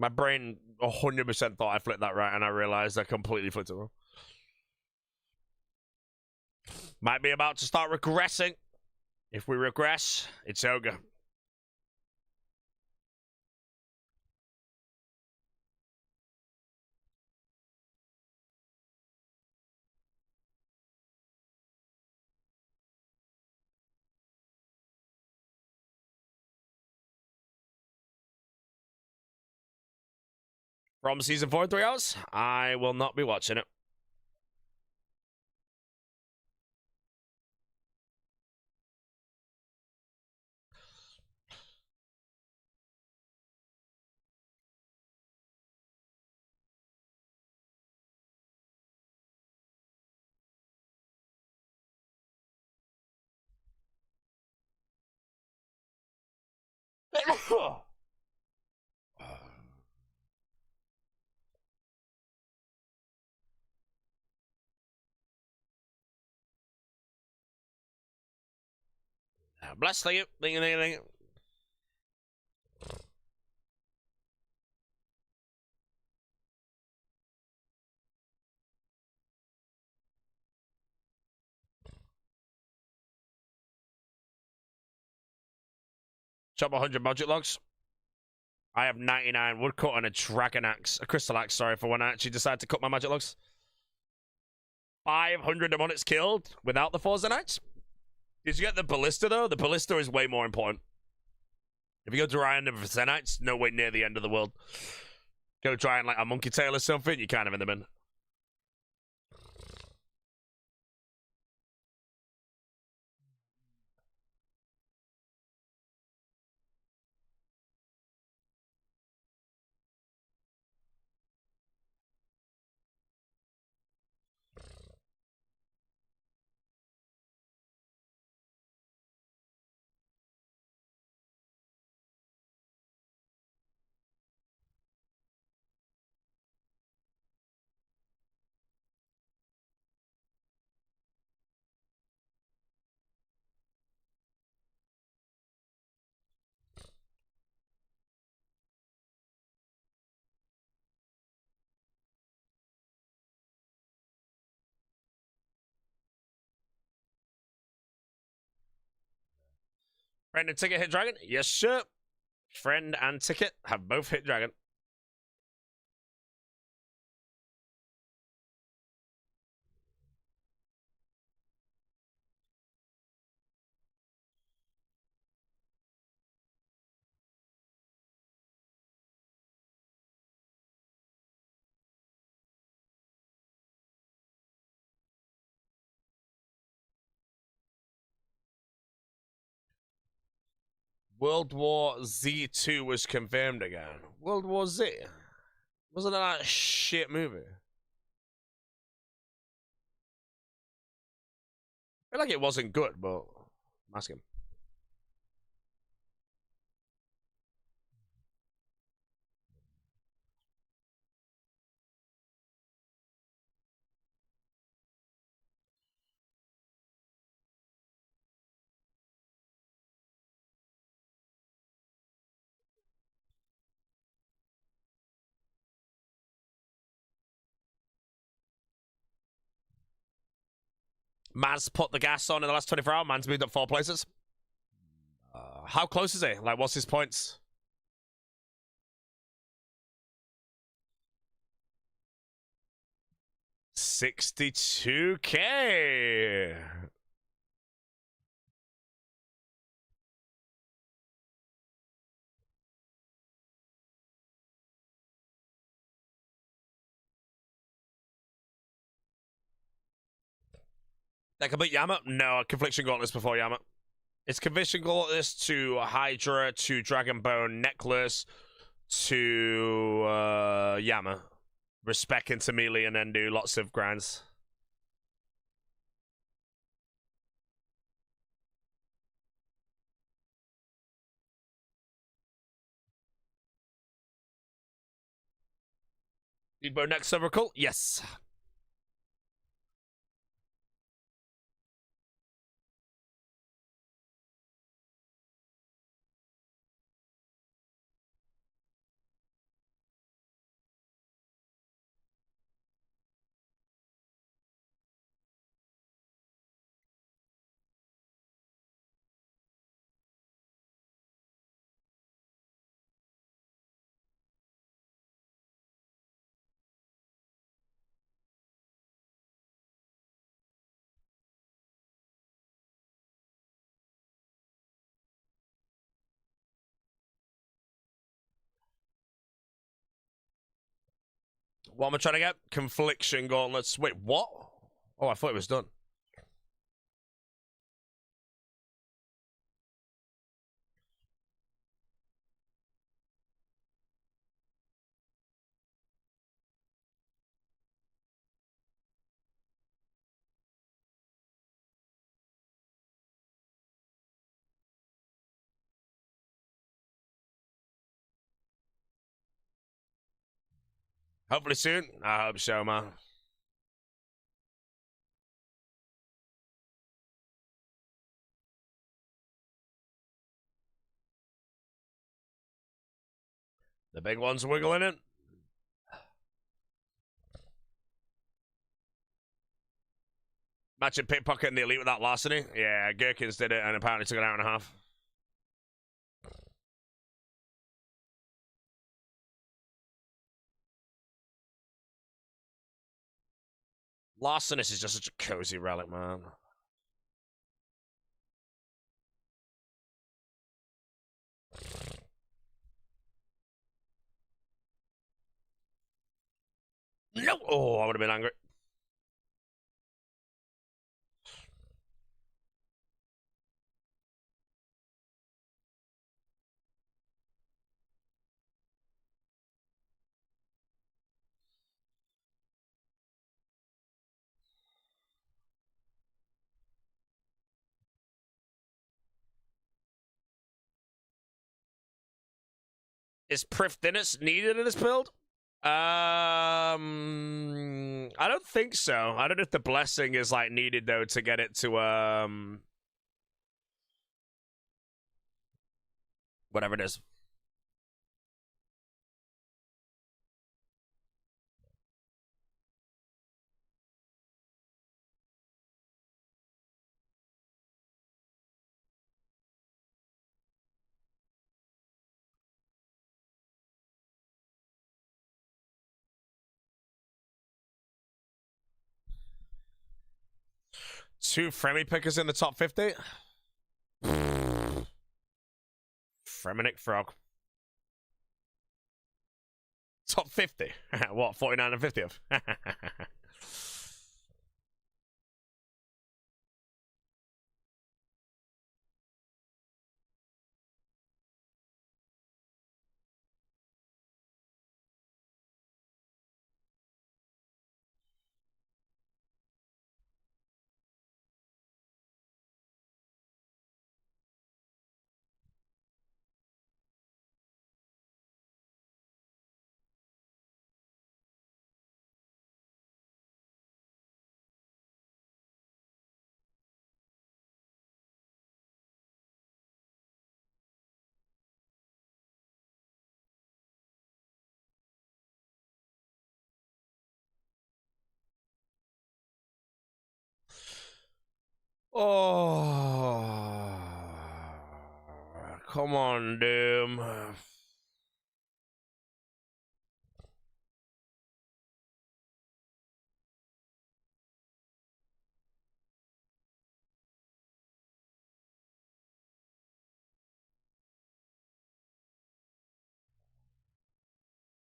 My brain 100% thought I flipped that right, and I realized I completely flipped it wrong. Might be about to start regressing. If we regress, it's ogre. From season 4 in 3 hours, I will not be watching it. Bless you. Thank you. Chop 100 budget logs. I have 99 woodcut and a dragon axe, a crystal axe, sorry, for when I actually decide to cut my magic logs. 500 them on its killed without the Forza Knights. Did you get the ballista though? The ballista is way more important. If you go dry under for Zenites, no way near the end of the world. Go try and like a monkey tail or something, you're kind of in the bin. Friend and Ticket hit Dragon? Yes, sir. Friend and Ticket have both hit Dragon. World War Z2 was confirmed again. World War Z? Wasn't that a shit movie? I feel like it wasn't good, but I'm asking. Maz put the gas on in the last 24 hours. Man's moved up 4 places. How close is he? Like, what's his points? $62K. That can beat Yama? No, Confliction Gauntlets before Yama. It's Confliction Gauntlets to Hydra to Dragonbone Necklace to Yama. Respec into melee and then do lots of grinds. Speedbow next cervical? Yes. What am I trying to get? Confliction Gauntlets. Wait, what? Oh, I thought it was done. Hopefully soon. I hope so, man. The big one's wiggling it. Matching pickpocket and the elite without larceny. Yeah, Gherkins did it and apparently took an hour and a half. Larcenous is just such a cozy relic, man. No! Oh, I would have been angry. Is Prifdinus needed in this build? I don't think so. I don't know if the blessing is like needed though to get it to whatever it is. Two Fremi pickers in the top 50. Fremenic Frog. Top 50. What, 49 and 50th? Oh, come on, Doom.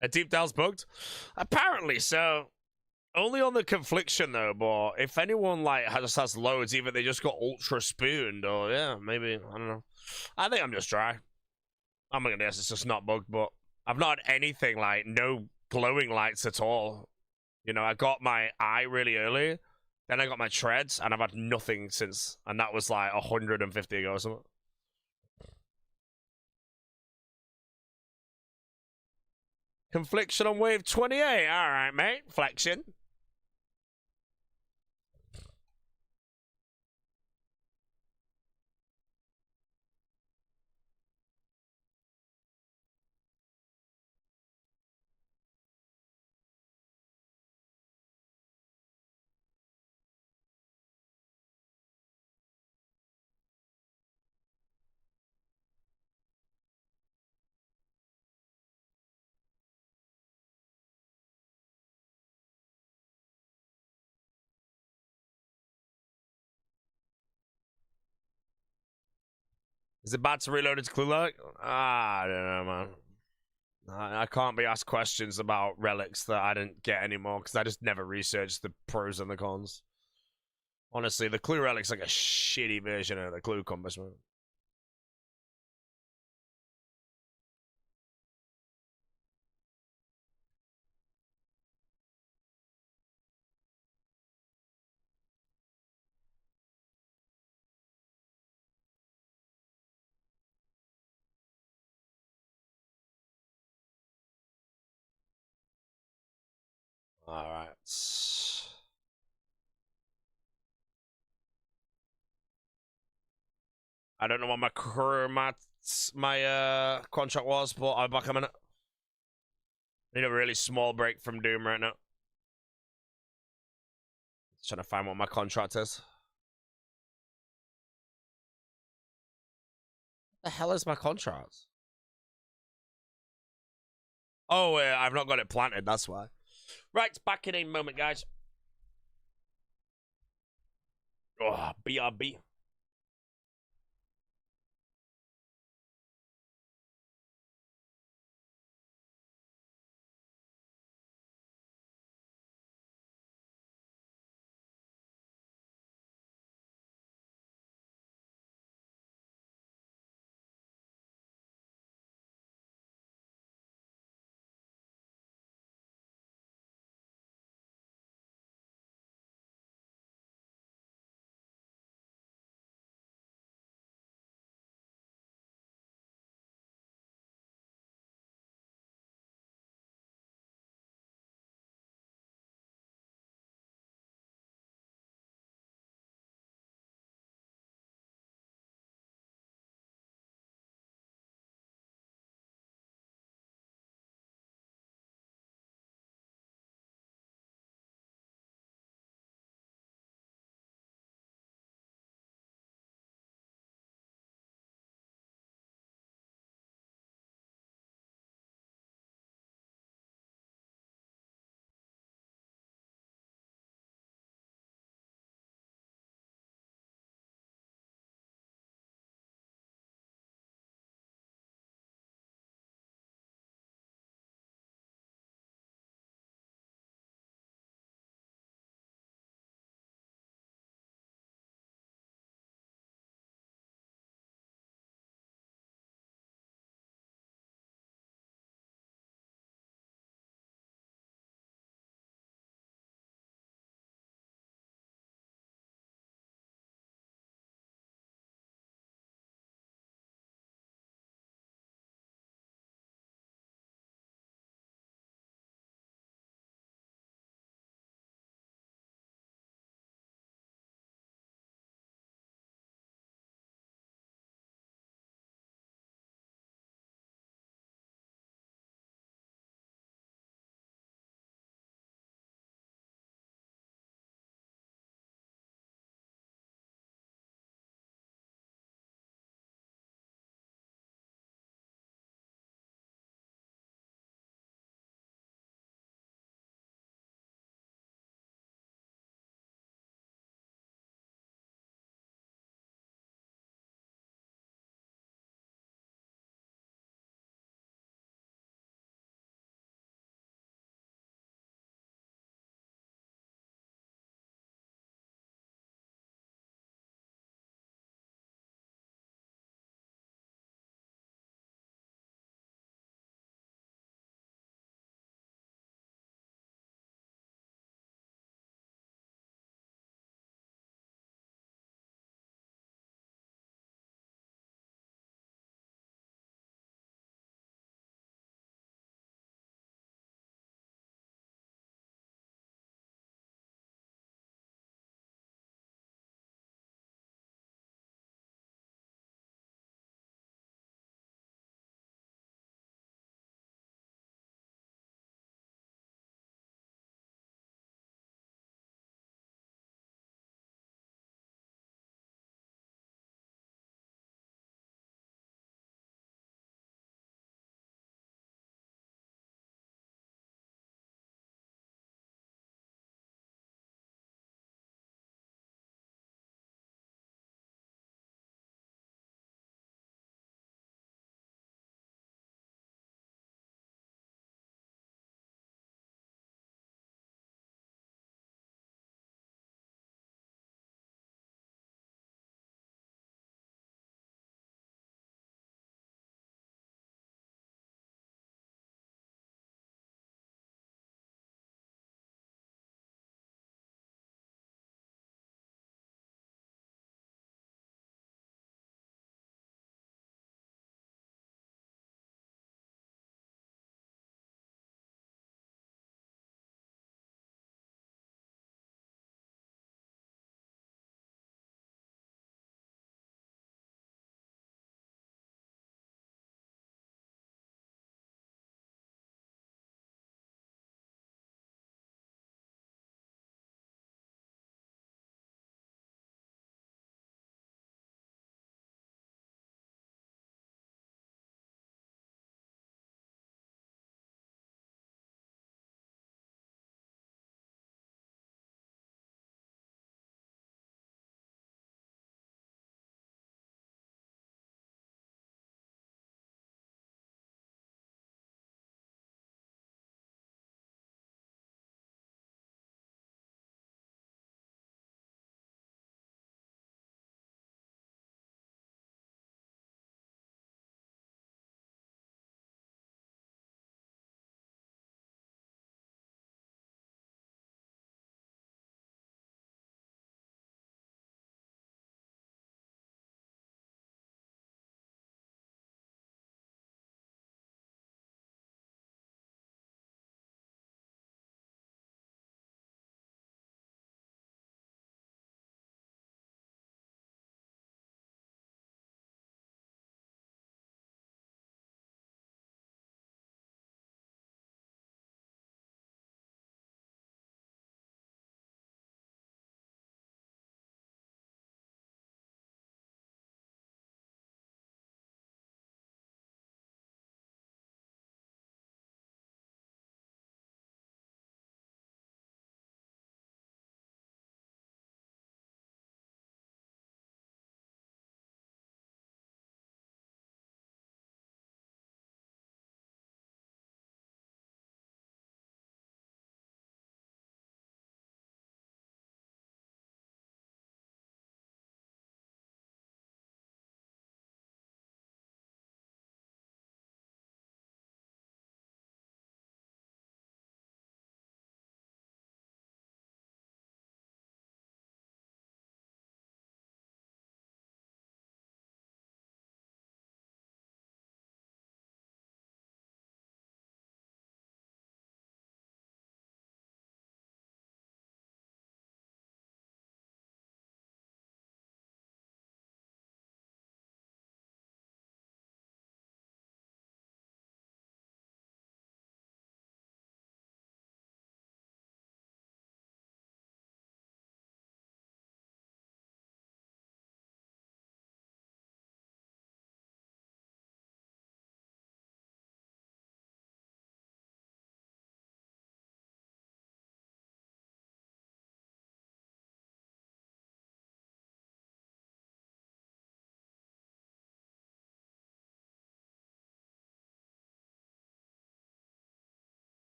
A deep dial's bugged? Apparently so. Only on the confliction though, but if anyone like just has loads, either they just got ultra spooned or yeah, maybe I don't know. I think I'm just dry. I'm gonna guess it's just not bugged, but I've not had anything like no glowing lights at all. You know, I got my eye really early, then I got my treads, and I've had nothing since, and that was like 150 ago or something. Confliction on wave 28. All right, mate. Flexion. Is it bad to reload its clue like? I don't know, man. I can't be asked questions about relics that I didn't get anymore because I just never researched the pros and the cons. Honestly, the clue relic's like a shitty version of the clue compass, man. All right. I don't know what my contract was, but I'll back a minute. I need a really small break from Doom right now. Just trying to find what my contract is. What the hell is my contract? Oh, I've not got it planted, that's why. Right, back in a moment, guys. Oh, BRB.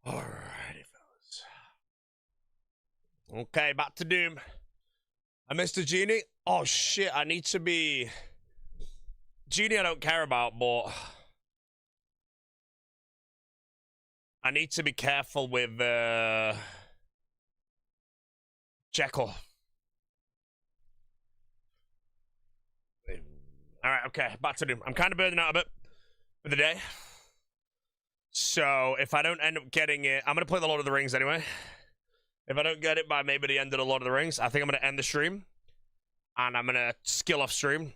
Alrighty, fellas. Okay, back to Doom. I missed a Genie. Oh shit, I need to be... Genie I don't care about, but... I need to be careful with, Jekyll. Alright, okay, back to Doom. I'm kind of burning out a bit for the day. So, if I don't end up getting it... I'm going to play the Lord of the Rings anyway. If I don't get it by maybe the end of the Lord of the Rings, I think I'm going to end the stream. And I'm going to skill off stream.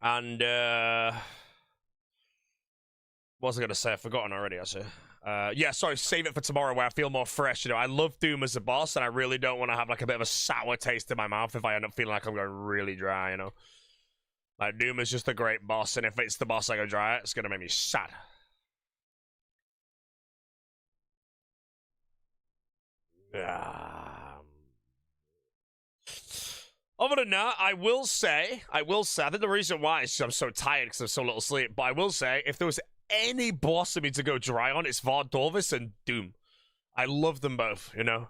And, what was I going to say? I've forgotten already, actually. Yeah, sorry, save it for tomorrow where I feel more fresh. You know, I love Doom as a boss, and I really don't want to have, like, a bit of a sour taste in my mouth if I end up feeling like I'm going really dry, you know? Like, Doom is just a great boss, and if it's the boss I go dry, it's going to make me sad. Other than that, I will say, I think the reason why is I'm so tired because I'm so little sleep, but I will say, if there was any boss for me to go dry on, it's Vardorvis and Doom. I love them both, you know?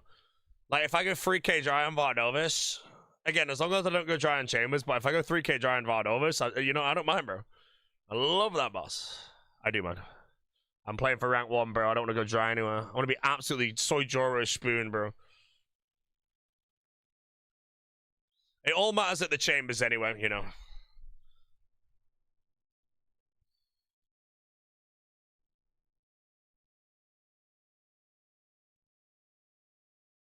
Like, if I go 3k dry on Vardorvis, again, as long as I don't go dry on Chambers, but if I go 3k dry on Vardorvis, you know, I don't mind, bro. I love that boss. I do, man. I'm playing for rank 1, bro. I don't want to go dry anywhere. I want to be absolutely Soijoro spoon, bro. It all matters at the Chambers anyway, you know.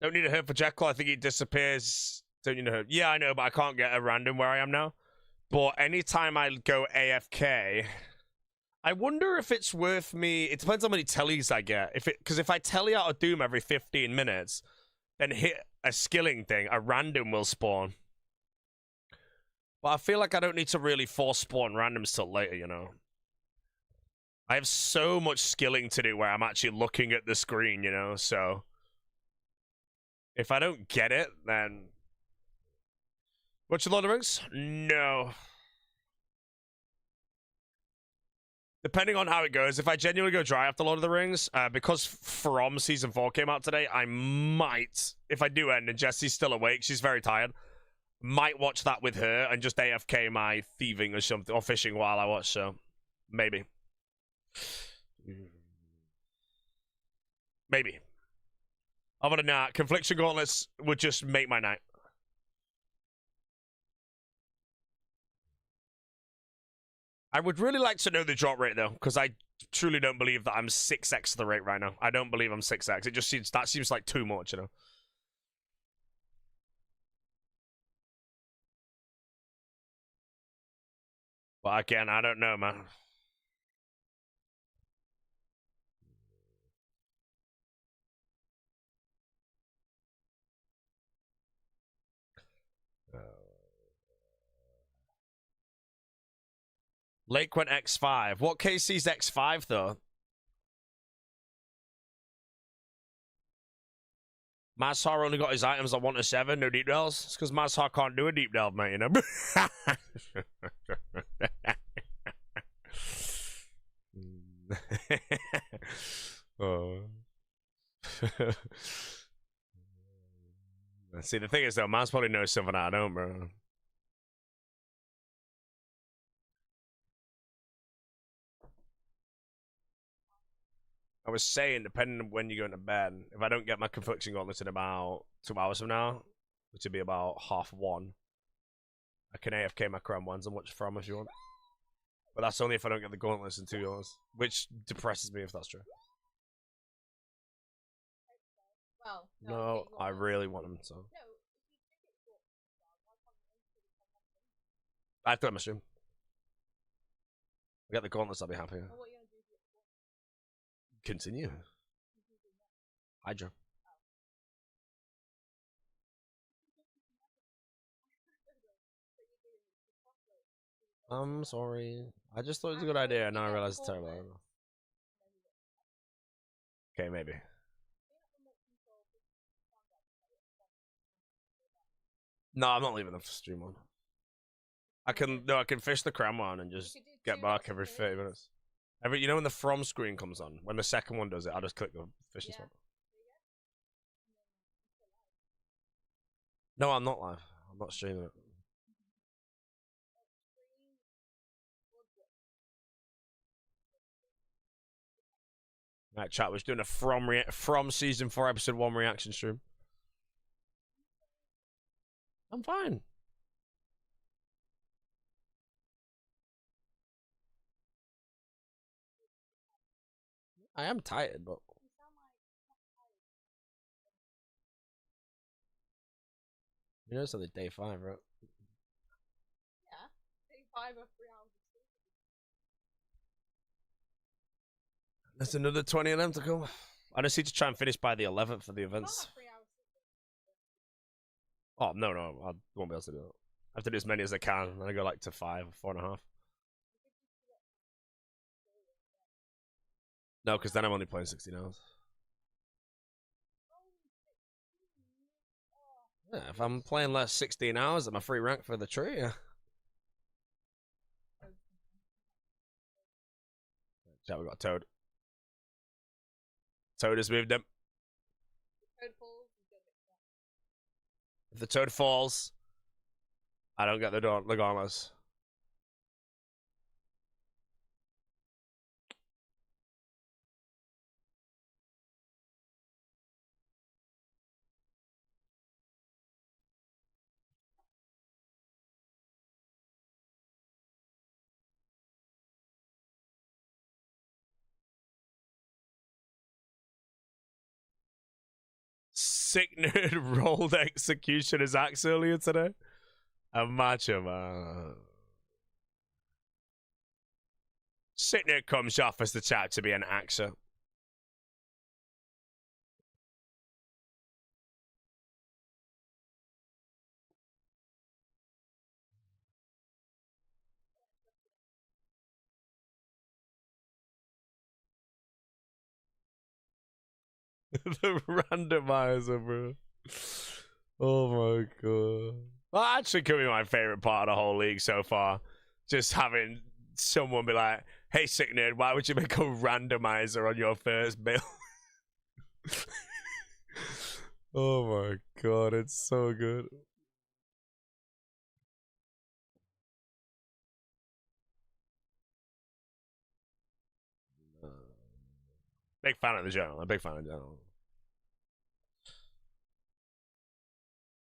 Don't need a hurt for Jekyll. I think he disappears. Don't need a hurt. Yeah, I know, but I can't get a random where I am now. But anytime I go AFK, I wonder if it's worth me. It depends on how many tellies I get. Because if I telly out of Doom every 15 minutes, then hit a skilling thing, a random will spawn. But I feel like I don't need to really force spawn randoms till later, you know. I have so much skilling to do where I'm actually looking at the screen, you know, so if I don't get it, then... Watch the Lord of the Rings? No. Depending on how it goes, if I genuinely go dry after Lord of the Rings, because From Season 4 came out today, I might, if I do end and Jessie's still awake, she's very tired, might watch that with her and just AFK my thieving or something, or fishing while I watch, so maybe. Maybe. Other than that, Confliction Gauntlets would just make my night. I would really like to know the drop rate though, because I truly don't believe that I'm 6x the rate right now. I don't believe I'm 6x. It just seems, that seems like too much, you know. But again, I don't know, man. Lake went X5. What KC's X5 though? Mazhar only got his items on 1 to 7, no deep delves. It's because Mazhar can't do a deep delve, mate, you know? Oh. See, the thing is, though, Maz probably knows something I don't, bro. I was saying, depending on when you're going to bed, if I don't get my Confliction Gauntlets in about 2 hours from now, which would be about 1:30, I can AFK my Chrome ones and watch From if you want. But that's only if I don't get the Gauntlets in 2 hours, which depresses me if that's true. Well, no, I really want them, so. I have to let my stream. I get the Gauntlets, I'll be happy. Continue. Hydra. I'm sorry. I just thought it was a good idea, and now I realize it's terrible. Okay, maybe. No, I'm not leaving the stream on. I can fish the cram one and just get back every 30 minutes. You know when the from screen comes on, when the second one does it, I'll just click the fishing spot. No, I'm not live. I'm not streaming it. Right, chat. We're doing a from season 4 episode 1 reaction stream. I'm fine. I am tired, but you know it's only day 5, right? Yeah, day 5 of 3 hours. There's another 20 of them to come. I just need to try and finish by the 11th for the events. Oh, no, I won't be able to do that. I have to do as many as I can, and I go like to 5 or 4.5. No, because then I'm only playing 16 hours. Yeah, if I'm playing less 16 hours, I'm a free rank for the tree. Yeah. Chat, we got Toad. Toad has moved him. If the Toad falls, I don't get the gauntlets. Sick nerd rolled execution his axe earlier today. A macho man. Sick nerd comes off as the chat to be an axer. The randomizer, bro. Oh my god. Well, actually could be my favorite part of the whole league so far. Just having someone be like, hey, sick nerd, why would you make a randomizer on your first build? Oh my god, it's so good. Big fan of the channel. I'm a big fan of the channel.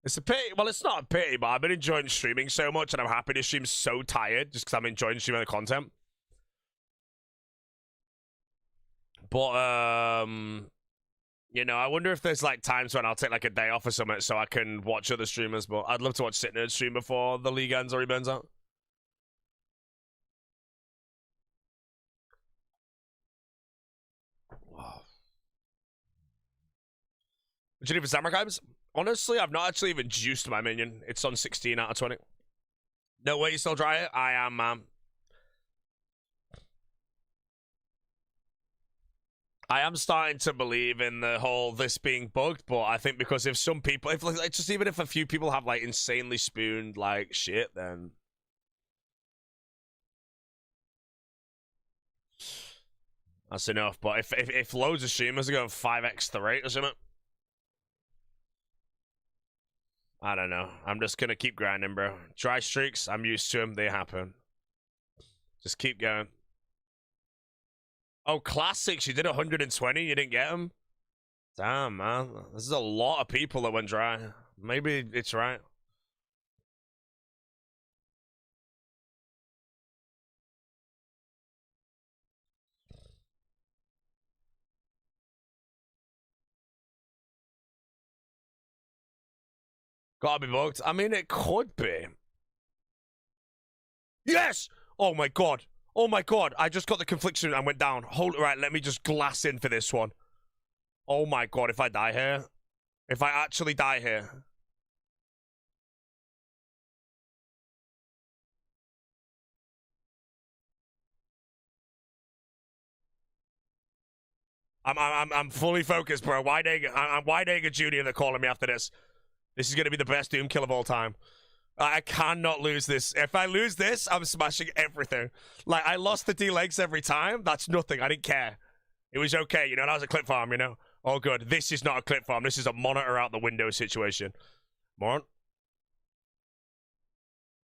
It's a pity. Well, it's not a pity, but I've been enjoying streaming so much, and I'm happy to stream so tired just because I'm enjoying streaming the content. But you know, I wonder if there's like times when I'll take like a day off or something so I can watch other streamers. But I'd love to watch Sit Nerd stream before the league ends or he burns out. Wow. What do you do for Samurai? Honestly, I've not actually even juiced my minion. It's on 16 out of 20. No way you still try it? I am, man. I am starting to believe in the whole this being bugged, but I think because if some people, if like just even if a few people have like insanely spooned like shit, then that's enough. But if loads of streamers are going 5x the rate or something, I don't know. I'm just gonna keep grinding, bro. Dry streaks, I'm used to them. They happen. Just keep going. Oh, classics! You did 120. You didn't get them. Damn, man. This is a lot of people that went dry. Maybe it's right. Gotta be bugged. I mean, it could be. Yes! Oh my god. Oh my god. I just got the confliction and went down. Hold it right. Let me just glass in for this one. Oh my god. If I die here. If I actually die here. I'm fully focused, bro. I'm White Jr. They're calling me after this. This is gonna be the best Doom kill of all time. I cannot lose this. If I lose this, I'm smashing everything. Like, I lost the D-legs every time. That's nothing. I didn't care. It was okay, you know, that was a clip farm, you know? All good. This is not a clip farm. This is a monitor out the window situation. More.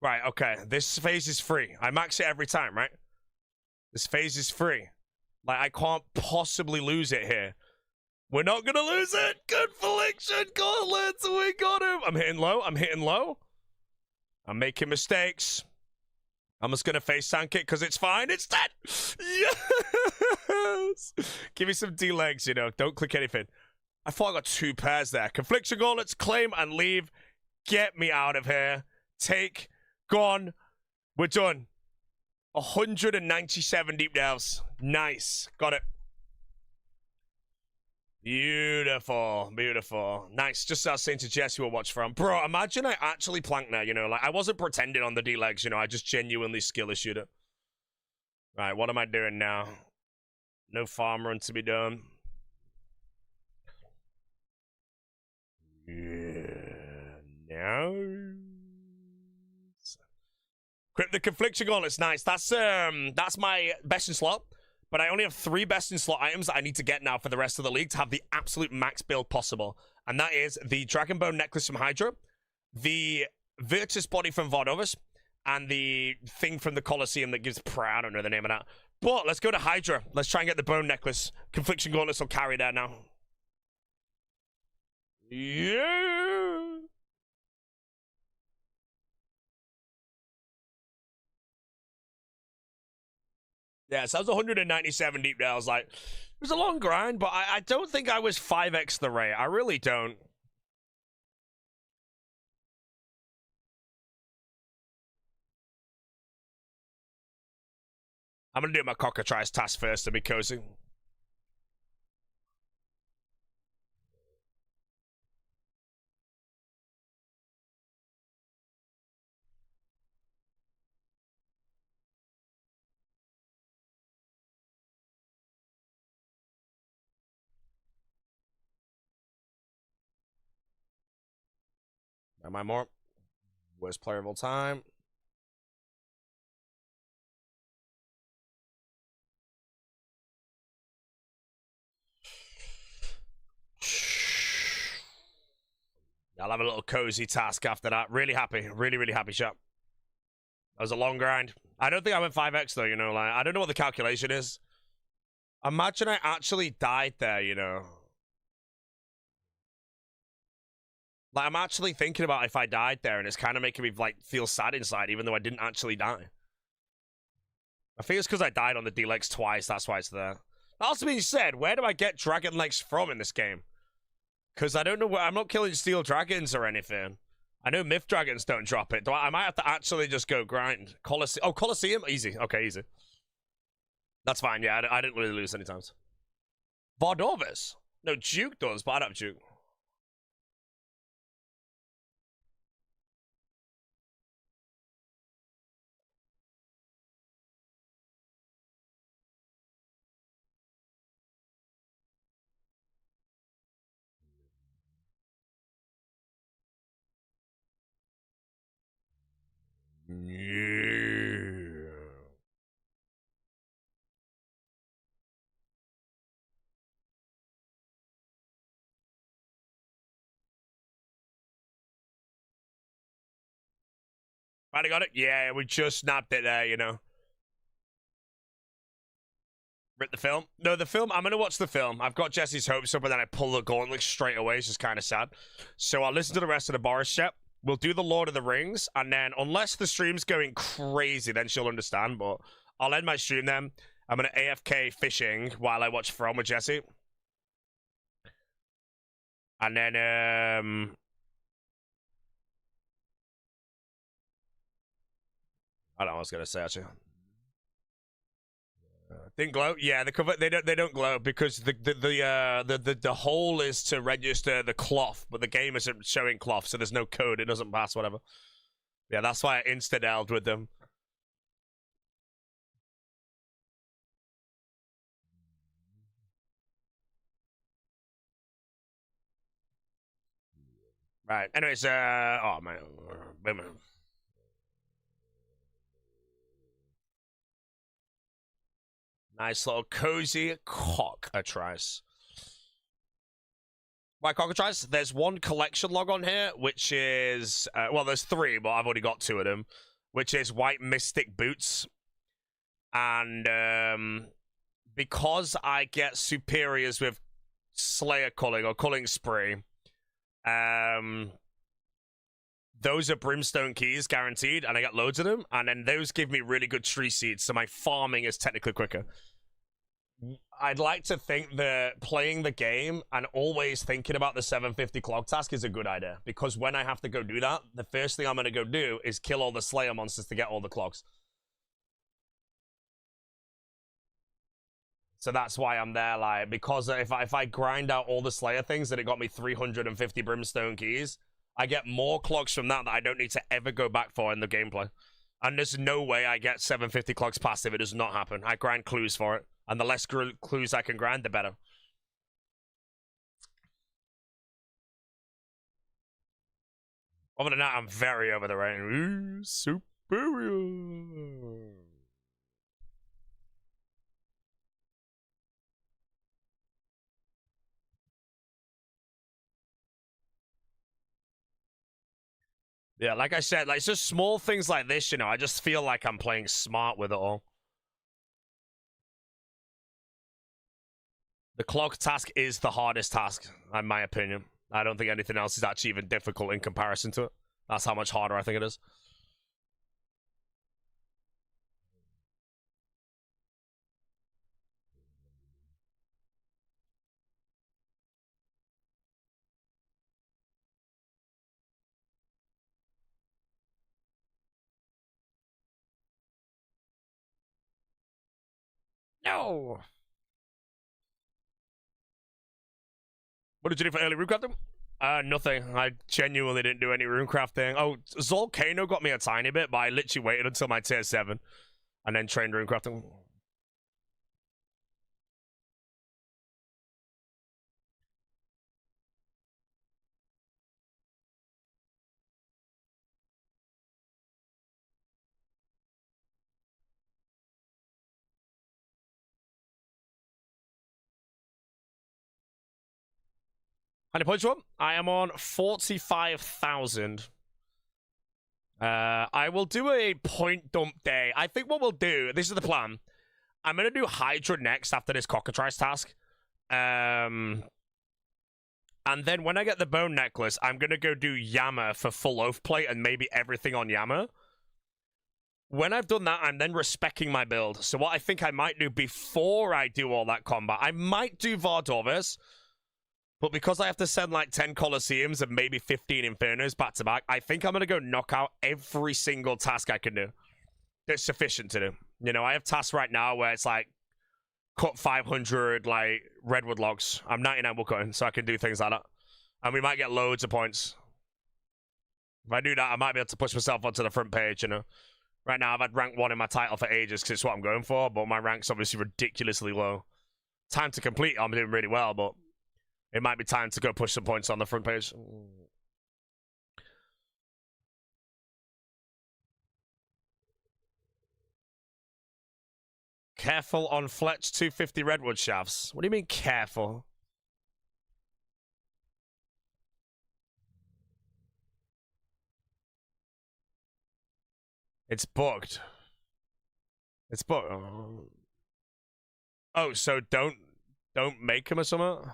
Right, okay. This phase is free. I max it every time, right? This phase is free. Like, I can't possibly lose it here. We're not gonna lose it! Good Affliction Gauntlets! We got him! I'm hitting low. I'm hitting low. I'm making mistakes. I'm just gonna face tank it because it's fine. It's dead! Yes! Give me some D-legs, you know. Don't click anything. I thought I got 2 pairs there. Confliction Gauntlets, claim and leave. Get me out of here. Take. Gone. We're done. 197 deep delves. Nice. Got it. Beautiful. Beautiful. Nice. Just as I was saying to Jess, who will watch from. Bro, imagine I actually planked there, you know. Like, I wasn't pretending on the D-legs, you know. I just genuinely skill issued it. Right, what am I doing now? No farm run to be done. Yeah. No. Crypt the Confliction Gauntlets, nice. That's my best in slot, but I only have 3 best in slot items that I need to get now for the rest of the league to have the absolute max build possible, and that is the Dragon Bone Necklace from Hydra, the Virtus Body from Vardovis, and the thing from the Colosseum that gives I don't know the name of that. But let's go to Hydra. Let's try and get the Bone Necklace. Confliction Gauntlets will carry that now. Yeah. Yeah, so that was 197 deep delves. Like, it was a long grind, but I don't think I was 5x the rate. I really don't. I'm gonna do my cockatrice task first to be cozy. Am I more? Worst player of all time. I'll have a little cozy task after that. Really happy. Really, really happy, chap. That was a long grind. I don't think I went 5x, though, you know. Like, I don't know what the calculation is. Imagine I actually died there, you know. Like, I'm actually thinking about if I died there, and it's kind of making me, like, feel sad inside, even though I didn't actually die. I think it's because I died on the D-Legs twice. That's why it's there. That also being said, where do I get Dragon Legs from in this game? Because I don't know where... I'm not killing Steel Dragons or anything. I know Myth Dragons don't drop it. I might have to actually just go grind. Colosseum. Oh, Colosseum? Easy. Okay, easy. That's fine. Yeah, I didn't really lose any times. Vardovis? No, Duke does, but I don't have Duke. Yeah. Finally got it? Yeah, we just snapped it there, you know. Rip the film? No, the film, I'm going to watch the film. I've got Jesse's hopes up, but then I pull the gauntlet straight away. It's just kind of sad. So I'll listen to the rest of the Boris chat. We'll do the Lord of the Rings, and then unless the stream's going crazy, then she'll understand, but I'll end my stream then. I'm going to AFK fishing while I watch From with Jesse. And then, I don't know what I was going to say, actually. Didn't glow. Yeah, the cover they don't glow because the hole is to register the cloth, but the game isn't showing cloth, so there's no code. It doesn't pass, whatever. Yeah, that's why I insta-delved with them. Right. Anyways, oh man. Nice little cozy cockatrice. Why cockatrice? There's one collection log on here, which is... well, there's 3, but I've already got 2 of them. Which is White Mystic Boots. And because I get superiors with Slayer Culling or Culling Spree, those are Brimstone keys guaranteed, and I get loads of them, and then those give me really good tree seeds, so my farming is technically quicker. I'd like to think that playing the game and always thinking about the 750 clog task is a good idea, because when I have to go do that, the first thing I'm going to go do is kill all the Slayer monsters to get all the clogs. So that's why I'm there, like, because if I grind out all the Slayer things, then it got me 350 Brimstone keys, I get more clogs from that I don't need to ever go back for in the gameplay. And there's no way I get 750 clogs passive. It does not happen. I grind clues for it. And the less clues I can grind, the better. Other than that, I'm very over the range. Superior. Yeah, like I said, like, it's just small things like this, you know. I just feel like I'm playing smart with it all. The clog task is the hardest task, in my opinion. I don't think anything else is actually even difficult in comparison to it. That's how much harder I think it is. No! What did you do for early runecrafting? Nothing. I genuinely didn't do any runecrafting. Oh, Zolcano got me a tiny bit, but I literally waited until my tier 7 and then trained runecrafting. How many points you want? I am on 45,000. I will do a point dump day. I think what we'll do, this is the plan. I'm going to do Hydra next after this cockatrice task. And then when I get the bone necklace, I'm going to go do Yama for full oath plate and maybe everything on Yama. When I've done that, I'm then respecking my build. So what I think I might do before I do all that combat, I might do Vardovis. But because I have to send like 10 Colosseums and maybe 15 Infernos back to back, I think I'm going to go knock out every single task I can do. That's sufficient to do. You know, I have tasks right now where it's like cut 500 like redwood logs. I'm 99 woodcutting, so I can do things like that. And we might get loads of points. If I do that, I might be able to push myself onto the front page, you know. Right now, I've had rank 1 in my title for ages because it's what I'm going for, but my rank's obviously ridiculously low. Time to complete, I'm doing really well, but it might be time to go push some points on the front page. Careful on Fletch 250 redwood shafts. What do you mean careful? It's booked. It's booked. Oh, so don't make him or something?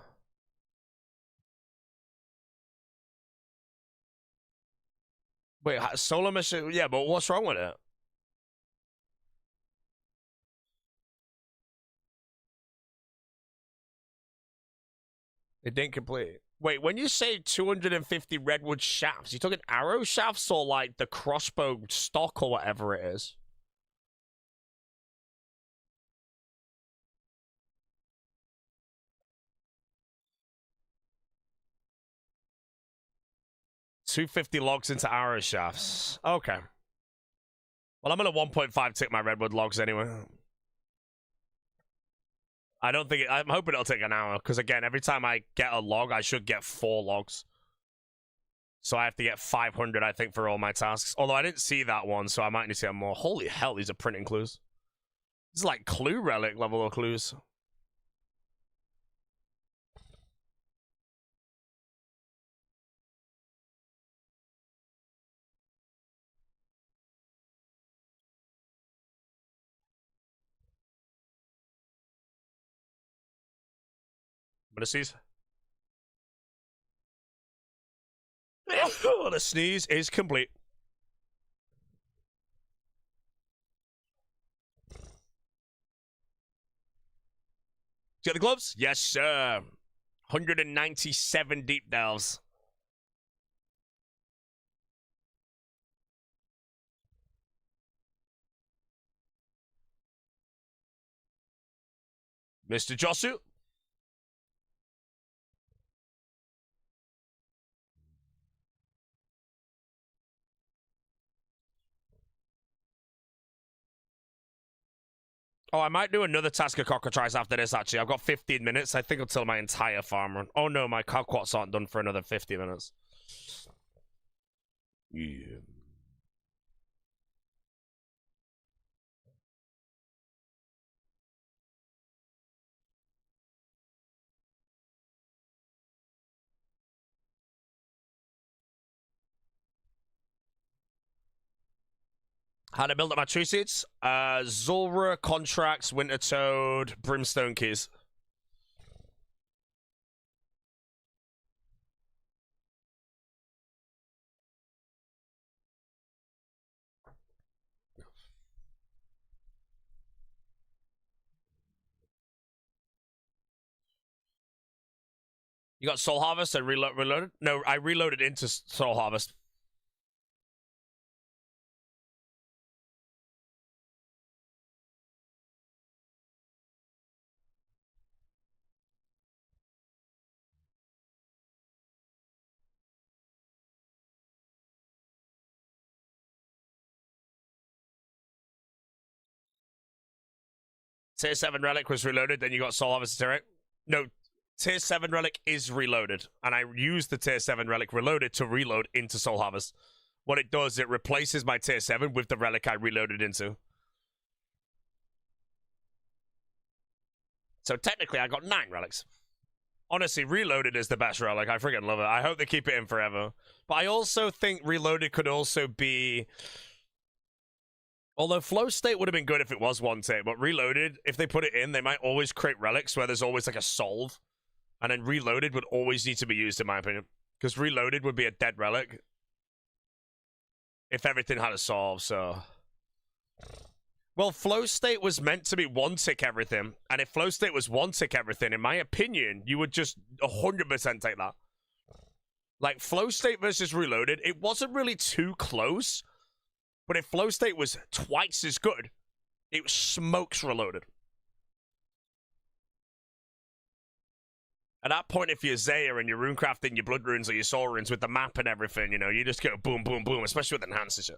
Wait, solo mission? Yeah, but what's wrong with it? It didn't complete. Wait, when you say 250 redwood shafts, you talking arrow shafts or like the crossbow stock or whatever it is? $250 logs into arrow shafts. Okay. Well, I'm gonna 1.5 tick my redwood logs anyway. I don't think I'm hoping it'll take an hour because again, every time I get a log, I should get 4 logs. So I have to get 500, I think, for all my tasks. Although I didn't see that one, so I might need to get more. Holy hell, these are printing clues. It's like clue relic level of clues. I'm gonna sneeze. The sneeze is complete. You got the gloves? Yes, sir. 197 deep delves. Mr. Josu. Oh, I might do another task of cockatrice after this, actually. I've got 15 minutes. I think until my entire farm run. Oh, no, my calquats aren't done for another 50 minutes. Yeah. How to build up my tree seeds? Zulra, Contracts, Winter Toad, Brimstone Keys. You got Soul Harvest and reloaded? No, I reloaded into Soul Harvest. Tier 7 Relic was reloaded, then you got Soul Harvest Turret. No, Tier 7 Relic is reloaded, and I used the Tier 7 Relic reloaded to reload into Soul Harvest. What it does, it replaces my Tier 7 with the Relic I reloaded into. So technically, I got 9 Relics. Honestly, Reloaded is the best relic. I freaking love it. I hope they keep it in forever. But I also think Reloaded could also be... Although Flow State would have been good if it was one tick, but Reloaded, if they put it in, they might always create relics where there's always like a solve. And then Reloaded would always need to be used, in my opinion. Because Reloaded would be a dead relic if everything had a solve, so... Well, Flow State was meant to be one tick everything. And if Flow State was one tick everything, in my opinion, you would just 100% take that. Like, Flow State versus Reloaded, it wasn't really too close. But if Flow State was twice as good, it smokes Reloaded. At that point, if you're Zaya and you're runecrafting your blood runes or your soul runes with the map and everything, you know, you just go boom, boom, boom, especially with enhanced shit.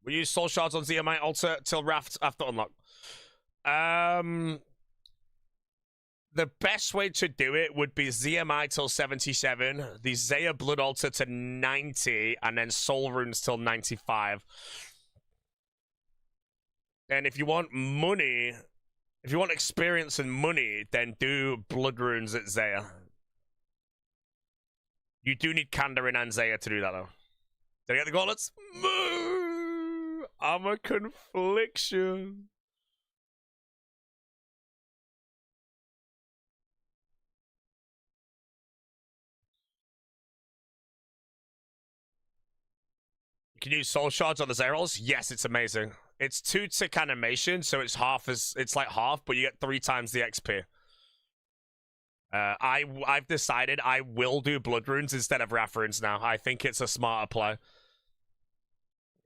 We use soul shards on ZMI altar till rafts after unlock. The best way to do it would be ZMI till 77, the Zaya Blood Altar to 90, and then Soul Runes till 95. And if you want money, if you want experience and money, then do Blood Runes at Zaya. You do need Kandarin and Zaya to do that, though. Did I get the gauntlets? I'm a confliction. You can use soul shards on the Zerals? Yes, it's amazing. It's 2 tick animation, so it's like half, but you get 3 times the XP. I've decided I will do blood runes instead of wrath runes now. I think it's a smarter play.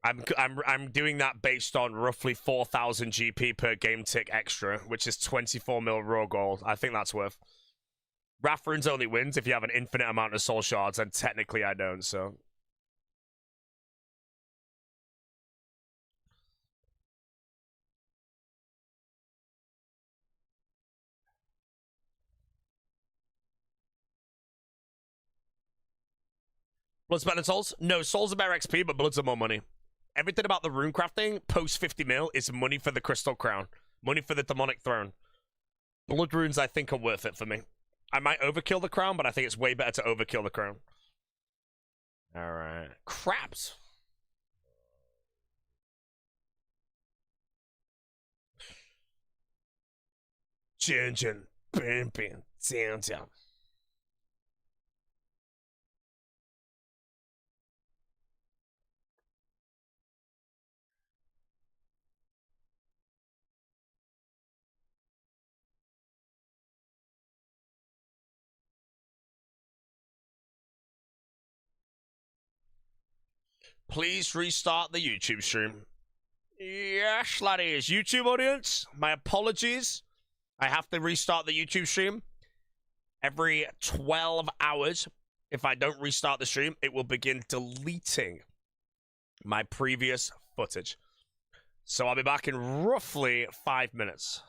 I'm doing that based on roughly 4,000 GP per game tick extra, which is 24 mil raw gold. I think that's worth. Wrath runes only wins if you have an infinite amount of soul shards, and technically I don't, so... Blood's better than Souls? No, Souls are better XP, but Bloods are more money. Everything about the rune crafting, post 50 mil, is money for the Crystal Crown. Money for the Demonic Throne. Blood runes, I think, are worth it for me. I might overkill the crown, but I think it's way better to overkill the crown. Alright. Craps. Jin, bam, bam, down, down. Please restart the YouTube stream. Yes, laddies. YouTube audience, my apologies. I have to restart the YouTube stream. Every 12 hours, if I don't restart the stream, it will begin deleting my previous footage. So I'll be back in roughly 5 minutes.